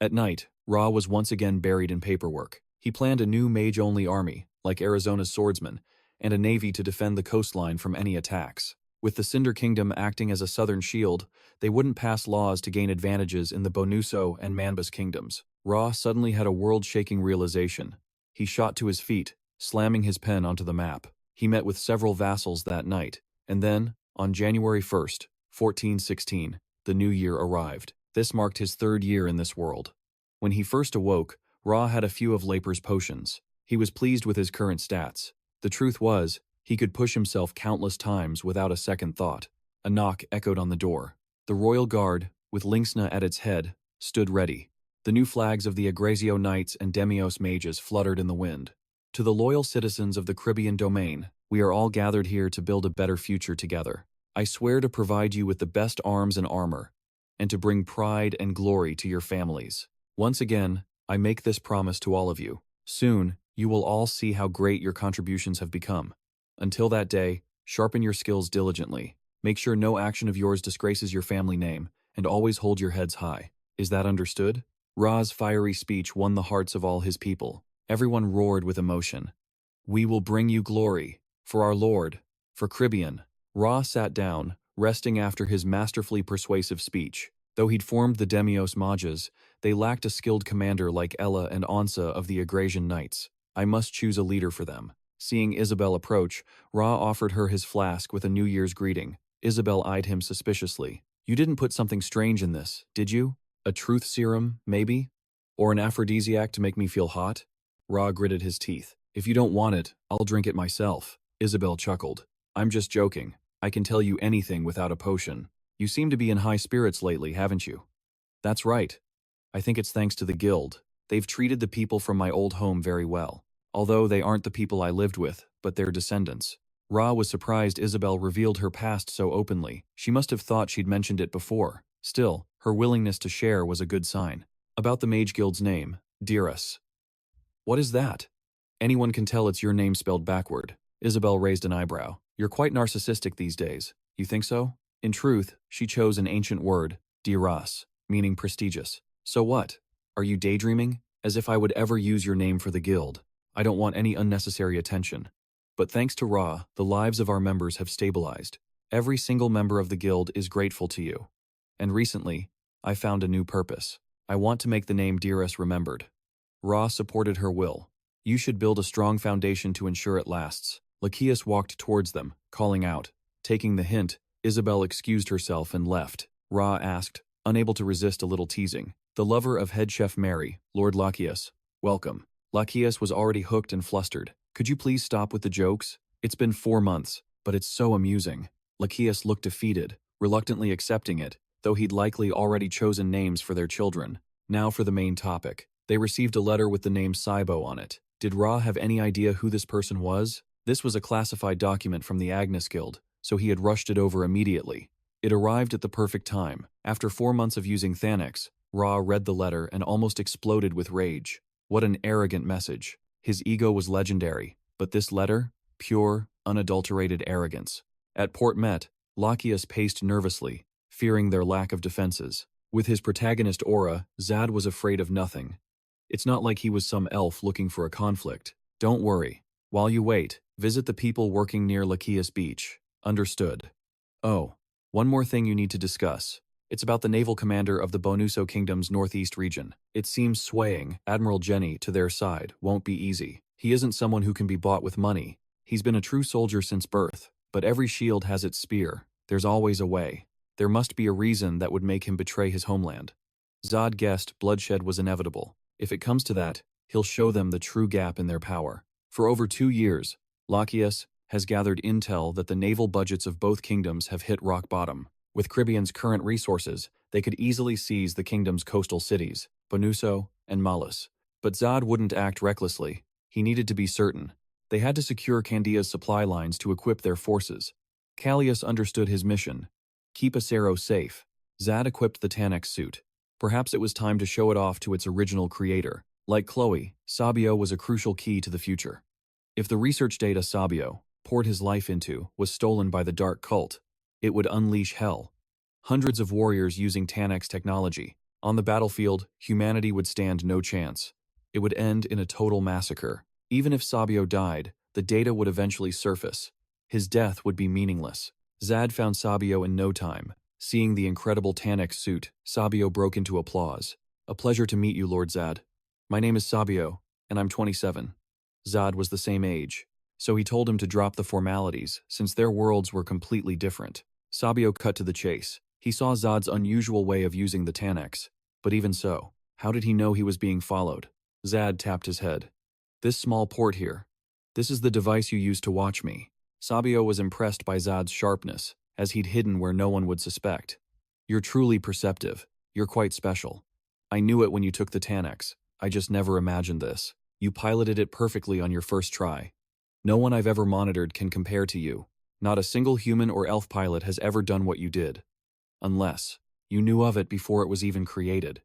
At night, Ra was once again buried in paperwork. He planned a new mage-only army, like Arizona's swordsmen, and a navy to defend the coastline from any attacks. With the Cinder Kingdom acting as a southern shield, they wouldn't pass laws to gain advantages in the Bonuso and Manbas kingdoms. Ra suddenly had a world-shaking realization. He shot to his feet, slamming his pen onto the map. He met with several vassals that night, and then, on January 1st, 1416, the new year arrived. This marked his 3rd year in this world. When he first awoke, Ra had a few of Laper's potions. He was pleased with his current stats. The truth was, he could push himself countless times without a second thought. A knock echoed on the door. The royal guard, with Linksna at its head, stood ready. The new flags of the Agrazio Knights and Demios mages fluttered in the wind. "To the loyal citizens of the Caribbean domain, we are all gathered here to build a better future together. I swear to provide you with the best arms and armor, and to bring pride and glory to your families. Once again, I make this promise to all of you. Soon, you will all see how great your contributions have become. Until that day, sharpen your skills diligently. Make sure no action of yours disgraces your family name, and always hold your heads high. Is that understood?" Ra's fiery speech won the hearts of all his people. Everyone roared with emotion. "We will bring you glory, for our Lord, for Caribbean." Ra sat down, resting after his masterfully persuasive speech. Though he'd formed the Demios Majas, they lacked a skilled commander like Ella and Ansa of the Agrasian Knights. "I must choose a leader for them." Seeing Isabel approach, Ra offered her his flask with a New Year's greeting. Isabel eyed him suspiciously. "You didn't put something strange in this, did you? A truth serum, maybe? Or an aphrodisiac to make me feel hot?" Ra gritted his teeth. "If you don't want it, I'll drink it myself." Isabel chuckled. "I'm just joking. I can tell you anything without a potion. You seem to be in high spirits lately, haven't you?" "That's right. I think it's thanks to the guild. They've treated the people from my old home very well. Although they aren't the people I lived with, but their descendants." Ra was surprised Isabel revealed her past so openly. She must have thought she'd mentioned it before. Still, her willingness to share was a good sign. "About the Mage Guild's name, Dirus." "What is that?" "Anyone can tell it's your name spelled backward." Isabel raised an eyebrow. "You're quite narcissistic these days. You think so?" In truth, she chose an ancient word, Diras, meaning prestigious. "So what? Are you daydreaming? As if I would ever use your name for the guild. I don't want any unnecessary attention. But thanks to Ra, the lives of our members have stabilized. Every single member of the guild is grateful to you. And recently, I found a new purpose. I want to make the name Dirus remembered." Ra supported her will. "You should build a strong foundation to ensure it lasts." Lachias walked towards them, calling out. Taking the hint, Isabel excused herself and left. Ra asked, unable to resist a little teasing, The lover of head chef Mary, Lord Lachius. Welcome. Lachius was already hooked and flustered. Could you please stop with the jokes? It's been 4 months, but it's so amusing. Lachius looked defeated, reluctantly accepting it, though he'd likely already chosen names for their children. Now for the main topic. They received a letter with the name Saibo on it. Did Ra have any idea who this person was? This was a classified document from the Agnes Guild, so he had rushed it over immediately. It arrived at the perfect time. After 4 months of using Thanax, Ra read the letter and almost exploded with rage. What an arrogant message. His ego was legendary, but this letter? Pure, unadulterated arrogance. At Port Met, Lachius paced nervously, fearing their lack of defenses. With his protagonist aura, Zad was afraid of nothing. It's not like he was some elf looking for a conflict. Don't worry. While you wait, visit the people working near Lachius Beach. Understood. Oh, one more thing you need to discuss. It's about the naval commander of the Bonuso Kingdom's northeast region. It seems swaying Admiral Jenny to their side won't be easy. He isn't someone who can be bought with money. He's been a true soldier since birth, but every shield has its spear. There's always a way. There must be a reason that would make him betray his homeland. Zod guessed bloodshed was inevitable. If it comes to that, he'll show them the true gap in their power. For over 2 years, Lachius has gathered intel that the naval budgets of both kingdoms have hit rock bottom. With Caribbean's current resources, they could easily seize the kingdom's coastal cities, Bonuso and Malus. But Zod wouldn't act recklessly. He needed to be certain. They had to secure Candia's supply lines to equip their forces. Callias understood his mission. Keep Acero safe. Zad equipped the Tanax suit. Perhaps it was time to show it off to its original creator. Like Chloe, Sabio was a crucial key to the future. If the research data Sabio poured his life into was stolen by the dark cult, it would unleash hell. Hundreds of warriors using Tanax technology. On the battlefield, humanity would stand no chance. It would end in a total massacre. Even if Sabio died, the data would eventually surface. His death would be meaningless. Zad found Sabio in no time. Seeing the incredible Tanax suit, Sabio broke into applause. A pleasure to meet you, Lord Zad. My name is Sabio, and I'm 27. Zad was the same age, so he told him to drop the formalities, since their worlds were completely different. Sabio cut to the chase. He saw Zod's unusual way of using the Tanax. But even so, how did he know he was being followed? Zad tapped his head. This small port here. This is the device you use to watch me. Sabio was impressed by Zod's sharpness, as he'd hidden where no one would suspect. You're truly perceptive. You're quite special. I knew it when you took the Tanax. I just never imagined this. You piloted it perfectly on your first try. No one I've ever monitored can compare to you. Not a single human or elf pilot has ever done what you did. Unless you knew of it before it was even created.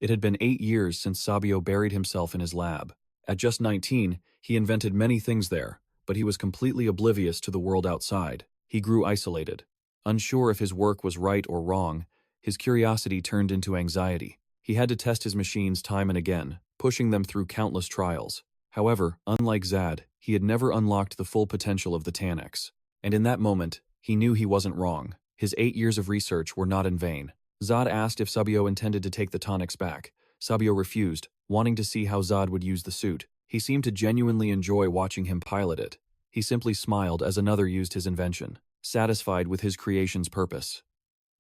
It had been 8 years since Sabio buried himself in his lab. At just 19, he invented many things there, but he was completely oblivious to the world outside. He grew isolated. Unsure if his work was right or wrong, his curiosity turned into anxiety. He had to test his machines time and again, pushing them through countless trials. However, unlike Zad, he had never unlocked the full potential of the Tanax. And in that moment, he knew he wasn't wrong. His 8 years of research were not in vain. Zod asked if Sabio intended to take the Tanax back. Sabio refused, wanting to see how Zod would use the suit. He seemed to genuinely enjoy watching him pilot it. He simply smiled as another used his invention, satisfied with his creation's purpose.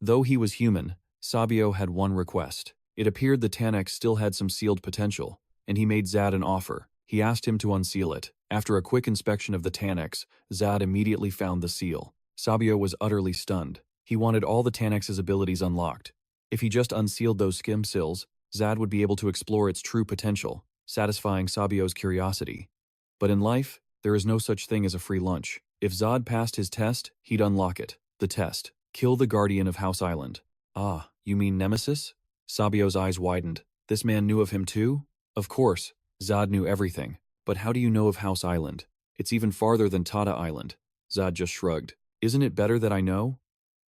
Though he was human, Sabio had one request. It appeared the Tanax still had some sealed potential, and he made Zad an offer. He asked him to unseal it. After a quick inspection of the Tanax, Zad immediately found the seal. Sabio was utterly stunned. He wanted all the Tanax's abilities unlocked. If he just unsealed those skim seals, Zad would be able to explore its true potential, satisfying Sabio's curiosity. But in life, there is no such thing as a free lunch. If Zod passed his test, he'd unlock it. The test: kill the guardian of House Island. Ah, you mean Nemesis? Sabio's eyes widened. This man knew of him too? Of course, Zod knew everything. But how do you know of House Island? It's even farther than Tata Island. Zod just shrugged. Isn't it better that I know?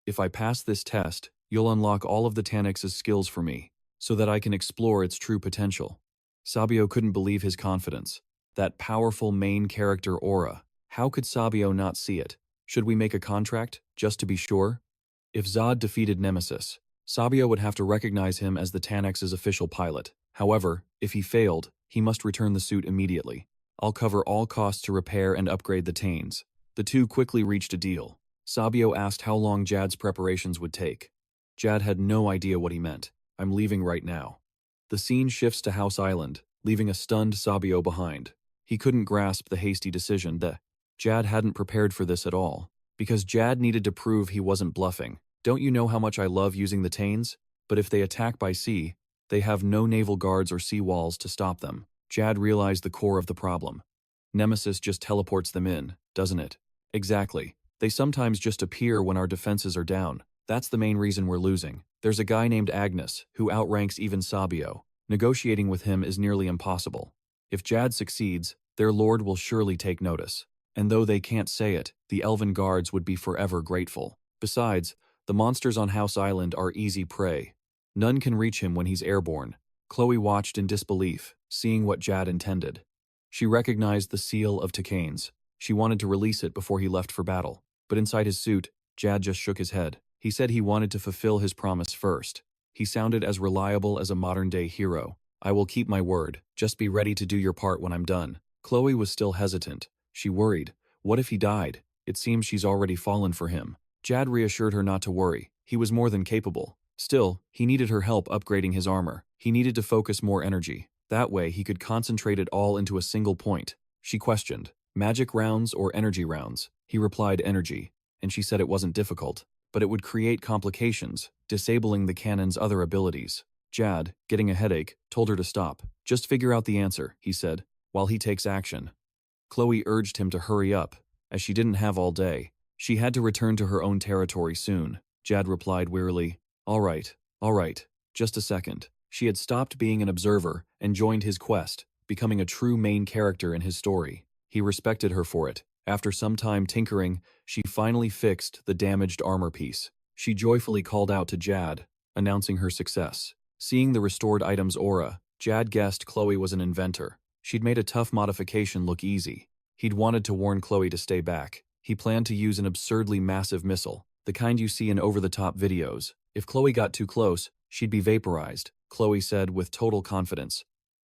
If I pass this test, you'll unlock all of the Tanax's skills for me, so that I can explore its true potential. Sabio couldn't believe his confidence. That powerful main character aura. How could Sabio not see it? Should we make a contract, just to be sure? If Zod defeated Nemesis, Sabio would have to recognize him as the Tanax's official pilot. However, if he failed, he must return the suit immediately. I'll cover all costs to repair and upgrade the Tanes. The two quickly reached a deal. Sabio asked how long Jad's preparations would take. Jad had no idea what he meant. I'm leaving right now. The scene shifts to House Island, leaving a stunned Sabio behind. He couldn't grasp the hasty decision that Jad hadn't prepared for this at all, because Jad needed to prove he wasn't bluffing. Don't you know how much I love using the Tanes? But if they attack by sea, they have no naval guards or sea walls to stop them. Jad realized the core of the problem. Nemesis just teleports them in, doesn't it? Exactly. They sometimes just appear when our defenses are down. That's the main reason we're losing. There's a guy named Agnes, who outranks even Sabio. Negotiating with him is nearly impossible. If Jad succeeds, their lord will surely take notice. And though they can't say it, the elven guards would be forever grateful. Besides, the monsters on House Island are easy prey. None can reach him when he's airborne. Chloe watched in disbelief, seeing what Jad intended. She recognized the seal of Takanes. She wanted to release it before he left for battle. But inside his suit, Jad just shook his head. He said he wanted to fulfill his promise first. He sounded as reliable as a modern-day hero. I will keep my word. Just be ready to do your part when I'm done. Chloe was still hesitant. She worried. What if he died? It seems she's already fallen for him. Jad reassured her not to worry. He was more than capable. Still, he needed her help upgrading his armor. He needed to focus more energy. That way, he could concentrate it all into a single point. She questioned, magic rounds or energy rounds? He replied energy, and she said it wasn't difficult, but it would create complications, disabling the cannon's other abilities. Jad, getting a headache, told her to stop. Just figure out the answer, he said, while he takes action. Chloe urged him to hurry up, as she didn't have all day. She had to return to her own territory soon. Jad replied wearily, all right, just a second. She had stopped being an observer and joined his quest, becoming a true main character in his story. He respected her for it. After some time tinkering, she finally fixed the damaged armor piece. She joyfully called out to Jad, announcing her success. Seeing the restored item's aura, Jad guessed Chloe was an inventor. She'd made a tough modification look easy. He'd wanted to warn Chloe to stay back. He planned to use an absurdly massive missile, the kind you see in over-the-top videos. If Chloe got too close, she'd be vaporized, Chloe said with total confidence.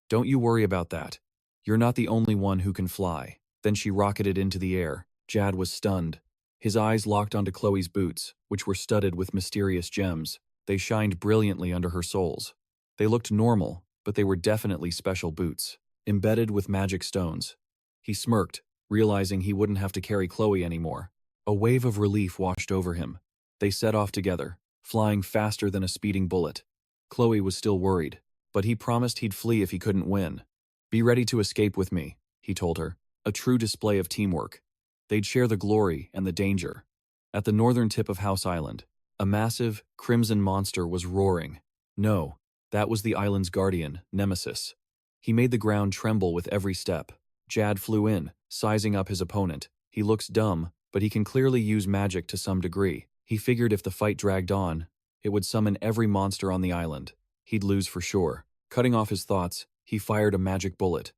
Don't you worry about that. You're not the only one who can fly. Then she rocketed into the air. Jad was stunned. His eyes locked onto Chloe's boots, which were studded with mysterious gems. They shined brilliantly under her soles. They looked normal, but they were definitely special boots, embedded with magic stones. He smirked, realizing he wouldn't have to carry Chloe anymore. A wave of relief washed over him. They set off together, flying faster than a speeding bullet. Chloe was still worried, but he promised he'd flee if he couldn't win. Be ready to escape with me, he told her, a true display of teamwork. They'd share the glory and the danger. At the northern tip of House Island, a massive, crimson monster was roaring. No, that was the island's guardian, Nemesis. He made the ground tremble with every step. Jad flew in, sizing up his opponent. He looks dumb, but he can clearly use magic to some degree. He figured if the fight dragged on, it would summon every monster on the island. He'd lose for sure. Cutting off his thoughts, he fired a magic bullet.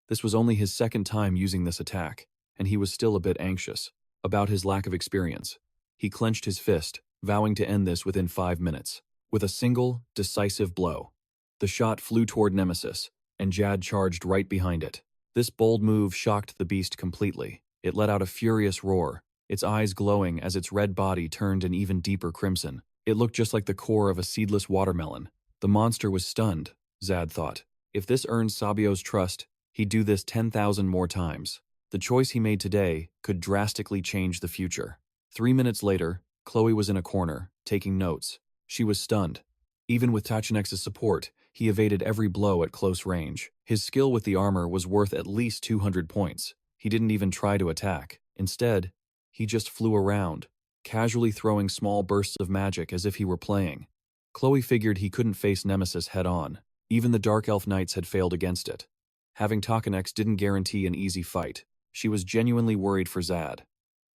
This was only his second time using this attack, and he was still a bit anxious about his lack of experience. He clenched his fist, vowing to end this within 5 minutes. With a single, decisive blow, the shot flew toward Nemesis, and Jad charged right behind it. This bold move shocked the beast completely. It let out a furious roar, its eyes glowing as its red body turned an even deeper crimson. It looked just like the core of a seedless watermelon. The monster was stunned, Zad thought. If this earns Sabio's trust, he'd do this 10,000 more times. The choice he made today could drastically change the future. 3 minutes later, Chloe was in a corner, taking notes. She was stunned. Even with Tachinex's support, he evaded every blow at close range. His skill with the armor was worth at least 200 points. He didn't even try to attack. Instead, he just flew around, casually throwing small bursts of magic as if he were playing. Chloe figured he couldn't face Nemesis head-on. Even the Dark Elf Knights had failed against it. Having Takanex didn't guarantee an easy fight. She was genuinely worried for Zad.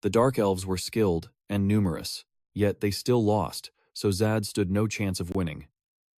The Dark Elves were skilled and numerous, yet they still lost, so Zad stood no chance of winning.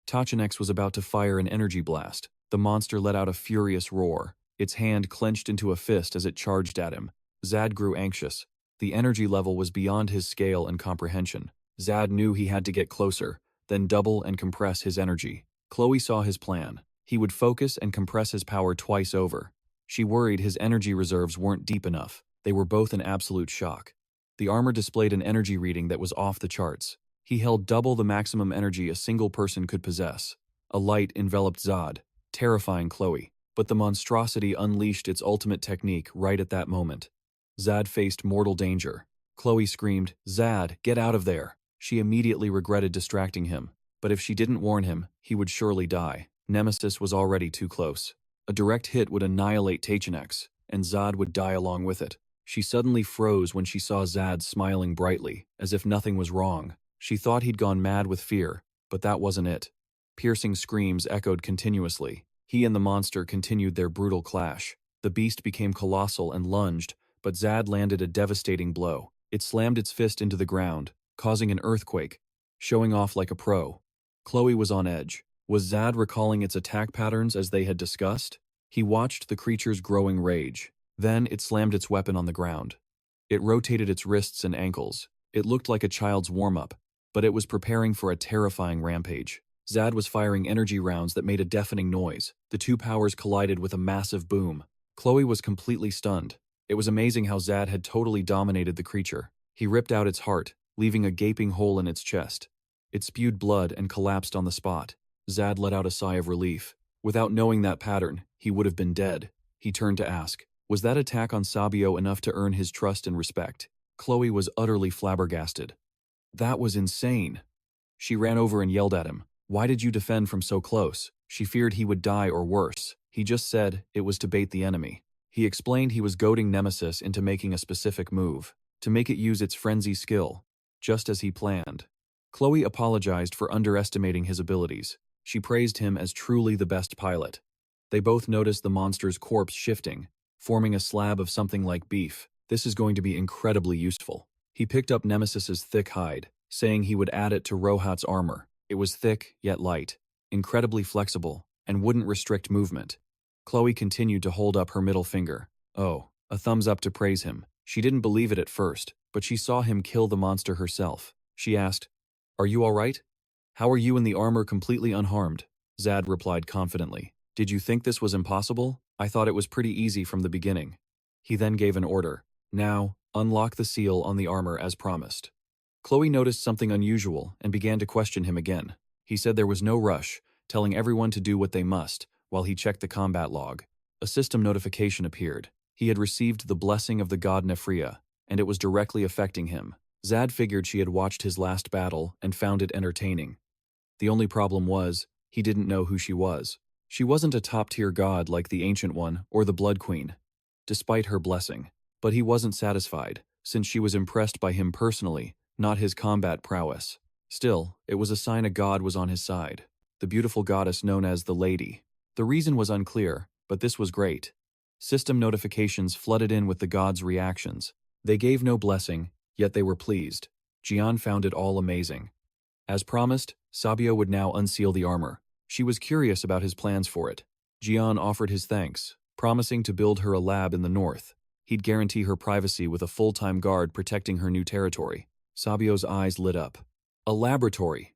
Tachinex was about to fire an energy blast. The monster let out a furious roar. Its hand clenched into a fist as it charged at him. Zad grew anxious. The energy level was beyond his scale and comprehension. Zad knew he had to get closer, then double and compress his energy. Chloe saw his plan. He would focus and compress his power twice over. She worried his energy reserves weren't deep enough. They were both in absolute shock. The armor displayed an energy reading that was off the charts. He held double the maximum energy a single person could possess. A light enveloped Zod, terrifying Chloe, but the monstrosity unleashed its ultimate technique right at that moment. Zad faced mortal danger. Chloe screamed, "Zad, get out of there!" She immediately regretted distracting him, but if she didn't warn him, he would surely die. Nemesis was already too close. A direct hit would annihilate Tachenex, and Zad would die along with it. She suddenly froze when she saw Zad smiling brightly, as if nothing was wrong. She thought he'd gone mad with fear, but that wasn't it. Piercing screams echoed continuously. He and the monster continued their brutal clash. The beast became colossal and lunged, but Zad landed a devastating blow. It slammed its fist into the ground, causing an earthquake, showing off like a pro. Chloe was on edge. Was Zad recalling its attack patterns as they had discussed? He watched the creature's growing rage. Then it slammed its weapon on the ground. It rotated its wrists and ankles. It looked like a child's warm-up, but it was preparing for a terrifying rampage. Zad was firing energy rounds that made a deafening noise. The two powers collided with a massive boom. Chloe was completely stunned. It was amazing how Zad had totally dominated the creature. He ripped out its heart, leaving a gaping hole in its chest. It spewed blood and collapsed on the spot. Zad let out a sigh of relief. Without knowing that pattern, he would have been dead. He turned to ask, was that attack on Sabio enough to earn his trust and respect? Chloe was utterly flabbergasted. That was insane. She ran over and yelled at him. Why did you defend from so close? She feared he would die or worse. He just said it was to bait the enemy. He explained he was goading Nemesis into making a specific move, to make it use its frenzy skill, just as he planned. Chloe apologized for underestimating his abilities. She praised him as truly the best pilot. They both noticed the monster's corpse shifting, forming a slab of something like beef. This is going to be incredibly useful. He picked up Nemesis's thick hide, saying he would add it to Rohat's armor. It was thick, yet light, incredibly flexible, and wouldn't restrict movement. Chloe continued to hold up her middle finger. Oh, a thumbs up to praise him. She didn't believe it at first, but she saw him kill the monster herself. She asked, "Are you all right? How are you in the armor completely unharmed?" Zad replied confidently. "Did you think this was impossible? I thought it was pretty easy from the beginning." He then gave an order. "Now, unlock the seal on the armor as promised." Chloe noticed something unusual and began to question him again. He said there was no rush, telling everyone to do what they must, while he checked the combat log. A system notification appeared. He had received the blessing of the god Nefria, and it was directly affecting him. Zad figured she had watched his last battle and found it entertaining. The only problem was, he didn't know who she was. She wasn't a top-tier god like the Ancient One or the Blood Queen, despite her blessing. But he wasn't satisfied, since she was impressed by him personally, not his combat prowess. Still, it was a sign a god was on his side. The beautiful goddess known as the Lady. The reason was unclear, but this was great. System notifications flooded in with the gods' reactions. They gave no blessing, yet they were pleased. Gian found it all amazing. As promised, Sabio would now unseal the armor. She was curious about his plans for it. Gian offered his thanks, promising to build her a lab in the north. He'd guarantee her privacy with a full-time guard protecting her new territory. Sabio's eyes lit up. A laboratory?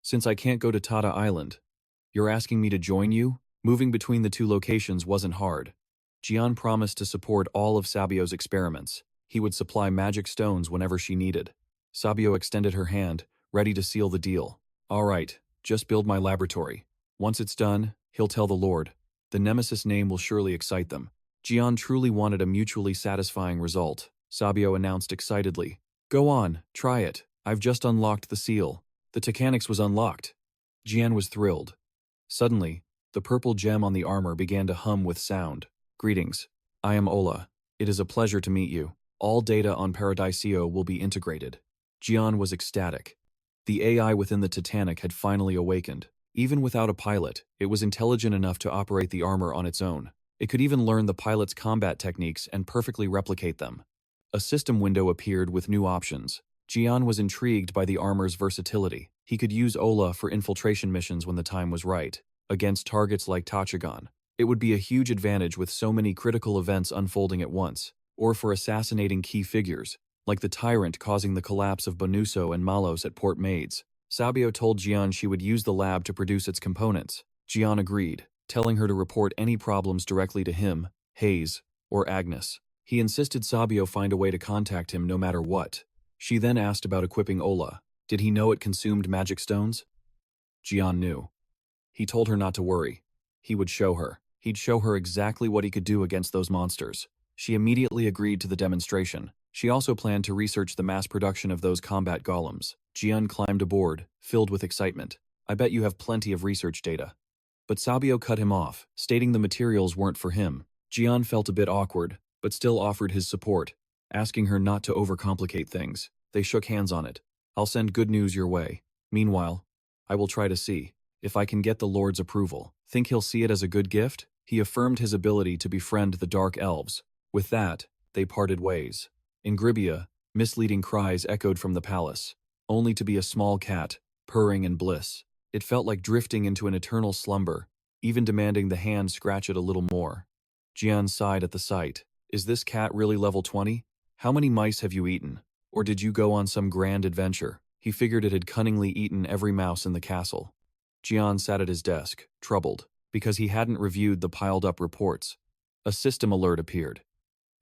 Since I can't go to Tata Island, you're asking me to join you? Moving between the two locations wasn't hard. Gian promised to support all of Sabio's experiments. He would supply magic stones whenever she needed. Sabio extended her hand, ready to seal the deal. All right, just build my laboratory. Once it's done, he'll tell the Lord. The Nemesis name will surely excite them. Gian truly wanted a mutually satisfying result. Sabio announced excitedly. Go on, try it. I've just unlocked the seal. The Tachanix was unlocked. Gian was thrilled. Suddenly, the purple gem on the armor began to hum with sound. Greetings. I am Ola. It is a pleasure to meet you. All data on Paradiso will be integrated. Gian was ecstatic. The AI within the Titanic had finally awakened. Even without a pilot, it was intelligent enough to operate the armor on its own. It could even learn the pilot's combat techniques and perfectly replicate them. A system window appeared with new options. Gian was intrigued by the armor's versatility. He could use Ola for infiltration missions when the time was right, against targets like Tachigon. It would be a huge advantage with so many critical events unfolding at once, or for assassinating key figures, like the tyrant causing the collapse of Bonuso and Malos at Port Maids. Sabio told Gian she would use the lab to produce its components. Gian agreed, telling her to report any problems directly to him, Hayes, or Agnes. He insisted Sabio find a way to contact him no matter what. She then asked about equipping Ola. Did he know it consumed magic stones? Gian knew. He told her not to worry. He would show her. He'd show her exactly what he could do against those monsters. She immediately agreed to the demonstration. She also planned to research the mass production of those combat golems. Jian climbed aboard, filled with excitement. I bet you have plenty of research data. But Sabio cut him off, stating the materials weren't for him. Jian felt a bit awkward, but still offered his support, asking her not to overcomplicate things. They shook hands on it. I'll send good news your way. Meanwhile, I will try to see if I can get the Lord's approval. Think he'll see it as a good gift? He affirmed his ability to befriend the Dark Elves. With that, they parted ways. In Gravia, misleading cries echoed from the palace, only to be a small cat, purring in bliss. It felt like drifting into an eternal slumber, even demanding the hand scratch it a little more. Jian sighed at the sight. Is this cat really level 20? How many mice have you eaten? Or did you go on some grand adventure? He figured it had cunningly eaten every mouse in the castle. Jian sat at his desk, troubled, because he hadn't reviewed the piled-up reports. A system alert appeared.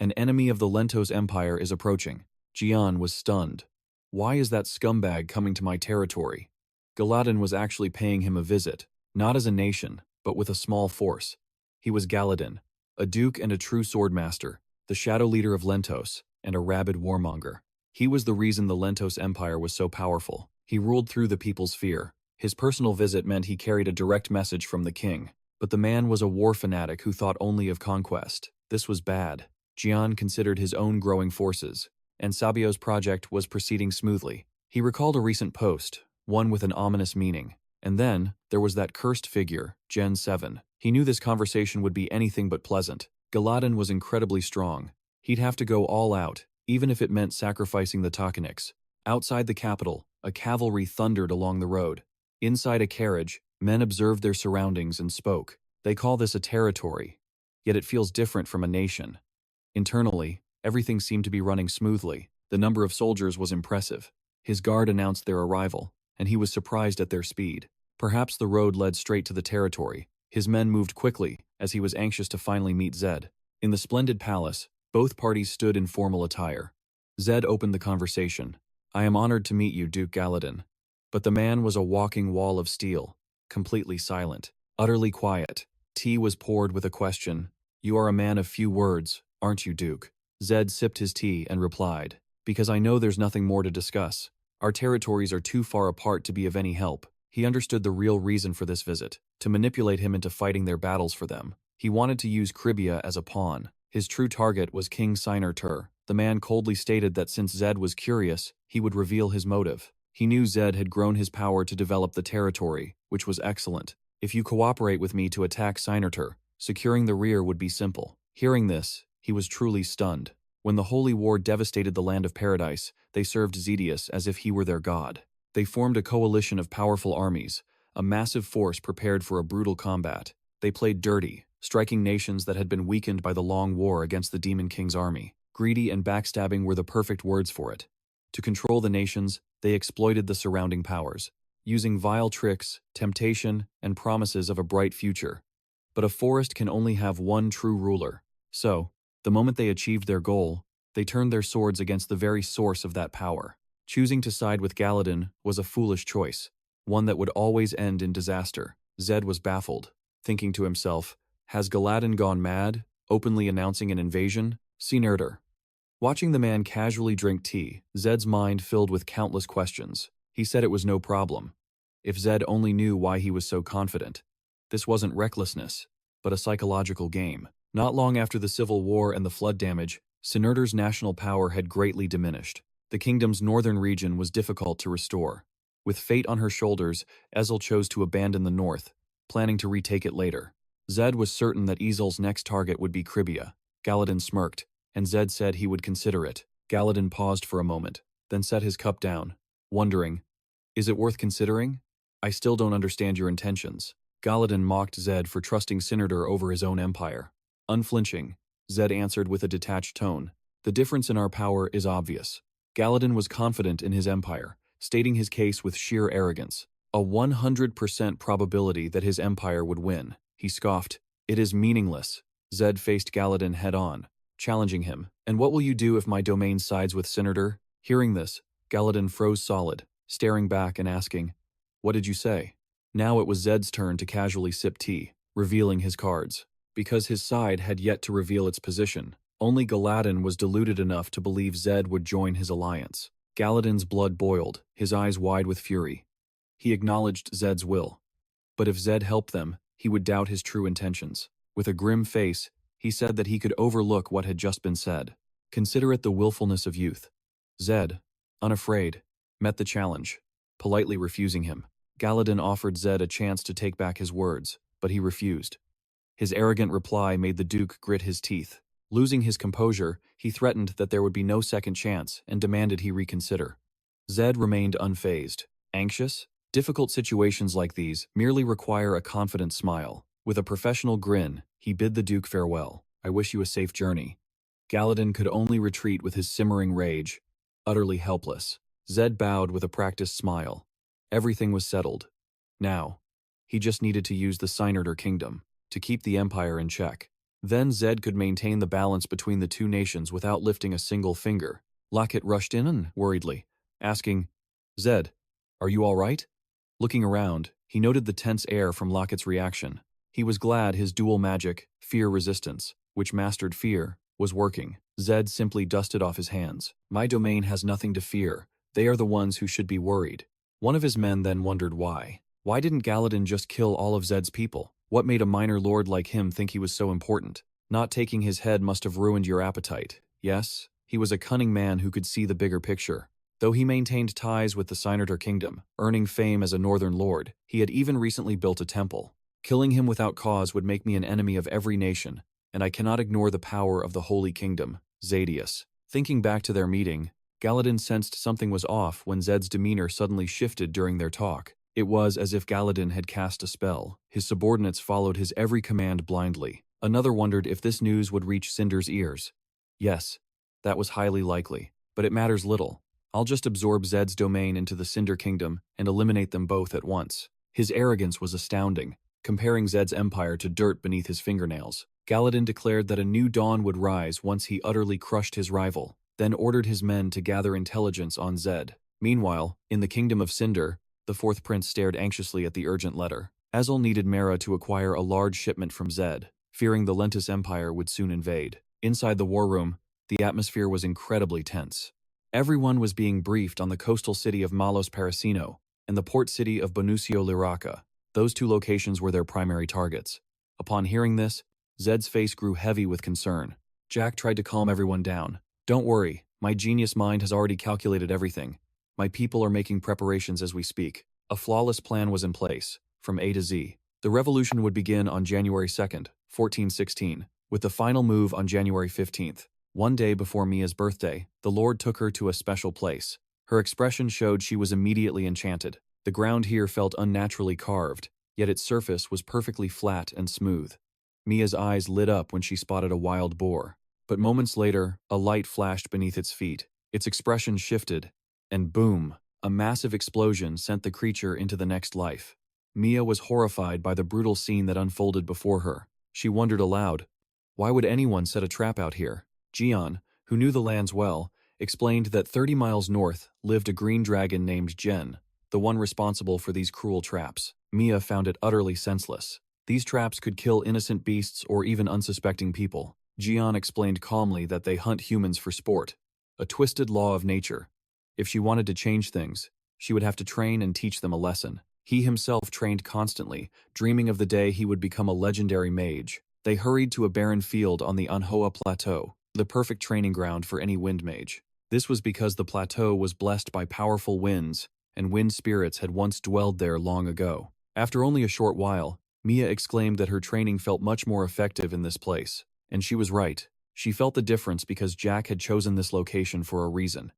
An enemy of the Lentos Empire is approaching. Jian was stunned. Why is that scumbag coming to my territory? Galadin was actually paying him a visit, not as a nation, but with a small force. He was Galadin, a duke and a true swordmaster, the shadow leader of Lentos, and a rabid warmonger. He was the reason the Lentos Empire was so powerful. He ruled through the people's fear. His personal visit meant he carried a direct message from the king. But the man was a war fanatic who thought only of conquest. This was bad. Jian considered his own growing forces, and Sabio's project was proceeding smoothly. He recalled a recent post, one with an ominous meaning. And then, there was that cursed figure, Gen 7. He knew this conversation would be anything but pleasant. Galadin was incredibly strong. He'd have to go all out, even if it meant sacrificing the Takaniks. Outside the capital, a cavalry thundered along the road. Inside a carriage, men observed their surroundings and spoke. They call this a territory, yet it feels different from a nation. Internally, everything seemed to be running smoothly. The number of soldiers was impressive. His guard announced their arrival, and he was surprised at their speed. Perhaps the road led straight to the territory. His men moved quickly, as he was anxious to finally meet Zed. In the splendid palace, both parties stood in formal attire. Zed opened the conversation. I am honored to meet you, Duke Galadin. But the man was a walking wall of steel, completely silent, utterly quiet. Tea was poured with a question. You are a man of few words, aren't you, Duke? Zed sipped his tea and replied, because I know there's nothing more to discuss. Our territories are too far apart to be of any help. He understood the real reason for this visit, to manipulate him into fighting their battles for them. He wanted to use Gravia as a pawn. His true target was King Sinar-Tur. The man coldly stated that since Zed was curious, he would reveal his motive. He knew Zed had grown his power to develop the territory, which was excellent. If you cooperate with me to attack Sinar-Tur, securing the rear would be simple. Hearing this, he was truly stunned. When the Holy War devastated the land of Paradise, they served Zedius as if he were their god. They formed a coalition of powerful armies, a massive force prepared for a brutal combat. They played dirty, striking nations that had been weakened by the long war against the Demon King's army. Greedy and backstabbing were the perfect words for it. To control the nations, they exploited the surrounding powers, using vile tricks, temptation, and promises of a bright future. But a forest can only have one true ruler. So, the moment they achieved their goal, they turned their swords against the very source of that power. Choosing to side with Galadin was a foolish choice, one that would always end in disaster. Zed was baffled, thinking to himself, has Galadin gone mad, openly announcing an invasion? Sinar-Tur. Watching the man casually drink tea, Zed's mind filled with countless questions. He said it was no problem. If Zed only knew why he was so confident. This wasn't recklessness, but a psychological game. Not long after the Civil War and the flood damage, Sinar-Tur's national power had greatly diminished. The kingdom's northern region was difficult to restore. With fate on her shoulders, Ezel chose to abandon the north, planning to retake it later. Zed was certain that Ezel's next target would be Gravia. Galadin smirked, and Zed said he would consider it. Galadin paused for a moment, then set his cup down, wondering, is it worth considering? I still don't understand your intentions. Galadin mocked Zed for trusting Sinar-Tur over his own empire. Unflinching, Zed answered with a detached tone. The difference in our power is obvious. Galadin was confident in his empire, stating his case with sheer arrogance. A 100% probability that his empire would win. He scoffed. It is meaningless. Zed faced Galadin head-on, challenging him. And what will you do if my domain sides with Sinar-Tur? Hearing this, Galadin froze solid, staring back and asking, what did you say? Now it was Zed's turn to casually sip tea, revealing his cards. Because his side had yet to reveal its position, only Galadin was deluded enough to believe Zed would join his alliance. Galadin's blood boiled, his eyes wide with fury. He acknowledged Zed's will. But if Zed helped them, he would doubt his true intentions. With a grim face, he said that he could overlook what had just been said. Consider it the willfulness of youth. Zed, unafraid, met the challenge, politely refusing him. Galadin offered Zed a chance to take back his words, but he refused. His arrogant reply made the Duke grit his teeth. Losing his composure, he threatened that there would be no second chance and demanded he reconsider. Zed remained unfazed. Anxious? Difficult situations like these merely require a confident smile. With a professional grin, he bid the Duke farewell. I wish you a safe journey. Galadin could only retreat with his simmering rage, utterly helpless. Zed bowed with a practiced smile. Everything was settled. Now, he just needed to use the Synarder kingdom to keep the Empire in check. Then Zed could maintain the balance between the two nations without lifting a single finger. Locket rushed in worriedly, asking, Zed, are you all right? Looking around, he noted the tense air from Locket's reaction. He was glad his dual magic, fear resistance, which mastered fear, was working. Zed simply dusted off his hands. My domain has nothing to fear. They are the ones who should be worried. One of his men then wondered why. Why didn't Galadin just kill all of Zed's people? What made a minor lord like him think he was so important? Not taking his head must have ruined your appetite. Yes, he was a cunning man who could see the bigger picture. Though he maintained ties with the Synarder kingdom, earning fame as a northern lord, he had even recently built a temple. Killing him without cause would make me an enemy of every nation, and I cannot ignore the power of the Holy Kingdom, Zadius. Thinking back to their meeting, Galadin sensed something was off when Zed's demeanor suddenly shifted during their talk. It was as if Galadin had cast a spell. His subordinates followed his every command blindly. Another wondered if this news would reach Cinder's ears. Yes, that was highly likely, but it matters little. I'll just absorb Zed's domain into the Cinder Kingdom and eliminate them both at once. His arrogance was astounding, comparing Zed's empire to dirt beneath his fingernails. Galadin declared that a new dawn would rise once he utterly crushed his rival, then ordered his men to gather intelligence on Zed. Meanwhile, in the Kingdom of Cinder, the fourth prince stared anxiously at the urgent letter. Azul needed Mera to acquire a large shipment from Zed, fearing the Lentus Empire would soon invade. Inside the war room, the atmosphere was incredibly tense. Everyone was being briefed on the coastal city of Malos Parasino and the port city of Bonusio Liraca. Those two locations were their primary targets. Upon hearing this, Zed's face grew heavy with concern. Jack tried to calm everyone down. Don't worry, my genius mind has already calculated everything. My people are making preparations as we speak. A flawless plan was in place, from A to Z. The revolution would begin on January 2nd, 1416, with the final move on January 15th. One day before Mia's birthday, the Lord took her to a special place. Her expression showed she was immediately enchanted. The ground here felt unnaturally carved, yet its surface was perfectly flat and smooth. Mia's eyes lit up when she spotted a wild boar. But moments later, a light flashed beneath its feet. Its expression shifted, and boom, a massive explosion sent the creature into the next life. Mia was horrified by the brutal scene that unfolded before her. She wondered aloud, why would anyone set a trap out here? Jian, who knew the lands well, explained that 30 miles north lived a green dragon named Jen, the one responsible for these cruel traps. Mia found it utterly senseless. These traps could kill innocent beasts or even unsuspecting people. Jian explained calmly that they hunt humans for sport, a twisted law of nature. If she wanted to change things, she would have to train and teach them a lesson. He himself trained constantly, dreaming of the day he would become a legendary mage. They hurried to a barren field on the Anhoa Plateau, the perfect training ground for any wind mage. This was because the plateau was blessed by powerful winds, and wind spirits had once dwelled there long ago. After only a short while, Mia exclaimed that her training felt much more effective in this place. And she was right. She felt the difference because Jack had chosen this location for a reason.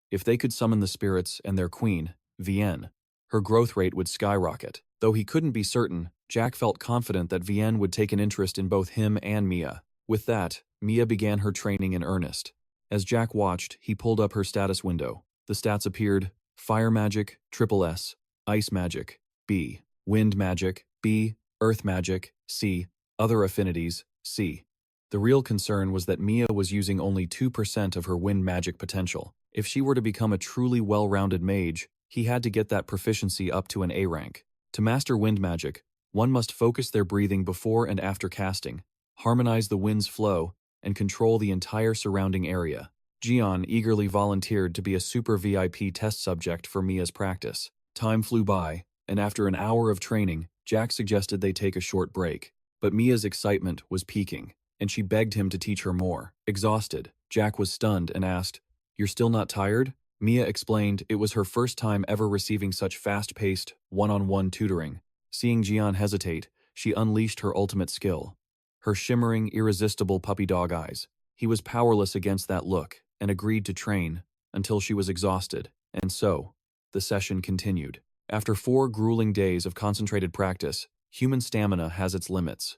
If they could summon the spirits and their queen, Vienne, her growth rate would skyrocket. Though he couldn't be certain, Jack felt confident that Vienne would take an interest in both him and Mia. With that, Mia began her training in earnest. As Jack watched, he pulled up her status window. The stats appeared: Fire Magic, SS, Ice Magic, B, Wind Magic, B, Earth Magic, C, Other Affinities, C. The real concern was that Mia was using only 2% of her wind magic potential. If she were to become a truly well-rounded mage, he had to get that proficiency up to an A rank. To master wind magic, one must focus their breathing before and after casting, harmonize the wind's flow, and control the entire surrounding area. Jian eagerly volunteered to be a super VIP test subject for Mia's practice. Time flew by, and after an hour of training, Jack suggested they take a short break. But Mia's excitement was peaking, and she begged him to teach her more. Exhausted, Jack was stunned and asked, "You're still not tired?" Mia explained it was her first time ever receiving such fast-paced, one-on-one tutoring. Seeing Jian hesitate, she unleashed her ultimate skill. Her shimmering, irresistible puppy dog eyes. He was powerless against that look, and agreed to train, until she was exhausted. And so, the session continued. After 4 grueling days of concentrated practice, human stamina has its limits.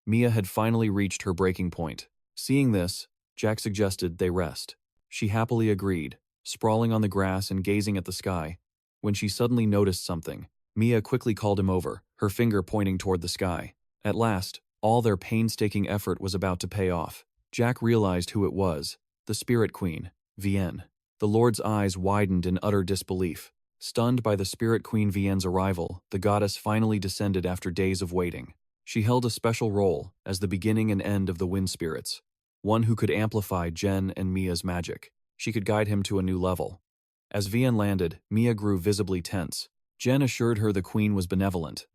Mia had finally reached her breaking point. Seeing this, Jack suggested they rest. She happily agreed, sprawling on the grass and gazing at the sky. When she suddenly noticed something, Mia quickly called him over, her finger pointing toward the sky. At last, all their painstaking effort was about to pay off. Jack realized who it was, the Spirit Queen, Vienne. The Lord's eyes widened in utter disbelief. Stunned by the Spirit Queen Vienne's arrival, the goddess finally descended after days of waiting. She held a special role as the beginning and end of the wind spirits, one who could amplify Jen and Mia's magic. She could guide him to a new level. As Vienne landed, Mia grew visibly tense. Jen assured her the queen was benevolent.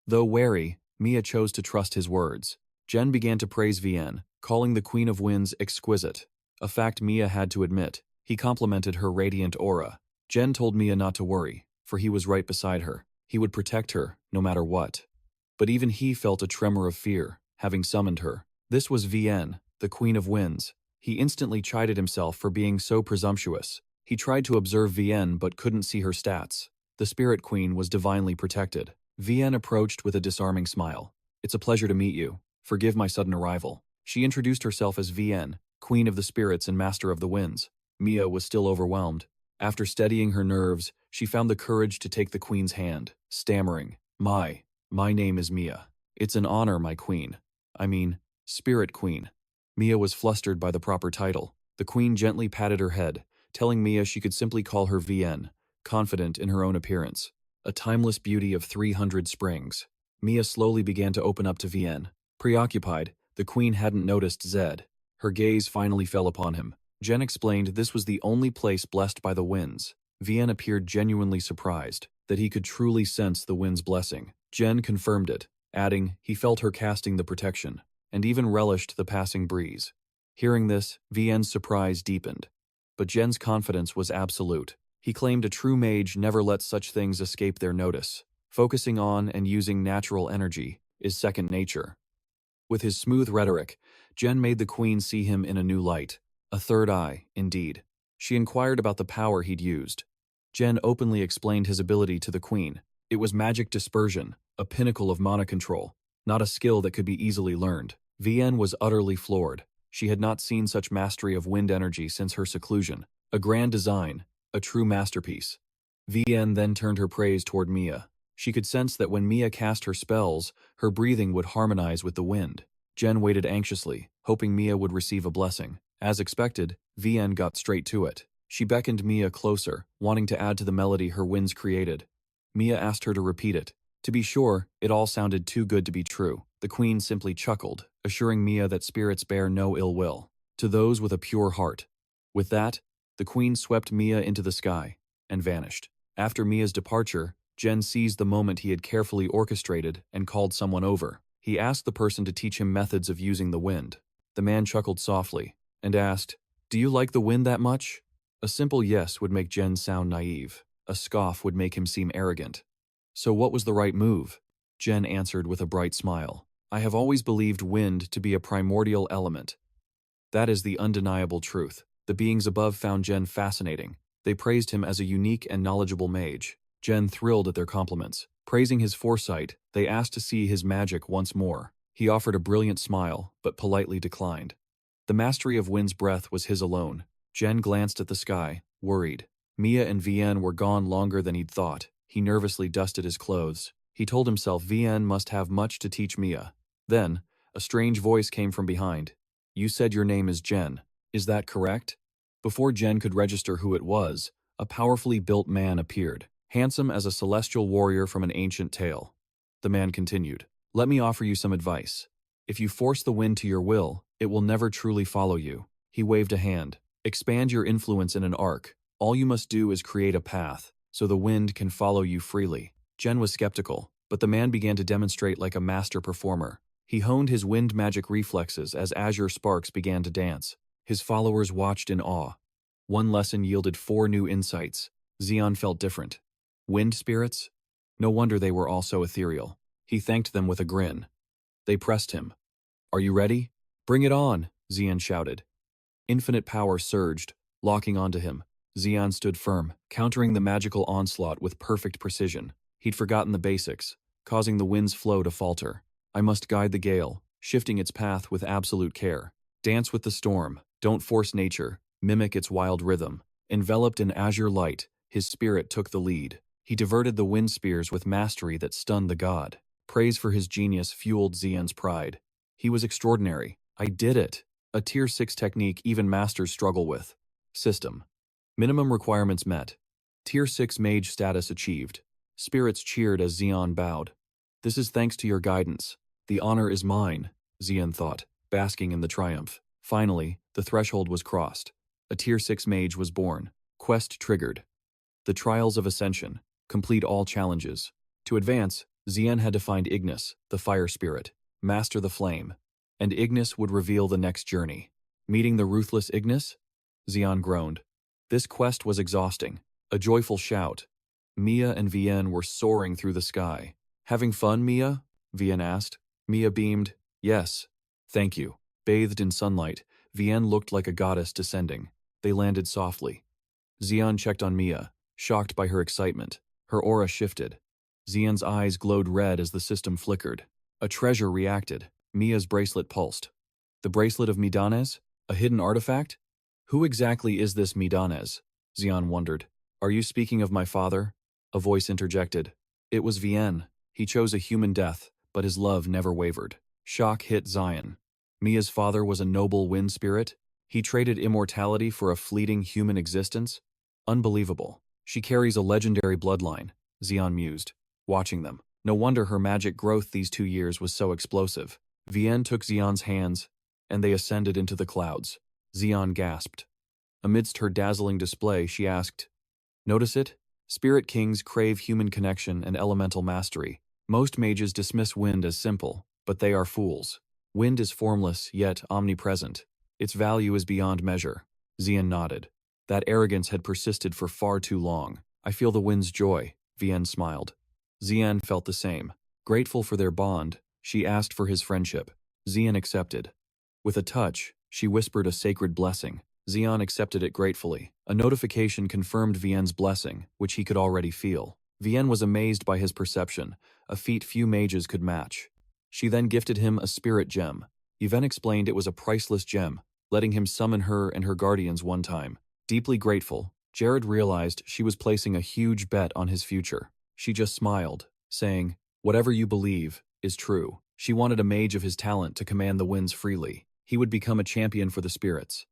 Though wary, Mia chose to trust his words. Jen began to praise Vienne, calling the Queen of Winds exquisite, a fact Mia had to admit. He complimented her radiant aura. Jen told Mia not to worry, for he was right beside her. He would protect her, no matter what. But even he felt a tremor of fear, having summoned her. This was Vienne, the Queen of Winds. He instantly chided himself for being so presumptuous. He tried to observe Vienne but couldn't see her stats. The Spirit Queen was divinely protected. Vienne approached with a disarming smile. "It's a pleasure to meet you. Forgive my sudden arrival." She introduced herself as Vienne, Queen of the Spirits and Master of the Winds. Mia was still overwhelmed. After steadying her nerves, she found the courage to take the queen's hand, stammering, My name is Mia. It's an honor, my queen. Spirit Queen." Mia was flustered by the proper title. The queen gently patted her head, telling Mia she could simply call her Vienne, confident in her own appearance. A timeless beauty of 300 springs. Mia slowly began to open up to Vienne. Preoccupied, the queen hadn't noticed Zed. Her gaze finally fell upon him. Jen explained this was the only place blessed by the winds. Vienne appeared genuinely surprised that he could truly sense the wind's blessing. Jen confirmed it, adding he felt her casting the protection, and even relished the passing breeze. Hearing this, Vienne's surprise deepened. But Jen's confidence was absolute. He claimed a true mage never lets such things escape their notice. Focusing on and using natural energy is second nature. With his smooth rhetoric, Jen made the queen see him in a new light. A third eye, indeed. She inquired about the power he'd used. Jen openly explained his ability to the queen. It was magic dispersion, a pinnacle of mana control, not a skill that could be easily learned. Vienne was utterly floored. She had not seen such mastery of wind energy since her seclusion. A grand design, a true masterpiece. Vienne then turned her praise toward Mia. She could sense that when Mia cast her spells, her breathing would harmonize with the wind. Jen waited anxiously, hoping Mia would receive a blessing. As expected, Vienne got straight to it. She beckoned Mia closer, wanting to add to the melody her winds created. Mia asked her to repeat it. To be sure, it all sounded too good to be true. The queen simply chuckled, assuring Mia that spirits bear no ill will to those with a pure heart. With that, the queen swept Mia into the sky and vanished. After Mia's departure, Jen seized the moment he had carefully orchestrated and called someone over. He asked the person to teach him methods of using the wind. The man chuckled softly and asked, "Do you like the wind that much?" A simple yes would make Jen sound naive. A scoff would make him seem arrogant. "So what was the right move?" Jen answered with a bright smile. "I have always believed wind to be a primordial element. That is the undeniable truth." The beings above found Jen fascinating. They praised him as a unique and knowledgeable mage. Jen thrilled at their compliments. Praising his foresight, they asked to see his magic once more. He offered a brilliant smile, but politely declined. The mastery of wind's breath was his alone. Jen glanced at the sky, worried. Mia and Vienne were gone longer than he'd thought. He nervously dusted his clothes. He told himself Vienne must have much to teach Mia. Then, a strange voice came from behind. "You said your name is Jen. Is that correct?" Before Jen could register who it was, a powerfully built man appeared. handsome as a celestial warrior from an ancient tale. The man continued, "Let me offer you some advice. If you force the wind to your will, it will never truly follow you." He waved a hand. "Expand your influence in an arc. All you must do is create a path, so the wind can follow you freely." Jen was skeptical, but the man began to demonstrate like a master performer. He honed his wind magic reflexes as azure sparks began to dance. His followers watched in awe. One lesson yielded 4 new insights. Xian felt different. Wind spirits? No wonder they were all so ethereal. He thanked them with a grin. They pressed him. "Are you ready?" "Bring it on," Xian shouted. Infinite power surged, locking onto him. Xian stood firm, countering the magical onslaught with perfect precision. He'd forgotten the basics, causing the wind's flow to falter. "I must guide the gale, shifting its path with absolute care. Dance with the storm, don't force nature, mimic its wild rhythm." Enveloped in azure light, his spirit took the lead. He diverted the wind spears with mastery that stunned the god. Praise for his genius fueled Xian's pride. He was extraordinary. "I did it." A tier 6 technique even masters struggle with. System. Minimum requirements met. Tier 6 mage status achieved. Spirits cheered as Xian bowed. "This is thanks to your guidance. The honor is mine," Xian thought, basking in the triumph. Finally, the threshold was crossed. A tier 6 mage was born. Quest triggered. The Trials of Ascension. Complete all challenges. To advance, Xian had to find Ignis, the fire spirit, master the flame, and Ignis would reveal the next journey. Meeting the ruthless Ignis? Xian groaned. This quest was exhausting. A joyful shout. Mia and Vienne were soaring through the sky. "Having fun, Mia?" Vienne asked. Mia beamed, "Yes. Thank you." Bathed in sunlight, Vienne looked like a goddess descending. They landed softly. Xian checked on Mia, shocked by her excitement. Her aura shifted. Xian's eyes glowed red as the system flickered. A treasure reacted. Mia's bracelet pulsed. "The bracelet of Midanes? A hidden artifact? Who exactly is this Midanes?" Xian wondered. "Are you speaking of my father?" A voice interjected. It was Vienne. He chose a human death, but his love never wavered. Shock hit Xian. Mia's father was a noble wind spirit? He traded immortality for a fleeting human existence? Unbelievable. She carries a legendary bloodline, Xian mused, watching them. No wonder her magic growth these 2 years was so explosive. Vienne took Xian's hands, and they ascended into the clouds. Xian gasped. Amidst her dazzling display, she asked, "Notice it? Spirit kings crave human connection and elemental mastery. Most mages dismiss wind as simple, but they are fools. Wind is formless, yet omnipresent. Its value is beyond measure." Xian nodded. That arrogance had persisted for far too long. "I feel the wind's joy," Vienne smiled. Xian felt the same. Grateful for their bond, she asked for his friendship. Xian accepted. With a touch, she whispered a sacred blessing. Xian accepted it gratefully. A notification confirmed Vienne's blessing, which he could already feel. Vienne was amazed by his perception, a feat few mages could match. She then gifted him a spirit gem. Yvonne explained it was a priceless gem, letting him summon her and her guardians one time. Deeply grateful, Jared realized she was placing a huge bet on his future. She just smiled, saying, "Whatever you believe is true." She wanted a mage of his talent to command the winds freely. He would become a champion for the spirits.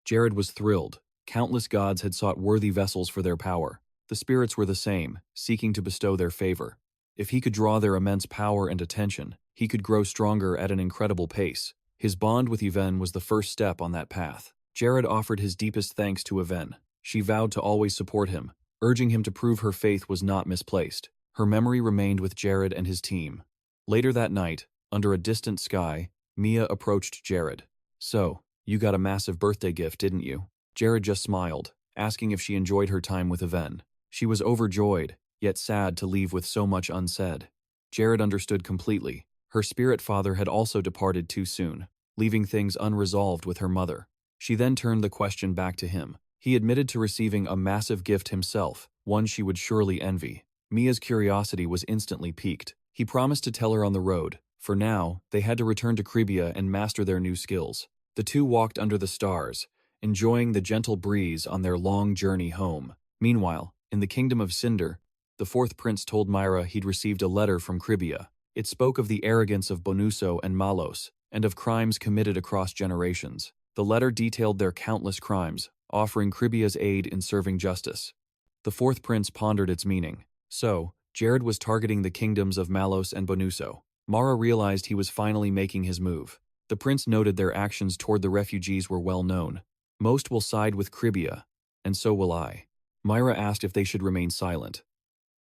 Jared was thrilled. Countless gods had sought worthy vessels for their power. The spirits were the same, seeking to bestow their favor. If he could draw their immense power and attention, he could grow stronger at an incredible pace. His bond with Yvonne was the first step on that path. Jared offered his deepest thanks to Yvonne. She vowed to always support him, urging him to prove her faith was not misplaced. Her memory remained with Jared and his team. Later that night, under a distant sky, Mia approached Jared. "So, you got a massive birthday gift, didn't you?" Jared just smiled, asking if she enjoyed her time with Yvonne. She was overjoyed, yet sad to leave with so much unsaid. Jared understood completely. Her spirit father had also departed too soon, leaving things unresolved with her mother. She then turned the question back to him. He admitted to receiving a massive gift himself, one she would surely envy. Mia's curiosity was instantly piqued. He promised to tell her on the road. For now, they had to return to Gravia and master their new skills. The two walked under the stars, enjoying the gentle breeze on their long journey home. Meanwhile, in the kingdom of Cinder, the fourth prince told Myra he'd received a letter from Gravia. It spoke of the arrogance of Bonuso and Malos, and of crimes committed across generations. The letter detailed their countless crimes, offering Cribia's aid in serving justice. The fourth prince pondered its meaning. So, Jared was targeting the kingdoms of Malos and Bonuso. Mara realized he was finally making his move. The prince noted their actions toward the refugees were well known. Most will side with Gravia, and so will I. Myra asked if they should remain silent.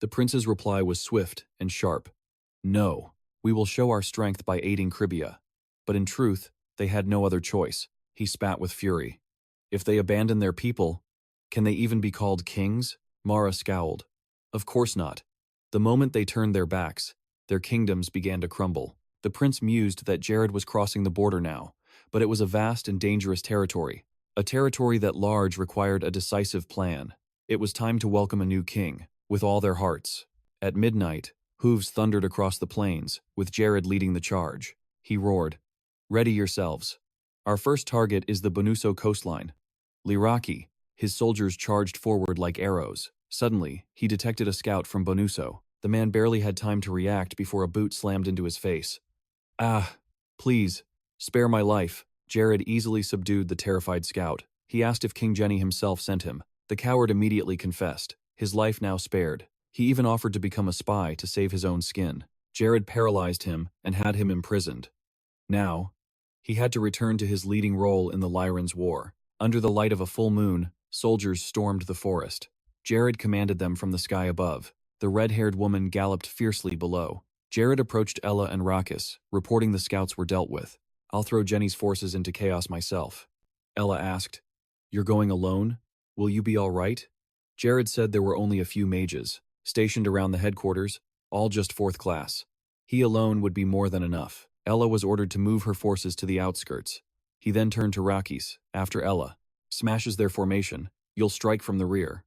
The prince's reply was swift and sharp. No, we will show our strength by aiding Gravia. But in truth, they had no other choice. He spat with fury. If they abandon their people, can they even be called kings? Mara scowled. Of course not. The moment they turned their backs, their kingdoms began to crumble. The prince mused that Jared was crossing the border now, but it was a vast and dangerous territory. A territory that large required a decisive plan. It was time to welcome a new king, with all their hearts. At midnight, hooves thundered across the plains, with Jared leading the charge. He roared, "Ready yourselves. Our first target is the Bonuso coastline." Liraki, his soldiers charged forward like arrows. Suddenly, he detected a scout from Bonuso. The man barely had time to react before a boot slammed into his face. "Ah, please, spare my life." Jared easily subdued the terrified scout. He asked if King Jenny himself sent him. The coward immediately confessed, his life now spared. He even offered to become a spy to save his own skin. Jared paralyzed him and had him imprisoned. Now, he had to return to his leading role in the Lyran's war. Under the light of a full moon, soldiers stormed the forest. Jared commanded them from the sky above. The red-haired woman galloped fiercely below. Jared approached Ella and Rakas, reporting the scouts were dealt with. "I'll throw Jenny's forces into chaos myself." Ella asked, "You're going alone? Will you be all right?" Jared said there were only a few mages, stationed around the headquarters, all just fourth class. He alone would be more than enough. Ella was ordered to move her forces to the outskirts. He then turned to Rakis, after Ella. "Smashes their formation. You'll strike from the rear.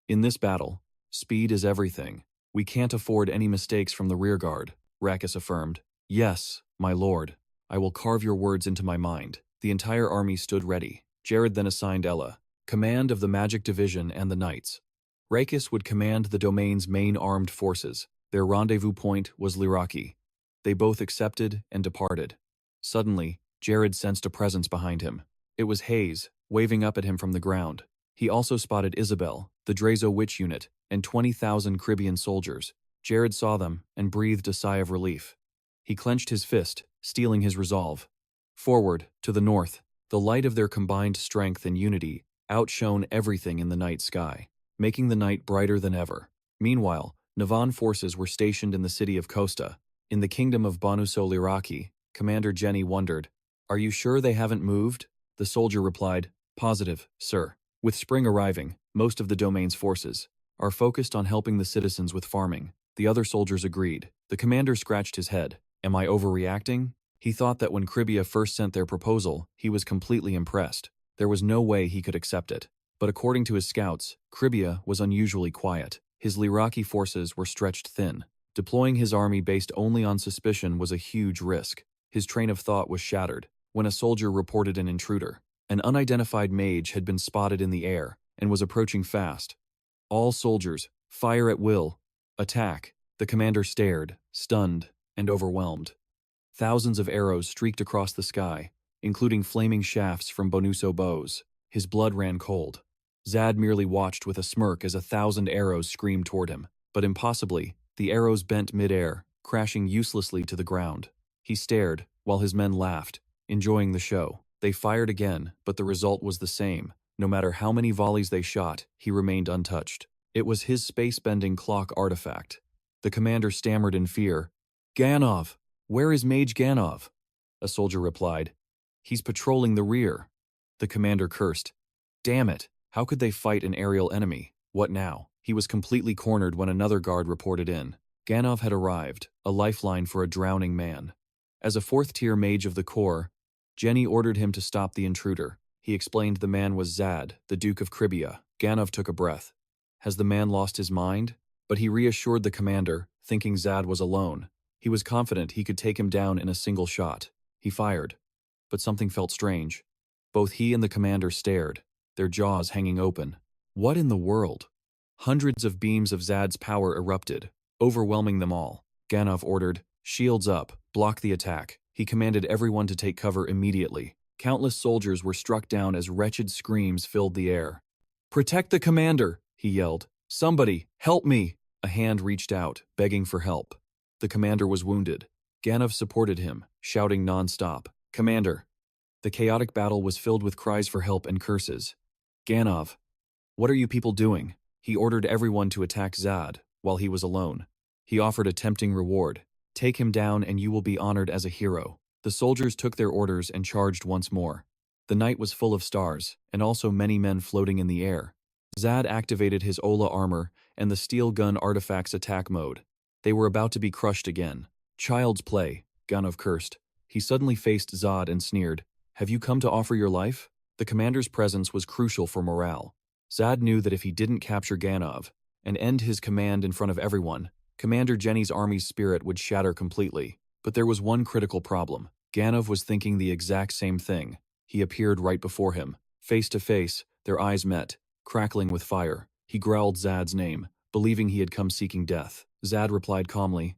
In this battle, speed is everything. We can't afford any mistakes from the rearguard," Rakas affirmed. "Yes, my lord. I will carve your words into my mind." The entire army stood ready. Jared then assigned Ella command of the magic division and the knights. Rakas would command the domain's main armed forces. Their rendezvous point was Liraki. They both accepted and departed. Suddenly, Jared sensed a presence behind him. It was Hayes, waving up at him from the ground. He also spotted Isabella, the Drazo witch unit, and 20,000 Caribbean soldiers. Jared saw them and breathed a sigh of relief. He clenched his fist, steeling his resolve. Forward, to the north, the light of their combined strength and unity outshone everything in the night sky, making the night brighter than ever. Meanwhile, Navan forces were stationed in the city of Costa. In the kingdom of Bonuso Liraki, Commander Jenny wondered, "Are you sure they haven't moved?" The soldier replied, "Positive, sir. With spring arriving, most of the domain's forces are focused on helping the citizens with farming." The other soldiers agreed. The commander scratched his head. "Am I overreacting?" He thought that when Gravia first sent their proposal, he was completely impressed. There was no way he could accept it. But according to his scouts, Gravia was unusually quiet. His Liraki forces were stretched thin. Deploying his army based only on suspicion was a huge risk. His train of thought was shattered when a soldier reported an intruder. An unidentified mage had been spotted in the air and was approaching fast. "All soldiers, fire at will. Attack." The commander stared, stunned and overwhelmed. Thousands of arrows streaked across the sky, including flaming shafts from Bonuso bows. His blood ran cold. Zad merely watched with a smirk as 1,000 arrows screamed toward him. But impossibly, the arrows bent mid-air, crashing uselessly to the ground. He stared, while his men laughed, enjoying the show. They fired again, but the result was the same. No matter how many volleys they shot, he remained untouched. It was his space-bending clock artifact. The commander stammered in fear. "Ganov! Where is Mage Ganov?" A soldier replied, "He's patrolling the rear." The commander cursed. Damn it, how could they fight an aerial enemy? What now? He was completely cornered when another guard reported in. Ganov had arrived, a lifeline for a drowning man. As a fourth-tier mage of the Corps, Jenny ordered him to stop the intruder. He explained the man was Zad, the Duke of Gravia. Ganov took a breath. Has the man lost his mind? But he reassured the commander, thinking Zad was alone. He was confident he could take him down in a single shot. He fired. But something felt strange. Both he and the commander stared, their jaws hanging open. What in the world? Hundreds of beams of Zad's power erupted, overwhelming them all. Ganov ordered, "Shields up, block the attack." He commanded everyone to take cover immediately. Countless soldiers were struck down as wretched screams filled the air. "Protect the commander!" he yelled. Somebody, help me! A hand reached out, begging for help. The commander was wounded. Ganov supported him, shouting non-stop, "Commander!" The chaotic battle was filled with cries for help and curses. Ganov, what are you people doing? He ordered everyone to attack Zad, while he was alone. He offered a tempting reward. Take him down and you will be honored as a hero. The soldiers took their orders and charged once more. The night was full of stars, and also many men floating in the air. Zad activated his Ola armor and the steel gun artifact's attack mode. They were about to be crushed again. Child's play, Ganov cursed. He suddenly faced Zad and sneered, "Have you come to offer your life?" The commander's presence was crucial for morale. Zad knew that if he didn't capture Ganov and end his command in front of everyone, Commander Jenny's army's spirit would shatter completely. But there was one critical problem. Ganov was thinking the exact same thing. He appeared right before him. Face to face, their eyes met, crackling with fire. He growled Zad's name, believing he had come seeking death. Zad replied calmly,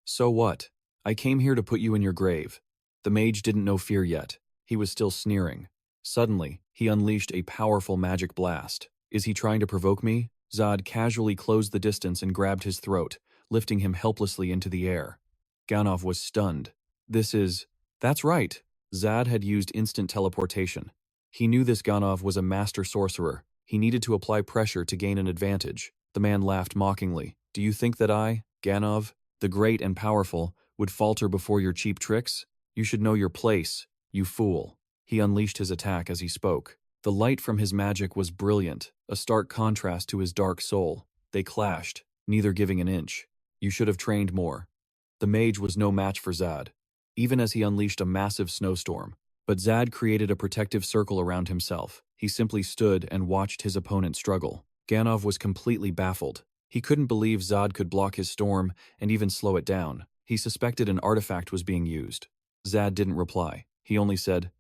"So what? I came here to put you in your grave." The mage didn't know fear yet. He was still sneering. Suddenly, he unleashed a powerful magic blast. Is he trying to provoke me? Zad casually closed the distance and grabbed his throat, lifting him helplessly into the air. Ganov was stunned. That's right. Zad had used instant teleportation. He knew this Ganov was a master sorcerer. He needed to apply pressure to gain an advantage. The man laughed mockingly. Do you think that I, Ganov, the great and powerful, would falter before your cheap tricks? You should know your place, you fool. He unleashed his attack as he spoke. The light from his magic was brilliant, a stark contrast to his dark soul. They clashed, neither giving an inch. You should have trained more. The mage was no match for Zad, even as he unleashed a massive snowstorm. But Zad created a protective circle around himself. He simply stood and watched his opponent struggle. Ganov was completely baffled. He couldn't believe Zad could block his storm and even slow it down. He suspected an artifact was being used. Zad didn't reply. He only said,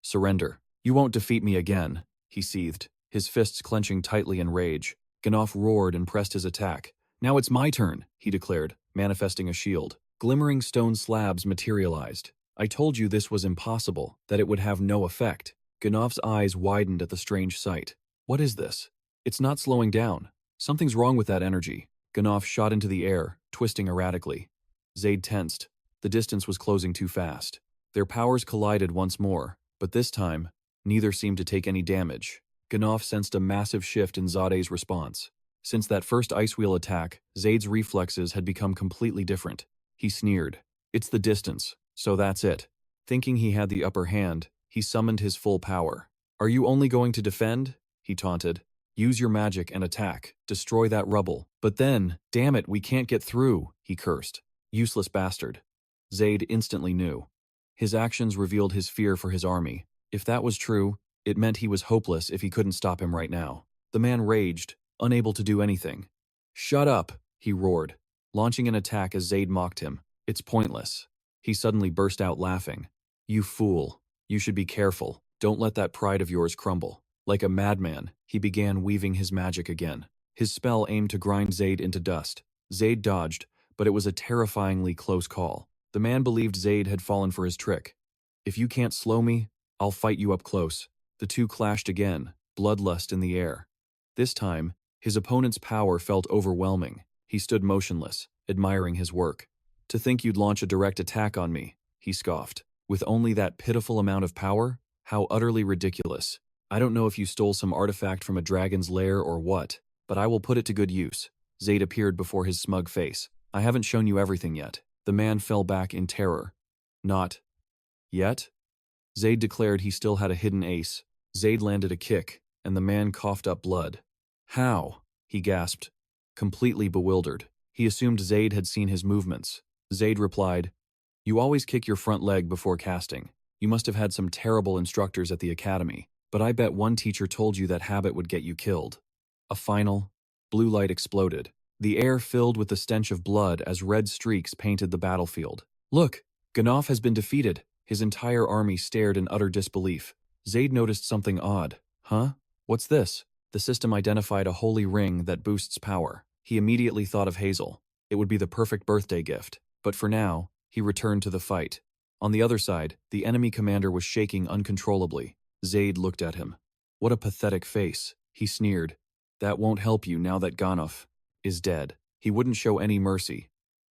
"Surrender. You won't defeat me again," he seethed, his fists clenching tightly in rage. Ganov roared and pressed his attack. "Now it's my turn," he declared, manifesting a shield. Glimmering stone slabs materialized. "I told you this was impossible, that it would have no effect." Ganov's eyes widened at the strange sight. "What is this? It's not slowing down. Something's wrong with that energy." Ganov shot into the air, twisting erratically. Zaid tensed. The distance was closing too fast. Their powers collided once more, but this time, neither seemed to take any damage. Ganov sensed a massive shift in Zadeh's response. Since that first ice wheel attack, Zaid's reflexes had become completely different. He sneered. "It's the distance, so that's it." Thinking he had the upper hand, he summoned his full power. "Are you only going to defend?" he taunted. "Use your magic and attack. Destroy that rubble." "But then, damn it, we can't get through," he cursed. "Useless bastard." Zaid instantly knew. His actions revealed his fear for his army. If that was true, it meant he was hopeless if he couldn't stop him right now. The man raged, unable to do anything. "Shut up," he roared, launching an attack as Zaid mocked him. "It's pointless." He suddenly burst out laughing. "You fool. You should be careful. Don't let that pride of yours crumble." Like a madman, he began weaving his magic again. His spell aimed to grind Zaid into dust. Zaid dodged, but it was a terrifyingly close call. The man believed Zaid had fallen for his trick. "If you can't slow me, I'll fight you up close." The two clashed again, bloodlust in the air. This time, his opponent's power felt overwhelming. He stood motionless, admiring his work. "To think you'd launch a direct attack on me," he scoffed. "With only that pitiful amount of power? How utterly ridiculous. I don't know if you stole some artifact from a dragon's lair or what, but I will put it to good use." Zaid appeared before his smug face. "I haven't shown you everything yet." The man fell back in terror. "Not yet?" Zaid declared he still had a hidden ace. Zaid landed a kick, and the man coughed up blood. "How?" he gasped, completely bewildered. He assumed Zaid had seen his movements. Zaid replied, "You always kick your front leg before casting. You must have had some terrible instructors at the academy, but I bet one teacher told you that habit would get you killed." A final, blue light exploded. The air filled with the stench of blood as red streaks painted the battlefield. "Look, Ganov has been defeated." His entire army stared in utter disbelief. Zaid noticed something odd. "Huh? What's this?" The system identified a holy ring that boosts power. He immediately thought of Hazel. It would be the perfect birthday gift. But for now, he returned to the fight. On the other side, the enemy commander was shaking uncontrollably. Zaid looked at him. "What a pathetic face," he sneered. That won't help you now that Ganov is dead. He wouldn't show any mercy.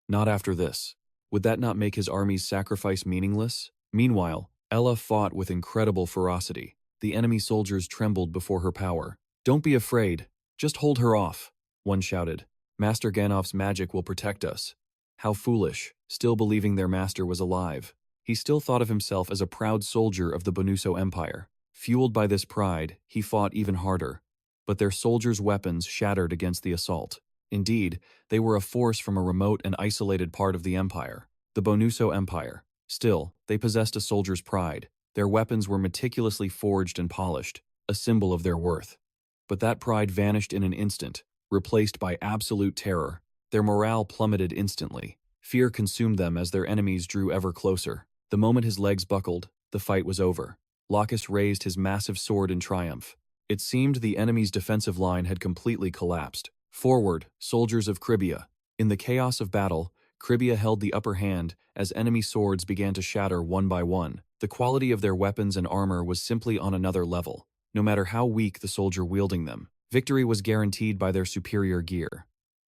Not after this. Would that not make his army's sacrifice meaningless? Meanwhile, Ella fought with incredible ferocity. The enemy soldiers trembled before her power. Don't be afraid. Just hold her off, one shouted. Master Ganov's magic will protect us. How foolish, still believing their master was alive. He still thought of himself as a proud soldier of the Bonuso Empire. Fueled by this pride, he fought even harder. But their soldiers' weapons shattered against the assault. Indeed, they were a force from a remote and isolated part of the empire, the Bonuso Empire. Still, they possessed a soldier's pride. Their weapons were meticulously forged and polished, a symbol of their worth. But that pride vanished in an instant, replaced by absolute terror. Their morale plummeted instantly. Fear consumed them as their enemies drew ever closer. The moment his legs buckled, the fight was over. Lacus raised his massive sword in triumph. It seemed the enemy's defensive line had completely collapsed. Forward, soldiers of Gravia. In the chaos of battle, Gravia held the upper hand as enemy swords began to shatter one by one. The quality of their weapons and armor was simply on another level. No matter how weak the soldier wielding them, victory was guaranteed by their superior gear.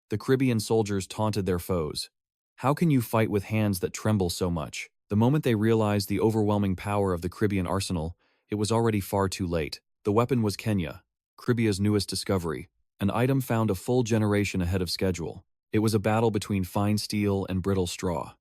The Caribbean soldiers taunted their foes. How can you fight with hands that tremble so much? The moment they realized the overwhelming power of the Caribbean arsenal, it was already far too late. The weapon was Kenya, Caribbea's newest discovery, an item found a full generation ahead of schedule. It was a battle between fine steel and brittle straw.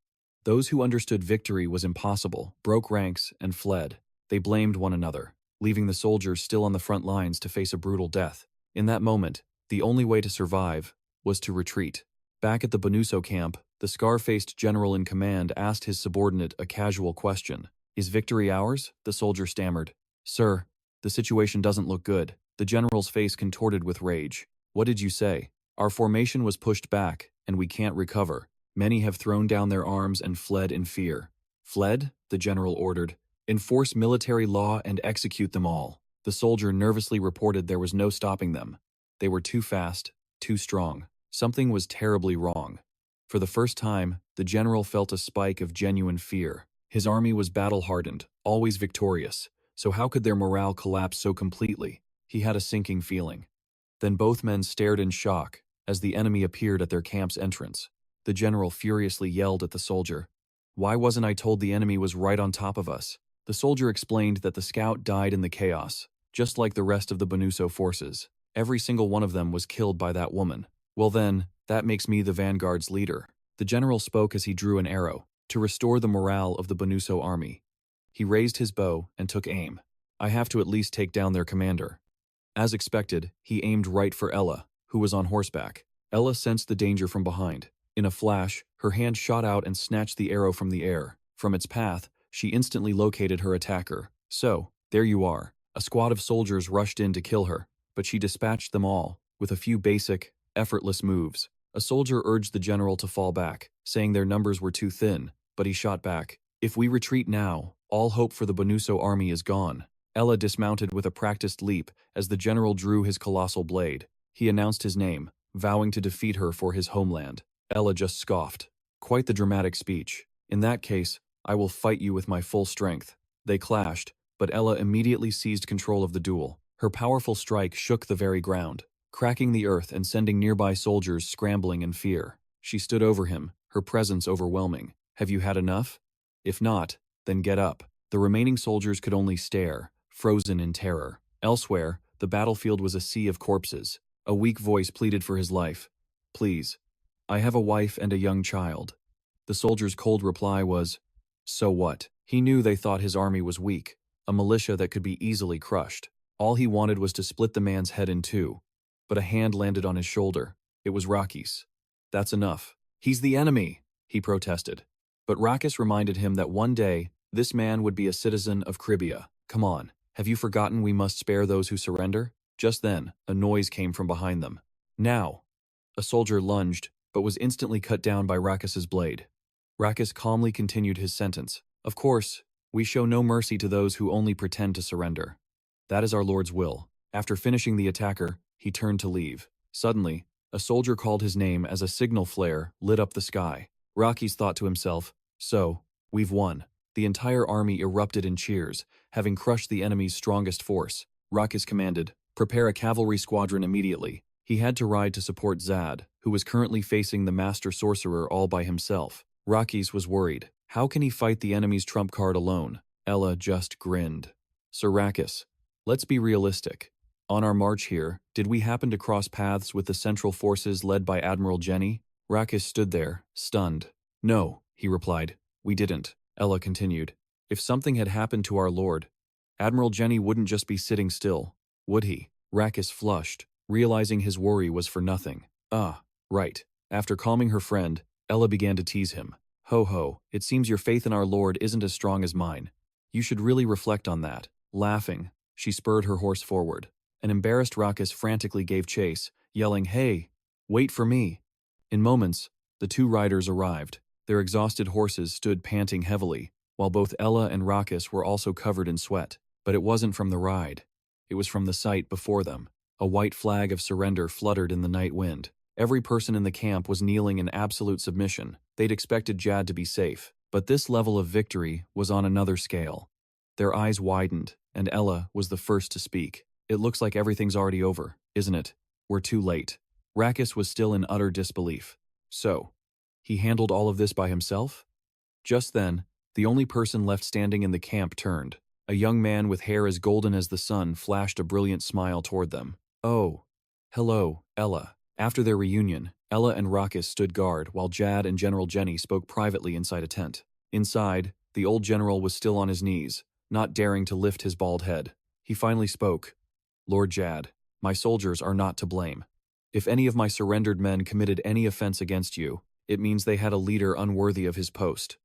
Those who understood victory was impossible broke ranks and fled. They blamed one another, leaving the soldiers still on the front lines to face a brutal death. In that moment, the only way to survive was to retreat. Back at the Bonuso camp, the scar-faced general in command asked his subordinate a casual question. Is victory ours? The soldier stammered. Sir, the situation doesn't look good. The general's face contorted with rage. What did you say? Our formation was pushed back, and we can't recover. Many have thrown down their arms and fled in fear. Fled? The general ordered. Enforce military law and execute them all. The soldier nervously reported there was no stopping them. They were too fast, too strong. Something was terribly wrong. For the first time, the general felt a spike of genuine fear. His army was battle-hardened, always victorious. So how could their morale collapse so completely? He had a sinking feeling. Then both men stared in shock as the enemy appeared at their camp's entrance. The general furiously yelled at the soldier. Why wasn't I told the enemy was right on top of us? The soldier explained that the scout died in the chaos, just like the rest of the Bonuso forces. Every single one of them was killed by that woman. Well then, that makes me the vanguard's leader. The general spoke as he drew an arrow, to restore the morale of the Bonuso army. He raised his bow and took aim. I have to at least take down their commander. As expected, he aimed right for Ella, who was on horseback. Ella sensed the danger from behind. In a flash, her hand shot out and snatched the arrow from the air. From its path, she instantly located her attacker. So, there you are. A squad of soldiers rushed in to kill her, but she dispatched them all, with a few basic, effortless moves. A soldier urged the general to fall back, saying their numbers were too thin, but he shot back. If we retreat now, all hope for the Bonuso army is gone. Ella dismounted with a practiced leap as the general drew his colossal blade. He announced his name, vowing to defeat her for his homeland. Ella just scoffed. Quite the dramatic speech. In that case, I will fight you with my full strength. They clashed, but Ella immediately seized control of the duel. Her powerful strike shook the very ground, cracking the earth and sending nearby soldiers scrambling in fear. She stood over him, her presence overwhelming. Have you had enough? If not, then get up. The remaining soldiers could only stare, frozen in terror. Elsewhere, the battlefield was a sea of corpses. A weak voice pleaded for his life. Please. I have a wife and a young child. The soldier's cold reply was, so what? He knew they thought his army was weak, a militia that could be easily crushed. All he wanted was to split the man's head in two. But a hand landed on his shoulder. It was Rakis. That's enough. He's the enemy, he protested. But Rakis reminded him that one day, this man would be a citizen of Gravia. Come on, have you forgotten we must spare those who surrender? Just then, a noise came from behind them. Now! A soldier lunged, but was instantly cut down by Rakis's blade. Rakis calmly continued his sentence. Of course, we show no mercy to those who only pretend to surrender. That is our Lord's will. After finishing the attacker, he turned to leave. Suddenly, a soldier called his name as a signal flare lit up the sky. Rakis thought to himself, so, we've won. The entire army erupted in cheers, having crushed the enemy's strongest force. Rakis commanded, prepare a cavalry squadron immediately. He had to ride to support Zad, who was currently facing the Master Sorcerer all by himself. Rakis was worried. How can he fight the enemy's trump card alone? Ella just grinned. Sir Rakis, let's be realistic. On our march here, did we happen to cross paths with the Central Forces led by Admiral Jenny? Rakis stood there, stunned. No, he replied. We didn't. Ella continued. If something had happened to our lord, Admiral Jenny wouldn't just be sitting still, would he? Rakis flushed, realizing his worry was for nothing. Ah, right. After calming her friend, Ella began to tease him. Ho ho, it seems your faith in our lord isn't as strong as mine. You should really reflect on that. Laughing, she spurred her horse forward. An embarrassed Rakis frantically gave chase, yelling, Hey, wait for me. In moments, the two riders arrived. Their exhausted horses stood panting heavily, while both Ella and Rakis were also covered in sweat. But it wasn't from the ride. It was from the sight before them. A white flag of surrender fluttered in the night wind. Every person in the camp was kneeling in absolute submission. They'd expected Jad to be safe, but this level of victory was on another scale. Their eyes widened, and Ella was the first to speak. It looks like everything's already over, isn't it? We're too late. Rakis was still in utter disbelief. So, he handled all of this by himself? Just then, the only person left standing in the camp turned. A young man with hair as golden as the sun flashed a brilliant smile toward them. Oh, hello, Ella. After their reunion, Ella and Rakis stood guard while Jad and General Jenny spoke privately inside a tent. Inside, the old general was still on his knees, not daring to lift his bald head. He finally spoke. Lord Jad, my soldiers are not to blame. If any of my surrendered men committed any offense against you, it means they had a leader unworthy of his post.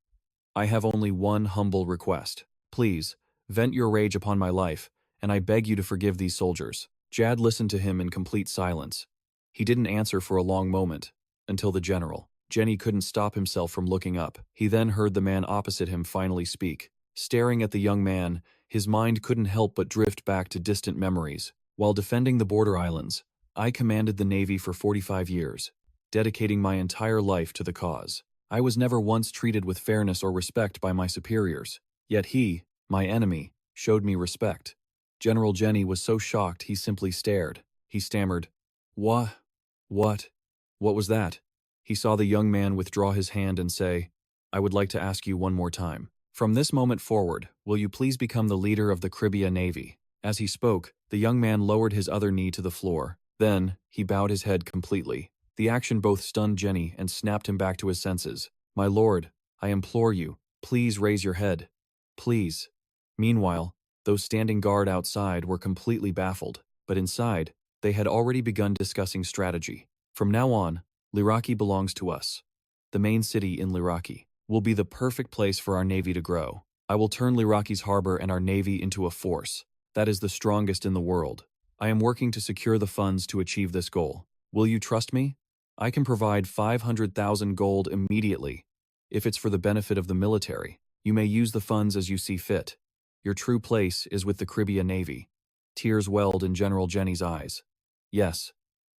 I have only one humble request. Please, vent your rage upon my life, and I beg you to forgive these soldiers. Jad listened to him in complete silence. He didn't answer for a long moment, until the general. Jenny couldn't stop himself from looking up. He then heard the man opposite him finally speak. Staring at the young man, his mind couldn't help but drift back to distant memories. While defending the border islands, I commanded the Navy for 45 years, dedicating my entire life to the cause. I was never once treated with fairness or respect by my superiors. Yet he, my enemy, showed me respect. General Jenny was so shocked he simply stared. He stammered, What was that? He saw the young man withdraw his hand and say, I would like to ask you one more time. From this moment forward, will you please become the leader of the Gravia Navy? As he spoke, the young man lowered his other knee to the floor. Then, he bowed his head completely. The action both stunned Jenny and snapped him back to his senses. My lord, I implore you, please raise your head. Please. Meanwhile, those standing guard outside were completely baffled, but inside, they had already begun discussing strategy. From now on, Liraki belongs to us. The main city in Liraki will be the perfect place for our navy to grow. I will turn Liraki's harbor and our navy into a force that is the strongest in the world. I am working to secure the funds to achieve this goal. Will you trust me? I can provide 500,000 gold immediately. If it's for the benefit of the military, you may use the funds as you see fit. Your true place is with the Gravia Navy. Tears welled in General Jenny's eyes. Yes,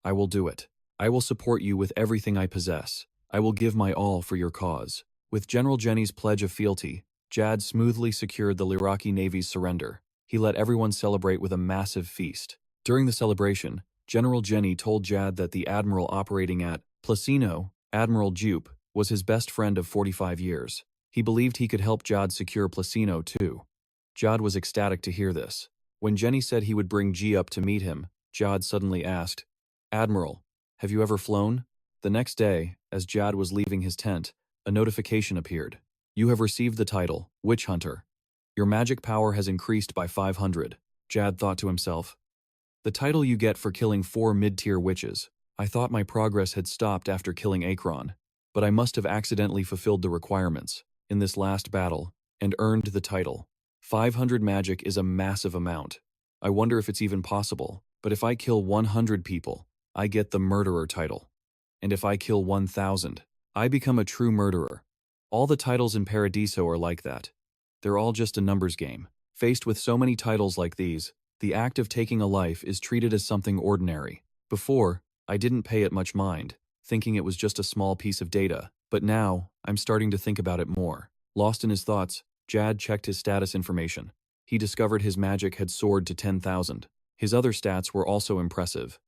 I will do it. I will support you with everything I possess. I will give my all for your cause. With General Jenny's pledge of fealty, Jad smoothly secured the Liraki Navy's surrender. He let everyone celebrate with a massive feast. During the celebration, General Jenny told Jad that the admiral operating at Placino, Admiral Jupe, was his best friend of 45 years. He believed he could help Jad secure Placino too. Jad was ecstatic to hear this. When Jenny said he would bring G up to meet him, Jad suddenly asked, Admiral, have you ever flown? The next day, as Jad was leaving his tent, a notification appeared. You have received the title, Witch Hunter. Your magic power has increased by 500. Jad thought to himself. The title you get for killing 4 mid-tier witches. I thought my progress had stopped after killing Akron, but I must have accidentally fulfilled the requirements in this last battle and earned the title. 500 magic is a massive amount. I wonder if it's even possible, but if I kill 100 people, I get the murderer title. And if I kill 1,000, I become a true murderer. All the titles in Paradiso are like that. They're all just a numbers game. Faced with so many titles like these, the act of taking a life is treated as something ordinary. Before, I didn't pay it much mind, thinking it was just a small piece of data, but now, I'm starting to think about it more. Lost in his thoughts, Jad checked his status information. He discovered his magic had soared to 10,000. His other stats were also impressive.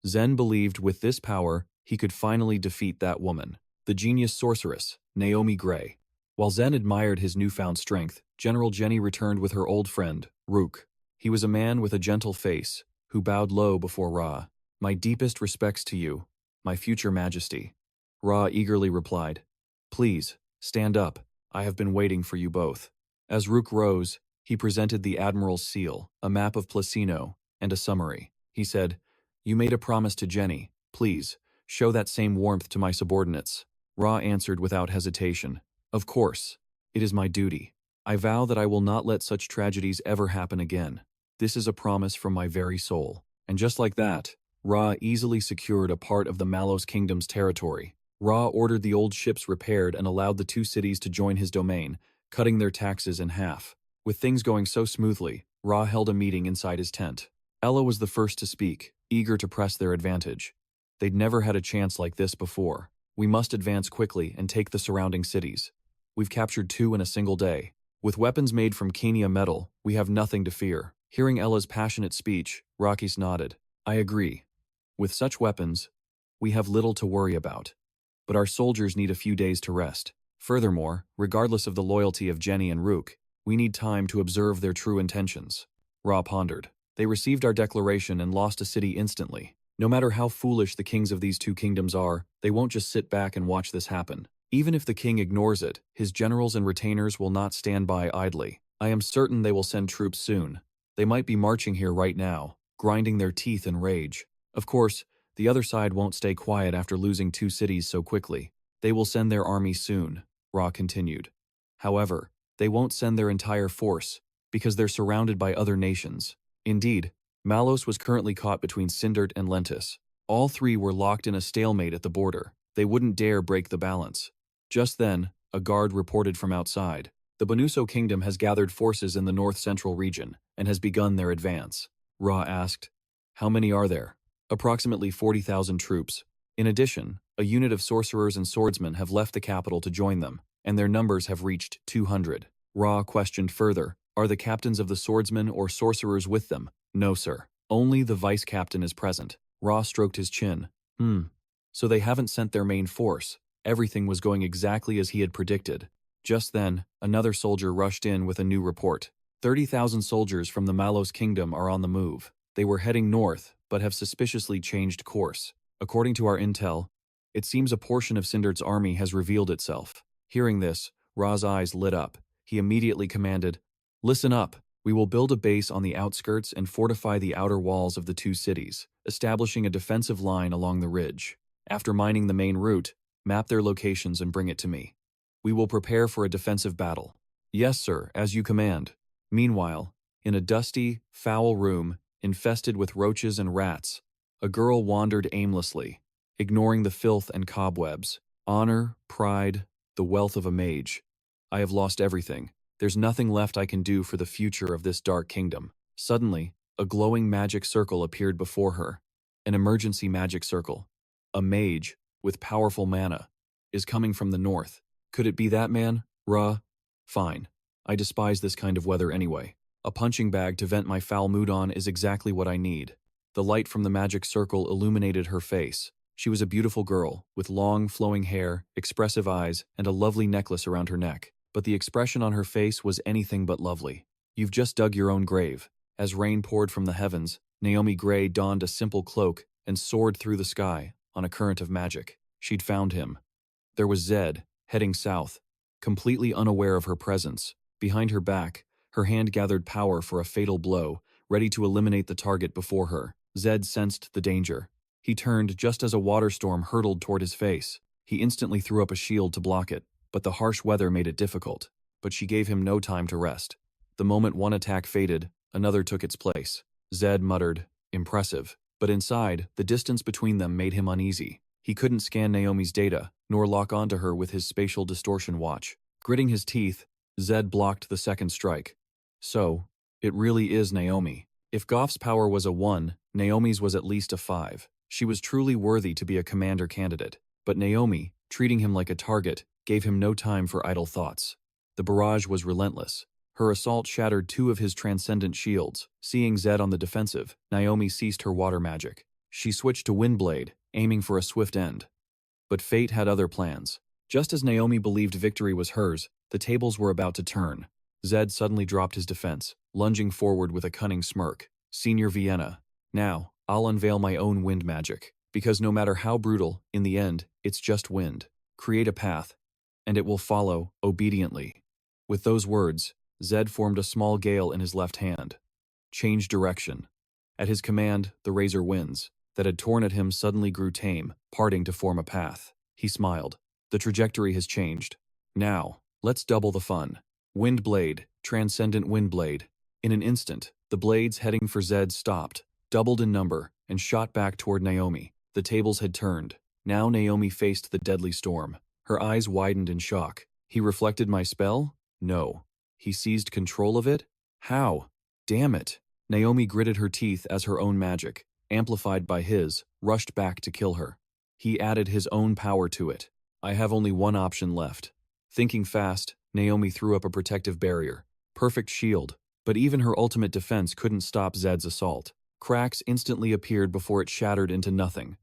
Zen believed with this power, he could finally defeat that woman, the genius sorceress, Naomi Gray. While Zen admired his newfound strength, General Jenny returned with her old friend, Rook. He was a man with a gentle face, who bowed low before Ra. "My deepest respects to you, my future majesty." Ra eagerly replied, "Please, stand up, I have been waiting for you both." As Rook rose, he presented the Admiral's seal, a map of Placino, and a summary. He said, "You made a promise to Jenny, please, show that same warmth to my subordinates." Ra answered without hesitation, "Of course, it is my duty. I vow that I will not let such tragedies ever happen again. This is a promise from my very soul." And just like that, Ra easily secured a part of the Malos Kingdom's territory. Ra ordered the old ships repaired and allowed the two cities to join his domain, cutting their taxes in half. With things going so smoothly, Ra held a meeting inside his tent. Ella was the first to speak, eager to press their advantage. They'd never had a chance like this before. "We must advance quickly and take the surrounding cities. We've captured 2 in a single day. With weapons made from Kenia metal, we have nothing to fear." Hearing Ella's passionate speech, Rakis nodded. "I agree. With such weapons, we have little to worry about. But our soldiers need a few days to rest. Furthermore, regardless of the loyalty of Jenny and Rook, we need time to observe their true intentions." Ra pondered. "They received our declaration and lost a city instantly. No matter how foolish the kings of these 2 kingdoms are, they won't just sit back and watch this happen. Even if the king ignores it, his generals and retainers will not stand by idly. I am certain they will send troops soon. They might be marching here right now, grinding their teeth in rage. Of course, the other side won't stay quiet after losing 2 cities so quickly. They will send their army soon," Ra continued. "However, they won't send their entire force, because they're surrounded by other nations. Indeed, Malos was currently caught between Sindert and Lentis. All 3 were locked in a stalemate at the border. They wouldn't dare break the balance." Just then, a guard reported from outside. "The Bonuso Kingdom has gathered forces in the north-central region, and has begun their advance." Ra asked, "How many are there?" "Approximately 40,000 troops. In addition, a unit of sorcerers and swordsmen have left the capital to join them, and their numbers have reached 200. Ra questioned further, "Are the captains of the swordsmen or sorcerers with them?" "No, sir. Only the vice-captain is present." Ra stroked his chin. So they haven't sent their main force." Everything was going exactly as he had predicted. Just then, another soldier rushed in with a new report. 30,000 soldiers from the Malos Kingdom are on the move. They were heading north, but have suspiciously changed course. According to our intel, it seems a portion of Sindert's army has revealed itself. Hearing this, Ra's eyes lit up. He immediately commanded, "Listen up. We will build a base on the outskirts and fortify the outer walls of the 2 cities, establishing a defensive line along the ridge. After mining the main route, map their locations and bring it to me. We will prepare for a defensive battle." "Yes, sir, as you command." Meanwhile, in a dusty, foul room, infested with roaches and rats, a girl wandered aimlessly, ignoring the filth and cobwebs. "Honor, pride, the wealth of a mage. I have lost everything. There's nothing left I can do for the future of this dark kingdom." Suddenly, a glowing magic circle appeared before her. An emergency magic circle. A mage, with powerful mana, is coming from the north. Could it be that man? Ra? Fine. I despise this kind of weather anyway. A punching bag to vent my foul mood on is exactly what I need. The light from the magic circle illuminated her face. She was a beautiful girl, with long, flowing hair, expressive eyes, and a lovely necklace around her neck. But the expression on her face was anything but lovely. "You've just dug your own grave." As rain poured from the heavens, Naomi Gray donned a simple cloak and soared through the sky on a current of magic. She'd found him. There was Zed, heading south, completely unaware of her presence. Behind her back, her hand gathered power for a fatal blow, ready to eliminate the target before her. Zed sensed the danger. He turned just as a water storm hurtled toward his face. He instantly threw up a shield to block it, but the harsh weather made it difficult. But she gave him no time to rest. The moment one attack faded, another took its place. Zed muttered, "Impressive." But inside, the distance between them made him uneasy. He couldn't scan Naomi's data, nor lock onto her with his spatial distortion watch. Gritting his teeth, Zed blocked the second strike. So, it really is Naomi. If Goff's power was a 1, Naomi's was at least a 5. She was truly worthy to be a commander candidate. But Naomi, treating him like a target, gave him no time for idle thoughts. The barrage was relentless. Her assault shattered 2 of his transcendent shields. Seeing Zed on the defensive, Naomi ceased her water magic. She switched to Windblade, aiming for a swift end. But fate had other plans. Just as Naomi believed victory was hers, the tables were about to turn. Zed suddenly dropped his defense, lunging forward with a cunning smirk. Senior Vienna. Now, I'll unveil my own wind magic. Because no matter how brutal, in the end, it's just wind. Create a path, and it will follow, obediently. With those words, Zed formed a small gale in his left hand. Change direction. At his command, the razor winds that had torn at him suddenly grew tame, parting to form a path. He smiled. The trajectory has changed. Now, let's double the fun. Wind blade, transcendent wind blade. In an instant, the blades heading for Zed stopped, doubled in number, and shot back toward Naomi. The tables had turned. Now Naomi faced the deadly storm. Her eyes widened in shock. He reflected my spell? No. He seized control of it? How? Damn it. Naomi gritted her teeth as her own magic, amplified by his, rushed back to kill her. He added his own power to it. I have only one option left. Thinking fast, Naomi threw up a protective barrier. Perfect shield. But even her ultimate defense couldn't stop Zed's assault. Cracks instantly appeared before it shattered into nothing.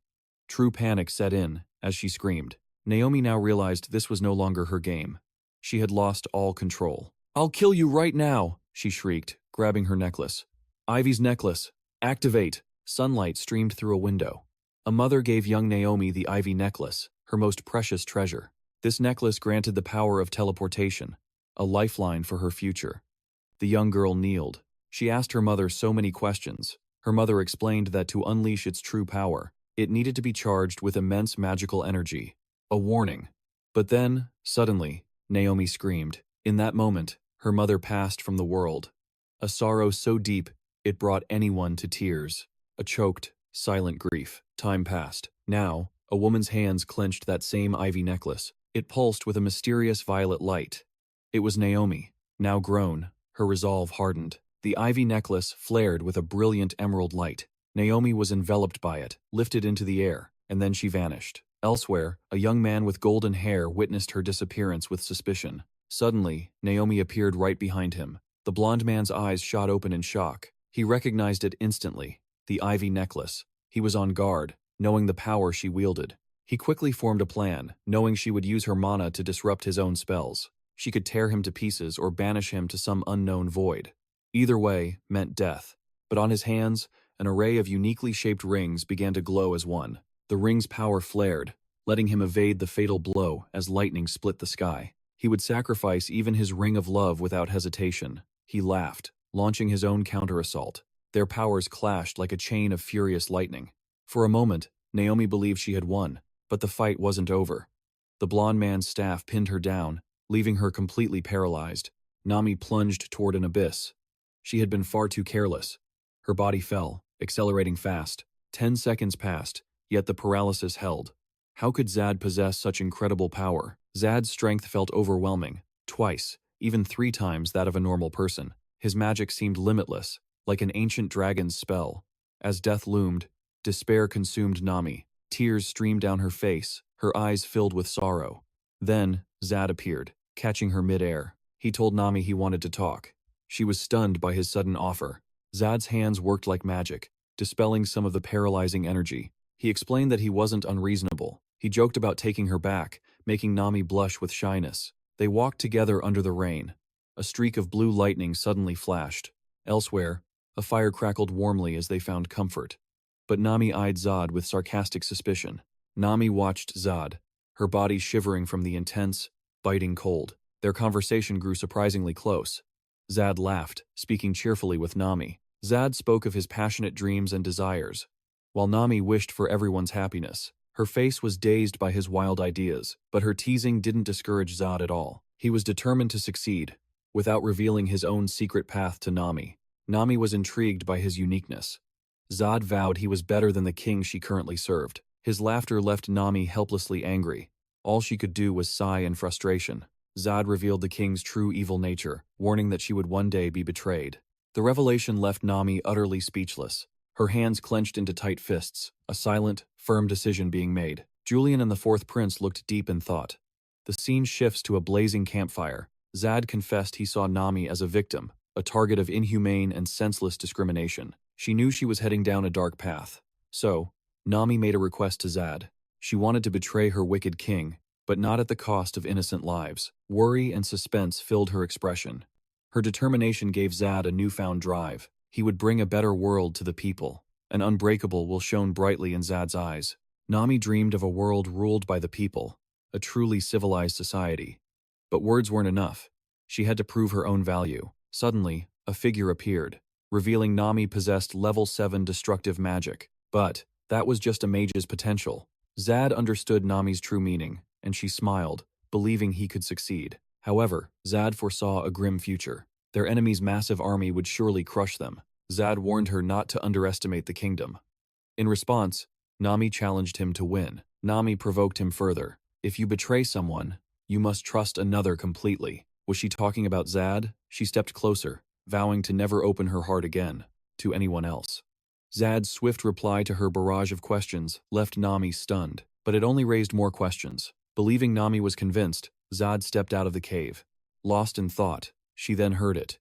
True panic set in, as she screamed. Naomi now realized this was no longer her game. She had lost all control. I'll kill you right now, she shrieked, grabbing her necklace. Ivy's necklace. Activate. Sunlight streamed through a window. A mother gave young Naomi the Ivy necklace, her most precious treasure. This necklace granted the power of teleportation, a lifeline for her future. The young girl kneeled. She asked her mother so many questions. Her mother explained that to unleash its true power, it needed to be charged with immense magical energy. A warning. But then, suddenly, Naomi screamed. In that moment, her mother passed from the world. A sorrow so deep, it brought anyone to tears. A choked, silent grief. Time passed. Now, a woman's hands clenched that same ivy necklace. It pulsed with a mysterious violet light. It was Naomi, now grown, her resolve hardened. The ivy necklace flared with a brilliant emerald light. Naomi was enveloped by it, lifted into the air, and then she vanished. Elsewhere, a young man with golden hair witnessed her disappearance with suspicion. Suddenly, Naomi appeared right behind him. The blond man's eyes shot open in shock. He recognized it instantly. The ivy necklace. He was on guard, knowing the power she wielded. He quickly formed a plan, knowing she would use her mana to disrupt his own spells. She could tear him to pieces or banish him to some unknown void. Either way meant death. But on his hands, an array of uniquely shaped rings began to glow as one. The ring's power flared, letting him evade the fatal blow as lightning split the sky. He would sacrifice even his ring of love without hesitation. He laughed, launching his own counter-assault. Their powers clashed like a chain of furious lightning. For a moment, Naomi believed she had won, but the fight wasn't over. The blonde man's staff pinned her down, leaving her completely paralyzed. Nami plunged toward an abyss. She had been far too careless. Her body fell, accelerating fast. 10 seconds passed, yet the paralysis held. How could Zad possess such incredible power? Zad's strength felt overwhelming, twice, even 3 times that of a normal person. His magic seemed limitless, like an ancient dragon's spell. As death loomed, despair consumed Nami. Tears streamed down her face, her eyes filled with sorrow. Then, Zad appeared, catching her mid-air. He told Nami he wanted to talk. She was stunned by his sudden offer. Zad's hands worked like magic, dispelling some of the paralyzing energy. He explained that he wasn't unreasonable. He joked about taking her back, making Nami blush with shyness. They walked together under the rain. A streak of blue lightning suddenly flashed. Elsewhere, a fire crackled warmly as they found comfort. But Nami eyed Zad with sarcastic suspicion. Nami watched Zad, her body shivering from the intense, biting cold. Their conversation grew surprisingly close. Zad laughed, speaking cheerfully with Nami. Zad spoke of his passionate dreams and desires, while Nami wished for everyone's happiness. Her face was dazed by his wild ideas, but her teasing didn't discourage Zad at all. He was determined to succeed, without revealing his own secret path to Nami. Nami was intrigued by his uniqueness. Zad vowed he was better than the king she currently served. His laughter left Nami helplessly angry. All she could do was sigh in frustration. Zad revealed the king's true evil nature, warning that she would one day be betrayed. The revelation left Nami utterly speechless. Her hands clenched into tight fists, a silent, firm decision being made. Julian and the fourth prince looked deep in thought. The scene shifts to a blazing campfire. Zad confessed he saw Nami as a victim, a target of inhumane and senseless discrimination. She knew she was heading down a dark path. So, Nami made a request to Zad. She wanted to betray her wicked king, but not at the cost of innocent lives. Worry and suspense filled her expression. Her determination gave Zad a newfound drive. He would bring a better world to the people. An unbreakable will shone brightly in Zad's eyes. Nami dreamed of a world ruled by the people, a truly civilized society. But words weren't enough. She had to prove her own value. Suddenly, a figure appeared, revealing Nami possessed level 7 destructive magic. But that was just a mage's potential. Zad understood Nami's true meaning, and she smiled, believing he could succeed. However, Zad foresaw a grim future. Their enemy's massive army would surely crush them. Zad warned her not to underestimate the kingdom. In response, Nami challenged him to win. Nami provoked him further. If you betray someone, you must trust another completely. Was she talking about Zad? She stepped closer, vowing to never open her heart again to anyone else. Zad's swift reply to her barrage of questions left Nami stunned, but it only raised more questions. Believing Nami was convinced, Zad stepped out of the cave. Lost in thought, she then heard it.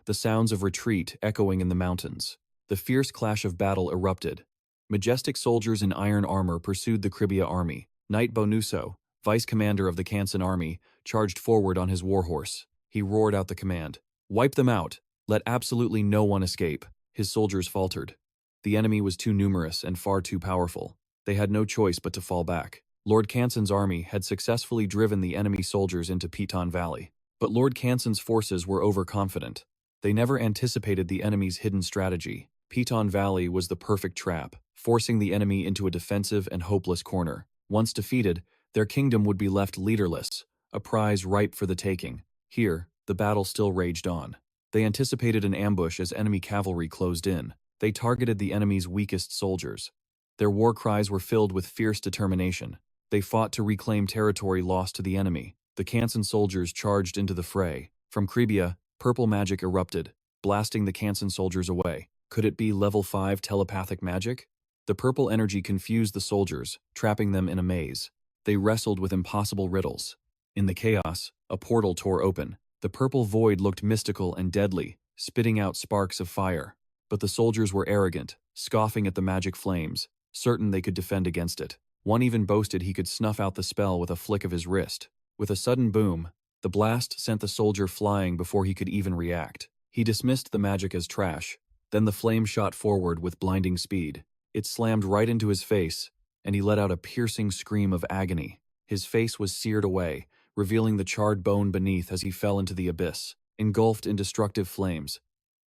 The sounds of retreat echoing in the mountains. The fierce clash of battle erupted. Majestic soldiers in iron armor pursued the Gravia army. Knight Bonuso, vice commander of the Kansan army, charged forward on his warhorse. He roared out the command. Wipe them out. Let absolutely no one escape. His soldiers faltered. The enemy was too numerous and far too powerful. They had no choice but to fall back. Lord Kansan's army had successfully driven the enemy soldiers into Piton Valley. But Lord Kansan's forces were overconfident. They never anticipated the enemy's hidden strategy. Piton Valley was the perfect trap, forcing the enemy into a defensive and hopeless corner. Once defeated, their kingdom would be left leaderless, a prize ripe for the taking. Here, the battle still raged on. They anticipated an ambush as enemy cavalry closed in. They targeted the enemy's weakest soldiers. Their war cries were filled with fierce determination. They fought to reclaim territory lost to the enemy. The Kansan soldiers charged into the fray. From Gravia, purple magic erupted, blasting the Kansan soldiers away. Could it be level 5 telepathic magic? The purple energy confused the soldiers, trapping them in a maze. They wrestled with impossible riddles. In the chaos, a portal tore open. The purple void looked mystical and deadly, spitting out sparks of fire. But the soldiers were arrogant, scoffing at the magic flames, certain they could defend against it. One even boasted he could snuff out the spell with a flick of his wrist. With a sudden boom, the blast sent the soldier flying before he could even react. He dismissed the magic as trash. Then the flame shot forward with blinding speed. It slammed right into his face, and he let out a piercing scream of agony. His face was seared away, revealing the charred bone beneath as he fell into the abyss, engulfed in destructive flames.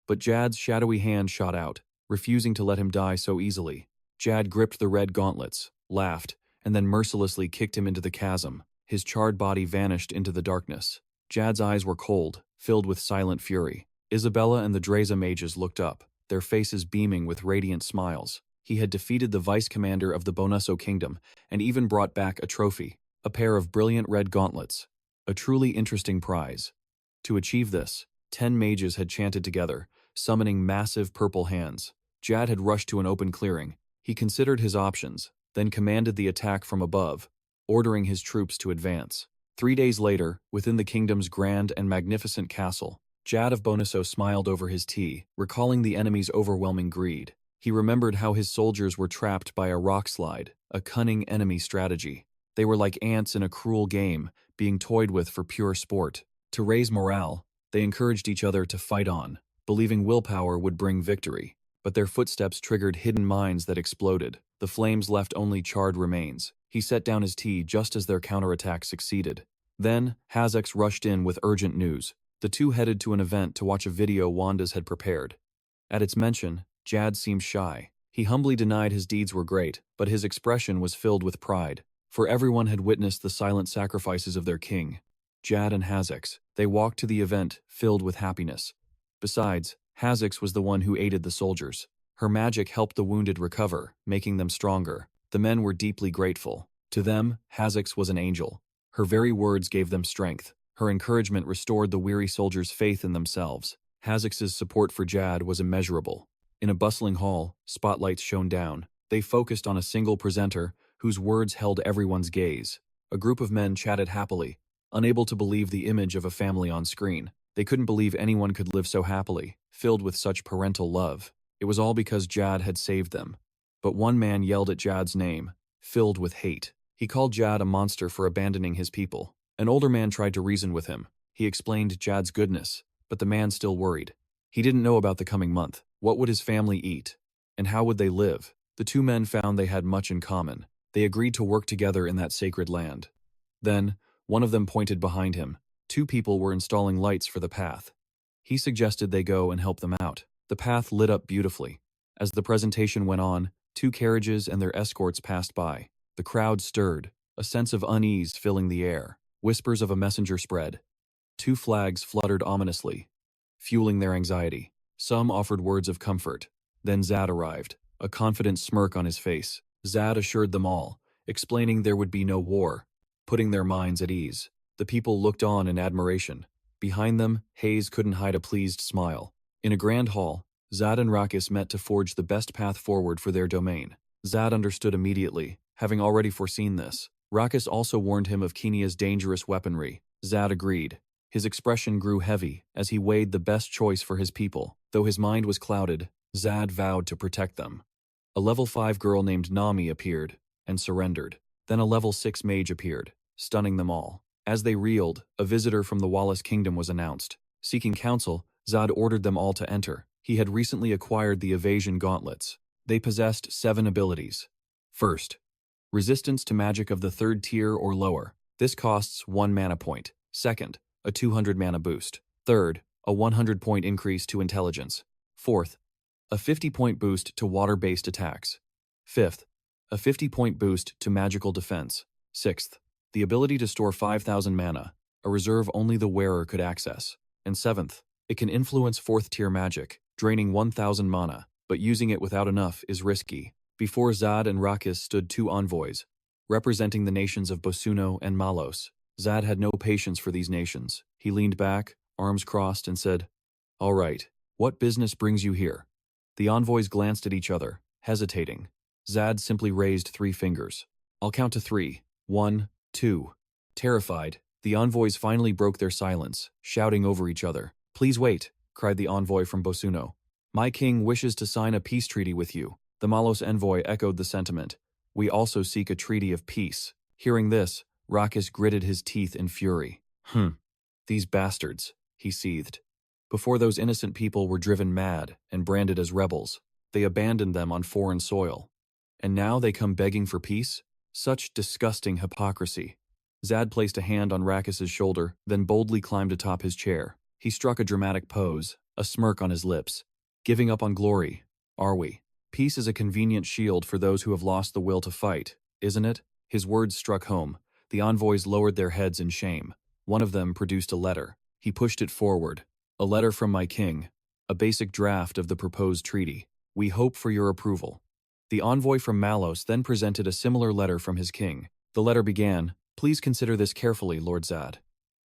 But Jad's shadowy hand shot out, refusing to let him die so easily. Jad gripped the red gauntlets, laughed, and then mercilessly kicked him into the chasm. His charred body vanished into the darkness. Jad's eyes were cold, filled with silent fury. Isabella and the Dreza mages looked up, their faces beaming with radiant smiles. He had defeated the vice commander of the Bonuso kingdom and even brought back a trophy, a pair of brilliant red gauntlets, a truly interesting prize. To achieve this, 10 mages had chanted together, summoning massive purple hands. Jad had rushed to an open clearing. He considered his options, then commanded the attack from above, ordering his troops to advance. 3 days later, within the kingdom's grand and magnificent castle, Jad of Bonuso smiled over his tea, recalling the enemy's overwhelming greed. He remembered how his soldiers were trapped by a rock slide, a cunning enemy strategy. They were like ants in a cruel game, being toyed with for pure sport. To raise morale, they encouraged each other to fight on, believing willpower would bring victory. But their footsteps triggered hidden mines that exploded. The flames left only charred remains. He set down his tea just as their counterattack succeeded. Then, Hazex rushed in with urgent news. The two headed to an event to watch a video Wanda's had prepared. At its mention, Jad seemed shy. He humbly denied his deeds were great, but his expression was filled with pride. For everyone had witnessed the silent sacrifices of their king. Jad and Hazex, they walked to the event filled with happiness. Besides, Hazex was the one who aided the soldiers. Her magic helped the wounded recover, making them stronger. The men were deeply grateful. To them, Hazex was an angel. Her very words gave them strength. Her encouragement restored the weary soldiers' faith in themselves. Hazex's support for Jad was immeasurable. In a bustling hall, spotlights shone down. They focused on a single presenter, whose words held everyone's gaze. A group of men chatted happily, unable to believe the image of a family on screen. They couldn't believe anyone could live so happily, filled with such parental love. It was all because Jad had saved them. But one man yelled at Jad's name, filled with hate. He called Jad a monster for abandoning his people. An older man tried to reason with him. He explained Jad's goodness, but the man still worried. He didn't know about the coming month. What would his family eat? And how would they live? The two men found they had much in common. They agreed to work together in that sacred land. Then, one of them pointed behind him. Two people were installing lights for the path. He suggested they go and help them out. The path lit up beautifully. As the presentation went on, two carriages and their escorts passed by. The crowd stirred, a sense of unease filling the air. Whispers of a messenger spread. Two flags fluttered ominously, fueling their anxiety. Some offered words of comfort. Then Zad arrived, a confident smirk on his face. Zad assured them all, explaining there would be no war, putting their minds at ease. The people looked on in admiration. Behind them, Hayes couldn't hide a pleased smile. In a grand hall, Zad and Rakis met to forge the best path forward for their domain. Zad understood immediately, having already foreseen this. Rakis also warned him of Kenia's dangerous weaponry. Zad agreed. His expression grew heavy as he weighed the best choice for his people. Though his mind was clouded, Zad vowed to protect them. A level 5 girl named Nami appeared and surrendered. Then a level 6 mage appeared, stunning them all. As they reeled, a visitor from the Wallace Kingdom was announced. Seeking counsel, Zad ordered them all to enter. He had recently acquired the evasion gauntlets. They possessed 7 abilities. First, resistance to magic of the 3rd tier or lower. This costs 1 mana point. Second, a 200 mana boost. Third, a 100 point increase to intelligence. Fourth, a 50 point boost to water-based attacks. Fifth, a 50 point boost to magical defense. Sixth, the ability to store 5,000 mana, a reserve only the wearer could access. And seventh, it can influence 4th tier magic, draining 1,000 mana, but using it without enough is risky. Before Zad and Rakis stood 2 envoys, representing the nations of Bosuno and Malos. Zad had no patience for these nations. He leaned back, arms crossed, and said, "All right, what business brings you here?" The envoys glanced at each other, hesitating. Zad simply raised 3 fingers. "I'll count to 3. 1, 2. Terrified, the envoys finally broke their silence, shouting over each other. "Please wait," cried the envoy from Bosuno. "My king wishes to sign a peace treaty with you." The Malos envoy echoed the sentiment. "We also seek a treaty of peace." Hearing this, Rakis gritted his teeth in fury. These bastards," he seethed. "Before those innocent people were driven mad and branded as rebels, they abandoned them on foreign soil. And now they come begging for peace? Such disgusting hypocrisy." Zad placed a hand on Rakis's shoulder, then boldly climbed atop his chair. He struck a dramatic pose, a smirk on his lips. "Giving up on glory, are we? Peace is a convenient shield for those who have lost the will to fight, isn't it?" His words struck home. The envoys lowered their heads in shame. One of them produced a letter. He pushed it forward. "A letter from my king. A basic draft of the proposed treaty. We hope for your approval." The envoy from Malos then presented a similar letter from his king. The letter began, "Please consider this carefully, Lord Zad.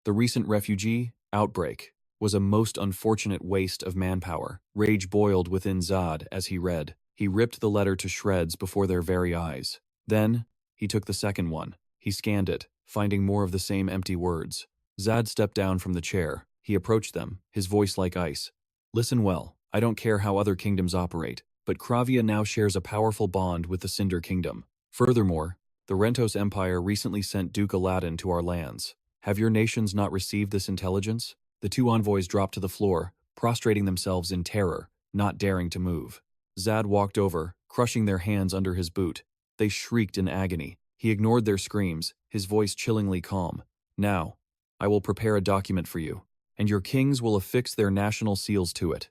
The recent refugee outbreak was a most unfortunate waste of manpower." Rage boiled within Zad as he read. He ripped the letter to shreds before their very eyes. Then, he took the second one. He scanned it, finding more of the same empty words. Zad stepped down from the chair. He approached them, his voice like ice. "Listen well, I don't care how other kingdoms operate, but Gravia now shares a powerful bond with the Cinder Kingdom. Furthermore, the Rentos Empire recently sent Duke Aladdin to our lands. Have your nations not received this intelligence?" The 2 envoys dropped to the floor, prostrating themselves in terror, not daring to move. Zad walked over, crushing their hands under his boot. They shrieked in agony. He ignored their screams, his voice chillingly calm. "Now, I will prepare a document for you, and your kings will affix their national seals to it."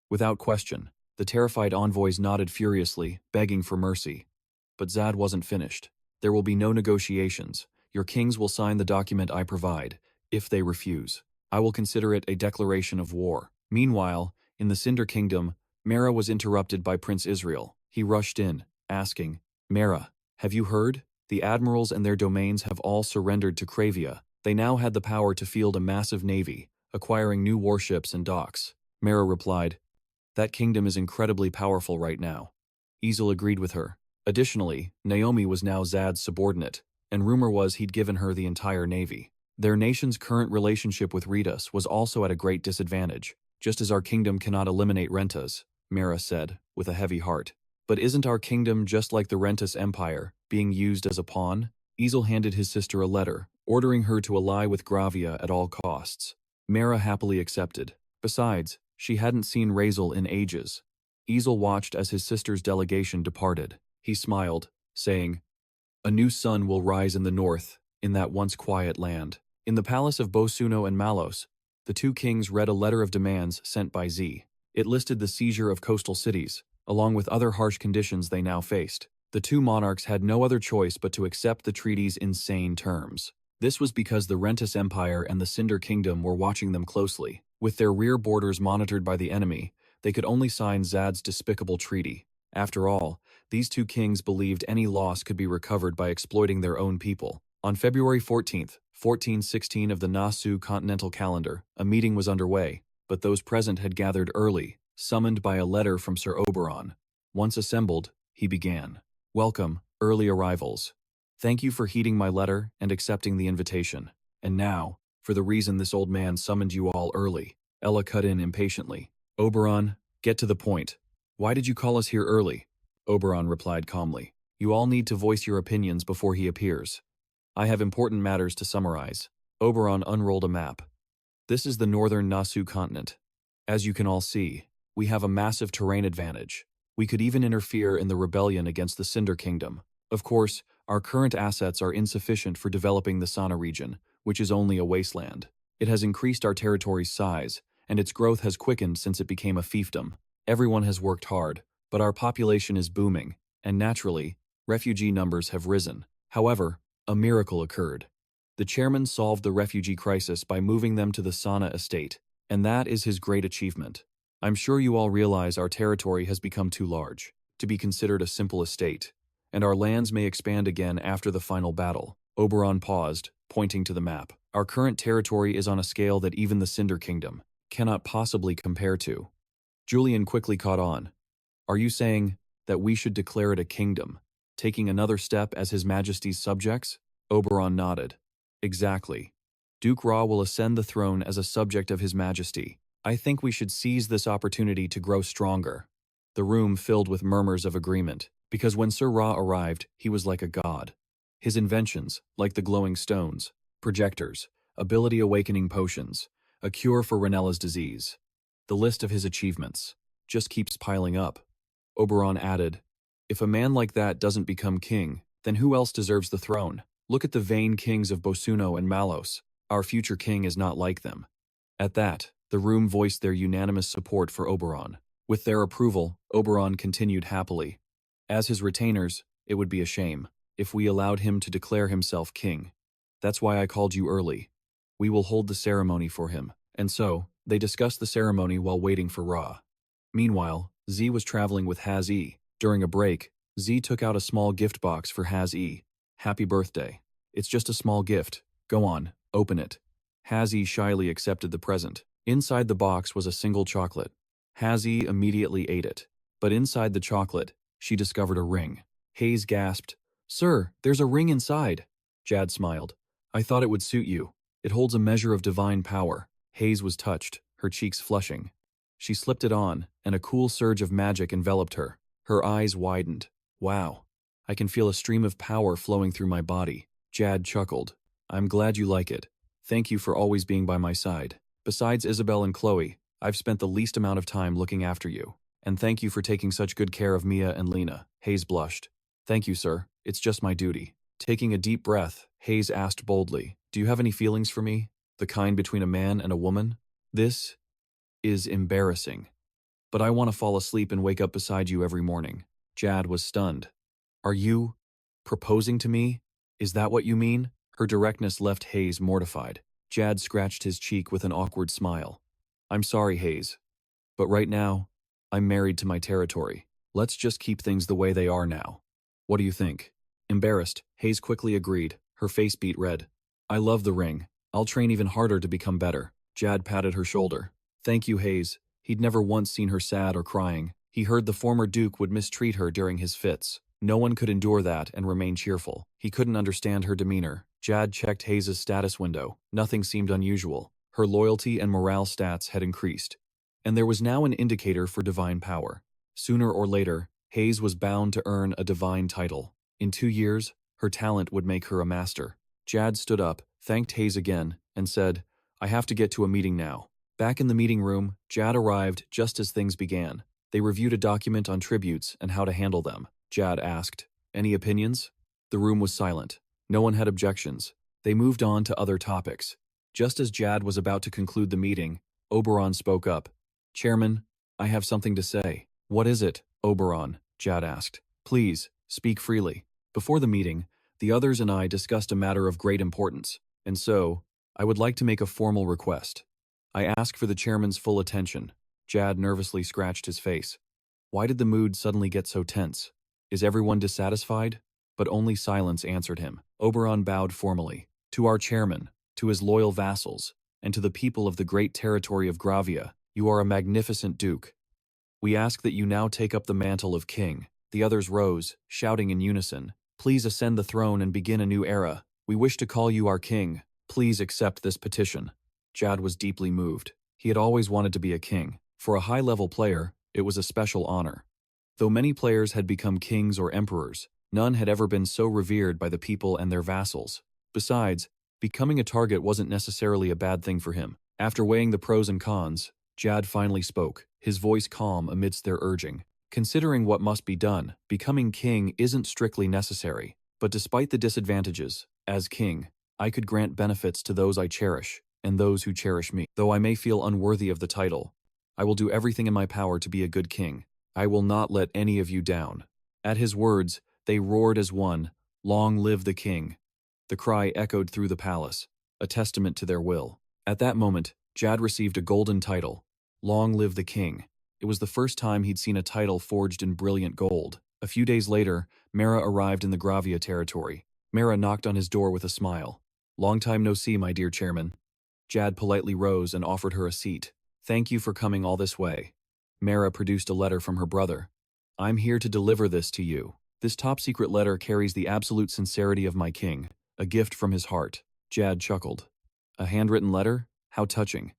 Without question, the terrified envoys nodded furiously, begging for mercy. But Zad wasn't finished. "There will be no negotiations. Your kings will sign the document I provide. If they refuse, I will consider it a declaration of war." Meanwhile, in the Cinder Kingdom, Mara was interrupted by Prince Israel. He rushed in, asking, "Mara, have you heard? The admirals and their domains have all surrendered to Gravia. They now had the power to field a massive navy, acquiring new warships and docks." Mara replied, "That kingdom is incredibly powerful right now." Isel agreed with her. Additionally, Naomi was now Zad's subordinate, and rumor was he'd given her the entire navy. Their nation's current relationship with Ritas was also at a great disadvantage. "Just as our kingdom cannot eliminate rentas," Mara said, with a heavy heart, But isn't our kingdom just like the Rentis Empire, being used as a pawn? Isel handed his sister a letter, ordering her to ally with Gravia at all costs. Mara happily accepted. Besides, she hadn't seen Razel in ages. Isel watched as his sister's delegation departed. He smiled, saying, "A new sun will rise in the north, in that once quiet land." In the palace of Bosuno and Malos, the two kings read a letter of demands sent by Z. It listed the seizure of coastal cities, along with other harsh conditions they now faced. The two monarchs had no other choice but to accept the treaty's insane terms. This was because the Rentis Empire and the Cinder Kingdom were watching them closely. With their rear borders monitored by the enemy, they could only sign Zad's despicable treaty. After all, these two kings believed any loss could be recovered by exploiting their own people. On February 14th, 1416 of the Nasu continental calendar, a meeting was underway, but those present had gathered early, summoned by a letter from Sir Oberon. Once assembled, he began. "Welcome, early arrivals. Thank you for heeding my letter and accepting the invitation. And now, for the reason this old man summoned you all early." Ella cut in impatiently. "Oberon, get to the point. Why did you call us here early?" Oberon replied calmly. "You all need to voice your opinions before he appears. I have important matters to summarize." Oberon unrolled a map. "This is the northern Nasu continent. As you can all see, we have a massive terrain advantage. We could even interfere in the rebellion against the Cinder Kingdom. Of course, our current assets are insufficient for developing the Sana region, which is only a wasteland. It has increased our territory's size, and its growth has quickened since it became a fiefdom. Everyone has worked hard, but our population is booming, and naturally, refugee numbers have risen. However, a miracle occurred. The chairman solved the refugee crisis by moving them to the Sana estate, and that is his great achievement. I'm sure you all realize our territory has become too large to be considered a simple estate, and our lands may expand again after the final battle." Oberon paused, pointing to the map. "Our current territory is on a scale that even the Cinder Kingdom cannot possibly compare to." Julian quickly caught on. "Are you saying that we should declare it a kingdom, taking another step as His Majesty's subjects?" Oberon nodded. "Exactly. Duke Ra will ascend the throne as a subject of His Majesty. I think we should seize this opportunity to grow stronger." The room filled with murmurs of agreement, because when Sir Ra arrived, he was like a god. His inventions, like the glowing stones, projectors, ability-awakening potions, a cure for Ranella's disease. The list of his achievements just keeps piling up. Oberon added, "If a man like that doesn't become king, then who else deserves the throne? Look at the vain kings of Bosuno and Malos. Our future king is not like them." At that, the room voiced their unanimous support for Oberon. With their approval, Oberon continued happily. "As his retainers, it would be a shame if we allowed him to declare himself king. That's why I called you early. We will hold the ceremony for him." And so, they discussed the ceremony while waiting for Ra. Meanwhile, Z was traveling with Haz-E. During a break, Z took out a small gift box for Haz-E. "Happy birthday. It's just a small gift. Go on, open it." Haz-E shyly accepted the present. Inside the box was a single chocolate. Haz-E immediately ate it. But inside the chocolate, she discovered a ring. Hayes gasped, "Sir, there's a ring inside." Jad smiled. "I thought it would suit you. It holds a measure of divine power." Hayes was touched, her cheeks flushing. She slipped it on, and a cool surge of magic enveloped her. Her eyes widened. "Wow. I can feel a stream of power flowing through my body." Jad chuckled. "I'm glad you like it. Thank you for always being by my side. Besides Isabel and Chloe, I've spent the least amount of time looking after you. And thank you for taking such good care of Mia and Lena." Hayes blushed. "Thank you, sir. It's just my duty." Taking a deep breath, Hayes asked boldly, "Do you have any feelings for me? The kind between a man and a woman? This is embarrassing. But I want to fall asleep and wake up beside you every morning." Jad was stunned. "Are you proposing to me? Is that what you mean?" Her directness left Hayes mortified. Jad scratched his cheek with an awkward smile. "I'm sorry, Hayes. But right now, I'm married to my territory. Let's just keep things the way they are now. What do you think?" Embarrassed, Hayes quickly agreed, her face beat red. "I love the ring. I'll train even harder to become better." Jad patted her shoulder. "Thank you, Hayes." He'd never once seen her sad or crying. He heard the former Duke would mistreat her during his fits. No one could endure that and remain cheerful. He couldn't understand her demeanor. Jad checked Hayes' status window. Nothing seemed unusual. Her loyalty and morale stats had increased. And there was now an indicator for divine power. Sooner or later, Hayes was bound to earn a divine title. In 2 years, her talent would make her a master. Jad stood up, thanked Hayes again, and said, "I have to get to a meeting now." Back in the meeting room, Jad arrived just as things began. They reviewed a document on tributes and how to handle them. Jad asked, "Any opinions?" The room was silent. No one had objections. They moved on to other topics. Just as Jad was about to conclude the meeting, Oberon spoke up. "Chairman, I have something to say." "What is it, Oberon?" Jad asked. "Please, speak freely." Before the meeting, the others and I discussed a matter of great importance, and so, I would like to make a formal request. I ask for the chairman's full attention. Jad nervously scratched his face. Why did the mood suddenly get so tense? Is everyone dissatisfied? But only silence answered him. Oberon bowed formally. "To our chairman, to his loyal vassals, and to the people of the great territory of Gravia, you are a magnificent duke. We ask that you now take up the mantle of king." The others rose, shouting in unison, "Please ascend the throne and begin a new era. We wish to call you our king. Please accept this petition." Jad was deeply moved. He had always wanted to be a king. For a high-level player, it was a special honor. Though many players had become kings or emperors, none had ever been so revered by the people and their vassals. Besides, becoming a target wasn't necessarily a bad thing for him. After weighing the pros and cons, Jad finally spoke, his voice calm amidst their urging. "Considering what must be done, becoming king isn't strictly necessary. But despite the disadvantages, as king, I could grant benefits to those I cherish, and those who cherish me. Though I may feel unworthy of the title, I will do everything in my power to be a good king. I will not let any of you down." At his words, they roared as one, "Long live the king." The cry echoed through the palace, a testament to their will. At that moment, Jad received a golden title, "Long live the king." It was the first time he'd seen a title forged in brilliant gold. A few days later, Mara arrived in the Gravia territory. Mara knocked on his door with a smile. "Long time no see, my dear chairman." Jad politely rose and offered her a seat. "Thank you for coming all this way." Mara produced a letter from her brother. "I'm here to deliver this to you. This top-secret letter carries the absolute sincerity of my king, a gift from his heart." Jad chuckled. "A handwritten letter? How touching.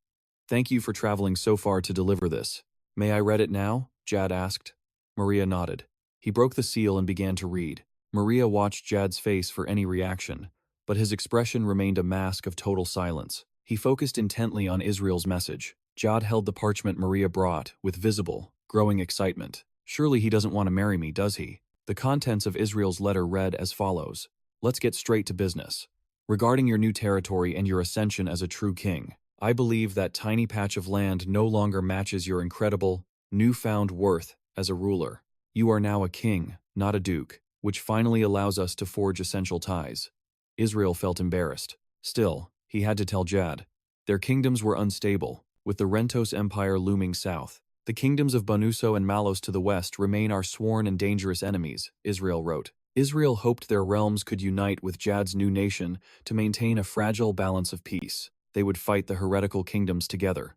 Thank you for traveling so far to deliver this. May I read it now?" Jad asked. Maria nodded. He broke the seal and began to read. Maria watched Jad's face for any reaction, but his expression remained a mask of total silence. He focused intently on Israel's message. Jad held the parchment Maria brought with visible, growing excitement. "Surely he doesn't want to marry me, does he?" The contents of Israel's letter read as follows. "Let's get straight to business. Regarding your new territory and your ascension as a true king, I believe that tiny patch of land no longer matches your incredible, newfound worth as a ruler. You are now a king, not a duke, which finally allows us to forge essential ties." Israel felt embarrassed. Still, he had to tell Jad. Their kingdoms were unstable, with the Rentos Empire looming south. "The kingdoms of Banuso and Malos to the west remain our sworn and dangerous enemies," Israel wrote. Israel hoped their realms could unite with Jad's new nation to maintain a fragile balance of peace. They would fight the heretical kingdoms together.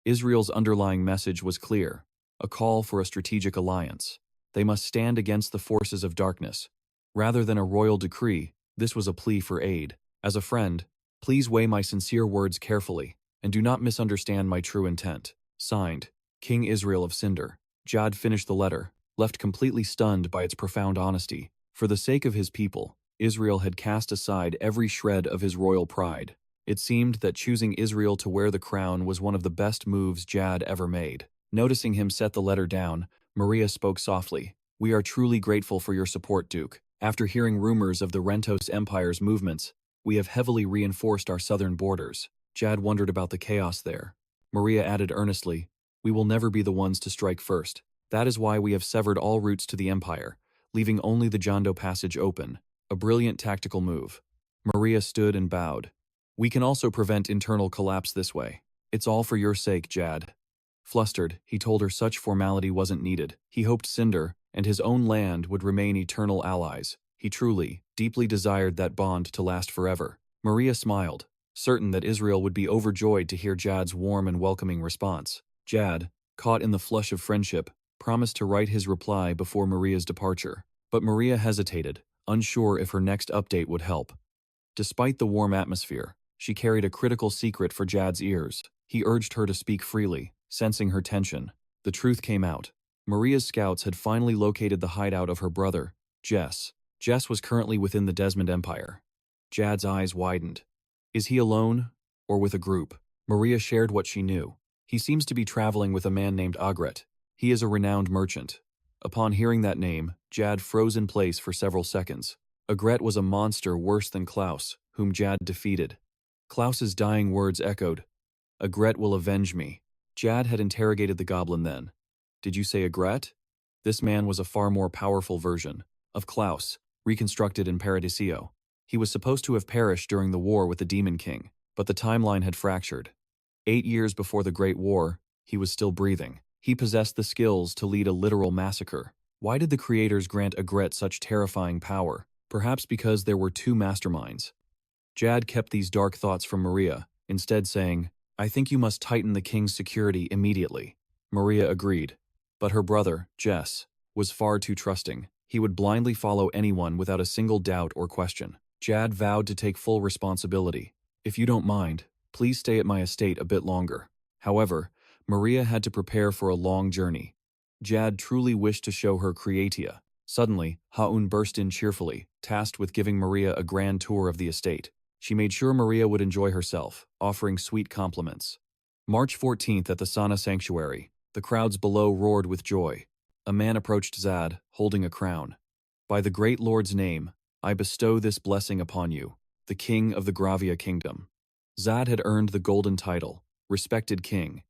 Israel's underlying message was clear, a call for a strategic alliance. They must stand against the forces of darkness. Rather than a royal decree, this was a plea for aid. "As a friend, please weigh my sincere words carefully, and do not misunderstand my true intent. Signed, King Israel of Cinder." Jad finished the letter, left completely stunned by its profound honesty. For the sake of his people, Israel had cast aside every shred of his royal pride. It seemed that choosing Israel to wear the crown was one of the best moves Jad ever made. Noticing him set the letter down, Maria spoke softly. "We are truly grateful for your support, Duke. After hearing rumors of the Rentos Empire's movements, we have heavily reinforced our southern borders." Jad wondered about the chaos there. Maria added earnestly, "We will never be the ones to strike first. That is why we have severed all routes to the Empire, leaving only the Jondo Passage open. A brilliant tactical move." Maria stood and bowed. "We can also prevent internal collapse this way. It's all for your sake, Jad." Flustered, he told her such formality wasn't needed. He hoped Cinder and his own land would remain eternal allies. He truly, deeply desired that bond to last forever. Maria smiled, certain that Israel would be overjoyed to hear Jad's warm and welcoming response. Jad, caught in the flush of friendship, promised to write his reply before Maria's departure. But Maria hesitated, unsure if her next update would help. Despite the warm atmosphere, she carried a critical secret for Jad's ears. He urged her to speak freely, sensing her tension. The truth came out. Maria's scouts had finally located the hideout of her brother, Jess. Jess was currently within the Desmond Empire. Jad's eyes widened. Is he alone, or with a group? Maria shared what she knew. He seems to be traveling with a man named Agret. He is a renowned merchant. Upon hearing that name, Jad froze in place for several seconds. Agret was a monster worse than Klaus, whom Jad defeated. Klaus's dying words echoed. Agret will avenge me. Jad had interrogated the goblin then. Did you say Agret? This man was a far more powerful version of Klaus, reconstructed in Paradiso. He was supposed to have perished during the war with the Demon King, but the timeline had fractured. 8 years before the Great War, he was still breathing. He possessed the skills to lead a literal massacre. Why did the creators grant Agret such terrifying power? Perhaps because there were two masterminds. Jad kept these dark thoughts from Maria, instead saying, I think you must tighten the king's security immediately. Maria agreed. But her brother, Jess, was far too trusting. He would blindly follow anyone without a single doubt or question. Jad vowed to take full responsibility. If you don't mind, please stay at my estate a bit longer. However, Maria had to prepare for a long journey. Jad truly wished to show her creatia. Suddenly, Haun burst in cheerfully, tasked with giving Maria a grand tour of the estate. She made sure Maria would enjoy herself, offering sweet compliments. March 14th at the Sana Sanctuary. The crowds below roared with joy. A man approached Zad, holding a crown. By the great Lord's name, I bestow this blessing upon you, the king of the Gravia kingdom. Zad had earned the golden title, respected king.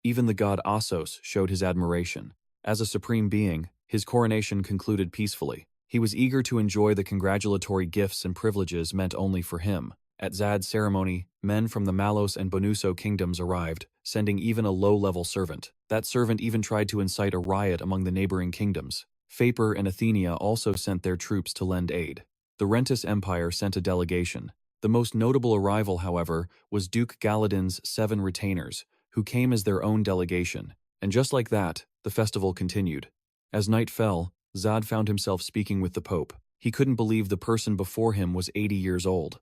Even the god Assos showed his admiration. As a supreme being, his coronation concluded peacefully. He was eager to enjoy the congratulatory gifts and privileges meant only for him. At Zad's ceremony, men from the Malos and Bonuso kingdoms arrived, sending even a low-level servant. That servant even tried to incite a riot among the neighboring kingdoms. Phaper and Athenia also sent their troops to lend aid. The Rentis Empire sent a delegation. The most notable arrival, however, was Duke Galadin's 7 retainers, who came as their own delegation. And just like that, the festival continued. As night fell, Zad found himself speaking with the Pope. He couldn't believe the person before him was 80 years old.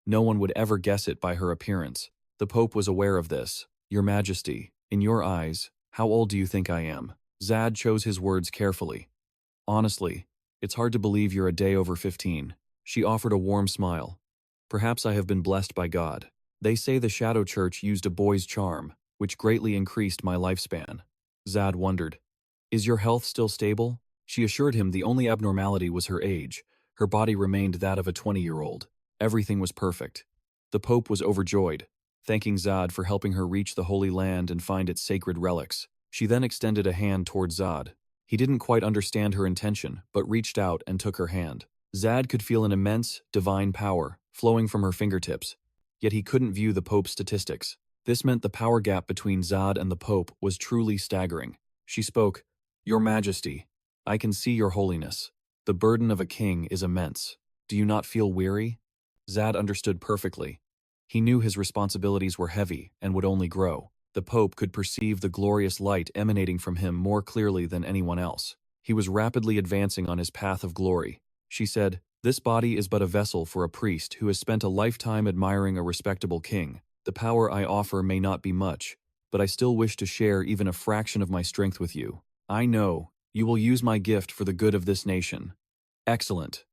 No one would ever guess it by her appearance. The Pope was aware of this. Your Majesty, in your eyes, how old do you think I am? Zad chose his words carefully. Honestly, it's hard to believe you're a day over 15. She offered a warm smile. Perhaps I have been blessed by God. They say the Shadow Church used a boy's charm, which greatly increased my lifespan. Zad wondered. Is your health still stable? She assured him the only abnormality was her age. Her body remained that of a 20-year-old. Everything was perfect. The Pope was overjoyed, thanking Zad for helping her reach the Holy Land and find its sacred relics. She then extended a hand toward Zad. He didn't quite understand her intention, but reached out and took her hand. Zad could feel an immense, divine power flowing from her fingertips, yet he couldn't view the Pope's statistics. This meant the power gap between Zad and the Pope was truly staggering. She spoke, Your Majesty, I can see your holiness. The burden of a king is immense. Do you not feel weary? Zad understood perfectly. He knew his responsibilities were heavy and would only grow. The Pope could perceive the glorious light emanating from him more clearly than anyone else. He was rapidly advancing on his path of glory. She said, This body is but a vessel for a priest who has spent a lifetime admiring a respectable king. The power I offer may not be much, but I still wish to share even a fraction of my strength with you. I know you will use my gift for the good of this nation. Excellent.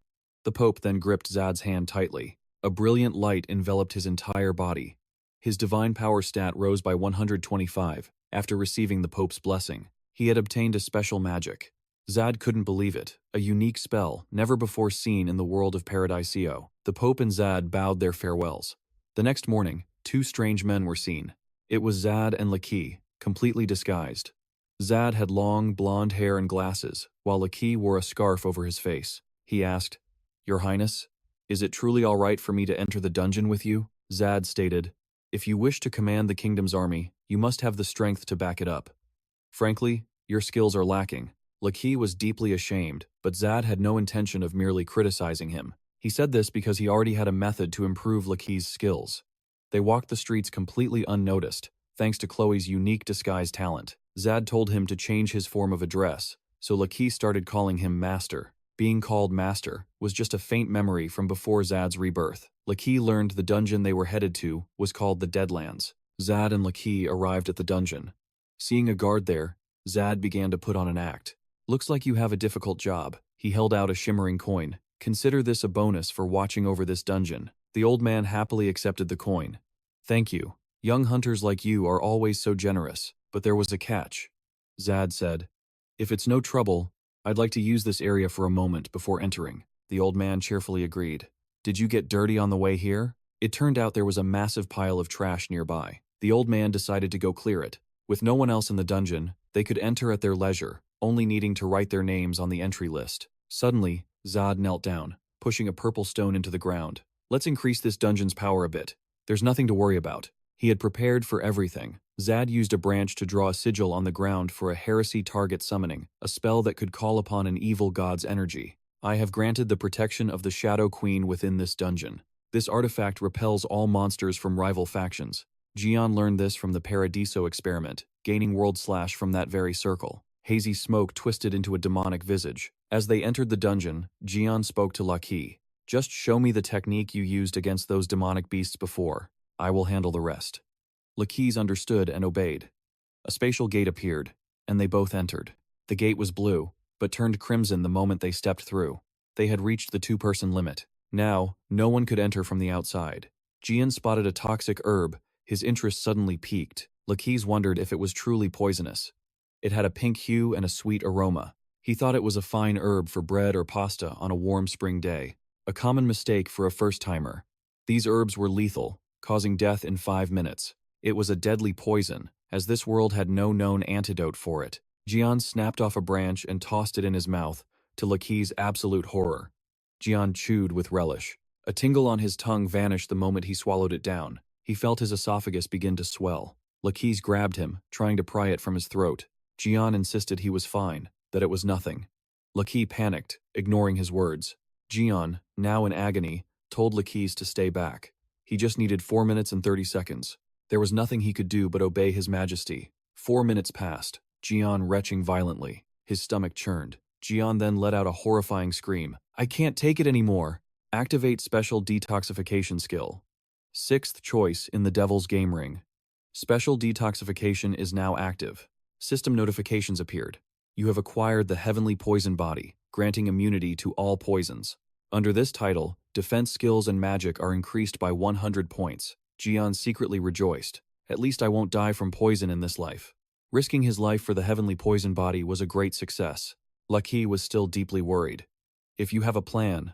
The Pope then gripped Zad's hand tightly. A brilliant light enveloped his entire body. His divine power stat rose by 125 after receiving the Pope's blessing. He had obtained a special magic. Zad couldn't believe it, a unique spell never before seen in the world of Paradiso. The Pope and Zad bowed their farewells. The next morning, 2 strange men were seen. It was Zad and Laki, completely disguised. Zad had long, blonde hair and glasses, while Laki wore a scarf over his face. He asked, Your Highness, is it truly all right for me to enter the dungeon with you? Zad stated, If you wish to command the kingdom's army, you must have the strength to back it up. Frankly, your skills are lacking. Laki was deeply ashamed, but Zad had no intention of merely criticizing him. He said this because he already had a method to improve Laki's skills. They walked the streets completely unnoticed, thanks to Chloe's unique disguise talent. Zad told him to change his form of address, so Laki started calling him Master. Being called Master was just a faint memory from before Zad's rebirth. Laki learned the dungeon they were headed to was called the Deadlands. Zad and Laki arrived at the dungeon. Seeing a guard there, Zad began to put on an act. Looks like you have a difficult job. He held out a shimmering coin. Consider this a bonus for watching over this dungeon. The old man happily accepted the coin. Thank you. Young hunters like you are always so generous, but there was a catch. Zad said, if it's no trouble, I'd like to use this area for a moment before entering. The old man cheerfully agreed. Did you get dirty on the way here? It turned out there was a massive pile of trash nearby. The old man decided to go clear it. With no one else in the dungeon, they could enter at their leisure, only needing to write their names on the entry list. Suddenly, Zad knelt down, pushing a purple stone into the ground. Let's increase this dungeon's power a bit. There's nothing to worry about. He had prepared for everything. Zad used a branch to draw a sigil on the ground for a heresy target summoning, a spell that could call upon an evil god's energy. I have granted the protection of the Shadow Queen within this dungeon. This artifact repels all monsters from rival factions. Jian learned this from the Paradiso experiment, gaining world slash from that very circle. Hazy smoke twisted into a demonic visage. As they entered the dungeon, Jian spoke to Lucky. Just show me the technique you used against those demonic beasts before. I will handle the rest. Lucky's understood and obeyed. A spatial gate appeared, and they both entered. The gate was blue, but turned crimson the moment they stepped through. They had reached the two-person limit. Now, no one could enter from the outside. Jian spotted a toxic herb. His interest suddenly piqued. Lucky's wondered if it was truly poisonous. It had a pink hue and a sweet aroma. He thought it was a fine herb for bread or pasta on a warm spring day. A common mistake for a first-timer. These herbs were lethal, causing death in 5 minutes. It was a deadly poison, as this world had no known antidote for it. Jian snapped off a branch and tossed it in his mouth, to Lucky's absolute horror. Jian chewed with relish. A tingle on his tongue vanished the moment he swallowed it down. He felt his esophagus begin to swell. Lucky's grabbed him, trying to pry it from his throat. Jian insisted he was fine, that it was nothing. Lucky panicked, ignoring his words. Jian, now in agony, told Lucky's to stay back. He just needed 4 minutes and 30 seconds. There was nothing he could do but obey his majesty. 4 minutes passed, Jian retching violently. His stomach churned. Jian then let out a horrifying scream. I can't take it anymore. Activate special detoxification skill. 6th choice in the Devil's Game Ring. Special detoxification is now active. System notifications appeared. You have acquired the Heavenly Poison Body, granting immunity to all poisons. Under this title, defense skills and magic are increased by 100 points. Jian secretly rejoiced. At least I won't die from poison in this life. Risking his life for the Heavenly Poison Body was a great success. Lucky was still deeply worried. If you have a plan,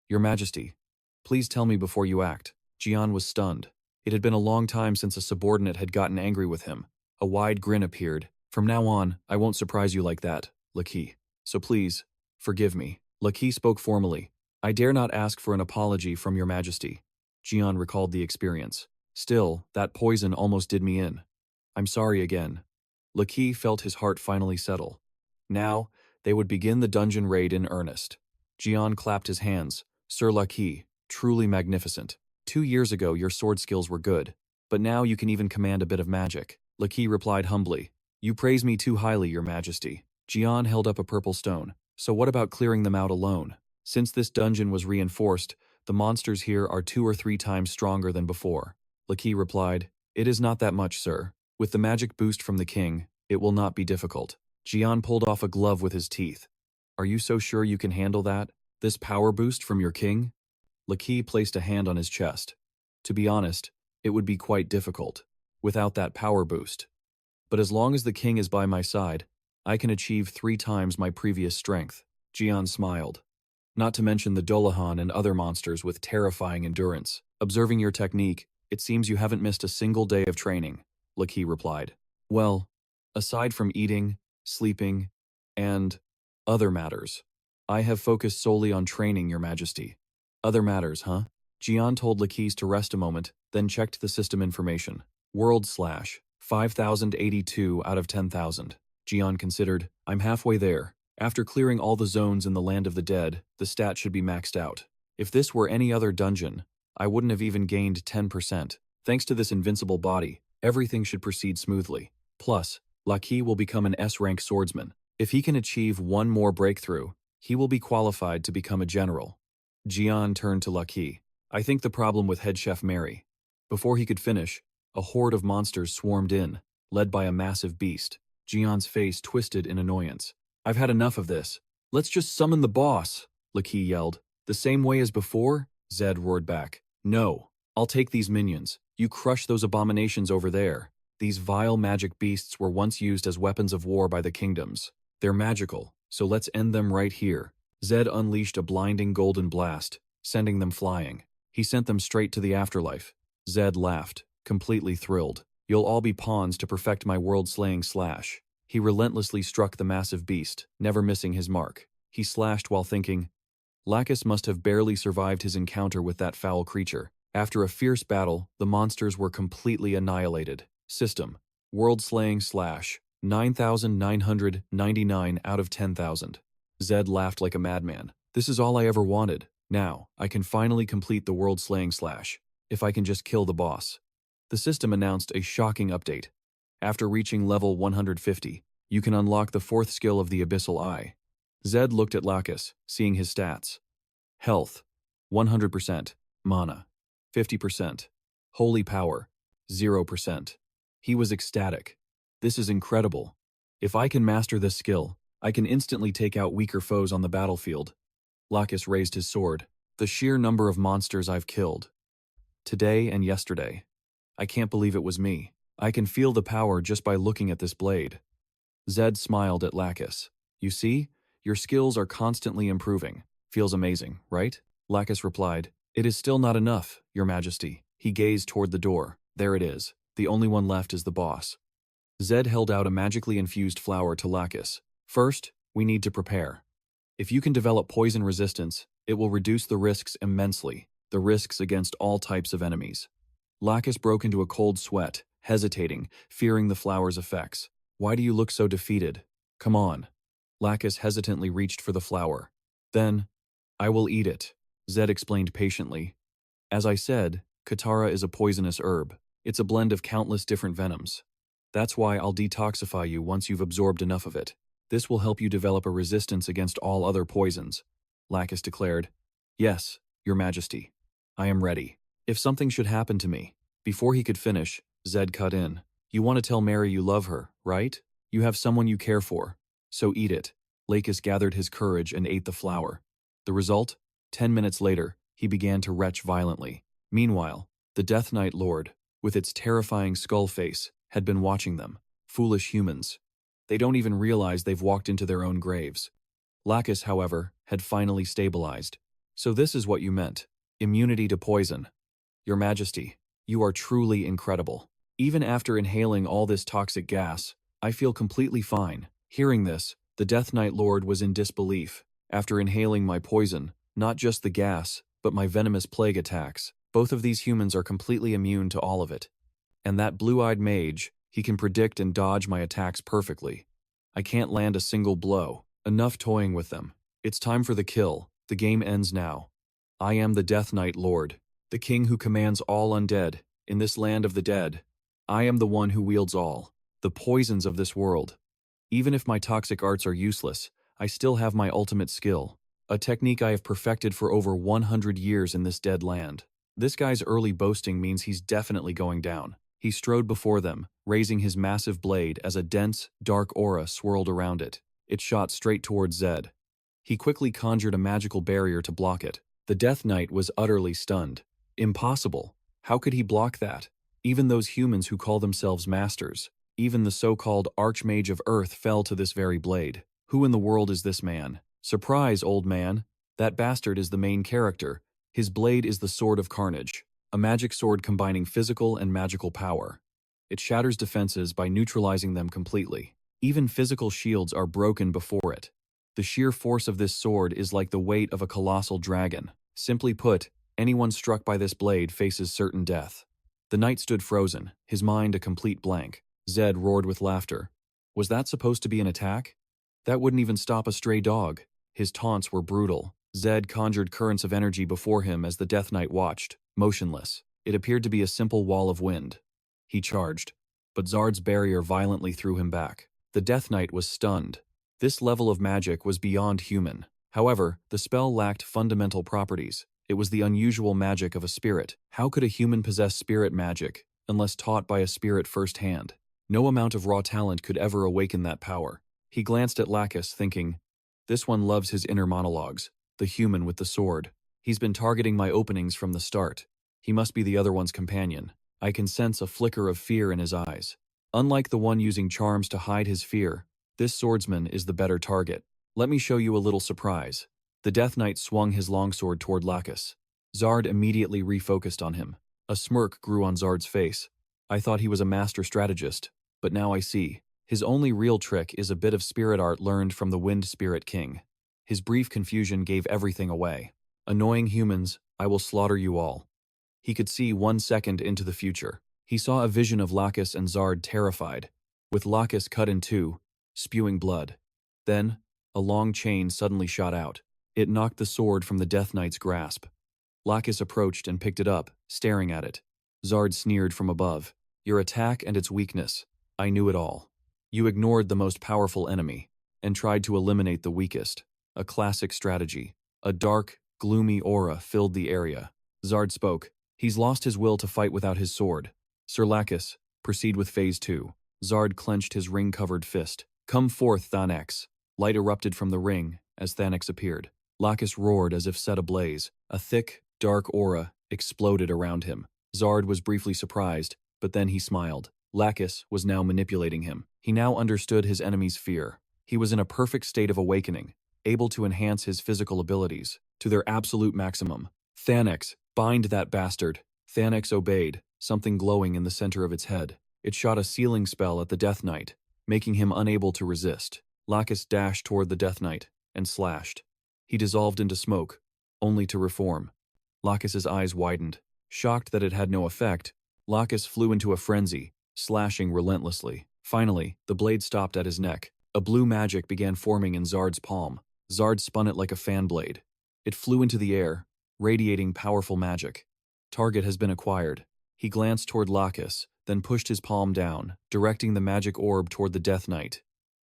Your Majesty, please tell me before you act. Jian was stunned. It had been a long time since a subordinate had gotten angry with him. A wide grin appeared. From now on, I won't surprise you like that, Lucky. So please, forgive me. Lucky spoke formally. I dare not ask for an apology from Your Majesty. Jian recalled the experience. Still, that poison almost did me in. I'm sorry again. Lucky felt his heart finally settle. Now, they would begin the dungeon raid in earnest. Jian clapped his hands. Sir Lucky, truly magnificent. 2 years ago your sword skills were good, but now you can even command a bit of magic. Lucky replied humbly. You praise me too highly, Your Majesty. Jian held up a purple stone. So what about clearing them out alone? Since this dungeon was reinforced, the monsters here are 2 or 3 times stronger than before. Lucky replied, It is not that much, sir. With the magic boost from the king, it will not be difficult. Jian pulled off a glove with his teeth. Are you so sure you can handle that? This power boost from your king? Lucky placed a hand on his chest. To be honest, it would be quite difficult, without that power boost. But as long as the king is by my side, I can achieve 3 times my previous strength. Jian smiled. Not to mention the Dolahan and other monsters with terrifying endurance. Observing your technique, it seems you haven't missed a single day of training, Lucky replied. Well, aside from eating, sleeping, and other matters, I have focused solely on training, Your Majesty. Other matters, huh? Jian told Lucky's to rest a moment, then checked the system information. World slash 5,082 out of 10,000. Jian considered, I'm halfway there. After clearing all the zones in the Land of the Dead, the stat should be maxed out. If this were any other dungeon, I wouldn't have even gained 10%. Thanks to this invincible body, everything should proceed smoothly. Plus, Lucky will become an S-rank swordsman. If he can achieve 1 more breakthrough, he will be qualified to become a general. Jian turned to Lucky. I think the problem with head chef Mary. Before he could finish, a horde of monsters swarmed in, led by a massive beast. Jian's face twisted in annoyance. I've had enough of this. Let's just summon the boss, Laki yelled. The same way as before? Zed roared back. No. I'll take these minions. You crush those abominations over there. These vile magic beasts were once used as weapons of war by the kingdoms. They're magical, so let's end them right here. Zed unleashed a blinding golden blast, sending them flying. He sent them straight to the afterlife. Zed laughed, completely thrilled. You'll all be pawns to perfect my world-slaying slash. He relentlessly struck the massive beast, never missing his mark. He slashed while thinking, Lacus must have barely survived his encounter with that foul creature. After a fierce battle, the monsters were completely annihilated. System: world-slaying slash, 9,999 out of 10,000. Zed laughed like a madman. This is all I ever wanted. Now, I can finally complete the world-slaying slash, if I can just kill the boss. The system announced a shocking update. After reaching level 150, you can unlock the 4th skill of the Abyssal Eye. Zed looked at Lacus, seeing his stats. Health, 100%. Mana, 50%. Holy power, 0%. He was ecstatic. This is incredible. If I can master this skill, I can instantly take out weaker foes on the battlefield. Lacus raised his sword. The sheer number of monsters I've killed. Today and yesterday. I can't believe it was me. I can feel the power just by looking at this blade. Zed smiled at Lacus. You see? Your skills are constantly improving. Feels amazing, right? Lacus replied. It is still not enough, Your Majesty. He gazed toward the door. There it is. The only one left is the boss. Zed held out a magically infused flower to Lacus. First, we need to prepare. If you can develop poison resistance, it will reduce the risks immensely, the risks against all types of enemies. Lacus broke into a cold sweat, hesitating, fearing the flower's effects. Why do you look so defeated? Come on. Lacus hesitantly reached for the flower. Then, I will eat it, Zed explained patiently. As I said, Katara is a poisonous herb. It's a blend of countless different venoms. That's why I'll detoxify you once you've absorbed enough of it. This will help you develop a resistance against all other poisons, Lacus declared. Yes, Your Majesty. I am ready. If something should happen to me. Before he could finish, Zed cut in. You want to tell Mary you love her, right? You have someone you care for. So eat it. Lacus gathered his courage and ate the flower. The result? 10 minutes later, he began to retch violently. Meanwhile, the Death Knight Lord, with its terrifying skull face, had been watching them. Foolish humans. They don't even realize they've walked into their own graves. Lacus, however, had finally stabilized. So this is what you meant. Immunity to poison. Your Majesty, you are truly incredible. Even after inhaling all this toxic gas, I feel completely fine. Hearing this, the Death Knight Lord was in disbelief. After inhaling my poison, not just the gas, but my venomous plague attacks, both of these humans are completely immune to all of it. And that blue-eyed mage, he can predict and dodge my attacks perfectly. I can't land a single blow. Enough toying with them. It's time for the kill. The game ends now. I am the Death Knight Lord, the king who commands all undead, in this land of the dead. I am the one who wields all, the poisons of this world. Even if my toxic arts are useless, I still have my ultimate skill, a technique I have perfected for over 100 years in this dead land. This guy's early boasting means he's definitely going down. He strode before them, raising his massive blade as a dense, dark aura swirled around it. It shot straight towards Zed. He quickly conjured a magical barrier to block it. The Death Knight was utterly stunned. Impossible. How could he block that? Even those humans who call themselves masters, even the so-called Archmage of Earth fell to this very blade. Who in the world is this man? Surprise, old man. That bastard is the main character. His blade is the Sword of Carnage, a magic sword combining physical and magical power. It shatters defenses by neutralizing them completely. Even physical shields are broken before it. The sheer force of this sword is like the weight of a colossal dragon. Simply put, anyone struck by this blade faces certain death. The knight stood frozen, his mind a complete blank. Zed roared with laughter. Was that supposed to be an attack? That wouldn't even stop a stray dog. His taunts were brutal. Zed conjured currents of energy before him as the Death Knight watched, motionless. It appeared to be a simple wall of wind. He charged, but Zard's barrier violently threw him back. The Death Knight was stunned. This level of magic was beyond human. However, the spell lacked fundamental properties. It was the unusual magic of a spirit. How could a human possess spirit magic, unless taught by a spirit firsthand? No amount of raw talent could ever awaken that power. He glanced at Lacus, thinking, this one loves his inner monologues, the human with the sword. He's been targeting my openings from the start. He must be the other one's companion. I can sense a flicker of fear in his eyes. Unlike the one using charms to hide his fear, this swordsman is the better target. Let me show you a little surprise. The Death Knight swung his longsword toward Lacus. Zard immediately refocused on him. A smirk grew on Zard's face. I thought he was a master strategist, but now I see. His only real trick is a bit of spirit art learned from the Wind Spirit King. His brief confusion gave everything away. Annoying humans, I will slaughter you all. He could see 1 second into the future. He saw a vision of Lacus and Zard terrified, with Lacus cut in two, spewing blood. Then, a long chain suddenly shot out. It knocked the sword from the Death Knight's grasp. Lacus approached and picked it up, staring at it. Zard sneered from above. Your attack and its weakness. I knew it all. You ignored the most powerful enemy, and tried to eliminate the weakest. A classic strategy. A dark, gloomy aura filled the area. Zard spoke. He's lost his will to fight without his sword. Sir Lacus, proceed with Phase 2. Zard clenched his ring-covered fist. Come forth, Thanax. Light erupted from the ring as Thanax appeared. Lacus roared as if set ablaze. A thick, dark aura exploded around him. Zard was briefly surprised, but then he smiled. Lacus was now manipulating him. He now understood his enemy's fear. He was in a perfect state of awakening, able to enhance his physical abilities to their absolute maximum. Thanax, bind that bastard. Thanax obeyed, something glowing in the center of its head. It shot a sealing spell at the Death Knight, making him unable to resist. Lacus dashed toward the Death Knight and slashed. He dissolved into smoke, only to reform. Lacus's eyes widened. Shocked that it had no effect, Lacus flew into a frenzy, slashing relentlessly. Finally, the blade stopped at his neck. A blue magic began forming in Zard's palm. Zard spun it like a fan blade. It flew into the air, radiating powerful magic. Target has been acquired. He glanced toward Lacus, then pushed his palm down, directing the magic orb toward the Death Knight.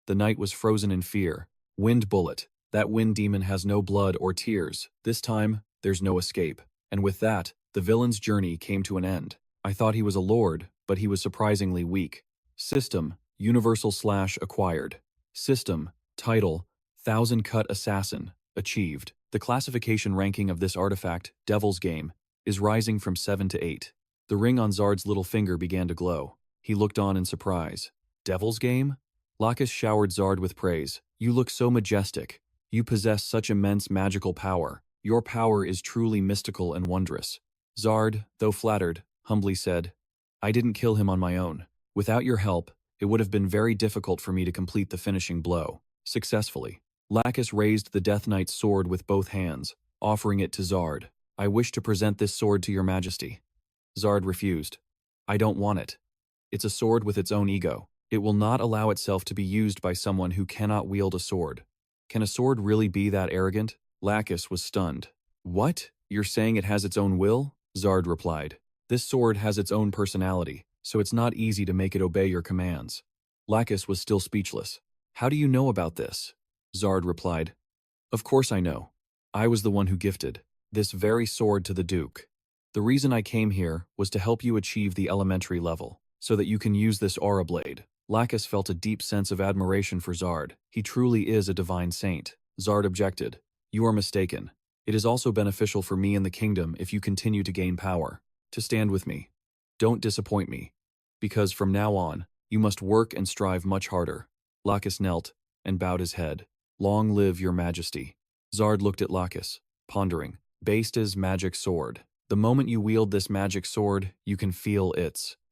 The knight was frozen in fear. Wind bullet. That wind demon has no blood or tears. This time, there's no escape. And with that, the villain's journey came to an end. I thought he was a lord, but he was surprisingly weak. System, Universal/acquired. System, title, 1000 Cut Assassin, achieved. The classification ranking of this artifact, Devil's Game, is rising from 7 to 8. The ring on Zard's little finger began to glow. He looked on in surprise. Devil's Game? Lacus showered Zard with praise. You look so majestic. You possess such immense magical power. Your power is truly mystical and wondrous. Zard, though flattered, humbly said, I didn't kill him on my own. Without your help, it would have been very difficult for me to complete the finishing blow. Successfully. Lacus raised the Death Knight's sword with both hands, offering it to Zard. I wish to present this sword to your majesty. Zard refused. I don't want it. It's a sword with its own ego. It will not allow itself to be used by someone who cannot wield a sword. Can a sword really be that arrogant? Lacus was stunned. What? You're saying it has its own will? Zard replied. This sword has its own personality, so it's not easy to make it obey your commands. Lacus was still speechless. How do you know about this? Zard replied. Of course I know. I was the one who gifted this very sword to the Duke. The reason I came here was to help you achieve the elementary level, so that you can use this aura blade. Lacus felt a deep sense of admiration for Zard. He truly is a divine saint. Zard objected. You are mistaken. It is also beneficial for me and the kingdom if you continue to gain power. To stand with me. Don't disappoint me. Because from now on, you must work and strive much harder. Lacus knelt and bowed his head. Long live your majesty. Zard looked at Lacus, pondering. Basta's magic sword. The moment you wield this magic sword, you can feel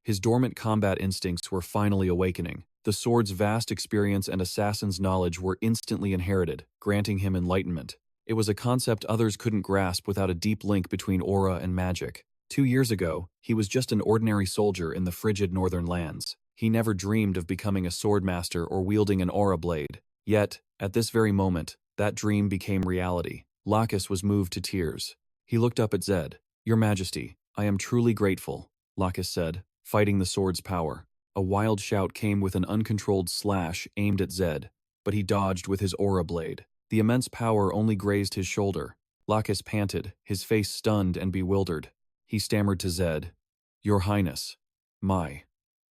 his dormant combat instincts were finally awakening. The sword's vast experience and assassin's knowledge were instantly inherited, granting him enlightenment. It was a concept others couldn't grasp without a deep link between aura and magic. 2 years ago, he was just an ordinary soldier in the frigid northern lands. He never dreamed of becoming a swordmaster or wielding an aura blade. Yet, at this very moment, that dream became reality. Lacus was moved to tears. He looked up at Zed. Your Majesty, I am truly grateful, Lacus said, fighting the sword's power. A wild shout came with an uncontrolled slash aimed at Zed, but he dodged with his aura blade. The immense power only grazed his shoulder. Lacus panted, his face stunned and bewildered. He stammered to Zed, Your Highness, my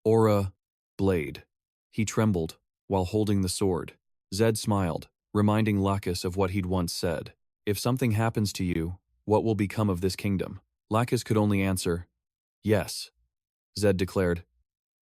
aura blade. He trembled while holding the sword. Zed smiled, reminding Lacus of what he'd once said. If something happens to you, what will become of this kingdom? Lacus could only answer, yes. Zed declared,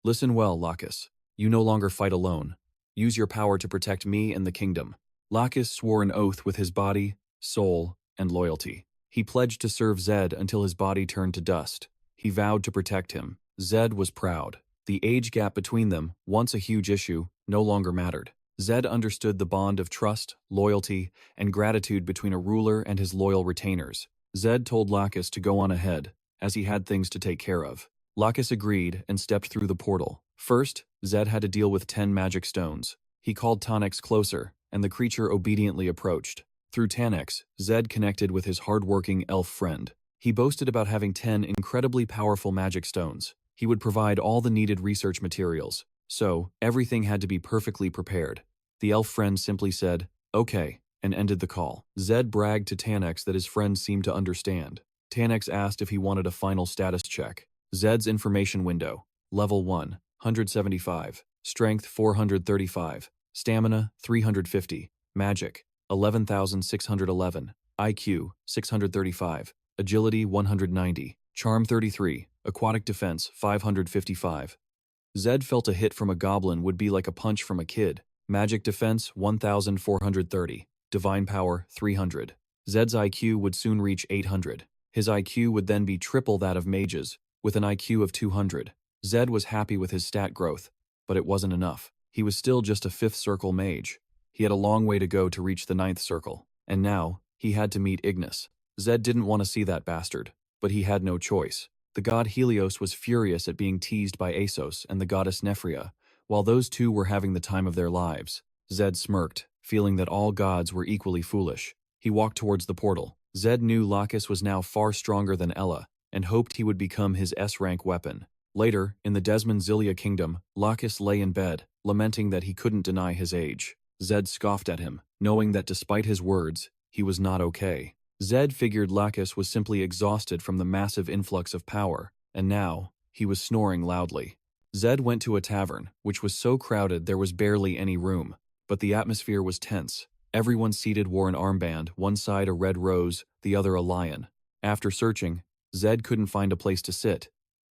listen well, Lacus. You no longer fight alone. Use your power to protect me and the kingdom. Lacus swore an oath with his body, soul, and loyalty. He pledged to serve Zed until his body turned to dust. He vowed to protect him. Zed was proud. The age gap between them, once a huge issue, no longer mattered. Zed understood the bond of trust, loyalty, and gratitude between a ruler and his loyal retainers. Zed told Lacus to go on ahead, as he had things to take care of. Lacus agreed and stepped through the portal. First, Zed had to deal with 10 magic stones. He called Tanax closer, and the creature obediently approached. Through Tanax, Zed connected with his hard-working elf friend. He boasted about having 10 incredibly powerful magic stones. He would provide all the needed research materials, so everything had to be perfectly prepared. The elf friend simply said, okay, and ended the call. Zed bragged to Tanax that his friend seemed to understand. Tanax asked if he wanted a final status check. Zed's information window. Level 1, 175. Strength 435. Stamina 350. Magic 11,611. IQ 635. Agility 190. Charm 33. Aquatic defense 555. Zed felt a hit from a goblin would be like a punch from a kid. Magic defense 1,430. Divine power 300. Zed's IQ would soon reach 800. His IQ would then be triple that of mages, with an IQ of 200. Zed was happy with his stat growth, but it wasn't enough. He was still just a 5th circle mage. He had a long way to go to reach the 9th circle, and now he had to meet Ignis. Zed didn't want to see that bastard, but he had no choice. The god Helios was furious at being teased by Asos and the goddess Nephria, while those two were having the time of their lives. Zed smirked, feeling that all gods were equally foolish. He walked towards the portal. Zed knew Lacus was now far stronger than Ella, and hoped he would become his S-rank weapon. Later, in the Desmond Zilia kingdom, Lacus lay in bed, lamenting that he couldn't deny his age. Zed scoffed at him, knowing that despite his words, he was not okay. Zed figured Lacus was simply exhausted from the massive influx of power, and now, he was snoring loudly. Zed went to a tavern, which was so crowded there was barely any room, but the atmosphere was tense. Everyone seated wore an armband, one side a red rose, the other a lion. After searching, Zed couldn't find a place to sit.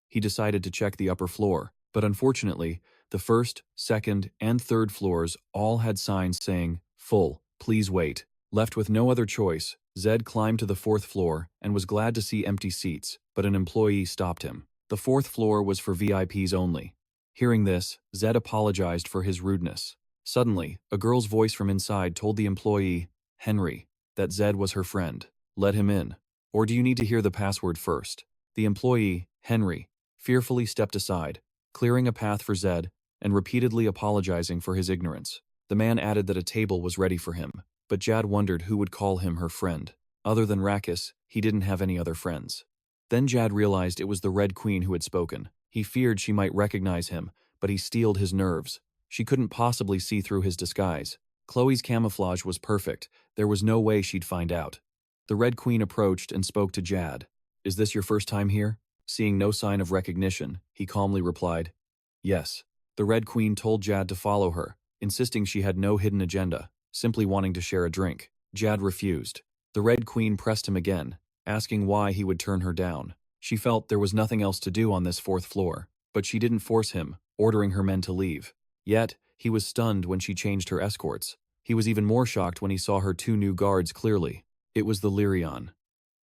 He decided to check the upper floor, but unfortunately, the first, second, and third floors all had signs saying, full, please wait. Left with no other choice, Zed climbed to the 4th floor and was glad to see empty seats, but an employee stopped him. The 4th floor was for VIPs only. Hearing this, Zed apologized for his rudeness. Suddenly, a girl's voice from inside told the employee, Henry, that Zed was her friend. Let him in. Or do you need to hear the password first? The employee, Henry, fearfully stepped aside, clearing a path for Zed and repeatedly apologizing for his ignorance. The man added that a table was ready for him, but Jad wondered who would call him her friend. Other than Rakis, he didn't have any other friends. Then Jad realized it was the Red Queen who had spoken. He feared she might recognize him, but he steeled his nerves. She couldn't possibly see through his disguise. Chloe's camouflage was perfect. There was no way she'd find out. The Red Queen approached and spoke to Jad. Is this your first time here? Seeing no sign of recognition, he calmly replied, yes. The Red Queen told Jad to follow her, insisting she had no hidden agenda, simply wanting to share a drink. Jad refused. The Red Queen pressed him again, asking why he would turn her down. She felt there was nothing else to do on this 4th floor, but she didn't force him, ordering her men to leave. Yet, he was stunned when she changed her escorts. He was even more shocked when he saw her 2 new guards clearly. It was the Lyrion.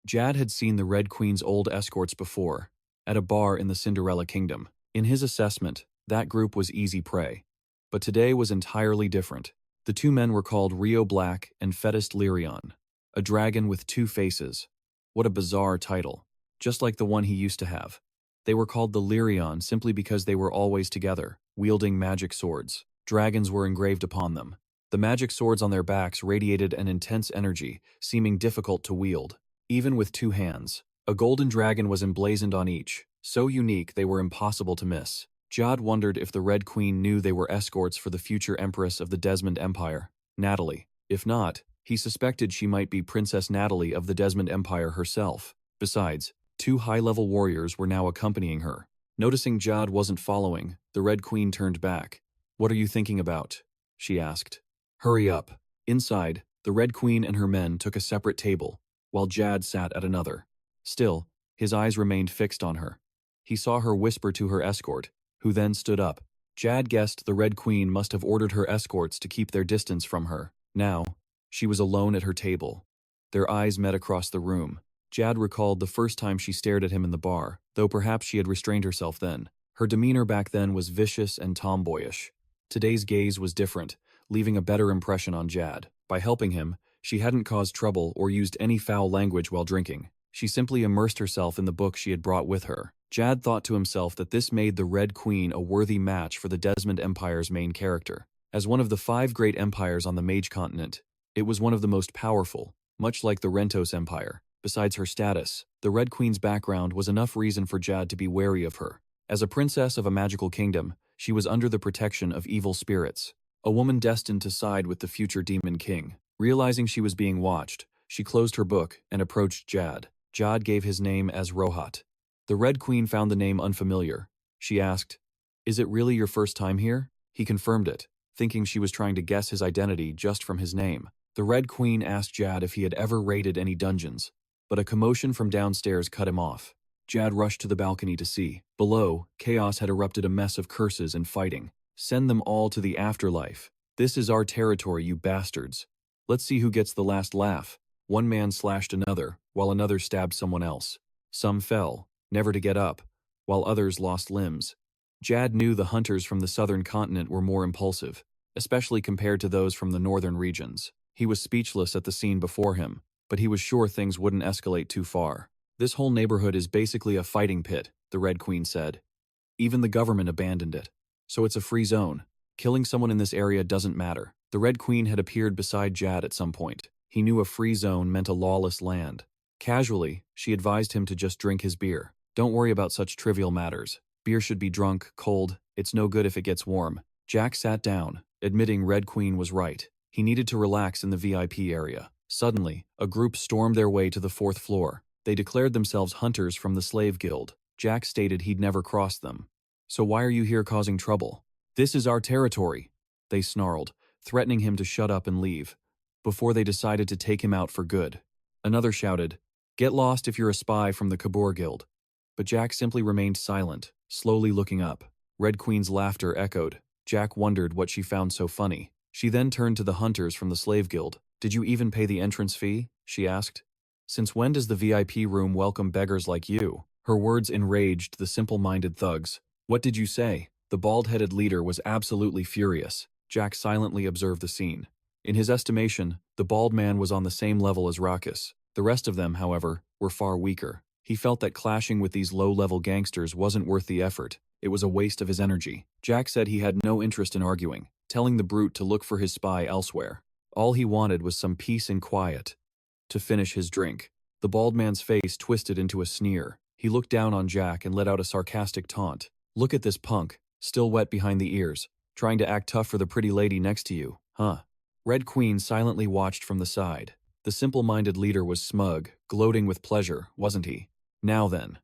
Jad had seen the Red Queen's old escorts before, at a bar in the Cinderella Kingdom. In his assessment, that group was easy prey. But today was entirely different. The 2 men were called Rio Black and Fetist Lyrion, a dragon with 2 faces. What a bizarre title, just like the one he used to have. They were called the Lyrion simply because they were always together, wielding magic swords. Dragons were engraved upon them. The magic swords on their backs radiated an intense energy, seeming difficult to wield. Even with 2 hands, a golden dragon was emblazoned on each, so unique they were impossible to miss. Jad wondered if the Red Queen knew they were escorts for the future Empress of the Desmond Empire, Natalie. If not, he suspected she might be Princess Natalie of the Desmond Empire herself. Besides, 2 high-level warriors were now accompanying her. Noticing Jad wasn't following, the Red Queen turned back. "What are you thinking about?" she asked. "Hurry up." Inside, the Red Queen and her men took a separate table, while Jad sat at another. Still, his eyes remained fixed on her. He saw her whisper to her escort, who then stood up. Jad guessed the Red Queen must have ordered her escorts to keep their distance from her. Now, she was alone at her table. Their eyes met across the room. Jad recalled the first time she stared at him in the bar, though perhaps she had restrained herself then. Her demeanor back then was vicious and tomboyish. Today's gaze was different, leaving a better impression on Jad. By helping him, she hadn't caused trouble or used any foul language while drinking. She simply immersed herself in the book she had brought with her. Jad thought to himself that this made the Red Queen a worthy match for the Desmond Empire's main character. As one of the 5 great empires on the Mage continent, it was one of the most powerful, much like the Rentos Empire. Besides her status, the Red Queen's background was enough reason for Jad to be wary of her. As a princess of a magical kingdom, she was under the protection of evil spirits, a woman destined to side with the future Demon King. Realizing she was being watched, she closed her book and approached Jad. Jad gave his name as Rohat. The Red Queen found the name unfamiliar. She asked, "Is it really your first time here?" He confirmed it, thinking she was trying to guess his identity just from his name. The Red Queen asked Jad if he had ever raided any dungeons, but a commotion from downstairs cut him off. Jad rushed to the balcony to see. Below, chaos had erupted, a mess of curses and fighting. "Send them all to the afterlife. This is our territory, you bastards. Let's see who gets the last laugh." One man slashed another, while another stabbed someone else. Some fell, never to get up, while others lost limbs. Jad knew the hunters from the southern continent were more impulsive, especially compared to those from the northern regions. He was speechless at the scene before him, but he was sure things wouldn't escalate too far. "This whole neighborhood is basically a fighting pit," the Red Queen said. "Even the government abandoned it. So it's a free zone. Killing someone in this area doesn't matter." The Red Queen had appeared beside Jad at some point. He knew a free zone meant a lawless land. Casually, she advised him to just drink his beer. "Don't worry about such trivial matters. Beer should be drunk, cold. It's no good if it gets warm." Jack sat down, admitting Red Queen was right. He needed to relax in the VIP area. Suddenly, a group stormed their way to the 4th floor. They declared themselves hunters from the Slave Guild. Jack stated he'd never crossed them. "So why are you here causing trouble?" "This is our territory," they snarled, threatening him to shut up and leave, before they decided to take him out for good. Another shouted, "Get lost if you're a spy from the Kabur Guild." But Jack simply remained silent, slowly looking up. Red Queen's laughter echoed. Jack wondered what she found so funny. She then turned to the hunters from the Slave Guild. "Did you even pay the entrance fee?" she asked. "Since when does the VIP room welcome beggars like you?" Her words enraged the simple-minded thugs. "What did you say?" The bald-headed leader was absolutely furious. Jack silently observed the scene. In his estimation, the bald man was on the same level as Rakas. The rest of them, however, were far weaker. He felt that clashing with these low-level gangsters wasn't worth the effort. It was a waste of his energy. Jack said he had no interest in arguing, telling the brute to look for his spy elsewhere. All he wanted was some peace and quiet to finish his drink. The bald man's face twisted into a sneer. He looked down on Jack and let out a sarcastic taunt. "Look at this punk, still wet behind the ears, trying to act tough for the pretty lady next to you, huh?" Red Queen silently watched from the side. The simple-minded leader was smug, gloating with pleasure, wasn't he? "Now then."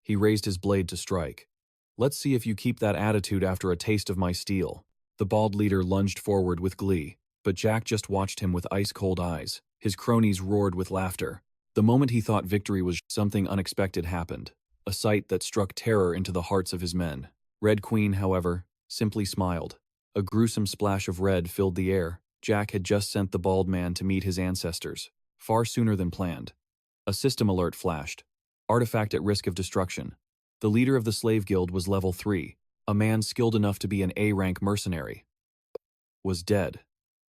He raised his blade to strike. "Let's see if you keep that attitude after a taste of my steel." The bald leader lunged forward with glee, but Jack just watched him with ice-cold eyes. His cronies roared with laughter. The moment he thought victory was, something unexpected happened, a sight that struck terror into the hearts of his men. Red Queen, however, simply smiled. A gruesome splash of red filled the air. Jack had just sent the bald man to meet his ancestors, far sooner than planned. A system alert flashed. Artifact at risk of destruction. The leader of the Slave Guild was level 3, a man skilled enough to be an A-rank mercenary. Was dead.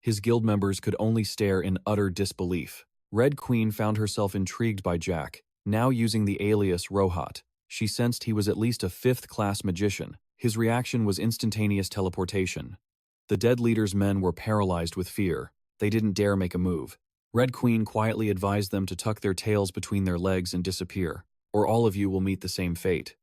His guild members could only stare in utter disbelief. Red Queen found herself intrigued by Jack, now using the alias Rohat. She sensed he was at least a 5th-class magician. His reaction was instantaneous teleportation. The dead leader's men were paralyzed with fear. They didn't dare make a move. Red Queen quietly advised them to tuck their tails between their legs and disappear, or all of you will meet the same fate.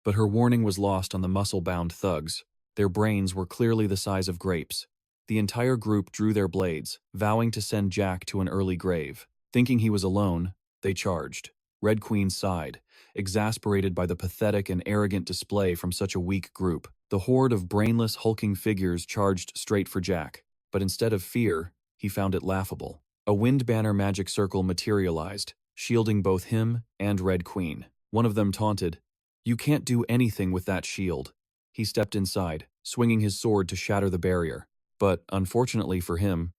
But her warning was lost on the muscle-bound thugs. Their brains were clearly the size of grapes. The entire group drew their blades, vowing to send Jack to an early grave. Thinking he was alone, they charged. Red Queen sighed, exasperated by the pathetic and arrogant display from such a weak group. The horde of brainless, hulking figures charged straight for Jack, but instead of fear, he found it laughable. A wind banner magic circle materialized, shielding both him and Red Queen. One of them taunted, "You can't do anything with that shield." He stepped inside, swinging his sword to shatter the barrier. But, unfortunately for him,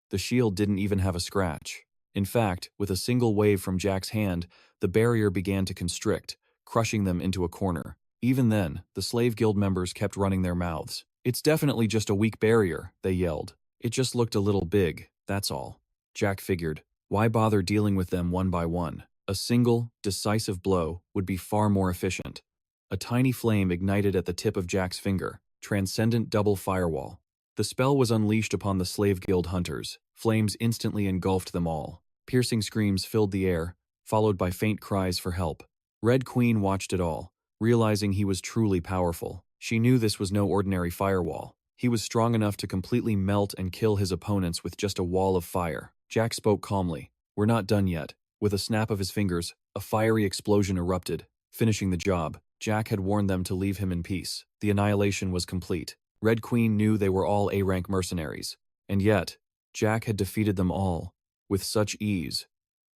the shield didn't even have a scratch. In fact, with a single wave from Jack's hand, the barrier began to constrict, crushing them into a corner. Even then, the Slave Guild members kept running their mouths. "It's definitely just a weak barrier," they yelled. "It just looked a little big, that's all." Jack figured, why bother dealing with them one by one? A single, decisive blow would be far more efficient. A tiny flame ignited at the tip of Jack's finger, transcendent double firewall. The spell was unleashed upon the Slave Guild hunters. Flames instantly engulfed them all. Piercing screams filled the air, followed by faint cries for help. Red Queen watched it all, realizing he was truly powerful. She knew this was no ordinary firewall. He was strong enough to completely melt and kill his opponents with just a wall of fire. Jack spoke calmly. "We're not done yet." With a snap of his fingers, a fiery explosion erupted, finishing the job. Jack had warned them to leave him in peace. The annihilation was complete. Red Queen knew they were all A-rank mercenaries. And yet, Jack had defeated them all, with such ease.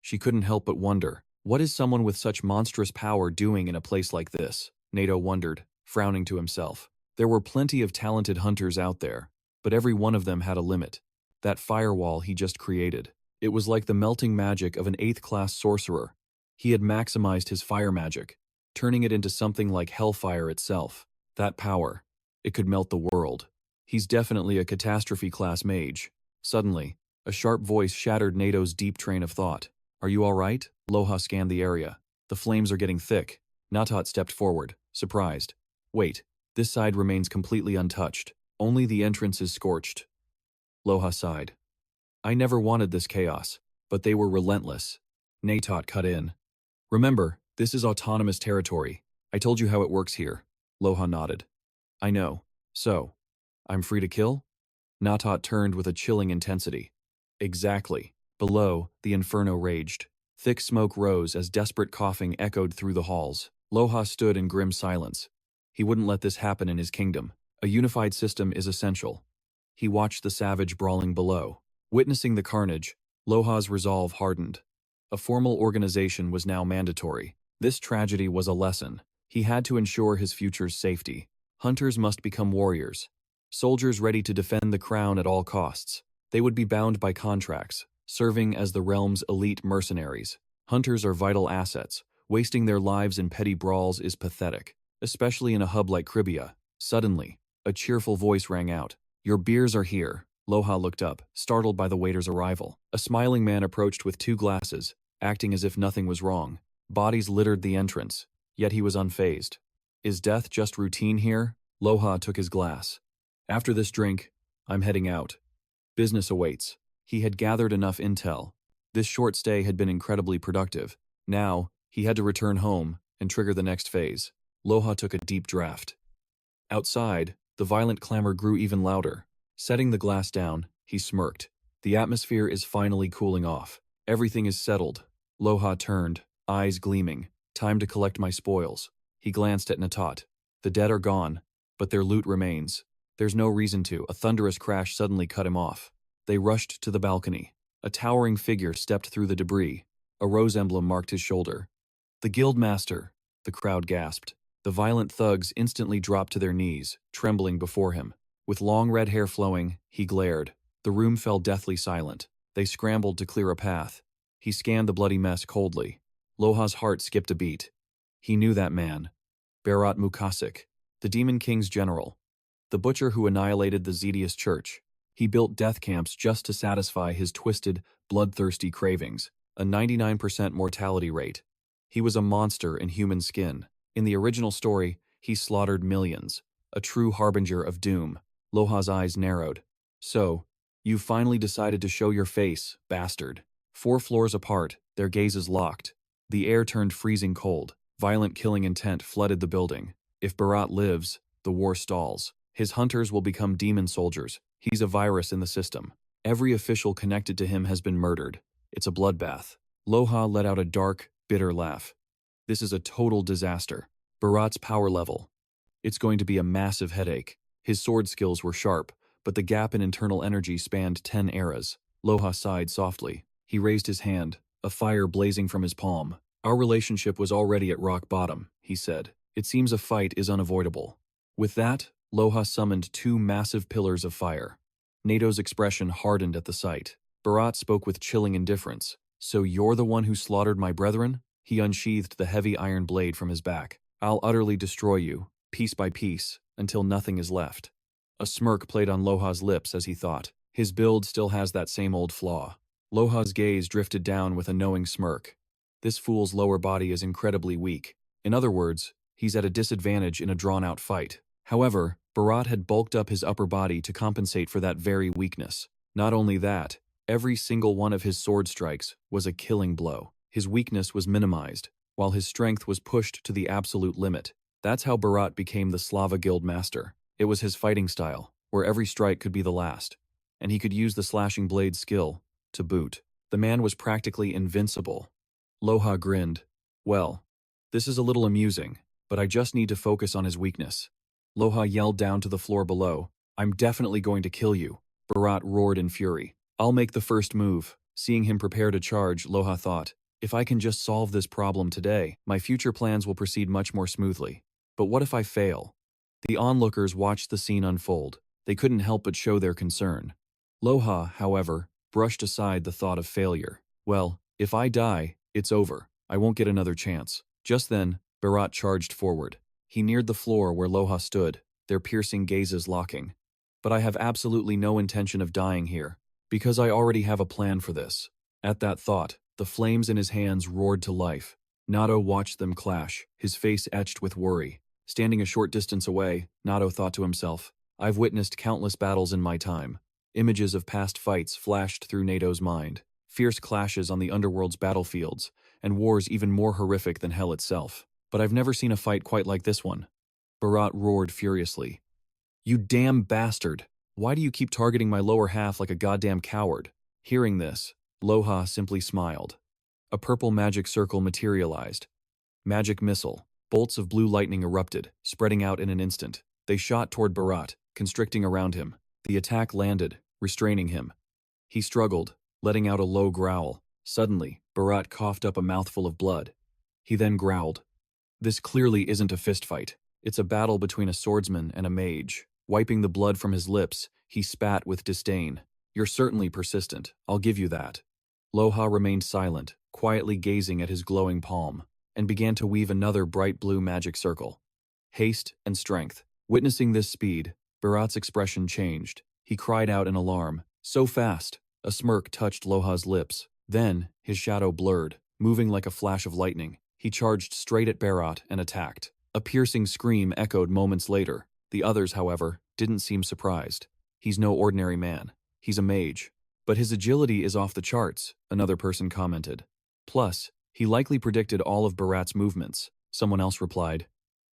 She couldn't help but wonder, what is someone with such monstrous power doing in a place like this? Nato wondered, frowning to himself. There were plenty of talented hunters out there, but every one of them had a limit. That firewall he just created. It was like the melting magic of an 8th-class sorcerer. He had maximized his fire magic, turning it into something like hellfire itself. That power, it could melt the world. He's definitely a catastrophe-class mage. Suddenly, a sharp voice shattered Nato's deep train of thought. "Are you all right?" Loha scanned the area. "The flames are getting thick." Natot stepped forward, surprised. "Wait, this side remains completely untouched. Only the entrance is scorched." Loha sighed. "I never wanted this chaos, but they were relentless." Natot cut in. "Remember, this is autonomous territory. I told you how it works here." Loha nodded. "I know. So, I'm free to kill?" Natot turned with a chilling intensity. "Exactly." Below, the inferno raged. Thick smoke rose as desperate coughing echoed through the halls. Loha stood in grim silence. He wouldn't let this happen in his kingdom. A unified system is essential. He watched the savage brawling below. Witnessing the carnage, Loha's resolve hardened. A formal organization was now mandatory. This tragedy was a lesson. He had to ensure his future's safety. Hunters must become warriors. Soldiers ready to defend the crown at all costs. They would be bound by contracts, serving as the realm's elite mercenaries. Hunters are vital assets. Wasting their lives in petty brawls is pathetic, especially in a hub like Gravia. Suddenly, a cheerful voice rang out. "Your beers are here." Loha looked up, startled by the waiter's arrival. A smiling man approached with 2 glasses, acting as if nothing was wrong. Bodies littered the entrance, yet he was unfazed. "Is death just routine here?" Loha took his glass. "After this drink, I'm heading out. Business awaits." He had gathered enough intel. This short stay had been incredibly productive. Now, he had to return home and trigger the next phase. Loha took a deep draught. Outside, the violent clamor grew even louder. Setting the glass down, he smirked. The atmosphere is finally cooling off. Everything is settled. Loha turned, eyes gleaming. "Time to collect my spoils." He glanced at Natot. The dead are gone, but their loot remains. There's no reason to. A thunderous crash suddenly cut him off. They rushed to the balcony. A towering figure stepped through the debris. A rose emblem marked his shoulder. "The Guildmaster," the crowd gasped. The violent thugs instantly dropped to their knees, trembling before him. With long red hair flowing, he glared. The room fell deathly silent. They scrambled to clear a path. He scanned the bloody mess coldly. Loha's heart skipped a beat. He knew that man. Berat Mukasik, the Demon King's general. The butcher who annihilated the Zedius Church. He built death camps just to satisfy his twisted, bloodthirsty cravings. A 99% mortality rate. He was a monster in human skin. In the original story, he slaughtered millions. A true harbinger of doom. Loha's eyes narrowed. "So, you've finally decided to show your face, bastard." 4 floors apart, their gazes locked. The air turned freezing cold. Violent killing intent flooded the building. If Berat lives, the war stalls. His hunters will become demon soldiers. He's a virus in the system. Every official connected to him has been murdered. It's a bloodbath. Loha let out a dark, Bitter laugh. This is a total disaster. Bharat's power level. It's going to be a massive headache. His sword skills were sharp, but the gap in internal energy spanned 10 eras. Loha sighed softly. He raised his hand, a fire blazing from his palm. Our relationship was already at rock bottom, he said. It seems a fight is unavoidable. With that, Loha summoned 2 massive pillars of fire. Nato's expression hardened at the sight. Bharat spoke with chilling indifference. So you're the one who slaughtered my brethren? He unsheathed the heavy iron blade from his back. I'll utterly destroy you, piece by piece, until nothing is left. A smirk played on Loha's lips as he thought. His build still has that same old flaw. Loha's gaze drifted down with a knowing smirk. This fool's lower body is incredibly weak. In other words, he's at a disadvantage in a drawn-out fight. However, Bharat had bulked up his upper body to compensate for that very weakness. Not only that, every single one of his sword strikes was a killing blow. His weakness was minimized, while his strength was pushed to the absolute limit. That's how Bharat became the Slava Guild master. It was his fighting style, where every strike could be the last. And he could use the slashing blade skill to boot. The man was practically invincible. Loha grinned. Well, this is a little amusing, but I just need to focus on his weakness. Loha yelled down to the floor below. I'm definitely going to kill you. Bharat roared in fury. I'll make the first move. Seeing him prepare to charge, Loha thought, if I can just solve this problem today, my future plans will proceed much more smoothly. But what if I fail? The onlookers watched the scene unfold. They couldn't help but show their concern. Loha, however, brushed aside the thought of failure. Well, if I die, it's over. I won't get another chance. Just then, Bharat charged forward. He neared the floor where Loha stood, their piercing gazes locking. But I have absolutely no intention of dying here, because I already have a plan for this. At that thought, the flames in his hands roared to life. Nato watched them clash, his face etched with worry. Standing a short distance away, Nato thought to himself, I've witnessed countless battles in my time. Images of past fights flashed through Nato's mind. Fierce clashes on the underworld's battlefields, and wars even more horrific than hell itself. But I've never seen a fight quite like this one. Bharat roared furiously. You damn bastard! Why do you keep targeting my lower half like a goddamn coward? Hearing this, Loha simply smiled. A purple magic circle materialized. Magic missile. Bolts of blue lightning erupted, spreading out in an instant. They shot toward Bharat, constricting around him. The attack landed, restraining him. He struggled, letting out a low growl. Suddenly, Bharat coughed up a mouthful of blood. He then growled. This clearly isn't a fistfight. It's a battle between a swordsman and a mage. Wiping the blood from his lips, he spat with disdain. You're certainly persistent, I'll give you that. Loha remained silent, quietly gazing at his glowing palm, and began to weave another bright blue magic circle. Haste and strength. Witnessing this speed, Bharat's expression changed. He cried out in alarm. So fast! A smirk touched Loha's lips. Then, his shadow blurred, moving like a flash of lightning. He charged straight at Bharat and attacked. A piercing scream echoed moments later. The others, however, didn't seem surprised. He's no ordinary man. He's a mage. But his agility is off the charts, another person commented. Plus, he likely predicted all of Bharat's movements, someone else replied.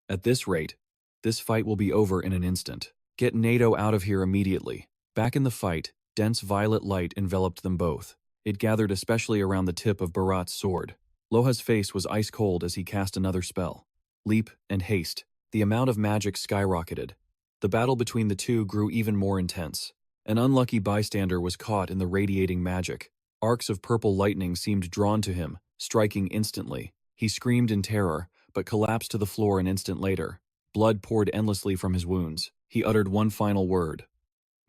At this rate, this fight will be over in an instant. Get Nato out of here immediately. Back in the fight, dense violet light enveloped them both. It gathered especially around the tip of Bharat's sword. Loha's face was ice cold as he cast another spell. Leap and haste. The amount of magic skyrocketed. The battle between the two grew even more intense. An unlucky bystander was caught in the radiating magic. Arcs of purple lightning seemed drawn to him, striking instantly. He screamed in terror, but collapsed to the floor an instant later. Blood poured endlessly from his wounds. He uttered one final word.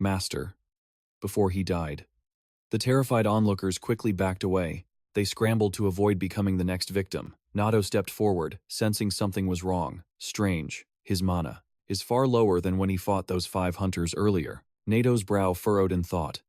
Master. Before he died. The terrified onlookers quickly backed away. They scrambled to avoid becoming the next victim. Nato stepped forward, sensing something was wrong. Strange. His mana is far lower than when he fought those 5 hunters earlier. Nato's brow furrowed in thought.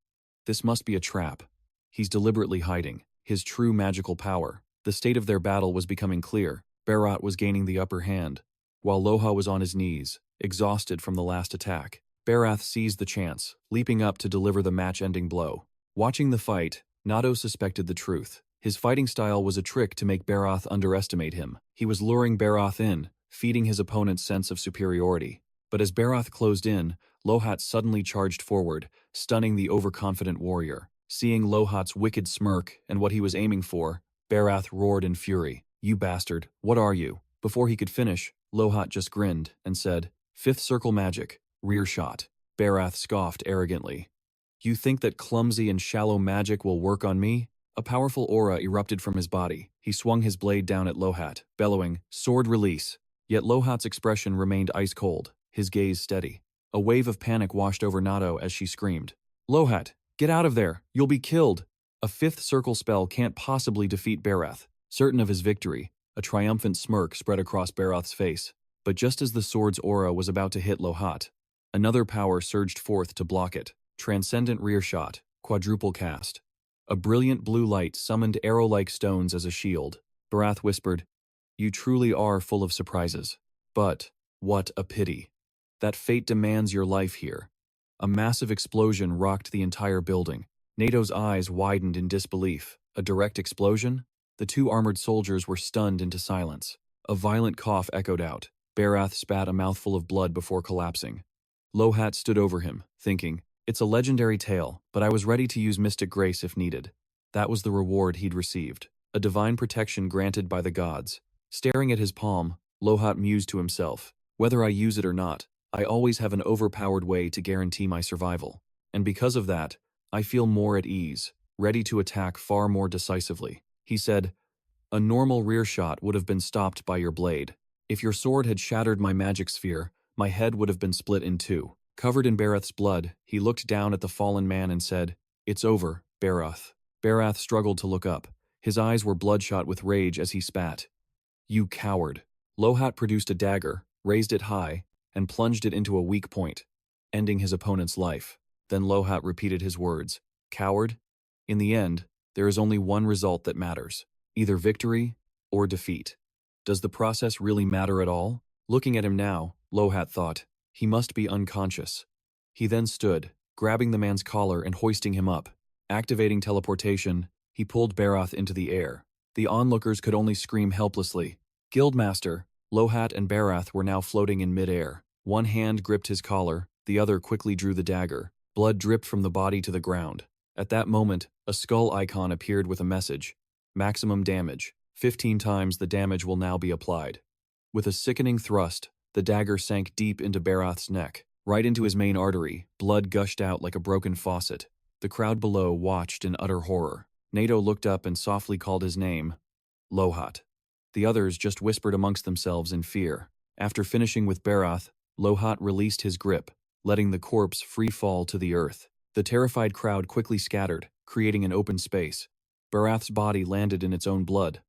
This must be a trap. He's deliberately hiding his true magical power. The state of their battle was becoming clear. Bharat was gaining the upper hand, while Loha was on his knees, exhausted from the last attack. Bharat seized the chance, leaping up to deliver the match-ending blow. Watching the fight, Nato suspected the truth. His fighting style was a trick to make Bharat underestimate him. He was luring Bharat in, feeding his opponent's sense of superiority. But as Bharat closed in, Lohat suddenly charged forward, stunning the overconfident warrior. Seeing Lohat's wicked smirk and what he was aiming for, Barath roared in fury. You bastard, what are you? Before he could finish, Lohat just grinned and said, Fifth circle magic, rear shot. Barath scoffed arrogantly. You think that clumsy and shallow magic will work on me? A powerful aura erupted from his body. He swung his blade down at Lohat, bellowing, sword release. Yet Lohat's expression remained ice cold, his gaze steady. A wave of panic washed over Nato as she screamed. Lohat, get out of there, you'll be killed. A fifth circle spell can't possibly defeat Barath. Certain of his victory, a triumphant smirk spread across Barath's face. But just as the sword's aura was about to hit Lohat, another power surged forth to block it. Transcendent rear shot, quadruple cast. A brilliant blue light summoned arrow-like stones as a shield. Barath whispered, You truly are full of surprises. But, what a pity. That fate demands your life here. A massive explosion rocked the entire building. Nato's eyes widened in disbelief. A direct explosion? The two armored soldiers were stunned into silence. A violent cough echoed out. Barath spat a mouthful of blood before collapsing. Lohat stood over him, thinking, It's a legendary tale, but I was ready to use mystic grace if needed. That was the reward he'd received. A divine protection granted by the gods. Staring at his palm, Lohat mused to himself, Whether I use it or not, I always have an overpowered way to guarantee my survival. And because of that, I feel more at ease, ready to attack far more decisively. He said, A normal rear shot would have been stopped by your blade. If your sword had shattered my magic sphere, my head would have been split in two. Covered in Barath's blood, he looked down at the fallen man and said, It's over, Barath. Barath struggled to look up. His eyes were bloodshot with rage as he spat. You coward. Lohat produced a dagger, raised it high, and plunged it into a weak point, ending his opponent's life. Then Lohat repeated his words. Coward? In the end, there is only one result that matters. Either victory or defeat. Does the process really matter at all? Looking at him now, Lohat thought, he must be unconscious. He then stood, grabbing the man's collar and hoisting him up. Activating teleportation, he pulled Barath into the air. The onlookers could only scream helplessly. Guildmaster, Lohat and Barath were now floating in midair. One hand gripped his collar, the other quickly drew the dagger. Blood dripped from the body to the ground. At that moment, a skull icon appeared with a message. Maximum damage. 15 times the damage will now be applied. With a sickening thrust, the dagger sank deep into Barath's neck. Right into his main artery, blood gushed out like a broken faucet. The crowd below watched in utter horror. Nato looked up and softly called his name. Lohat. The others just whispered amongst themselves in fear. After finishing with Barath, Lohat released his grip, letting the corpse free fall to the earth. The terrified crowd quickly scattered, creating an open space. Barath's body landed in its own blood.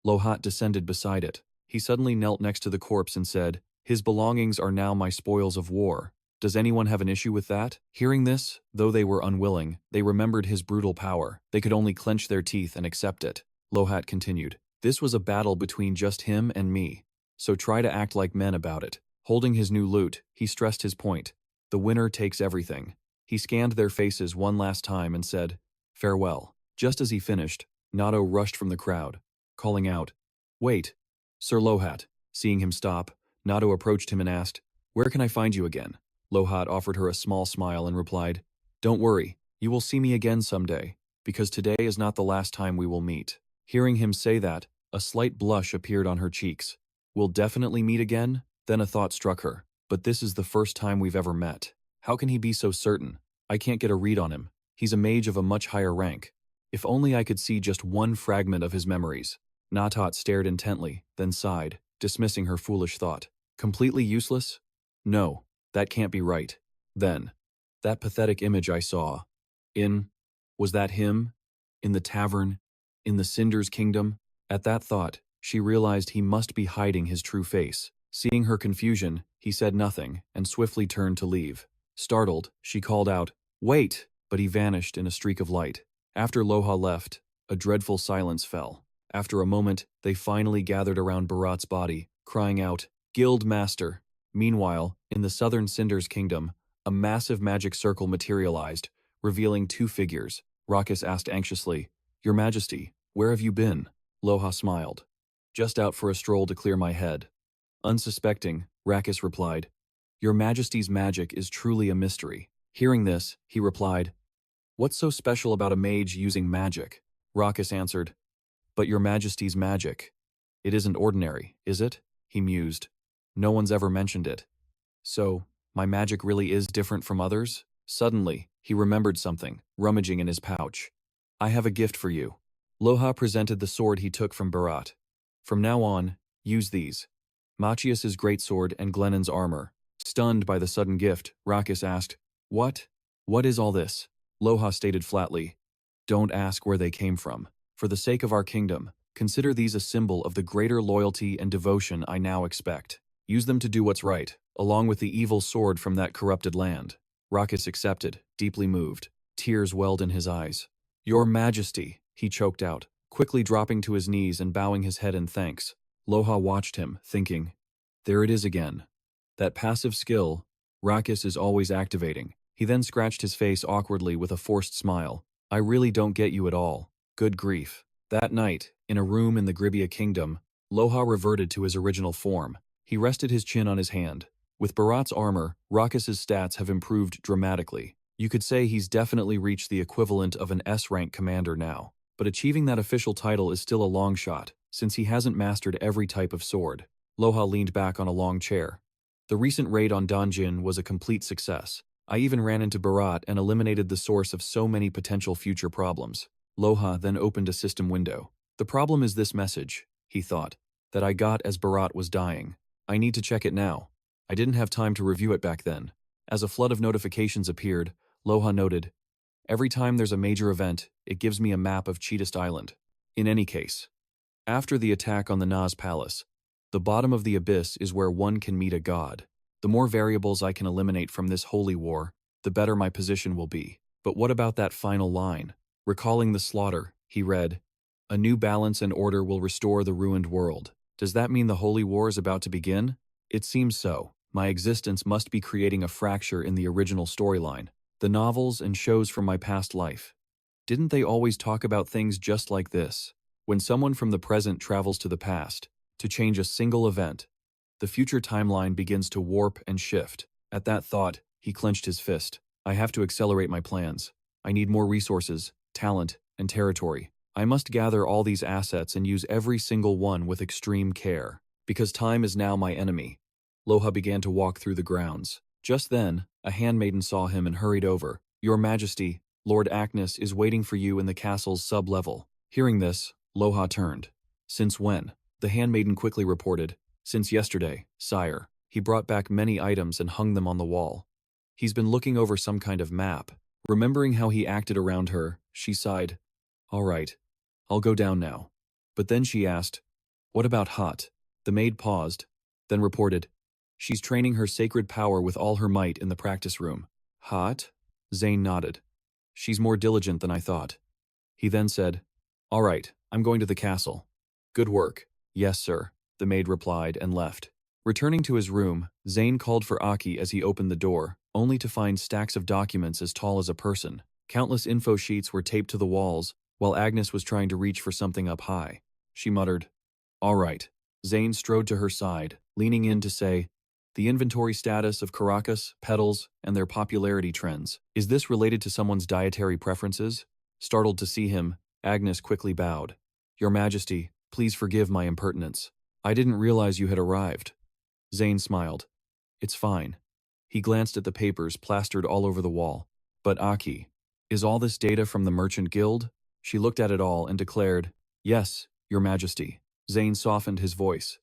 Lohat descended beside it. He suddenly knelt next to the corpse and said, His belongings are now my spoils of war. Does anyone have an issue with that? Hearing this, though they were unwilling, they remembered his brutal power. They could only clench their teeth and accept it. Lohat continued, This was a battle between just him and me. So try to act like men about it. Holding his new loot, he stressed his point. The winner takes everything. He scanned their faces one last time and said, Farewell. Just as he finished, Nato rushed from the crowd, calling out, Wait, Sir Lohat. Seeing him stop, Nato approached him and asked, Where can I find you again? Lohat offered her a small smile and replied, Don't worry, you will see me again someday, because today is not the last time we will meet. Hearing him say that, a slight blush appeared on her cheeks. We'll definitely meet again? Then a thought struck her. But this is the first time we've ever met. How can he be so certain? I can't get a read on him. He's a mage of a much higher rank. If only I could see just one fragment of his memories. Natot stared intently, then sighed, dismissing her foolish thought. Completely useless? No, that can't be right. Then, that pathetic image I saw. Was that him? In the tavern? In the Cinder's kingdom? At that thought, she realized he must be hiding his true face. Seeing her confusion, he said nothing and swiftly turned to leave. Startled, she called out, Wait! But he vanished in a streak of light. After Loha left, a dreadful silence fell. After a moment, they finally gathered around Bharat's body, crying out, Guild Master! Meanwhile, in the southern Cinder's kingdom, a massive magic circle materialized, revealing two figures. Rakas asked anxiously, Your Majesty, where have you been? Loha smiled. Just out for a stroll to clear my head. Unsuspecting, Rakas replied, Your Majesty's magic is truly a mystery. Hearing this, he replied, What's so special about a mage using magic? Rakas answered, But your majesty's magic. It isn't ordinary, is it? He mused. No one's ever mentioned it. So, my magic really is different from others? Suddenly, he remembered something, rummaging in his pouch. I have a gift for you. Loha presented the sword he took from Bharat. From now on, use these. Machias's greatsword and Glennon's armor. Stunned by the sudden gift, Ragas asked, What? What is all this? Loha stated flatly, Don't ask where they came from. For the sake of our kingdom, consider these a symbol of the greater loyalty and devotion I now expect. Use them to do what's right, along with the evil sword from that corrupted land. Ragas accepted, deeply moved. Tears welled in his eyes. Your Majesty, he choked out, quickly dropping to his knees and bowing his head in thanks. Loha watched him, thinking, There it is again. That passive skill, Ragas is always activating. He then scratched his face awkwardly with a forced smile. I really don't get you at all. Good grief. That night, in a room in the Gravia kingdom, Loha reverted to his original form. He rested his chin on his hand. With Bharat's armor, Ragas's stats have improved dramatically. You could say he's definitely reached the equivalent of an S-rank commander now. But achieving that official title is still a long shot, since he hasn't mastered every type of sword. Loha leaned back on a long chair. The recent raid on Donjin was a complete success. I even ran into Bharat and eliminated the source of so many potential future problems. Loha then opened a system window. The problem is this message, he thought, that I got as Bharat was dying. I need to check it now. I didn't have time to review it back then. As a flood of notifications appeared, Loha noted, Every time there's a major event, it gives me a map of Cheetast Island. In any case, after the attack on the Naz Palace, the bottom of the abyss is where one can meet a god. The more variables I can eliminate from this holy war, the better my position will be. But what about that final line? Recalling the slaughter, he read, A new balance and order will restore the ruined world. Does that mean the holy war is about to begin? It seems so. My existence must be creating a fracture in the original storyline. The novels and shows from my past life. Didn't they always talk about things just like this? When someone from the present travels to the past, to change a single event, the future timeline begins to warp and shift. At that thought, he clenched his fist. I have to accelerate my plans. I need more resources, talent, and territory. I must gather all these assets and use every single one with extreme care. Because time is now my enemy. Loha began to walk through the grounds. Just then, a handmaiden saw him and hurried over. Your Majesty, Lord Agnes is waiting for you in the castle's sub-level. Hearing this, Loha turned. Since when? The handmaiden quickly reported. Since yesterday, sire. He brought back many items and hung them on the wall. He's been looking over some kind of map. Remembering how he acted around her, she sighed. All right, I'll go down now. But then she asked, What about Hot? The maid paused, then reported, She's training her sacred power with all her might in the practice room. Hot? Zane nodded. She's more diligent than I thought. He then said, All right, I'm going to the castle. Good work. Yes, sir, the maid replied and left. Returning to his room, Zane called for Aki as he opened the door, only to find stacks of documents as tall as a person. Countless info sheets were taped to the walls, while Agnes was trying to reach for something up high. She muttered, All right. Zane strode to her side, leaning in to say, The inventory status of Caracas, petals, and their popularity trends. Is this related to someone's dietary preferences? Startled to see him, Agnes quickly bowed. Your Majesty, please forgive my impertinence. I didn't realize you had arrived. Zane smiled. It's fine. He glanced at the papers plastered all over the wall. But Aki, is all this data from the Merchant Guild? She looked at it all and declared, Yes, Your Majesty. Zane softened his voice.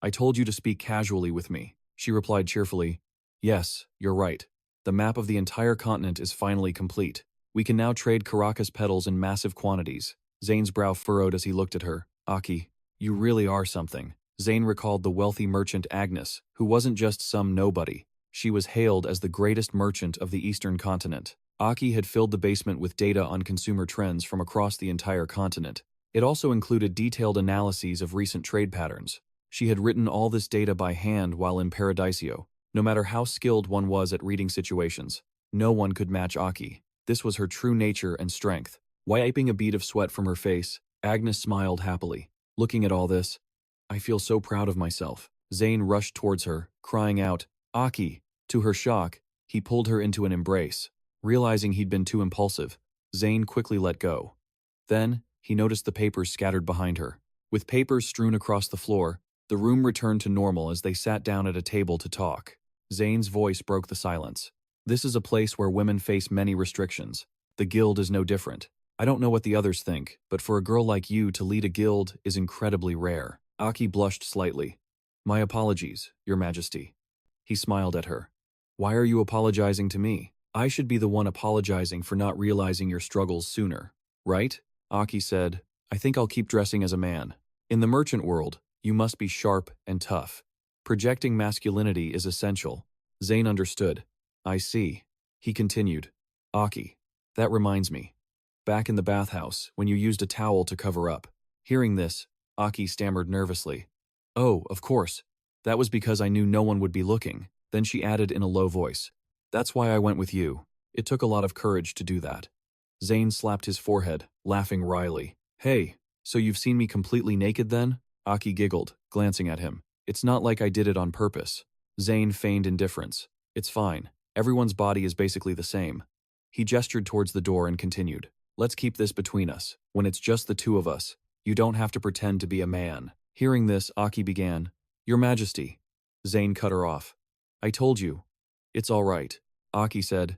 I told you to speak casually with me. She replied cheerfully, Yes, you're right. The map of the entire continent is finally complete. We can now trade Caracas petals in massive quantities. Zane's brow furrowed as he looked at her. Aki, you really are something. Zane recalled the wealthy merchant Agnes, who wasn't just some nobody. She was hailed as the greatest merchant of the eastern continent. Aki had filled the basement with data on consumer trends from across the entire continent. It also included detailed analyses of recent trade patterns. She had written all this data by hand while in Paradiso. No matter how skilled one was at reading situations, no one could match Aki. This was her true nature and strength. Wiping a bead of sweat from her face, Agnes smiled happily. Looking at all this, I feel so proud of myself. Zane rushed towards her, crying out, Aki! To her shock, he pulled her into an embrace. Realizing he'd been too impulsive, Zane quickly let go. Then, he noticed the papers scattered behind her. With papers strewn across the floor, the room returned to normal as they sat down at a table to talk. Zane's voice broke the silence. This is a place where women face many restrictions. The guild is no different. I don't know what the others think, but for a girl like you to lead a guild is incredibly rare. Aki blushed slightly. My apologies, Your Majesty. He smiled at her. Why are you apologizing to me? I should be the one apologizing for not realizing your struggles sooner, right? Aki said, I think I'll keep dressing as a man. In the merchant world, you must be sharp and tough. Projecting masculinity is essential. Zane understood. I see. He continued. Aki, that reminds me. Back in the bathhouse, when you used a towel to cover up. Hearing this, Aki stammered nervously. Oh, of course. That was because I knew no one would be looking. Then she added in a low voice. That's why I went with you. It took a lot of courage to do that. Zane slapped his forehead, laughing wryly. Hey, so you've seen me completely naked then? Aki giggled, glancing at him. It's not like I did it on purpose. Zane feigned indifference. It's fine. Everyone's body is basically the same. He gestured towards the door and continued. Let's keep this between us. When it's just the two of us, you don't have to pretend to be a man. Hearing this, Aki began. Your Majesty. Zane cut her off. I told you. It's all right. Aki said.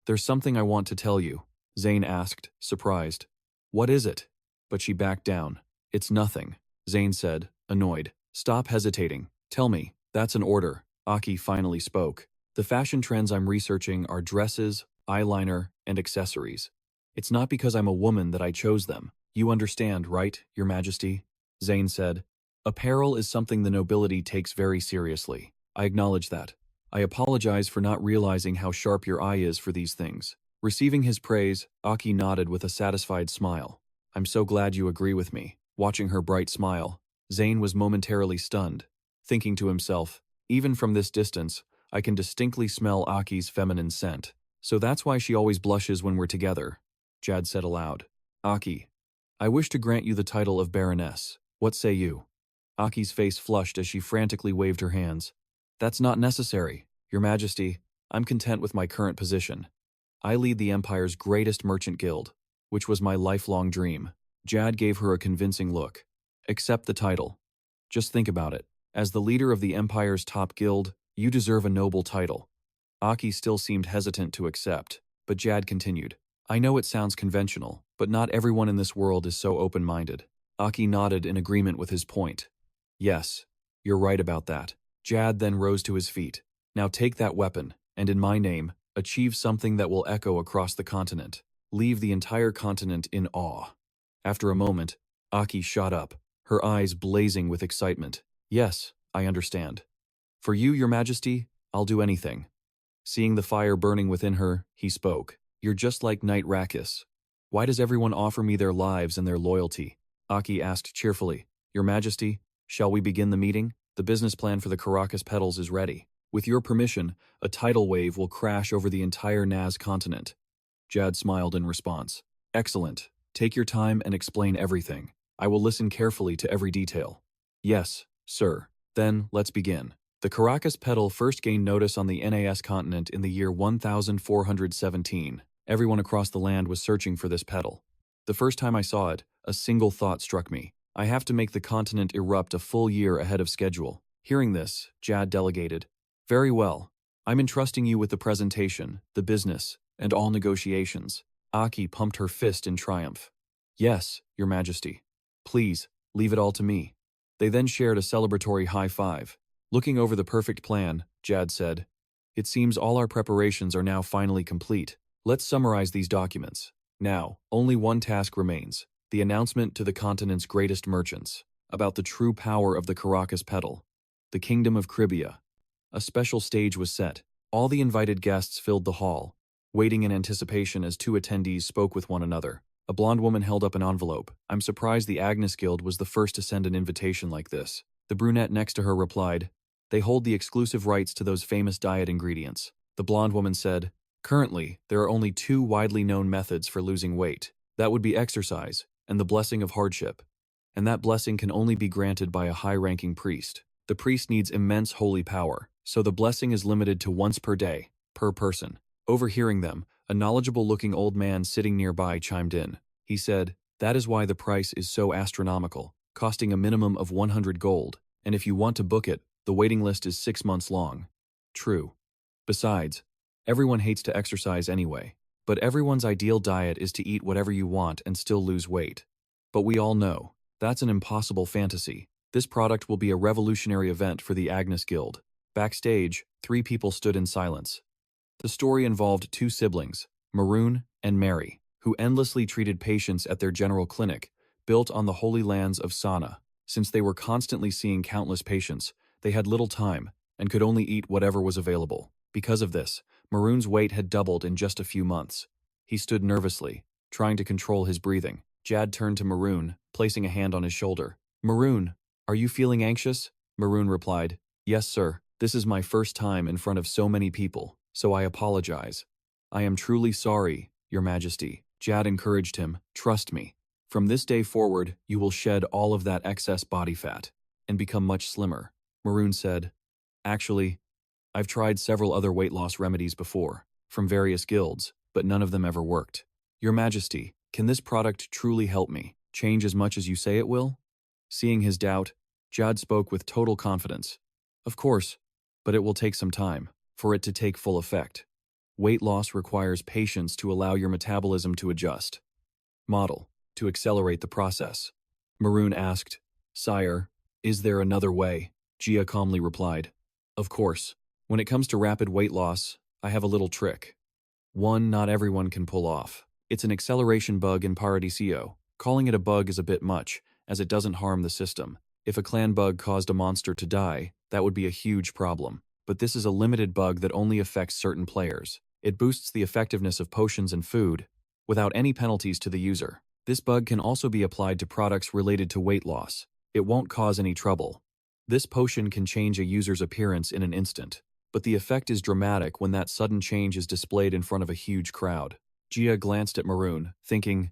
There's something I want to tell you. Zane asked, surprised. What is it? But she backed down. It's nothing. Zane said, annoyed. Stop hesitating. Tell me. That's an order. Aki finally spoke. The fashion trends I'm researching are dresses, eyeliner, and accessories. It's not because I'm a woman that I chose them. You understand, right, Your Majesty? Zane said. Apparel is something the nobility takes very seriously. I acknowledge that. I apologize for not realizing how sharp your eye is for these things. Receiving his praise, Aki nodded with a satisfied smile. I'm so glad you agree with me. Watching her bright smile, Zane was momentarily stunned, thinking to himself, even from this distance, I can distinctly smell Aki's feminine scent. So that's why she always blushes when we're together, Jad said aloud. Aki, I wish to grant you the title of Baroness. What say you? Aki's face flushed as she frantically waved her hands. That's not necessary, Your Majesty. I'm content with my current position. I lead the Empire's greatest merchant guild, which was my lifelong dream. Jad gave her a convincing look. Accept the title. Just think about it. As the leader of the Empire's top guild, you deserve a noble title. Aki still seemed hesitant to accept, but Jad continued. I know it sounds conventional, but not everyone in this world is so open-minded. Aki nodded in agreement with his point. Yes, you're right about that. Jad then rose to his feet. Now take that weapon, and in my name, achieve something that will echo across the continent. Leave the entire continent in awe. After a moment, Aki shot up, her eyes blazing with excitement. Yes, I understand. For you, Your Majesty, I'll do anything. Seeing the fire burning within her, he spoke. You're just like Knight Rakis. Why does everyone offer me their lives and their loyalty? Aki asked cheerfully. Your Majesty, shall we begin the meeting? The business plan for the Caracas petals is ready. With your permission, a tidal wave will crash over the entire Naz continent. Jad smiled in response. Excellent. Take your time and explain everything. I will listen carefully to every detail. Yes, sir. Then, let's begin. The Caracas petal first gained notice on the Nas continent in the year 1417. Everyone across the land was searching for this petal. The first time I saw it, a single thought struck me. I have to make the continent erupt a full year ahead of schedule. Hearing this, Jad delegated. Very well. I'm entrusting you with the presentation, the business, and all negotiations. Aki pumped her fist in triumph. Yes, Your Majesty. Please, leave it all to me. They then shared a celebratory high five. Looking over the perfect plan, Jad said, It seems all our preparations are now finally complete. Let's summarize these documents. Now, only one task remains. The announcement to the continent's greatest merchants about the true power of the Caracas petal, the kingdom of Gravia. A special stage was set. All the invited guests filled the hall, waiting in anticipation as two attendees spoke with one another. A blonde woman held up an envelope. I'm surprised the Agnes Guild was the first to send an invitation like this. The brunette next to her replied, They hold the exclusive rights to those famous diet ingredients. The blonde woman said, Currently, there are only two widely known methods for losing weight. That would be exercise and the blessing of hardship. And that blessing can only be granted by a high-ranking priest. The priest needs immense holy power, so the blessing is limited to once per day, per person. Overhearing them, a knowledgeable-looking old man sitting nearby chimed in. He said, That is why the price is so astronomical, costing a minimum of 100 gold, and if you want to book it, the waiting list is 6 months long. True. Besides, everyone hates to exercise anyway, but everyone's ideal diet is to eat whatever you want and still lose weight. But we all know, that's an impossible fantasy. This product will be a revolutionary event for the Agnes Guild. Backstage, 3 people stood in silence. The story involved 2 siblings, Maroon and Mary, who endlessly treated patients at their general clinic, built on the holy lands of Sana. Since they were constantly seeing countless patients, they had little time and could only eat whatever was available. Because of this, Maroon's weight had doubled in just a few months. He stood nervously, trying to control his breathing. Jad turned to Maroon, placing a hand on his shoulder. "Maroon, are you feeling anxious?" Maroon replied, "Yes, sir. This is my first time in front of so many people, so I apologize." "I am truly sorry, Your Majesty." Jad encouraged him, "Trust me. From this day forward, you will shed all of that excess body fat and become much slimmer." Maroon said, "Actually, I've tried several other weight loss remedies before, from various guilds, but none of them ever worked. Your Majesty, can this product truly help me change as much as you say it will?" Seeing his doubt, Jad spoke with total confidence. "Of course, but it will take some time for it to take full effect. Weight loss requires patience to allow your metabolism to adjust. Model, to accelerate the process." Maroon asked, "Sire, is there another way?" Gia calmly replied, "Of course. When it comes to rapid weight loss, I have a little trick. One not everyone can pull off. It's an acceleration bug in Paradiso. Calling it a bug is a bit much, as it doesn't harm the system. If a clan bug caused a monster to die, that would be a huge problem. But this is a limited bug that only affects certain players. It boosts the effectiveness of potions and food, without any penalties to the user. This bug can also be applied to products related to weight loss. It won't cause any trouble. This potion can change a user's appearance in an instant, but the effect is dramatic when that sudden change is displayed in front of a huge crowd." Gia glanced at Maroon, thinking,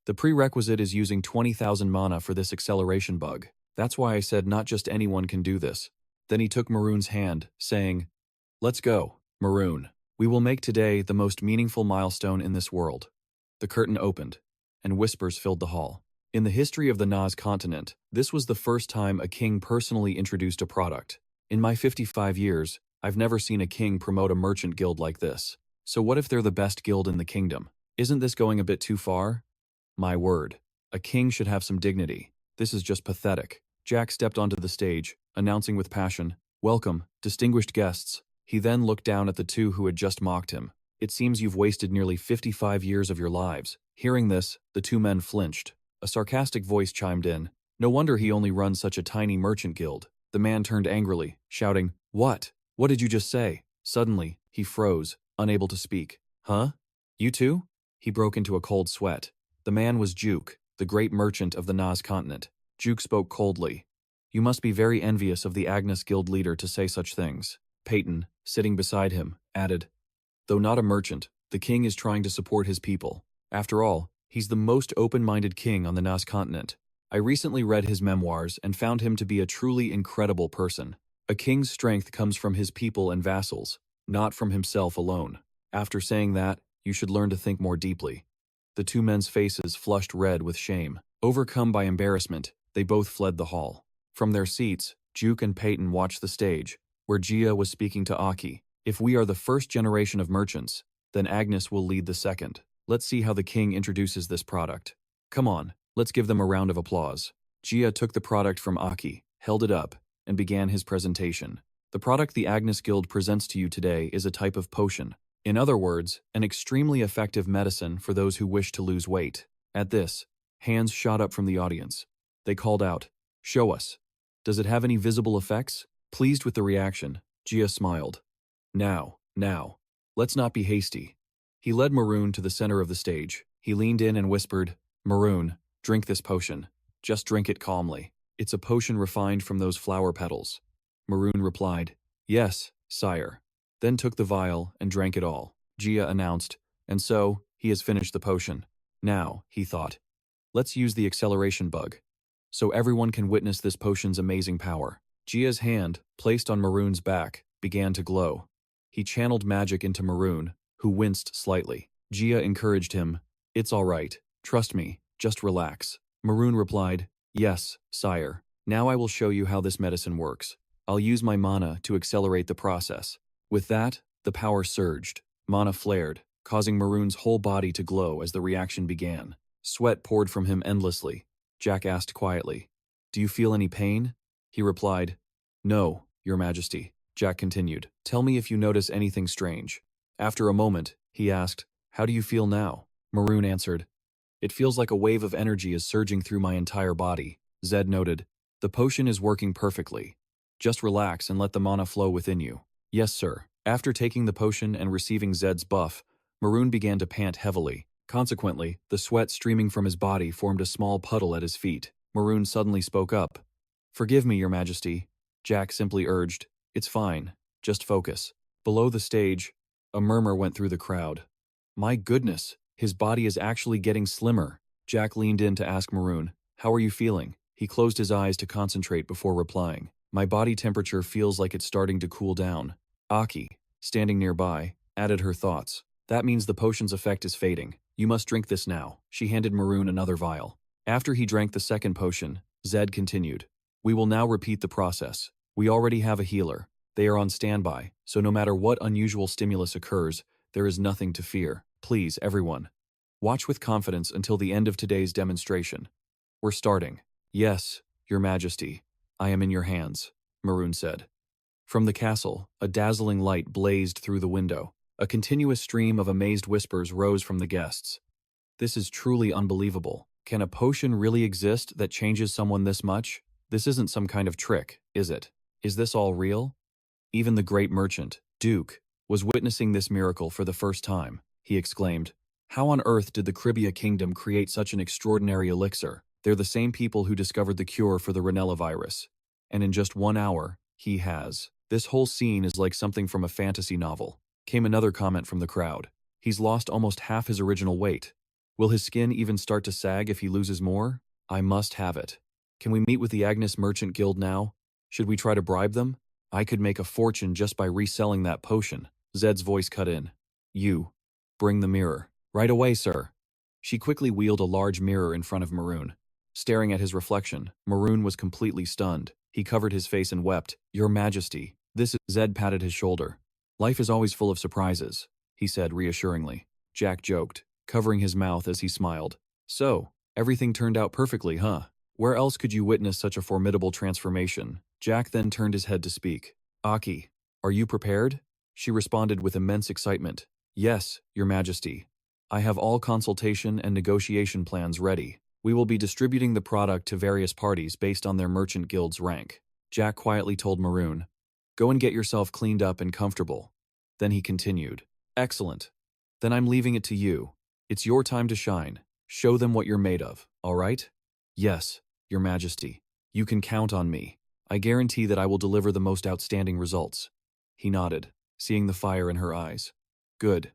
"The prerequisite is using 20,000 mana for this acceleration bug. That's why I said not just anyone can do this." Then he took Maroon's hand, saying, "Let's go, Maroon. We will make today the most meaningful milestone in this world." The curtain opened, and whispers filled the hall. In the history of the Naz continent, this was the first time a king personally introduced a product. In my 55 years, I've never seen a king promote a merchant guild like this. So what if they're the best guild in the kingdom? Isn't this going a bit too far? My word. A king should have some dignity. This is just pathetic. Jack stepped onto the stage, announcing with passion, "Welcome, distinguished guests." He then looked down at the 2 who had just mocked him. "It seems you've wasted nearly 55 years of your lives." Hearing this, the 2 men flinched. A sarcastic voice chimed in. "No wonder he only runs such a tiny merchant guild." The man turned angrily, shouting, "What? What did you just say?" Suddenly, he froze, unable to speak. "Huh? You too?" He broke into a cold sweat. The man was Juke, the great merchant of the Naz continent. Juke spoke coldly. "You must be very envious of the Agnes Guild leader to say such things." Peyton, sitting beside him, added, "Though not a merchant, the king is trying to support his people. After all, he's the most open-minded king on the Naz continent. I recently read his memoirs and found him to be a truly incredible person. A king's strength comes from his people and vassals, not from himself alone. After saying that, you should learn to think more deeply." The 2 men's faces flushed red with shame. Overcome by embarrassment, they both fled the hall. From their seats, Juke and Peyton watched the stage, where Gia was speaking to Aki. "If we are the first generation of merchants, then Agnes will lead the second. Let's see how the king introduces this product. Come on, let's give them a round of applause." Gia took the product from Aki, held it up, and began his presentation. "The product the Agnes Guild presents to you today is a type of potion. In other words, an extremely effective medicine for those who wish to lose weight." At this, hands shot up from the audience. They called out, "Show us. Does it have any visible effects?" Pleased with the reaction, Gia smiled. Now, let's not be hasty." He led Maroon to the center of the stage. He leaned in and whispered, "Maroon, drink this potion. Just drink it calmly. It's a potion refined from those flower petals." Maroon replied, "Yes, sire." Then took the vial and drank it all. Gia announced, "And so, he has finished the potion. Now," he thought, "let's use the acceleration bug, so everyone can witness this potion's amazing power." Gia's hand, placed on Maroon's back, began to glow. He channeled magic into Maroon, who winced slightly. Gia encouraged him, "It's all right. Trust me, Just relax. Maroon replied, yes, sire. Now I will show you how this medicine works. I'll use my mana to accelerate the process. With that, the power surged. Mana flared, causing Maroon's whole body to glow as the reaction began. Sweat poured from him endlessly. Jack asked quietly, do you feel any pain? He replied, no, Your Majesty. Jack continued, tell me if you notice anything strange. After a moment, he asked, how do you feel now? Maroon answered, it feels like a wave of energy is surging through my entire body. Zed noted, the potion is working perfectly. Just relax and let the mana flow within you. Yes, sir. After taking the potion and receiving Zed's buff, Maroon began to pant heavily. Consequently, the sweat streaming from his body formed a small puddle at his feet. Maroon suddenly spoke up. Forgive me, Your Majesty. Jack simply urged, it's fine. Just focus. Below the stage, a murmur went through the crowd. My goodness, his body is actually getting slimmer. Jack leaned in to ask Maroon, how are you feeling? He closed his eyes to concentrate before replying. My body temperature feels like it's starting to cool down. Aki, standing nearby, added her thoughts. That means the potion's effect is fading. You must drink this now. She handed Maroon another vial. After he drank the second potion, Zed continued. We will now repeat the process. We already have a healer. They are on standby, so no matter what unusual stimulus occurs, there is nothing to fear. Please, everyone, watch with confidence until the end of today's demonstration. We're starting. Yes, Your Majesty. I am in your hands, Maroon said. From the castle, a dazzling light blazed through the window. A continuous stream of amazed whispers rose from the guests. This is truly unbelievable. Can a potion really exist that changes someone this much? This isn't some kind of trick, is it? Is this all real? Even the great merchant, Duke, was witnessing this miracle for the first time. He exclaimed, how on earth did the Gravia kingdom create such an extraordinary elixir? They're the same people who discovered the cure for the virus. And in just 1 hour, he has. This whole scene is like something from a fantasy novel. Came another comment from the crowd. He's lost almost half his original weight. Will his skin even start to sag if he loses more? I must have it. Can we meet with the Agnes Merchant Guild now? Should we try to bribe them? I could make a fortune just by reselling that potion. Zed's voice cut in. You. Bring the mirror. Right away, sir. She quickly wheeled a large mirror in front of Maroon. Staring at his reflection, Maroon was completely stunned. He covered his face and wept. Your Majesty. This is... Zed patted his shoulder. Life is always full of surprises, he said reassuringly. Jack joked, covering his mouth as he smiled. So, everything turned out perfectly, huh? Where else could you witness such a formidable transformation? Jack then turned his head to speak. Aki, are you prepared? She responded with immense excitement. Yes, Your Majesty. I have all consultation and negotiation plans ready. We will be distributing the product to various parties based on their merchant guild's rank. Jack quietly told Maroon, go and get yourself cleaned up and comfortable. Then he continued, excellent. Then I'm leaving it to you. It's your time to shine. Show them what you're made of, all right? Yes, Your Majesty. You can count on me. I guarantee that I will deliver the most outstanding results. He nodded, seeing the fire in her eyes. Good.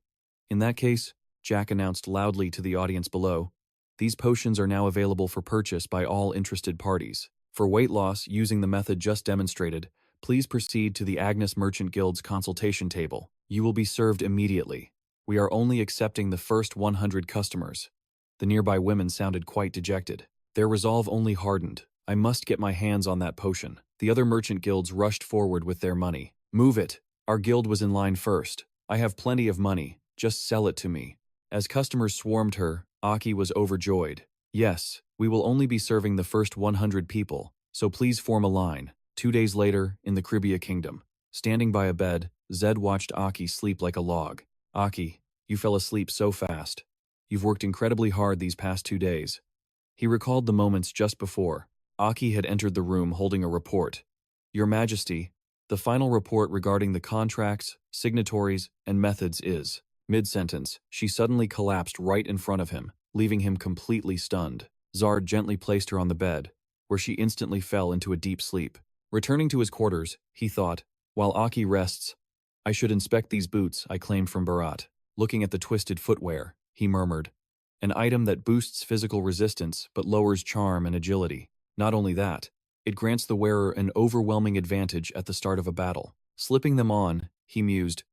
In that case, Jack announced loudly to the audience below, these potions are now available for purchase by all interested parties. For weight loss using the method just demonstrated, please proceed to the Agnes Merchant Guild's consultation table. You will be served immediately. We are only accepting the first 100 customers. The nearby women sounded quite dejected. Their resolve only hardened. I must get my hands on that potion. The other merchant guilds rushed forward with their money. Move it. Our guild was in line first. I have plenty of money. Just sell it to me. As customers swarmed her, Aki was overjoyed. Yes, we will only be serving the first 100 people, so please form a line. 2 days later, in the Gravia kingdom. Standing by a bed, Zed watched Aki sleep like a log. Aki, you fell asleep so fast. You've worked incredibly hard these past 2 days. He recalled the moments just before. Aki had entered the room holding a report. Your Majesty, the final report regarding the contracts, signatories, and methods is... Mid-sentence, she suddenly collapsed right in front of him, leaving him completely stunned. Zard gently placed her on the bed, where she instantly fell into a deep sleep. Returning to his quarters, he thought, while Aki rests, I should inspect these boots I claimed from Bharat. Looking at the twisted footwear, he murmured, an item that boosts physical resistance but lowers charm and agility. Not only that, it grants the wearer an overwhelming advantage at the start of a battle. Slipping them on, he mused,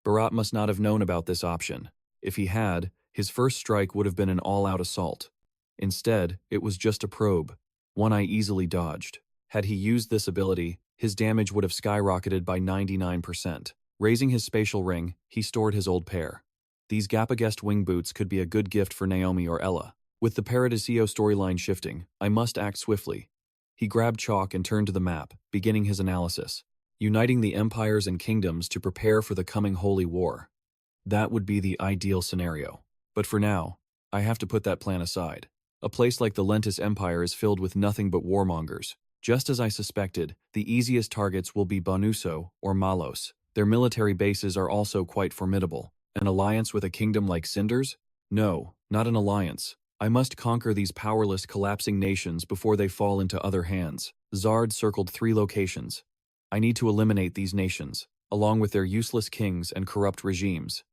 Bharat must not have known about this option. If he had, his first strike would have been an all-out assault. Instead, it was just a probe, one I easily dodged. Had he used this ability, his damage would have skyrocketed by 99%. Raising his spatial ring, he stored his old pair. These Gapagest wing boots could be a good gift for Naomi or Ella. With the Paradiso storyline shifting, I must act swiftly. He grabbed chalk and turned to the map, beginning his analysis. Uniting the empires and kingdoms to prepare for the coming holy war. That would be the ideal scenario. But for now, I have to put that plan aside. A place like the Lentis Empire is filled with nothing but warmongers. Just as I suspected, the easiest targets will be Bonuso or Malos. Their military bases are also quite formidable. An alliance with a kingdom like Cinders? No, not an alliance. I must conquer these powerless, collapsing nations before they fall into other hands. Zard circled 3 locations. I need to eliminate these nations, along with their useless kings and corrupt regimes.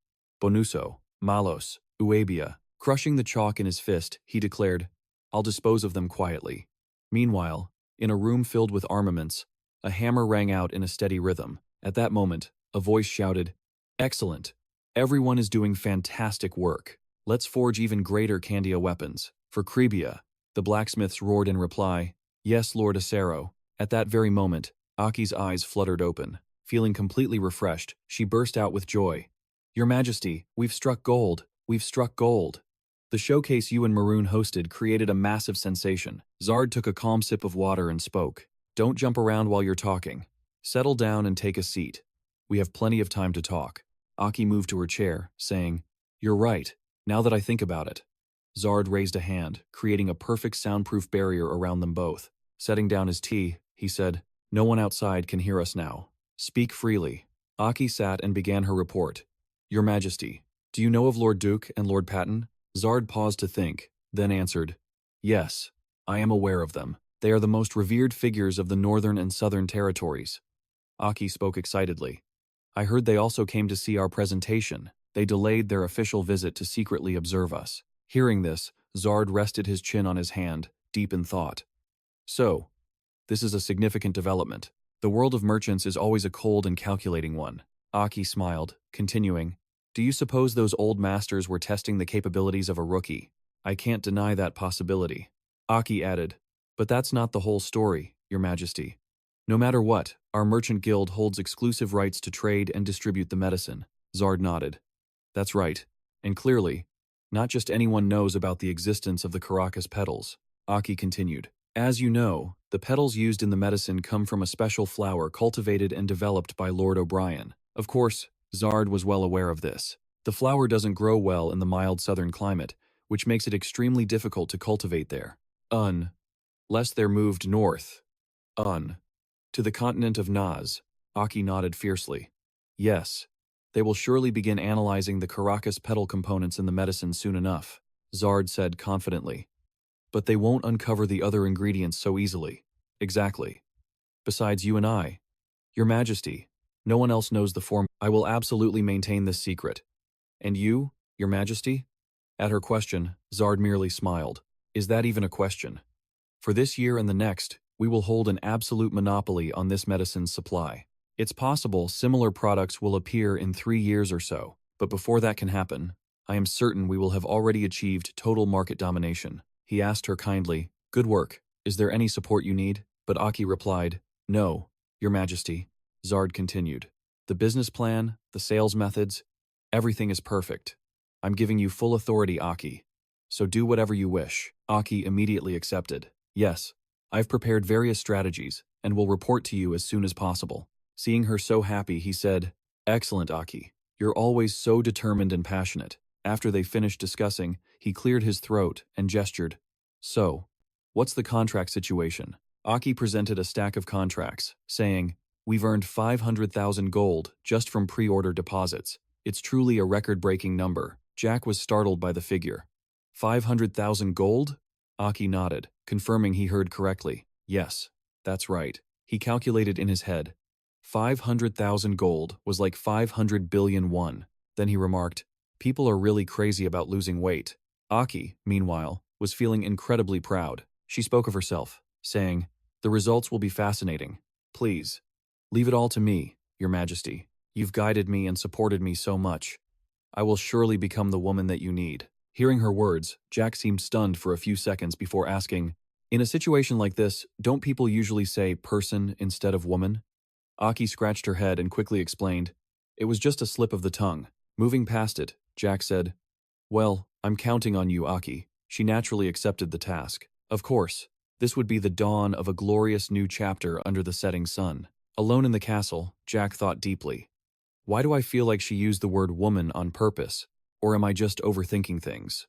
Bonuso, Malos, Uabia. Crushing the chalk in his fist, he declared, I'll dispose of them quietly. Meanwhile, in a room filled with armaments, a hammer rang out in a steady rhythm. At that moment, a voice shouted, Excellent! Everyone is doing fantastic work. Let's forge even greater Candia weapons. For Gravia, the blacksmiths roared in reply, Yes, Lord Acero. At that very moment, Aki's eyes fluttered open. Feeling completely refreshed, she burst out with joy. Your Majesty, we've struck gold. We've struck gold. The showcase you and Maroon hosted created a massive sensation. Zard took a calm sip of water and spoke. Don't jump around while you're talking. Settle down and take a seat. We have plenty of time to talk. Aki moved to her chair, saying, You're right, now that I think about it. Zard raised a hand, creating a perfect soundproof barrier around them both. Setting down his tea, he said, No one outside can hear us now. Speak freely. Aki sat and began her report. Your Majesty, do you know of Lord Duke and Lord Patton? Zard paused to think, then answered, Yes, I am aware of them. They are the most revered figures of the northern and southern territories. Aki spoke excitedly. I heard they also came to see our presentation. They delayed their official visit to secretly observe us. Hearing this, Zard rested his chin on his hand, deep in thought. So, this is a significant development. The world of merchants is always a cold and calculating one. Aki smiled, continuing, Do you suppose those old masters were testing the capabilities of a rookie? I can't deny that possibility. Aki added, But that's not the whole story, Your Majesty. No matter what, our merchant guild holds exclusive rights to trade and distribute the medicine. Zard nodded. That's right. And clearly, not just anyone knows about the existence of the Caracas petals. Aki continued. As you know, the petals used in the medicine come from a special flower cultivated and developed by Lord O'Brien. Of course, Zard was well aware of this. The flower doesn't grow well in the mild southern climate, which makes it extremely difficult to cultivate there. Lest they're moved north. To the continent of Naz. Aki nodded fiercely. Yes, they will surely begin analyzing the Caracas petal components in the medicine soon enough, Zard said confidently. But they won't uncover the other ingredients so easily. Exactly. Besides you and I. Your Majesty, no one else knows the form. I will absolutely maintain this secret. And you, Your Majesty? At her question, Zard merely smiled. Is that even a question? For this year and the next, we will hold an absolute monopoly on this medicine's supply. It's possible similar products will appear in 3 years or so, but before that can happen, I am certain we will have already achieved total market domination. He asked her kindly, Good work. Is there any support you need? But Aki replied, No, Your Majesty. Zard continued. The business plan, the sales methods, everything is perfect. I'm giving you full authority, Aki. So do whatever you wish. Aki immediately accepted. Yes. I've prepared various strategies, and will report to you as soon as possible. Seeing her so happy, he said, Excellent, Aki. You're always so determined and passionate. After they finished discussing, he cleared his throat and gestured. So, what's the contract situation? Aki presented a stack of contracts, saying, We've earned 500,000 gold just from pre-order deposits. It's truly a record-breaking number. Jack was startled by the figure. 500,000 gold? Aki nodded, confirming he heard correctly. Yes, that's right. He calculated in his head. 500,000 gold was like 500 billion won. Then he remarked, People are really crazy about losing weight. Aki, meanwhile, was feeling incredibly proud. She spoke of herself, saying, The results will be fascinating. Please, leave it all to me, Your Majesty. You've guided me and supported me so much. I will surely become the woman that you need. Hearing her words, Jack seemed stunned for a few seconds before asking, "In a situation like this, don't people usually say person instead of woman?" Aki scratched her head and quickly explained, "It was just a slip of the tongue." Moving past it, Jack said, "Well, I'm counting on you, Aki." She naturally accepted the task. Of course, this would be the dawn of a glorious new chapter under the setting sun. Alone in the castle, Jack thought deeply. Why do I feel like she used the word woman on purpose, or am I just overthinking things?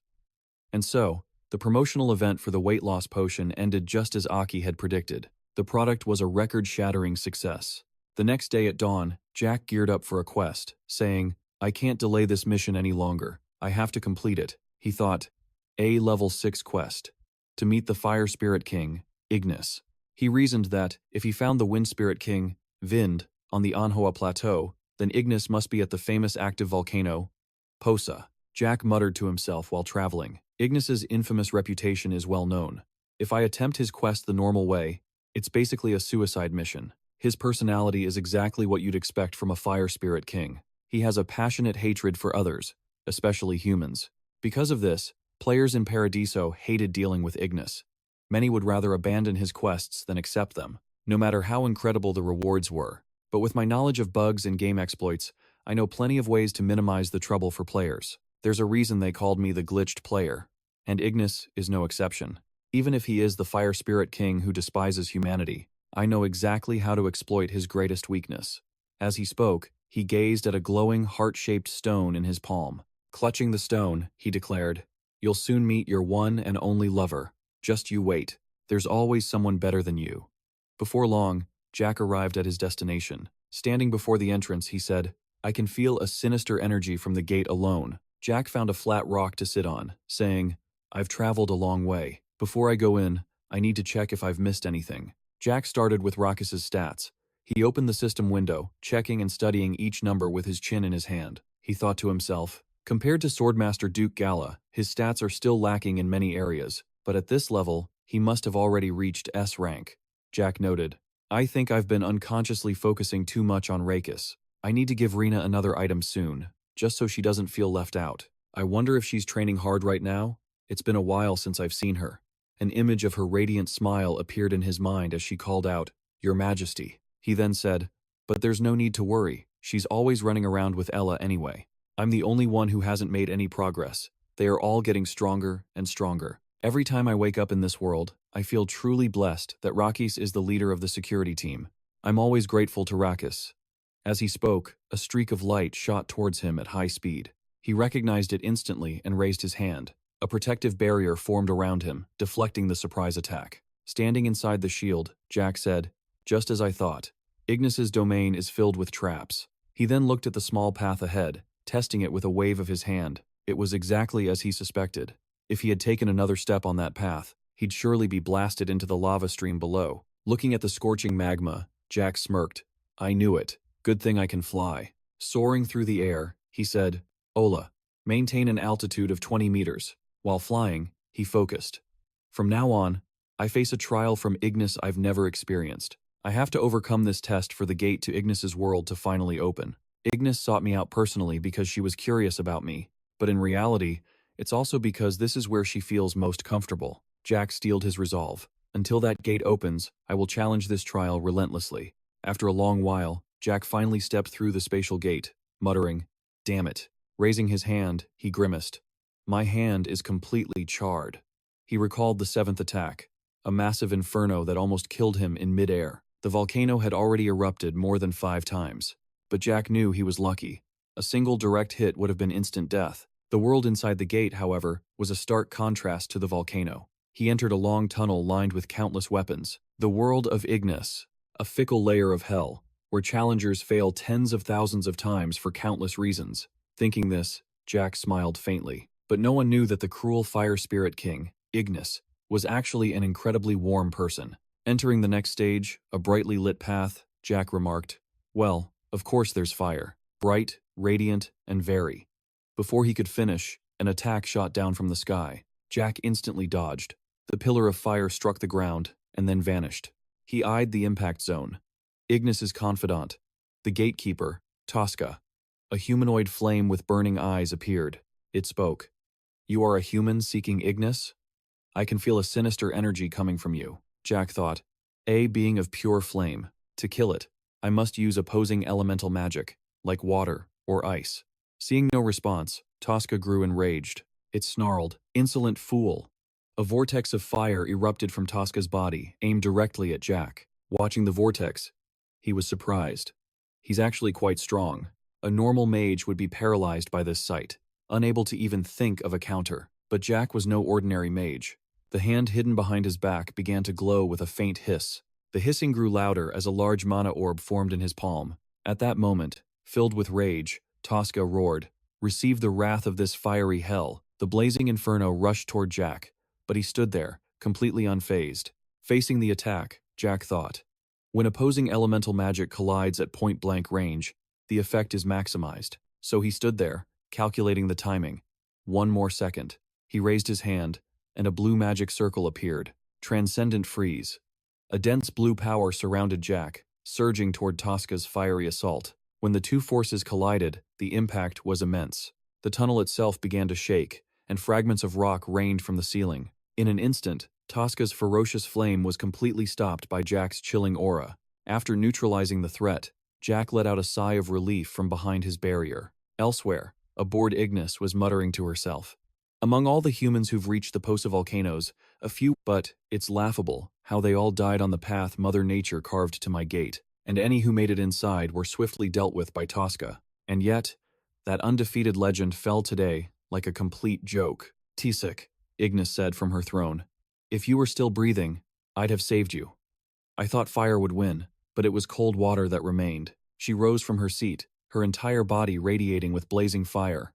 And so, the promotional event for the weight loss potion ended just as Aki had predicted. The product was a record-shattering success. The next day at dawn, Jack geared up for a quest, saying, "I can't delay this mission any longer. I have to complete it." He thought, a level 6 quest. To meet the Fire Spirit King, Ignis. He reasoned that, if he found the Wind Spirit King, Vind, on the Manhwa Plateau, then Ignis must be at the famous active volcano, Posa. Jack muttered to himself while traveling. Ignis's infamous reputation is well known. If I attempt his quest the normal way, it's basically a suicide mission. His personality is exactly what you'd expect from a Fire Spirit King. He has a passionate hatred for others, especially humans. Because of this, players in Paradiso hated dealing with Ignis. Many would rather abandon his quests than accept them, no matter how incredible the rewards were. But with my knowledge of bugs and game exploits, I know plenty of ways to minimize the trouble for players. There's a reason they called me the glitched player, and Ignis is no exception. Even if he is the Fire Spirit King who despises humanity, I know exactly how to exploit his greatest weakness. As he spoke, he gazed at a glowing heart-shaped stone in his palm. Clutching the stone, he declared, "You'll soon meet your one and only lover. Just you wait. There's always someone better than you." Before long, Jack arrived at his destination. Standing before the entrance, he said, "I can feel a sinister energy from the gate alone." Jack found a flat rock to sit on, saying, "I've traveled a long way. Before I go in, I need to check if I've missed anything." Jack started with Rakis's stats. He opened the system window, checking and studying each number with his chin in his hand. He thought to himself, compared to Swordmaster Duke Gala, his stats are still lacking in many areas, but at this level, he must have already reached S rank. Jack noted, "I think I've been unconsciously focusing too much on Rakis. I need to give Rena another item soon, just so she doesn't feel left out. I wonder if she's training hard right now? It's been a while since I've seen her." An image of her radiant smile appeared in his mind as she called out, "Your Majesty." He then said, "But there's no need to worry. She's always running around with Ella anyway. I'm the only one who hasn't made any progress. They are all getting stronger and stronger. Every time I wake up in this world, I feel truly blessed that Rakis is the leader of the security team. I'm always grateful to Rakis." As he spoke, a streak of light shot towards him at high speed. He recognized it instantly and raised his hand. A protective barrier formed around him, deflecting the surprise attack. Standing inside the shield, Jack said, "Just as I thought. Ignis's domain is filled with traps." He then looked at the small path ahead, testing it with a wave of his hand. It was exactly as he suspected. If he had taken another step on that path, he'd surely be blasted into the lava stream below. Looking at the scorching magma, Jack smirked. "I knew it. Good thing I can fly." Soaring through the air, he said, "Ola, maintain an altitude of 20 meters. While flying, he focused. "From now on, I face a trial from Ignis I've never experienced. I have to overcome this test for the gate to Ignis's world to finally open. Ignis sought me out personally because she was curious about me, but in reality, it's also because this is where she feels most comfortable." Jack steeled his resolve. "Until that gate opens, I will challenge this trial relentlessly." After a long while, Jack finally stepped through the spatial gate, muttering, "Damn it." Raising his hand, he grimaced. "My hand is completely charred." He recalled the 7th attack, a massive inferno that almost killed him in midair. The volcano had already erupted more than 5 times. But Jack knew he was lucky. A single direct hit would have been instant death. The world inside the gate, however, was a stark contrast to the volcano. He entered a long tunnel lined with countless weapons. The world of Ignis, a fickle layer of hell, where challengers fail tens of thousands of times for countless reasons. Thinking this, Jack smiled faintly. But no one knew that the cruel Fire Spirit King, Ignis, was actually an incredibly warm person. Entering the next stage, a brightly lit path, Jack remarked, "Well, of course there's fire. Bright, radiant, and very." Before he could finish, an attack shot down from the sky. Jack instantly dodged. The pillar of fire struck the ground, and then vanished. He eyed the impact zone. Ignis's confidant, the gatekeeper, Tosca. A humanoid flame with burning eyes appeared. It spoke. You are a human seeking Ignis? I can feel a sinister energy coming from you, Jack thought. A being of pure flame. To kill it, I must use opposing elemental magic, like water or ice. Seeing no response, Tosca grew enraged. It snarled, "Insolent fool!" A vortex of fire erupted from Tosca's body, aimed directly at Jack. Watching the vortex, he was surprised. He's actually quite strong. A normal mage would be paralyzed by this sight, unable to even think of a counter. But Jack was no ordinary mage. The hand hidden behind his back began to glow with a faint hiss. The hissing grew louder as a large mana orb formed in his palm. At that moment, filled with rage, Tosca roared, "Receive the wrath of this fiery hell." The blazing inferno rushed toward Jack, but he stood there, completely unfazed. Facing the attack, Jack thought. When opposing elemental magic collides at point-blank range, the effect is maximized. So he stood there, calculating the timing. One more second. He raised his hand, and a blue magic circle appeared. Transcendent freeze. A dense blue power surrounded Jack, surging toward Tosca's fiery assault. When the two forces collided, the impact was immense. The tunnel itself began to shake, and fragments of rock rained from the ceiling. In an instant, Tosca's ferocious flame was completely stopped by Jack's chilling aura. After neutralizing the threat, Jack let out a sigh of relief from behind his barrier. Elsewhere, a bored Ignis was muttering to herself. Among all the humans who've reached the Posa volcanoes, a few, but it's laughable how they all died on the path Mother Nature carved to my gate, and any who made it inside were swiftly dealt with by Tosca. And yet, that undefeated legend fell today like a complete joke. Tisik, Ignis said from her throne. If you were still breathing, I'd have saved you. I thought fire would win, but it was cold water that remained. She rose from her seat, her entire body radiating with blazing fire.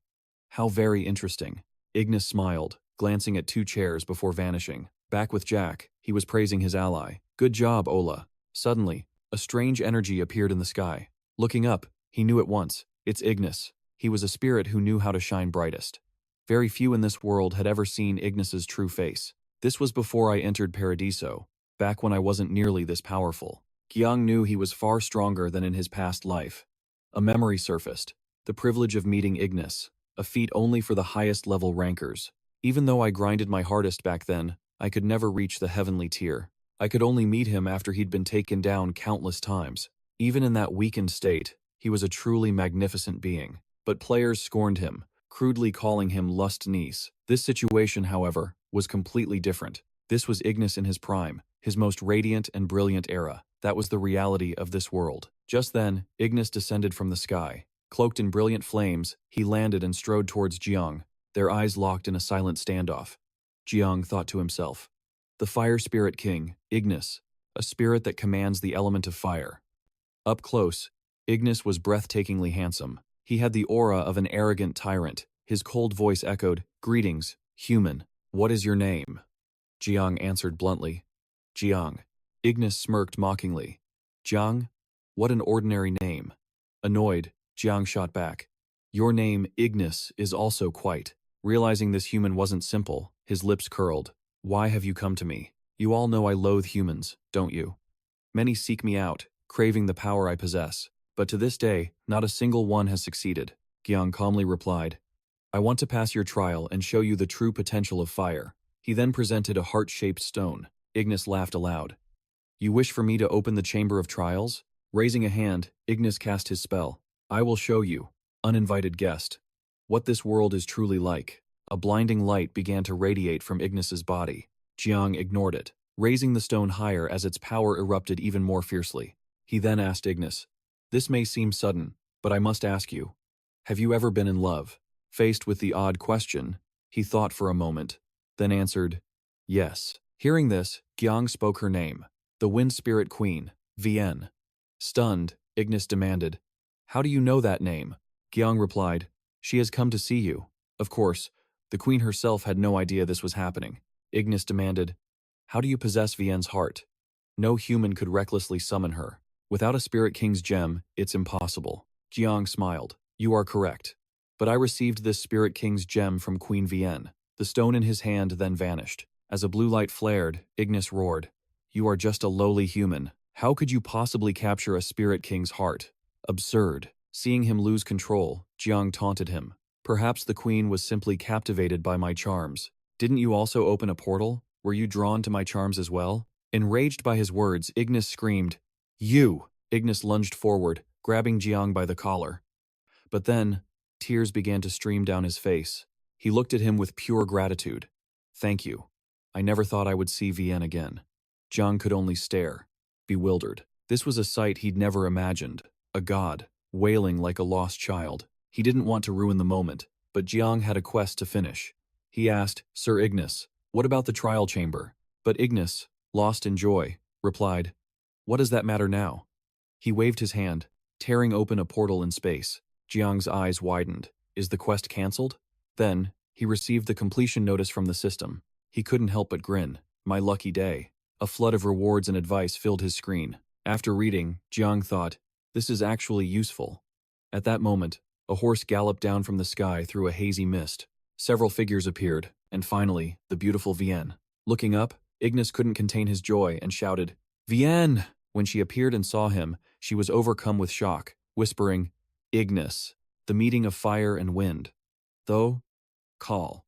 How very interesting. Ignis smiled, glancing at two chairs before vanishing. Back with Jack, he was praising his ally. Good job, Ola. Suddenly, a strange energy appeared in the sky. Looking up, he knew at once. It's Ignis. He was a spirit who knew how to shine brightest. Very few in this world had ever seen Ignis's true face. This was before I entered Paradiso, back when I wasn't nearly this powerful. Gyang knew he was far stronger than in his past life. A memory surfaced. The privilege of meeting Ignis, a feat only for the highest level rankers. Even though I grinded my hardest back then, I could never reach the heavenly tier. I could only meet him after he'd been taken down countless times. Even in that weakened state, he was a truly magnificent being. But players scorned him, crudely calling him Lust Niece. This situation, however, was completely different. This was Ignis in his prime, his most radiant and brilliant era. That was the reality of this world. Just then, Ignis descended from the sky. Cloaked in brilliant flames, he landed and strode towards Jiang, their eyes locked in a silent standoff. Jiang thought to himself, the Fire Spirit King, Ignis, a spirit that commands the element of fire. Up close, Ignis was breathtakingly handsome. He had the aura of an arrogant tyrant. His cold voice echoed, "Greetings, human. What is your name?" Jiang answered bluntly, "Jiang." Ignis smirked mockingly. "Jiang? What an ordinary name." Annoyed, Jiang shot back, "Your name, Ignis, is also quite." Realizing this human wasn't simple, his lips curled. "Why have you come to me? You all know I loathe humans, don't you? Many seek me out, craving the power I possess. But to this day, not a single one has succeeded." Jiang calmly replied, "I want to pass your trial and show you the true potential of fire." He then presented a heart-shaped stone. Ignis laughed aloud. "You wish for me to open the chamber of trials?" Raising a hand, Ignis cast his spell. "I will show you, uninvited guest, what this world is truly like." A blinding light began to radiate from Ignis's body. Jiang ignored it, raising the stone higher as its power erupted even more fiercely. He then asked Ignis, "This may seem sudden, but I must ask you, have you ever been in love?" Faced with the odd question, he thought for a moment, then answered, "Yes." Hearing this, Jiang spoke her name, the Wind Spirit Queen, Vienne. Stunned, Ignis demanded, "How do you know that name?" Jiang replied, "She has come to see you." Of course, the queen herself had no idea this was happening. Ignis demanded, "How do you possess Vienne's heart?" No human could recklessly summon her. Without a Spirit King's gem, it's impossible. Jiang smiled. "You are correct. But I received this Spirit King's gem from Queen Vienne." The stone in his hand then vanished. As a blue light flared, Ignis roared, "You are just a lowly human. How could you possibly capture a Spirit King's heart? Absurd." Seeing him lose control, Jiang taunted him. Perhaps the queen was simply captivated by my charms. Didn't you also open a portal? Were you drawn to my charms as well? Enraged by his words, Ignis screamed, "You!" Ignis lunged forward, grabbing Jiang by the collar. But then, tears began to stream down his face. He looked at him with pure gratitude. "Thank you. I never thought I would see Vienne again." Jiang could only stare, bewildered. This was a sight he'd never imagined. A god, wailing like a lost child. He didn't want to ruin the moment, but Jiang had a quest to finish. He asked, "Sir Ignis, what about the trial chamber?" But Ignis, lost in joy, replied, "What does that matter now?" He waved his hand, tearing open a portal in space. Jiang's eyes widened. Is the quest cancelled? Then, he received the completion notice from the system. He couldn't help but grin. My lucky day. A flood of rewards and advice filled his screen. After reading, Jiang thought, this is actually useful. At that moment, a horse galloped down from the sky through a hazy mist. Several figures appeared, and finally, the beautiful Vienne. Looking up, Ignis couldn't contain his joy and shouted, "Vienne!" When she appeared and saw him, she was overcome with shock, whispering, "Ignis, the meeting of fire and wind." Though, Call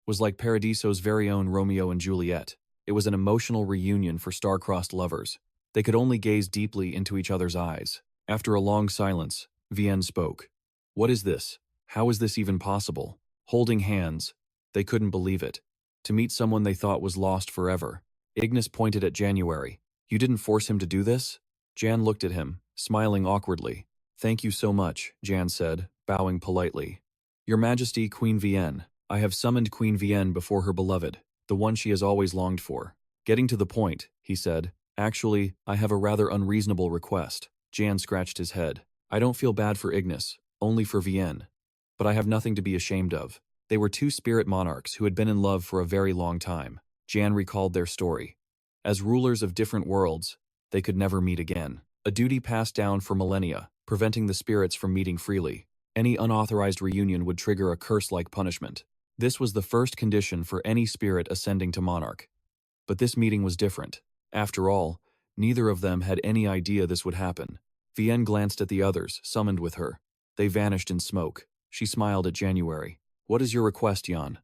was like Paradiso's very own Romeo and Juliet. It was an emotional reunion for star-crossed lovers. They could only gaze deeply into each other's eyes. After a long silence, Vienne spoke. "What is this? How is this even possible?" Holding hands, they couldn't believe it. To meet someone they thought was lost forever. Ignis pointed at January. "You didn't force him to do this?" Jan looked at him, smiling awkwardly. "Thank you so much," Jan said, bowing politely. "Your Majesty, Queen Vienne, I have summoned Queen Vienne before her beloved, the one she has always longed for." Getting to the point, he said, "Actually, I have a rather unreasonable request." Jan scratched his head. "I don't feel bad for Ignis, only for Vienne. But I have nothing to be ashamed of." They were two spirit monarchs who had been in love for a very long time. Jan recalled their story. As rulers of different worlds, they could never meet again. A duty passed down for millennia, preventing the spirits from meeting freely. Any unauthorized reunion would trigger a curse-like punishment. This was the first condition for any spirit ascending to monarch. But this meeting was different. After all, neither of them had any idea this would happen. Vienne glanced at the others, summoned with her. They vanished in smoke. She smiled at January. "What is your request, Jan?"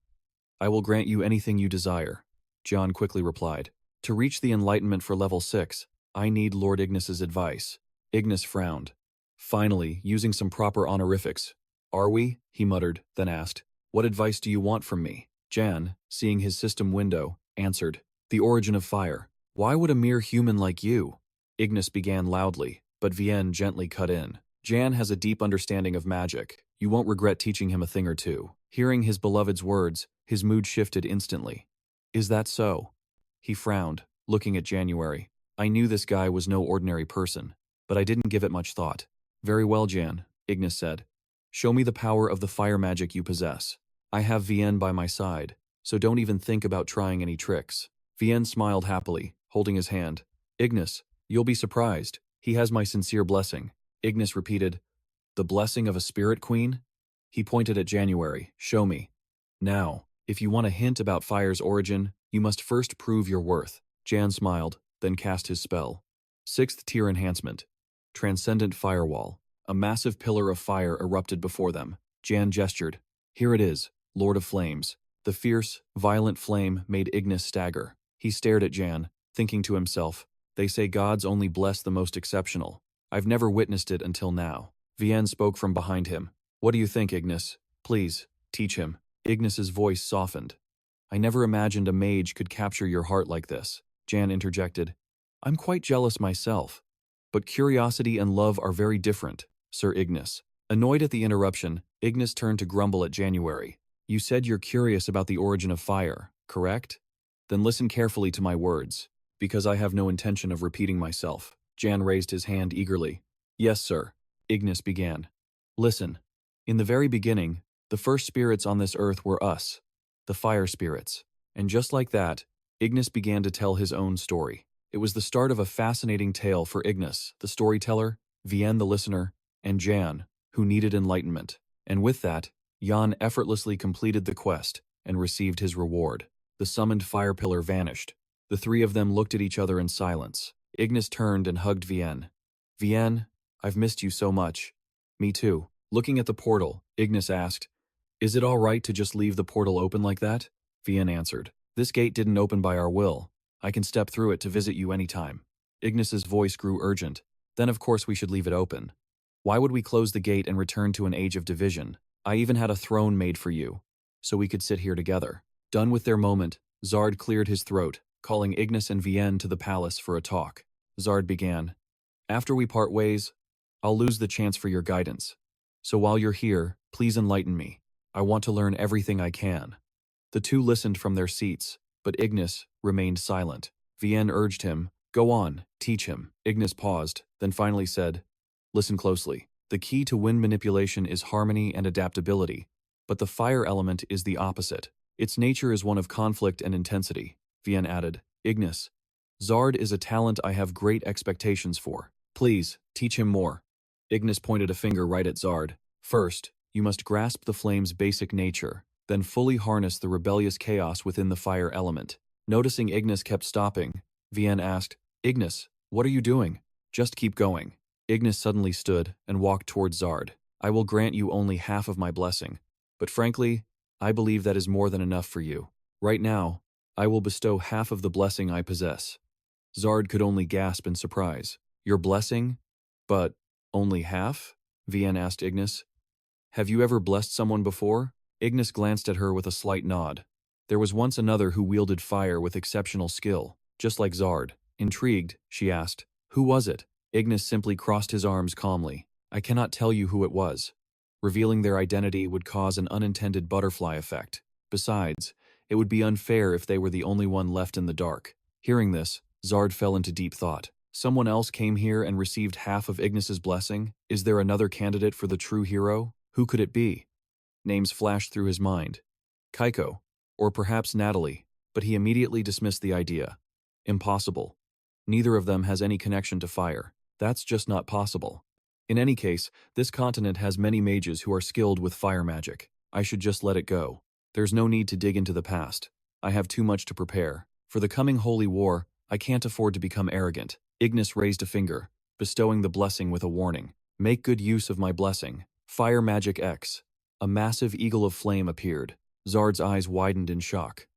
"I will grant you anything you desire," Jan quickly replied. "To reach the enlightenment for level 6, I need Lord Ignis's advice." Ignis frowned. Finally, using some proper honorifics. "Are we?" he muttered, then asked, "What advice do you want from me?" Jan, seeing his system window, answered, "The origin of fire. Why would a mere human like you?" Ignis began loudly, but Vienne gently cut in. "Jan has a deep understanding of magic. You won't regret teaching him a thing or two." Hearing his beloved's words, his mood shifted instantly. "Is that so?" He frowned, looking at January. "I knew this guy was no ordinary person, but I didn't give it much thought." "Very well, Jan," Ignis said. "Show me the power of the fire magic you possess. I have Vienne by my side, so don't even think about trying any tricks." Vienne smiled happily, holding his hand. "Ignis, you'll be surprised. He has my sincere blessing." Ignis repeated, "The blessing of a spirit queen?" He pointed at January. "Show me." "Now, if you want a hint about fire's origin, you must first prove your worth." Jan smiled, then cast his spell. 6th tier enhancement. Transcendent firewall. A massive pillar of fire erupted before them. Jan gestured. "Here it is, Lord of Flames." The fierce, violent flame made Ignis stagger. He stared at Jan, thinking to himself, "They say gods only bless the most exceptional. I've never witnessed it until now." Vienne spoke from behind him. "What do you think, Ignis? Please, teach him." Ignis's voice softened. "I never imagined a mage could capture your heart like this." Jan interjected. "I'm quite jealous myself. But curiosity and love are very different, Sir Ignis." Annoyed at the interruption, Ignis turned to grumble at January. "You said you're curious about the origin of fire, correct? Then listen carefully to my words, because I have no intention of repeating myself." Jan raised his hand eagerly. "Yes, sir," Ignis began. "Listen. In the very beginning, the first spirits on this earth were us, the fire spirits." And just like that, Ignis began to tell his own story. It was the start of a fascinating tale for Ignis, the storyteller, Vienne the listener, and Jan, who needed enlightenment. And with that, Jan effortlessly completed the quest and received his reward. The summoned fire pillar vanished. The three of them looked at each other in silence. Ignis turned and hugged Vienne. "Vienne, I've missed you so much." "Me too." Looking at the portal, Ignis asked, Is it all right to just leave the portal open like that? Vienne answered. This gate didn't open by our will. I can step through it to visit you anytime. Ignis's voice grew urgent. Then of course we should leave it open. Why would we close the gate and return to an age of division? I even had a throne made for you, so we could sit here together. Done with their moment, Zard cleared his throat, calling Ignis and Vienne to the palace for a talk. Zard began. After we part ways, I'll lose the chance for your guidance. So while you're here, please enlighten me. I want to learn everything I can. The two listened from their seats, but Ignis remained silent. Vienne urged him, go on, teach him. Ignis paused, then finally said, listen closely. The key to wind manipulation is harmony and adaptability, but the fire element is the opposite. Its nature is one of conflict and intensity. Vienne added, Ignis, Zard is a talent I have great expectations for. Please, teach him more. Ignis pointed a finger right at Zard. First, you must grasp the flame's basic nature, then fully harness the rebellious chaos within the fire element. Noticing Ignis kept stopping, Vienne asked, Ignis, what are you doing? Just keep going. Ignis suddenly stood and walked towards Zard. I will grant you only half of my blessing, but frankly, I believe that is more than enough for you. Right now, I will bestow half of the blessing I possess. Zard could only gasp in surprise. Your blessing? But only half? Vienne asked Ignis. Have you ever blessed someone before? Ignis glanced at her with a slight nod. There was once another who wielded fire with exceptional skill, just like Zard. Intrigued, she asked, who was it? Ignis simply crossed his arms calmly. I cannot tell you who it was. Revealing their identity would cause an unintended butterfly effect. Besides, it would be unfair if they were the only one left in the dark. Hearing this, Zard fell into deep thought. Someone else came here and received half of Ignis's blessing? Is there another candidate for the true hero? Who could it be? Names flashed through his mind. Kaiko, or perhaps Natalie, but he immediately dismissed the idea. Impossible. Neither of them has any connection to fire. That's just not possible. In any case, this continent has many mages who are skilled with fire magic. I should just let it go. There's no need to dig into the past. I have too much to prepare. For the coming holy war, I can't afford to become arrogant. Ignis raised a finger, bestowing the blessing with a warning. Make good use of my blessing. Fire Magic X. A massive eagle of flame appeared. Zard's eyes widened in shock.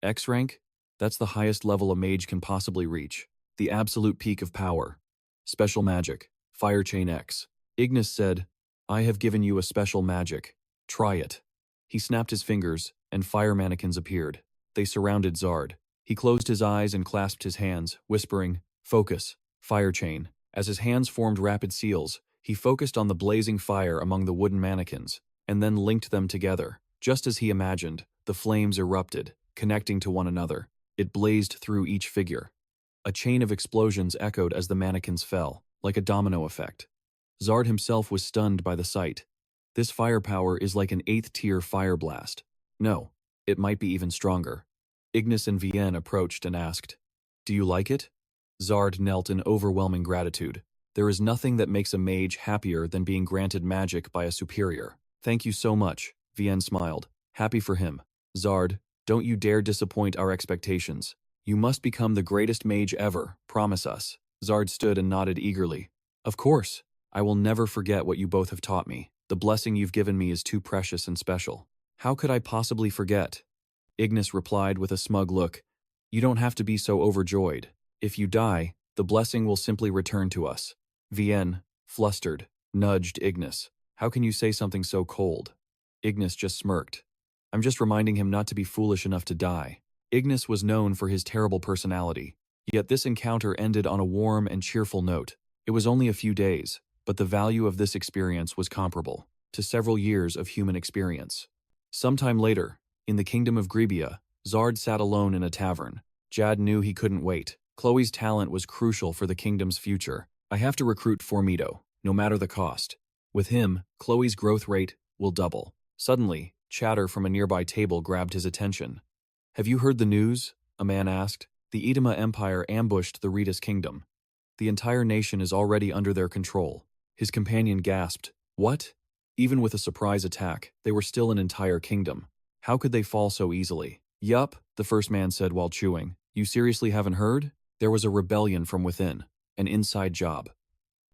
X rank? That's the highest level a mage can possibly reach. The absolute peak of power. Special magic. Fire Chain X. Ignis said, I have given you a special magic. Try it. He snapped his fingers, and fire mannequins appeared. They surrounded Zard. He closed his eyes and clasped his hands, whispering, Focus. Fire Chain. As his hands formed rapid seals, he focused on the blazing fire among the wooden mannequins, and then linked them together. Just as he imagined, the flames erupted, connecting to one another. It blazed through each figure. A chain of explosions echoed as the mannequins fell, like a domino effect. Zard himself was stunned by the sight. This firepower is like an 8th-tier fire blast. No, it might be even stronger. Ignis and Vienne approached and asked, Do you like it? Zard knelt in overwhelming gratitude. There is nothing that makes a mage happier than being granted magic by a superior. Thank you so much, Vienne smiled. Happy for him. Zard, don't you dare disappoint our expectations. You must become the greatest mage ever, promise us. Zard stood and nodded eagerly. Of course, I will never forget what you both have taught me. The blessing you've given me is too precious and special. How could I possibly forget? Ignis replied with a smug look. You don't have to be so overjoyed. If you die, the blessing will simply return to us. Vienne, flustered, nudged Ignis. How can you say something so cold? Ignis just smirked. I'm just reminding him not to be foolish enough to die. Ignis was known for his terrible personality, yet this encounter ended on a warm and cheerful note. It was only a few days, but the value of this experience was comparable to several years of human experience. Sometime later, in the kingdom of Gravia, Zard sat alone in a tavern. Jad knew he couldn't wait. Chloe's talent was crucial for the kingdom's future. I have to recruit Formido, no matter the cost. With him, Chloe's growth rate will double. Suddenly, chatter from a nearby table grabbed his attention. Have you heard the news? A man asked. The Idama Empire ambushed the Rita kingdom. The entire nation is already under their control. His companion gasped. What? Even with a surprise attack, they were still an entire kingdom. How could they fall so easily? Yup, the first man said while chewing. You seriously haven't heard? There was a rebellion from within. An inside job.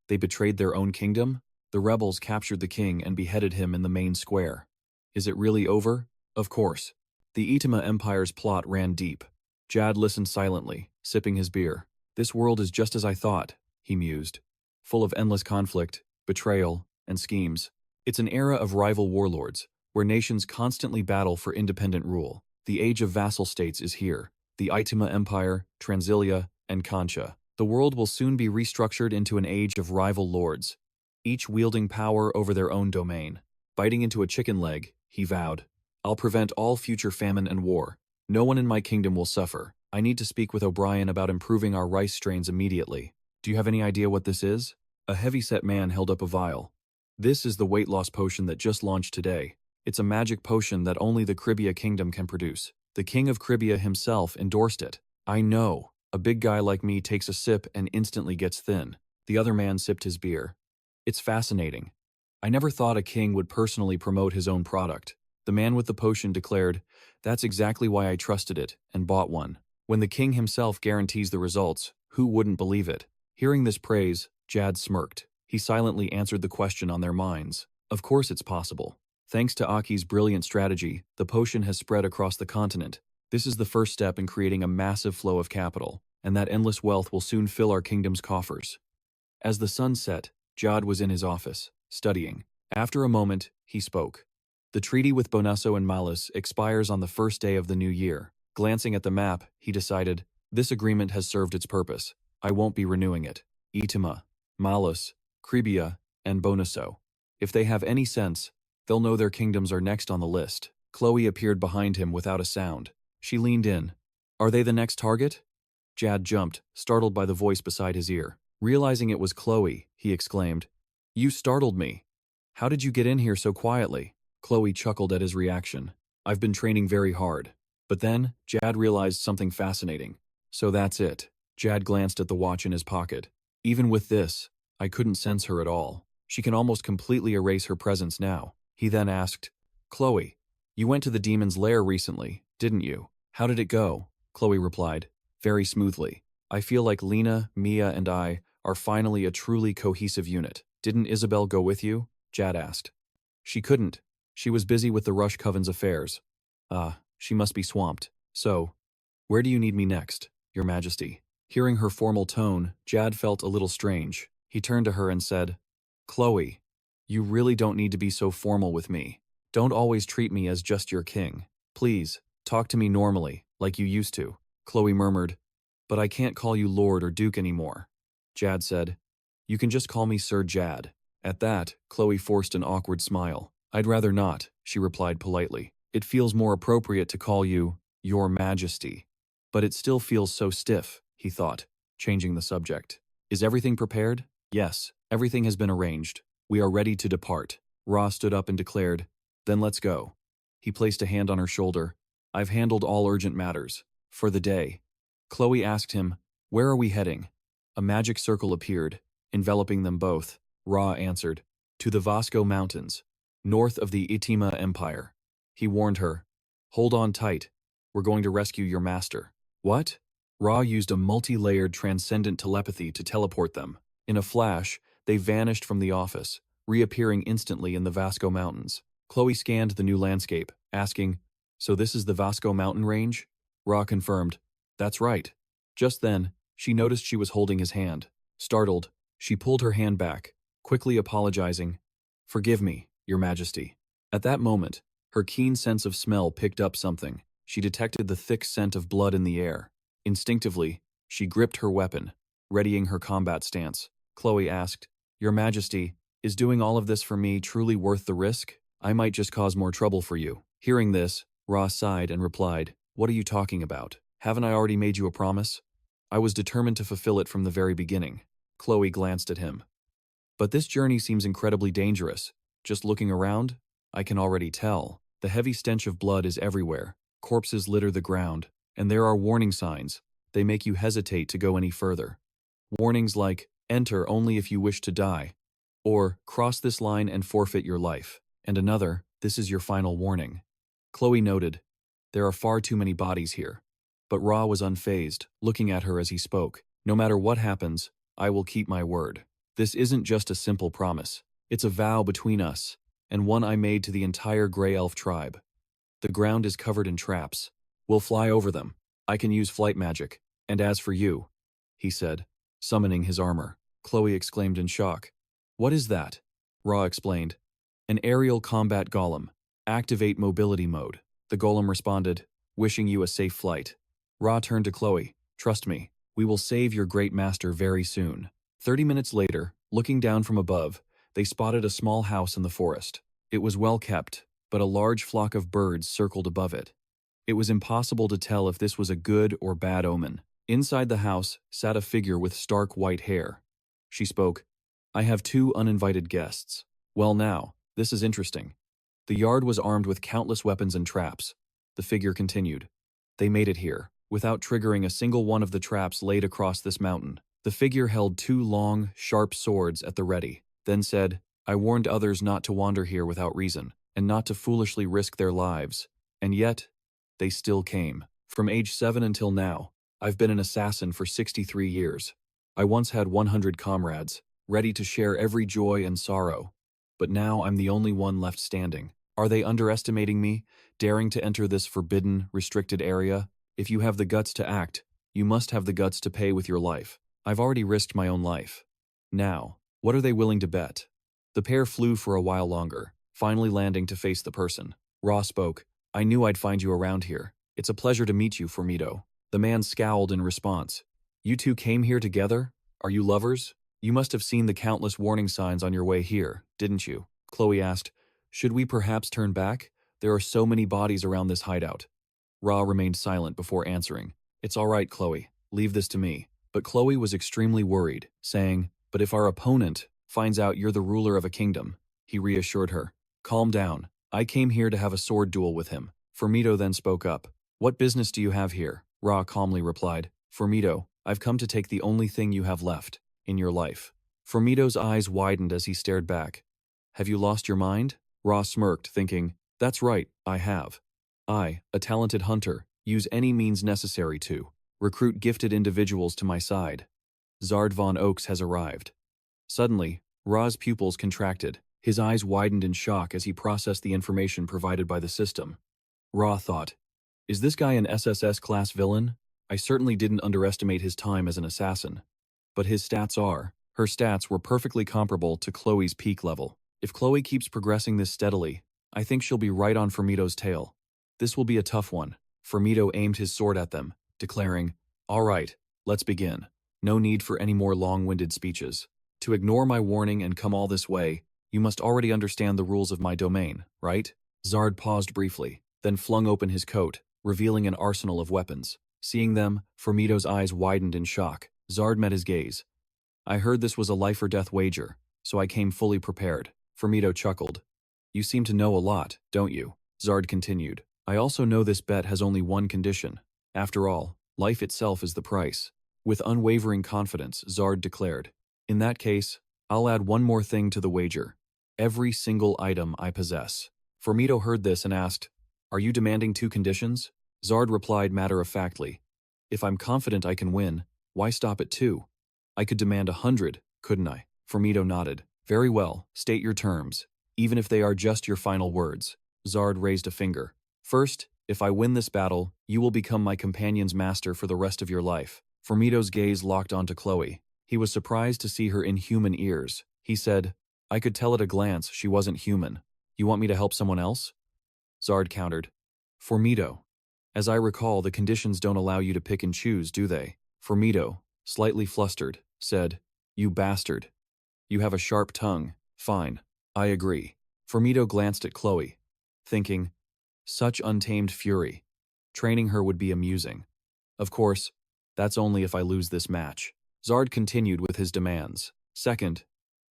They betrayed their own kingdom? The rebels captured the king and beheaded him in the main square. Is it really over? Of course. The Itima Empire's plot ran deep. Jad listened silently, sipping his beer. This world is just as I thought, he mused. Full of endless conflict, betrayal, and schemes. It's an era of rival warlords, where nations constantly battle for independent rule. The age of vassal states is here. The Itima Empire, Transilia, and Concha. The world will soon be restructured into an age of rival lords, each wielding power over their own domain. Biting into a chicken leg, he vowed, I'll prevent all future famine and war. No one in my kingdom will suffer. I need to speak with O'Brien about improving our rice strains immediately. Do you have any idea what this is? A heavy-set man held up a vial. This is the weight loss potion that just launched today. It's a magic potion that only the Cribia kingdom can produce. The king of Cribia himself endorsed it. I know. A big guy like me takes a sip and instantly gets thin. The other man sipped his beer. It's fascinating. I never thought a king would personally promote his own product. The man with the potion declared, that's exactly why I trusted it and bought one. When the king himself guarantees the results, who wouldn't believe it? Hearing this praise, Jad smirked. He silently answered the question on their minds. Of course it's possible. Thanks to Aki's brilliant strategy, the potion has spread across the continent. This is the first step in creating a massive flow of capital, and that endless wealth will soon fill our kingdom's coffers. As the sun set, Jad was in his office, studying. After a moment, he spoke. The treaty with Bonasso and Malus expires on the first day of the new year. Glancing at the map, he decided, this agreement has served its purpose. I won't be renewing it. Itima, Malus, Cribia, and Bonasso. If they have any sense, they'll know their kingdoms are next on the list. Chloe appeared behind him without a sound. She leaned in. Are they the next target? Jad jumped, startled by the voice beside his ear. Realizing it was Chloe, he exclaimed, You startled me. How did you get in here so quietly? Chloe chuckled at his reaction. I've been training very hard. But then, Jad realized something fascinating. So that's it. Jad glanced at the watch in his pocket. Even with this, I couldn't sense her at all. She can almost completely erase her presence now. He then asked, Chloe, you went to the demon's lair recently, didn't you? How did it go? Chloe replied, very smoothly. I feel like Lena, Mia, and I are finally a truly cohesive unit. Didn't Isabel go with you? Jad asked. She couldn't. She was busy with the Rush Coven's affairs. She must be swamped. So, where do you need me next, Your Majesty? Hearing her formal tone, Jad felt a little strange. He turned to her and said, Chloe, you really don't need to be so formal with me. Don't always treat me as just your king. Please, talk to me normally, like you used to. Chloe murmured, but I can't call you Lord or Duke anymore. Jad said, you can just call me Sir Jad. At that, Chloe forced an awkward smile. I'd rather not, she replied politely. It feels more appropriate to call you Your Majesty. But it still feels so stiff, he thought, changing the subject. Is everything prepared? Yes, everything has been arranged. We are ready to depart. Ra stood up and declared, then let's go. He placed a hand on her shoulder. I've handled all urgent matters. For the day. Chloe asked him, where are we heading? A magic circle appeared, enveloping them both. Ra answered, to the Vasco Mountains, north of the Itima Empire. He warned her, hold on tight. We're going to rescue your master. What? Ra used a multi-layered transcendent telepathy to teleport them. In a flash, they vanished from the office, reappearing instantly in the Vasco Mountains. Chloe scanned the new landscape, asking, so this is the Vasco Mountain range? Ra confirmed, that's right. Just then, she noticed she was holding his hand. Startled, she pulled her hand back, quickly apologizing. Forgive me, Your Majesty. At that moment, her keen sense of smell picked up something. She detected the thick scent of blood in the air. Instinctively, she gripped her weapon, readying her combat stance. Chloe asked, Your Majesty, is doing all of this for me truly worth the risk? I might just cause more trouble for you. Hearing this, Ra sighed and replied, what are you talking about? Haven't I already made you a promise? I was determined to fulfill it from the very beginning. Chloe glanced at him. But this journey seems incredibly dangerous. Just looking around, I can already tell. The heavy stench of blood is everywhere. Corpses litter the ground, and there are warning signs. They make you hesitate to go any further. Warnings like, enter only if you wish to die, or cross this line and forfeit your life. And another, this is your final warning. Chloe noted, there are far too many bodies here. But Ra was unfazed, looking at her as he spoke. No matter what happens, I will keep my word. This isn't just a simple promise. It's a vow between us, and one I made to the entire Grey Elf tribe. The ground is covered in traps. We'll fly over them. I can use flight magic. And as for you, he said, summoning his armor. Chloe exclaimed in shock. What is that? Ra explained. An aerial combat golem. Activate mobility mode. The golem responded, wishing you a safe flight. Ra turned to Chloe. Trust me, we will save your great master very soon. 30 minutes later, looking down from above, they spotted a small house in the forest. It was well kept, but a large flock of birds circled above it. It was impossible to tell if this was a good or bad omen. Inside the house sat a figure with stark white hair. She spoke, I have 2 uninvited guests. Well now, this is interesting. The yard was armed with countless weapons and traps. The figure continued. They made it here, without triggering a single one of the traps laid across this mountain. The figure held 2 long, sharp swords at the ready, then said, I warned others not to wander here without reason, and not to foolishly risk their lives. And yet, they still came. From age 7 until now, I've been an assassin for 63 years. I once had 100 comrades, ready to share every joy and sorrow. But now I'm the only one left standing. Are they underestimating me, daring to enter this forbidden, restricted area? If you have the guts to act, you must have the guts to pay with your life. I've already risked my own life. Now, what are they willing to bet? The pair flew for a while longer, finally landing to face the person. Ra spoke, I knew I'd find you around here. It's a pleasure to meet you, Formido. The man scowled in response. You 2 came here together? Are you lovers? You must have seen the countless warning signs on your way here, didn't you? Chloe asked, should we perhaps turn back? There are so many bodies around this hideout. Ra remained silent before answering. It's all right, Chloe. Leave this to me. But Chloe was extremely worried, saying, but if our opponent finds out you're the ruler of a kingdom, he reassured her. Calm down. I came here to have a sword duel with him. Formido then spoke up. What business do you have here? Ra calmly replied. Formido, I've come to take the only thing you have left in your life. Formido's eyes widened as he stared back. Have you lost your mind? Ra smirked, thinking, that's right, I have. I, a talented hunter, use any means necessary to recruit gifted individuals to my side. Zard von Oaks has arrived. Suddenly, Ra's pupils contracted. His eyes widened in shock as he processed the information provided by the system. Ra thought, is this guy an SSS-class villain? I certainly didn't underestimate his time as an assassin. But his stats her stats were perfectly comparable to Chloe's peak level. If Chloe keeps progressing this steadily, I think she'll be right on Formido's tail. This will be a tough one. Formido aimed his sword at them, declaring, all right, let's begin. No need for any more long-winded speeches. To ignore my warning and come all this way, you must already understand the rules of my domain, right? Zard paused briefly, then flung open his coat, revealing an arsenal of weapons. Seeing them, Formido's eyes widened in shock. Zard met his gaze. I heard this was a life-or-death wager, so I came fully prepared. Formido chuckled. You seem to know a lot, don't you? Zard continued. I also know this bet has only one condition. After all, life itself is the price. With unwavering confidence, Zard declared. In that case, I'll add one more thing to the wager. Every single item I possess. Formido heard this and asked, are you demanding 2 conditions? Zard replied matter-of-factly. If I'm confident I can win, why stop at 2? I could demand 100, couldn't I? Formido nodded. Very well, state your terms, even if they are just your final words. Zard raised a finger. First, if I win this battle, you will become my companion's master for the rest of your life. Formido's gaze locked onto Chloe. He was surprised to see her inhuman ears. He said, I could tell at a glance she wasn't human. You want me to help someone else? Zard countered. Formido. As I recall, the conditions don't allow you to pick and choose, do they? Formido, slightly flustered, said, you bastard. You have a sharp tongue. Fine. I agree. Formido glanced at Chloe, thinking, such untamed fury. Training her would be amusing. Of course, that's only if I lose this match. Zard continued with his demands. Second,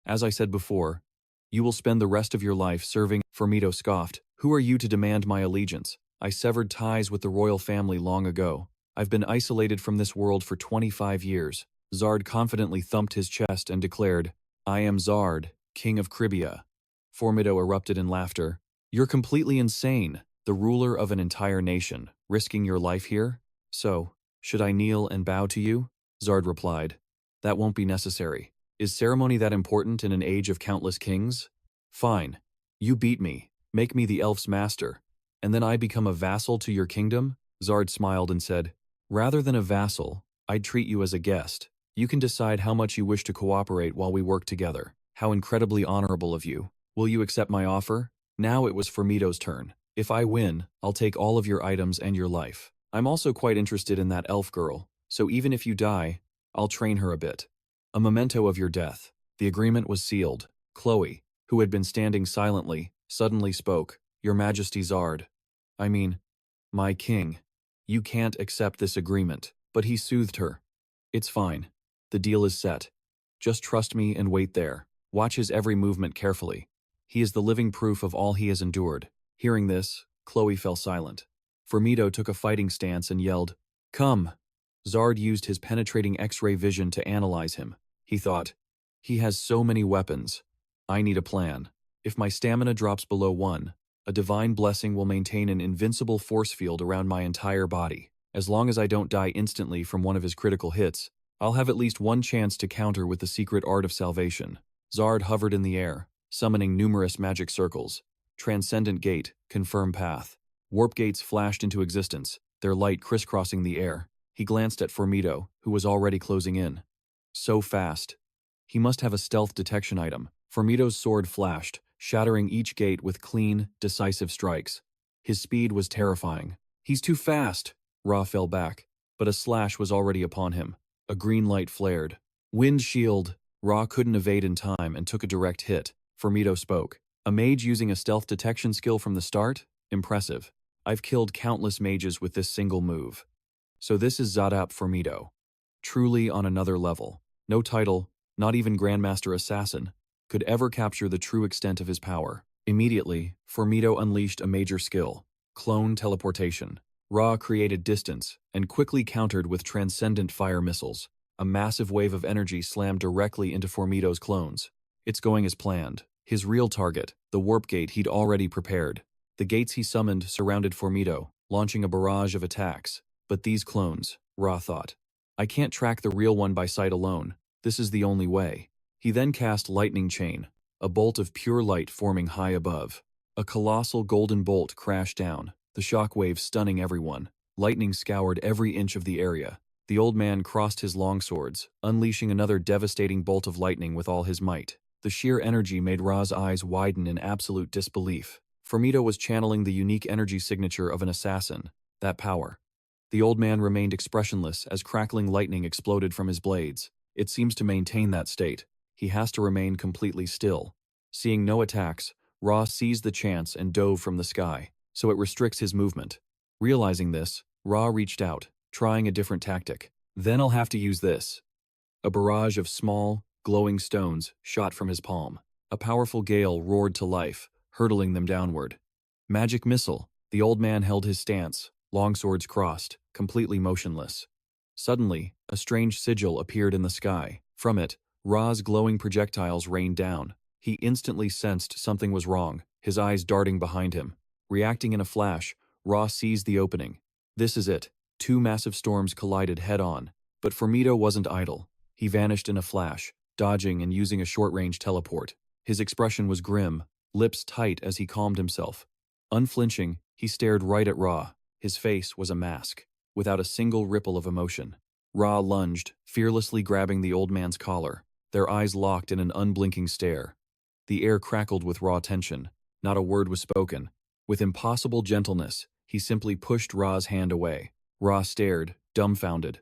as I said before, you will spend the rest of your life serving. Formido scoffed. Who are you to demand my allegiance? I severed ties with the royal family long ago. I've been isolated from this world for 25 years. Zard confidently thumped his chest and declared, I am Zard, king of Gravia. Formido erupted in laughter. You're completely insane, the ruler of an entire nation, risking your life here? So, should I kneel and bow to you? Zard replied. That won't be necessary. Is ceremony that important in an age of countless kings? Fine. You beat me, make me the elf's master, and then I become a vassal to your kingdom? Zard smiled and said, rather than a vassal, I'd treat you as a guest. You can decide how much you wish to cooperate while we work together. How incredibly honorable of you. Will you accept my offer? Now it was Formido's turn. If I win, I'll take all of your items and your life. I'm also quite interested in that elf girl, so even if you die, I'll train her a bit. A memento of your death. The agreement was sealed. Chloe, who had been standing silently, suddenly spoke. Your Majesty Zard. I mean, my king. You can't accept this agreement. But he soothed her. It's fine. The deal is set. Just trust me and wait there. Watch his every movement carefully. He is the living proof of all he has endured. Hearing this, Chloe fell silent. Formido took a fighting stance and yelled, come! Zard used his penetrating X-ray vision to analyze him. He thought, he has so many weapons. I need a plan. If my stamina drops below 1, a divine blessing will maintain an invincible force field around my entire body. As long as I don't die instantly from one of his critical hits, I'll have at least one chance to counter with the secret art of salvation. Zard hovered in the air, summoning numerous magic circles. Transcendent gate, confirm path. Warp gates flashed into existence, their light crisscrossing the air. He glanced at Formido, who was already closing in. So fast. He must have a stealth detection item. Formido's sword flashed, shattering each gate with clean, decisive strikes. His speed was terrifying. He's too fast! Ra fell back, but a slash was already upon him. A green light flared. Wind shield! Ra couldn't evade in time and took a direct hit. Formido spoke. A mage using a stealth detection skill from the start? Impressive. I've killed countless mages with this single move. So this is Zadap Formido. Truly on another level. No title, not even Grandmaster Assassin, could ever capture the true extent of his power. Immediately, Formido unleashed a major skill. Clone teleportation. Ra created distance and quickly countered with transcendent fire missiles. A massive wave of energy slammed directly into Formido's clones. It's going as planned. His real target, the warp gate he'd already prepared. The gates he summoned surrounded Formido, launching a barrage of attacks. But these clones, Ra thought. I can't track the real one by sight alone. This is the only way. He then cast Lightning Chain, a bolt of pure light forming high above. A colossal golden bolt crashed down, the shockwave stunning everyone. Lightning scoured every inch of the area. The old man crossed his longswords, unleashing another devastating bolt of lightning with all his might. The sheer energy made Ra's eyes widen in absolute disbelief. Formido was channeling the unique energy signature of an assassin, that power. The old man remained expressionless as crackling lightning exploded from his blades. It seems to maintain that state. He has to remain completely still. Seeing no attacks, Ra seized the chance and dove from the sky, so it restricts his movement. Realizing this, Ra reached out, trying a different tactic. Then I'll have to use this. A barrage of small, glowing stones shot from his palm. A powerful gale roared to life, hurtling them downward. Magic missile. The old man held his stance, longswords crossed, completely motionless. Suddenly, a strange sigil appeared in the sky. From it, Ra's glowing projectiles rained down. He instantly sensed something was wrong, his eyes darting behind him. Reacting in a flash, Ra seized the opening. This is it. Two massive storms collided head-on. But Formido wasn't idle. He vanished in a flash, dodging and using a short-range teleport. His expression was grim, lips tight as he calmed himself. Unflinching, he stared right at Ra. His face was a mask, without a single ripple of emotion. Ra lunged, fearlessly grabbing the old man's collar. Their eyes locked in an unblinking stare. The air crackled with raw tension. Not a word was spoken. With impossible gentleness, he simply pushed Ra's hand away. Ra stared, dumbfounded,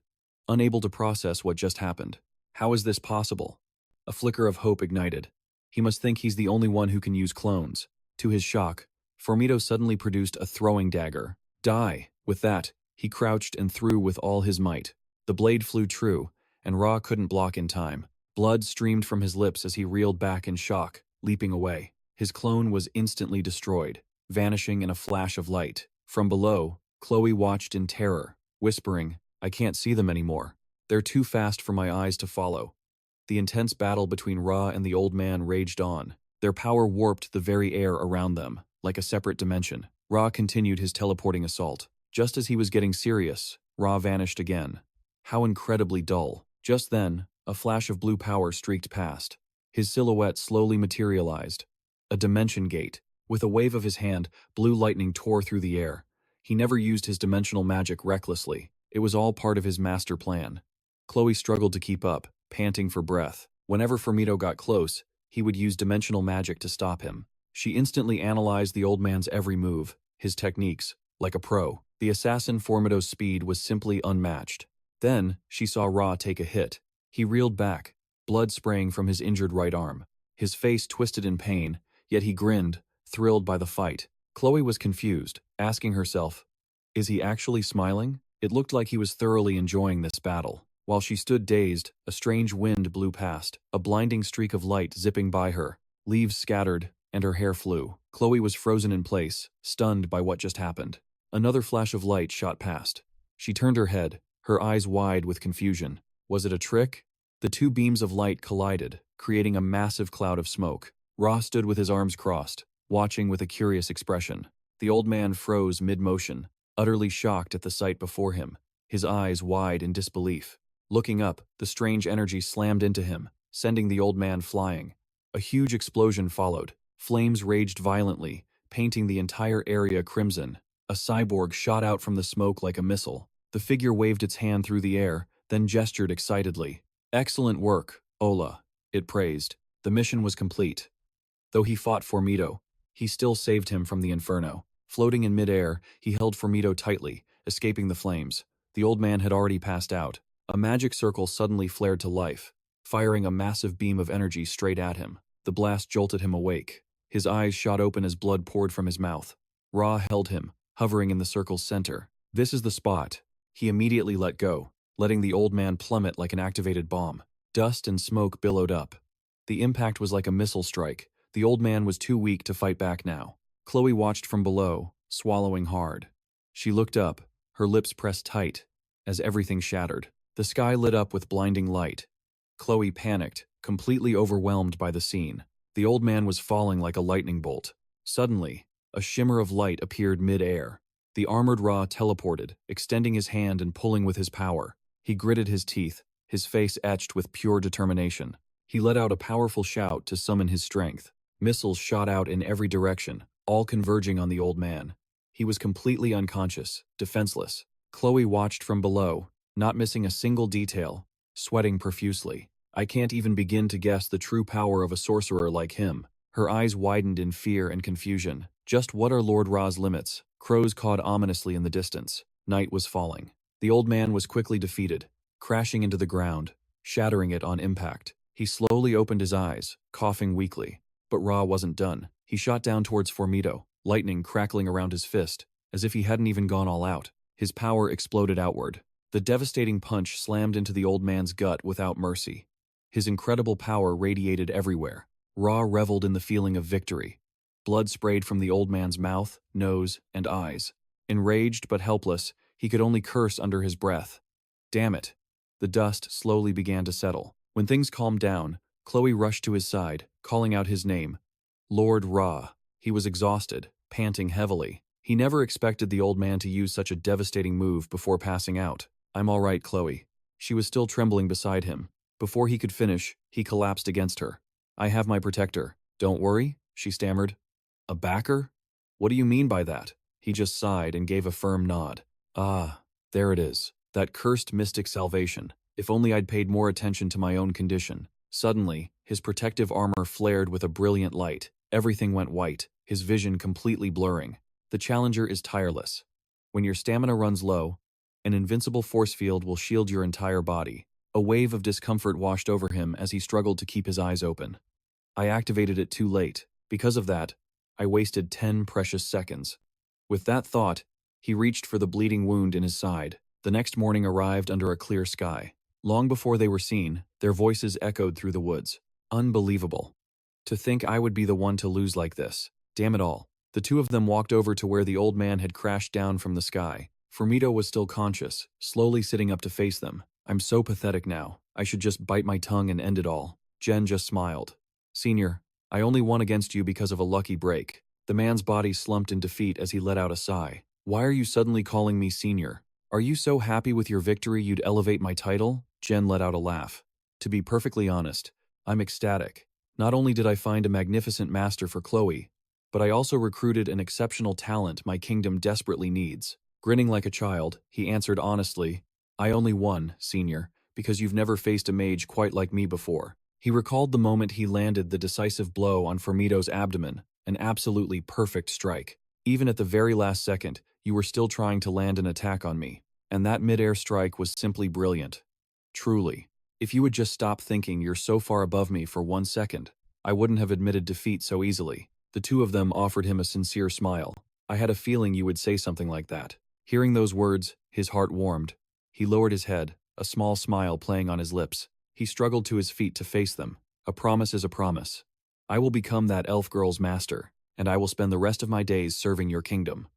unable to process what just happened. How is this possible? A flicker of hope ignited. He must think he's the only one who can use clones. To his shock, Formido suddenly produced a throwing dagger. Die! With that, he crouched and threw with all his might. The blade flew true, and Ra couldn't block in time. Blood streamed from his lips as he reeled back in shock, leaping away. His clone was instantly destroyed, vanishing in a flash of light. From below, Chloe watched in terror, whispering, I can't see them anymore. They're too fast for my eyes to follow. The intense battle between Ra and the old man raged on. Their power warped the very air around them, like a separate dimension. Ra continued his teleporting assault. Just as he was getting serious, Ra vanished again. How incredibly dull. Just then, a flash of blue power streaked past. His silhouette slowly materialized. a dimension gate. With a wave of his hand, blue lightning tore through the air. He never used his dimensional magic recklessly. It was all part of his master plan. Chloe struggled to keep up, panting for breath. Whenever Firmito got close, he would use dimensional magic to stop him. She instantly analyzed the old man's every move, his techniques, like a pro. The assassin Formito's speed was simply unmatched. Then, she saw Ra take a hit. He reeled back, blood spraying from his injured right arm. His face twisted in pain, yet he grinned, thrilled by the fight. Chloe was confused, asking herself, is he actually smiling? It looked like he was thoroughly enjoying this battle. While she stood dazed, a strange wind blew past, a blinding streak of light zipping by her. Leaves scattered, and her hair flew. Chloe was frozen in place, stunned by what just happened. Another flash of light shot past. She turned her head, her eyes wide with confusion. Was it a trick? The two beams of light collided, creating a massive cloud of smoke. Ra stood with his arms crossed, watching with a curious expression. The old man froze mid-motion, utterly shocked at the sight before him, his eyes wide in disbelief. Looking up, the strange energy slammed into him, sending the old man flying. A huge explosion followed. Flames raged violently, painting the entire area crimson. A cyborg shot out from the smoke like a missile. The figure waved its hand through the air, then gestured excitedly. Excellent work, Ola, it praised. The mission was complete. Though he fought Formito, he still saved him from the inferno. Floating in midair, he held Formito tightly, escaping the flames. The old man had already passed out. A magic circle suddenly flared to life, firing a massive beam of energy straight at him. The blast jolted him awake. His eyes shot open as blood poured from his mouth. Ra held him, hovering in the circle's center. This is the spot. He immediately let go, letting the old man plummet like an activated bomb. Dust and smoke billowed up. The impact was like a missile strike. The old man was too weak to fight back now. Chloe watched from below, swallowing hard. She looked up, her lips pressed tight, as everything shattered. The sky lit up with blinding light. Chloe panicked, completely overwhelmed by the scene. The old man was falling like a lightning bolt. Suddenly, a shimmer of light appeared mid-air. The armored Ra teleported, extending his hand and pulling with his power. He gritted his teeth, his face etched with pure determination. He let out a powerful shout to summon his strength. Missiles shot out in every direction, all converging on the old man. He was completely unconscious, defenseless. Chloe watched from below, not missing a single detail, sweating profusely. I can't even begin to guess the true power of a sorcerer like him. Her eyes widened in fear and confusion. Just what are Lord Ra's limits? Crows cawed ominously in the distance. Night was falling. The old man was quickly defeated, crashing into the ground, shattering it on impact. He slowly opened his eyes, coughing weakly. But Ra wasn't done. He shot down towards Formito, lightning crackling around his fist, as if he hadn't even gone all out. His power exploded outward. The devastating punch slammed into the old man's gut without mercy. His incredible power radiated everywhere. Ra reveled in the feeling of victory. Blood sprayed from the old man's mouth, nose, and eyes. Enraged but helpless, he could only curse under his breath. Damn it. The dust slowly began to settle. When things calmed down, Chloe rushed to his side, calling out his name. Lord Ra. He was exhausted, panting heavily. He never expected the old man to use such a devastating move before passing out. I'm all right, Chloe. She was still trembling beside him. Before he could finish, he collapsed against her. I have my protector. Don't worry, she stammered. A backer? What do you mean by that? He just sighed and gave a firm nod. Ah, there it is. That cursed mystic salvation. If only I'd paid more attention to my own condition. Suddenly, his protective armor flared with a brilliant light. Everything went white, his vision completely blurring. The challenger is tireless. When your stamina runs low, an invincible force field will shield your entire body. A wave of discomfort washed over him as he struggled to keep his eyes open. I activated it too late. Because of that, I wasted 10 precious seconds. With that thought, he reached for the bleeding wound in his side. The next morning arrived under a clear sky. Long before they were seen, their voices echoed through the woods. Unbelievable. To think I would be the one to lose like this. Damn it all. The two of them walked over to where the old man had crashed down from the sky. Formito was still conscious, slowly sitting up to face them. I'm so pathetic now. I should just bite my tongue and end it all. Jen just smiled. Senior, I only won against you because of a lucky break. The man's body slumped in defeat as he let out a sigh. Why are you suddenly calling me senior? Are you so happy with your victory you'd elevate my title? Jen let out a laugh. To be perfectly honest, I'm ecstatic. Not only did I find a magnificent master for Chloe, but I also recruited an exceptional talent my kingdom desperately needs. Grinning like a child, he answered honestly, I only won, senior, because you've never faced a mage quite like me before. He recalled the moment he landed the decisive blow on Formido's abdomen, an absolutely perfect strike. Even at the very last second, you were still trying to land an attack on me, and that mid-air strike was simply brilliant. Truly. If you would just stop thinking you're so far above me for 1 second, I wouldn't have admitted defeat so easily. The two of them offered him a sincere smile. I had a feeling you would say something like that. Hearing those words, his heart warmed. He lowered his head, a small smile playing on his lips. He struggled to his feet to face them. A promise is a promise. I will become that elf girl's master, and I will spend the rest of my days serving your kingdom.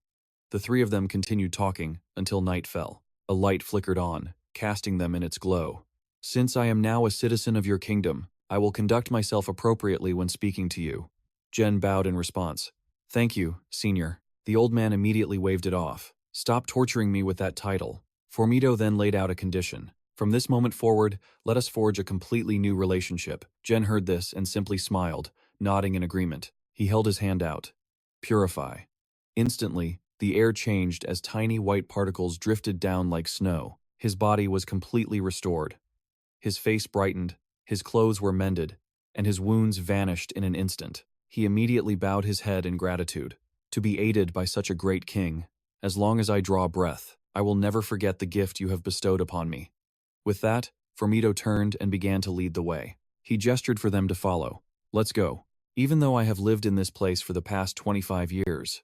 The three of them continued talking until night fell. A light flickered on, casting them in its glow. Since I am now a citizen of your kingdom, I will conduct myself appropriately when speaking to you. Jen bowed in response. Thank you, senior. The old man immediately waved it off. Stop torturing me with that title. Formido then laid out a condition. From this moment forward, let us forge a completely new relationship. Jen heard this and simply smiled, nodding in agreement. He held his hand out. Purify. Instantly, the air changed as tiny white particles drifted down like snow. His body was completely restored. His face brightened, his clothes were mended, and his wounds vanished in an instant. He immediately bowed his head in gratitude. To be aided by such a great king, as long as I draw breath, I will never forget the gift you have bestowed upon me. With that, Formido turned and began to lead the way. He gestured for them to follow. Let's go. Even though I have lived in this place for the past 25 years.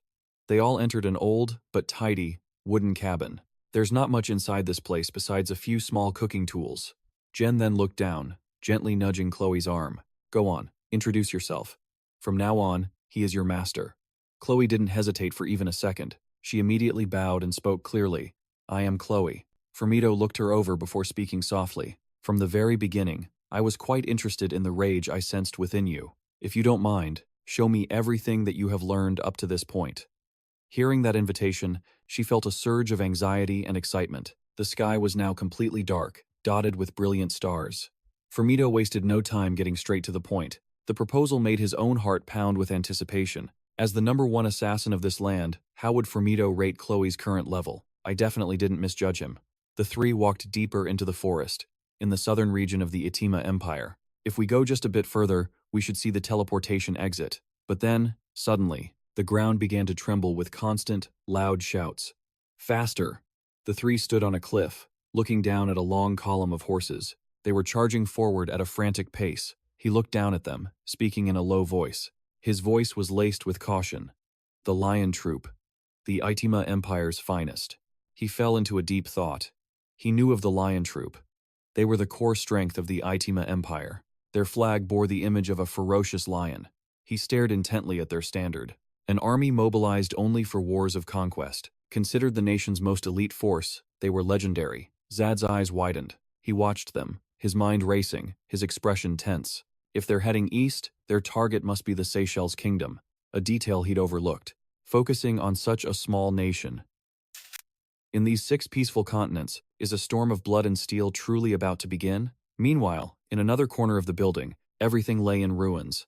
They all entered an old, but tidy, wooden cabin. There's not much inside this place besides a few small cooking tools. Jen then looked down, gently nudging Chloe's arm. Go on, introduce yourself. From now on, he is your master. Chloe didn't hesitate for even a second. She immediately bowed and spoke clearly. I am Chloe. Formido looked her over before speaking softly. From the very beginning, I was quite interested in the rage I sensed within you. If you don't mind, show me everything that you have learned up to this point. Hearing that invitation, she felt a surge of anxiety and excitement. The sky was now completely dark, dotted with brilliant stars. Formido wasted no time getting straight to the point. The proposal made his own heart pound with anticipation. As the #1 assassin of this land, how would Formido rate Chloe's current level? I definitely didn't misjudge him. The three walked deeper into the forest, in the southern region of the Itima Empire. If we go just a bit further, we should see the teleportation exit. But then, suddenly, the ground began to tremble with constant, loud shouts. Faster! The three stood on a cliff, looking down at a long column of horses. They were charging forward at a frantic pace. He looked down at them, speaking in a low voice. His voice was laced with caution. The Lion Troop, the Itima Empire's finest. He fell into a deep thought. He knew of the Lion Troop. They were the core strength of the Itima Empire. Their flag bore the image of a ferocious lion. He stared intently at their standard. An army mobilized only for wars of conquest. Considered the nation's most elite force, they were legendary. Zad's eyes widened. He watched them, his mind racing, his expression tense. If they're heading east, their target must be the Seychelles Kingdom, a detail he'd overlooked. Focusing on such a small nation. In these 6 peaceful continents, is a storm of blood and steel truly about to begin? Meanwhile, in another corner of the building, everything lay in ruins.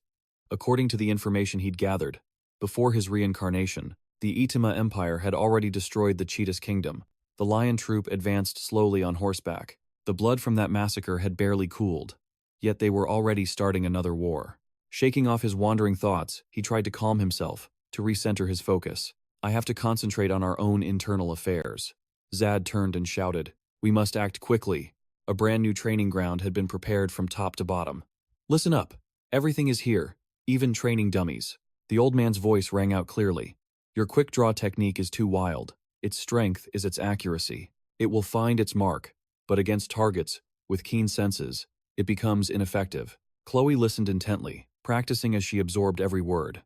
According to the information he'd gathered, before his reincarnation, the Itima Empire had already destroyed the Cheetah's kingdom. The Lion Troop advanced slowly on horseback. The blood from that massacre had barely cooled, yet they were already starting another war. Shaking off his wandering thoughts, he tried to calm himself, to recenter his focus. I have to concentrate on our own internal affairs. Zad turned and shouted, we must act quickly. A brand new training ground had been prepared from top to bottom. Listen up. Everything is here, even training dummies. The old man's voice rang out clearly. Your quick draw technique is too wild. Its strength is its accuracy. It will find its mark, but against targets, with keen senses, it becomes ineffective. Chloe listened intently, practicing as she absorbed every word.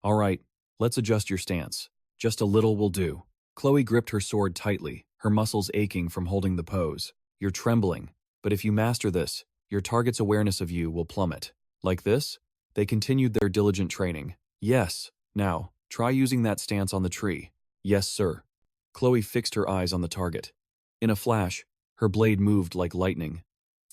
All right, let's adjust your stance. Just a little will do. Chloe gripped her sword tightly, her muscles aching from holding the pose. You're trembling, but if you master this, your target's awareness of you will plummet. Like this? They continued their diligent training. Yes. Now, try using that stance on the tree. Yes, sir. Chloe fixed her eyes on the target. In a flash, her blade moved like lightning.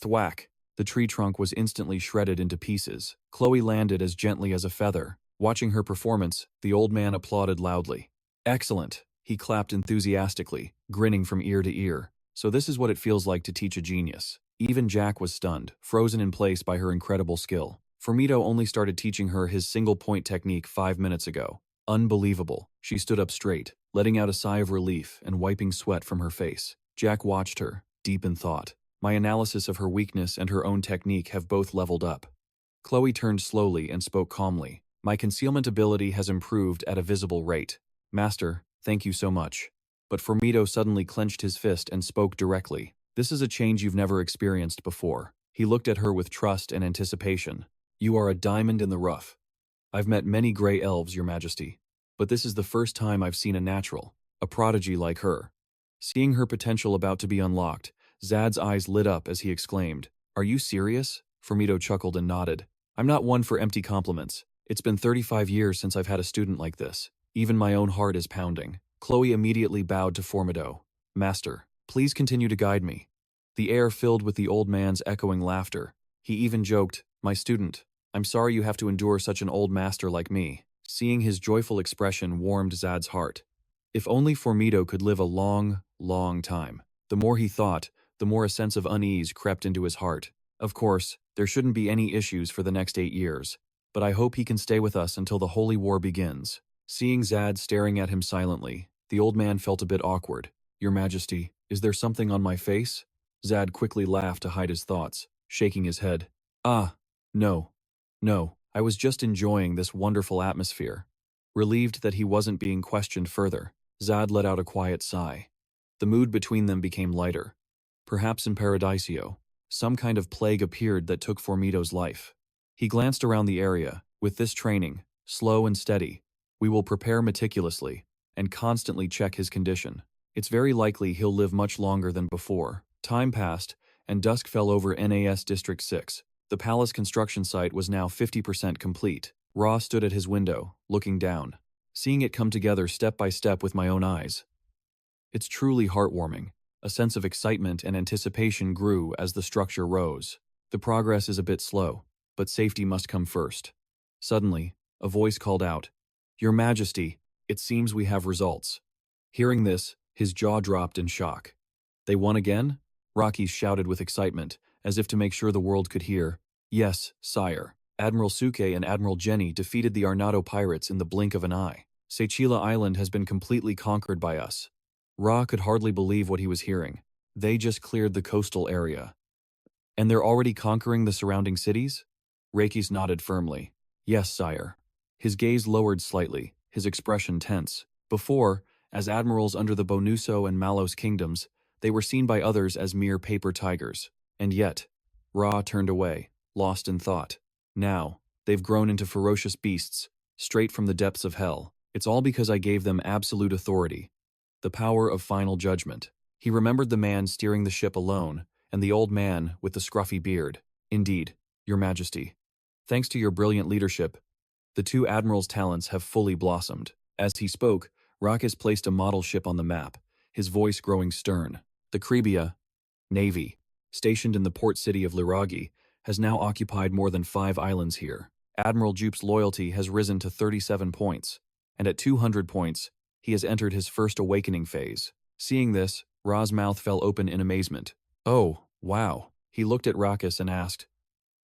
Thwack! The tree trunk was instantly shredded into pieces. Chloe landed as gently as a feather. Watching her performance, the old man applauded loudly. Excellent, he clapped enthusiastically, grinning from ear to ear. So this is what it feels like to teach a genius. Even Jack was stunned, frozen in place by her incredible skill. Formito only started teaching her his single-point technique 5 minutes ago. Unbelievable. She stood up straight, letting out a sigh of relief and wiping sweat from her face. Jack watched her, deep in thought. My analysis of her weakness and her own technique have both leveled up. Chloe turned slowly and spoke calmly. My concealment ability has improved at a visible rate. Master, thank you so much. But Formito suddenly clenched his fist and spoke directly. This is a change you've never experienced before. He looked at her with trust and anticipation. You are a diamond in the rough. I've met many gray elves, Your Majesty, but this is the first time I've seen a natural, a prodigy like her. Seeing her potential about to be unlocked, Zad's eyes lit up as he exclaimed, Are you serious? Formito chuckled and nodded. I'm not one for empty compliments. It's been 35 years since I've had a student like this. Even my own heart is pounding. Chloe immediately bowed to Formito. Master, please continue to guide me. The air filled with the old man's echoing laughter. He even joked, My student, I'm sorry you have to endure such an old master like me. Seeing his joyful expression warmed Zad's heart. If only Formito could live a long, long time. The more he thought, the more a sense of unease crept into his heart. Of course, there shouldn't be any issues for the next 8 years, but I hope he can stay with us until the Holy War begins. Seeing Zad staring at him silently, the old man felt a bit awkward. Your Majesty, is there something on my face? Zad quickly laughed to hide his thoughts, shaking his head. No, I was just enjoying this wonderful atmosphere. Relieved that he wasn't being questioned further, Zad let out a quiet sigh. The mood between them became lighter. Perhaps in Paradiso, some kind of plague appeared that took Formito's life. He glanced around the area. With this training, slow and steady, we will prepare meticulously and constantly check his condition. It's very likely he'll live much longer than before. Time passed, and dusk fell over NAS District 6. The palace construction site was now 50% complete. Ra stood at his window, looking down, seeing it come together step by step with my own eyes. It's truly heartwarming. A sense of excitement and anticipation grew as the structure rose. The progress is a bit slow, but safety must come first. Suddenly, a voice called out, Your Majesty, it seems we have results. Hearing this, his jaw dropped in shock. They won again? Rockies shouted with excitement, as if to make sure the world could hear. Yes, sire. Admiral Suke and Admiral Jenny defeated the Arnado pirates in the blink of an eye. Seychella Island has been completely conquered by us. Ra could hardly believe what he was hearing. They just cleared the coastal area. And they're already conquering the surrounding cities? Rakis nodded firmly. Yes, sire. His gaze lowered slightly, his expression tense. Before, as admirals under the Bonuso and Malos kingdoms, they were seen by others as mere paper tigers. And yet, Ra turned away, lost in thought. Now, they've grown into ferocious beasts, straight from the depths of hell. It's all because I gave them absolute authority. The power of final judgment. He remembered the man steering the ship alone, and the old man with the scruffy beard. Indeed, Your Majesty. Thanks to your brilliant leadership, the two admirals' talents have fully blossomed. As he spoke, Rakis placed a model ship on the map, his voice growing stern. The Gravia, Navy, stationed in the port city of Liragi, has now occupied more than 5 islands here. Admiral Jupe's loyalty has risen to 37 points, and at 200 points, he has entered his first awakening phase. Seeing this, Ra's mouth fell open in amazement. Oh, wow. He looked at Rakis and asked,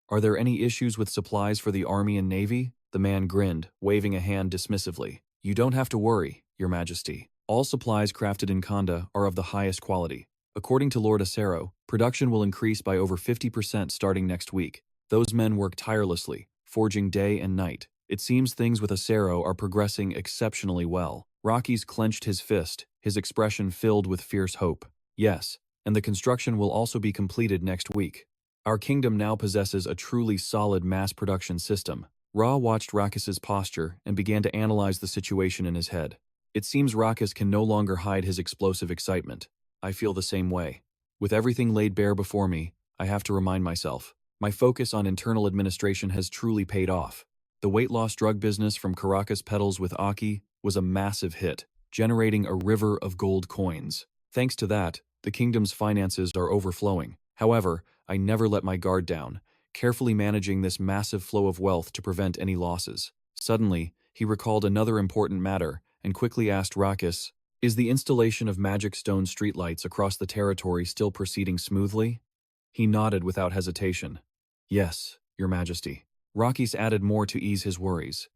Are there any issues with supplies for the army and navy? The man grinned, waving a hand dismissively. You don't have to worry, Your Majesty. All supplies crafted in Kanda are of the highest quality. According to Lord Acero, production will increase by over 50% starting next week. Those men work tirelessly, forging day and night. It seems things with Acero are progressing exceptionally well. Rockies clenched his fist, his expression filled with fierce hope. Yes, and the construction will also be completed next week. Our kingdom now possesses a truly solid mass production system. Ra watched Rakis's posture and began to analyze the situation in his head. It seems Rakis can no longer hide his explosive excitement. I feel the same way. With everything laid bare before me, I have to remind myself. My focus on internal administration has truly paid off. The weight loss drug business from Caracas Petals with Aki was a massive hit, generating a river of gold coins. Thanks to that, the kingdom's finances are overflowing. However, I never let my guard down, carefully managing this massive flow of wealth to prevent any losses. Suddenly, he recalled another important matter and quickly asked Rakis, "Is the installation of magic stone streetlights across the territory still proceeding smoothly?" He nodded without hesitation. "Yes, Your Majesty." Rakis added more to ease his worries.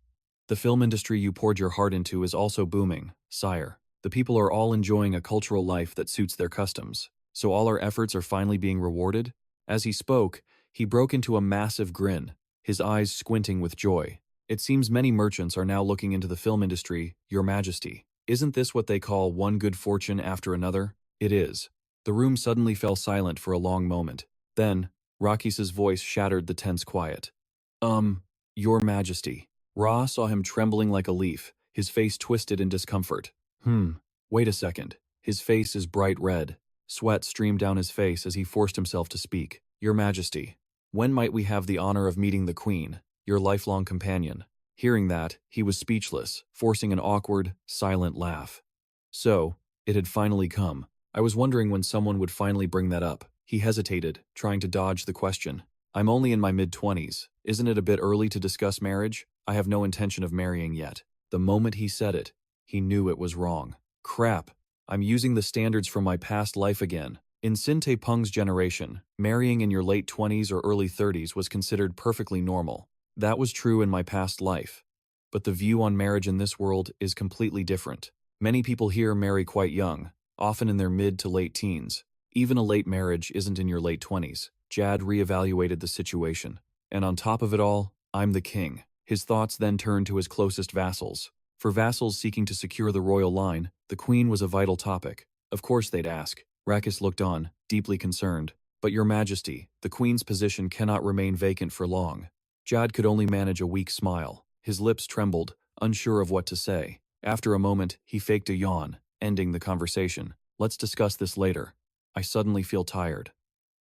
"The film industry you poured your heart into is also booming, sire. The people are all enjoying a cultural life that suits their customs. So all our efforts are finally being rewarded?" As he spoke, he broke into a massive grin, his eyes squinting with joy. "It seems many merchants are now looking into the film industry, Your Majesty. Isn't this what they call one good fortune after another?" "It is." The room suddenly fell silent for a long moment. Then, Rakis's voice shattered the tense quiet. Your Majesty." Ra saw him trembling like a leaf, his face twisted in discomfort. Wait a second. His face is bright red. Sweat streamed down his face as he forced himself to speak. "Your Majesty, when might we have the honor of meeting the Queen, your lifelong companion?" Hearing that, he was speechless, forcing an awkward, silent laugh. So, it had finally come. I was wondering when someone would finally bring that up. He hesitated, trying to dodge the question. "I'm only in my mid-20s. Isn't it a bit early to discuss marriage? I have no intention of marrying yet." The moment he said it, he knew it was wrong. Crap. I'm using the standards from my past life again. In Sinte Pung's generation, marrying in your late 20s or early 30s was considered perfectly normal. That was true in my past life. But the view on marriage in this world is completely different. Many people here marry quite young, often in their mid to late teens. Even a late marriage isn't in your late 20s. Jad reevaluated the situation. And on top of it all, I'm the king. His thoughts then turned to his closest vassals. For vassals seeking to secure the royal line, the queen was a vital topic. Of course they'd ask. Rakis looked on, deeply concerned. "But Your Majesty, the queen's position cannot remain vacant for long." Jad could only manage a weak smile. His lips trembled, unsure of what to say. After a moment, he faked a yawn, ending the conversation. "Let's discuss this later. I suddenly feel tired."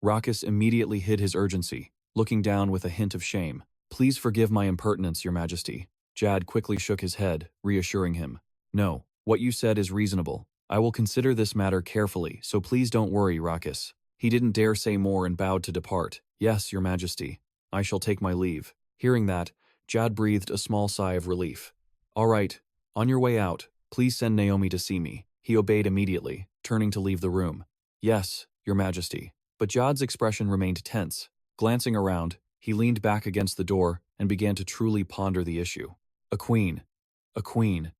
Rakis immediately hid his urgency, looking down with a hint of shame. "Please forgive my impertinence, Your Majesty." Jad quickly shook his head, reassuring him. "No, what you said is reasonable. I will consider this matter carefully, so please don't worry, Rakis." He didn't dare say more and bowed to depart. "Yes, Your Majesty. I shall take my leave." Hearing that, Jad breathed a small sigh of relief. "All right, on your way out, please send Naomi to see me." He obeyed immediately, turning to leave the room. "Yes, Your Majesty." But Jad's expression remained tense. Glancing around, he leaned back against the door and began to truly ponder the issue. A queen. A queen.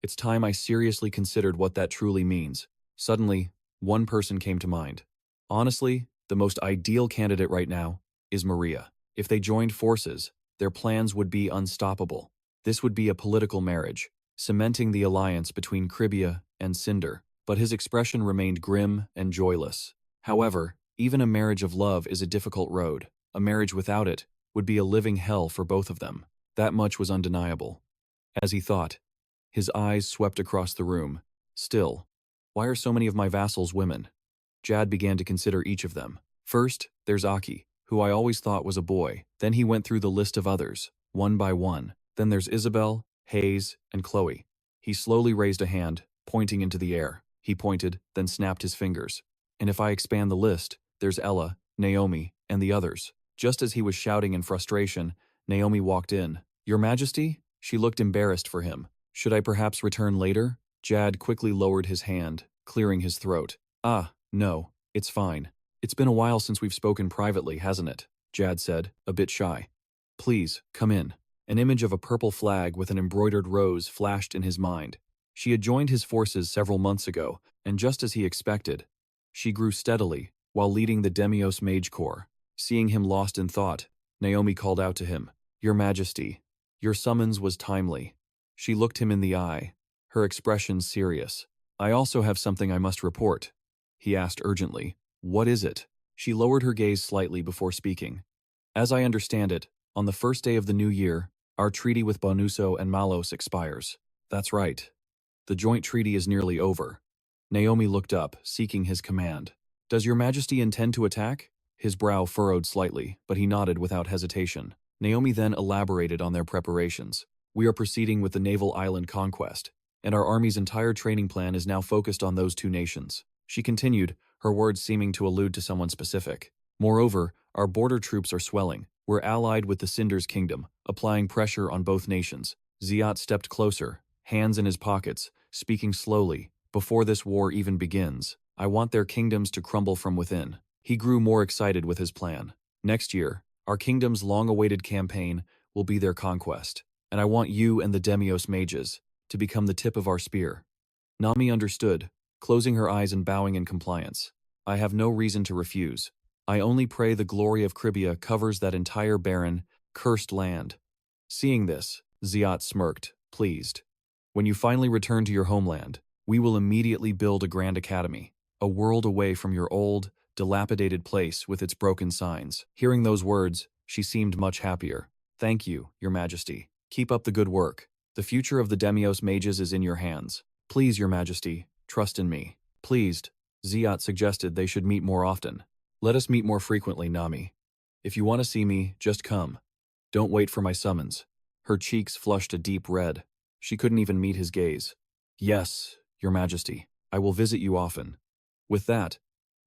It's time I seriously considered what that truly means. Suddenly, one person came to mind. Honestly, the most ideal candidate right now is Maria. If they joined forces, their plans would be unstoppable. This would be a political marriage, cementing the alliance between Gravia and Cinder. But his expression remained grim and joyless. However, even a marriage of love is a difficult road. A marriage without it would be a living hell for both of them. That much was undeniable. As he thought, his eyes swept across the room. Still, why are so many of my vassals women? Jad began to consider each of them. First, there's Aki, who I always thought was a boy. Then he went through the list of others, one by one. Then there's Isabel, Hayes, and Chloe. He slowly raised a hand, pointing into the air. He pointed, then snapped his fingers. And if I expand the list, there's Ella, Naomi, and the others. Just as he was shouting in frustration, Naomi walked in. "Your Majesty?" She looked embarrassed for him. "Should I perhaps return later?" Jad quickly lowered his hand, clearing his throat. No, it's fine. It's been a while since we've spoken privately, hasn't it?" Jad said, a bit shy. "Please, come in." An image of a purple flag with an embroidered rose flashed in his mind. She had joined his forces several months ago, and just as he expected, she grew steadily while leading the Demios Mage Corps. Seeing him lost in thought, Naomi called out to him, "Your Majesty, your summons was timely." She looked him in the eye, her expression serious. "I also have something I must report," he asked urgently. "What is it?" She lowered her gaze slightly before speaking. "As I understand it, on the first day of the new year, our treaty with Bonuso and Malos expires." "That's right. The joint treaty is nearly over." Naomi looked up, seeking his command. "Does Your Majesty intend to attack?" His brow furrowed slightly, but he nodded without hesitation. Naomi then elaborated on their preparations. "We are proceeding with the naval island conquest, and our army's entire training plan is now focused on those two nations." She continued, her words seeming to allude to someone specific. Moreover, our border troops are swelling. We're allied with the Cinder's kingdom, applying pressure on both nations. Ziat stepped closer, hands in his pockets, speaking slowly. Before this war even begins, I want their kingdoms to crumble from within. He grew more excited with his plan. Next year, our kingdom's long-awaited campaign will be their conquest, and I want you and the Demios mages to become the tip of our spear. Nami understood, closing her eyes and bowing in compliance. I have no reason to refuse. I only pray the glory of Gravia covers that entire barren, cursed land. Seeing this, Ziat smirked, pleased. When you finally return to your homeland, we will immediately build a grand academy, a world away from your old, dilapidated place with its broken signs. Hearing those words, she seemed much happier. Thank you, Your Majesty. Keep up the good work. The future of the Demios mages is in your hands. Please, Your Majesty, trust in me. Pleased, Ziat suggested they should meet more often. Let us meet more frequently, Nami. If you want to see me, just come. Don't wait for my summons. Her cheeks flushed a deep red. She couldn't even meet his gaze. Yes, Your Majesty, I will visit you often. With that,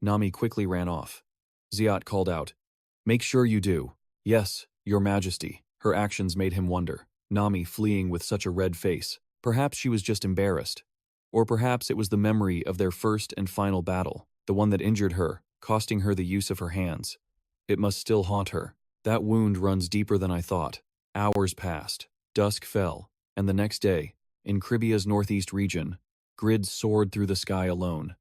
Nami quickly ran off. Ziat called out, make sure you do. Yes, Your Majesty. Her actions made him wonder. Nami fleeing with such a red face. Perhaps she was just embarrassed. Or perhaps it was the memory of their first and final battle, the one that injured her, costing her the use of her hands. It must still haunt her. That wound runs deeper than I thought. Hours passed. Dusk fell, and the next day, in Cribia's northeast region, Grid soared through the sky alone.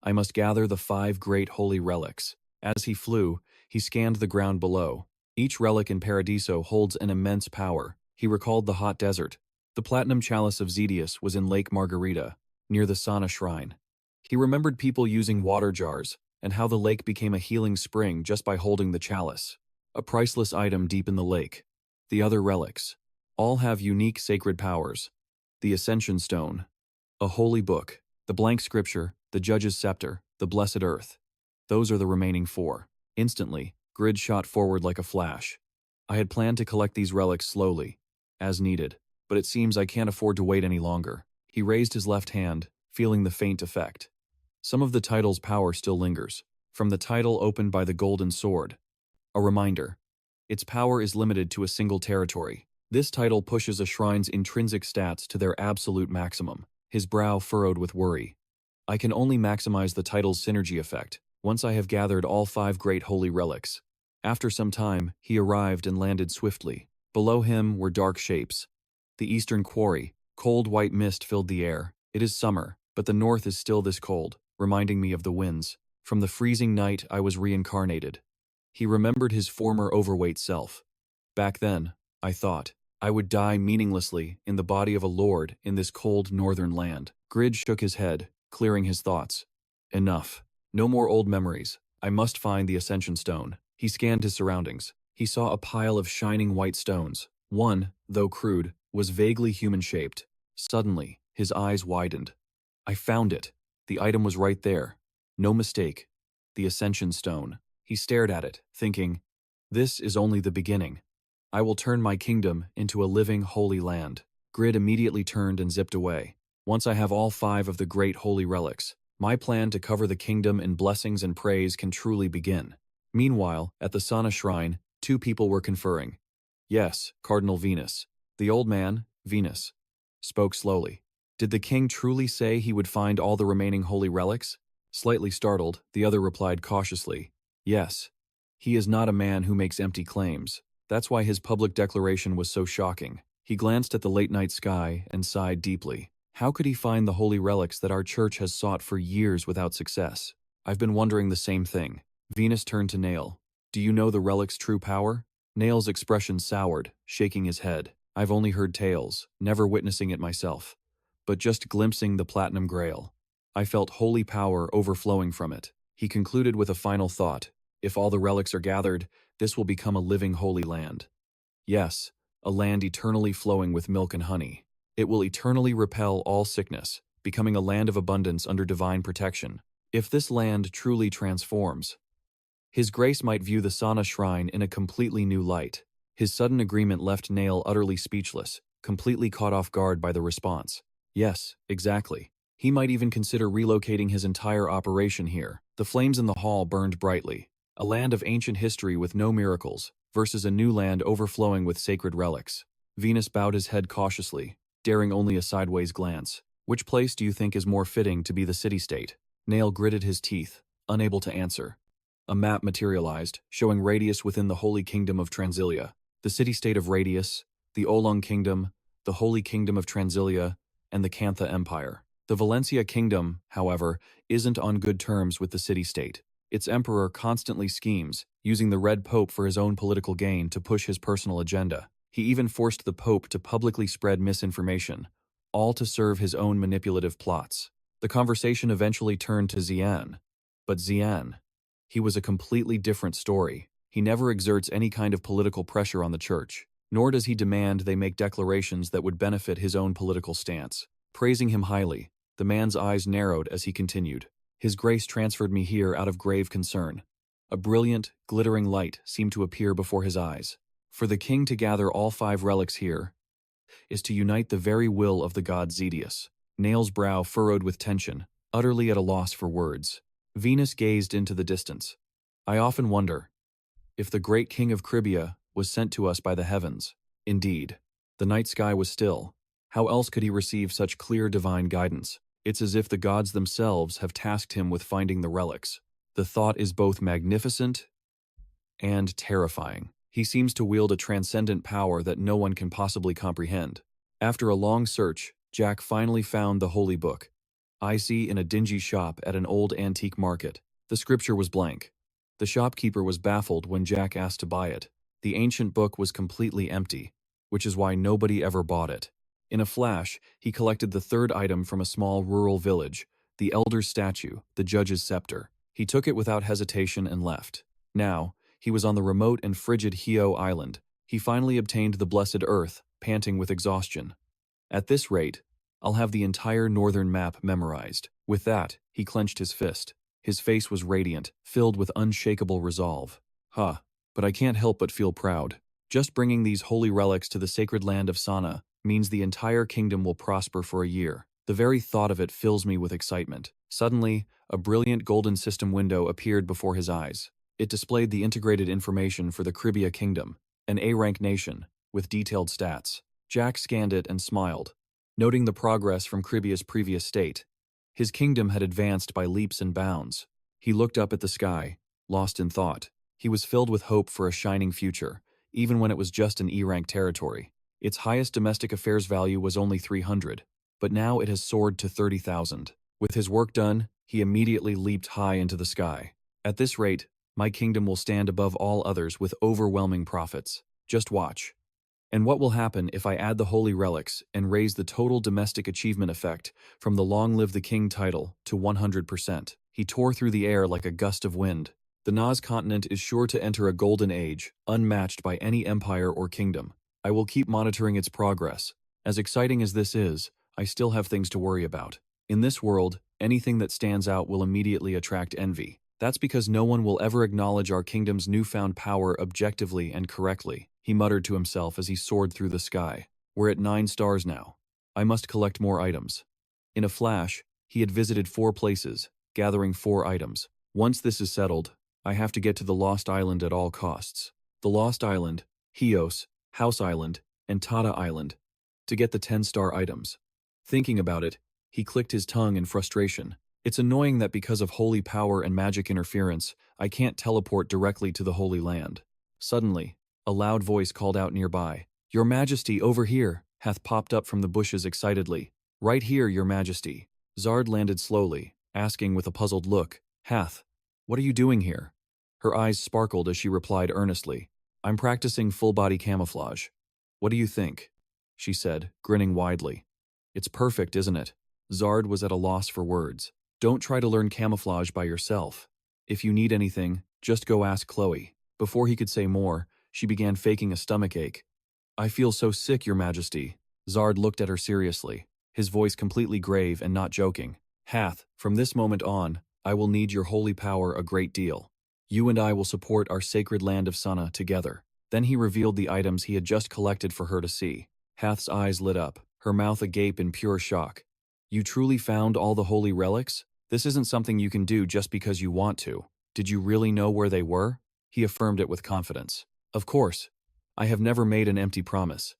I must gather the 5 great holy relics. As he flew, he scanned the ground below. Each relic in Paradiso holds an immense power. He recalled the hot desert. The platinum chalice of Zedius was in Lake Margarita, near the Sana shrine. He remembered people using water jars, and how the lake became a healing spring just by holding the chalice. A priceless item deep in the lake. The other relics. All have unique sacred powers. The Ascension Stone. A holy book. The blank scripture. The Judge's Scepter. The Blessed Earth. Those are the remaining 4. Instantly, Grid shot forward like a flash. I had planned to collect these relics slowly, as needed, but it seems I can't afford to wait any longer. He raised his left hand, feeling the faint effect. Some of the title's power still lingers. From the title opened by the Golden Sword. A reminder. Its power is limited to a single territory. This title pushes a shrine's intrinsic stats to their absolute maximum. His brow furrowed with worry. I can only maximize the title's synergy effect once I have gathered all 5 great holy relics. After some time, he arrived and landed swiftly. Below him were dark shapes. The eastern quarry. Cold white mist filled the air. It is summer, but the north is still this cold, reminding me of the winds. From the freezing night I was reincarnated. He remembered his former overweight self. Back then, I thought, I would die meaninglessly in the body of a lord in this cold northern land. Grid shook his head, clearing his thoughts. Enough. No more old memories. I must find the Ascension Stone. He scanned his surroundings. He saw a pile of shining white stones. One, though crude, was vaguely human-shaped. Suddenly, his eyes widened. I found it. The item was right there. No mistake. The Ascension Stone. He stared at it, thinking, this is only the beginning. I will turn my kingdom into a living holy land. Grid immediately turned and zipped away. Once I have all 5 of the great holy relics, my plan to cover the kingdom in blessings and praise can truly begin. Meanwhile, at the Sana shrine, 2 people were conferring. Yes, Cardinal Venus. The old man, Venus, spoke slowly. Did the king truly say he would find all the remaining holy relics? Slightly startled, the other replied cautiously, yes. He is not a man who makes empty claims. That's why his public declaration was so shocking. He glanced at the late-night sky and sighed deeply. How could he find the holy relics that our church has sought for years without success? I've been wondering the same thing. Venus turned to Nail. Do you know the relic's true power? Nail's expression soured, shaking his head. I've only heard tales, never witnessing it myself, but just glimpsing the platinum grail. I felt holy power overflowing from it. He concluded with a final thought. If all the relics are gathered, this will become a living holy land. Yes, a land eternally flowing with milk and honey. It will eternally repel all sickness, becoming a land of abundance under divine protection. If this land truly transforms, His Grace might view the Sana shrine in a completely new light. His sudden agreement left Nail utterly speechless, completely caught off guard by the response. Yes, exactly. He might even consider relocating his entire operation here. The flames in the hall burned brightly. A land of ancient history with no miracles, versus a new land overflowing with sacred relics. Venus bowed his head cautiously, daring only a sideways glance. Which place do you think is more fitting to be the city-state? Nail gritted his teeth, unable to answer. A map materialized, showing Radius within the Holy Kingdom of Transilia, the city-state of Radius, the Olong Kingdom, the Holy Kingdom of Transilia, and the Cantha Empire. The Valencia Kingdom, however, isn't on good terms with the city-state. Its emperor constantly schemes, using the Red Pope for his own political gain to push his personal agenda. He even forced the Pope to publicly spread misinformation, all to serve his own manipulative plots. The conversation eventually turned to Xian. But Xian, he was a completely different story. He never exerts any kind of political pressure on the church, nor does he demand they make declarations that would benefit his own political stance. Praising him highly, the man's eyes narrowed as he continued. His grace transferred me here out of grave concern. A brilliant, glittering light seemed to appear before his eyes. For the king to gather all 5 relics here is to unite the very will of the god Zedius. Nail's brow furrowed with tension, utterly at a loss for words. Venus gazed into the distance. I often wonder if the great king of Cribia was sent to us by the heavens. Indeed, the night sky was still. How else could he receive such clear divine guidance? It's as if the gods themselves have tasked him with finding the relics. The thought is both magnificent and terrifying. He seems to wield a transcendent power that no one can possibly comprehend. After a long search, Jack finally found the holy book. Icy in a dingy shop at an old antique market. The scripture was blank. The shopkeeper was baffled when Jack asked to buy it. The ancient book was completely empty, which is why nobody ever bought it. In a flash, he collected the 3rd item from a small rural village, the elder's statue, the judge's scepter. He took it without hesitation and left. Now, he was on the remote and frigid Hio Island. He finally obtained the blessed earth, panting with exhaustion. At this rate, I'll have the entire northern map memorized. With that, he clenched his fist. His face was radiant, filled with unshakable resolve. But I can't help but feel proud. Just bringing these holy relics to the sacred land of Sana means the entire kingdom will prosper for a year. The very thought of it fills me with excitement. Suddenly, a brilliant golden system window appeared before his eyes. It displayed the integrated information for the Cribia Kingdom, an A-rank nation, with detailed stats. Jack scanned it and smiled, noting the progress from Cribia's previous state. His kingdom had advanced by leaps and bounds. He looked up at the sky, lost in thought. He was filled with hope for a shining future, even when it was just an E-rank territory. Its highest domestic affairs value was only 300, but now it has soared to 30,000. With his work done, he immediately leaped high into the sky. At this rate, my kingdom will stand above all others with overwhelming profits. Just watch. And what will happen if I add the holy relics and raise the total domestic achievement effect from the Long Live the King title to 100%? He tore through the air like a gust of wind. The Naz continent is sure to enter a golden age, unmatched by any empire or kingdom. I will keep monitoring its progress. As exciting as this is, I still have things to worry about. In this world, anything that stands out will immediately attract envy. That's because no one will ever acknowledge our kingdom's newfound power objectively and correctly, he muttered to himself as he soared through the sky. We're at 9 stars now. I must collect more items. In a flash, he had visited 4 places, gathering 4 items. Once this is settled, I have to get to the Lost Island at all costs. The Lost Island, Hios, House Island, and Tata Island, to get the 10-star items. Thinking about it, he clicked his tongue in frustration. It's annoying that because of holy power and magic interference, I can't teleport directly to the Holy Land. Suddenly, a loud voice called out nearby. Your Majesty, over here, hath popped up from the bushes excitedly. Right here, Your Majesty. Zard landed slowly, asking with a puzzled look, Hath, what are you doing here? Her eyes sparkled as she replied earnestly, I'm practicing full-body camouflage. What do you think? She said, grinning widely. It's perfect, isn't it? Zard was at a loss for words. Don't try to learn camouflage by yourself. If you need anything, just go ask Chloe. Before he could say more, she began faking a stomachache. I feel so sick, Your Majesty. Zard looked at her seriously, his voice completely grave and not joking. Hath, from this moment on, I will need your holy power a great deal. You and I will support our sacred land of Sana together. Then he revealed the items he had just collected for her to see. Hath's eyes lit up, her mouth agape in pure shock. You truly found all the holy relics? This isn't something you can do just because you want to. Did you really know where they were? He affirmed it with confidence. Of course. I have never made an empty promise.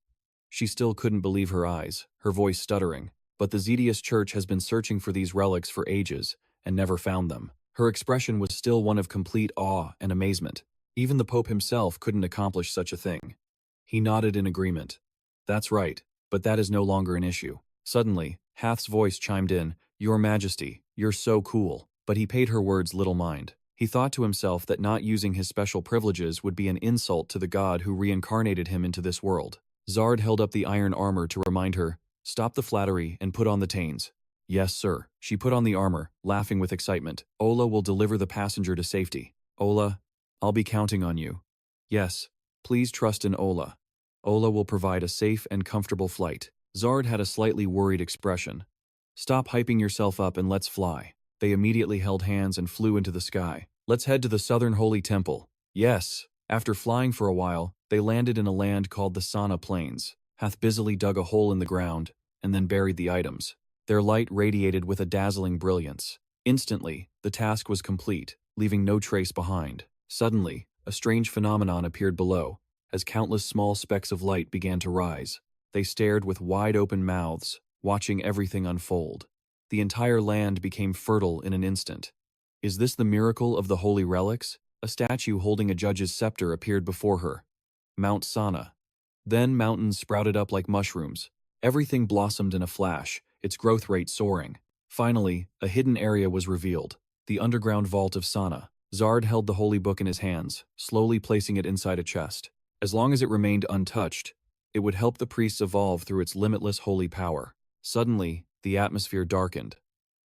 She still couldn't believe her eyes, her voice stuttering. But the Zedius Church has been searching for these relics for ages, and never found them. Her expression was still one of complete awe and amazement. Even the Pope himself couldn't accomplish such a thing. He nodded in agreement. That's right, but that is no longer an issue. Suddenly, Hath's voice chimed in, Your Majesty, you're so cool. But he paid her words little mind. He thought to himself that not using his special privileges would be an insult to the god who reincarnated him into this world. Zard held up the iron armor to remind her, Stop the flattery and put on the tains. Yes, sir. She put on the armor, laughing with excitement. Ola will deliver the passenger to safety. Ola, I'll be counting on you. Yes, please trust in Ola. Ola will provide a safe and comfortable flight. Zard had a slightly worried expression. Stop hyping yourself up and let's fly. They immediately held hands and flew into the sky. Let's head to the southern holy temple. Yes. After flying for a while, they landed in a land called the Sana Plains. Hath busily dug a hole in the ground, and then buried the items. Their light radiated with a dazzling brilliance. Instantly, the task was complete, leaving no trace behind. Suddenly, a strange phenomenon appeared below, as countless small specks of light began to rise. They stared with wide-open mouths, watching everything unfold. The entire land became fertile in an instant. Is this the miracle of the holy relics? A statue holding a judge's scepter appeared before her. Mount Sana. Then mountains sprouted up like mushrooms. Everything blossomed in a flash, its growth rate soaring. Finally, a hidden area was revealed, the underground vault of Sana. Zard held the holy book in his hands, slowly placing it inside a chest. As long as it remained untouched, it would help the priests evolve through its limitless holy power. Suddenly, the atmosphere darkened.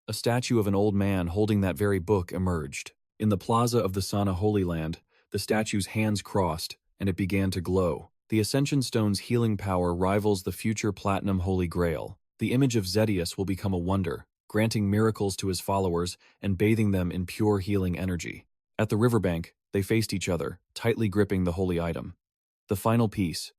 A statue of an old man holding that very book emerged. In the plaza of the Sana Holy Land, the statue's hands crossed, and it began to glow. The Ascension Stone's healing power rivals the future Platinum Holy Grail. The image of Zedius will become a wonder, granting miracles to his followers and bathing them in pure healing energy. At the riverbank, they faced each other, tightly gripping the holy item. The final piece,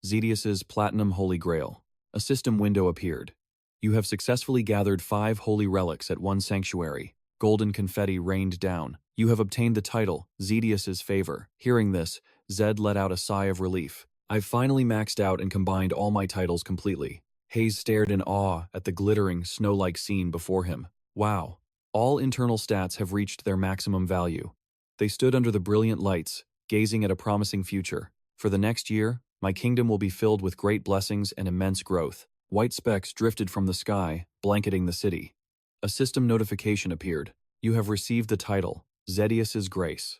Zedius's Platinum Holy Grail. A system window appeared. You have successfully gathered 5 holy relics at one sanctuary. Golden confetti rained down. You have obtained the title, Zedius's Favor. Hearing this, Zed let out a sigh of relief. I've finally maxed out and combined all my titles completely. Hayes stared in awe at the glittering, snow-like scene before him. Wow. All internal stats have reached their maximum value. They stood under the brilliant lights, gazing at a promising future. For the next year, my kingdom will be filled with great blessings and immense growth. White specks drifted from the sky, blanketing the city. A system notification appeared. You have received the title, Zedius's Grace.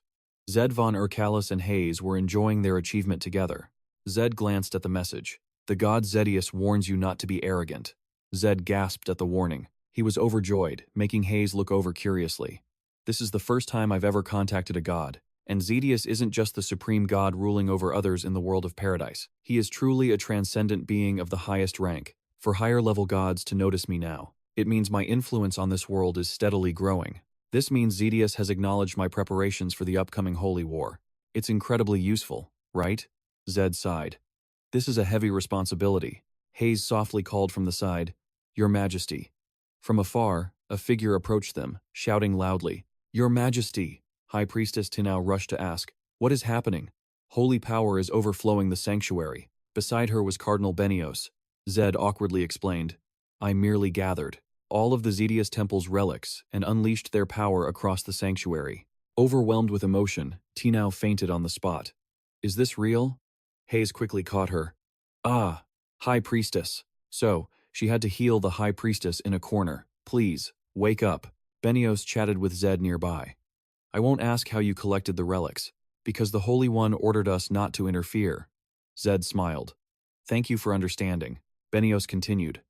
Zed von Urkalis and Hayes were enjoying their achievement together. Zed glanced at the message. The god Zedius warns you not to be arrogant. Zed gasped at the warning. He was overjoyed, making Hayes look over curiously. This is the first time I've ever contacted a god, and Zedius isn't just the supreme god ruling over others in the world of paradise. He is truly a transcendent being of the highest rank. For higher-level gods to notice me now, it means my influence on this world is steadily growing. This means Zedius has acknowledged my preparations for the upcoming holy war. It's incredibly useful, right? Zed sighed. This is a heavy responsibility. Hayes softly called from the side, Your Majesty. From afar, a figure approached them, shouting loudly, Your Majesty! High Priestess Tinau rushed to ask, What is happening? Holy power is overflowing the sanctuary. Beside her was Cardinal Benios. Zed awkwardly explained, I merely gathered all of the Zedius Temple's relics and unleashed their power across the sanctuary. Overwhelmed with emotion, Tinau fainted on the spot. Is this real? Hayes quickly caught her. Ah, High Priestess. So, she had to heal the High Priestess in a corner. Please, wake up. Benios chatted with Zed nearby. I won't ask how you collected the relics, because the Holy One ordered us not to interfere. Zed smiled. Thank you for understanding. Benios continued.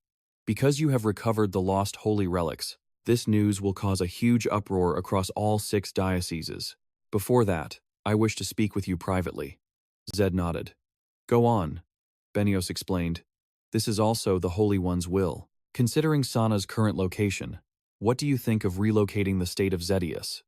Because you have recovered the lost holy relics, this news will cause a huge uproar across all 6 dioceses. Before that, I wish to speak with you privately. Zed nodded. Go on, Benios explained. This is also the Holy One's will. Considering Sana's current location, what do you think of relocating the state of Zedius?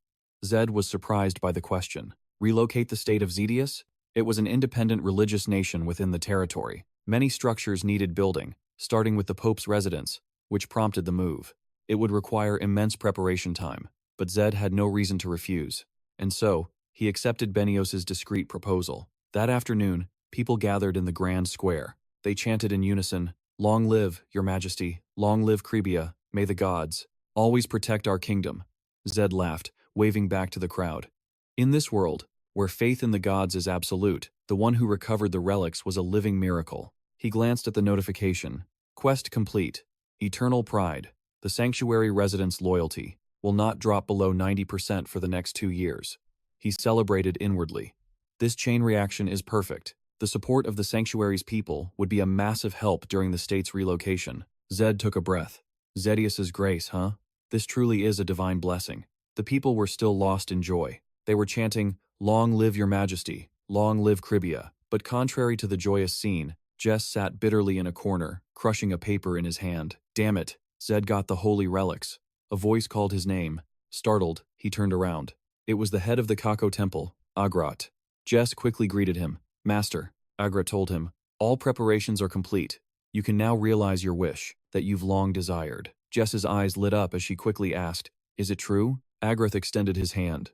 Zed was surprised by the question. Relocate the state of Zedius? It was an independent religious nation within the territory. Many structures needed building, starting with the Pope's residence, which prompted the move. It would require immense preparation time, but Zed had no reason to refuse. And so, he accepted Benios's discreet proposal. That afternoon, people gathered in the grand square. They chanted in unison, "Long live, your majesty, long live Gravia, may the gods always protect our kingdom." Zed laughed, waving back to the crowd. In this world, where faith in the gods is absolute, the one who recovered the relics was a living miracle. He glanced at the notification. Quest complete. Eternal pride. The sanctuary residents' loyalty will not drop below 90% for the next 2 years. He celebrated inwardly. This chain reaction is perfect. The support of the sanctuary's people would be a massive help during the state's relocation. Zed took a breath. Zedius's grace, huh? This truly is a divine blessing. The people were still lost in joy. They were chanting, "Long live your majesty, long live Gravia." But contrary to the joyous scene, Jess sat bitterly in a corner, crushing a paper in his hand. Damn it, Zed got the holy relics. A voice called his name. Startled, he turned around. It was the head of the Kako temple, Agrat. Jess quickly greeted him. "Master," Agrat told him, "all preparations are complete. You can now realize your wish that you've long desired." Jess's eyes lit up as she quickly asked, "Is it true?" Agrat extended his hand,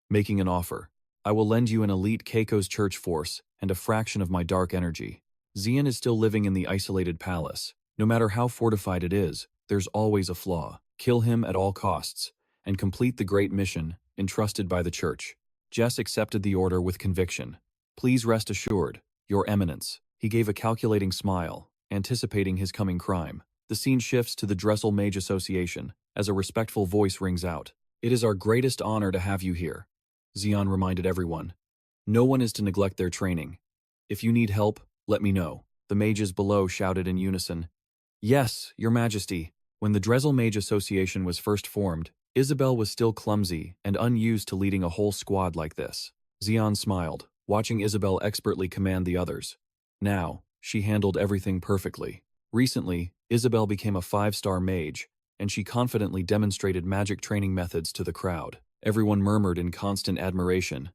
making an offer. "I will lend you an elite Keiko's church force and a fraction of my dark energy." Xian is still living in the isolated palace. No matter how fortified it is, there's always a flaw. Kill him at all costs, and complete the great mission entrusted by the church. Jess accepted the order with conviction. "Please rest assured, Your Eminence." He gave a calculating smile, anticipating his coming crime. The scene shifts to the Dressel Mage Association, as a respectful voice rings out. "It is our greatest honor to have you here," Xian reminded everyone. "No one is to neglect their training. If you need help, let me know." The mages below shouted in unison. "Yes, Your Majesty." When the Dressel Mage Association was first formed, Isabel was still clumsy and unused to leading a whole squad like this. Xian smiled, watching Isabel expertly command the others. Now, she handled everything perfectly. Recently, Isabel became a 5-star mage, and she confidently demonstrated magic training methods to the crowd. Everyone murmured in constant admiration.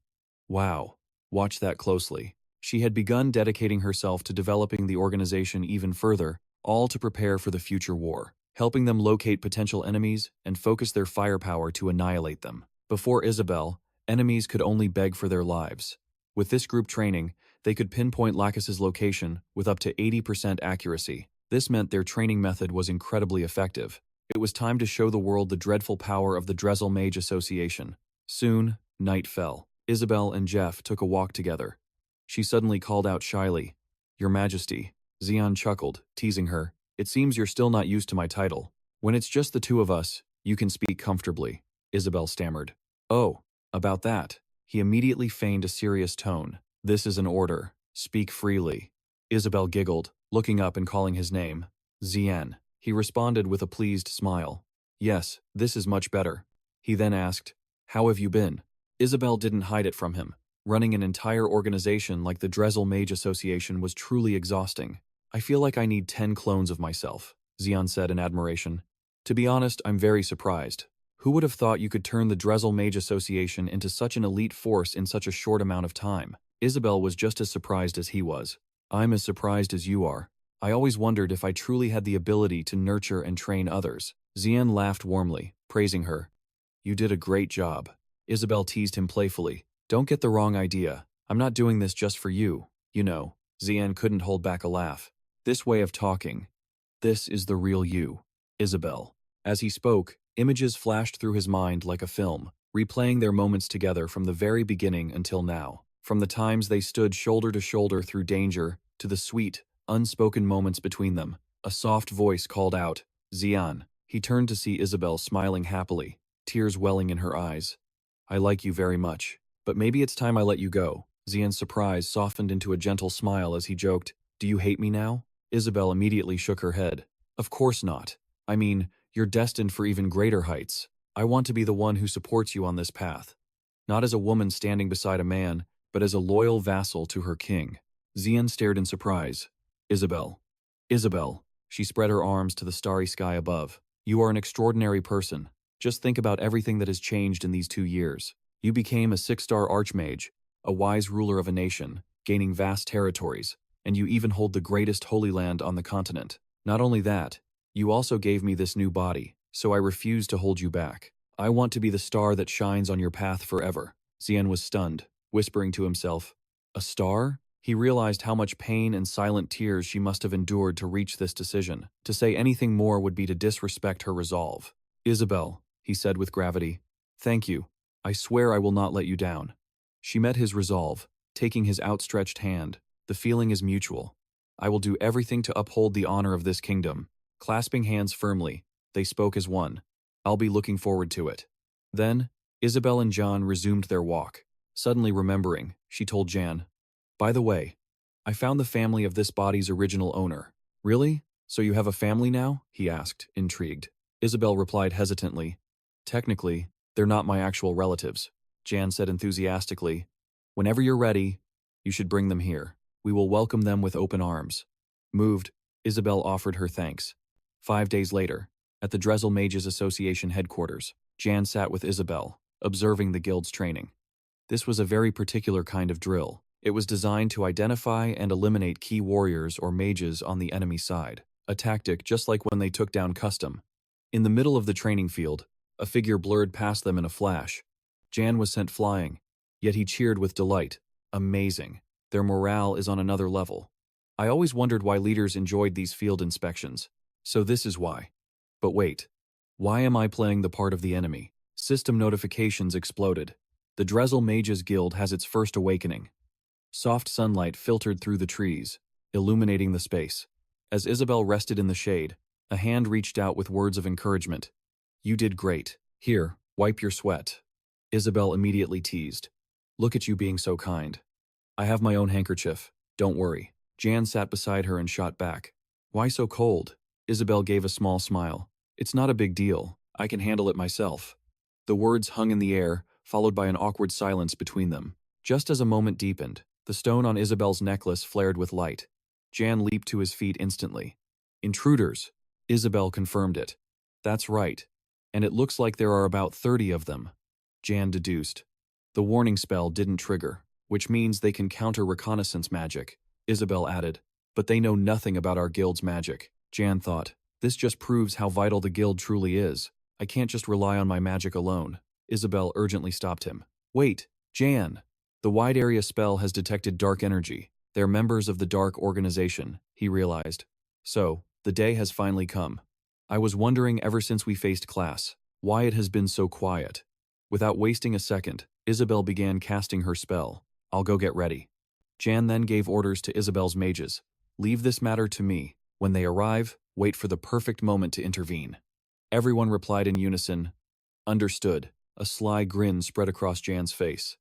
Wow, watch that closely. She had begun dedicating herself to developing the organization even further, all to prepare for the future war, helping them locate potential enemies and focus their firepower to annihilate them. Before Isabel, enemies could only beg for their lives. With this group training, they could pinpoint Lacus's location with up to 80% accuracy. This meant their training method was incredibly effective. It was time to show the world the dreadful power of the Dressel Mage Association. Soon, night fell. Isabel and Jeff took a walk together. She suddenly called out shyly, "Your Majesty." Xian chuckled, teasing her. "It seems you're still not used to my title. When it's just the two of us, you can speak comfortably," Isabel stammered. "Oh, about that." He immediately feigned a serious tone. "This is an order. Speak freely." Isabel giggled, looking up and calling his name. "Xian." He responded with a pleased smile. "Yes, this is much better." He then asked, "How have you been?" Isabel didn't hide it from him. Running an entire organization like the Dressel Mage Association was truly exhausting. "I feel like I need 10 clones of myself," Xian said in admiration. "To be honest, I'm very surprised. Who would have thought you could turn the Dressel Mage Association into such an elite force in such a short amount of time?" Isabel was just as surprised as he was. "I'm as surprised as you are. I always wondered if I truly had the ability to nurture and train others." Xian laughed warmly, praising her. "You did a great job." Isabel teased him playfully. "Don't get the wrong idea. I'm not doing this just for you, you know." Xian couldn't hold back a laugh. "This way of talking. This is the real you, Isabel." As he spoke, images flashed through his mind like a film, replaying their moments together from the very beginning until now. From the times they stood shoulder to shoulder through danger, to the sweet, unspoken moments between them. A soft voice called out, "Xian." He turned to see Isabel smiling happily, tears welling in her eyes. "I like you very much, but maybe it's time I let you go." Xian's surprise softened into a gentle smile as he joked, "Do you hate me now?" Isabel immediately shook her head. "Of course not. I mean, you're destined for even greater heights. I want to be the one who supports you on this path. Not as a woman standing beside a man, but as a loyal vassal to her king." Xian stared in surprise. "Isabel. Isabel." She spread her arms to the starry sky above. "You are an extraordinary person. Just think about everything that has changed in these 2 years. You became a 6-star archmage, a wise ruler of a nation, gaining vast territories, and you even hold the greatest holy land on the continent. Not only that, you also gave me this new body, so I refuse to hold you back. I want to be the star that shines on your path forever." Xian was stunned, whispering to himself, "A star?" He realized how much pain and silent tears she must have endured to reach this decision. To say anything more would be to disrespect her resolve. "Isabel," he said with gravity, "thank you. I swear I will not let you down." She met his resolve, taking his outstretched hand. "The feeling is mutual. I will do everything to uphold the honor of this kingdom." Clasping hands firmly, they spoke as one. "I'll be looking forward to it." Then, Isabel and John resumed their walk. Suddenly remembering, she told Jan, "By the way, I found the family of this body's original owner." "Really? So you have a family now?" he asked, intrigued. Isabel replied hesitantly, "Technically, they're not my actual relatives." Jan said enthusiastically, "Whenever you're ready, you should bring them here. We will welcome them with open arms." Moved, Isabel offered her thanks. 5 days later, at the Dresel Mages Association headquarters, Jan sat with Isabel, observing the guild's training. This was a very particular kind of drill. It was designed to identify and eliminate key warriors or mages on the enemy side, a tactic just like when they took down Custom. In the middle of the training field, a figure blurred past them in a flash. Jan was sent flying, yet he cheered with delight. Amazing. Their morale is on another level. I always wondered why leaders enjoyed these field inspections. So this is why. But wait. Why am I playing the part of the enemy? System notifications exploded. The Dresel Mages Guild has its first awakening. Soft sunlight filtered through the trees, illuminating the space. As Isabel rested in the shade, a hand reached out with words of encouragement. "You did great. Here, wipe your sweat." Isabel immediately teased. "Look at you being so kind." "I have my own handkerchief. Don't worry." Jan sat beside her and shot back. "Why so cold?" Isabel gave a small smile. "It's not a big deal. I can handle it myself." The words hung in the air, followed by an awkward silence between them. Just as a moment deepened, the stone on Isabel's necklace flared with light. Jan leaped to his feet instantly. "Intruders." Isabel confirmed it. "That's right. And it looks like there are about 30 of them." Jan deduced. "The warning spell didn't trigger, which means they can counter reconnaissance magic," Isabel added. "But they know nothing about our guild's magic." Jan thought, "This just proves how vital the guild truly is. I can't just rely on my magic alone." Isabel urgently stopped him. "Wait, Jan. The wide area spell has detected dark energy. They're members of the Dark Organization," he realized. "So, the day has finally come. I was wondering ever since we faced class, why it has been so quiet." Without wasting a second, Isabel began casting her spell. "I'll go get ready." Jan then gave orders to Isabel's mages. "Leave this matter to me. When they arrive, wait for the perfect moment to intervene." Everyone replied in unison, "Understood." A sly grin spread across Jan's face.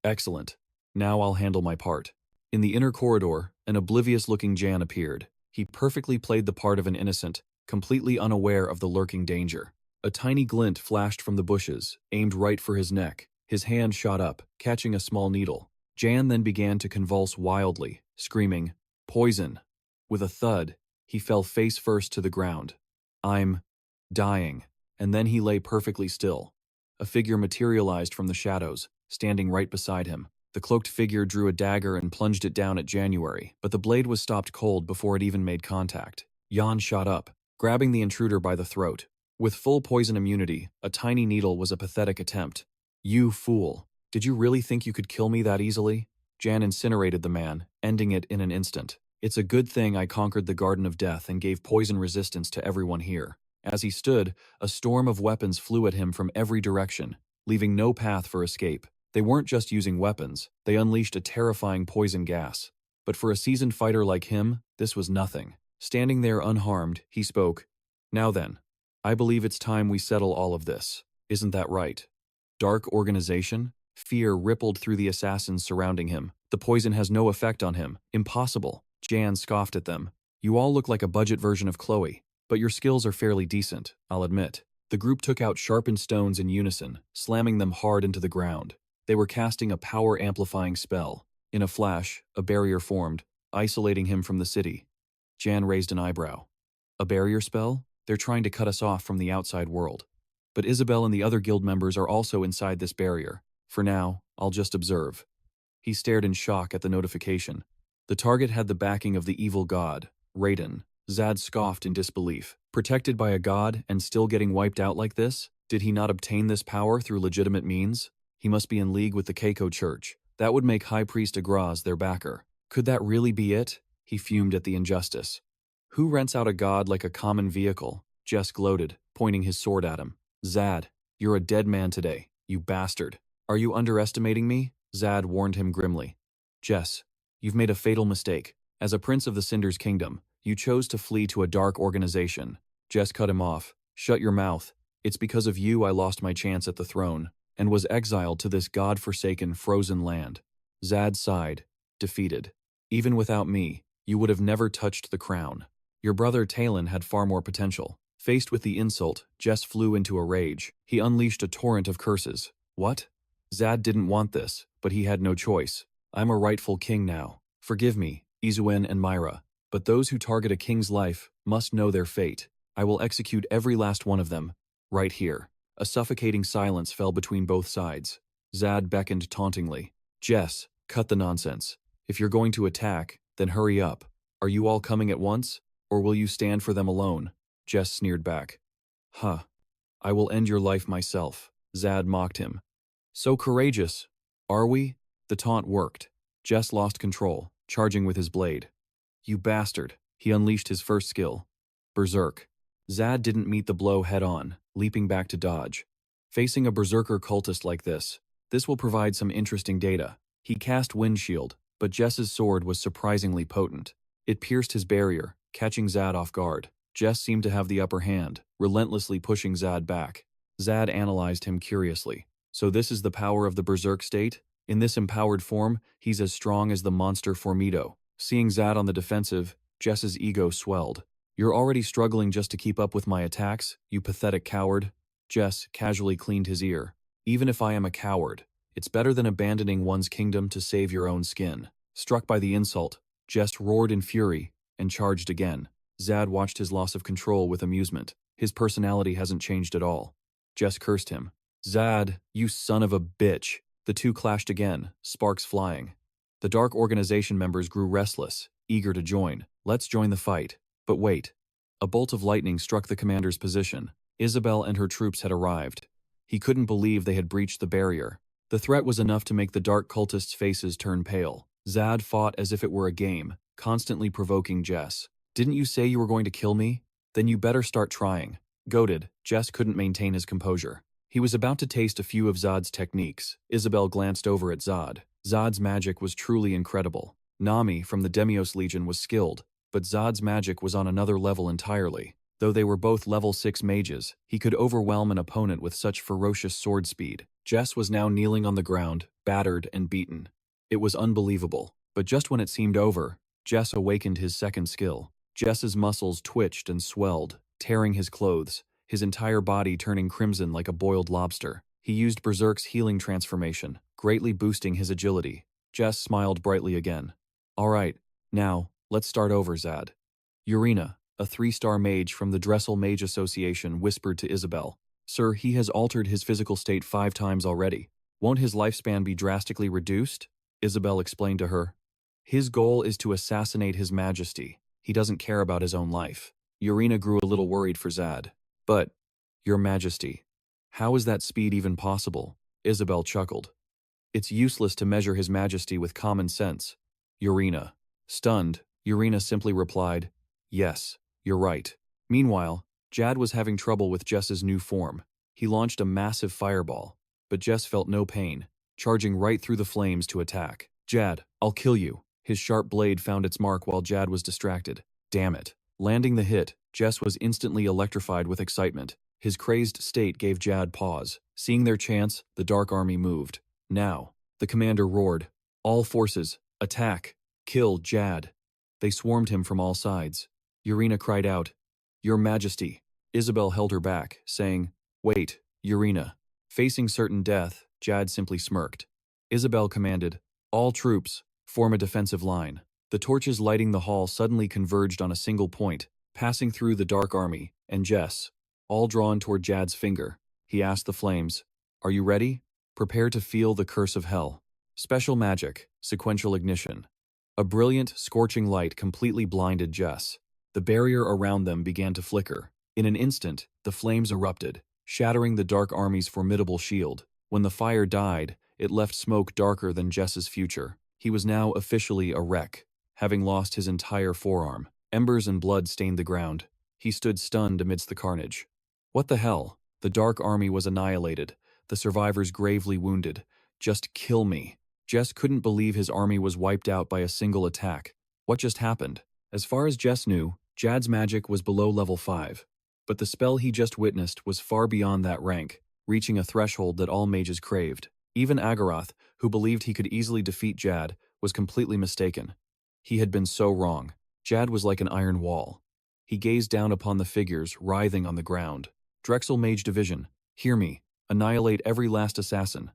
"Excellent. Now I'll handle my part." In the inner corridor, an oblivious-looking Jan appeared. He perfectly played the part of an innocent, completely unaware of the lurking danger. A tiny glint flashed from the bushes, aimed right for his neck. His hand shot up, catching a small needle. Jan then began to convulse wildly, screaming, "Poison!" With a thud, he fell face first to the ground. "I'm dying." And then he lay perfectly still. A figure materialized from the shadows, standing right beside him. The cloaked figure drew a dagger and plunged it down at January, but the blade was stopped cold before it even made contact. Jan shot up, grabbing the intruder by the throat. With full poison immunity, a tiny needle was a pathetic attempt. "You fool. Did you really think you could kill me that easily?" Jan incinerated the man, ending it in an instant. "It's a good thing I conquered the Garden of Death and gave poison resistance to everyone here." As he stood, a storm of weapons flew at him from every direction, leaving no path for escape. They weren't just using weapons, they unleashed a terrifying poison gas. But for a seasoned fighter like him, this was nothing. Standing there unharmed, he spoke, "Now then, I believe it's time we settle all of this. Isn't that right?" Dark Organization? Fear rippled through the assassins surrounding him. "The poison has no effect on him. Impossible." Jan scoffed at them. "You all look like a budget version of Chloe. But your skills are fairly decent, I'll admit." The group took out sharpened stones in unison, slamming them hard into the ground. They were casting a power-amplifying spell. In a flash, a barrier formed, isolating him from the city. Jan raised an eyebrow. "A barrier spell? They're trying to cut us off from the outside world." But Isabel and the other guild members are also inside this barrier. For now, I'll just observe. He stared in shock at the notification. The target had the backing of the evil god, Reborn. Zad scoffed in disbelief. Protected by a god and still getting wiped out like this? Did he not obtain this power through legitimate means? He must be in league with the Keiko Church. That would make High Priest Agraz their backer. Could that really be it? He fumed at the injustice. Who rents out a god like a common vehicle? Jess gloated, pointing his sword at him. Zad, you're a dead man today, you bastard. Are you underestimating me? Zad warned him grimly. Jess, you've made a fatal mistake. As a prince of the Cinder's kingdom, you chose to flee to a dark organization. Jess cut him off. Shut your mouth. It's because of you I lost my chance at the throne, and was exiled to this god-forsaken frozen land. Zad sighed, defeated. Even without me, you would have never touched the crown. Your brother Talon had far more potential. Faced with the insult, Jess flew into a rage. He unleashed a torrent of curses. What? Zad didn't want this, but he had no choice. I'm a rightful king now. Forgive me, Izuen and Myra, but those who target a king's life must know their fate. I will execute every last one of them, right here. A suffocating silence fell between both sides. Zad beckoned tauntingly. Jess, cut the nonsense. If you're going to attack, then hurry up. Are you all coming at once, or will you stand for them alone? Jess sneered back. Huh. I will end your life myself. Zad mocked him. So courageous. Are we? The taunt worked. Jess lost control, charging with his blade. You bastard. He unleashed his first skill. Berserk. Zad didn't meet the blow head-on, leaping back to dodge. Facing a berserker cultist like this will provide some interesting data. He cast Windshield, but Jess's sword was surprisingly potent. It pierced his barrier, catching Zad off guard. Jess seemed to have the upper hand, relentlessly pushing Zad back. Zad analyzed him curiously. So this is the power of the berserk state? In this empowered form, he's as strong as the monster Formido. Seeing Zad on the defensive, Jess's ego swelled. You're already struggling just to keep up with my attacks, you pathetic coward. Jess casually cleaned his ear. Even if I am a coward, it's better than abandoning one's kingdom to save your own skin. Struck by the insult, Jess roared in fury and charged again. Zad watched his loss of control with amusement. His personality hasn't changed at all. Jess cursed him. Zad, you son of a bitch. The two clashed again, sparks flying. The Dark Organization members grew restless, eager to join. Let's join the fight. But wait. A bolt of lightning struck the commander's position. Isabel and her troops had arrived. He couldn't believe they had breached the barrier. The threat was enough to make the dark cultists' faces turn pale. Zad fought as if it were a game, constantly provoking Jess. Didn't you say you were going to kill me? Then you better start trying. Goaded, Jess couldn't maintain his composure. He was about to taste a few of Zod's techniques. Isabel glanced over at Zod. Zod's magic was truly incredible. Nami from the Demios Legion was skilled, but Zod's magic was on another level entirely. Though they were both level 6 mages, he could overwhelm an opponent with such ferocious sword speed. Jess was now kneeling on the ground, battered and beaten. It was unbelievable, but just when it seemed over, Jess awakened his second skill. Jess's muscles twitched and swelled, tearing his clothes, his entire body turning crimson like a boiled lobster. He used Berserk's healing transformation, greatly boosting his agility. Jess smiled brightly again. All right, now, let's start over, Zad. Urena, a 3-star mage from the Dressel Mage Association, whispered to Isabel. Sir, he has altered his physical state 5 times already. Won't his lifespan be drastically reduced? Isabel explained to her. His goal is to assassinate His Majesty. He doesn't care about his own life. Urena grew a little worried for Zad. But, Your Majesty, how is that speed even possible? Isabel chuckled. It's useless to measure His Majesty with common sense. Urena. Stunned, Urena simply replied, Yes, you're right. Meanwhile, Jad was having trouble with Jess's new form. He launched a massive fireball, but Jess felt no pain, charging right through the flames to attack. Jad, I'll kill you. His sharp blade found its mark while Jad was distracted. Damn it. Landing the hit, Jess was instantly electrified with excitement. His crazed state gave Jad pause. Seeing their chance, the Dark Army moved. Now, the commander roared. All forces, attack. Kill Jad. They swarmed him from all sides. Urena cried out, Your Majesty. Isabel held her back, saying, Wait, Urena. Facing certain death, Jad simply smirked. Isabel commanded, All troops, form a defensive line. The torches lighting the hall suddenly converged on a single point, passing through the Dark Army, and Jess, all drawn toward Jad's finger. He asked the flames, Are you ready? Prepare to feel the curse of hell. Special magic, sequential ignition. A brilliant, scorching light completely blinded Jess. The barrier around them began to flicker. In an instant, the flames erupted, shattering the Dark Army's formidable shield. When the fire died, it left smoke darker than Jess's future. He was now officially a wreck, having lost his entire forearm. Embers and blood stained the ground. He stood stunned amidst the carnage. What the hell? The Dark Army was annihilated, the survivors gravely wounded. Just kill me. Jess couldn't believe his army was wiped out by a single attack. What just happened? As far as Jess knew, Jad's magic was below level 5. But the spell he just witnessed was far beyond that rank, reaching a threshold that all mages craved. Even Agaroth, who believed he could easily defeat Jad, was completely mistaken. He had been so wrong. Jad was like an iron wall. He gazed down upon the figures writhing on the ground. Drexel Mage Division, hear me. Annihilate every last assassin.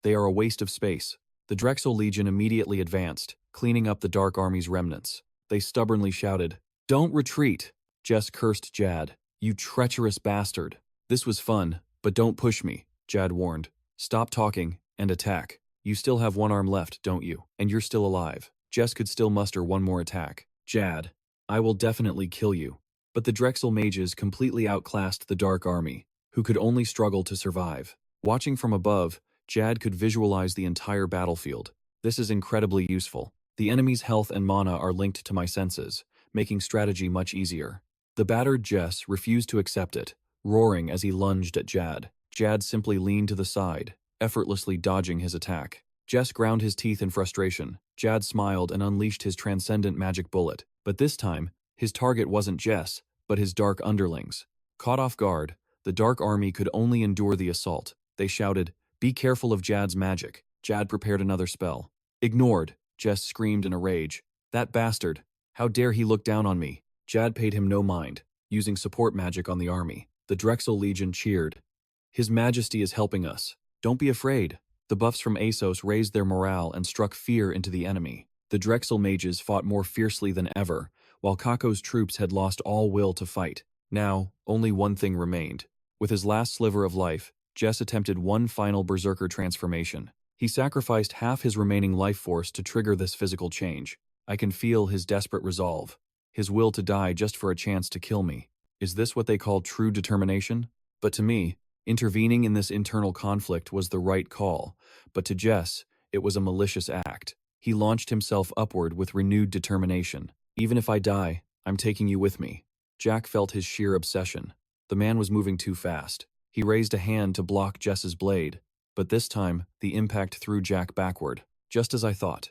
They are a waste of space. The Drexel Legion immediately advanced, cleaning up the Dark Army's remnants. They stubbornly shouted, "Don't retreat!" Jess cursed Jad. "You treacherous bastard." "This was fun, but don't push me," Jad warned. "Stop talking and attack. You still have one arm left, don't you? And you're still alive." Jess could still muster one more attack. "Jad, I will definitely kill you." But the Drexel mages completely outclassed the Dark Army, who could only struggle to survive. Watching from above, Jad could visualize the entire battlefield. This is incredibly useful. The enemy's health and mana are linked to my senses, making strategy much easier. The battered Jess refused to accept it, roaring as he lunged at Jad. Jad simply leaned to the side, effortlessly dodging his attack. Jess ground his teeth in frustration. Jad smiled and unleashed his transcendent magic bullet. But this time, his target wasn't Jess, but his dark underlings. Caught off guard, the Dark Army could only endure the assault. They shouted, "Be careful of Jad's magic." Jad prepared another spell. "Ignored," Jess screamed in a rage. "That bastard! How dare he look down on me?" Jad paid him no mind, using support magic on the army. The Drexel Legion cheered. "His Majesty is helping us. Don't be afraid." The buffs from Asos raised their morale and struck fear into the enemy. The Drexel mages fought more fiercely than ever, while Kako's troops had lost all will to fight. Now, only one thing remained. With his last sliver of life, Jess attempted one final berserker transformation. He sacrificed half his remaining life force to trigger this physical change. I can feel his desperate resolve, his will to die just for a chance to kill me. Is this what they call true determination? But to me, intervening in this internal conflict was the right call, but to Jess, it was a malicious act. He launched himself upward with renewed determination. "Even if I die, I'm taking you with me." Jack felt his sheer obsession. The man was moving too fast. He raised a hand to block Jess's blade, but this time, the impact threw Jack backward, just as I thought.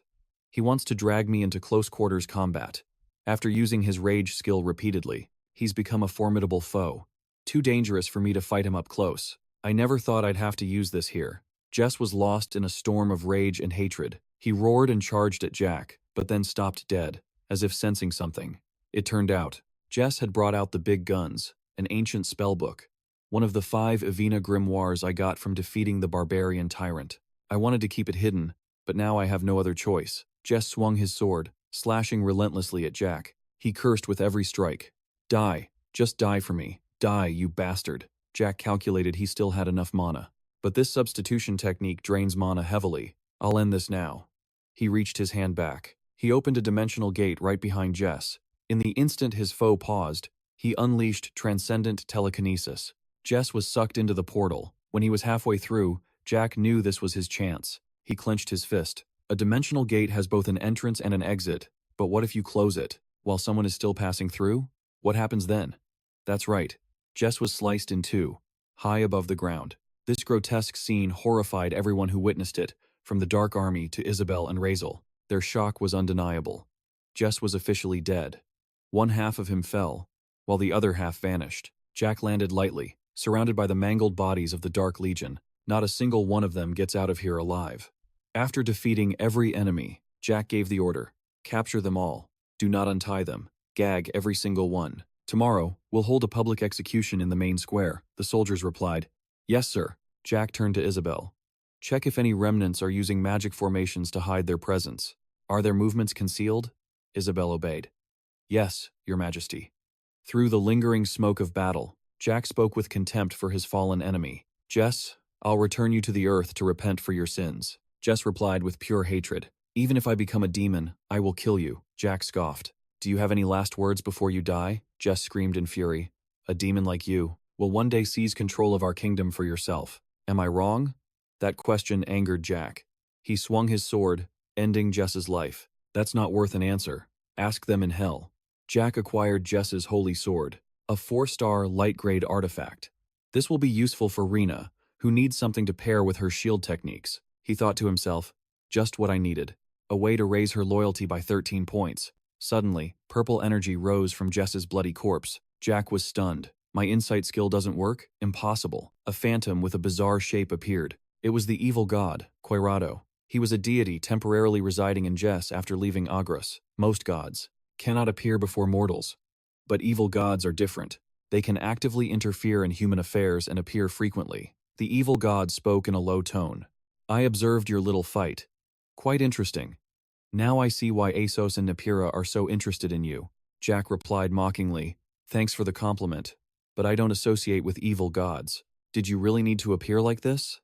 He wants to drag me into close-quarters combat. After using his rage skill repeatedly, he's become a formidable foe. Too dangerous for me to fight him up close. I never thought I'd have to use this here. Jess was lost in a storm of rage and hatred. He roared and charged at Jack, but then stopped dead, as if sensing something. It turned out, Jess had brought out the big guns, an ancient spellbook, one of the 5 Avena grimoires I got from defeating the barbarian tyrant. I wanted to keep it hidden, but now I have no other choice. Jess swung his sword, slashing relentlessly at Jack. He cursed with every strike. "Die. Just die for me. Die, you bastard." Jack calculated he still had enough mana. But this substitution technique drains mana heavily. "I'll end this now." He reached his hand back. He opened a dimensional gate right behind Jess. In the instant his foe paused, he unleashed transcendent telekinesis. Jess was sucked into the portal. When he was halfway through, Jack knew this was his chance. He clenched his fist. A dimensional gate has both an entrance and an exit, but what if you close it, while someone is still passing through? What happens then? That's right. Jess was sliced in two, high above the ground. This grotesque scene horrified everyone who witnessed it, from the Dark Army to Isabel and Razel. Their shock was undeniable. Jess was officially dead. One half of him fell, while the other half vanished. Jack landed lightly, surrounded by the mangled bodies of the Dark Legion. Not a single one of them gets out of here alive. After defeating every enemy, Jack gave the order, "Capture them all. Do not untie them. Gag every single one. Tomorrow, we'll hold a public execution in the main square." The soldiers replied, "Yes, sir." Jack turned to Isabel. "Check if any remnants are using magic formations to hide their presence. Are their movements concealed?" Isabel obeyed. "Yes, Your Majesty." Through the lingering smoke of battle, Jack spoke with contempt for his fallen enemy. "Jess, I'll return you to the earth to repent for your sins." Jess replied with pure hatred. "Even if I become a demon, I will kill you." Jack scoffed. "Do you have any last words before you die?" Jess screamed in fury. "A demon like you will one day seize control of our kingdom for yourself. Am I wrong?" That question angered Jack. He swung his sword, ending Jess's life. That's not worth an answer. Ask them in hell. Jack acquired Jess's holy sword, a 4-star light-grade artifact. This will be useful for Rena, who needs something to pair with her shield techniques. He thought to himself, just what I needed. A way to raise her loyalty by 13 points. Suddenly, purple energy rose from Jess's bloody corpse. Jack was stunned. My insight skill doesn't work? Impossible. A phantom with a bizarre shape appeared. It was the evil god, Quairado. He was a deity temporarily residing in Jess after leaving Agras. Most gods cannot appear before mortals. But evil gods are different. They can actively interfere in human affairs and appear frequently. The evil god spoke in a low tone. I observed your little fight. Quite interesting. Now I see why Asos and Napira are so interested in you. Jack replied mockingly, thanks for the compliment, but I don't associate with evil gods. Did you really need to appear like this?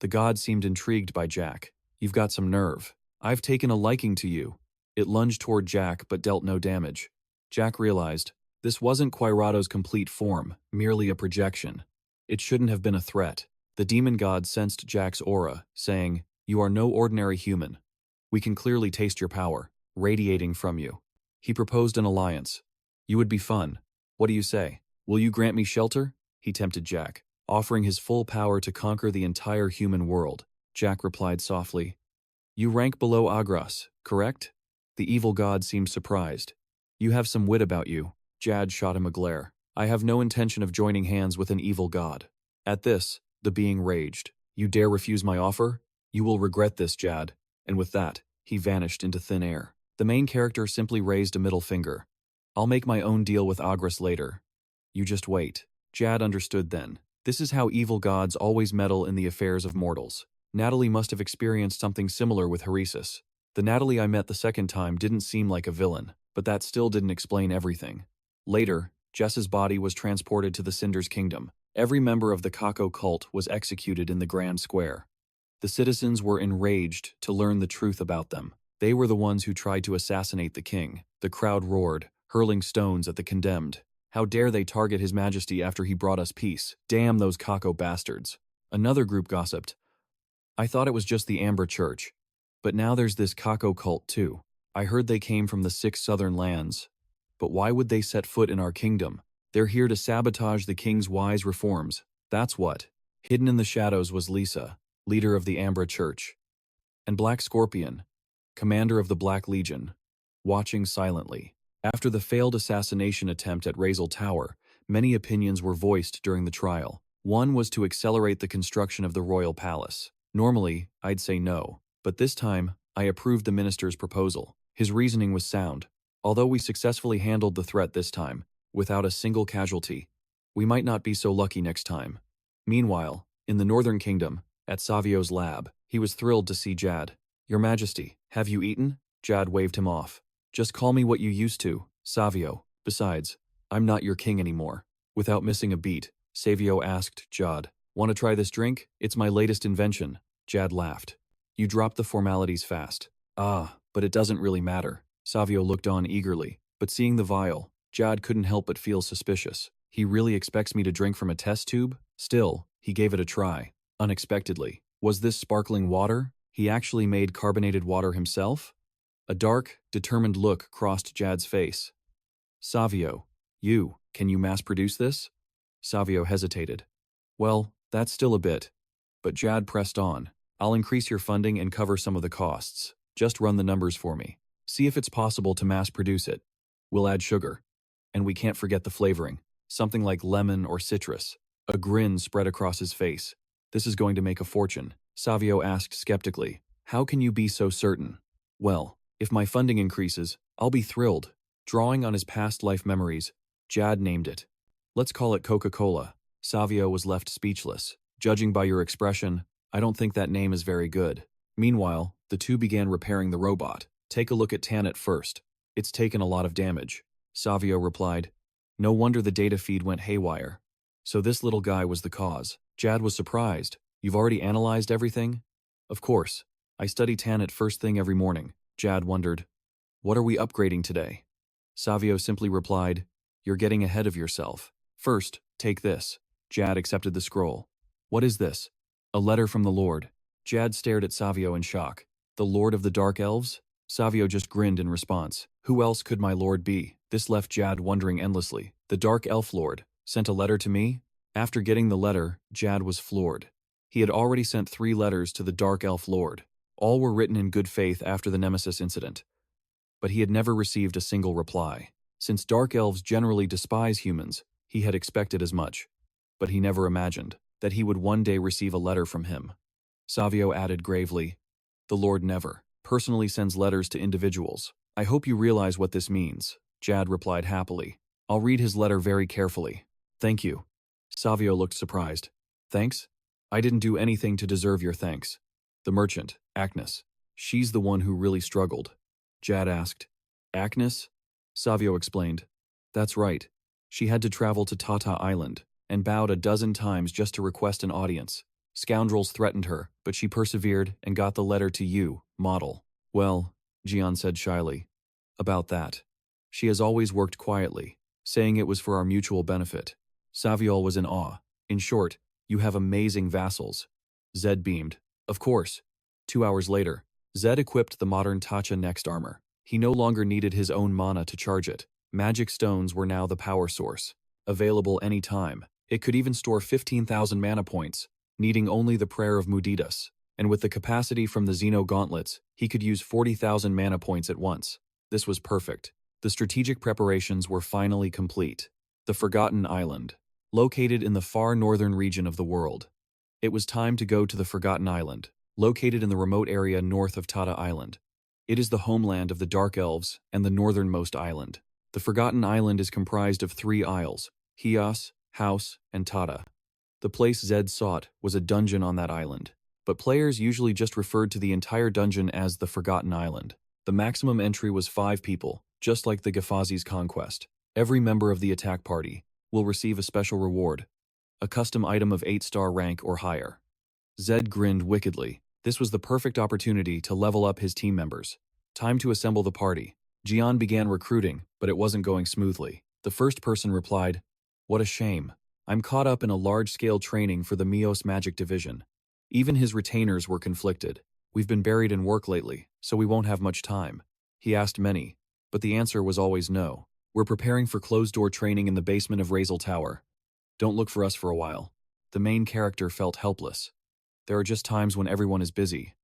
The god seemed intrigued by Jack. You've got some nerve. I've taken a liking to you. It lunged toward Jack but dealt no damage. Jack realized, this wasn't Quairado's complete form, merely a projection. It shouldn't have been a threat. The demon god sensed Jack's aura, saying, you are no ordinary human. We can clearly taste your power, radiating from you. He proposed an alliance. You would be fun. What do you say? Will you grant me shelter? He tempted Jack, offering his full power to conquer the entire human world. Jack replied softly, you rank below Agras, correct? The evil god seemed surprised. You have some wit about you. Jad shot him a glare. I have no intention of joining hands with an evil god. At this, the being raged. You dare refuse my offer? You will regret this, Jad. And with that, he vanished into thin air. The main character simply raised a middle finger. I'll make my own deal with Agras later. You just wait. Jad understood then. This is how evil gods always meddle in the affairs of mortals. Natalie must have experienced something similar with Heresis. The Natalie I met the second time didn't seem like a villain, but that still didn't explain everything. Later, Jess's body was transported to the Cinder's kingdom. Every member of the Kako cult was executed in the Grand Square. The citizens were enraged to learn the truth about them. They were the ones who tried to assassinate the king. The crowd roared, hurling stones at the condemned. How dare they target His Majesty after he brought us peace? Damn those Kako bastards. Another group gossiped. I thought it was just the Amber Church. But now there's this Kako cult too. I heard they came from the 6 southern lands. But why would they set foot in our kingdom? They're here to sabotage the king's wise reforms. That's what. Hidden in the shadows was Lisa, leader of the Ambra Church, and Black Scorpion, commander of the Black Legion, watching silently. After the failed assassination attempt at Razel Tower, many opinions were voiced during the trial. One was to accelerate the construction of the royal palace. Normally, I'd say no, but this time, I approved the minister's proposal. His reasoning was sound. Although we successfully handled the threat this time, without a single casualty, we might not be so lucky next time. Meanwhile, in the Northern Kingdom, at Savio's lab, he was thrilled to see Jad. Your Majesty, have you eaten? Jad waved him off. Just call me what you used to, Savio. Besides, I'm not your king anymore. Without missing a beat, Savio asked Jad, want to try this drink? It's my latest invention. Jad laughed. You dropped the formalities fast. Ah, but it doesn't really matter. Savio looked on eagerly, but seeing the vial, Jad couldn't help but feel suspicious. He really expects me to drink from a test tube? Still, he gave it a try. Unexpectedly. Was this sparkling water? He actually made carbonated water himself? A dark, determined look crossed Jad's face. Savio, can you mass-produce this? Savio hesitated. Well, that's still a bit. But Jad pressed on. I'll increase your funding and cover some of the costs. Just run the numbers for me. See if it's possible to mass-produce it. We'll add sugar. And we can't forget the flavoring. Something like lemon or citrus. A grin spread across his face. This is going to make a fortune. Savio asked skeptically. How can you be so certain? Well, if my funding increases, I'll be thrilled. Drawing on his past life memories, Jad named it. Let's call it Coca-Cola. Savio was left speechless. Judging by your expression, I don't think that name is very good. Meanwhile, the two began repairing the robot. Take a look at Tanit first. It's taken a lot of damage. Savio replied. No wonder the data feed went haywire. So this little guy was the cause. Jad was surprised. You've already analyzed everything? Of course. I study Tanit first thing every morning. Jad wondered. What are we upgrading today? Savio simply replied, you're getting ahead of yourself. First, take this. Jad accepted the scroll. What is this? A letter from the Lord. Jad stared at Savio in shock. The Lord of the Dark Elves? Savio just grinned in response. Who else could my lord be? This left Jad wondering endlessly. The Dark Elf Lord sent a letter to me? After getting the letter, Jad was floored. He had already sent 3 letters to the Dark Elf Lord. All were written in good faith after the Nemesis incident. But he had never received a single reply. Since Dark Elves generally despise humans, he had expected as much. But he never imagined that he would one day receive a letter from him. Savio added gravely, "The Lord never personally sends letters to individuals. I hope you realize what this means," Jad replied happily. "I'll read his letter very carefully." "Thank you." Savio looked surprised. "Thanks? I didn't do anything to deserve your thanks." The merchant, Agnes. She's the one who really struggled. Jad asked. Agnes? Savio explained. That's right. She had to travel to Tata Island and bowed a dozen times just to request an audience. Scoundrels threatened her, but she persevered and got the letter to you, model. Well, Jian said shyly. About that. She has always worked quietly, saying it was for our mutual benefit. Saviol was in awe. In short, you have amazing vassals. Zed beamed. Of course. 2 hours later, Zed equipped the modern Tacha Next armor. He no longer needed his own mana to charge it. Magic stones were now the power source. Available any time. It could even store 15,000 mana points, needing only the prayer of Muditas. And with the capacity from the Xeno gauntlets, he could use 40,000 mana points at once. This was perfect. The strategic preparations were finally complete. The Forgotten Island. Located in the far northern region of the world. It was time to go to the Forgotten Island, located in the remote area north of Tata Island. It is the homeland of the Dark Elves and the northernmost island. The Forgotten Island is comprised of 3 isles, Hias, House, and Tata. The place Zed sought was a dungeon on that island, but players usually just referred to the entire dungeon as the Forgotten Island. The maximum entry was 5 people, just like the Gafazi's conquest. Every member of the attack party will receive a special reward, a custom item of 8-star rank or higher. Zed grinned wickedly. This was the perfect opportunity to level up his team members. Time to assemble the party. Jian began recruiting, but it wasn't going smoothly. The first person replied, "What a shame. I'm caught up in a large-scale training for the Mios Magic Division." Even his retainers were conflicted. "We've been buried in work lately, so we won't have much time." He asked many, but the answer was always no. "We're preparing for closed-door training in the basement of Razel Tower. Don't look for us for a while." The main character felt helpless. "There are just times when everyone is busy.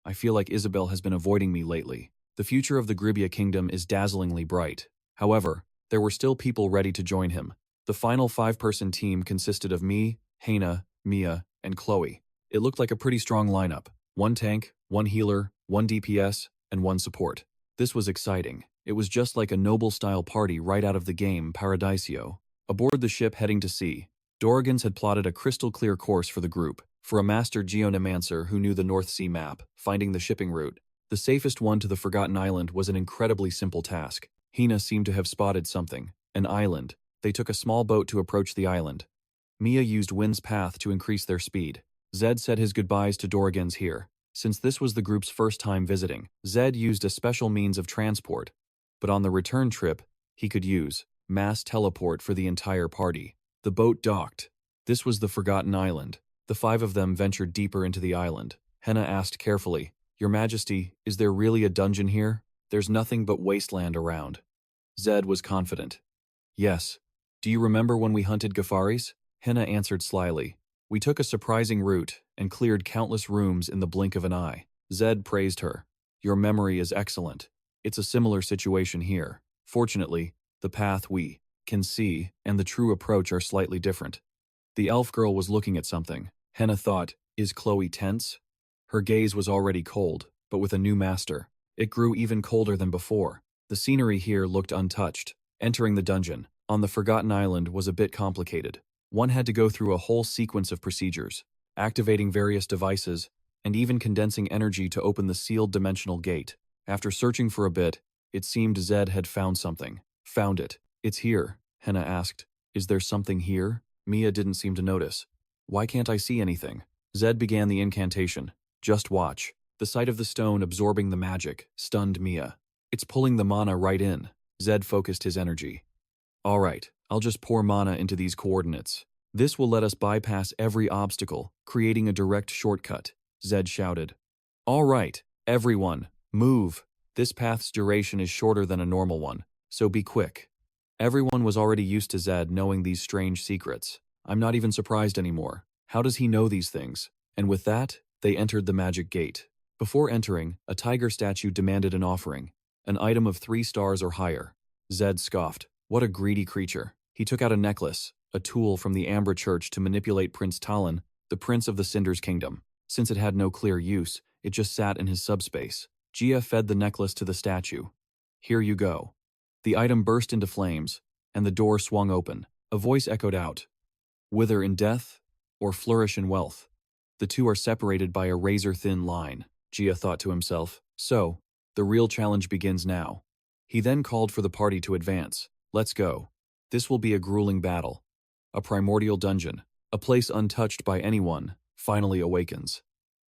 I feel like Isabella has been avoiding me lately." The future of the Gravia kingdom is dazzlingly bright. However, there were still people ready to join him. The final 5-person team consisted of me, Hana, Mia, and Chloe. It looked like a pretty strong lineup. 1 tank, 1 healer, 1 DPS, and 1 support. This was exciting. It was just like a noble-style party right out of the game Paradisio. Aboard the ship heading to sea, Doragans had plotted a crystal-clear course for the group. For a master geonomancer who knew the North Sea map, finding the shipping route, the safest one to the Forgotten Island was an incredibly simple task. Hina seemed to have spotted something. An island. They took a small boat to approach the island. Mia used Wind's Path to increase their speed. Zed said his goodbyes to Doragans here. Since this was the group's first time visiting, Zed used a special means of transport. But on the return trip, he could use mass teleport for the entire party. The boat docked. This was the Forgotten Island. The 5 of them ventured deeper into the island. Henna asked carefully, "Your Majesty, is there really a dungeon here? There's nothing but wasteland around." Zed was confident. "Yes. Do you remember when we hunted Gafaris?" Henna answered slyly. "We took a surprising route and cleared countless rooms in the blink of an eye." Zed praised her. "Your memory is excellent. It's a similar situation here. Fortunately, the path we can see and the true approach are slightly different." The elf girl was looking at something. Henna thought, is Chloe tense? Her gaze was already cold, but with a new master, it grew even colder than before. The scenery here looked untouched. Entering the dungeon on the Forgotten Island was a bit complicated. One had to go through a whole sequence of procedures, activating various devices, and even condensing energy to open the sealed dimensional gate. After searching for a bit, it seemed Zed had found something. "Found it. It's here," Henna asked. "Is there something here?" Mia didn't seem to notice. "Why can't I see anything?" Zed began the incantation. "Just watch." The sight of the stone absorbing the magic stunned Mia. "It's pulling the mana right in." Zed focused his energy. "All right, I'll just pour mana into these coordinates. This will let us bypass every obstacle, creating a direct shortcut." Zed shouted. All right, everyone, move. This path's duration is shorter than a normal one, so be quick. Everyone was already used to Zed knowing these strange secrets. I'm not even surprised anymore. How does he know these things? And with that, they entered the magic gate. Before entering, a tiger statue demanded an offering, an item of 3 stars or higher. Zed scoffed. What a greedy creature. He took out a necklace, a tool from the Amber Church to manipulate Prince Talon, the prince of the Cinder's kingdom. Since it had no clear use, it just sat in his subspace. Gia fed the necklace to the statue. Here you go. The item burst into flames, and the door swung open. A voice echoed out. Wither in death, or flourish in wealth. The two are separated by a razor-thin line, Gia thought to himself. So, the real challenge begins now. He then called for the party to advance. Let's go. This will be a grueling battle. A primordial dungeon, a place untouched by anyone, finally awakens.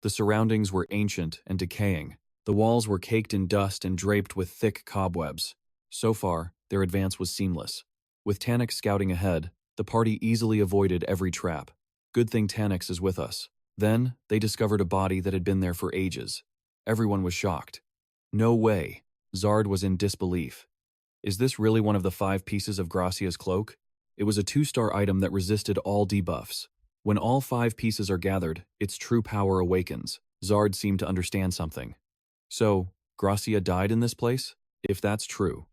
The surroundings were ancient and decaying. The walls were caked in dust and draped with thick cobwebs. So far, their advance was seamless. With Taniks scouting ahead, the party easily avoided every trap. Good thing Taniks is with us. Then, they discovered a body that had been there for ages. Everyone was shocked. No way. Zard was in disbelief. Is this really one of the 5 pieces of Gracia's cloak? It was a 2-star item that resisted all debuffs. When all 5 pieces are gathered, its true power awakens. Zard seemed to understand something. So, Gracia died in this place? If that's true.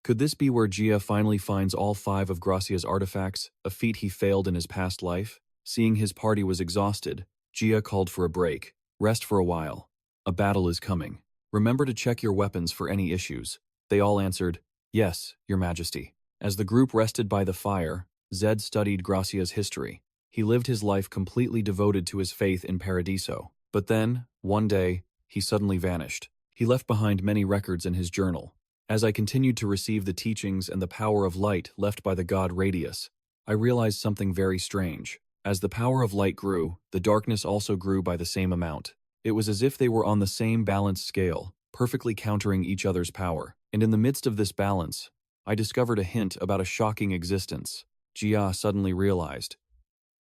Could this be where Gia finally finds all 5 of Gracia's artifacts, a feat he failed in his past life? Seeing his party was exhausted, Gia called for a break. Rest for a while. A battle is coming. Remember to check your weapons for any issues. They all answered, Yes, Your Majesty. As the group rested by the fire, Zed studied Gracia's history. He lived his life completely devoted to his faith in Paradiso. But then, one day, he suddenly vanished. He left behind many records in his journal. As I continued to receive the teachings and the power of light left by the god Radius, I realized something very strange. As the power of light grew, the darkness also grew by the same amount. It was as if they were on the same balanced scale, perfectly countering each other's power. And in the midst of this balance, I discovered a hint about a shocking existence. Gia suddenly realized.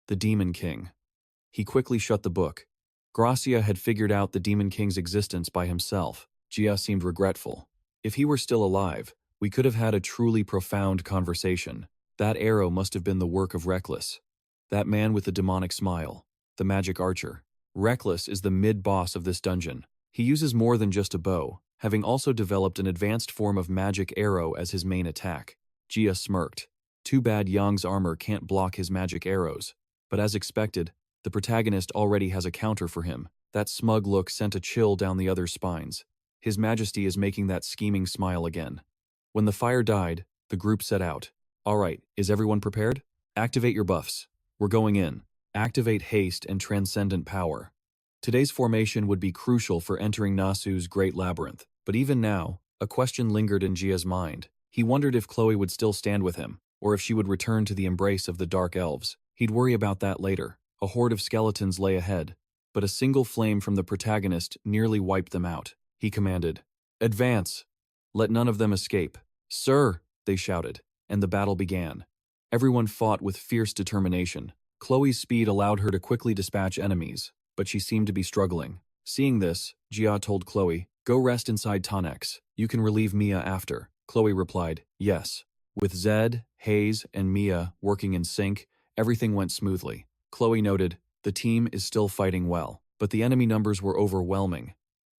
The Demon King. He quickly shut the book. Gracia had figured out the Demon King's existence by himself. Gia seemed regretful. If he were still alive, we could have had a truly profound conversation. That arrow must have been the work of Reckless. That man with the demonic smile. The magic archer. Reckless is the mid-boss of this dungeon. He uses more than just a bow, having also developed an advanced form of magic arrow as his main attack. Gia smirked. Too bad Yang's armor can't block his magic arrows. But as expected, the protagonist already has a counter for him. That smug look sent a chill down the other's spines. His Majesty is making that scheming smile again. When the fire died, the group set out. All right, is everyone prepared? Activate your buffs. We're going in. Activate haste and transcendent power. Today's formation would be crucial for entering Nasu's great labyrinth. But even now, a question lingered in Gia's mind. He wondered if Chloe would still stand with him, or if she would return to the embrace of the Dark Elves. He'd worry about that later. A horde of skeletons lay ahead, but a single flame from the protagonist nearly wiped them out. He commanded, Advance! Let none of them escape. Sir! They shouted, and the battle began. Everyone fought with fierce determination. Chloe's speed allowed her to quickly dispatch enemies, but she seemed to be struggling. Seeing this, Gia told Chloe, Go rest inside Taniks. You can relieve Mia after. Chloe replied, Yes. With Zed, Hayes, and Mia working in sync, everything went smoothly. Chloe noted, The team is still fighting well, but the enemy numbers were overwhelming.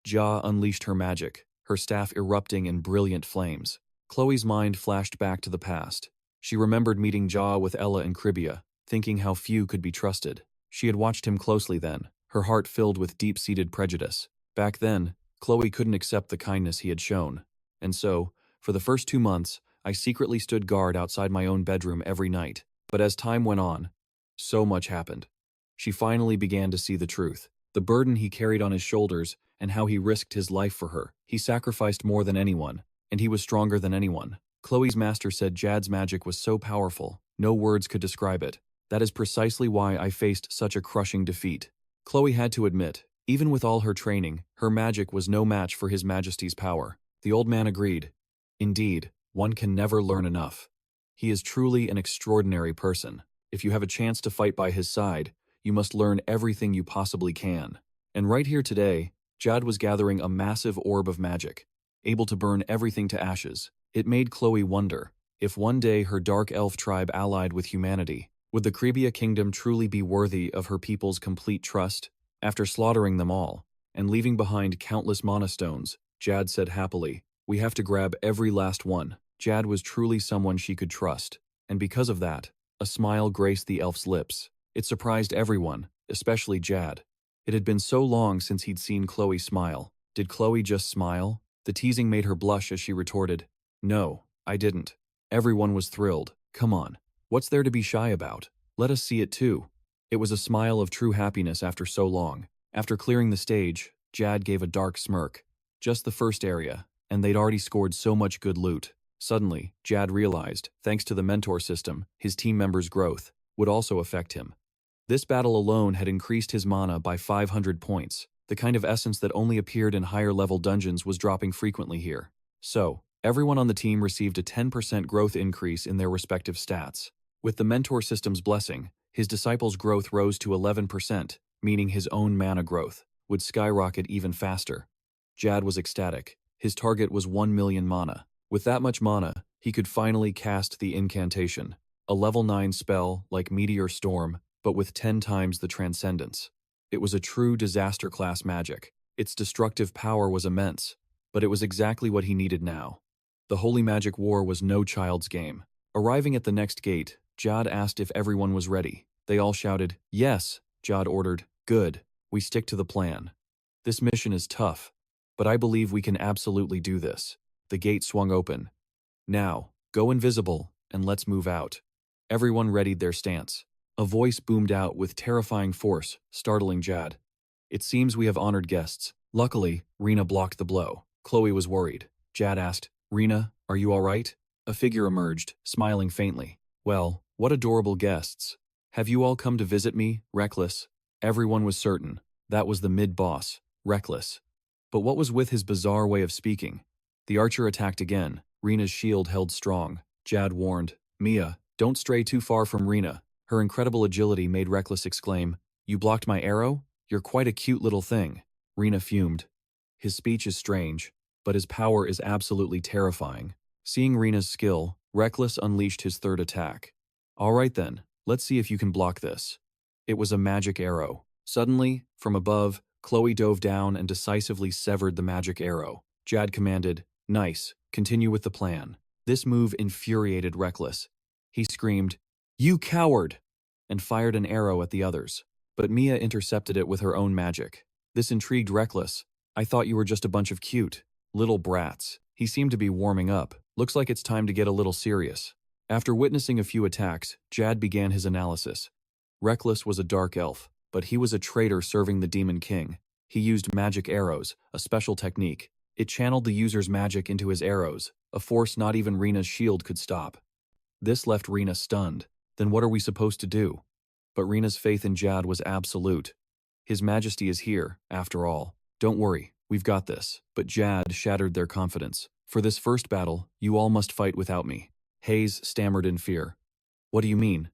Gia unleashed her magic, her staff erupting in brilliant flames. Chloe's mind flashed back to the past. She remembered meeting Gia with Ella and Cribia, thinking how few could be trusted. She had watched him closely then, her heart filled with deep-seated prejudice. Back then, Chloe couldn't accept the kindness he had shown. And so, for the first 2 months, I secretly stood guard outside my own bedroom every night. But as time went on, so much happened. She finally began to see the truth. The burden he carried on his shoulders and how he risked his life for her. He sacrificed more than anyone, and he was stronger than anyone. Chloe's master said Jad's magic was so powerful, no words could describe it. That is precisely why I faced such a crushing defeat. Chloe had to admit, even with all her training, her magic was no match for His Majesty's power. The old man agreed. Indeed, one can never learn enough. He is truly an extraordinary person. If you have a chance to fight by his side, you must learn everything you possibly can. And right here today, Jad was gathering a massive orb of magic, able to burn everything to ashes. It made Chloe wonder, if one day her dark elf tribe allied with humanity, would the Gravia kingdom truly be worthy of her people's complete trust? After slaughtering them all, and leaving behind countless mana stones, Jad said happily, "We have to grab every last one." Jad was truly someone she could trust, and because of that, a smile graced the elf's lips. It surprised everyone, especially Jad. It had been so long since he'd seen Chloe smile. Did Chloe just smile? The teasing made her blush as she retorted, "No, I didn't." Everyone was thrilled. "Come on. What's there to be shy about? Let us see it too." It was a smile of true happiness after so long. After clearing the stage, Jad gave a dark smirk. Just the first area, and they'd already scored so much good loot. Suddenly, Jad realized, thanks to the mentor system, his team members' growth would also affect him. This battle alone had increased his mana by 500 points. The kind of essence that only appeared in higher-level dungeons was dropping frequently here. So, everyone on the team received a 10% growth increase in their respective stats. With the mentor system's blessing, his disciples' growth rose to 11%, meaning his own mana growth would skyrocket even faster. Jad was ecstatic. His target was 1 million mana. With that much mana, he could finally cast the incantation, a level 9 spell like Meteor Storm, but with 10 times the transcendence. It was a true disaster-class magic. Its destructive power was immense, but it was exactly what he needed now. The Holy Magic War was no child's game. Arriving at the next gate, Jad asked if everyone was ready. They all shouted, "Yes," Jad ordered. "Good. We stick to the plan. This mission is tough, but I believe we can absolutely do this." The gate swung open. "Now, go invisible, and let's move out." Everyone readied their stance. A voice boomed out with terrifying force, startling Jad. "It seems we have honored guests." Luckily, Rena blocked the blow. Chloe was worried. Jad asked, "Rena, are you all right?" A figure emerged, smiling faintly. "Well, what adorable guests. Have you all come to visit me, Reckless?" Everyone was certain. That was the mid-boss, Reckless. But what was with his bizarre way of speaking? The archer attacked again. Rena's shield held strong. Jad warned, "Mia, don't stray too far from Rena." Her incredible agility made Reckless exclaim, "You blocked my arrow? You're quite a cute little thing." Rena fumed. His speech is strange, but his power is absolutely terrifying. Seeing Rena's skill, Reckless unleashed his third attack. "All right then, let's see if you can block this." It was a magic arrow. Suddenly, from above, Chloe dove down and decisively severed the magic arrow. Jad commanded, "Nice, continue with the plan." This move infuriated Reckless. He screamed, "You coward!" and fired an arrow at the others. But Mia intercepted it with her own magic. This intrigued Reckless. "I thought you were just a bunch of cute little brats." He seemed to be warming up. "Looks like it's time to get a little serious." After witnessing a few attacks, Jad began his analysis. Reckless was a dark elf, but he was a traitor serving the Demon King. He used magic arrows, a special technique. It channeled the user's magic into his arrows, a force not even Rena's shield could stop. This left Rena stunned. Then what are we supposed to do? But Rena's faith in Jad was absolute. His majesty is here, after all. "Don't worry, we've got this." But Jad shattered their confidence. "For this first battle, you all must fight without me." Hayes stammered in fear. "What do you mean?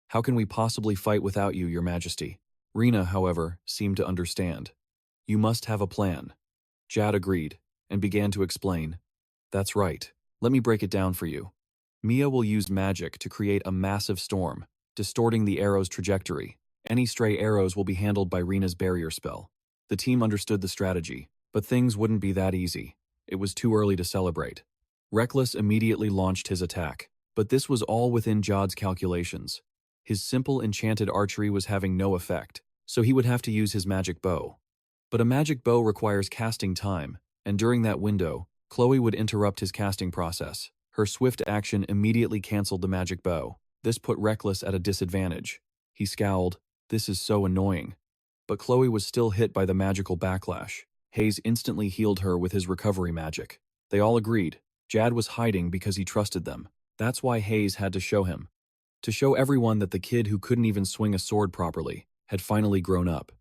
How can we possibly fight without you, your majesty?" Rena, however, seemed to understand. "You must have a plan." Jad agreed, and began to explain. "That's right. Let me break it down for you. Mia will use magic to create a massive storm, distorting the arrow's trajectory. Any stray arrows will be handled by Rena's barrier spell." The team understood the strategy, but things wouldn't be that easy. It was too early to celebrate. Reckless immediately launched his attack, but this was all within Jad's calculations. His simple enchanted archery was having no effect, so he would have to use his magic bow. But a magic bow requires casting time, and during that window, Chloe would interrupt his casting process. Her swift action immediately canceled the magic bow. This put Reckless at a disadvantage. He scowled, "This is so annoying." But Chloe was still hit by the magical backlash. Hayes instantly healed her with his recovery magic. They all agreed. Jad was hiding because he trusted them. That's why Hayes had to show him. To show everyone that the kid who couldn't even swing a sword properly had finally grown up.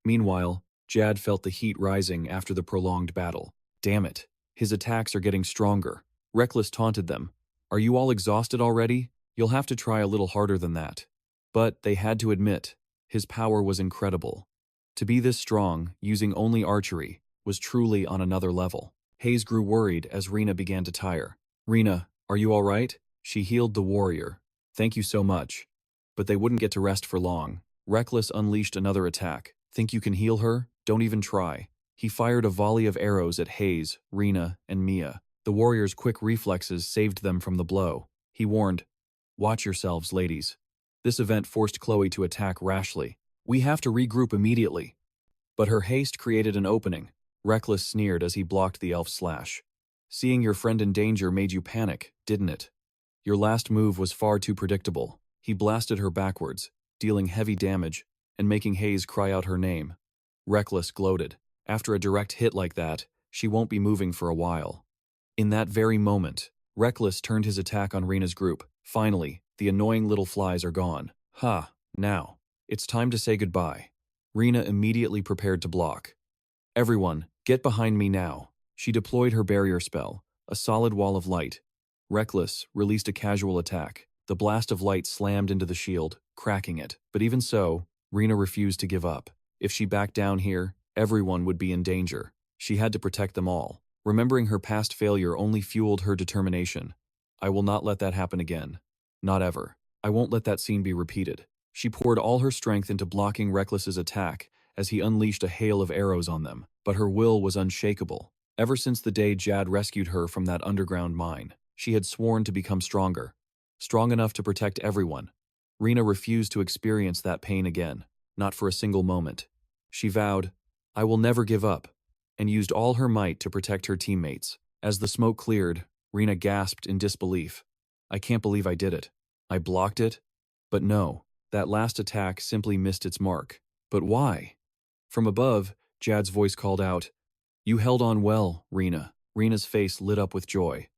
Meanwhile, Jad felt the heat rising after the prolonged battle. Damn it, his attacks are getting stronger. Reckless taunted them. "Are you all exhausted already? You'll have to try a little harder than that." But they had to admit, his power was incredible. To be this strong, using only archery, was truly on another level. Hayes grew worried as Rena began to tire. "Rena, are you all right?" She healed the warrior. "Thank you so much." But they wouldn't get to rest for long. Reckless unleashed another attack. "Think you can heal her? Don't even try." He fired a volley of arrows at Hayes, Rena, and Mia. The warrior's quick reflexes saved them from the blow. He warned, "Watch yourselves, ladies." This event forced Chloe to attack rashly. "We have to regroup immediately." But her haste created an opening. Reckless sneered as he blocked the elf's slash. "Seeing your friend in danger made you panic, didn't it? Your last move was far too predictable." He blasted her backwards, dealing heavy damage, and making Hayes cry out her name. Reckless gloated. After a direct hit like that, she won't be moving for a while. In that very moment, Reckless turned his attack on Rena's group. Finally, the annoying little flies are gone. "Ha, now. It's time to say goodbye." Rena immediately prepared to block. "Everyone, get behind me now." She deployed her barrier spell, a solid wall of light. Reckless released a casual attack. The blast of light slammed into the shield, cracking it. But even so, Rena refused to give up. If she backed down here, everyone would be in danger. She had to protect them all. Remembering her past failure only fueled her determination. "I will not let that happen again. Not ever. I won't let that scene be repeated." She poured all her strength into blocking Reckless's attack as he unleashed a hail of arrows on them, but her will was unshakable. Ever since the day Jad rescued her from that underground mine, she had sworn to become stronger. Strong enough to protect everyone. Rena refused to experience that pain again, not for a single moment. She vowed, "I will never give up," and used all her might to protect her teammates. As the smoke cleared, Rena gasped in disbelief. "I can't believe I did it. I blocked it?" But no, that last attack simply missed its mark. But why? From above, Jad's voice called out, "You held on well, Rena." Rena's face lit up with joy.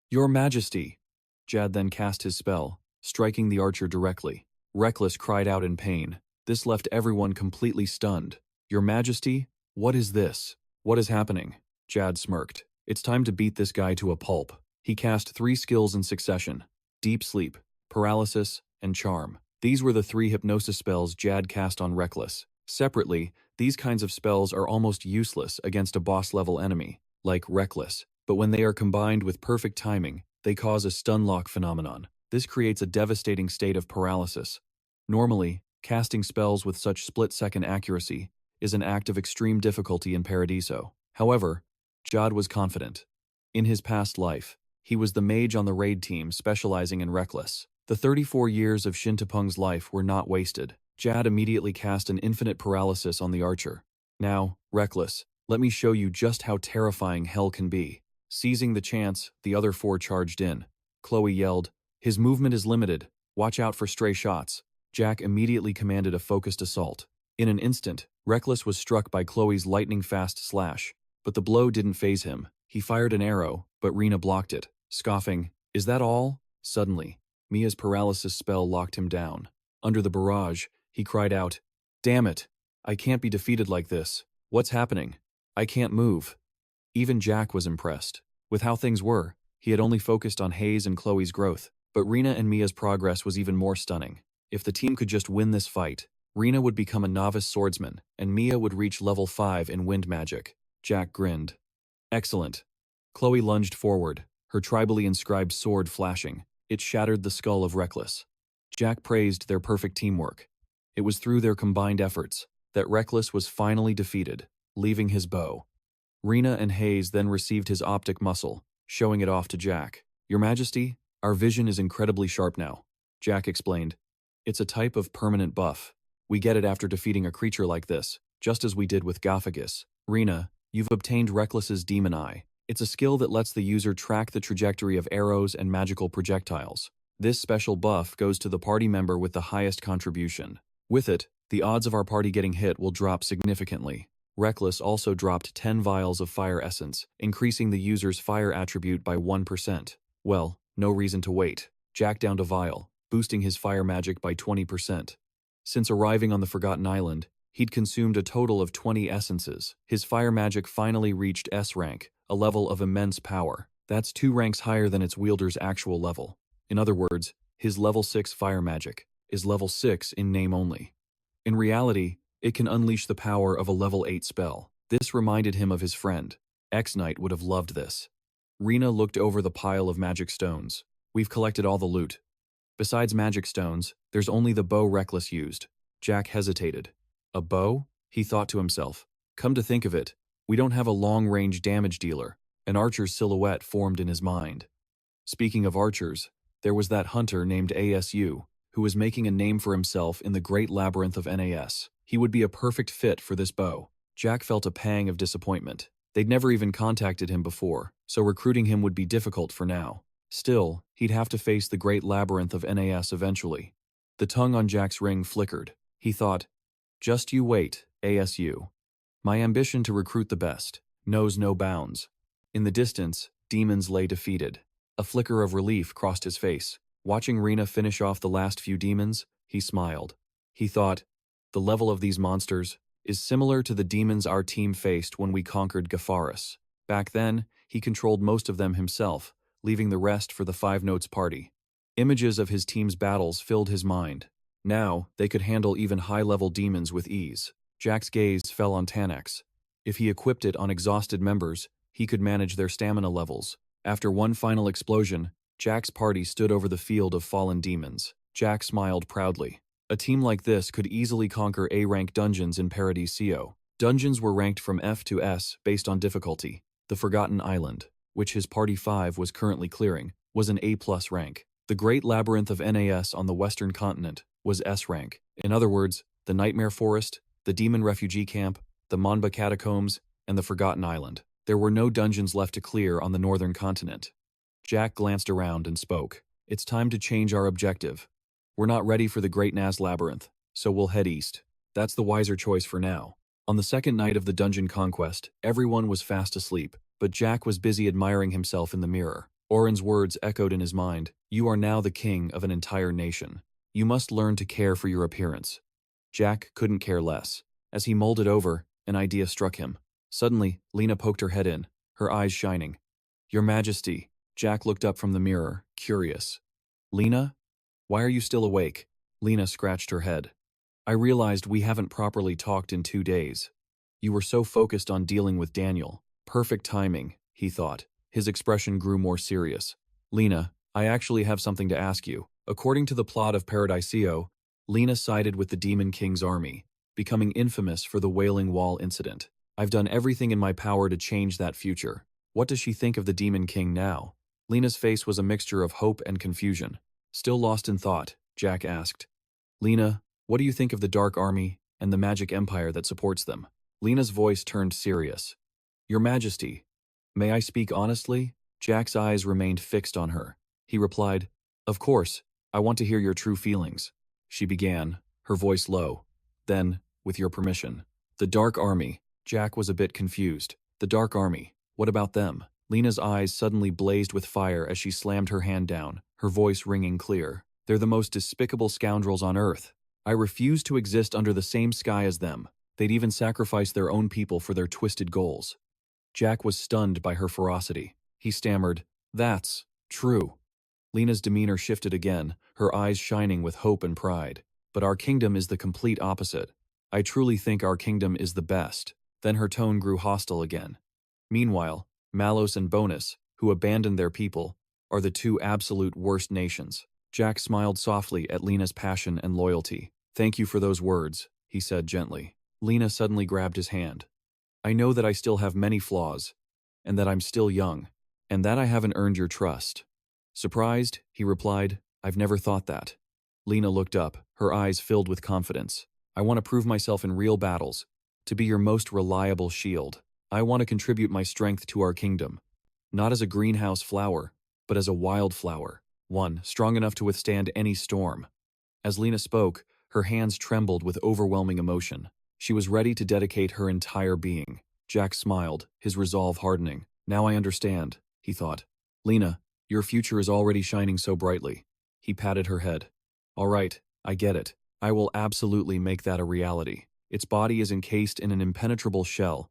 "Your Majesty!" Jad then cast his spell, striking the archer directly. Reckless cried out in pain. This left everyone completely stunned. "Your Majesty? What is this? What is happening?" Jad smirked. "It's time to beat this guy to a pulp." He cast 3 skills in succession: Deep Sleep, Paralysis, and Charm. These were the 3 hypnosis spells Jad cast on Reckless. Separately, these kinds of spells are almost useless against a boss-level enemy, like Reckless, but when they are combined with perfect timing, they cause a stun-lock phenomenon. This creates a devastating state of paralysis. Normally, casting spells with such split-second accuracy is an act of extreme difficulty in Paradiso. However, Jad was confident. In his past life, he was the mage on the raid team specializing in Reckless. The 34 years of Shintapung's life were not wasted. Jad immediately cast an infinite paralysis on the archer. "Now, Reckless, let me show you just how terrifying hell can be." Seizing the chance, the other 4 charged in. Chloe yelled, "His movement is limited. Watch out for stray shots." Jack immediately commanded a focused assault. In an instant, Reckless was struck by Chloe's lightning-fast slash, but the blow didn't faze him. He fired an arrow, but Rena blocked it, scoffing, "Is that all?" Suddenly, Mia's paralysis spell locked him down. Under the barrage, he cried out, "Damn it! I can't be defeated like this. What's happening? I can't move." Even Jack was impressed. With how things were, he had only focused on Hayes and Chloe's growth, but Rena and Mia's progress was even more stunning. If the team could just win this fight, Rena would become a novice swordsman, and Mia would reach level 5 in wind magic. Jack grinned. "Excellent." Chloe lunged forward, her tribally inscribed sword flashing. It shattered the skull of Reckless. Jack praised their perfect teamwork. It was through their combined efforts that Reckless was finally defeated, leaving his bow. Rena and Hayes then received his optic muscle, showing it off to Jack. "Your Majesty, our vision is incredibly sharp now," Jack explained. "It's a type of permanent buff. We get it after defeating a creature like this, just as we did with Gophagus. Rena, you've obtained Reckless's Demon Eye. It's a skill that lets the user track the trajectory of arrows and magical projectiles. This special buff goes to the party member with the highest contribution. With it, the odds of our party getting hit will drop significantly." Reckless also dropped 10 vials of fire essence, increasing the user's fire attribute by 1%. Well, no reason to wait. Jack downed a vial, boosting his fire magic by 20%. Since arriving on the Forgotten Island, he'd consumed a total of 20 essences. His fire magic finally reached S rank, a level of immense power. That's 2 ranks higher than its wielder's actual level. In other words, his level 6 fire magic is level 6 in name only. In reality, It can unleash the power of a level 8 spell. This reminded him of his friend. X-Knight would have loved this. Rena looked over the pile of magic stones. We've collected all the loot. Besides magic stones, there's only the bow Reckless used. Jack hesitated. A bow? He thought to himself. Come to think of it, we don't have a long-range damage dealer. An archer's silhouette formed in his mind. Speaking of archers, there was that hunter named ASU, who was making a name for himself in the great labyrinth of NAS. He would be a perfect fit for this bow. Jack felt a pang of disappointment. They'd never even contacted him before, so recruiting him would be difficult for now. Still, he'd have to face the great labyrinth of NAS eventually. The tongue on Jack's ring flickered. He thought, just you wait, ASU. My ambition to recruit the best knows no bounds. In the distance, demons lay defeated. A flicker of relief crossed his face. Watching Rena finish off the last few demons, he smiled. He thought, the level of these monsters is similar to the demons our team faced when we conquered Gepharis. Back then, he controlled most of them himself, leaving the rest for the Five Notes party. Images of his team's battles filled his mind. Now, they could handle even high-level demons with ease. Jack's gaze fell on Tanax. If he equipped it on exhausted members, he could manage their stamina levels. After one final explosion, Jack's party stood over the field of fallen demons. Jack smiled proudly. A team like this could easily conquer A-rank dungeons in Paradiso. Dungeons were ranked from F to S based on difficulty. The Forgotten Island, which his Party 5 was currently clearing, was an A+ rank. The Great Labyrinth of NAS on the Western Continent was S rank. In other words, the Nightmare Forest, the Demon Refugee Camp, the Manhwa Catacombs, and the Forgotten Island. There were no dungeons left to clear on the Northern Continent. Jack glanced around and spoke. It's time to change our objective. We're not ready for the Great Nas Labyrinth, so we'll head east. That's the wiser choice for now. On the second night of the dungeon conquest, everyone was fast asleep, but Jack was busy admiring himself in the mirror. Oren's words echoed in his mind. You are now the king of an entire nation. You must learn to care for your appearance. Jack couldn't care less. As he mulled it over, an idea struck him. Suddenly, Lena poked her head in, her eyes shining. Your Majesty. Jack looked up from the mirror, curious. Lena? Why are you still awake? Lena scratched her head. I realized we haven't properly talked in 2 days. You were so focused on dealing with Daniel. Perfect timing, he thought. His expression grew more serious. Lena, I actually have something to ask you. According to the plot of Paradiso, Lena sided with the Demon King's army, becoming infamous for the Wailing Wall incident. I've done everything in my power to change that future. What does she think of the Demon King now? Lena's face was a mixture of hope and confusion. Still lost in thought, Jack asked. Lena, what do you think of the Dark Army and the magic empire that supports them? Lena's voice turned serious. Your Majesty, may I speak honestly? Jack's eyes remained fixed on her. He replied, Of course, I want to hear your true feelings. She began, her voice low. Then, with your permission. The Dark Army. Jack was a bit confused. The Dark Army. What about them? Lena's eyes suddenly blazed with fire as she slammed her hand down, her voice ringing clear. They're the most despicable scoundrels on Earth. I refuse to exist under the same sky as them. They'd even sacrifice their own people for their twisted goals. Jack was stunned by her ferocity. He stammered, That's true. Lena's demeanor shifted again, her eyes shining with hope and pride. But our kingdom is the complete opposite. I truly think our kingdom is the best. Then her tone grew hostile again. Meanwhile, Malos and Bonus, who abandoned their people, are the two absolute worst nations. Jack smiled softly at Lena's passion and loyalty. Thank you for those words, he said gently. Lena suddenly grabbed his hand. I know that I still have many flaws, and that I'm still young, and that I haven't earned your trust. Surprised, he replied, I've never thought that. Lena looked up, her eyes filled with confidence. I want to prove myself in real battles, to be your most reliable shield. I want to contribute my strength to our kingdom, not as a greenhouse flower, but as a wildflower, one strong enough to withstand any storm. As Lena spoke, her hands trembled with overwhelming emotion. She was ready to dedicate her entire being. Jack smiled, his resolve hardening. Now I understand, he thought. Lena, your future is already shining so brightly. He patted her head. All right, I get it. I will absolutely make that a reality. Its body is encased in an impenetrable shell,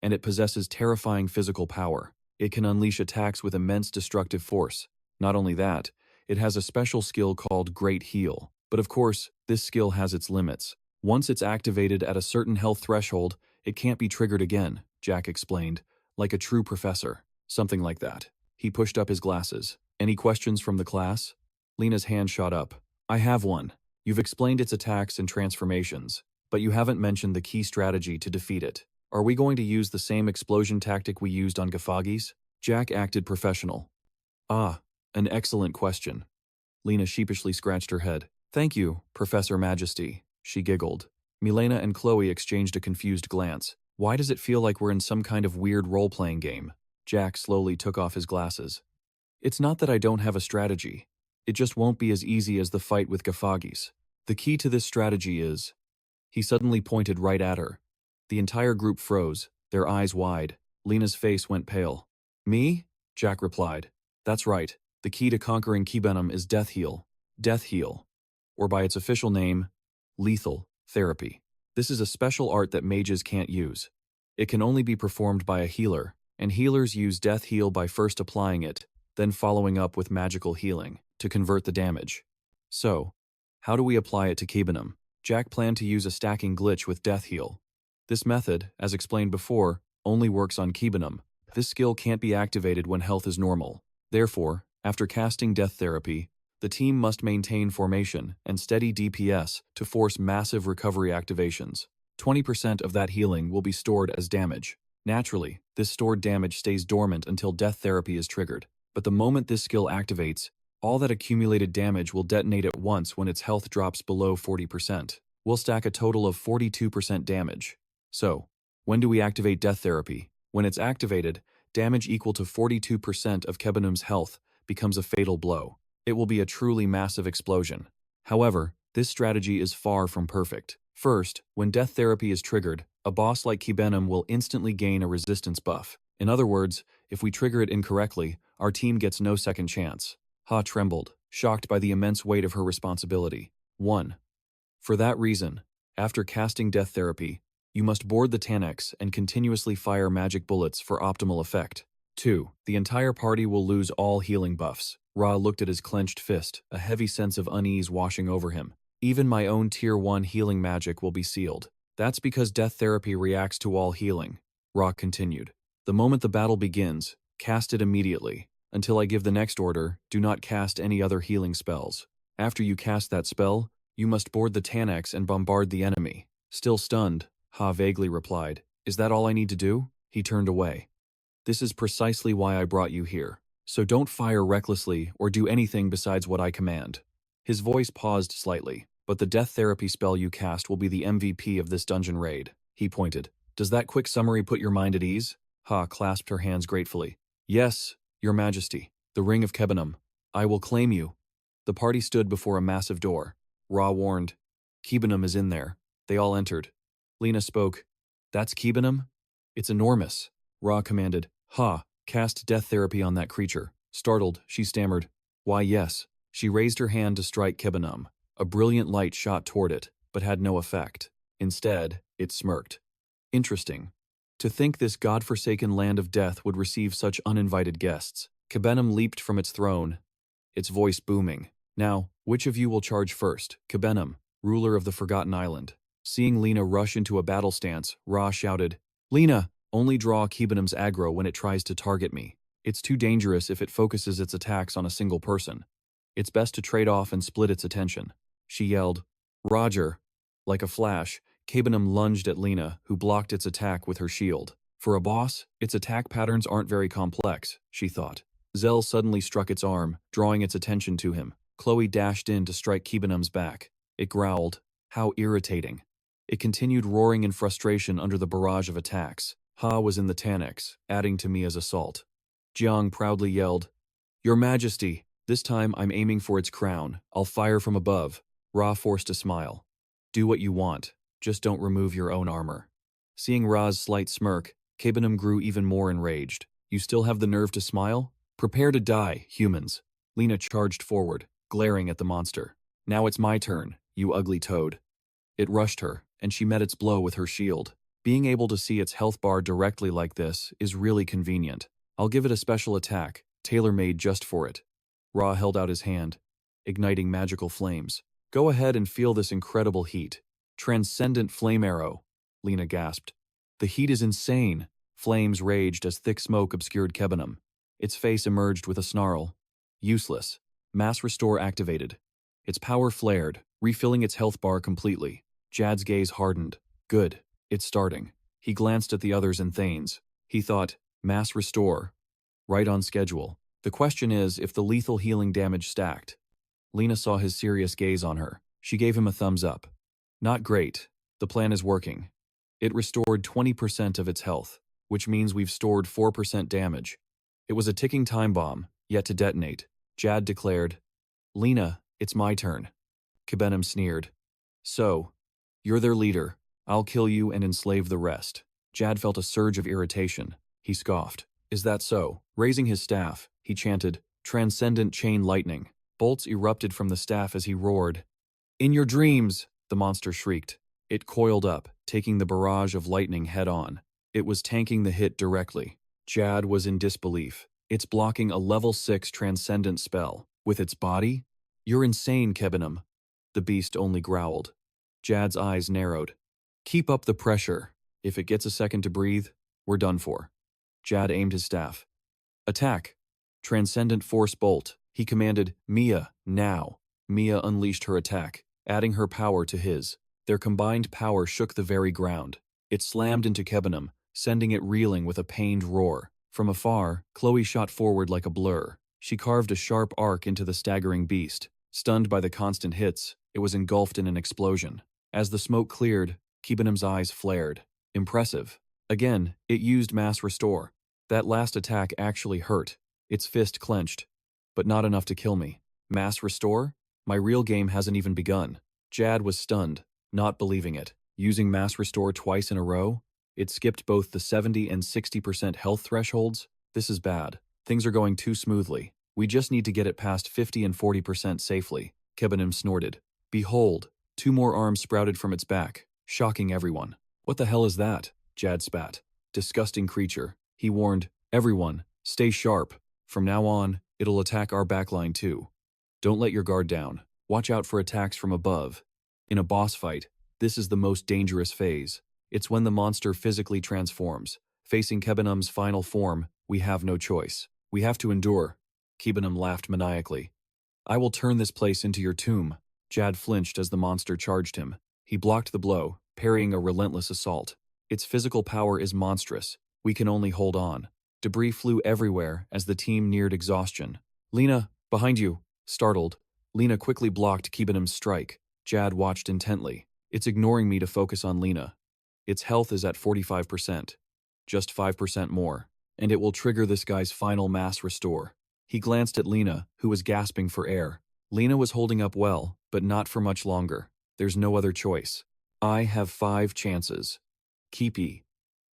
and it possesses terrifying physical power. It can unleash attacks with immense destructive force. Not only that, it has a special skill called Great Heal. But of course, this skill has its limits. Once it's activated at a certain health threshold, it can't be triggered again, Jack explained, like a true professor. Something like that. He pushed up his glasses. Any questions from the class? Lena's hand shot up. I have one. You've explained its attacks and transformations, but you haven't mentioned the key strategy to defeat it. Are we going to use the same explosion tactic we used on Gafagis? Jack acted professional. Ah, an excellent question. Lena sheepishly scratched her head. Thank you, Professor Majesty, she giggled. Milena and Chloe exchanged a confused glance. Why does it feel like we're in some kind of weird role-playing game? Jack slowly took off his glasses. It's not that I don't have a strategy. It just won't be as easy as the fight with Gafagis. The key to this strategy is... He suddenly pointed right at her. The entire group froze, their eyes wide. Lena's face went pale. Me? Jack replied. That's right. The key to conquering Kibenum is Death Heal. Death Heal. Or by its official name, Lethal Therapy. This is a special art that mages can't use. It can only be performed by a healer, and healers use Death Heal by first applying it, then following up with magical healing, to convert the damage. So, how do we apply it to Kibenum? Jack planned to use a stacking glitch with Death Heal. This method, as explained before, only works on Kibenum. This skill can't be activated when health is normal. Therefore, after casting Death Therapy, the team must maintain formation and steady DPS to force massive recovery activations. 20% of that healing will be stored as damage. Naturally, this stored damage stays dormant until Death Therapy is triggered. But the moment this skill activates, all that accumulated damage will detonate at once when its health drops below 40%. We'll stack a total of 42% damage. So, when do we activate Death Therapy? When it's activated, damage equal to 42% of Kibenum's health becomes a fatal blow. It will be a truly massive explosion. However, this strategy is far from perfect. First, when Death Therapy is triggered, a boss like Kibenum will instantly gain a resistance buff. In other words, if we trigger it incorrectly, our team gets no second chance. Ha trembled, shocked by the immense weight of her responsibility. 1. For that reason, after casting Death Therapy, you must board the Tannex and continuously fire magic bullets for optimal effect. 2. The entire party will lose all healing buffs. Ra looked at his clenched fist, a heavy sense of unease washing over him. Even my own Tier 1 healing magic will be sealed. That's because Death Therapy reacts to all healing. Ra continued. The moment the battle begins, cast it immediately. Until I give the next order, do not cast any other healing spells. After you cast that spell, you must board the Tannex and bombard the enemy. Still stunned, Ha vaguely replied, Is that all I need to do? He turned away. This is precisely why I brought you here. So don't fire recklessly or do anything besides what I command. His voice paused slightly, but the Death Therapy spell you cast will be the MVP of this dungeon raid. He pointed. Does that quick summary put your mind at ease? Ha clasped her hands gratefully. Yes, Your Majesty. The Ring of Kibenum. I will claim you. The party stood before a massive door. Ra warned. Kibenum is in there. They all entered. Lena spoke. That's Kibenum? It's enormous. Ra commanded. Ha, cast Death Therapy on that creature. Startled, she stammered. Why yes. She raised her hand to strike Kibenum. A brilliant light shot toward it, but had no effect. Instead, it smirked. Interesting. To think this godforsaken land of death would receive such uninvited guests. Kibenum leaped from its throne, its voice booming. Now, which of you will charge first? Kibenum, ruler of the Forgotten Island. Seeing Lena rush into a battle stance, Ra shouted, Lena, only draw Kibenum's aggro when it tries to target me. It's too dangerous if it focuses its attacks on a single person. It's best to trade off and split its attention. She yelled, Roger. Like a flash, Kibenum lunged at Lena, who blocked its attack with her shield. For a boss, its attack patterns aren't very complex, she thought. Zell suddenly struck its arm, drawing its attention to him. Chloe dashed in to strike Kibenum's back. It growled. How irritating. It continued roaring in frustration under the barrage of attacks. Ha was in the Tannex, adding to Mia's assault. Jiang proudly yelled, Your Majesty, this time I'm aiming for its crown. I'll fire from above. Ra forced a smile. Do what you want. Just don't remove your own armor. Seeing Ra's slight smirk, Kibenum grew even more enraged. You still have the nerve to smile? Prepare to die, humans. Lena charged forward, glaring at the monster. Now it's my turn, you ugly toad. It rushed her, and she met its blow with her shield. Being able to see its health bar directly like this is really convenient. I'll give it a special attack, tailor-made just for it. Ra held out his hand, igniting magical flames. Go ahead and feel this incredible heat. Transcendent flame arrow, Lena gasped. The heat is insane. Flames raged as thick smoke obscured Kebenum. Its face emerged with a snarl. Useless. Mass restore activated. Its power flared, refilling its health bar completely. Jad's gaze hardened. Good. It's starting. He glanced at the others and Thanes. He thought, mass restore. Right on schedule. The question is if the lethal healing damage stacked. Lena saw his serious gaze on her. She gave him a thumbs up. Not great. The plan is working. It restored 20% of its health, which means we've stored 4% damage. It was a ticking time bomb, yet to detonate. Jad declared, Lena, it's my turn. Kebenum sneered. So, you're their leader. I'll kill you and enslave the rest. Jad felt a surge of irritation. He scoffed. Is that so? Raising his staff, he chanted, Transcendent chain lightning. Bolts erupted from the staff as he roared. In your dreams, the monster shrieked. It coiled up, taking the barrage of lightning head-on. It was tanking the hit directly. Jad was in disbelief. It's blocking a level 6 transcendent spell. With its body? You're insane, Kebenum. The beast only growled. Jad's eyes narrowed. Keep up the pressure. If it gets a second to breathe, we're done for. Jad aimed his staff. Attack. Transcendent force bolt. He commanded, Mia, now. Mia unleashed her attack, adding her power to his. Their combined power shook the very ground. It slammed into Kebenum, sending it reeling with a pained roar. From afar, Chloe shot forward like a blur. She carved a sharp arc into the staggering beast. Stunned by the constant hits, it was engulfed in an explosion. As the smoke cleared, Kebenum's eyes flared. Impressive. Again, it used mass restore. That last attack actually hurt. Its fist clenched. But not enough to kill me. Mass restore? My real game hasn't even begun. Jad was stunned, not believing it. Using mass restore twice in a row? It skipped both the 70 and 60% health thresholds? This is bad. Things are going too smoothly. We just need to get it past 50 and 40% safely. Kebenum snorted. Behold, 2 more arms sprouted from its back, shocking everyone. What the hell is that? Jad spat. Disgusting creature. He warned, everyone, stay sharp. From now on, it'll attack our backline too. Don't let your guard down. Watch out for attacks from above. In a boss fight, this is the most dangerous phase. It's when the monster physically transforms. Facing Kebenum's final form, we have no choice. We have to endure. Kebenum laughed maniacally. I will turn this place into your tomb. Jad flinched as the monster charged him. He blocked the blow, parrying a relentless assault. Its physical power is monstrous. We can only hold on. Debris flew everywhere as the team neared exhaustion. Lena, behind you. Startled, Lena quickly blocked Kebenum's strike. Jad watched intently. It's ignoring me to focus on Lena. Its health is at 45%. Just 5% more. And it will trigger this guy's final mass restore. He glanced at Lena, who was gasping for air. Lena was holding up well, but not for much longer. There's no other choice. I have 5 chances. Keepy.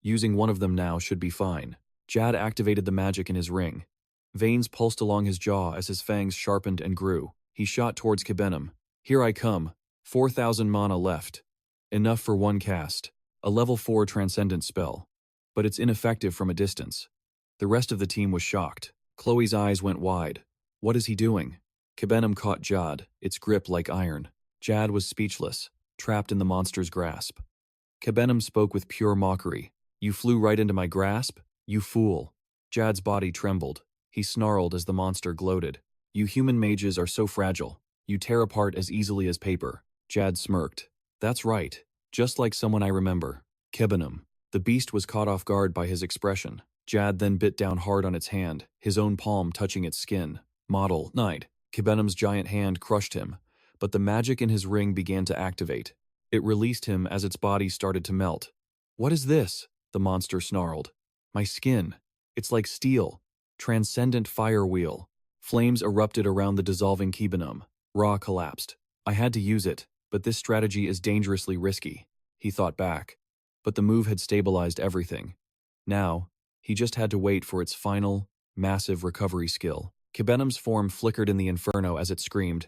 Using one of them now should be fine. Jad activated the magic in his ring. Veins pulsed along his jaw as his fangs sharpened and grew. He shot towards Kebenum. Here I come. 4,000 mana left. Enough for 1 cast. A level 4 transcendent spell. But it's ineffective from a distance. The rest of the team was shocked. Chloe's eyes went wide. What is he doing? Kebenum caught Jad, its grip like iron. Jad was speechless, trapped in the monster's grasp. Kebenum spoke with pure mockery. You flew right into my grasp? You fool. Jad's body trembled. He snarled as the monster gloated. You human mages are so fragile. You tear apart as easily as paper. Jad smirked. That's right. Just like someone I remember. Kebenum. The beast was caught off guard by his expression. Jad then bit down hard on its hand, his own palm touching its skin. Model, Knight. Kebenum's giant hand crushed him, but the magic in his ring began to activate. It released him as its body started to melt. What is this? The monster snarled. My skin. It's like steel. Transcendent fire wheel. Flames erupted around the dissolving Kebenum. Ra collapsed. I had to use it, but this strategy is dangerously risky. He thought back. But the move had stabilized everything. Now, he just had to wait for its final, massive recovery skill. Kebenum's form flickered in the inferno as it screamed,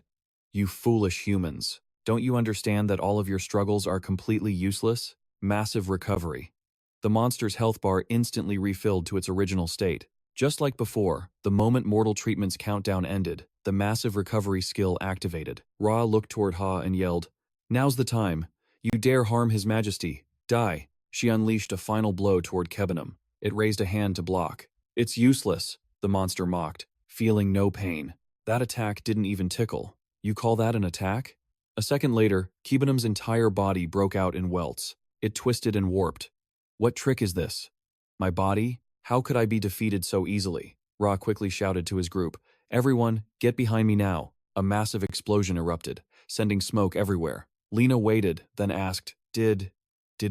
You foolish humans. Don't you understand that all of your struggles are completely useless? Massive recovery. The monster's health bar instantly refilled to its original state. Just like before, the moment Mortal Treatment's countdown ended, the massive recovery skill activated. Ra looked toward Ha and yelled, Now's the time. You dare harm His Majesty. Die. She unleashed a final blow toward Kebenham. It raised a hand to block. It's useless, the monster mocked, feeling no pain. That attack didn't even tickle. You call that an attack? A second later, Kebenham's entire body broke out in welts. It twisted and warped. What trick is this? My body? How could I be defeated so easily? Ra quickly shouted to his group. Everyone, get behind me now. A massive explosion erupted, sending smoke everywhere. Lena waited, then asked, Did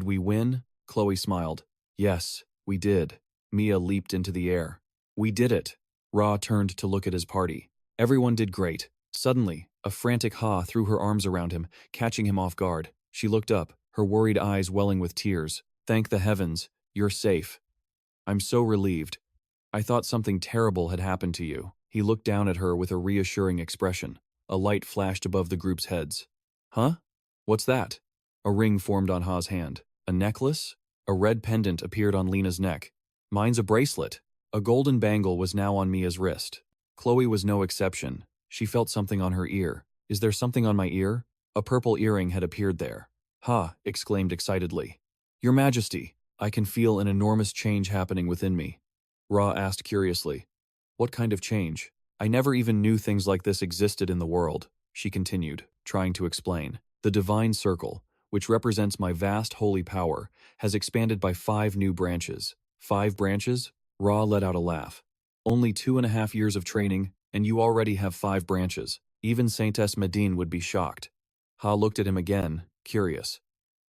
we win? Chloe smiled. Yes, we did. Mia leaped into the air. We did it. Ra turned to look at his party. Everyone did great. Suddenly, a frantic Ha threw her arms around him, catching him off guard. She looked up, her worried eyes welling with tears. Thank the heavens, you're safe. I'm so relieved. I thought something terrible had happened to you. He looked down at her with a reassuring expression. A light flashed above the group's heads. Huh? What's that? A ring formed on Ha's hand. A necklace? A red pendant appeared on Lena's neck. Mine's a bracelet. A golden bangle was now on Mia's wrist. Chloe was no exception. She felt something on her ear. Is there something on my ear? A purple earring had appeared there. Ha! Exclaimed excitedly. Your Majesty, I can feel an enormous change happening within me. Ra asked curiously. What kind of change? I never even knew things like this existed in the world, she continued, trying to explain. The divine circle, which represents my vast holy power, has expanded by 5 new branches. 5 branches? Ra let out a laugh. Only 2.5 years of training, and you already have 5 branches. Even Saintess Medine would be shocked. Ha looked at him again, curious.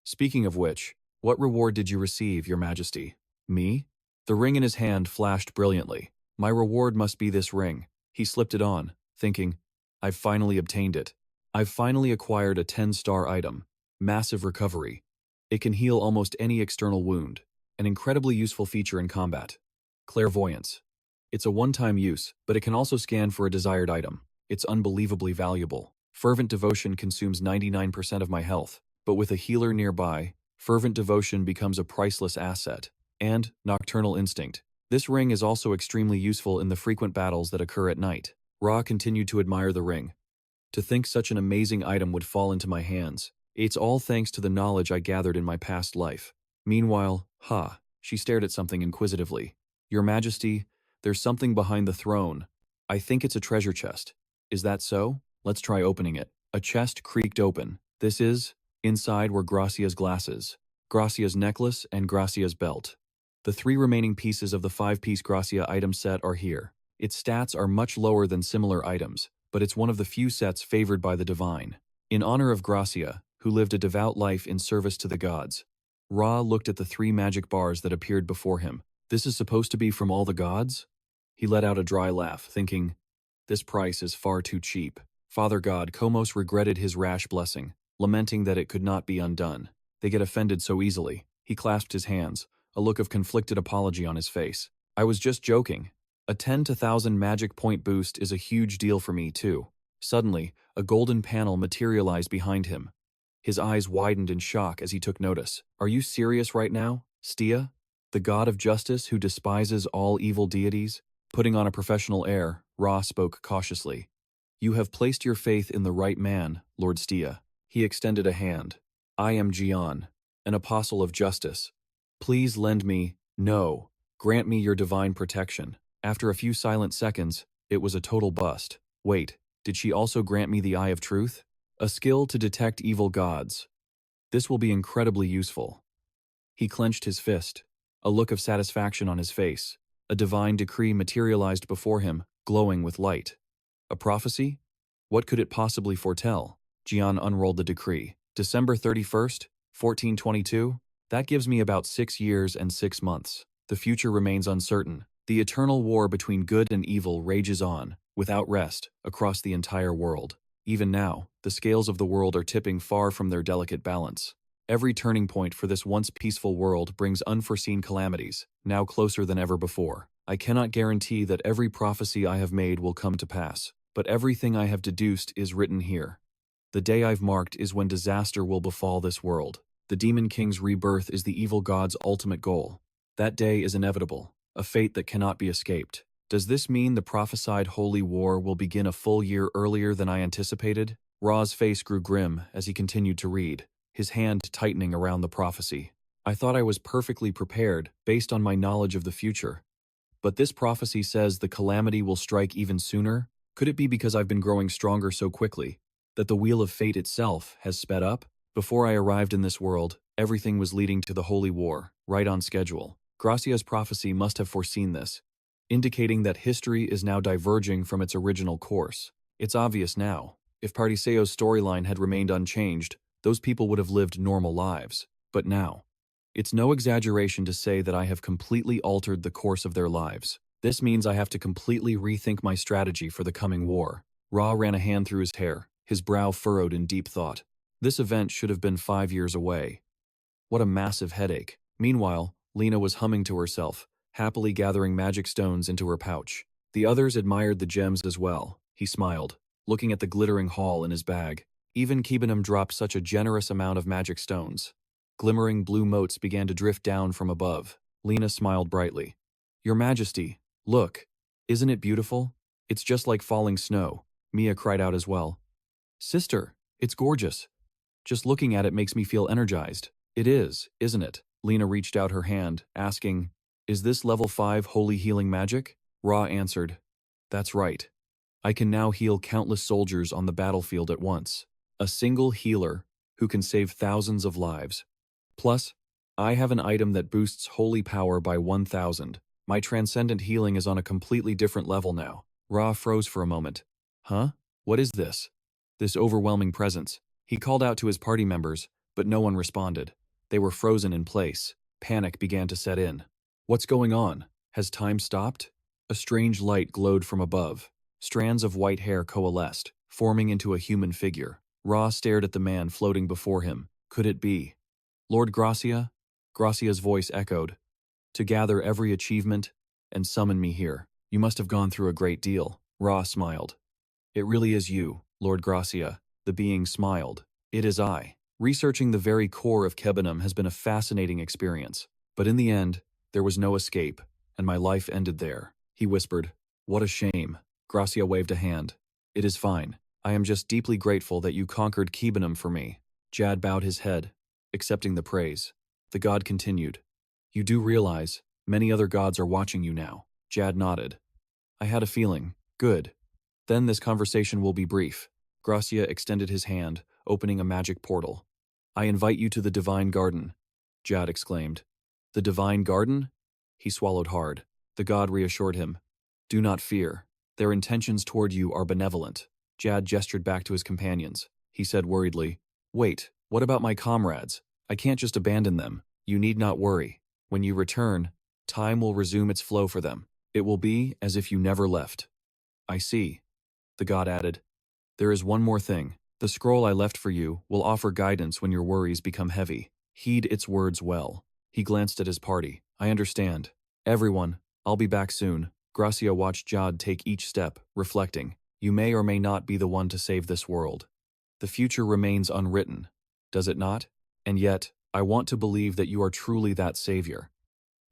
Speaking of which, what reward did you receive, Your Majesty? Me? The ring in his hand flashed brilliantly. My reward must be this ring. He slipped it on, thinking, I've finally obtained it. I've finally acquired a 10-star item. Massive recovery. It can heal almost any external wound. An incredibly useful feature in combat. Clairvoyance. It's a one-time use, but it can also scan for a desired item. It's unbelievably valuable. Fervent devotion consumes 99% of my health, but with a healer nearby, fervent devotion becomes a priceless asset. And nocturnal instinct. This ring is also extremely useful in the frequent battles that occur at night. Ra continued to admire the ring. To think such an amazing item would fall into my hands. It's all thanks to the knowledge I gathered in my past life. Meanwhile, she stared at something inquisitively. Your Majesty, there's something behind the throne. I think it's a treasure chest. Is that so? Let's try opening it. A chest creaked open. Inside were Gracia's glasses, Gracia's necklace, and Gracia's belt. The 3 remaining pieces of the 5-piece Gracia item set are here. Its stats are much lower than similar items, but it's one of the few sets favored by the divine. In honor of Gracia, who lived a devout life in service to the gods. Ra looked at the 3 magic bars that appeared before him. This is supposed to be from all the gods? He let out a dry laugh, thinking, this price is far too cheap. Father God Komos regretted his rash blessing, lamenting that it could not be undone. They get offended so easily. He clasped his hands, a look of conflicted apology on his face. I was just joking. A 10 to 1,000 magic point boost is a huge deal for me, too. Suddenly, a golden panel materialized behind him. His eyes widened in shock as he took notice. Are you serious right now, Stia? The god of justice who despises all evil deities? Putting on a professional air, Ra spoke cautiously. You have placed your faith in the right man, Lord Stia. He extended a hand. I am Jian, an apostle of justice. Please grant me your divine protection. After a few silent seconds, it was a total bust. Wait, did she also grant me the Eye of Truth? A skill to detect evil gods. This will be incredibly useful. He clenched his fist, a look of satisfaction on his face. A divine decree materialized before him, glowing with light. A prophecy? What could it possibly foretell? Jian unrolled the decree. December 31st, 1422? That gives me about 6 years and 6 months. The future remains uncertain. The eternal war between good and evil rages on, without rest, across the entire world. Even now, the scales of the world are tipping far from their delicate balance. Every turning point for this once peaceful world brings unforeseen calamities, now closer than ever before. I cannot guarantee that every prophecy I have made will come to pass, but everything I have deduced is written here. The day I've marked is when disaster will befall this world. The Demon King's rebirth is the evil god's ultimate goal. That day is inevitable, a fate that cannot be escaped. Does this mean the prophesied holy war will begin a full year earlier than I anticipated? Ra's face grew grim as he continued to read. his hand tightening around the prophecy. I thought I was perfectly prepared based on my knowledge of the future. But this prophecy says the calamity will strike even sooner? Could it be because I've been growing stronger so quickly that the wheel of fate itself has sped up? Before I arrived in this world, everything was leading to the Holy War, right on schedule. Gracia's prophecy must have foreseen this, indicating that history is now diverging from its original course. It's obvious now. If Partiseo's storyline had remained unchanged, those people would have lived normal lives. But now, it's no exaggeration to say that I have completely altered the course of their lives. This means I have to completely rethink my strategy for the coming war. Ra ran a hand through his hair, his brow furrowed in deep thought. This event should have been 5 years away. What a massive headache. Meanwhile, Lena was humming to herself, happily gathering magic stones into her pouch. The others admired the gems as well. He smiled, looking at the glittering haul in his bag. Even Kibanum dropped such a generous amount of magic stones. Glimmering blue motes began to drift down from above. Lena smiled brightly. Your Majesty, look. Isn't it beautiful? It's just like falling snow. Mia cried out as well. Sister, it's gorgeous. Just looking at it makes me feel energized. It is, isn't it? Lena reached out her hand, asking, is this level 5 holy healing magic? Ra answered, that's right. I can now heal countless soldiers on the battlefield at once. A single healer who can save thousands of lives. Plus, I have an item that boosts holy power by 1,000. My transcendent healing is on a completely different level now. Ra froze for a moment. Huh? What is this? This overwhelming presence. He called out to his party members, but no one responded. They were frozen in place. Panic began to set in. What's going on? Has time stopped? A strange light glowed from above. Strands of white hair coalesced, forming into a human figure. Ra stared at the man floating before him. Could it be Lord Gracia? Gracia's voice echoed. To gather every achievement and summon me here. You must have gone through a great deal. Ra smiled. It really is you, Lord Gracia. The being smiled. It is I. Researching the very core of Kebanum has been a fascinating experience. But in the end, there was no escape, and my life ended there. He whispered. What a shame. Gracia waved a hand. It is fine. I am just deeply grateful that you conquered Kebanum for me. Jad bowed his head, accepting the praise. The god continued. You do realize, many other gods are watching you now. Jad nodded. I had a feeling. Good. Then this conversation will be brief. Gracia extended his hand, opening a magic portal. I invite you to the Divine Garden, Jad exclaimed. The Divine Garden? He swallowed hard. The god reassured him. Do not fear. Their intentions toward you are benevolent. Jad gestured back to his companions. He said worriedly, Wait, what about my comrades? I can't just abandon them. You need not worry. When you return, time will resume its flow for them. It will be as if you never left. I see. The god added. There is one more thing. The scroll I left for you will offer guidance when your worries become heavy. Heed its words well. He glanced at his party. I understand. Everyone, I'll be back soon. Gracia watched Jad take each step, reflecting. You may or may not be the one to save this world. The future remains unwritten, does it not? And yet, I want to believe that you are truly that savior.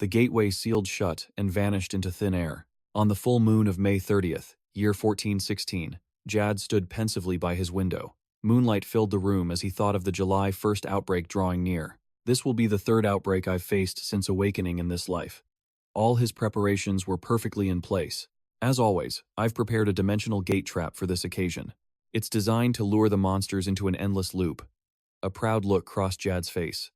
The gateway sealed shut and vanished into thin air. On the full moon of May 30th, year 1416, Jad stood pensively by his window. Moonlight filled the room as he thought of the July 1st outbreak drawing near. This will be the third outbreak I've faced since awakening in this life. All his preparations were perfectly in place. As always, I've prepared a dimensional gate trap for this occasion. It's designed to lure the monsters into an endless loop. A proud look crossed Jad's face.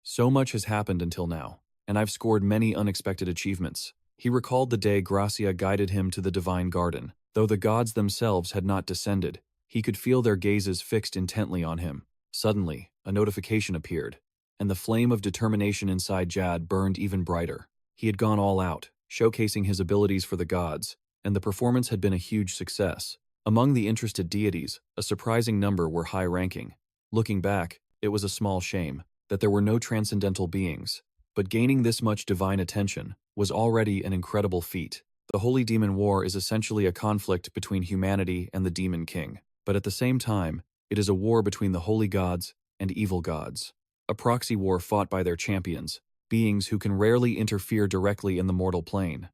So much has happened until now, and I've scored many unexpected achievements. He recalled the day Gracia guided him to the Divine Garden. Though the gods themselves had not descended, he could feel their gazes fixed intently on him. Suddenly, a notification appeared, and the flame of determination inside Jad burned even brighter. He had gone all out, showcasing his abilities for the gods, and the performance had been a huge success. Among the interested deities, a surprising number were high-ranking. Looking back, it was a small shame that there were no transcendental beings, but gaining this much divine attention was already an incredible feat. The Holy Demon War is essentially a conflict between humanity and the Demon King, but at the same time, it is a war between the holy gods and evil gods. A proxy war fought by their champions, beings who can rarely interfere directly in the mortal plane.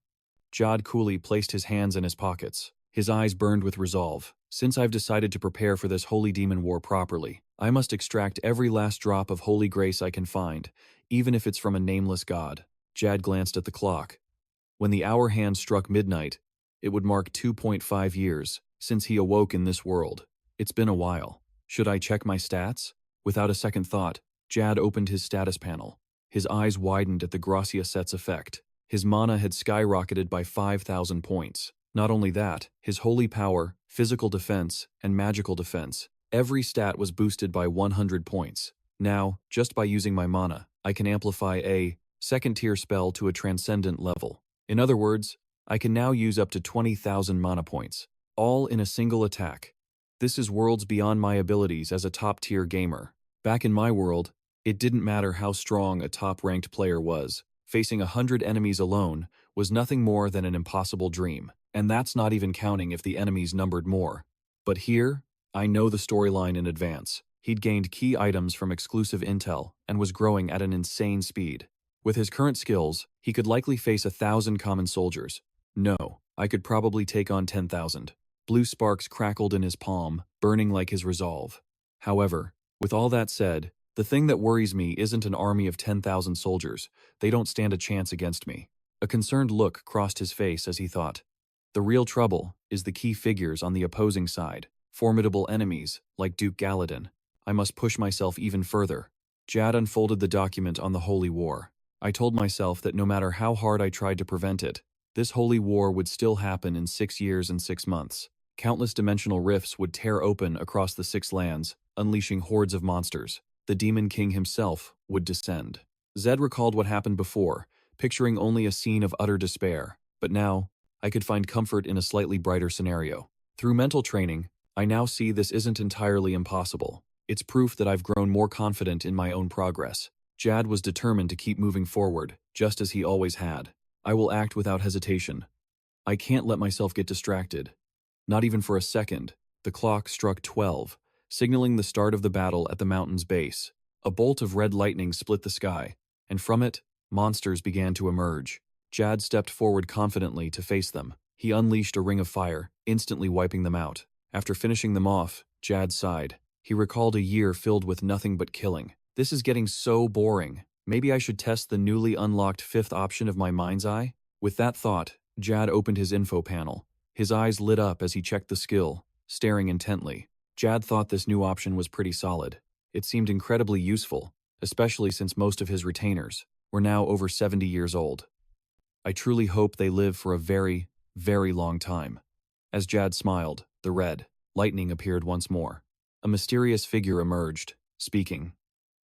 Jad coolly placed his hands in his pockets. His eyes burned with resolve. Since I've decided to prepare for this Holy Demon War properly, I must extract every last drop of holy grace I can find, even if it's from a nameless god. Jad glanced at the clock. When the hour hand struck midnight, it would mark 2.5 years since he awoke in this world. It's been a while. Should I check my stats? Without a second thought, Jad opened his status panel. His eyes widened at the Gracia set's effect. His mana had skyrocketed by 5,000 points. Not only that, his holy power, physical defense, and magical defense, every stat was boosted by 100 points. Now, just by using my mana, I can amplify a second-tier spell to a transcendent level. In other words, I can now use up to 20,000 mana points, all in a single attack. This is worlds beyond my abilities as a top-tier gamer. Back in my world, it didn't matter how strong a top-ranked player was. Facing 100 enemies alone was nothing more than an impossible dream, and that's not even counting if the enemies numbered more. But here, I know the storyline in advance. He'd gained key items from exclusive intel and was growing at an insane speed. With his current skills, he could likely face 1,000 common soldiers. No, I could probably take on 10,000. Blue sparks crackled in his palm, burning like his resolve. However, with all that said, the thing that worries me isn't an army of 10,000 soldiers. They don't stand a chance against me. A concerned look crossed his face as he thought. The real trouble is the key figures on the opposing side, formidable enemies like Duke Galadin. I must push myself even further. Jad unfolded the document on the Holy War. I told myself that no matter how hard I tried to prevent it, this Holy War would still happen in 6 years and 6 months. Countless dimensional rifts would tear open across the 6 lands, unleashing hordes of monsters. The Demon King himself would descend. Zed recalled what happened before, picturing only a scene of utter despair. But now, I could find comfort in a slightly brighter scenario. Through mental training, I now see this isn't entirely impossible. It's proof that I've grown more confident in my own progress. Jad was determined to keep moving forward, just as he always had. I will act without hesitation. I can't let myself get distracted. Not even for a second. The clock struck 12, signaling the start of the battle at the mountain's base. A bolt of red lightning split the sky, and from it, monsters began to emerge. Jad stepped forward confidently to face them. He unleashed a ring of fire, instantly wiping them out. After finishing them off, Jad sighed. He recalled a year filled with nothing but killing. This is getting so boring. Maybe I should test the newly unlocked 5th option of my mind's eye? With that thought, Jad opened his info panel. His eyes lit up as he checked the skill, staring intently. Jad thought this new option was pretty solid. It seemed incredibly useful, especially since most of his retainers were now over 70 years old. I truly hope they live for a very, very long time. As Jad smiled, the red lightning appeared once more. A mysterious figure emerged, speaking.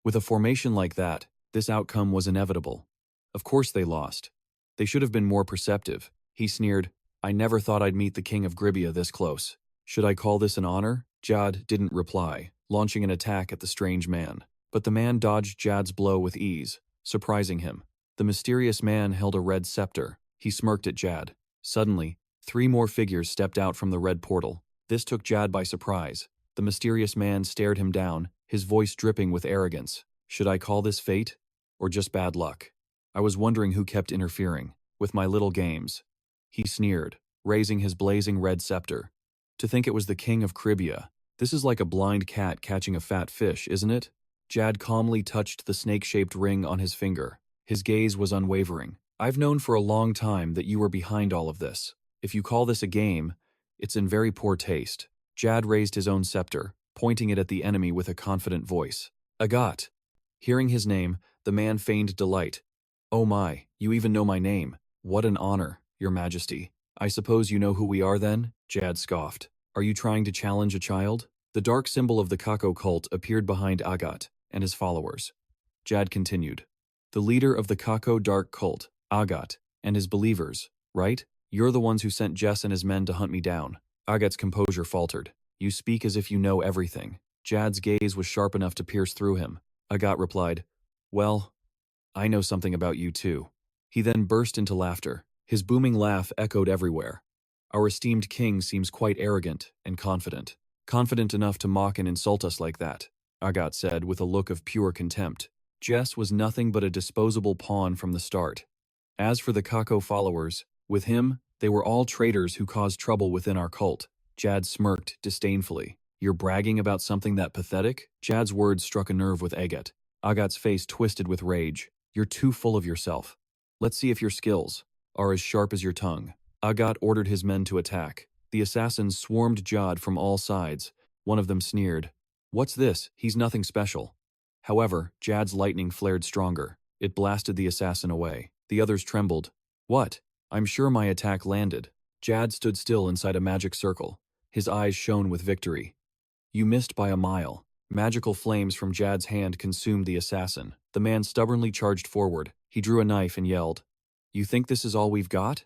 With a formation like that, this outcome was inevitable. Of course they lost. They should have been more perceptive. He sneered, I never thought I'd meet the king of Gravia this close. Should I call this an honor? Jad didn't reply, launching an attack at the strange man. But the man dodged Jad's blow with ease, surprising him. The mysterious man held a red scepter. He smirked at Jad. Suddenly, 3 more figures stepped out from the red portal. This took Jad by surprise. The mysterious man stared him down, his voice dripping with arrogance. Should I call this fate? Or just bad luck? I was wondering who kept interfering with my little games. He sneered, raising his blazing red scepter. To think it was the king of Gravia. This is like a blind cat catching a fat fish, isn't it? Jad calmly touched the snake-shaped ring on his finger. His gaze was unwavering. I've known for a long time that you were behind all of this. If you call this a game, it's in very poor taste. Jad raised his own scepter, pointing it at the enemy with a confident voice. Agat. Hearing his name, the man feigned delight. Oh my, you even know my name. What an honor, Your Majesty. I suppose you know who we are then? Jad scoffed. Are you trying to challenge a child? The dark symbol of the Kako cult appeared behind Agat and his followers. Jad continued. The leader of the Kako dark cult, Agat, and his believers, right? You're the ones who sent Jess and his men to hunt me down. Agat's composure faltered. You speak as if you know everything. Jad's gaze was sharp enough to pierce through him. Agat replied, Well, I know something about you too. He then burst into laughter. His booming laugh echoed everywhere. Our esteemed king seems quite arrogant and confident. Confident enough to mock and insult us like that, Agat said with a look of pure contempt. Jess was nothing but a disposable pawn from the start. As for the Kako followers, with him, they were all traitors who caused trouble within our cult. Jad smirked disdainfully. You're bragging about something that pathetic? Jad's words struck a nerve with Agat. Agat's face twisted with rage. You're too full of yourself. Let's see if your skills are as sharp as your tongue. Agat ordered his men to attack. The assassins swarmed Jad from all sides. One of them sneered. What's this? He's nothing special. However, Jad's lightning flared stronger. It blasted the assassin away. The others trembled. What? I'm sure my attack landed. Jad stood still inside a magic circle. His eyes shone with victory. You missed by a mile. Magical flames from Jad's hand consumed the assassin. The man stubbornly charged forward. He drew a knife and yelled, You think this is all we've got?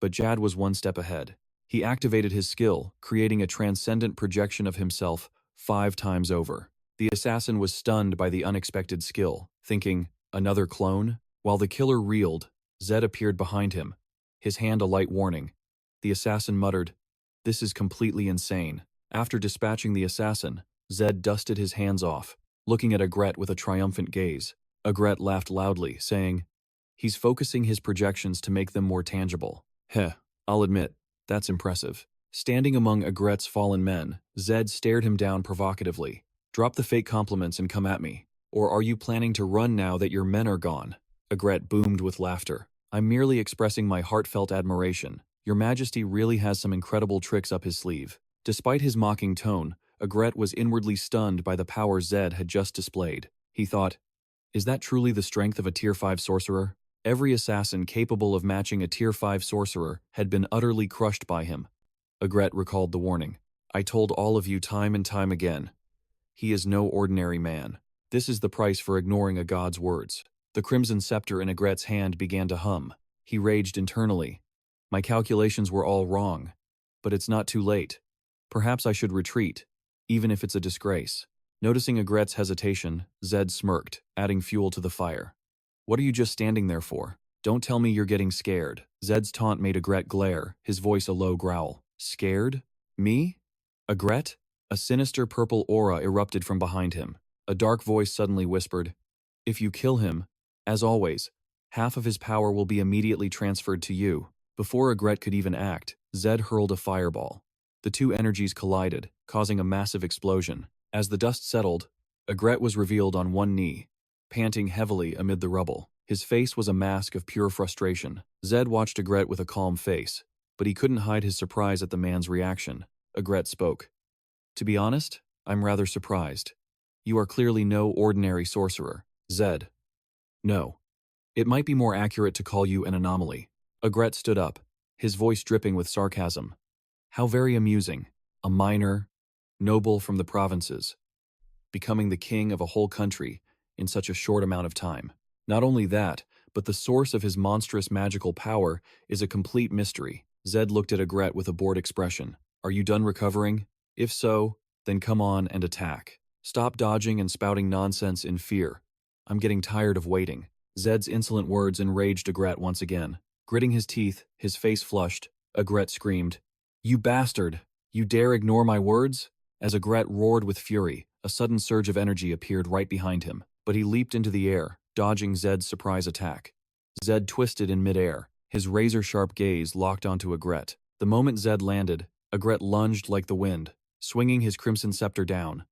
But Jad was one step ahead. He activated his skill, creating a transcendent projection of himself 5 times over. The assassin was stunned by the unexpected skill, thinking, another clone? While the killer reeled, Zed appeared behind him, his hand a light warning. The assassin muttered, This is completely insane. After dispatching the assassin, Zed dusted his hands off, looking at Agret with a triumphant gaze. Agret laughed loudly, saying, He's focusing his projections to make them more tangible. Heh, I'll admit, that's impressive. Standing among Agret's fallen men, Zed stared him down provocatively. Drop the fake compliments and come at me. Or are you planning to run now that your men are gone? Agret boomed with laughter. I'm merely expressing my heartfelt admiration. Your Majesty really has some incredible tricks up his sleeve. Despite his mocking tone, Agret was inwardly stunned by the power Zed had just displayed. He thought, Is that truly the strength of a Tier 5 sorcerer? Every assassin capable of matching a Tier 5 sorcerer had been utterly crushed by him. Agret recalled the warning. I told all of you time and time again. He is no ordinary man. This is the price for ignoring a god's words. The crimson scepter in Agret's hand began to hum. He raged internally. My calculations were all wrong. But it's not too late. Perhaps I should retreat, even if it's a disgrace. Noticing Agret's hesitation, Zed smirked, adding fuel to the fire. What are you just standing there for? Don't tell me you're getting scared. Zed's taunt made Agret glare, his voice a low growl. Scared? Me? Agret? A sinister purple aura erupted from behind him. A dark voice suddenly whispered, If you kill him, as always, half of his power will be immediately transferred to you. Before Agret could even act, Zed hurled a fireball. The two energies collided, causing a massive explosion. As the dust settled, Agret was revealed on one knee, panting heavily amid the rubble. His face was a mask of pure frustration. Zed watched Agret with a calm face, but he couldn't hide his surprise at the man's reaction. Agret spoke. To be honest, I'm rather surprised. You are clearly no ordinary sorcerer. Zed. No. It might be more accurate to call you an anomaly. Agret stood up, his voice dripping with sarcasm. How very amusing. A minor, noble from the provinces, becoming the king of a whole country in such a short amount of time. Not only that, but the source of his monstrous magical power is a complete mystery. Zed looked at Agret with a bored expression. Are you done recovering? If so, then come on and attack. Stop dodging and spouting nonsense in fear. I'm getting tired of waiting. Zed's insolent words enraged Agret once again. Gritting his teeth, his face flushed, Agret screamed, You bastard! You dare ignore my words? As Agret roared with fury, a sudden surge of energy appeared right behind him, but he leaped into the air, dodging Zed's surprise attack. Zed twisted in midair, his razor-sharp gaze locked onto Agret. The moment Zed landed, Agret lunged like the wind, swinging his crimson scepter down.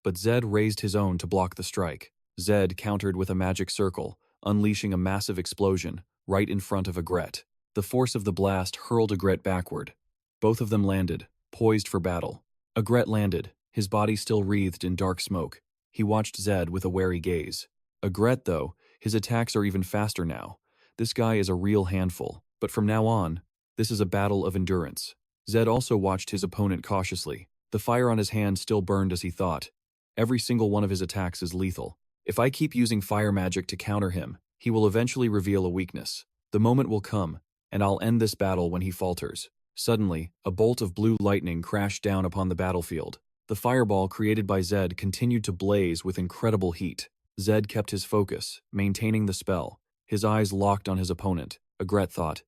But Zed raised his own to block the strike. Zed countered with a magic circle, unleashing a massive explosion right in front of Agret. The force of the blast hurled Agret backward. Both of them landed, poised for battle. Agret landed, his body still wreathed in dark smoke. He watched Zed with a wary gaze. Agret, though, his attacks are even faster now. This guy is a real handful, but from now on, this is a battle of endurance. Zed also watched his opponent cautiously. The fire on his hand still burned as he thought. Every single one of his attacks is lethal. If I keep using fire magic to counter him, he will eventually reveal a weakness. The moment will come, and I'll end this battle when he falters. Suddenly, a bolt of blue lightning crashed down upon the battlefield. The fireball created by Zed continued to blaze with incredible heat. Zed kept his focus, maintaining the spell, his eyes locked on his opponent. Agret thought,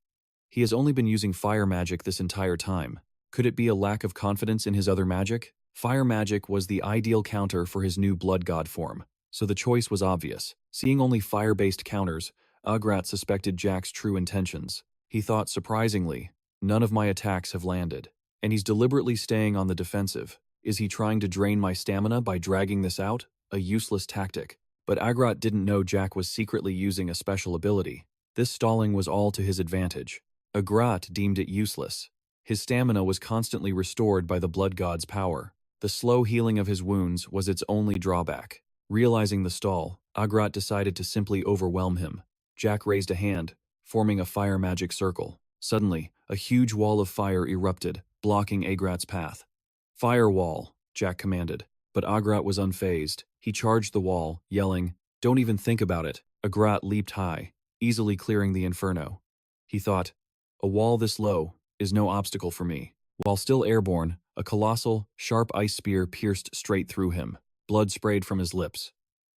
he has only been using fire magic this entire time. Could it be a lack of confidence in his other magic? Fire magic was the ideal counter for his new blood god form, so the choice was obvious. Seeing only fire-based counters, Agret suspected Jack's true intentions. He thought, surprisingly, none of my attacks have landed, and he's deliberately staying on the defensive. Is he trying to drain my stamina by dragging this out? A useless tactic. But Agrat didn't know Jack was secretly using a special ability. This stalling was all to his advantage. Agrat deemed it useless. His stamina was constantly restored by the blood god's power. The slow healing of his wounds was its only drawback. Realizing the stall, Agrat decided to simply overwhelm him. Jack raised a hand, forming a fire magic circle. Suddenly, a huge wall of fire erupted, blocking Agrat's path. "Firewall," Jack commanded, but Agrat was unfazed. He charged the wall, yelling, "Don't even think about it." Agrat leaped high, easily clearing the inferno. He thought, "A wall this low is no obstacle for me." While still airborne, a colossal, sharp ice spear pierced straight through him. Blood sprayed from his lips.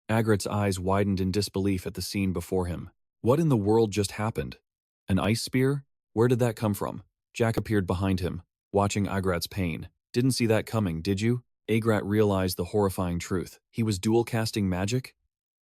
Agrat's eyes widened in disbelief at the scene before him. What in the world just happened? An ice spear? Where did that come from? Jack appeared behind him, watching Agrat's pain. "Didn't see that coming, did you?" Agrat realized the horrifying truth. He was dual-casting magic?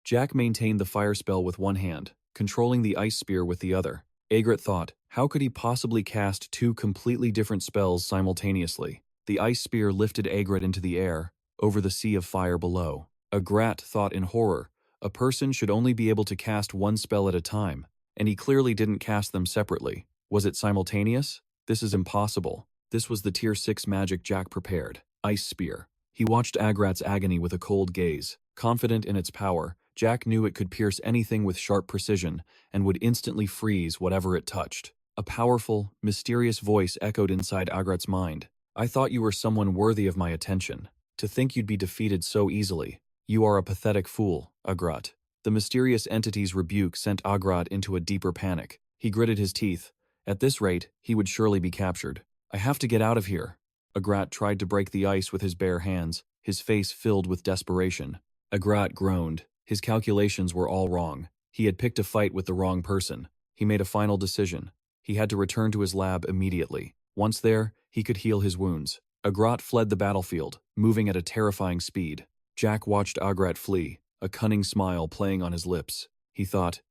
Jack maintained the fire spell with one hand, controlling the ice spear with the other. Agrat thought, how could he possibly cast two completely different spells simultaneously? The ice spear lifted Agrat into the air, over the sea of fire below. Agrat thought in horror, a person should only be able to cast one spell at a time, and he clearly didn't cast them separately. Was it simultaneous? This is impossible. This was the Tier 6 magic Jack prepared. Ice Spear. He watched Agrat's agony with a cold gaze. Confident in its power, Jack knew it could pierce anything with sharp precision and would instantly freeze whatever it touched. A powerful, mysterious voice echoed inside Agrat's mind. "I thought you were someone worthy of my attention. To think you'd be defeated so easily. You are a pathetic fool, Agrat." The mysterious entity's rebuke sent Agrat into a deeper panic. He gritted his teeth. At this rate, he would surely be captured. "I have to get out of here." Agrat tried to break the ice with his bare hands, his face filled with desperation. Agrat groaned. His calculations were all wrong. He had picked a fight with the wrong person. He made a final decision. He had to return to his lab immediately. Once there, he could heal his wounds. Agrat fled the battlefield, moving at a terrifying speed. Jack watched Agrat flee, a cunning smile playing on his lips. He thought,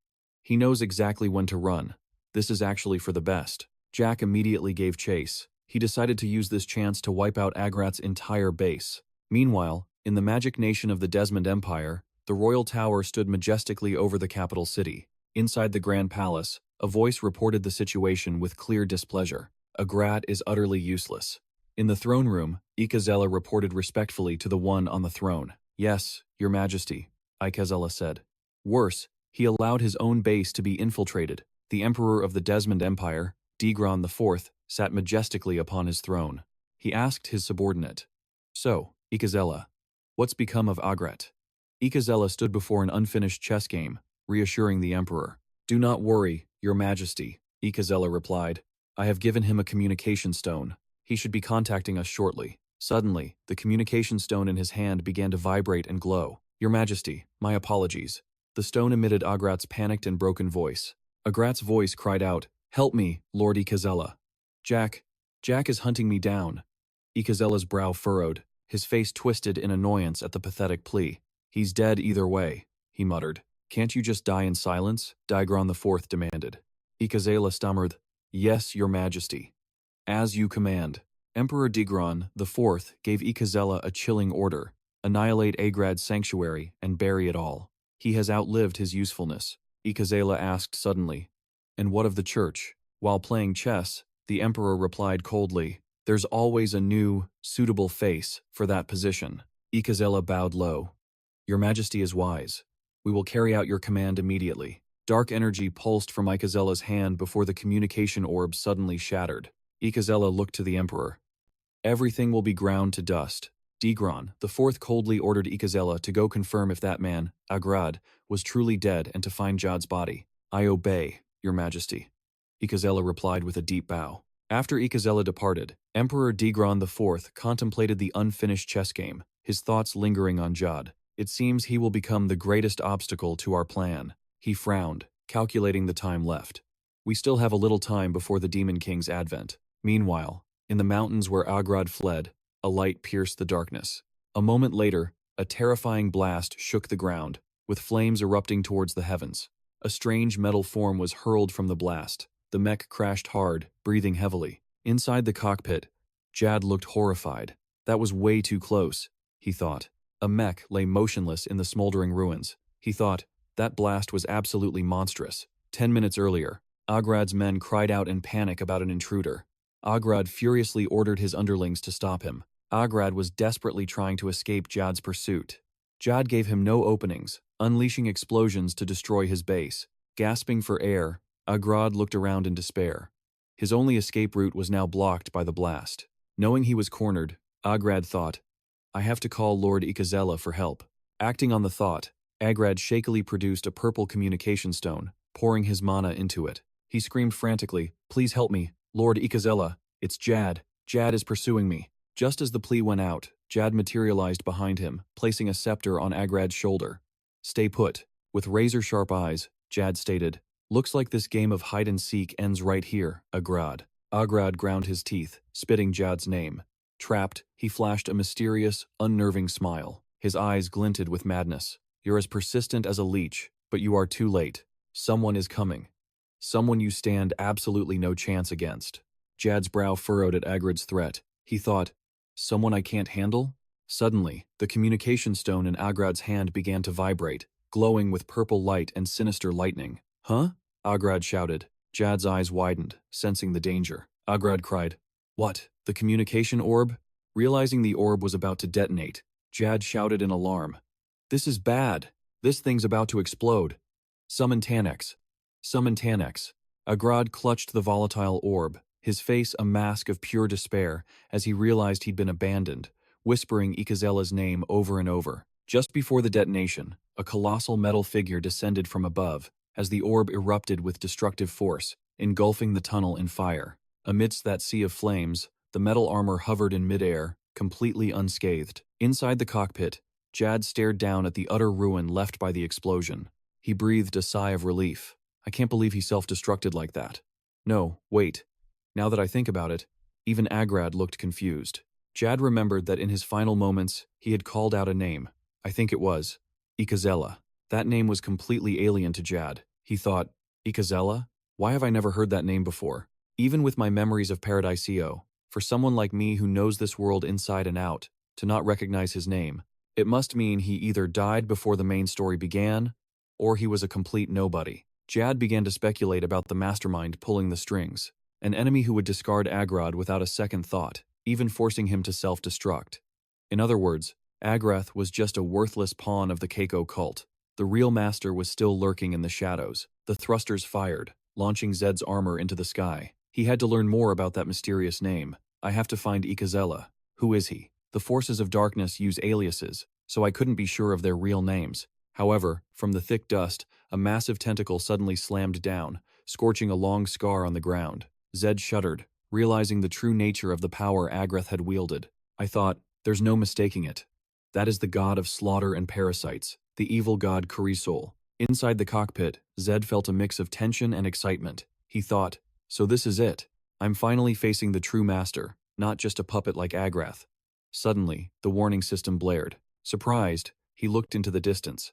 he knows exactly when to run. This is actually for the best. Jack immediately gave chase. He decided to use this chance to wipe out Agrat's entire base. Meanwhile, in the magic nation of the Desmond Empire, the royal tower stood majestically over the capital city. Inside the grand palace, a voice reported the situation with clear displeasure. Agrat is utterly useless. In the throne room, Isabella reported respectfully to the one on the throne. "Yes, your majesty," Isabella said. Worse, he allowed his own base to be infiltrated. The emperor of the Desmond Empire, Degron IV, sat majestically upon his throne. He asked his subordinate, "So, Isabella, what's become of Agrat?" Isabella stood before an unfinished chess game, reassuring the emperor. "Do not worry, your majesty," Isabella replied. "I have given him a communication stone. He should be contacting us shortly." Suddenly, the communication stone in his hand began to vibrate and glow. "Your majesty, my apologies." The stone emitted Agrat's panicked and broken voice. Agrat's voice cried out, "Help me, Lord Isabella. Jack is hunting me down." Isabella's brow furrowed, his face twisted in annoyance at the pathetic plea. "He's dead either way," he muttered. "Can't you just die in silence?" Degron IV demanded. Isabella stammered, "Yes, your majesty." "As you command." Emperor Degron IV gave Isabella a chilling order: annihilate Agrad's sanctuary and bury it all. "He has outlived his usefulness." Isabella asked suddenly, "And what of the church?" While playing chess, the emperor replied coldly, "There's always a new, suitable face for that position." Isabella bowed low. "Your majesty is wise. We will carry out your command immediately." Dark energy pulsed from Isabella's hand before the communication orb suddenly shattered. Isabella looked to the emperor. "Everything will be ground to dust." Degron IV coldly ordered Isabella to go confirm if that man, Agrad, was truly dead and to find Jad's body. "I obey, your majesty," Isabella replied with a deep bow. After Isabella departed, Emperor Degron IV contemplated the unfinished chess game, his thoughts lingering on Jad. "It seems he will become the greatest obstacle to our plan." He frowned, calculating the time left. "We still have a little time before the Demon King's advent." Meanwhile, in the mountains where Agrad fled, a light pierced the darkness. A moment later, a terrifying blast shook the ground, with flames erupting towards the heavens. A strange metal form was hurled from the blast. The mech crashed hard, breathing heavily. Inside the cockpit, Jad looked horrified. That was way too close, he thought. A mech lay motionless in the smoldering ruins. He thought, that blast was absolutely monstrous. 10 minutes earlier, Agrad's men cried out in panic about an intruder. Agrad furiously ordered his underlings to stop him. Agrad was desperately trying to escape Jad's pursuit. Jad gave him no openings, unleashing explosions to destroy his base. Gasping for air, Agrad looked around in despair. His only escape route was now blocked by the blast. Knowing he was cornered, Agrad thought, I have to call Lord Isabella for help. Acting on the thought, Agrad shakily produced a purple communication stone, pouring his mana into it. He screamed frantically, please help me, Lord Isabella, it's Jad. Jad is pursuing me. Just as the plea went out, Jad materialized behind him, placing a scepter on Agrad's shoulder. Stay put. With razor-sharp eyes, Jad stated, looks like this game of hide-and-seek ends right here, Agrad. Agrad ground his teeth, spitting Jad's name. Trapped, he flashed a mysterious, unnerving smile. His eyes glinted with madness. You're as persistent as a leech, but you are too late. Someone is coming. Someone you stand absolutely no chance against. Jad's brow furrowed at Agrad's threat. He thought, someone I can't handle? Suddenly, the communication stone in Agrad's hand began to vibrate, glowing with purple light and sinister lightning. Huh? Agrad shouted. Jad's eyes widened, sensing the danger. Agrad cried, what? The communication orb? Realizing the orb was about to detonate, Jad shouted in alarm. This is bad. This thing's about to explode. Summon Tanex. Summon Tanex. Agrad clutched the volatile orb, his face a mask of pure despair as he realized he'd been abandoned, whispering Ikazella's name over and over. Just before the detonation, a colossal metal figure descended from above as the orb erupted with destructive force, engulfing the tunnel in fire. Amidst that sea of flames, the metal armor hovered in midair, completely unscathed. Inside the cockpit, Jad stared down at the utter ruin left by the explosion. He breathed a sigh of relief. I can't believe he self-destructed like that. No, wait. Now that I think about it, even Agrad looked confused. Jad remembered that in his final moments, he had called out a name. I think it was Ikazella. That name was completely alien to Jad. He thought, Ikazella? Why have I never heard that name before? Even with my memories of Paradisio, for someone like me who knows this world inside and out, to not recognize his name, it must mean he either died before the main story began, or he was a complete nobody. Jad began to speculate about the mastermind pulling the strings, an enemy who would discard Agrad without a second thought, even forcing him to self-destruct. In other words, Agrath was just a worthless pawn of the Keiko cult. The real master was still lurking in the shadows. The thrusters fired, launching Zed's armor into the sky. He had to learn more about that mysterious name. I have to find Ikazella. Who is he? The forces of darkness use aliases, so I couldn't be sure of their real names. However, from the thick dust, a massive tentacle suddenly slammed down, scorching a long scar on the ground. Zed shuddered, realizing the true nature of the power Agreth had wielded. I thought, there's no mistaking it. That is the god of slaughter and parasites, the evil god Kurisol. Inside the cockpit, Zed felt a mix of tension and excitement. He thought, so this is it. I'm finally facing the true master, not just a puppet like Agrath. Suddenly, the warning system blared. Surprised, he looked into the distance.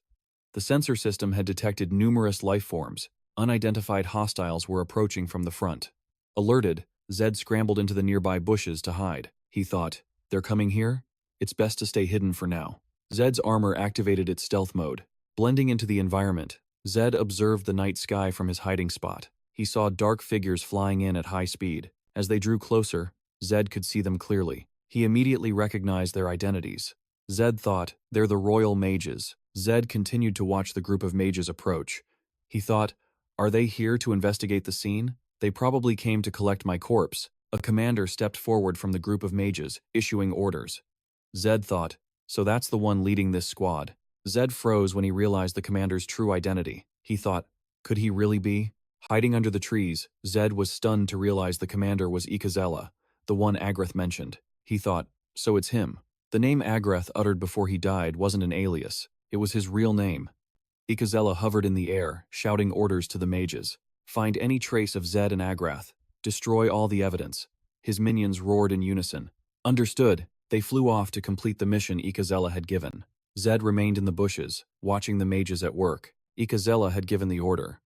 The sensor system had detected numerous life forms. Unidentified hostiles were approaching from the front. Alerted, Zed scrambled into the nearby bushes to hide. He thought, they're coming here? It's best to stay hidden for now. Zed's armor activated its stealth mode. Blending into the environment, Zed observed the night sky from his hiding spot. He saw dark figures flying in at high speed. As they drew closer, Zed could see them clearly. He immediately recognized their identities. Zed thought, they're the royal mages. Zed continued to watch the group of mages approach. He thought, are they here to investigate the scene? They probably came to collect my corpse. A commander stepped forward from the group of mages, issuing orders. Zed thought, so that's the one leading this squad. Zed froze when he realized the commander's true identity. He thought, could he really be? Hiding under the trees, Zed was stunned to realize the commander was Ikazella, the one Agreth mentioned. He thought, so it's him. The name Agreth uttered before he died wasn't an alias. It was his real name. Ikazella hovered in the air, shouting orders to the mages. Find any trace of Zed and Agrath. Destroy all the evidence. His minions roared in unison. Understood. They flew off to complete the mission Ikazella had given. Zed remained in the bushes, watching the mages at work. Ikazella had given the order.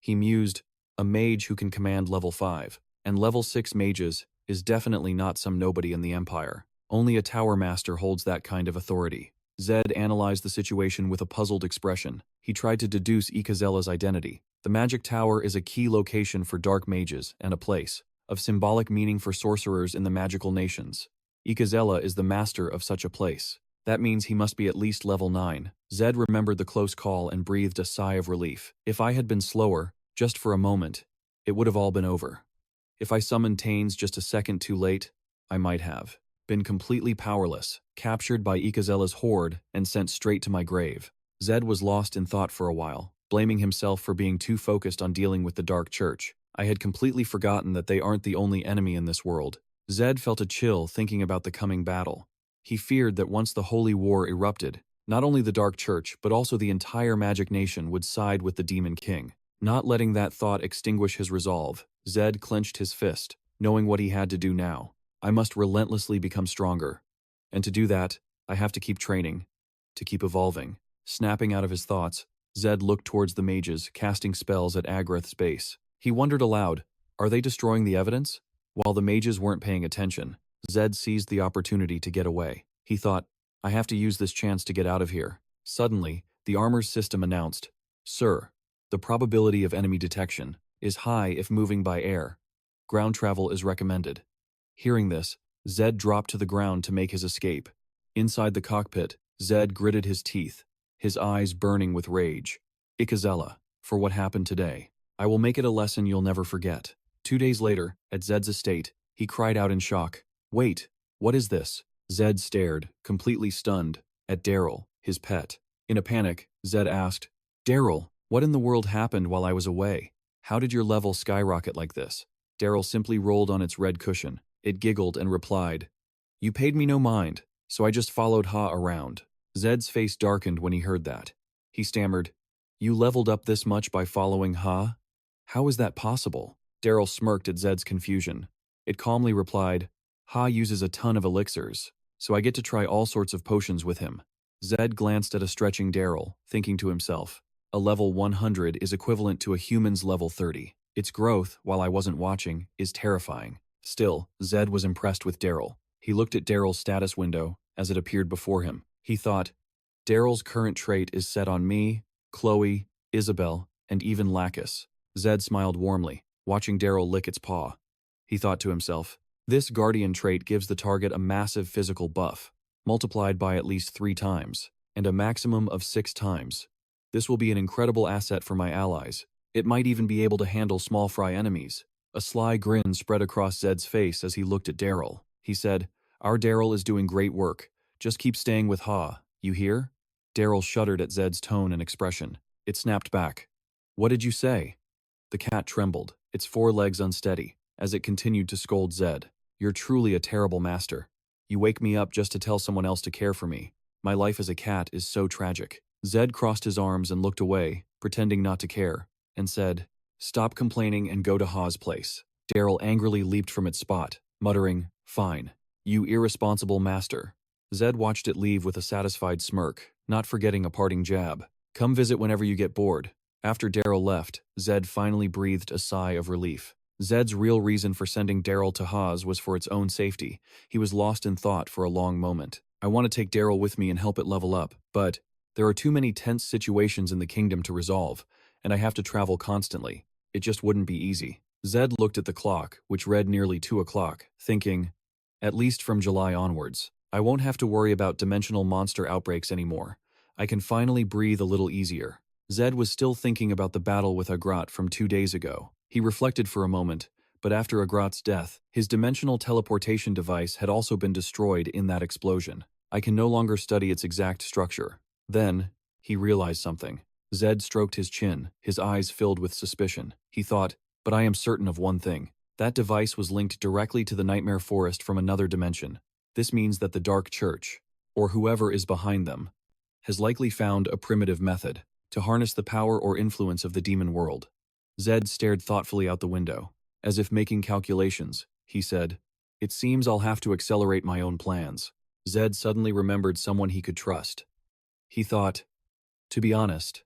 He mused, a mage who can command level 5, and level 6 mages is definitely not some nobody in the Empire. Only a tower master holds that kind of authority. Zed analyzed the situation with a puzzled expression. He tried to deduce Isabella's identity. The magic tower is a key location for dark mages and a place of symbolic meaning for sorcerers in the magical nations. Isabella is the master of such a place. That means he must be at least level 9. Zed remembered the close call and breathed a sigh of relief. If I had been slower, just for a moment, it would have all been over. If I summoned Taines just a second too late, I might have been completely powerless, captured by Isabella's horde and sent straight to my grave. Zed was lost in thought for a while, blaming himself for being too focused on dealing with the Dark Church. I had completely forgotten that they aren't the only enemy in this world. Zed felt a chill thinking about the coming battle. He feared that once the Holy War erupted, not only the Dark Church but also the entire magic nation would side with the Demon King. Not letting that thought extinguish his resolve, Zed clenched his fist, knowing what he had to do now. I must relentlessly become stronger. And to do that, I have to keep training, to keep evolving. Snapping out of his thoughts, Zed looked towards the mages, casting spells at Agrith's base. He wondered aloud, are they destroying the evidence? While the mages weren't paying attention, Zed seized the opportunity to get away. He thought, I have to use this chance to get out of here. Suddenly, the armor's system announced, Sir, the probability of enemy detection is high if moving by air. Ground travel is recommended. Hearing this, Zed dropped to the ground to make his escape. Inside the cockpit, Zed gritted his teeth, his eyes burning with rage. Isabella, for what happened today. I will make it a lesson you'll never forget. 2 days later, at Zed's estate, he cried out in shock. Wait, what is this? Zed stared, completely stunned, at Daryl, his pet. In a panic, Zed asked, Daryl, what in the world happened while I was away? How did your level skyrocket like this? Daryl simply rolled on its red cushion. It giggled and replied, You paid me no mind, so I just followed Ha around. Zed's face darkened when he heard that. He stammered, You leveled up this much by following Ha? How is that possible? Daryl smirked at Zed's confusion. It calmly replied, Ha uses a ton of elixirs, so I get to try all sorts of potions with him. Zed glanced at a stretching Daryl, thinking to himself, a level 100 is equivalent to a human's level 30. Its growth, while I wasn't watching, is terrifying. Still, Zed was impressed with Daryl. He looked at Daryl's status window as it appeared before him. He thought, Daryl's current trait is set on me, Chloe, Isabel, and even Lacus. Zed smiled warmly, watching Daryl lick its paw. He thought to himself, this guardian trait gives the target a massive physical buff, multiplied by at least 3 times, and a maximum of 6 times. This will be an incredible asset for my allies. It might even be able to handle small fry enemies. A sly grin spread across Zed's face as he looked at Daryl. He said, Our Daryl is doing great work. Just keep staying with Ha, you hear? Daryl shuddered at Zed's tone and expression. It snapped back. What did you say? The cat trembled, its 4 legs unsteady, as it continued to scold Zed. You're truly a terrible master. You wake me up just to tell someone else to care for me. My life as a cat is so tragic. Zed crossed his arms and looked away, pretending not to care, and said, Stop complaining and go to Ha's place. Daryl angrily leaped from its spot, muttering, Fine. You irresponsible master. Zed watched it leave with a satisfied smirk, not forgetting a parting jab. Come visit whenever you get bored. After Daryl left, Zed finally breathed a sigh of relief. Zed's real reason for sending Daryl to Ha's was for its own safety. He was lost in thought for a long moment. I want to take Daryl with me and help it level up, but there are too many tense situations in the kingdom to resolve, and I have to travel constantly. It just wouldn't be easy. Zed looked at the clock, which read nearly 2 o'clock, thinking, at least from July onwards, I won't have to worry about dimensional monster outbreaks anymore. I can finally breathe a little easier. Zed was still thinking about the battle with Agrat from 2 days ago. He reflected for a moment, but after Agrat's death, his dimensional teleportation device had also been destroyed in that explosion. I can no longer study its exact structure. Then, he realized something. Zed stroked his chin, his eyes filled with suspicion. He thought, but I am certain of one thing. That device was linked directly to the Nightmare Forest from another dimension. This means that the Dark Church, or whoever is behind them, has likely found a primitive method to harness the power or influence of the demon world. Zed stared thoughtfully out the window. As if making calculations, he said, It seems I'll have to accelerate my own plans. Zed suddenly remembered someone he could trust. He thought, to be honest,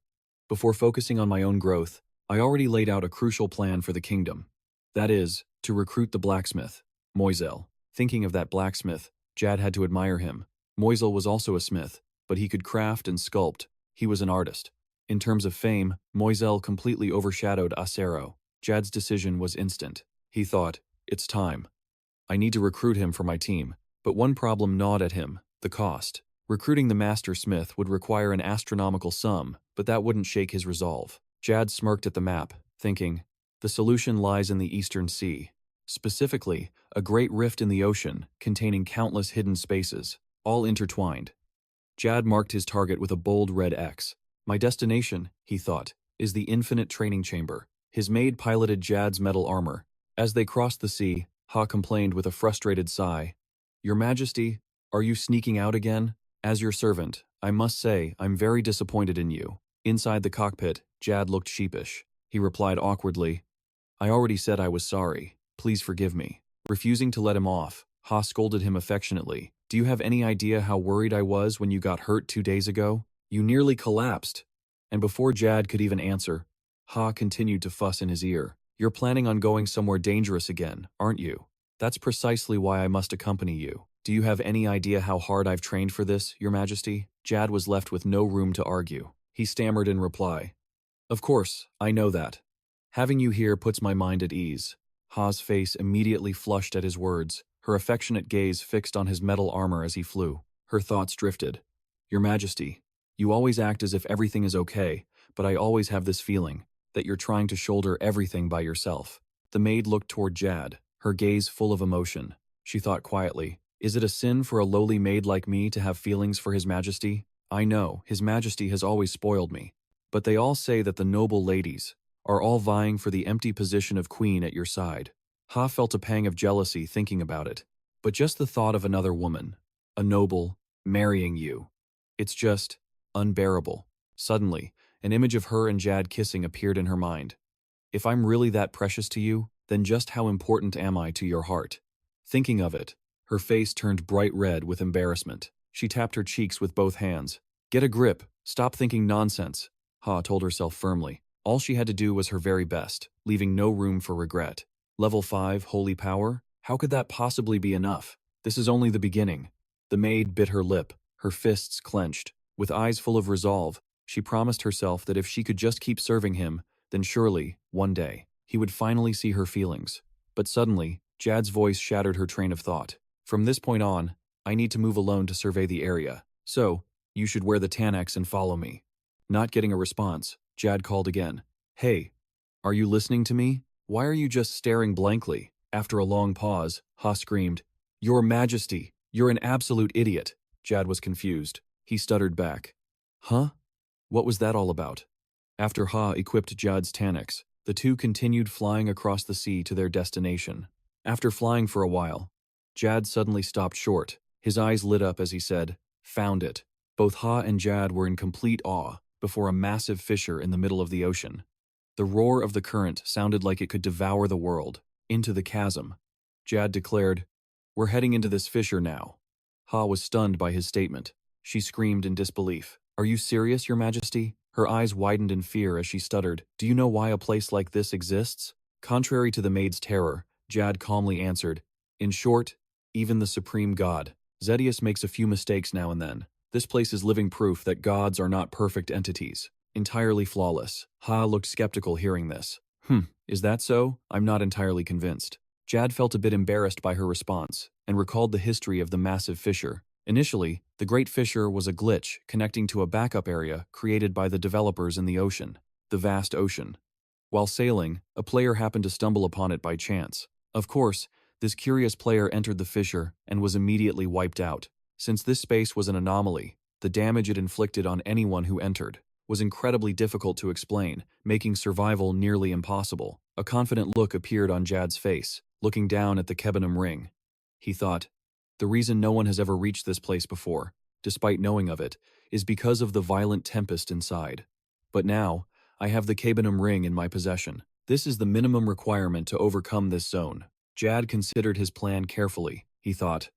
before focusing on my own growth, I already laid out a crucial plan for the kingdom. That is, to recruit the blacksmith, Moisel. Thinking of that blacksmith, Jad had to admire him. Moisel was also a smith, but he could craft and sculpt. He was an artist. In terms of fame, Moisel completely overshadowed Acero. Jad's decision was instant. He thought, it's time. I need to recruit him for my team. But one problem gnawed at him, the cost. Recruiting the master smith would require an astronomical sum, but that wouldn't shake his resolve. Jad smirked at the map, thinking, the solution lies in the Eastern Sea. Specifically, a great rift in the ocean containing countless hidden spaces, all intertwined. Jad marked his target with a bold red X. My destination, he thought, is the infinite training chamber. His maid piloted Jad's metal armor. As they crossed the sea, Ha complained with a frustrated sigh. Your Majesty, are you sneaking out again? As your servant, I must say I'm very disappointed in you. Inside the cockpit, Jad looked sheepish. He replied awkwardly, I already said I was sorry. Please forgive me. Refusing to let him off, Ha scolded him affectionately. Do you have any idea how worried I was when you got hurt 2 days ago? You nearly collapsed. And before Jad could even answer, Ha continued to fuss in his ear. You're planning on going somewhere dangerous again, aren't you? That's precisely why I must accompany you. Do you have any idea how hard I've trained for this, Your Majesty? Jad was left with no room to argue. He stammered in reply. Of course, I know that. Having you here puts my mind at ease. Ha's face immediately flushed at his words, her affectionate gaze fixed on his metal armor as he flew. Her thoughts drifted. Your Majesty, you always act as if everything is okay, but I always have this feeling that you're trying to shoulder everything by yourself. The maid looked toward Jad, her gaze full of emotion. She thought quietly, is it a sin for a lowly maid like me to have feelings for His Majesty? I know, His Majesty has always spoiled me. But they all say that the noble ladies are all vying for the empty position of queen at your side. Ha felt a pang of jealousy thinking about it. But just the thought of another woman, a noble, marrying you. It's just unbearable. Suddenly, an image of her and Jad kissing appeared in her mind. If I'm really that precious to you, then just how important am I to your heart? Thinking of it, her face turned bright red with embarrassment. She tapped her cheeks with both hands. Get a grip. Stop thinking nonsense, Ha told herself firmly. All she had to do was her very best, leaving no room for regret. Level 5, Holy Power? How could that possibly be enough? This is only the beginning. The maid bit her lip, her fists clenched. With eyes full of resolve, she promised herself that if she could just keep serving him, then surely, one day, he would finally see her feelings. But suddenly, Jad's voice shattered her train of thought. From this point on, I need to move alone to survey the area. So, you should wear the Tanax and follow me. Not getting a response, Jad called again. Hey, are you listening to me? Why are you just staring blankly? After a long pause, Ha screamed, Your Majesty, you're an absolute idiot. Jad was confused. He stuttered back. Huh? What was that all about? After Ha equipped Jad's Tanax, the two continued flying across the sea to their destination. After flying for a while, Jad suddenly stopped short. His eyes lit up as he said, Found it. Both Ha and Jad were in complete awe before a massive fissure in the middle of the ocean. The roar of the current sounded like it could devour the world, into the chasm. Jad declared, We're heading into this fissure now. Ha was stunned by his statement. She screamed in disbelief. Are you serious, Your Majesty? Her eyes widened in fear as she stuttered. Do you know why a place like this exists? Contrary to the maid's terror, Jad calmly answered, In short, even the supreme god. Zedius makes a few mistakes now and then. This place is living proof that gods are not perfect entities, entirely flawless. Ha looked skeptical hearing this. Is that so? I'm not entirely convinced. Jad felt a bit embarrassed by her response and recalled the history of the massive fissure. Initially, the Great Fissure was a glitch connecting to a backup area created by the developers in the ocean, the vast ocean. While sailing, a player happened to stumble upon it by chance. Of course, this curious player entered the fissure and was immediately wiped out. Since this space was an anomaly, the damage it inflicted on anyone who entered was incredibly difficult to explain, making survival nearly impossible. A confident look appeared on Jad's face, looking down at the Kebenum ring. He thought, the reason no one has ever reached this place before, despite knowing of it, is because of the violent tempest inside. But now, I have the Kebenum ring in my possession. This is the minimum requirement to overcome this zone. Jad considered his plan carefully. He thought,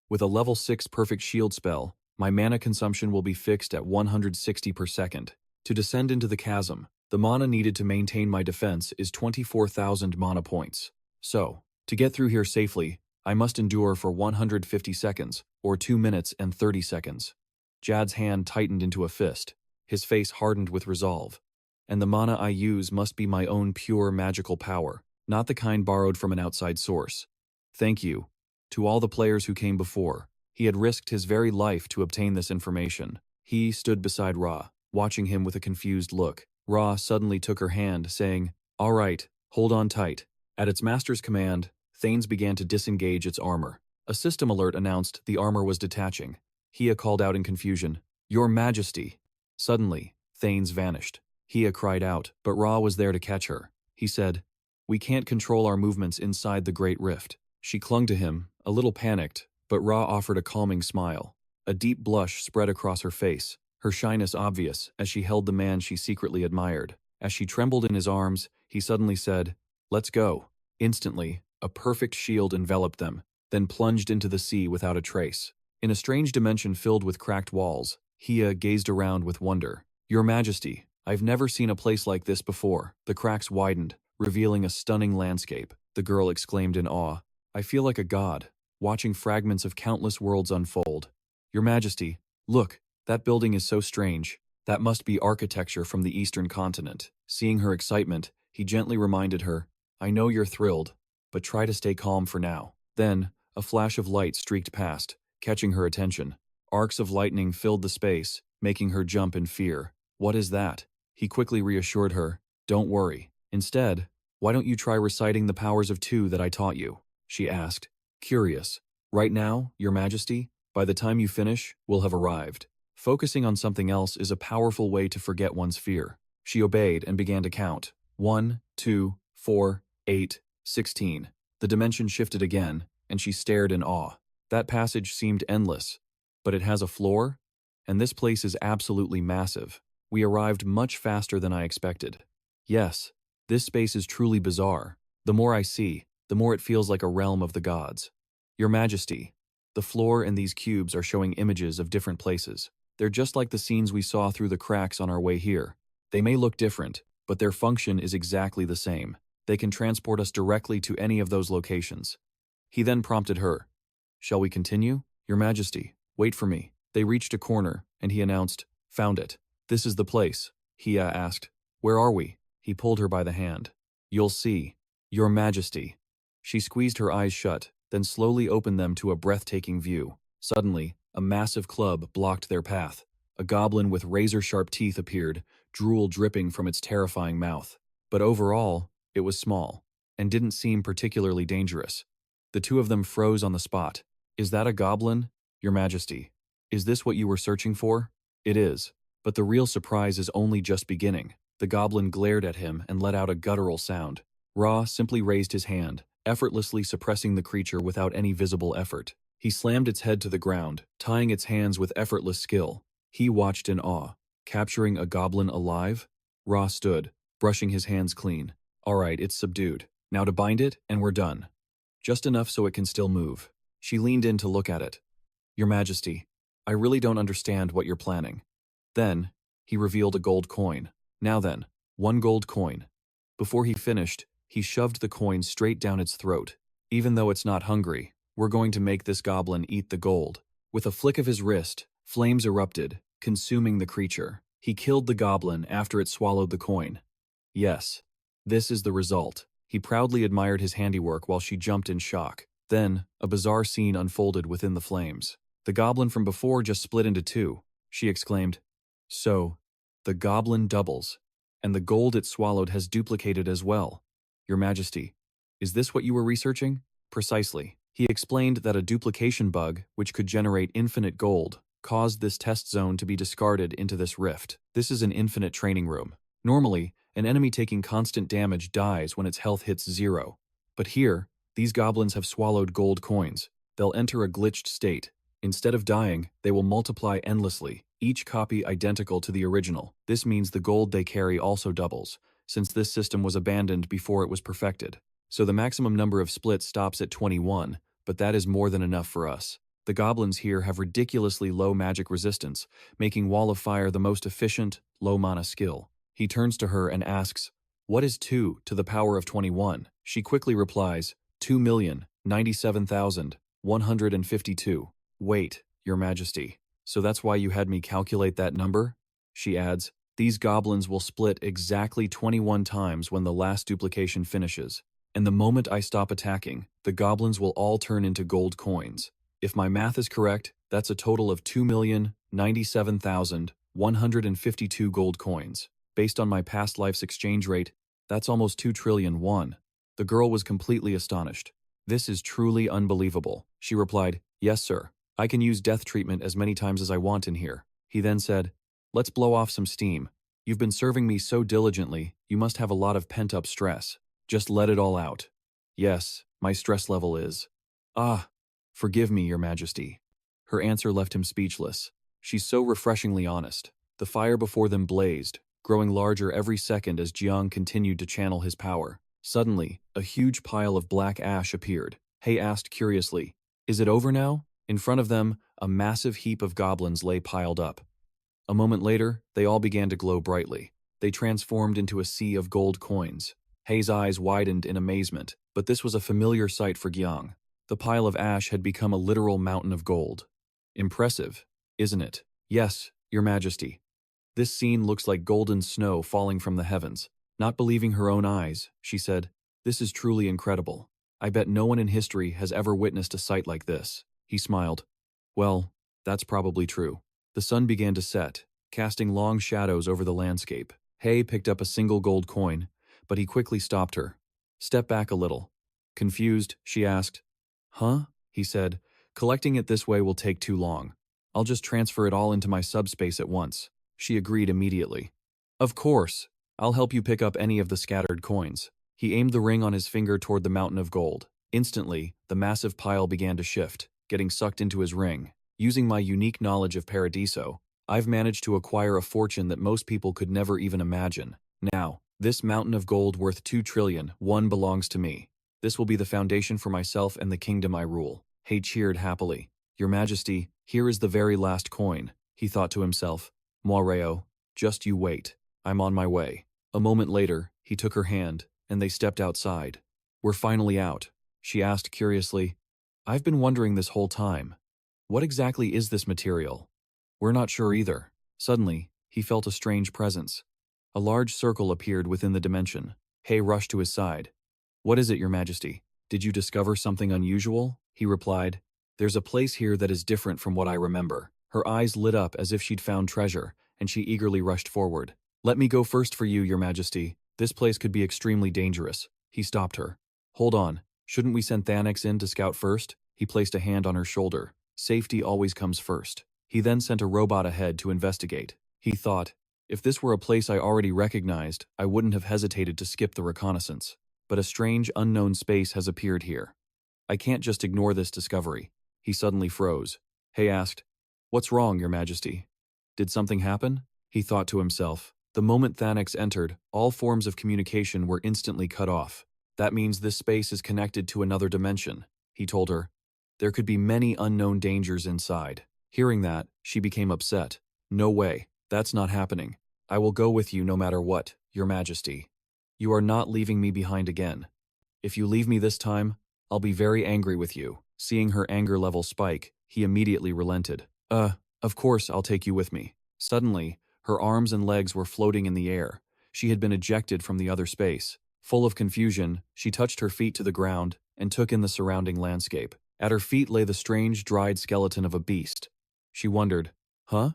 with a level 6 perfect shield spell, my mana consumption will be fixed at 160 per second. To descend into the chasm, the mana needed to maintain my defense is 24,000 mana points. So, to get through here safely, I must endure for 150 seconds, or 2 minutes and 30 seconds. Jad's hand tightened into a fist. His face hardened with resolve. And the mana I use must be my own pure magical power, not the kind borrowed from an outside source. Thank you. To all the players who came before, he had risked his very life to obtain this information. He stood beside Ra, watching him with a confused look. Ra suddenly took her hand, saying, "All right, hold on tight." At its master's command, Thanes began to disengage its armor. A system alert announced the armor was detaching. Hia called out in confusion, "Your Majesty!" Suddenly, Thanes vanished. Hia cried out, but Ra was there to catch her. He said, "We can't control our movements inside the Great Rift." She clung to him, a little panicked, but Ra offered a calming smile. A deep blush spread across her face, her shyness obvious as she held the man she secretly admired. As she trembled in his arms, he suddenly said, "Let's go." Instantly, a perfect shield enveloped them, then plunged into the sea without a trace. In a strange dimension filled with cracked walls, Hia gazed around with wonder. "Your Majesty, I've never seen a place like this before." The cracks widened, revealing a stunning landscape. The girl exclaimed in awe, "I feel like a god, watching fragments of countless worlds unfold." "Your Majesty, look, that building is so strange. That must be architecture from the eastern continent." Seeing her excitement, he gently reminded her, "I know you're thrilled, but try to stay calm for now." Then, a flash of light streaked past, catching her attention. Arcs of lightning filled the space, making her jump in fear. "What is that?" He quickly reassured her, "Don't worry. Instead, why don't you try reciting the powers of two that I taught you?" She asked, curious. "Right now, Your Majesty? By the time you finish, we'll have arrived." Focusing on something else is a powerful way to forget one's fear. She obeyed and began to count. 1, 2, 4, 8, 16. The dimension shifted again, and she stared in awe. That passage seemed endless. But it has a floor? And this place is absolutely massive. We arrived much faster than I expected. Yes, this space is truly bizarre. The more I see, the more it feels like a realm of the gods. Your Majesty, the floor and these cubes are showing images of different places. They're just like the scenes we saw through the cracks on our way here. They may look different, but their function is exactly the same. They can transport us directly to any of those locations. He then prompted her, "Shall we continue? Your Majesty, wait for me." They reached a corner, and he announced, "Found it. This is the place." Hia asked, "Where are we?" He pulled her by the hand. "You'll see. Your Majesty." She squeezed her eyes shut, then slowly opened them to a breathtaking view. Suddenly, a massive club blocked their path. A goblin with razor-sharp teeth appeared, drool dripping from its terrifying mouth. But overall, it was small, and didn't seem particularly dangerous. The two of them froze on the spot. "Is that a goblin, Your Majesty? Is this what you were searching for?" "It is. But the real surprise is only just beginning." The goblin glared at him and let out a guttural sound. Ra simply raised his hand, effortlessly suppressing the creature without any visible effort. He slammed its head to the ground, tying its hands with effortless skill. He watched in awe. Capturing a goblin alive? Ra stood, brushing his hands clean. "All right, it's subdued. Now to bind it, and we're done. Just enough so it can still move." She leaned in to look at it. "Your Majesty, I really don't understand what you're planning." Then, he revealed a gold coin. "Now then, 1 gold coin." Before he finished, he shoved the coin straight down its throat. "Even though it's not hungry, we're going to make this goblin eat the gold." With a flick of his wrist, flames erupted, consuming the creature. He killed the goblin after it swallowed the coin. Yes, this is the result. He proudly admired his handiwork while she jumped in shock. Then, a bizarre scene unfolded within the flames. "The goblin from before just split into 2, she exclaimed. "So, the goblin doubles, and the gold it swallowed has duplicated as well. Your Majesty, is this what you were researching?" "Precisely." He explained that a duplication bug, which could generate infinite gold, caused this test zone to be discarded into this rift. This is an infinite training room. Normally, an enemy taking constant damage dies when its health hits 0. But here, these goblins have swallowed gold coins. They'll enter a glitched state. Instead of dying, they will multiply endlessly, each copy identical to the original. This means the gold they carry also doubles, since this system was abandoned before it was perfected. So the maximum number of splits stops at 21, but that is more than enough for us. The goblins here have ridiculously low magic resistance, making Wall of Fire the most efficient, low-mana skill. He turns to her and asks, "What is 2 to the power of 21? She quickly replies, 2 million, 97,152. Wait, Your Majesty. So that's why you had me calculate that number? She adds, these goblins will split exactly 21 times when the last duplication finishes. And the moment I stop attacking, the goblins will all turn into gold coins. If my math is correct, that's a total of 2,097,152 gold coins. Based on my past life's exchange rate, that's almost 2 trillion won. The girl was completely astonished. This is truly unbelievable. She replied, yes, sir. I can use death treatment as many times as I want in here. He then said, let's blow off some steam. You've been serving me so diligently, you must have a lot of pent-up stress. Just let it all out. Yes, my stress level is. Ah, forgive me, Your Majesty. Her answer left him speechless. She's so refreshingly honest. The fire before them blazed, growing larger every second as Jiang continued to channel his power. Suddenly, a huge pile of black ash appeared. He asked curiously, is it over now? In front of them, a massive heap of goblins lay piled up. A moment later, they all began to glow brightly. They transformed into a sea of gold coins. Hei's eyes widened in amazement, but this was a familiar sight for Jiang. The pile of ash had become a literal mountain of gold. Impressive, isn't it? Yes, Your Majesty. This scene looks like golden snow falling from the heavens. Not believing her own eyes, she said, this is truly incredible. I bet no one in history has ever witnessed a sight like this. He smiled. Well, that's probably true. The sun began to set, casting long shadows over the landscape. Hei picked up a single gold coin, but he quickly stopped her. Step back a little. Confused, she asked. Huh? He said. Collecting it this way will take too long. I'll just transfer it all into my subspace at once. She agreed immediately. Of course. I'll help you pick up any of the scattered coins. He aimed the ring on his finger toward the mountain of gold. Instantly, the massive pile began to shift, getting sucked into his ring. Using my unique knowledge of Paradiso, I've managed to acquire a fortune that most people could never even imagine. Now, this mountain of gold worth 2 trillion, one belongs to me. This will be the foundation for myself and the kingdom I rule. He cheered happily. Your Majesty, here is the very last coin, he thought to himself. Moireo, just you wait. I'm on my way. A moment later, he took her hand, and they stepped outside. We're finally out, she asked curiously. I've been wondering this whole time. What exactly is this material? We're not sure either. Suddenly, he felt a strange presence. A large circle appeared within the dimension. Hei rushed to his side. What is it, Your Majesty? Did you discover something unusual? He replied. There's a place here that is different from what I remember. Her eyes lit up as if she'd found treasure, and she eagerly rushed forward. Let me go first for you, Your Majesty. This place could be extremely dangerous. He stopped her. Hold on. Shouldn't we send Thanex in to scout first? He placed a hand on her shoulder. Safety always comes first. He then sent a robot ahead to investigate. He thought, if this were a place I already recognized, I wouldn't have hesitated to skip the reconnaissance. But a strange, unknown space has appeared here. I can't just ignore this discovery. He suddenly froze. He asked, what's wrong, Your Majesty? Did something happen? He thought to himself. The moment Thanex entered, all forms of communication were instantly cut off. That means this space is connected to another dimension, he told her. There could be many unknown dangers inside. Hearing that, she became upset. No way, that's not happening. I will go with you no matter what, Your Majesty. You are not leaving me behind again. If you leave me this time, I'll be very angry with you. Seeing her anger level spike, he immediately relented. Of course I'll take you with me. Suddenly, her arms and legs were floating in the air. She had been ejected from the other space. Full of confusion, she touched her feet to the ground and took in the surrounding landscape. At her feet lay the strange, dried skeleton of a beast. She wondered, huh?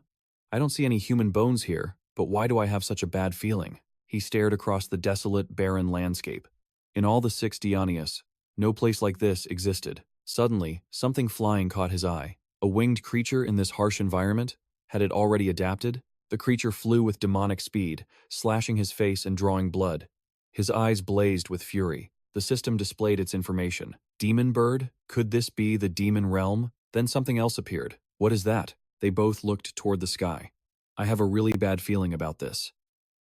I don't see any human bones here, but why do I have such a bad feeling? He stared across the desolate, barren landscape. In all the 6 Dionysus, no place like this existed. Suddenly, something flying caught his eye. A winged creature in this harsh environment? Had it already adapted? The creature flew with demonic speed, slashing his face and drawing blood. His eyes blazed with fury. The system displayed its information. Demon bird? Could this be the demon realm? Then something else appeared. What is that? They both looked toward the sky. I have a really bad feeling about this.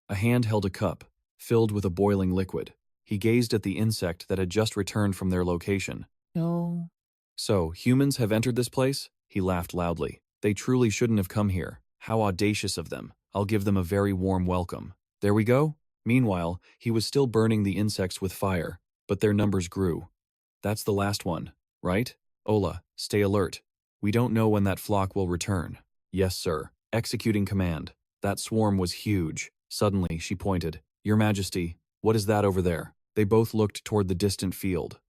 A hand held a cup, filled with a boiling liquid. He gazed at the insect that had just returned from their location. No. So, humans have entered this place? He laughed loudly. They truly shouldn't have come here. How audacious of them. I'll give them a very warm welcome. There we go. Meanwhile, he was still burning the insects with fire, but their numbers grew. That's the last one, right? Ola, stay alert. We don't know when that flock will return. Yes, sir. Executing command. That swarm was huge. Suddenly, she pointed. Your Majesty, what is that over there? They both looked toward the distant field.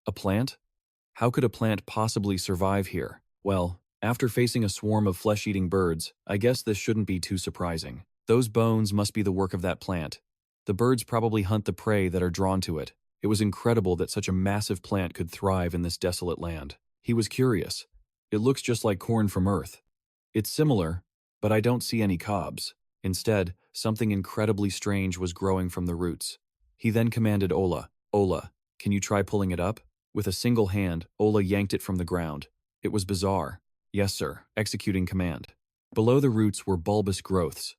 A plant? How could a plant possibly survive here? Well, after facing a swarm of flesh-eating birds, I guess this shouldn't be too surprising. Those bones must be the work of that plant. The birds probably hunt the prey that are drawn to it. It was incredible that such a massive plant could thrive in this desolate land. He was curious. It looks just like corn from Earth. It's similar, but I don't see any cobs. Instead, something incredibly strange was growing from the roots. He then commanded Ola, Ola, can you try pulling it up? With a single hand, Ola yanked it from the ground. It was bizarre. Yes, sir, executing command. Below the roots were bulbous growths.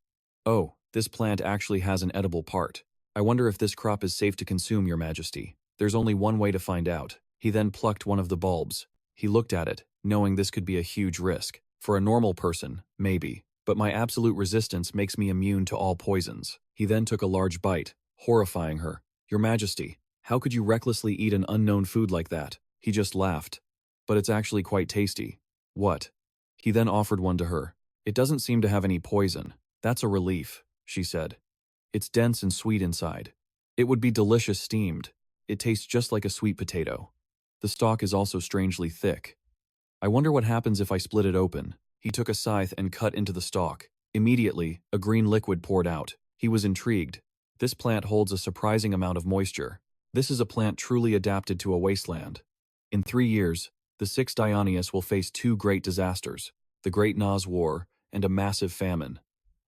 Oh, this plant actually has an edible part. I wonder if this crop is safe to consume, Your Majesty. There's only one way to find out. He then plucked one of the bulbs. He looked at it, knowing this could be a huge risk. For a normal person, maybe, but my absolute resistance makes me immune to all poisons. He then took a large bite, horrifying her. Your Majesty, how could you recklessly eat an unknown food like that? He just laughed. But it's actually quite tasty. What? He then offered one to her. It doesn't seem to have any poison. That's a relief, she said. It's dense and sweet inside. It would be delicious steamed. It tastes just like a sweet potato. The stalk is also strangely thick. I wonder what happens if I split it open. He took a scythe and cut into the stalk. Immediately, a green liquid poured out. He was intrigued. This plant holds a surprising amount of moisture. This is a plant truly adapted to a wasteland. In 3 years, the 6th Dionysus will face 2 great disasters, the Great Nas War and a massive famine.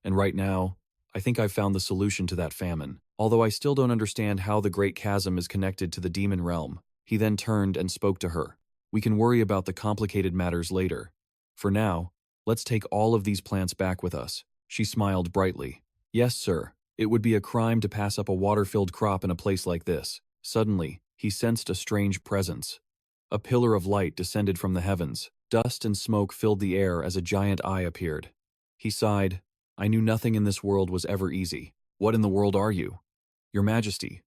And right now, I think I've found the solution to that famine, although I still don't understand how the Great Chasm is connected to the demon realm. He then turned and spoke to her. We can worry about the complicated matters later. For now, let's take all of these plants back with us. She smiled brightly. Yes, sir. It would be a crime to pass up a water-filled crop in a place like this. Suddenly, he sensed a strange presence. A pillar of light descended from the heavens. Dust and smoke filled the air as a giant eye appeared. He sighed. I knew nothing in this world was ever easy. What in the world are you? Your Majesty.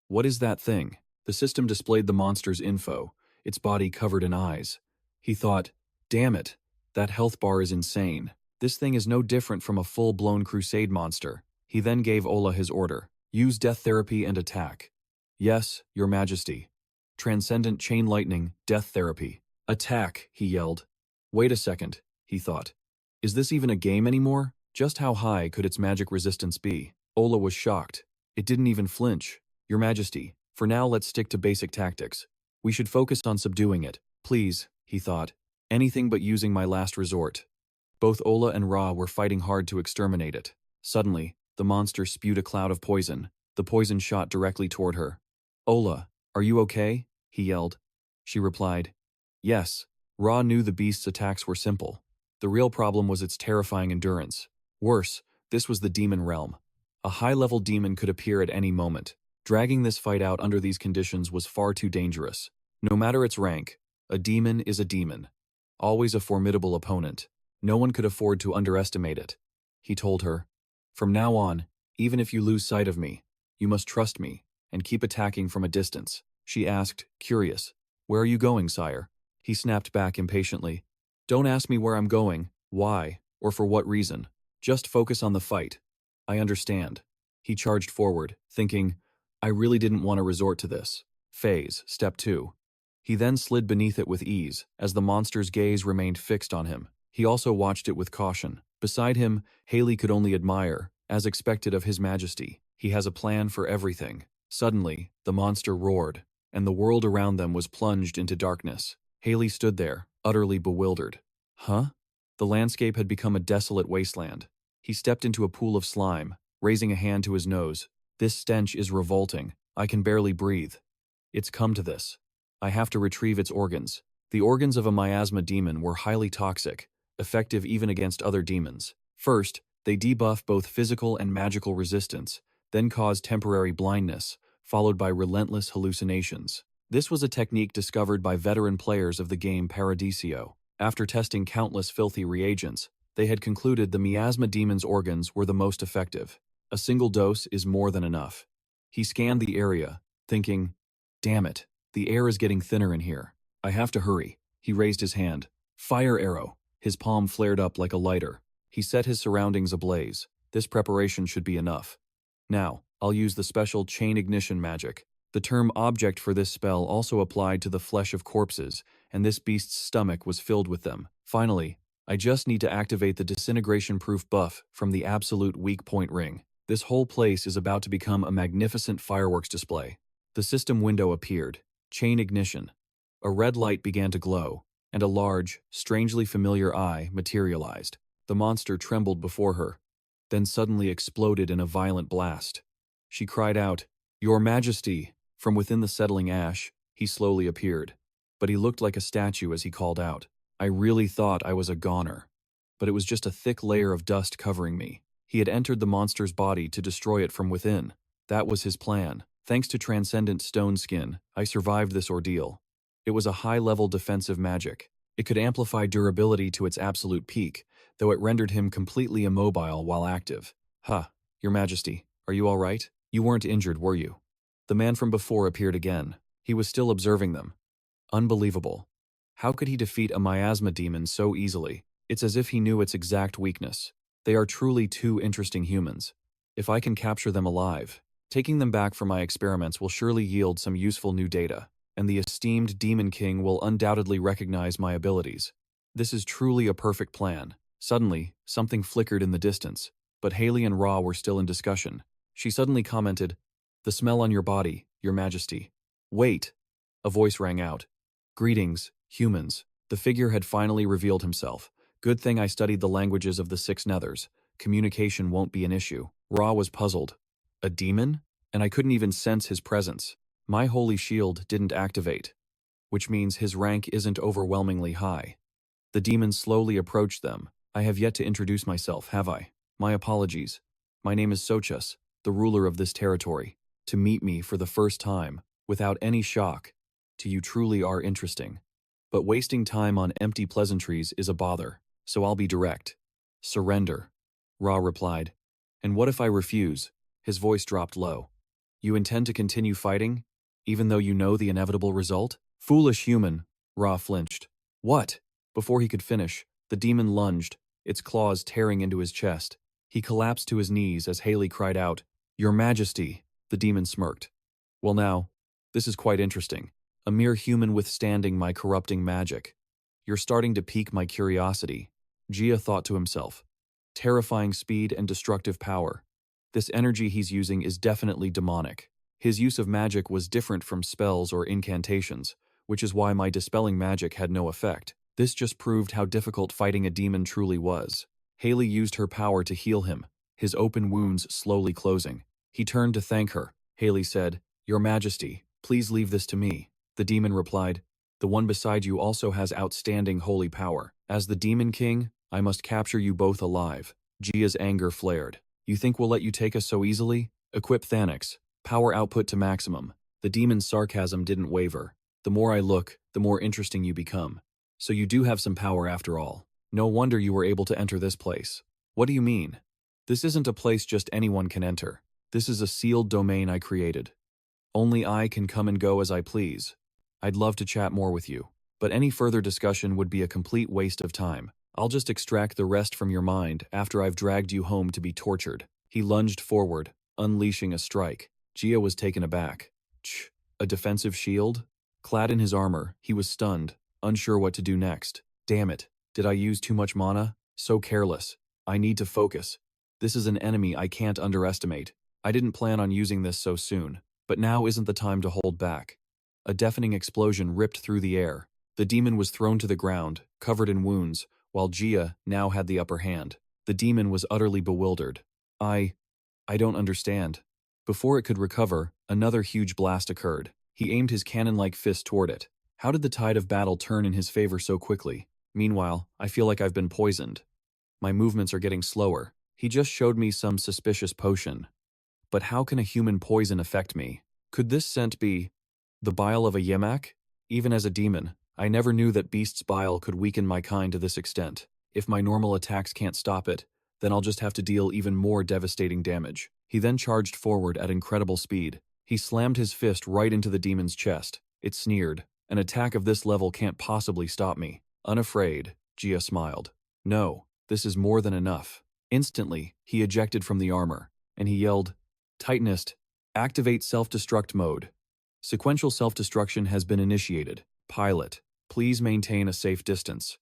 What is that thing? The system displayed the monster's info, its body covered in eyes. He thought, damn it, that health bar is insane. This thing is no different from a full-blown crusade monster. He then gave Ola his order. Use death therapy and attack. Yes, Your Majesty. Transcendent chain lightning, death therapy. Attack, he yelled. Wait a second, he thought. Is this even a game anymore? Just how high could its magic resistance be? Ola was shocked. It didn't even flinch. Your Majesty, for now let's stick to basic tactics. We should focus on subduing it. Please, he thought. Anything but using my last resort. Both Ola and Ra were fighting hard to exterminate it. Suddenly, the monster spewed a cloud of poison. The poison shot directly toward her. Ola, are you okay? He yelled. She replied, yes. Ra knew the beast's attacks were simple. The real problem was its terrifying endurance. Worse, this was the demon realm. A high-level demon could appear at any moment. Dragging this fight out under these conditions was far too dangerous. No matter its rank, a demon is a demon. Always a formidable opponent. No one could afford to underestimate it. He told her, from now on, even if you lose sight of me, you must trust me and keep attacking from a distance. She asked, curious, where are you going, sire? He snapped back impatiently. Don't ask me where I'm going, why, or for what reason. Just focus on the fight. I understand. He charged forward, thinking, I really didn't want to resort to this. Phase, step 2. He then slid beneath it with ease, as the monster's gaze remained fixed on him. He also watched it with caution. Beside him, Haley could only admire, as expected of His Majesty. He has a plan for everything. Suddenly, the monster roared, and the world around them was plunged into darkness. Haley stood there, utterly bewildered. Huh? The landscape had become a desolate wasteland. He stepped into a pool of slime, raising a hand to his nose. This stench is revolting. I can barely breathe. It's come to this. I have to retrieve its organs. The organs of a miasma demon were highly toxic, effective even against other demons. First, they debuff both physical and magical resistance, then cause temporary blindness, followed by relentless hallucinations. This was a technique discovered by veteran players of the game Paradiso. After testing countless filthy reagents, they had concluded the miasma demon's organs were the most effective. A single dose is more than enough. He scanned the area, thinking, damn it, The air is getting thinner in here. I have to hurry. He raised his hand. Fire arrow. His palm flared up like a lighter. He set his surroundings ablaze. This preparation should be enough. Now, I'll use the special chain ignition magic. The term object for this spell also applied to the flesh of corpses, and this beast's stomach was filled with them. Finally, I just need to activate the disintegration-proof buff from the absolute weak point ring. This whole place is about to become a magnificent fireworks display. The system window appeared. Chain ignition. A red light began to glow, and a large, strangely familiar eye materialized. The monster trembled before her, then suddenly exploded in a violent blast. She cried out, "Your Majesty!" From within the settling ash, he slowly appeared. But he looked like a statue as he called out. I really thought I was a goner. But it was just a thick layer of dust covering me. He had entered the monster's body to destroy it from within. That was his plan. Thanks to transcendent stone skin, I survived this ordeal. It was a high-level defensive magic. It could amplify durability to its absolute peak, though it rendered him completely immobile while active. Your Majesty, are you all right? You weren't injured, were you? The man from before appeared again. He was still observing them. Unbelievable. How could he defeat a miasma demon so easily? It's as if he knew its exact weakness. They are truly two interesting humans. If I can capture them alive, taking them back for my experiments will surely yield some useful new data, and the esteemed Demon King will undoubtedly recognize my abilities. This is truly a perfect plan. Suddenly, something flickered in the distance, but Haley and Ra were still in discussion. She suddenly commented, "The smell on your body, Your Majesty." Wait! A voice rang out. Greetings, humans. The figure had finally revealed himself. Good thing I studied the languages of the six nethers. Communication won't be an issue. Ra was puzzled. A demon? And I couldn't even sense his presence. My holy shield didn't activate, which means his rank isn't overwhelmingly high. The demon slowly approached them. I have yet to introduce myself, have I? My apologies. My name is Sochus, the ruler of this territory. To meet me for the first time, without any shock, to you truly are interesting. But wasting time on empty pleasantries is a bother, so I'll be direct. Surrender, Ra replied. And what if I refuse? His voice dropped low. You intend to continue fighting, even though you know the inevitable result? Foolish human, Ra flinched. What? Before he could finish, the demon lunged, its claws tearing into his chest. He collapsed to his knees as Haley cried out, Your Majesty! The demon smirked. Well now, this is quite interesting. A mere human withstanding my corrupting magic. You're starting to pique my curiosity. Gia thought to himself. Terrifying speed and destructive power. This energy he's using is definitely demonic. His use of magic was different from spells or incantations, which is why my dispelling magic had no effect. This just proved how difficult fighting a demon truly was. Haley used her power to heal him, his open wounds slowly closing. He turned to thank her. Haley said, Your Majesty, please leave this to me. The demon replied, The one beside you also has outstanding holy power. As the Demon King, I must capture you both alive. Gia's anger flared. You think we'll let you take us so easily? Equip Thanix. Power output to maximum. The demon's sarcasm didn't waver. The more I look, the more interesting you become. So you do have some power after all. No wonder you were able to enter this place. What do you mean? This isn't a place just anyone can enter. This is a sealed domain I created. Only I can come and go as I please. I'd love to chat more with you, but any further discussion would be a complete waste of time. I'll just extract the rest from your mind after I've dragged you home to be tortured. He lunged forward, unleashing a strike. Gia was taken aback. A defensive shield? Clad in his armor, he was stunned, unsure what to do next. Damn it, did I use too much mana? So careless. I need to focus. This is an enemy I can't underestimate. I didn't plan on using this so soon, but now isn't the time to hold back. A deafening explosion ripped through the air. The demon was thrown to the ground, covered in wounds, while Gia now had the upper hand. The demon was utterly bewildered. I don't understand. Before it could recover, another huge blast occurred. He aimed his cannon-like fist toward it. How did the tide of battle turn in his favor so quickly? Meanwhile, I feel like I've been poisoned. My movements are getting slower. He just showed me some suspicious potion. But how can a human poison affect me? Could this scent be the bile of a Yemak? Even as a demon, I never knew that beast's bile could weaken my kind to this extent. If my normal attacks can't stop it, then I'll just have to deal even more devastating damage. He then charged forward at incredible speed. He slammed his fist right into the demon's chest. It sneered. An attack of this level can't possibly stop me. Unafraid, Gia smiled. No, this is more than enough. Instantly, he ejected from the armor, and he yelled, Titanist, activate self-destruct mode. Sequential self-destruction has been initiated. Pilot, please maintain a safe distance.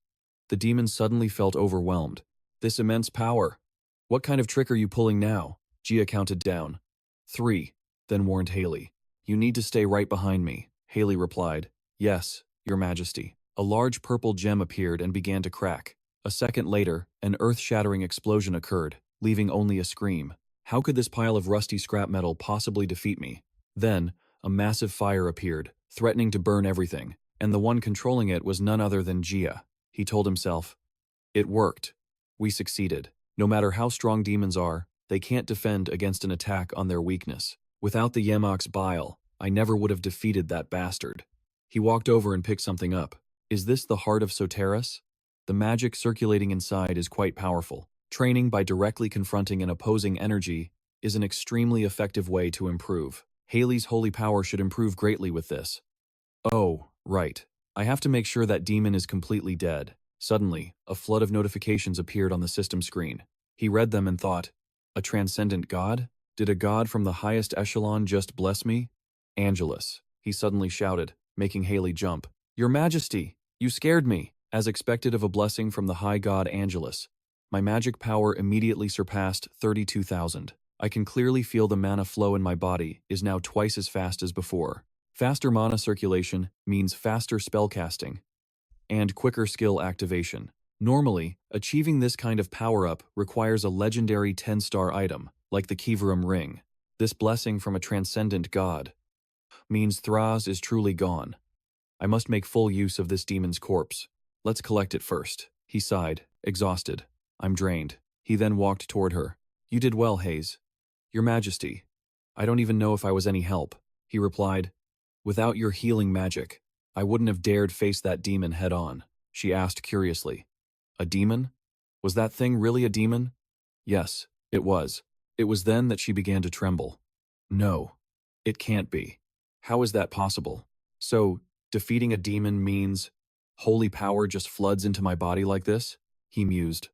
The demon suddenly felt overwhelmed. This immense power. What kind of trick are you pulling now? Gia counted down. 3, then warned Haley. You need to stay right behind me. Haley replied, Yes, Your Majesty. A large purple gem appeared and began to crack. A second later, an earth-shattering explosion occurred, leaving only a scream. How could this pile of rusty scrap metal possibly defeat me? Then, a massive fire appeared, threatening to burn everything, and the one controlling it was none other than Gia. He told himself, It worked. We succeeded. No matter how strong demons are, they can't defend against an attack on their weakness. Without the Yemok's bile, I never would have defeated that bastard. He walked over and picked something up. Is this the heart of Soteris? The magic circulating inside is quite powerful. Training by directly confronting an opposing energy is an extremely effective way to improve. Haley's holy power should improve greatly with this. Oh, right. I have to make sure that demon is completely dead. Suddenly, a flood of notifications appeared on the system screen. He read them and thought, a transcendent god? Did a god from the highest echelon just bless me? Angelus, he suddenly shouted, making Haley jump. Your Majesty, you scared me. As expected of a blessing from the high god Angelus, my magic power immediately surpassed 32,000. I can clearly feel the mana flow in my body is now twice as fast as before. Faster mana circulation means faster spellcasting and quicker skill activation. Normally, achieving this kind of power-up requires a legendary 10-star item, like the Kivarum ring. This blessing from a transcendent god means Thras is truly gone. I must make full use of this demon's corpse. Let's collect it first. He sighed, exhausted. I'm drained. He then walked toward her. You did well, Hayes. Your Majesty. I don't even know if I was any help. He replied. Without your healing magic, I wouldn't have dared face that demon head-on. She asked curiously. A demon? Was that thing really a demon? Yes, it was. It was then that she began to tremble. No, it can't be. How is that possible? So, defeating a demon means holy power just floods into my body like this? He mused.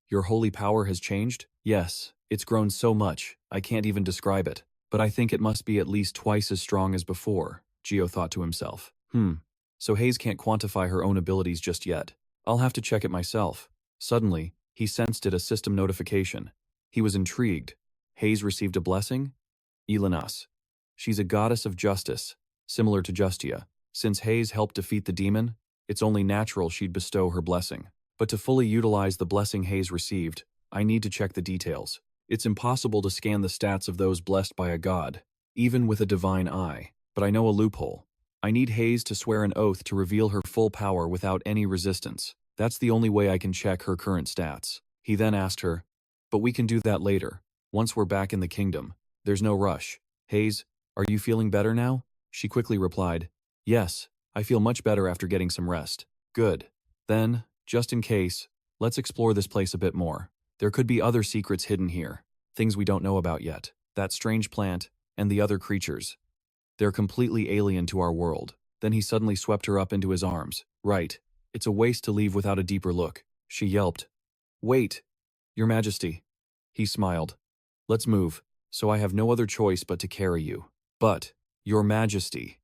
Your holy power has changed? Yes, it's grown so much, I can't even describe it. But I think it must be at least twice as strong as before, Gio thought to himself. So Hayes can't quantify her own abilities just yet. I'll have to check it myself. Suddenly, he sensed a system notification. He was intrigued. Hayes received a blessing? Elenas. She's a goddess of justice, similar to Justia. Since Hayes helped defeat the demon, it's only natural she'd bestow her blessing. But to fully utilize the blessing Hayes received, I need to check the details. It's impossible to scan the stats of those blessed by a god, even with a divine eye. But I know a loophole. I need Hayes to swear an oath to reveal her full power without any resistance. That's the only way I can check her current stats. He then asked her, but we can do that later. Once we're back in the kingdom, there's no rush. Hayes, are you feeling better now? She quickly replied, yes, I feel much better after getting some rest. Good. Then, just in case, let's explore this place a bit more. There could be other secrets hidden here, things we don't know about yet. That strange plant, and the other creatures. They're completely alien to our world. Then he suddenly swept her up into his arms. Right. It's a waste to leave without a deeper look. She yelped. Wait, Your Majesty. He smiled. Let's move, so I have no other choice but to carry you. But, Your Majesty.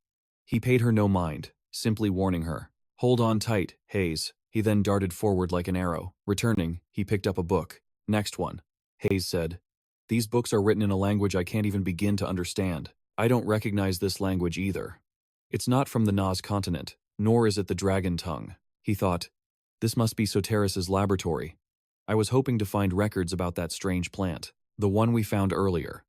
He paid her no mind, simply warning her. Hold on tight, Hayes. He then darted forward like an arrow. Returning, he picked up a book. Next one. Hayes said. These books are written in a language I can't even begin to understand. I don't recognize this language either. It's not from the Naz continent, nor is it the dragon tongue. He thought, this must be Soteris's laboratory. I was hoping to find records about that strange plant, the one we found earlier.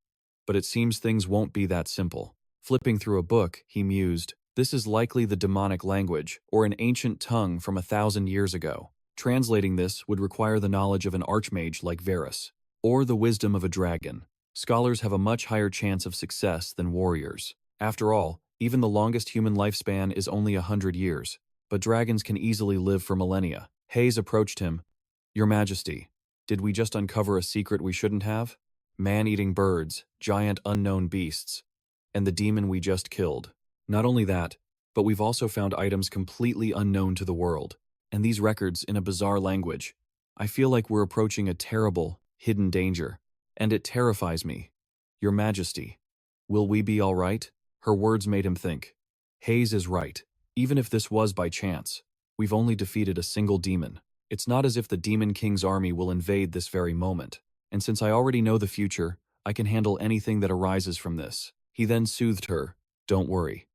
But it seems things won't be that simple. Flipping through a book, he mused, this is likely the demonic language, or an ancient tongue from 1,000 years ago. Translating this would require the knowledge of an archmage like Varus, or the wisdom of a dragon. Scholars have a much higher chance of success than warriors. After all, even the longest human lifespan is only 100 years, but dragons can easily live for millennia. Hayes approached him. Your Majesty, did we just uncover a secret we shouldn't have? Man-eating birds, giant unknown beasts, and the demon we just killed. Not only that, but we've also found items completely unknown to the world, and these records in a bizarre language. I feel like we're approaching a terrible, hidden danger, and it terrifies me. Your Majesty, will we be all right? Her words made him think. Hayes is right. Even if this was by chance, we've only defeated a single demon. It's not as if the Demon King's army will invade this very moment. And since I already know the future, I can handle anything that arises from this. He then soothed her. Don't worry.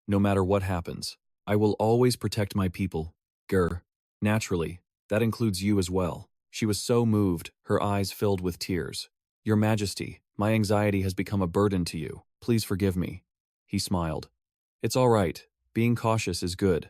No matter what happens, I will always protect my people. Grr. Naturally, that includes you as well. She was so moved, her eyes filled with tears. Your Majesty, my anxiety has become a burden to you. Please forgive me. He smiled. It's all right. Being cautious is good.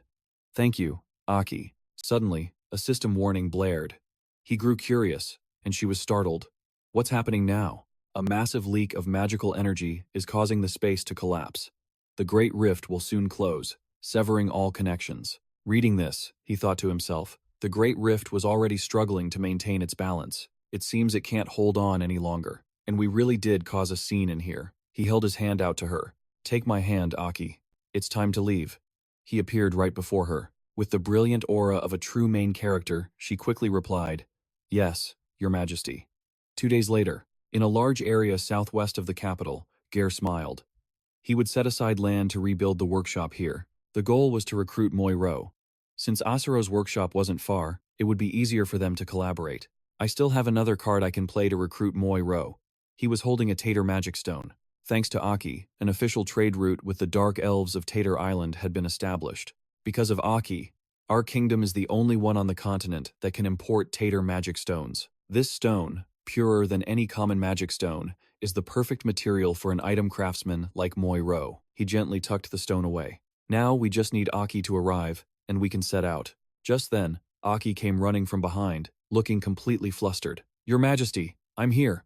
Thank you, Aki. Suddenly, a system warning blared. He grew curious, and she was startled. What's happening now? A massive leak of magical energy is causing the space to collapse. The Great Rift will soon close, severing all connections. Reading this, he thought to himself, the Great Rift was already struggling to maintain its balance. It seems it can't hold on any longer. And we really did cause a scene in here. He held his hand out to her. Take my hand, Aki. It's time to leave. He appeared right before her. With the brilliant aura of a true main character, she quickly replied, Yes, Your Majesty. 2 days later, in a large area southwest of the capital, Gare smiled. He would set aside land to rebuild the workshop here. The goal was to recruit Moiro. Since Asuro's workshop wasn't far, it would be easier for them to collaborate. I still have another card I can play to recruit Moiro. He was holding a Tater magic stone. Thanks to Aki, an official trade route with the Dark Elves of Tater Island had been established. Because of Aki, our kingdom is the only one on the continent that can import Tater magic stones. This stone, purer than any common magic stone, is the perfect material for an item craftsman like Moiro. He gently tucked the stone away. Now we just need Aki to arrive, and we can set out. Just then, Aki came running from behind, looking completely flustered. Your Majesty, I'm here.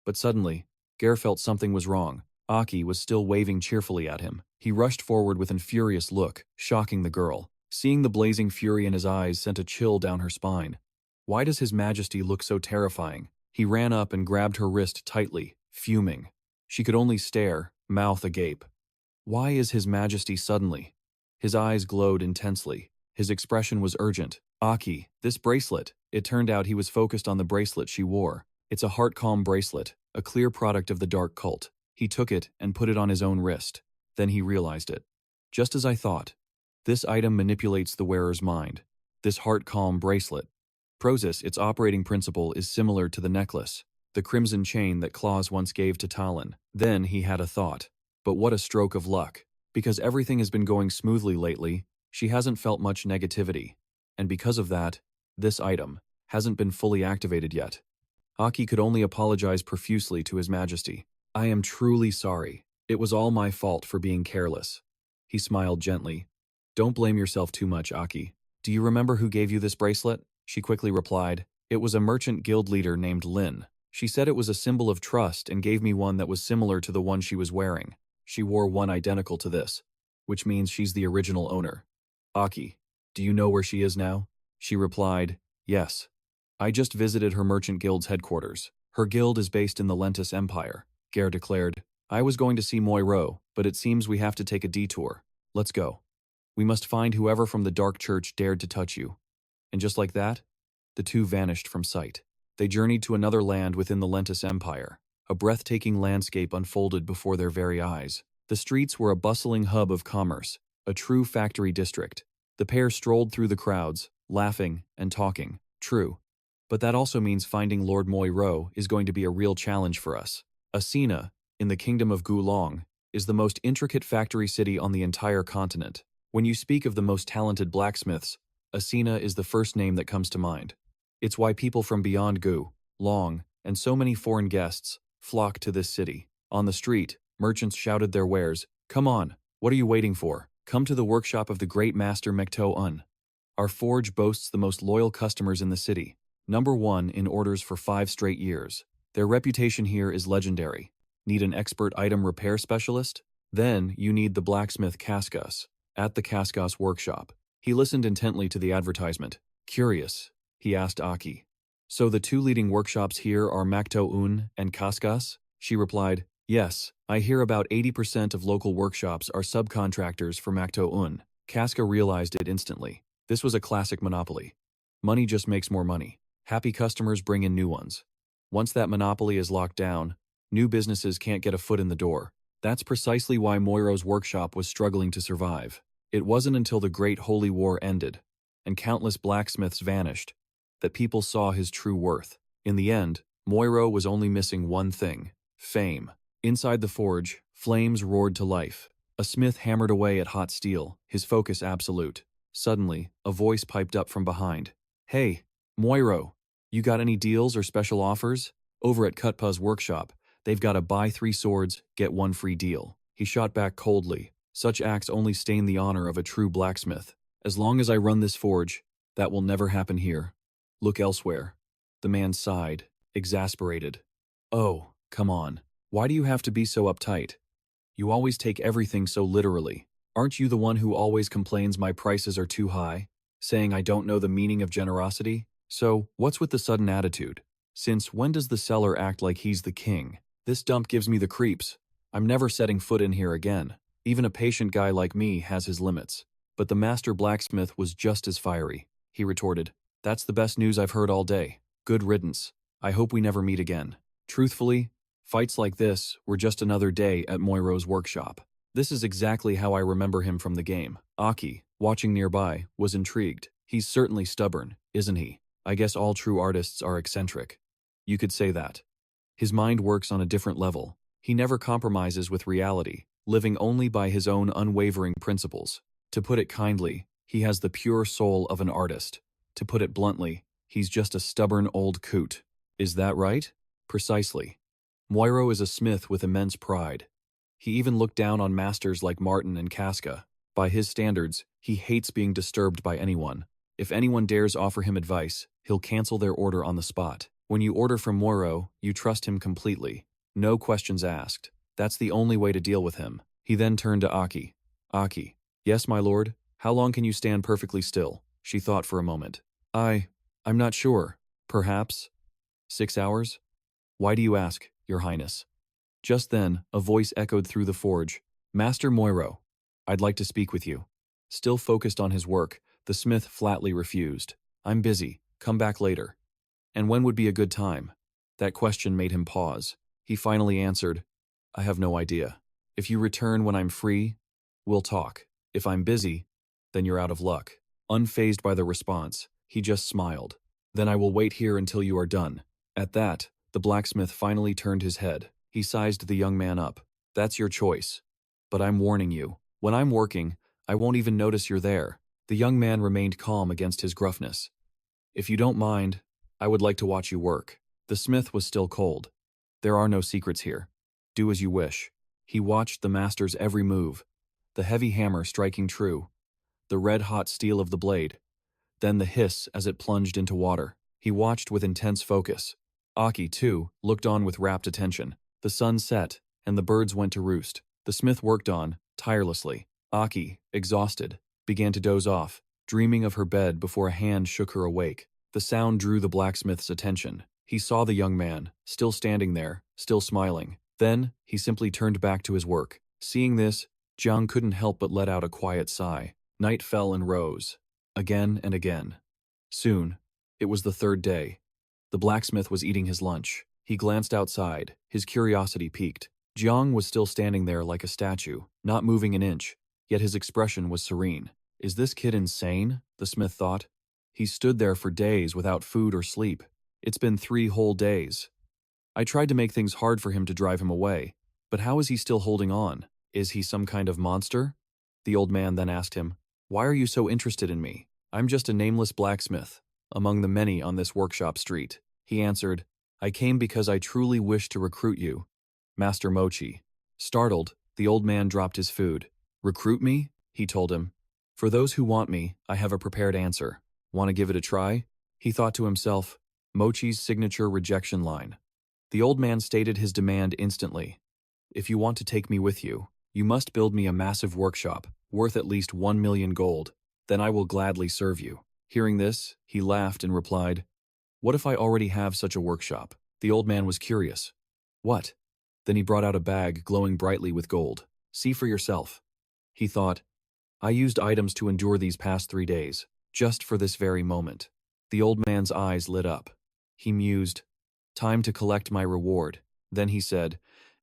But suddenly, Gare felt something was wrong. Aki was still waving cheerfully at him. He rushed forward with an furious look, shocking the girl. Seeing the blazing fury in his eyes sent a chill down her spine. Why does His Majesty look so terrifying? He ran up and grabbed her wrist tightly, fuming. She could only stare, mouth agape. Why is His Majesty suddenly? His eyes glowed intensely. His expression was urgent. Aki, this bracelet. It turned out he was focused on the bracelet she wore. It's a heart calm bracelet, a clear product of the dark cult. He took it and put it on his own wrist. Then he realized it. Just as I thought. This item manipulates the wearer's mind. This heart calm bracelet. Prosis, its operating principle is similar to the necklace, the crimson chain that Claus once gave to Talon. Then he had a thought. But what a stroke of luck. Because everything has been going smoothly lately, she hasn't felt much negativity. And because of that, this item hasn't been fully activated yet. Aki could only apologize profusely to His Majesty. I am truly sorry. It was all my fault for being careless. He smiled gently. Don't blame yourself too much, Aki. Do you remember who gave you this bracelet? She quickly replied. It was a merchant guild leader named Lin. She said it was a symbol of trust and gave me one that was similar to the one she was wearing. She wore one identical to this, which means she's the original owner. Aki, do you know where she is now? She replied, Yes. I just visited her merchant guild's headquarters. Her guild is based in the Lentus Empire. Gare declared. I was going to see Moiro, but it seems we have to take a detour. Let's go. We must find whoever from the Dark Church dared to touch you. And just like that, the two vanished from sight. They journeyed to another land within the Lentus Empire. A breathtaking landscape unfolded before their very eyes. The streets were a bustling hub of commerce, a true factory district. The pair strolled through the crowds, laughing and talking. True. But that also means finding Lord Moiro is going to be a real challenge for us. Asina, in the kingdom of Gulong, is the most intricate factory city on the entire continent. When you speak of the most talented blacksmiths, Asina is the first name that comes to mind. It's why people from beyond Gu, Long, and so many foreign guests flock to this city. On the street, merchants shouted their wares. Come on, what are you waiting for? Come to the workshop of the great master Mekto Un. Our forge boasts the most loyal customers in the city. #1 in orders for 5 straight years. Their reputation here is legendary. Need an expert item repair specialist? Then you need the blacksmith Kaskas, at the Kaskas workshop. He listened intently to the advertisement. Curious, he asked Aki. So the two leading workshops here are Makto Un and Kaskas? She replied, Yes, I hear about 80% of local workshops are subcontractors for Makto Un. Casca realized it instantly. This was a classic monopoly. Money just makes more money. Happy customers bring in new ones. Once that monopoly is locked down, new businesses can't get a foot in the door. That's precisely why Moiro's workshop was struggling to survive. It wasn't until the Great Holy War ended, and countless blacksmiths vanished, that people saw his true worth. In the end, Moiro was only missing one thing: fame. Inside the forge, flames roared to life. A smith hammered away at hot steel, his focus absolute. Suddenly, a voice piped up from behind. "Hey, Moiro, you got any deals or special offers? Over at Cutpa's workshop, they've got a buy 3 swords, get 1 free deal." He shot back coldly. Such acts only stain the honor of a true blacksmith. As long as I run this forge, that will never happen here. Look elsewhere. The man sighed, exasperated. Oh, come on. Why do you have to be so uptight? You always take everything so literally. Aren't you the one who always complains my prices are too high, saying I don't know the meaning of generosity? So, what's with the sudden attitude? Since when does the seller act like he's the king? This dump gives me the creeps. I'm never setting foot in here again. Even a patient guy like me has his limits. But the master blacksmith was just as fiery. He retorted, "That's the best news I've heard all day. Good riddance. I hope we never meet again." Truthfully, fights like this were just another day at Moiro's workshop. This is exactly how I remember him from the game. Aki, watching nearby, was intrigued. He's certainly stubborn, isn't he? I guess all true artists are eccentric. You could say that. His mind works on a different level. He never compromises with reality, living only by his own unwavering principles. To put it kindly, he has the pure soul of an artist. To put it bluntly, he's just a stubborn old coot. Is that right? Precisely. Moiro is a smith with immense pride. He even looked down on masters like Martin and Casca. By his standards, he hates being disturbed by anyone. If anyone dares offer him advice, he'll cancel their order on the spot. When you order from Moiro, you trust him completely. No questions asked. That's the only way to deal with him. He then turned to Aki. Aki. Yes, my lord. How long can you stand perfectly still? She thought for a moment. I'm not sure. Perhaps 6 hours? Why do you ask, your highness? Just then, a voice echoed through the forge. Master Moiro, I'd like to speak with you. Still focused on his work, the smith flatly refused. I'm busy. Come back later. And when would be a good time? That question made him pause. He finally answered, I have no idea. If you return when I'm free, we'll talk. If I'm busy, then you're out of luck. Unfazed by the response, he just smiled. Then I will wait here until you are done. At that, the blacksmith finally turned his head. He sized the young man up. That's your choice. But I'm warning you, when I'm working, I won't even notice you're there. The young man remained calm against his gruffness. If you don't mind, I would like to watch you work. The smith was still cold. There are no secrets here. Do as you wish. He watched the master's every move, the heavy hammer striking true, the red-hot steel of the blade, then the hiss as it plunged into water. He watched with intense focus. Aki, too, looked on with rapt attention. The sun set, and the birds went to roost. The smith worked on, tirelessly. Aki, exhausted, began to doze off, dreaming of her bed before a hand shook her awake. The sound drew the blacksmith's attention. He saw the young man, still standing there, still smiling. Then, he simply turned back to his work. Seeing this, Jiang couldn't help but let out a quiet sigh. Night fell and rose, again and again. Soon, it was the third day. The blacksmith was eating his lunch. He glanced outside, his curiosity piqued. Jiang was still standing there like a statue, not moving an inch, yet his expression was serene. Is this kid insane? The smith thought. He stood there for days without food or sleep. It's been 3 whole days. I tried to make things hard for him to drive him away, but how is he still holding on? Is he some kind of monster? The old man then asked him, Why are you so interested in me? I'm just a nameless blacksmith, among the many on this workshop street. He answered, I came because I truly wish to recruit you, Master Mochi. Startled, the old man dropped his food. Recruit me? He told him. For those who want me, I have a prepared answer. Want to give it a try? He thought to himself, Mochi's signature rejection line. The old man stated his demand instantly. If you want to take me with you, you must build me a massive workshop, worth at least 1 million gold. Then I will gladly serve you. Hearing this, he laughed and replied, What if I already have such a workshop? The old man was curious. What? Then he brought out a bag glowing brightly with gold. See for yourself. He thought, I used items to endure these past 3 days, just for this very moment. The old man's eyes lit up. He mused, "Time to collect my reward." Then he said,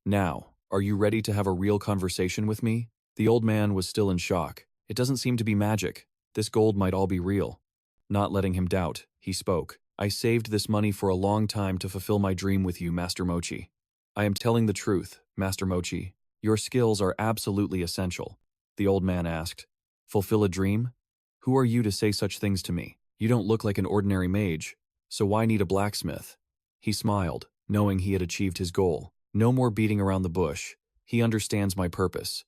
"Now, are you ready to have a real conversation with me?" The old man was still in shock. It doesn't seem to be magic. This gold might all be real. Not letting him doubt, he spoke. "I saved this money for a long time to fulfill my dream with you, Master Mochi. I am telling the truth, Master Mochi. Your skills are absolutely essential." The old man asked, "Fulfill a dream? Who are you to say such things to me? You don't look like an ordinary mage, so why need a blacksmith?" He smiled, knowing he had achieved his goal. No more beating around the bush. He understands my purpose.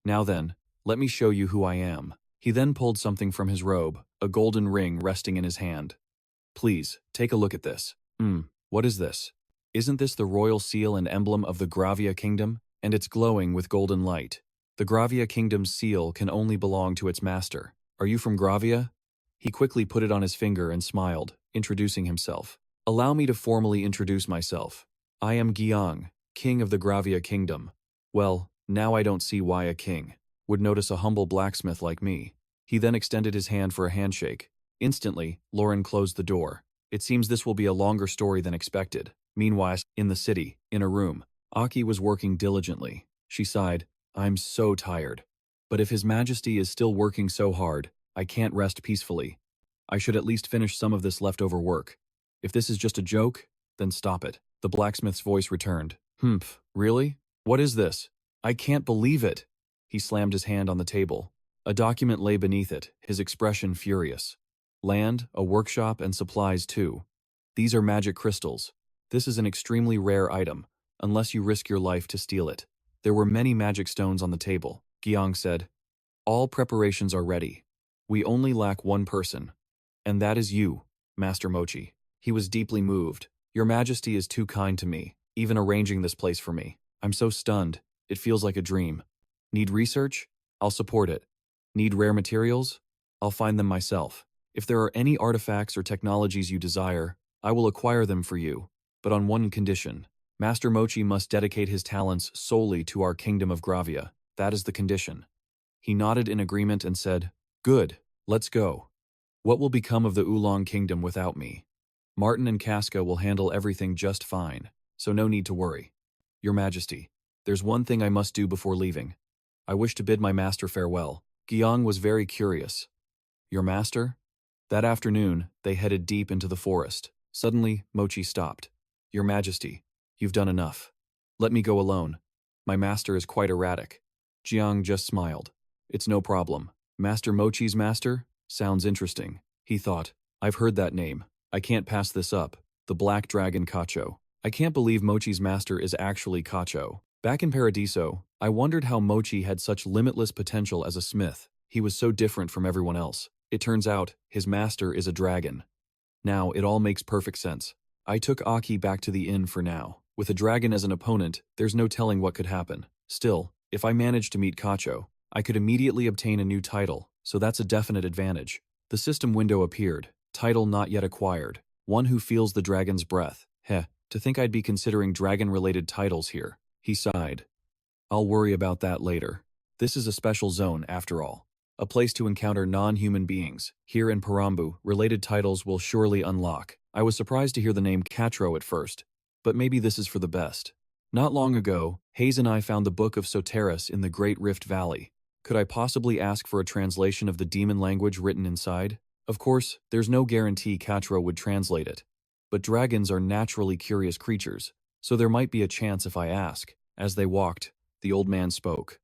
"Now then, let me show you who I am." He then pulled something from his robe, a golden ring resting in his hand. "Please, take a look at this." What is this? Isn't this the royal seal and emblem of the Gravia kingdom? And it's glowing with golden light. The Gravia kingdom's seal can only belong to its master. "Are you from Gravia?" He quickly put it on his finger and smiled, introducing himself. "Allow me to formally introduce myself. I am Giang, king of the Gravia kingdom." Well, now I don't see why a king would notice a humble blacksmith like me. He then extended his hand for a handshake. Instantly, Lauren closed the door. It seems this will be a longer story than expected. Meanwhile, in the city, in a room, Aki was working diligently. She sighed, "I'm so tired. But if His Majesty is still working so hard, I can't rest peacefully. I should at least finish some of this leftover work. If this is just a joke, then stop it." The blacksmith's voice returned. "Humph, really? What is this? I can't believe it." He slammed his hand on the table. A document lay beneath it, his expression furious. "Land, a workshop, and supplies too. These are magic crystals. This is an extremely rare item, unless you risk your life to steal it." There were many magic stones on the table. Giang said, "All preparations are ready. We only lack one person. And that is you, Master Mochi." He was deeply moved. "Your Majesty is too kind to me, even arranging this place for me. I'm so stunned. It feels like a dream. Need research? I'll support it. Need rare materials? I'll find them myself. If there are any artifacts or technologies you desire, I will acquire them for you, but on one condition. Master Mochi must dedicate his talents solely to our kingdom of Gravia. That is the condition." He nodded in agreement and said, "Good, let's go. What will become of the Oolong kingdom without me? Martin and Casca will handle everything just fine, so no need to worry. Your Majesty, there's one thing I must do before leaving. I wish to bid my master farewell." Giang was very curious. "Your master?" That afternoon, they headed deep into the forest. Suddenly, Mochi stopped. "Your Majesty, you've done enough. Let me go alone. My master is quite erratic." Jiang just smiled. "It's no problem. Master Mochi's master? Sounds interesting." He thought, "I've heard that name. I can't pass this up. The Black Dragon Cacho. I can't believe Mochi's master is actually Cacho." Back in Paradiso, I wondered how Mochi had such limitless potential as a smith. He was so different from everyone else. It turns out, his master is a dragon. Now, it all makes perfect sense. I took Aki back to the inn for now. With a dragon as an opponent, there's no telling what could happen. Still, if I managed to meet Cacho, I could immediately obtain a new title, so that's a definite advantage. The system window appeared. Title not yet acquired. One who feels the dragon's breath. Heh, to think I'd be considering dragon-related titles here. He sighed. "I'll worry about that later. This is a special zone, after all. A place to encounter non-human beings. Here in Parambu, related titles will surely unlock." I was surprised to hear the name Catro at first, but maybe this is for the best. Not long ago, Hayes and I found the Book of Soteris in the Great Rift Valley. Could I possibly ask for a translation of the demon language written inside? Of course, there's no guarantee Catro would translate it. But dragons are naturally curious creatures, so there might be a chance if I ask. As they walked, the old man spoke.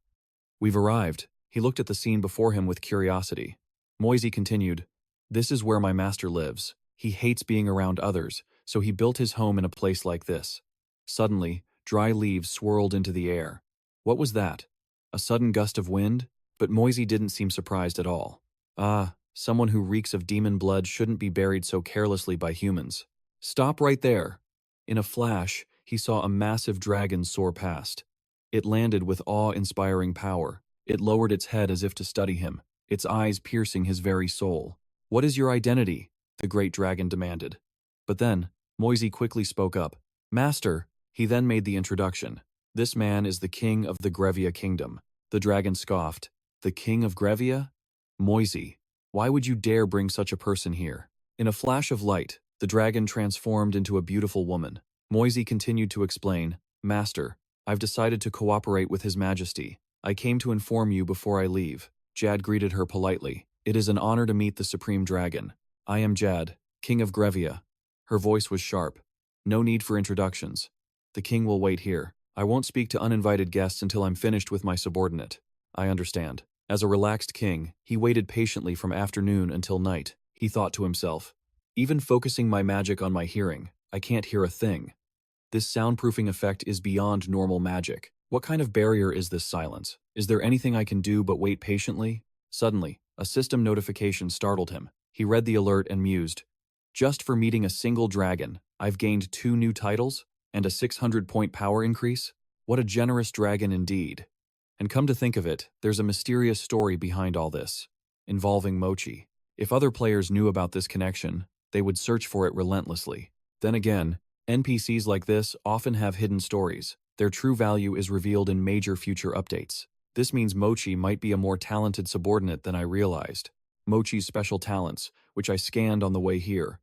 "We've arrived." He looked at the scene before him with curiosity. Moisey continued, "This is where my master lives. He hates being around others, so he built his home in a place like this." Suddenly, dry leaves swirled into the air. What was that? A sudden gust of wind? But Moisey didn't seem surprised at all. "Ah, someone who reeks of demon blood shouldn't be buried so carelessly by humans." "Stop right there." In a flash, he saw a massive dragon soar past. It landed with awe-inspiring power. It lowered its head as if to study him, its eyes piercing his very soul. "What is your identity?" the great dragon demanded. But then, Moisey quickly spoke up. "Master," he then made the introduction. "This man is the king of the Gravia kingdom." The dragon scoffed. The king of Gravia? Moisey, why would you dare bring such a person here? In a flash of light, the dragon transformed into a beautiful woman. Moisey continued to explain, Master, I've decided to cooperate with His Majesty. I came to inform you before I leave. Jad greeted her politely. It is an honor to meet the Supreme Dragon. I am Jad, King of Gravia. Her voice was sharp. No need for introductions. The king will wait here. I won't speak to uninvited guests until I'm finished with my subordinate. I understand. As a relaxed king, he waited patiently from afternoon until night. He thought to himself, even focusing my magic on my hearing, I can't hear a thing. This soundproofing effect is beyond normal magic. What kind of barrier is this silence? Is there anything I can do but wait patiently? Suddenly, a system notification startled him. He read the alert and mused. Just for meeting a single dragon, I've gained 2 new titles and a 600-point power increase? What a generous dragon indeed. And come to think of it, there's a mysterious story behind all this, involving Mochi. If other players knew about this connection, they would search for it relentlessly. Then again, NPCs like this often have hidden stories. Their true value is revealed in major future updates. This means Mochi might be a more talented subordinate than I realized. Mochi's special talents, which I scanned on the way here.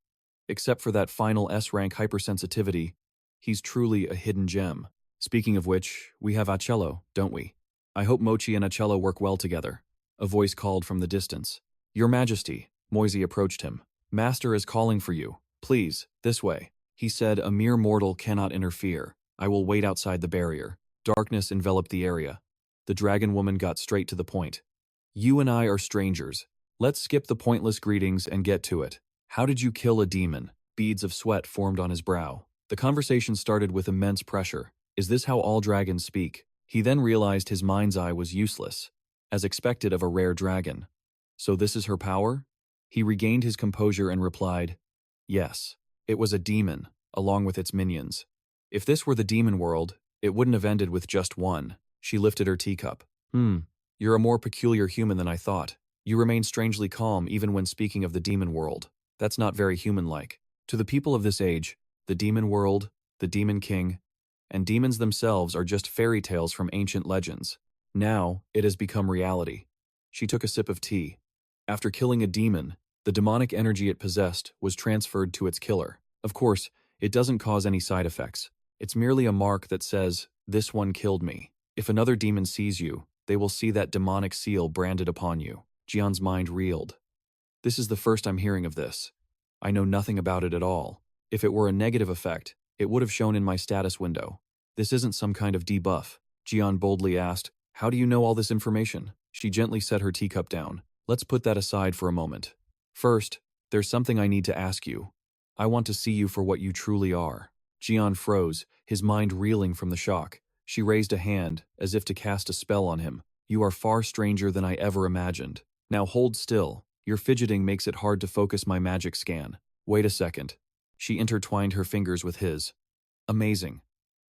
Except for that final S-rank hypersensitivity, he's truly a hidden gem. Speaking of which, we have Acello, don't we? I hope Mochi and Acello work well together. A voice called from the distance. Your Majesty, Moisey approached him. Master is calling for you. Please, this way. He said, a mere mortal cannot interfere. I will wait outside the barrier. Darkness enveloped the area. The dragon woman got straight to the point. You and I are strangers. Let's skip the pointless greetings and get to it. How did you kill a demon? Beads of sweat formed on his brow. The conversation started with immense pressure. Is this how all dragons speak? He then realized his mind's eye was useless, as expected of a rare dragon. So this is her power? He regained his composure and replied, yes, it was a demon, along with its minions. If this were the demon world, it wouldn't have ended with just one. She lifted her teacup. You're a more peculiar human than I thought. You remain strangely calm even when speaking of the demon world. That's not very human-like. To the people of this age, the demon world, the demon king, and demons themselves are just fairy tales from ancient legends. Now, it has become reality. She took a sip of tea. After killing a demon, the demonic energy it possessed was transferred to its killer. Of course, it doesn't cause any side effects. It's merely a mark that says, this one killed me. If another demon sees you, they will see that demonic seal branded upon you. Jian's mind reeled. This is the first I'm hearing of this. I know nothing about it at all. If it were a negative effect, it would have shown in my status window. This isn't some kind of debuff. Jian boldly asked, how do you know all this information? She gently set her teacup down. Let's put that aside for a moment. First, there's something I need to ask you. I want to see you for what you truly are. Jian froze, his mind reeling from the shock. She raised a hand, as if to cast a spell on him. You are far stranger than I ever imagined. Now hold still. Your fidgeting makes it hard to focus my magic scan. Wait a second. She intertwined her fingers with his. Amazing.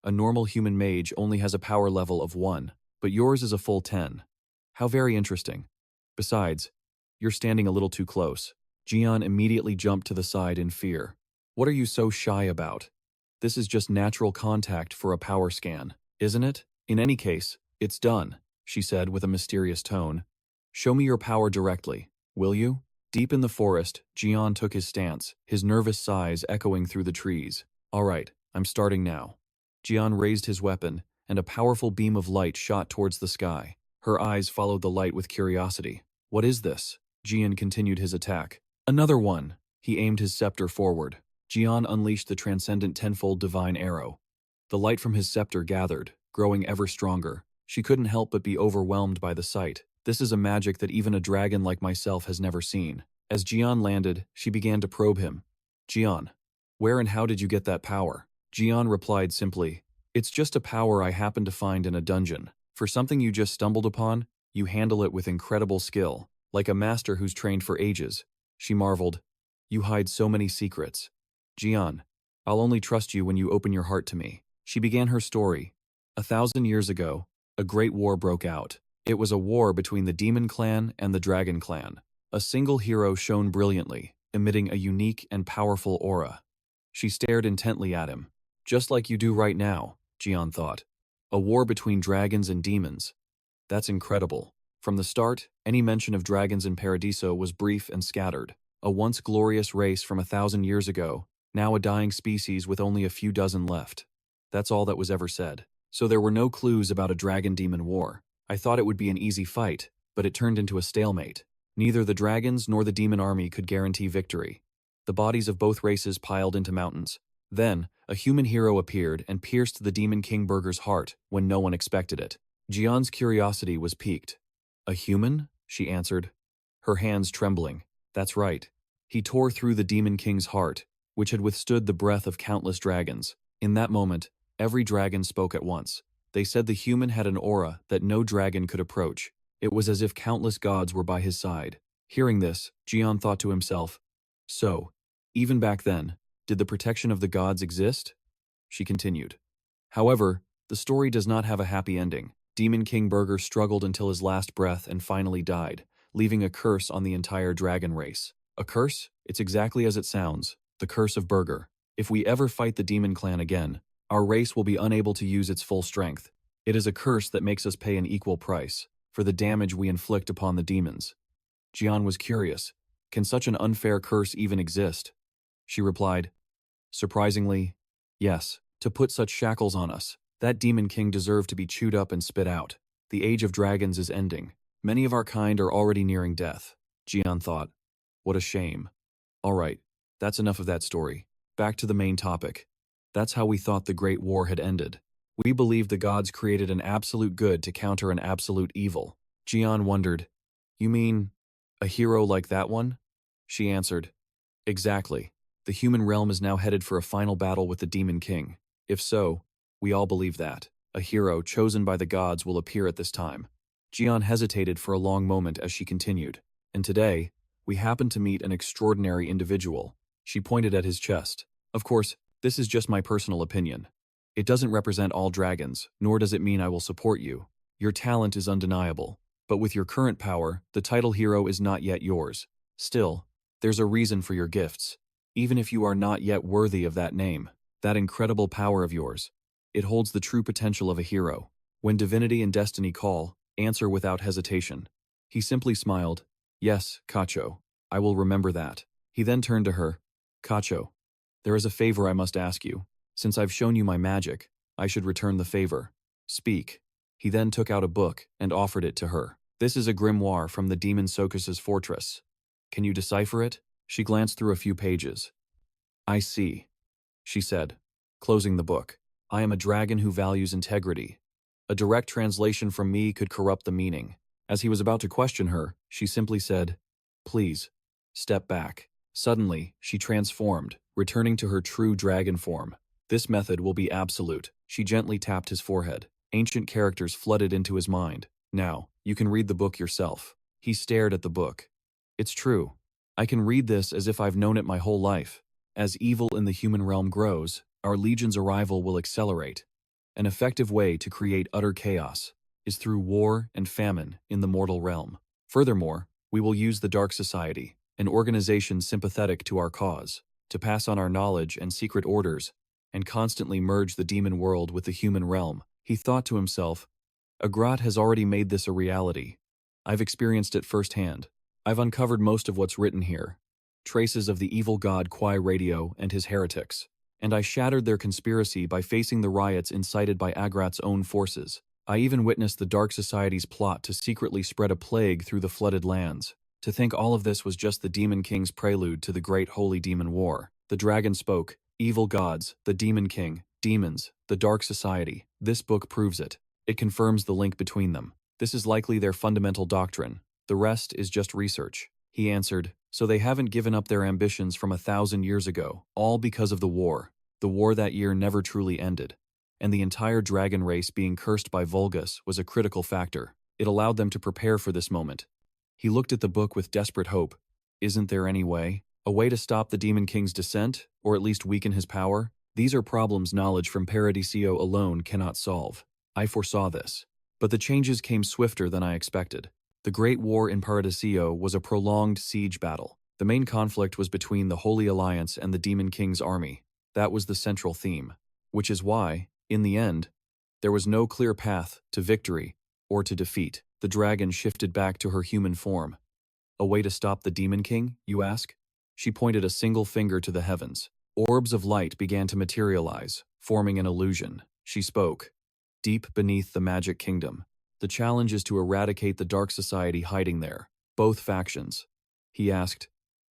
A normal human mage only has a power level of 1, but yours is a full 10. How very interesting. Besides, you're standing a little too close. Jian immediately jumped to the side in fear. What are you so shy about? This is just natural contact for a power scan, isn't it? In any case, it's done, she said with a mysterious tone. Show me your power directly, will you? Deep in the forest, Jian took his stance, his nervous sighs echoing through the trees. All right, I'm starting now. Jian raised his weapon, and a powerful beam of light shot towards the sky. Her eyes followed the light with curiosity. What is this? Jian continued his attack. Another one! He aimed his scepter forward. Jian unleashed the transcendent tenfold divine arrow. The light from his scepter gathered, growing ever stronger. She couldn't help but be overwhelmed by the sight. This is a magic that even a dragon like myself has never seen. As Jian landed, she began to probe him. Jian, where and how did you get that power? Jian replied simply, it's just a power I happened to find in a dungeon. For something you just stumbled upon, you handle it with incredible skill, like a master who's trained for ages. She marveled, you hide so many secrets. Jian, I'll only trust you when you open your heart to me. She began her story. 1,000 years ago, a great war broke out. It was a war between the Demon Clan and the Dragon Clan. A single hero shone brilliantly, emitting a unique and powerful aura. She stared intently at him. Just like you do right now, Jian thought. A war between dragons and demons. That's incredible. From the start, any mention of dragons in Paradiso was brief and scattered. A once glorious race from 1,000 years ago, now a dying species with only a few dozen left. That's all that was ever said. So there were no clues about a dragon-demon war. I thought it would be an easy fight, but it turned into a stalemate. Neither the dragons nor the demon army could guarantee victory. The bodies of both races piled into mountains. Then, a human hero appeared and pierced the demon king Burger's heart when no one expected it. Jian's curiosity was piqued. "A human?" she answered, her hands trembling. "That's right." He tore through the demon king's heart, which had withstood the breath of countless dragons. In that moment, every dragon spoke at once. They said the human had an aura that no dragon could approach. It was as if countless gods were by his side. Hearing this, Jian thought to himself, "So, even back then, did the protection of the gods exist?" She continued. However, the story does not have a happy ending. Demon King Burger struggled until his last breath and finally died, leaving a curse on the entire dragon race. A curse? It's exactly as it sounds, the curse of Burger. If we ever fight the demon clan again, our race will be unable to use its full strength. It is a curse that makes us pay an equal price for the damage we inflict upon the demons. Jian was curious. Can such an unfair curse even exist? She replied, surprisingly, yes, to put such shackles on us. That demon king deserved to be chewed up and spit out. The age of dragons is ending. Many of our kind are already nearing death. Jian thought. What a shame. All right, that's enough of that story. Back to the main topic. That's how we thought the Great War had ended. We believed the gods created an absolute good to counter an absolute evil. Jian wondered, "You mean a hero like that one?" She answered, "Exactly. The human realm is now headed for a final battle with the Demon King. If so, we all believe that a hero chosen by the gods will appear at this time." Jian hesitated for a long moment as she continued, "And today, we happen to meet an extraordinary individual." She pointed at his chest. "Of course, this is just my personal opinion. It doesn't represent all dragons, nor does it mean I will support you. Your talent is undeniable, but with your current power, the title hero is not yet yours. Still, there's a reason for your gifts. Even if you are not yet worthy of that name, that incredible power of yours, it holds the true potential of a hero. When divinity and destiny call, answer without hesitation." He simply smiled. "Yes, Cacho, I will remember that." He then turned to her. "Cacho, there is a favor I must ask you. Since I've shown you my magic, I should return the favor. Speak." He then took out a book and offered it to her. "This is a grimoire from the demon Socus's fortress. Can you decipher it?" She glanced through a few pages. "I see," she said, closing the book. "I am a dragon who values integrity. A direct translation from me could corrupt the meaning." As he was about to question her, she simply said, "Please, step back." Suddenly, she transformed, returning to her true dragon form. "This method will be absolute." She gently tapped his forehead. Ancient characters flooded into his mind. "Now, you can read the book yourself." He stared at the book. "It's true. I can read this as if I've known it my whole life. As evil in the human realm grows, our legion's arrival will accelerate. An effective way to create utter chaos is through war and famine in the mortal realm. Furthermore, we will use the Dark Society, an organization sympathetic to our cause, to pass on our knowledge and secret orders, and constantly merge the demon world with the human realm." He thought to himself, "Agrat has already made this a reality. I've experienced it firsthand. I've uncovered most of what's written here. Traces of the evil god Kwai Radio and his heretics. And I shattered their conspiracy by facing the riots incited by Agrat's own forces. I even witnessed the Dark Society's plot to secretly spread a plague through the flooded lands. To think all of this was just the Demon King's prelude to the Great Holy Demon War." The dragon spoke. "Evil gods, the Demon King, demons, the Dark Society. This book proves it. It confirms the link between them. This is likely their fundamental doctrine. The rest is just research." He answered, "So they haven't given up their ambitions from 1,000 years ago, all because of the war. The war that year never truly ended. And the entire dragon race being cursed by Vulgus was a critical factor. It allowed them to prepare for this moment." He looked at the book with desperate hope. "Isn't there any way? A way to stop the Demon King's descent, or at least weaken his power? These are problems knowledge from Paradiso alone cannot solve. I foresaw this. But the changes came swifter than I expected. The Great War in Paradiso was a prolonged siege battle. The main conflict was between the Holy Alliance and the Demon King's army. That was the central theme. Which is why, in the end, there was no clear path to victory or to defeat. The The dragon shifted back to her human form. A way to stop the Demon King, you ask? She pointed a single finger to the heavens. Orbs of light began to materialize, forming an illusion. She spoke. Deep beneath the magic kingdom, the challenge is to eradicate the dark society hiding there, both factions. He asked,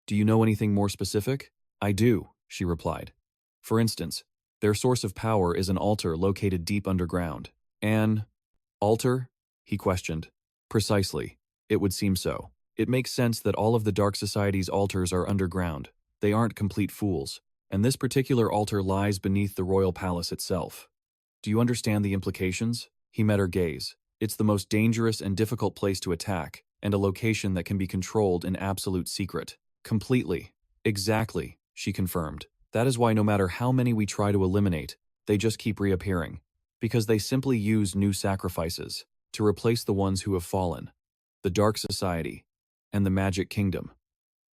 "Do you know anything more specific?" "I do," she replied. "For instance, their source of power is an altar located deep underground." "An altar?" he questioned. "Precisely. It would seem so. It makes sense that all of the Dark Society's altars are underground. They aren't complete fools. And this particular altar lies beneath the royal palace itself. Do you understand the implications?" He met her gaze. "It's the most dangerous and difficult place to attack, and a location that can be controlled in absolute secret." "Completely." "Exactly," she confirmed. "That is why no matter how many we try to eliminate, they just keep reappearing. Because they simply use new sacrifices to replace the ones who have fallen. The Dark Society and the Magic Kingdom."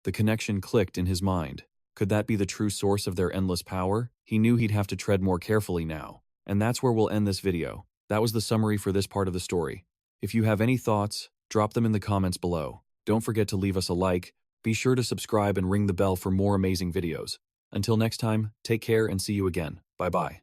The connection clicked in his mind. Could that be the true source of their endless power? He knew he'd have to tread more carefully now. And that's where we'll end this video. That was the summary for this part of the story. If you have any thoughts, drop them in the comments below. Don't forget to leave us a like. Be sure to subscribe and ring the bell for more amazing videos. Until next time, take care and see you again. Bye-bye.